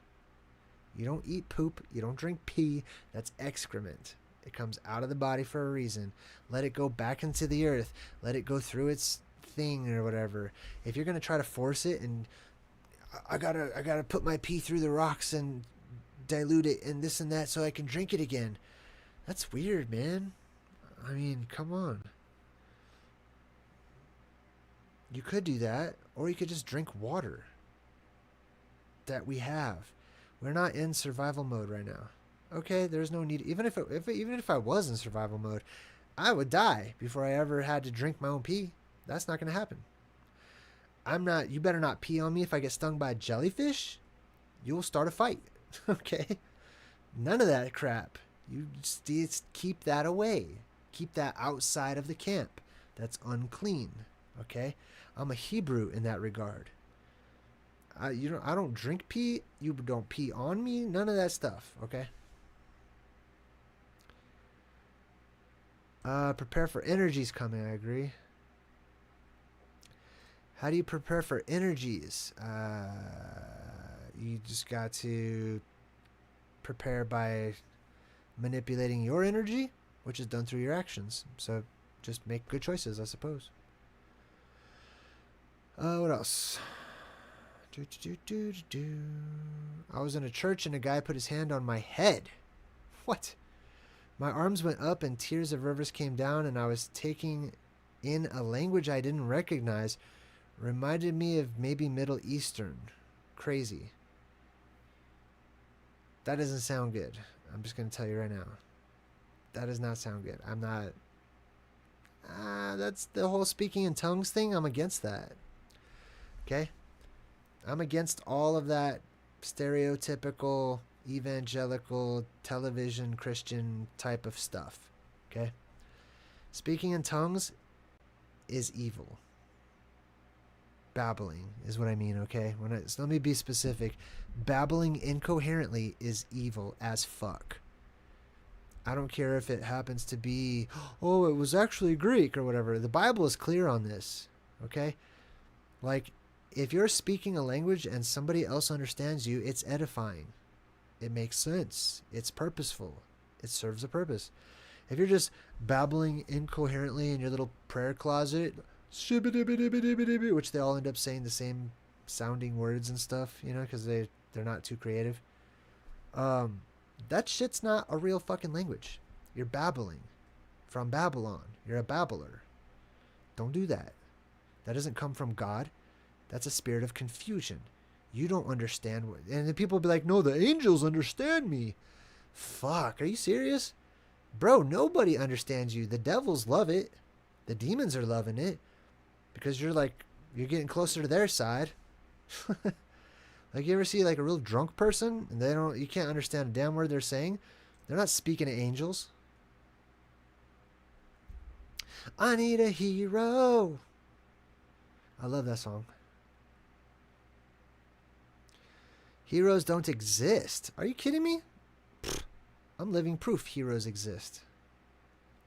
You don't eat poop. You don't drink pee. That's excrement. It comes out of the body for a reason. Let it go back into the earth. Let it go through its thing or whatever. If you're going to try to force it and I gotta put my pee through the rocks and dilute it and this and that so I can drink it again. That's weird, man. I mean, come on. You could do that, or you could just drink water that we have. We're not in survival mode right now. Okay, there's no need. Even if I was in survival mode, I would die before I ever had to drink my own pee. That's not going to happen. You better not pee on me if I get stung by a jellyfish. You will start a fight. Okay? None of that crap. You just keep that away. Keep that outside of the camp. That's unclean. Okay? I'm a Hebrew in that regard. I don't drink pee. You don't pee on me. None of that stuff. Okay? Prepare for energies coming. I agree. How do you prepare for energies? You just got to prepare by manipulating your energy, which is done through your actions. So just make good choices, I suppose. What else? I was in a church and a guy put his hand on my head. What? My arms went up and tears of rivers came down, and I was taking in a language I didn't recognize. Reminded me of maybe Middle Eastern. Crazy. That doesn't sound good. I'm just going to tell you right now. That does not sound good. I'm not... that's the whole speaking in tongues thing. I'm against that. Okay? I'm against all of that stereotypical, evangelical, television, Christian type of stuff. Okay? Speaking in tongues is evil. Babbling is what I mean, okay? So let me be specific. Babbling incoherently is evil as fuck. I don't care if it happens to be, oh, it was actually Greek or whatever. The Bible is clear on this, okay? Like, if you're speaking a language and somebody else understands you, it's edifying. It makes sense. It's purposeful. It serves a purpose. If you're just babbling incoherently in your little prayer closet, which they all end up saying the same sounding words and stuff, because they're not too creative. That shit's not a real fucking language. You're babbling from Babylon. You're a babbler. Don't do that. That doesn't come from God. That's a spirit of confusion. You don't understand what... And then people will be like, no, the angels understand me. Fuck, are you serious? Bro, nobody understands you. The devils love it. The demons are loving it. Because you're getting closer to their side. Like, you ever see like a real drunk person and you can't understand a damn word they're saying? They're not speaking to angels. I need a hero. I love that song. Heroes don't exist. Are you kidding me? Pfft, I'm living proof heroes exist.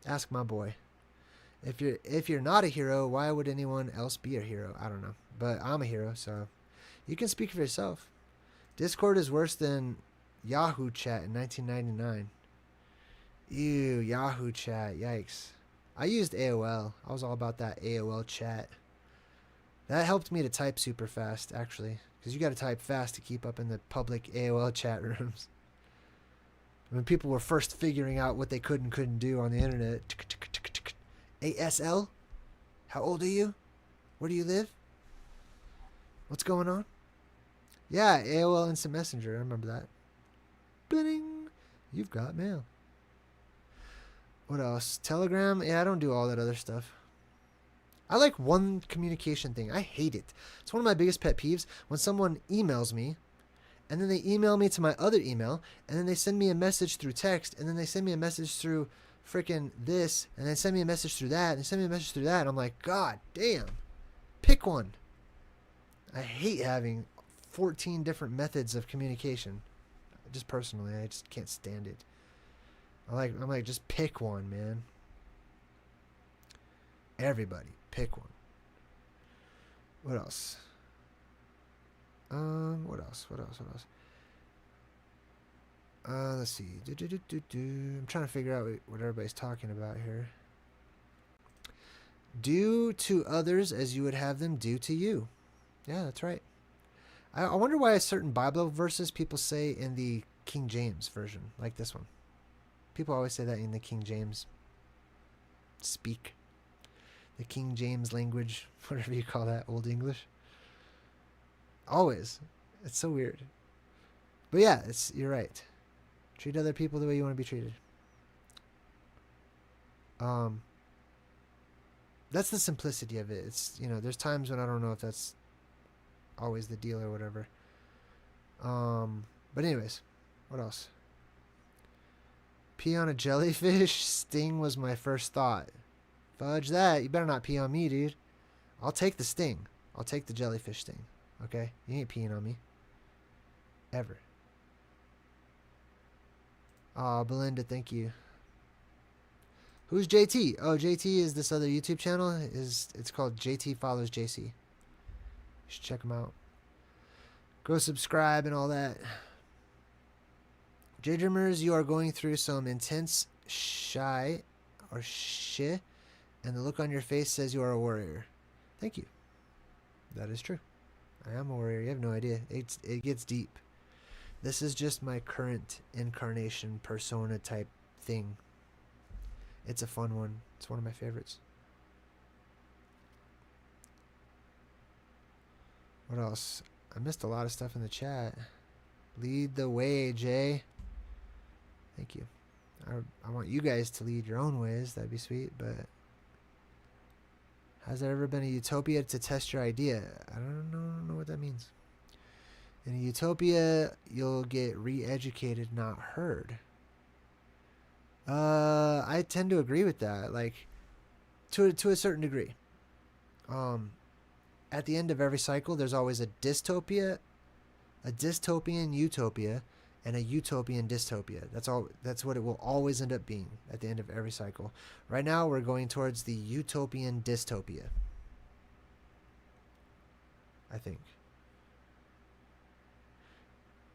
Ask my boy. If you're not a hero, why would anyone else be a hero? I don't know. But I'm a hero, so you can speak for yourself. Discord is worse than Yahoo Chat in 1999. Ew, Yahoo Chat. Yikes. I used AOL. I was all about that AOL chat. That helped me to type super fast, actually. Because you got to type fast to keep up in the public AOL chat rooms. When people were first figuring out what they could and couldn't do on the internet. ASL? How old are you? Where do you live? What's going on? Yeah, AOL Instant Messenger. I remember that. Bling! You've got mail. What else? Telegram? Yeah, I don't do all that other stuff. I like one communication thing. I hate it. It's one of my biggest pet peeves when someone emails me and then they email me to my other email and then they send me a message through text and then they send me a message through freaking this, and then send me a message through that, and send me a message through that. And I'm like, God damn, pick one. I hate having 14 different methods of communication. Just personally, I just can't stand it. I'm like, just pick one, man. Everybody, pick one. What else? What else? Let's see. I'm trying to figure out what everybody's talking about here. Do to others as you would have them do to you. Yeah, that's right. I wonder why certain Bible verses people say in the King James version, like this one. People always say that in the King James speak. The King James language, whatever you call that, Old English. Always. It's so weird. But yeah, you're right. Treat other people the way you want to be treated. That's the simplicity of it. It's, there's times when I don't know if that's always the deal or whatever. But anyways, what else? Pee on a jellyfish? Sting was my first thought. Fudge that. You better not pee on me, dude. I'll take the sting. I'll take the jellyfish sting. Okay? You ain't peeing on me. Ever. Aw, Belinda, thank you. Who's JT? Oh, JT is this other YouTube channel. It's called JT Follows JC. You should check him out. Go subscribe and all that. JayDreamerZ, you are going through some intense shy or shit, and the look on your face says you are a warrior. Thank you. That is true. I am a warrior. You have no idea. It gets deep. This is just my current incarnation persona type thing. It's a fun one. It's one of my favorites. What else? I missed a lot of stuff in the chat. Lead the way, Jay. Thank you. I want you guys to lead your own ways. That'd be sweet, but has there ever been a utopia to test your idea? I don't know what that means. In a utopia, you'll get re-educated, not heard. I tend to agree with that, like to a certain degree. At the end of every cycle, there's always a dystopia, a dystopian utopia, and a utopian dystopia. That's what it will always end up being at the end of every cycle. Right now, we're going towards the utopian dystopia, I think.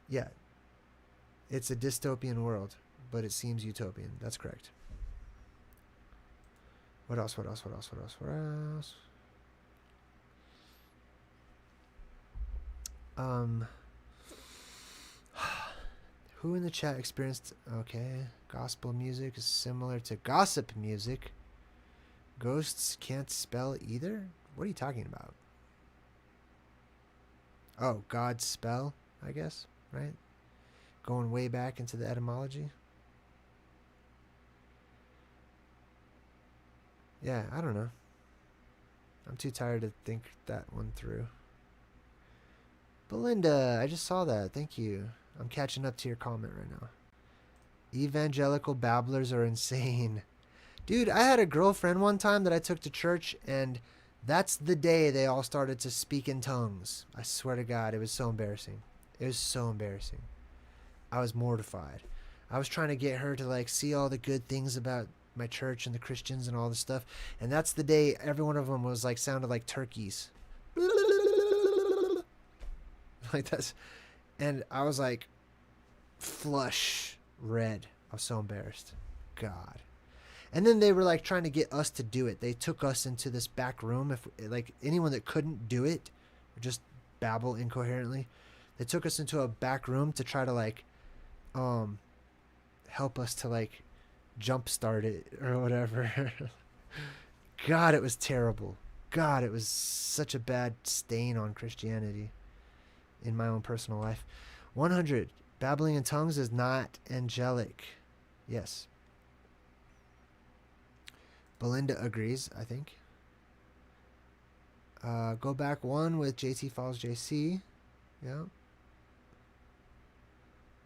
Yeah. It's a dystopian world, but it seems utopian. That's correct. What else? Who in the chat experienced... Okay. Gospel music is similar to gossip music. Ghosts can't spell either? What are you talking about? Oh, God's spell, I guess, right? Going way back into the etymology. Yeah, I don't know. I'm too tired to think that one through. Belinda, I just saw that. Thank you. I'm catching up to your comment right now. Evangelical babblers are insane. Dude, I had a girlfriend one time that I took to church, and that's the day they all started to speak in tongues. I swear to God, it was so embarrassing. It was so embarrassing. I was mortified. I was trying to get her to like see all the good things about my church and the Christians and all this stuff. And that's the day every one of them was like sounded like turkeys. Like that's, and I was like flush red. I was so embarrassed. God. And then they were like trying to get us to do it. They took us into this back room. If like anyone that couldn't do it or just babble incoherently, they took us into a back room to try to like help us to like jumpstart it or whatever. God, it was terrible. God, it was such a bad stain on Christianity in my own personal life. 100. Babbling in tongues is not angelic. Yes. Belinda agrees, I think. Go back one with JT Follows JC. Yeah.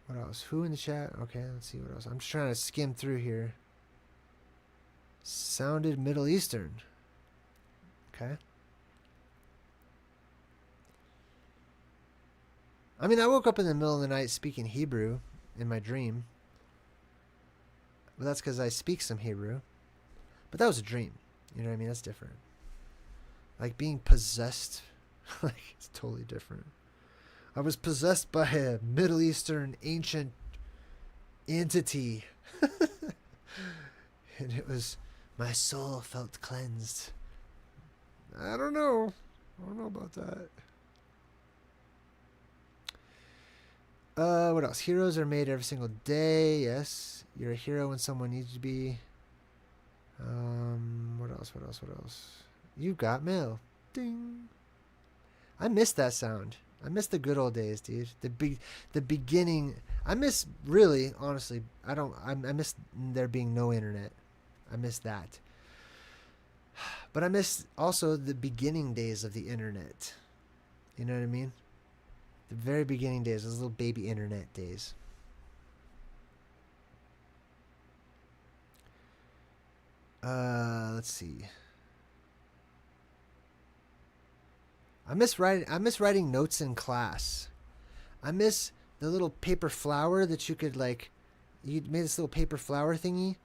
What else? Who in the chat? Okay, let's see what else. I'm just trying to skim through here. Sounded Middle Eastern. Okay. I mean, I woke up in the middle of the night speaking Hebrew in my dream. But that's because I speak some Hebrew. But that was a dream. You know what I mean? That's different. Like being possessed. Like, it's totally different. I was possessed by a Middle Eastern ancient entity. And it was... my soul felt cleansed. I don't know. I don't know about that. What else? Heroes are made every single day. Yes. You're a hero when someone needs you to be. What else? You've got mail. Ding. I miss that sound. I miss the good old days, dude. The beginning. I miss, really, honestly, I miss there being no internet. I miss that. But I miss also the beginning days of the internet. You know what I mean? The very beginning days, those little baby internet days. Let's see. I miss writing notes in class. I miss the little paper flower that you could, like, you made this little paper flower thingy,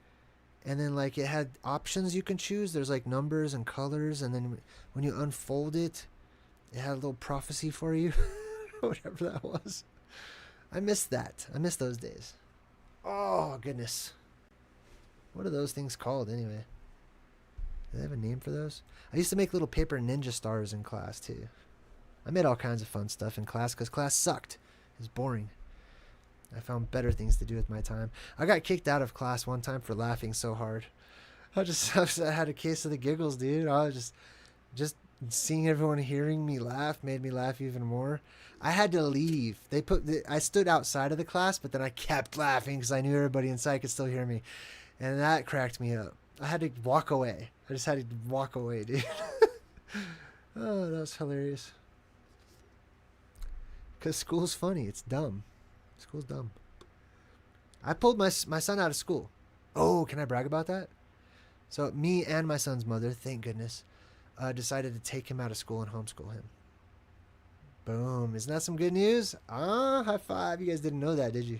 and then, like, it had options you can choose. There's, like, numbers and colors, and then when you unfold it, it had a little prophecy for you. Whatever that was. I miss that. I miss those days. Oh, goodness. What are those things called, anyway? Do they have a name for those? I used to make little paper ninja stars in class, too. I made all kinds of fun stuff in class because class sucked. It was boring. I found better things to do with my time. I got kicked out of class one time for laughing so hard. I had a case of the giggles, dude. I was just seeing everyone hearing me laugh made me laugh even more. I had to leave. I stood outside of the class, but then I kept laughing because I knew everybody inside could still hear me. And that cracked me up. I had to walk away. I just had to walk away, dude. Oh, that was hilarious. Because school's funny. It's dumb. School's dumb. I pulled my son out of school. Oh, can I brag about that? So me and my son's mother, thank goodness, decided to take him out of school and homeschool him. Boom. Isn't that some good news? High five. You guys didn't know that, did you?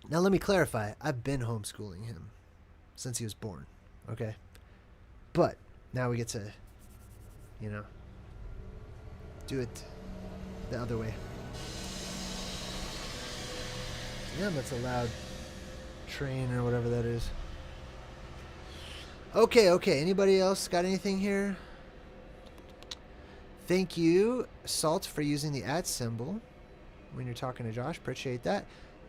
Now, let me clarify. I've been homeschooling him since he was born. Okay? But now we get to, do it the other way. Damn, that's a loud train or whatever that is. Okay. Anybody else got anything here? Thank you, Salt, for using the @ symbol when you're talking to Josh. Appreciate that.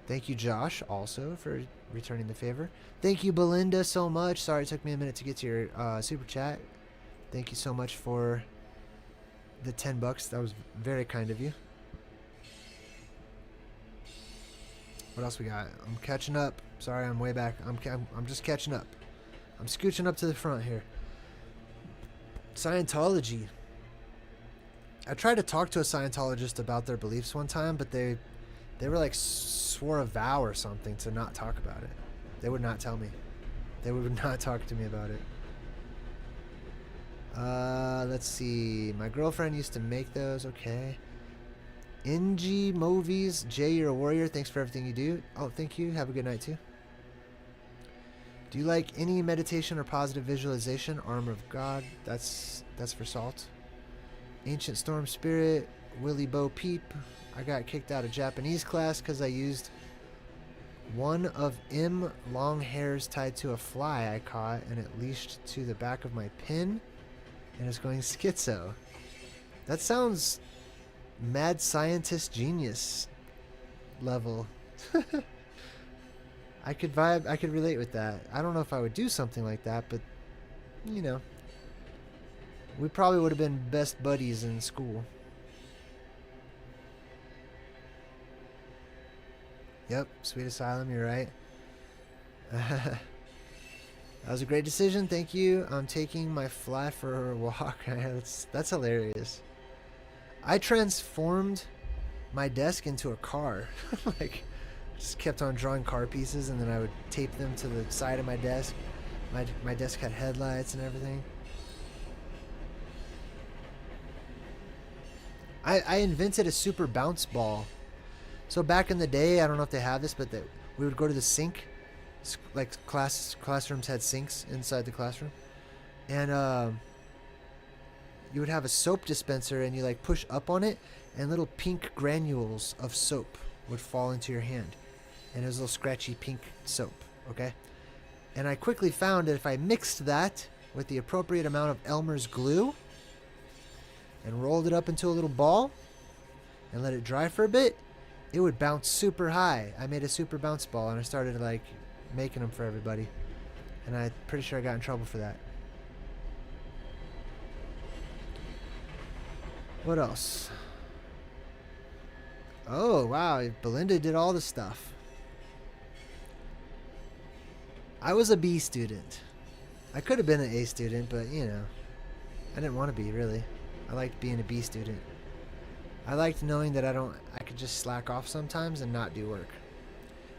Thank you, Josh, also, for returning the favor. Thank you, Belinda, so much. Sorry it took me a minute to get to your super chat. Thank you so much for the $10. That was very kind of you. What else we got? I'm catching up. Sorry, I'm way back. I'm just catching up. I'm scooching up to the front here. Scientology. I tried to talk to a Scientologist about their beliefs one time, but they were like swore a vow or something to not talk about it. They would not tell me. They would not talk to me about it. Let's see. My girlfriend used to make those. Okay. NG Movies. Jay, you're a warrior. Thanks for everything you do. Oh, thank you. Have a good night, too. Do you like any meditation or positive visualization? Armor of God. That's for Salt. Ancient Storm Spirit. Willy Bo Peep. I got kicked out of Japanese class because I used one of M long hairs tied to a fly I caught and it leashed to the back of my pin and it's going schizo. That sounds mad scientist genius level. I could relate with that. I don't know if I would do something like that, but we probably would have been best buddies in school. Yep, Sweet Asylum, you're right. That was a great decision, thank you. I'm taking my fly for a walk. That's hilarious. I transformed my desk into a car. Just kept on drawing car pieces, and then I would tape them to the side of my desk. My desk had headlights and everything. I invented a super bounce ball. So back in the day, I don't know if they have this, but we would go to the sink. Like classrooms had sinks inside the classroom. And you would have a soap dispenser, and you like push up on it, and little pink granules of soap would fall into your hand. And it was a little scratchy pink soap, okay? And I quickly found that if I mixed that with the appropriate amount of Elmer's glue and rolled it up into a little ball and let it dry for a bit, it would bounce super high. I made a super bounce ball, and I started like making them for everybody. And I'm pretty sure I got in trouble for that. What else? Oh, wow. Belinda did all the stuff. I was a B student. I could have been an A student, but, you know, I didn't want to be, really. I liked being a B student. I liked knowing that I could just slack off sometimes and not do work.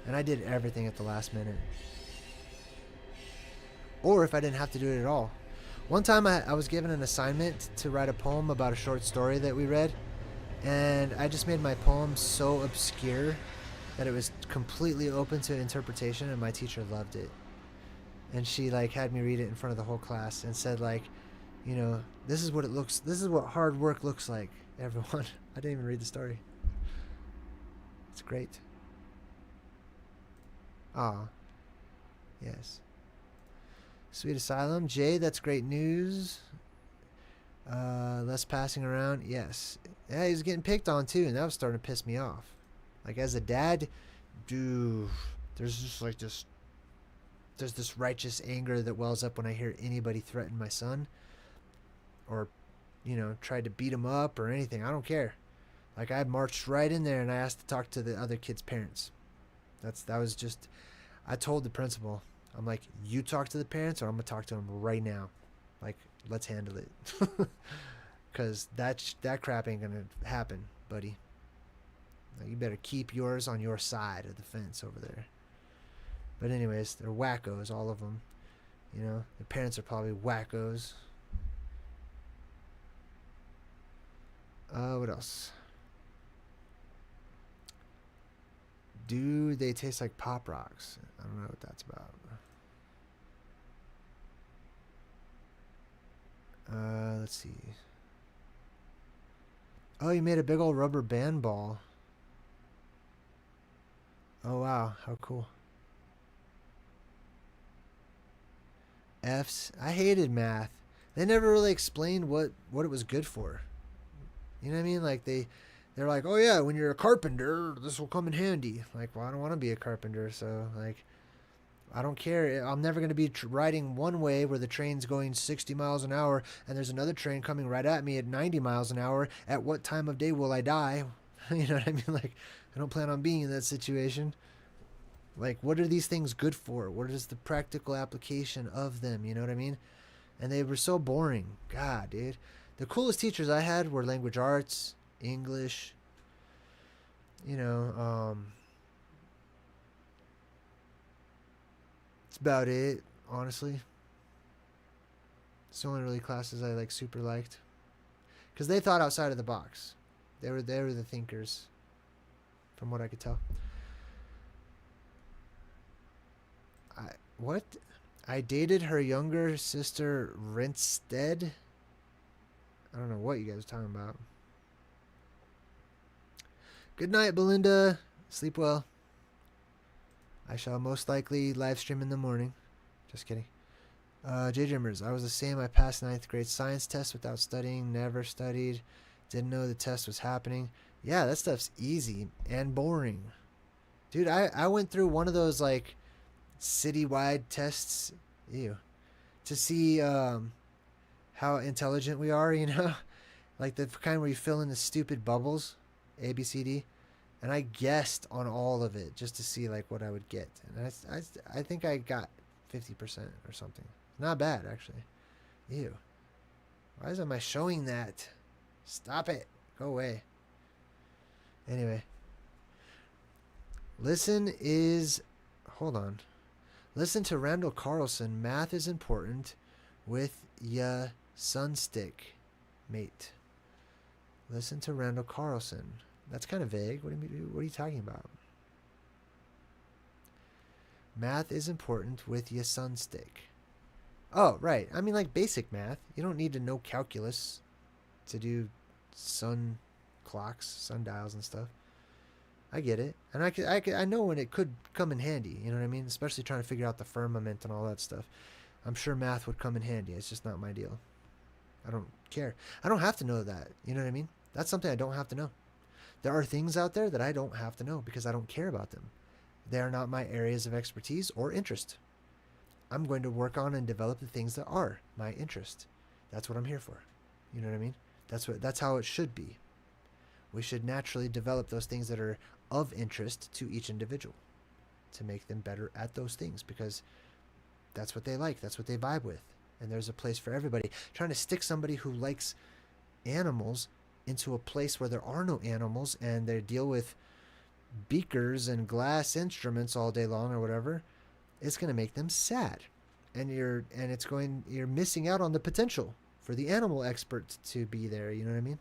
And I did everything at the last minute. Or if I didn't have to do it at all. One time I was given an assignment to write a poem about a short story that we read. And I just made my poem so obscure that it was completely open to interpretation, and my teacher loved it. And she like had me read it in front of the whole class and said like, you know, this is what hard work looks like, everyone. I didn't even read the story. It's great. Ah, yes. Sweet Asylum. Jay, that's great news. Less passing around. Yes. Yeah, he's getting picked on too, and that was starting to piss me off. Like as a dad, dude, there's just like this. There's this righteous anger that wells up when I hear anybody threaten my son, or, you know, tried to beat him up or anything. I don't care. Like I marched right in there and I asked to talk to the other kid's parents. That was just. I told the principal, I'm like, you talk to the parents, or I'm gonna talk to them right now. Like, let's handle it. Because that crap ain't gonna happen, buddy. Like, you better keep yours on your side of the fence over there. But anyways, they're wackos, all of them. You know, their parents are probably wackos. What else? Do they taste like Pop Rocks? I don't know what that's about. Let's see. Oh, you made a big old rubber band ball. Oh, wow. How cool. F's. I hated math. They never really explained what it was good for. You know what I mean? Like they're like, oh yeah, when you're a carpenter, this will come in handy. Like, well, I don't want to be a carpenter, so like, I don't care. I'm never going to be riding one way where the train's going 60 miles an hour and there's another train coming right at me at 90 miles an hour. At what time of day will I die? You know what I mean? Like, I don't plan on being in that situation. Like, what are these things good for? What is the practical application of them? You know what I mean? And they were so boring. God, dude. The coolest teachers I had were language arts, English, you know, that's about it, honestly. It's the only really classes I like super liked. Because they thought outside of the box. They were the thinkers, from what I could tell. What? I dated her younger sister, Rinstead. I don't know what you guys are talking about. Good night, Belinda. Sleep well. I shall most likely live stream in the morning. Just kidding. JayDreamerZ. I was the same. I passed 9th grade science test without studying. Never studied. Didn't know the test was happening. Yeah, that stuff's easy and boring. Dude, I went through one of those, like, citywide tests. Ew. To see how intelligent we are, you know? Like the kind where you fill in the stupid bubbles. A, B, C, D. And I guessed on all of it just to see like what I would get. And I think I got 50% or something. Not bad, actually. Ew. Why am I showing that? Stop it. Go away. Anyway. Hold on. Listen to Randall Carlson. Math is important with ya sunstick, mate. Listen to Randall Carlson. That's kind of vague. What are you talking about? Math is important with ya sunstick. Oh, right. I mean, like basic math. You don't need to know calculus to do sun clocks, sundials, and stuff. I get it, and I know when it could come in handy. You know what I mean? Especially trying to figure out the firmament and all that stuff. I'm sure math would come in handy. It's just not my deal. I don't care. I don't have to know that. You know what I mean? That's something I don't have to know. There are things out there that I don't have to know because I don't care about them. They are not my areas of expertise or interest. I'm going to work on and develop the things that are my interest. That's what I'm here for. You know what I mean? That's how it should be. We should naturally develop those things that are of interest to each individual to make them better at those things, because that's what they like. That's what they vibe with. And there's a place for everybody. Trying to stick somebody who likes animals into a place where there are no animals and they deal with beakers and glass instruments all day long or whatever, it's going to make them sad. And you're missing out on the potential for the animal expert to be there. You know what I mean?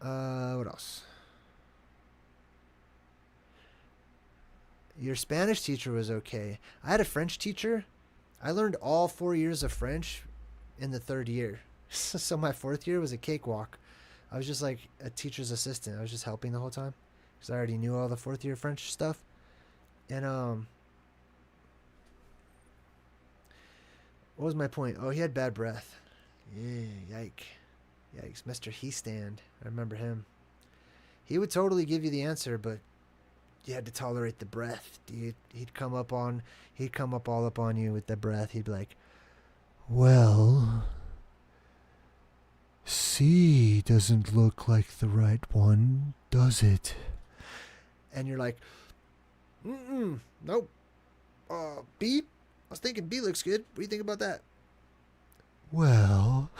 What else? Your Spanish teacher was okay. I had a French teacher. I learned all 4 years of French in the third year. So my fourth year was a cakewalk. I was just like a teacher's assistant. I was just helping the whole time because I already knew all the fourth year French stuff. And what was my point? Oh, he had bad breath. Yeah, yikes, Mr. He Stand. I remember him. He would totally give you the answer, but you had to tolerate the breath, dude. He'd come up all up on you with the breath. He'd be like, well, C doesn't look like the right one, does it? And you're like, nope. B? I was thinking B looks good. What do you think about that? Well,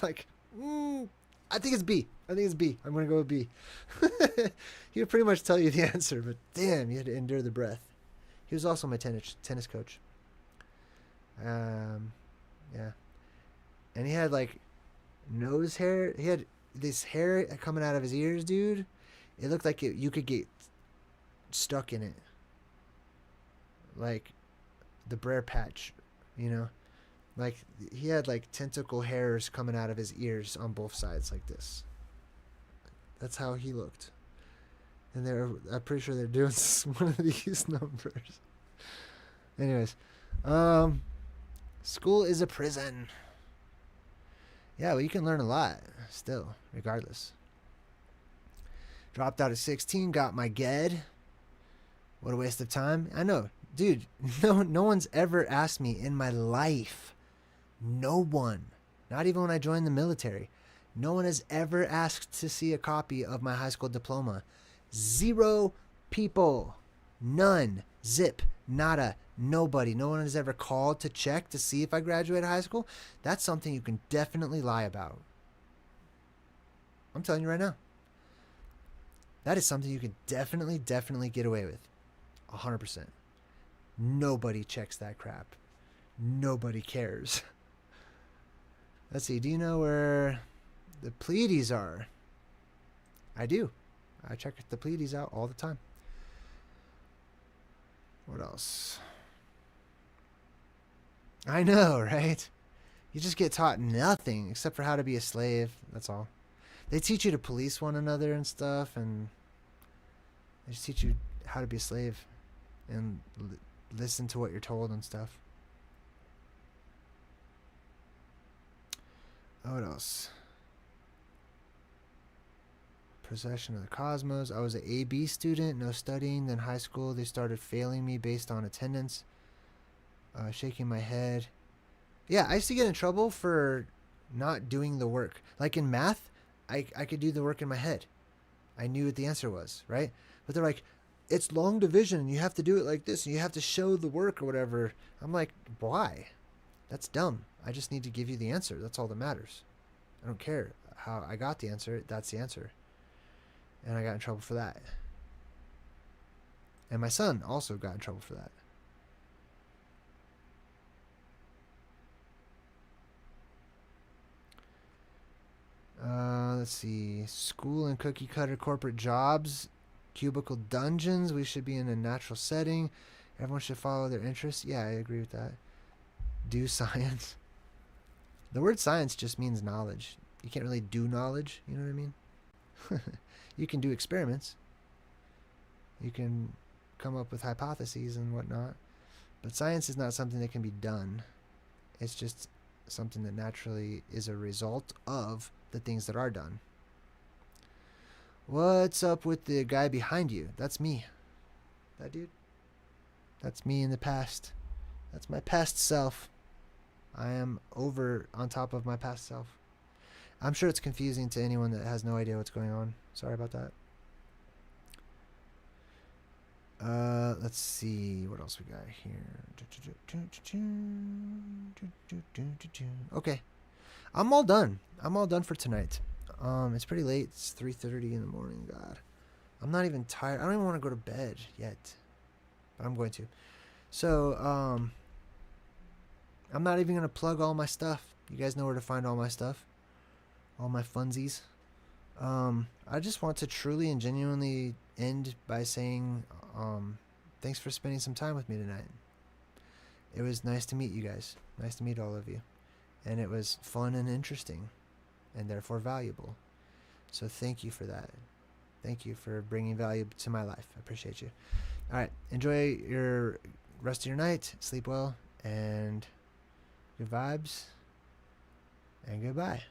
like, I think it's B. I'm going to go with B. He would pretty much tell you the answer, but damn, you had to endure the breath. He was also my tennis coach. Yeah. And he had like nose hair. He had this hair coming out of his ears, dude. It looked like you could get stuck in it. Like the Brer Patch, you know? Like he had like tentacle hairs coming out of his ears on both sides like this. That's how he looked. And I'm pretty sure they're doing one of these numbers. Anyways, school is a prison. Yeah, well, you can learn a lot still, regardless. Dropped out at 16, got my GED. What a waste of time. I know. Dude, no one's ever asked me in my life. No one. Not even when I joined the military. No one has ever asked to see a copy of my high school diploma. 0 people. None. Zip. Nada. Nobody. No one has ever called to check to see if I graduated high school. That's something you can definitely lie about. I'm telling you right now. That is something you can definitely get away with. 100%. Nobody checks that crap. Nobody cares. Let's see. Do you know where the Pleiades are? I do. I check the Pleiades out all the time. What else? I know, right? You just get taught nothing except for how to be a slave. That's all. They teach you to police one another and stuff, and they just teach you how to be a slave and listen to what you're told and stuff. What else? Procession of the Cosmos. I was an AB student, no studying. Then high school, they started failing me based on attendance. Shaking my head. Yeah, I used to get in trouble for not doing the work. Like in math, I could do the work in my head. I knew what the answer was, right? But they're like, it's long division and you have to do it like this and you have to show the work or whatever. I'm like, why? That's dumb. I just need to give you the answer. That's all that matters. I don't care how I got the answer. That's the answer. And I got in trouble for that. And my son also got in trouble for that. Let's see. School and cookie cutter corporate jobs. Cubicle dungeons. We should be in a natural setting. Everyone should follow their interests. Yeah, I agree with that. Do science. The word science just means knowledge. You can't really do knowledge. You know what I mean? You can do experiments. You can come up with hypotheses and whatnot. But science is not something that can be done. It's just something that naturally is a result of the things that are done. What's up with the guy behind you? That's me. That dude? That's me in the past. That's my past self. I am over on top of my past self. I'm sure it's confusing to anyone that has no idea what's going on. Sorry about that. Let's see what else we got here. Okay, I'm all done. I'm all done for tonight. It's pretty late. It's 3:30 in the morning. God, I'm not even tired. I don't even want to go to bed yet, but I'm going to. So, I'm not even gonna plug all my stuff. You guys know where to find all my stuff, all my funsies. I just want to truly and genuinely end by saying, thanks for spending some time with me tonight. It was nice to meet you guys. Nice to meet all of you. And it was fun and interesting, and therefore valuable. So thank you for that. Thank you for bringing value to my life. I appreciate you. All right. Enjoy your rest of your night. Sleep well, and good vibes, and goodbye.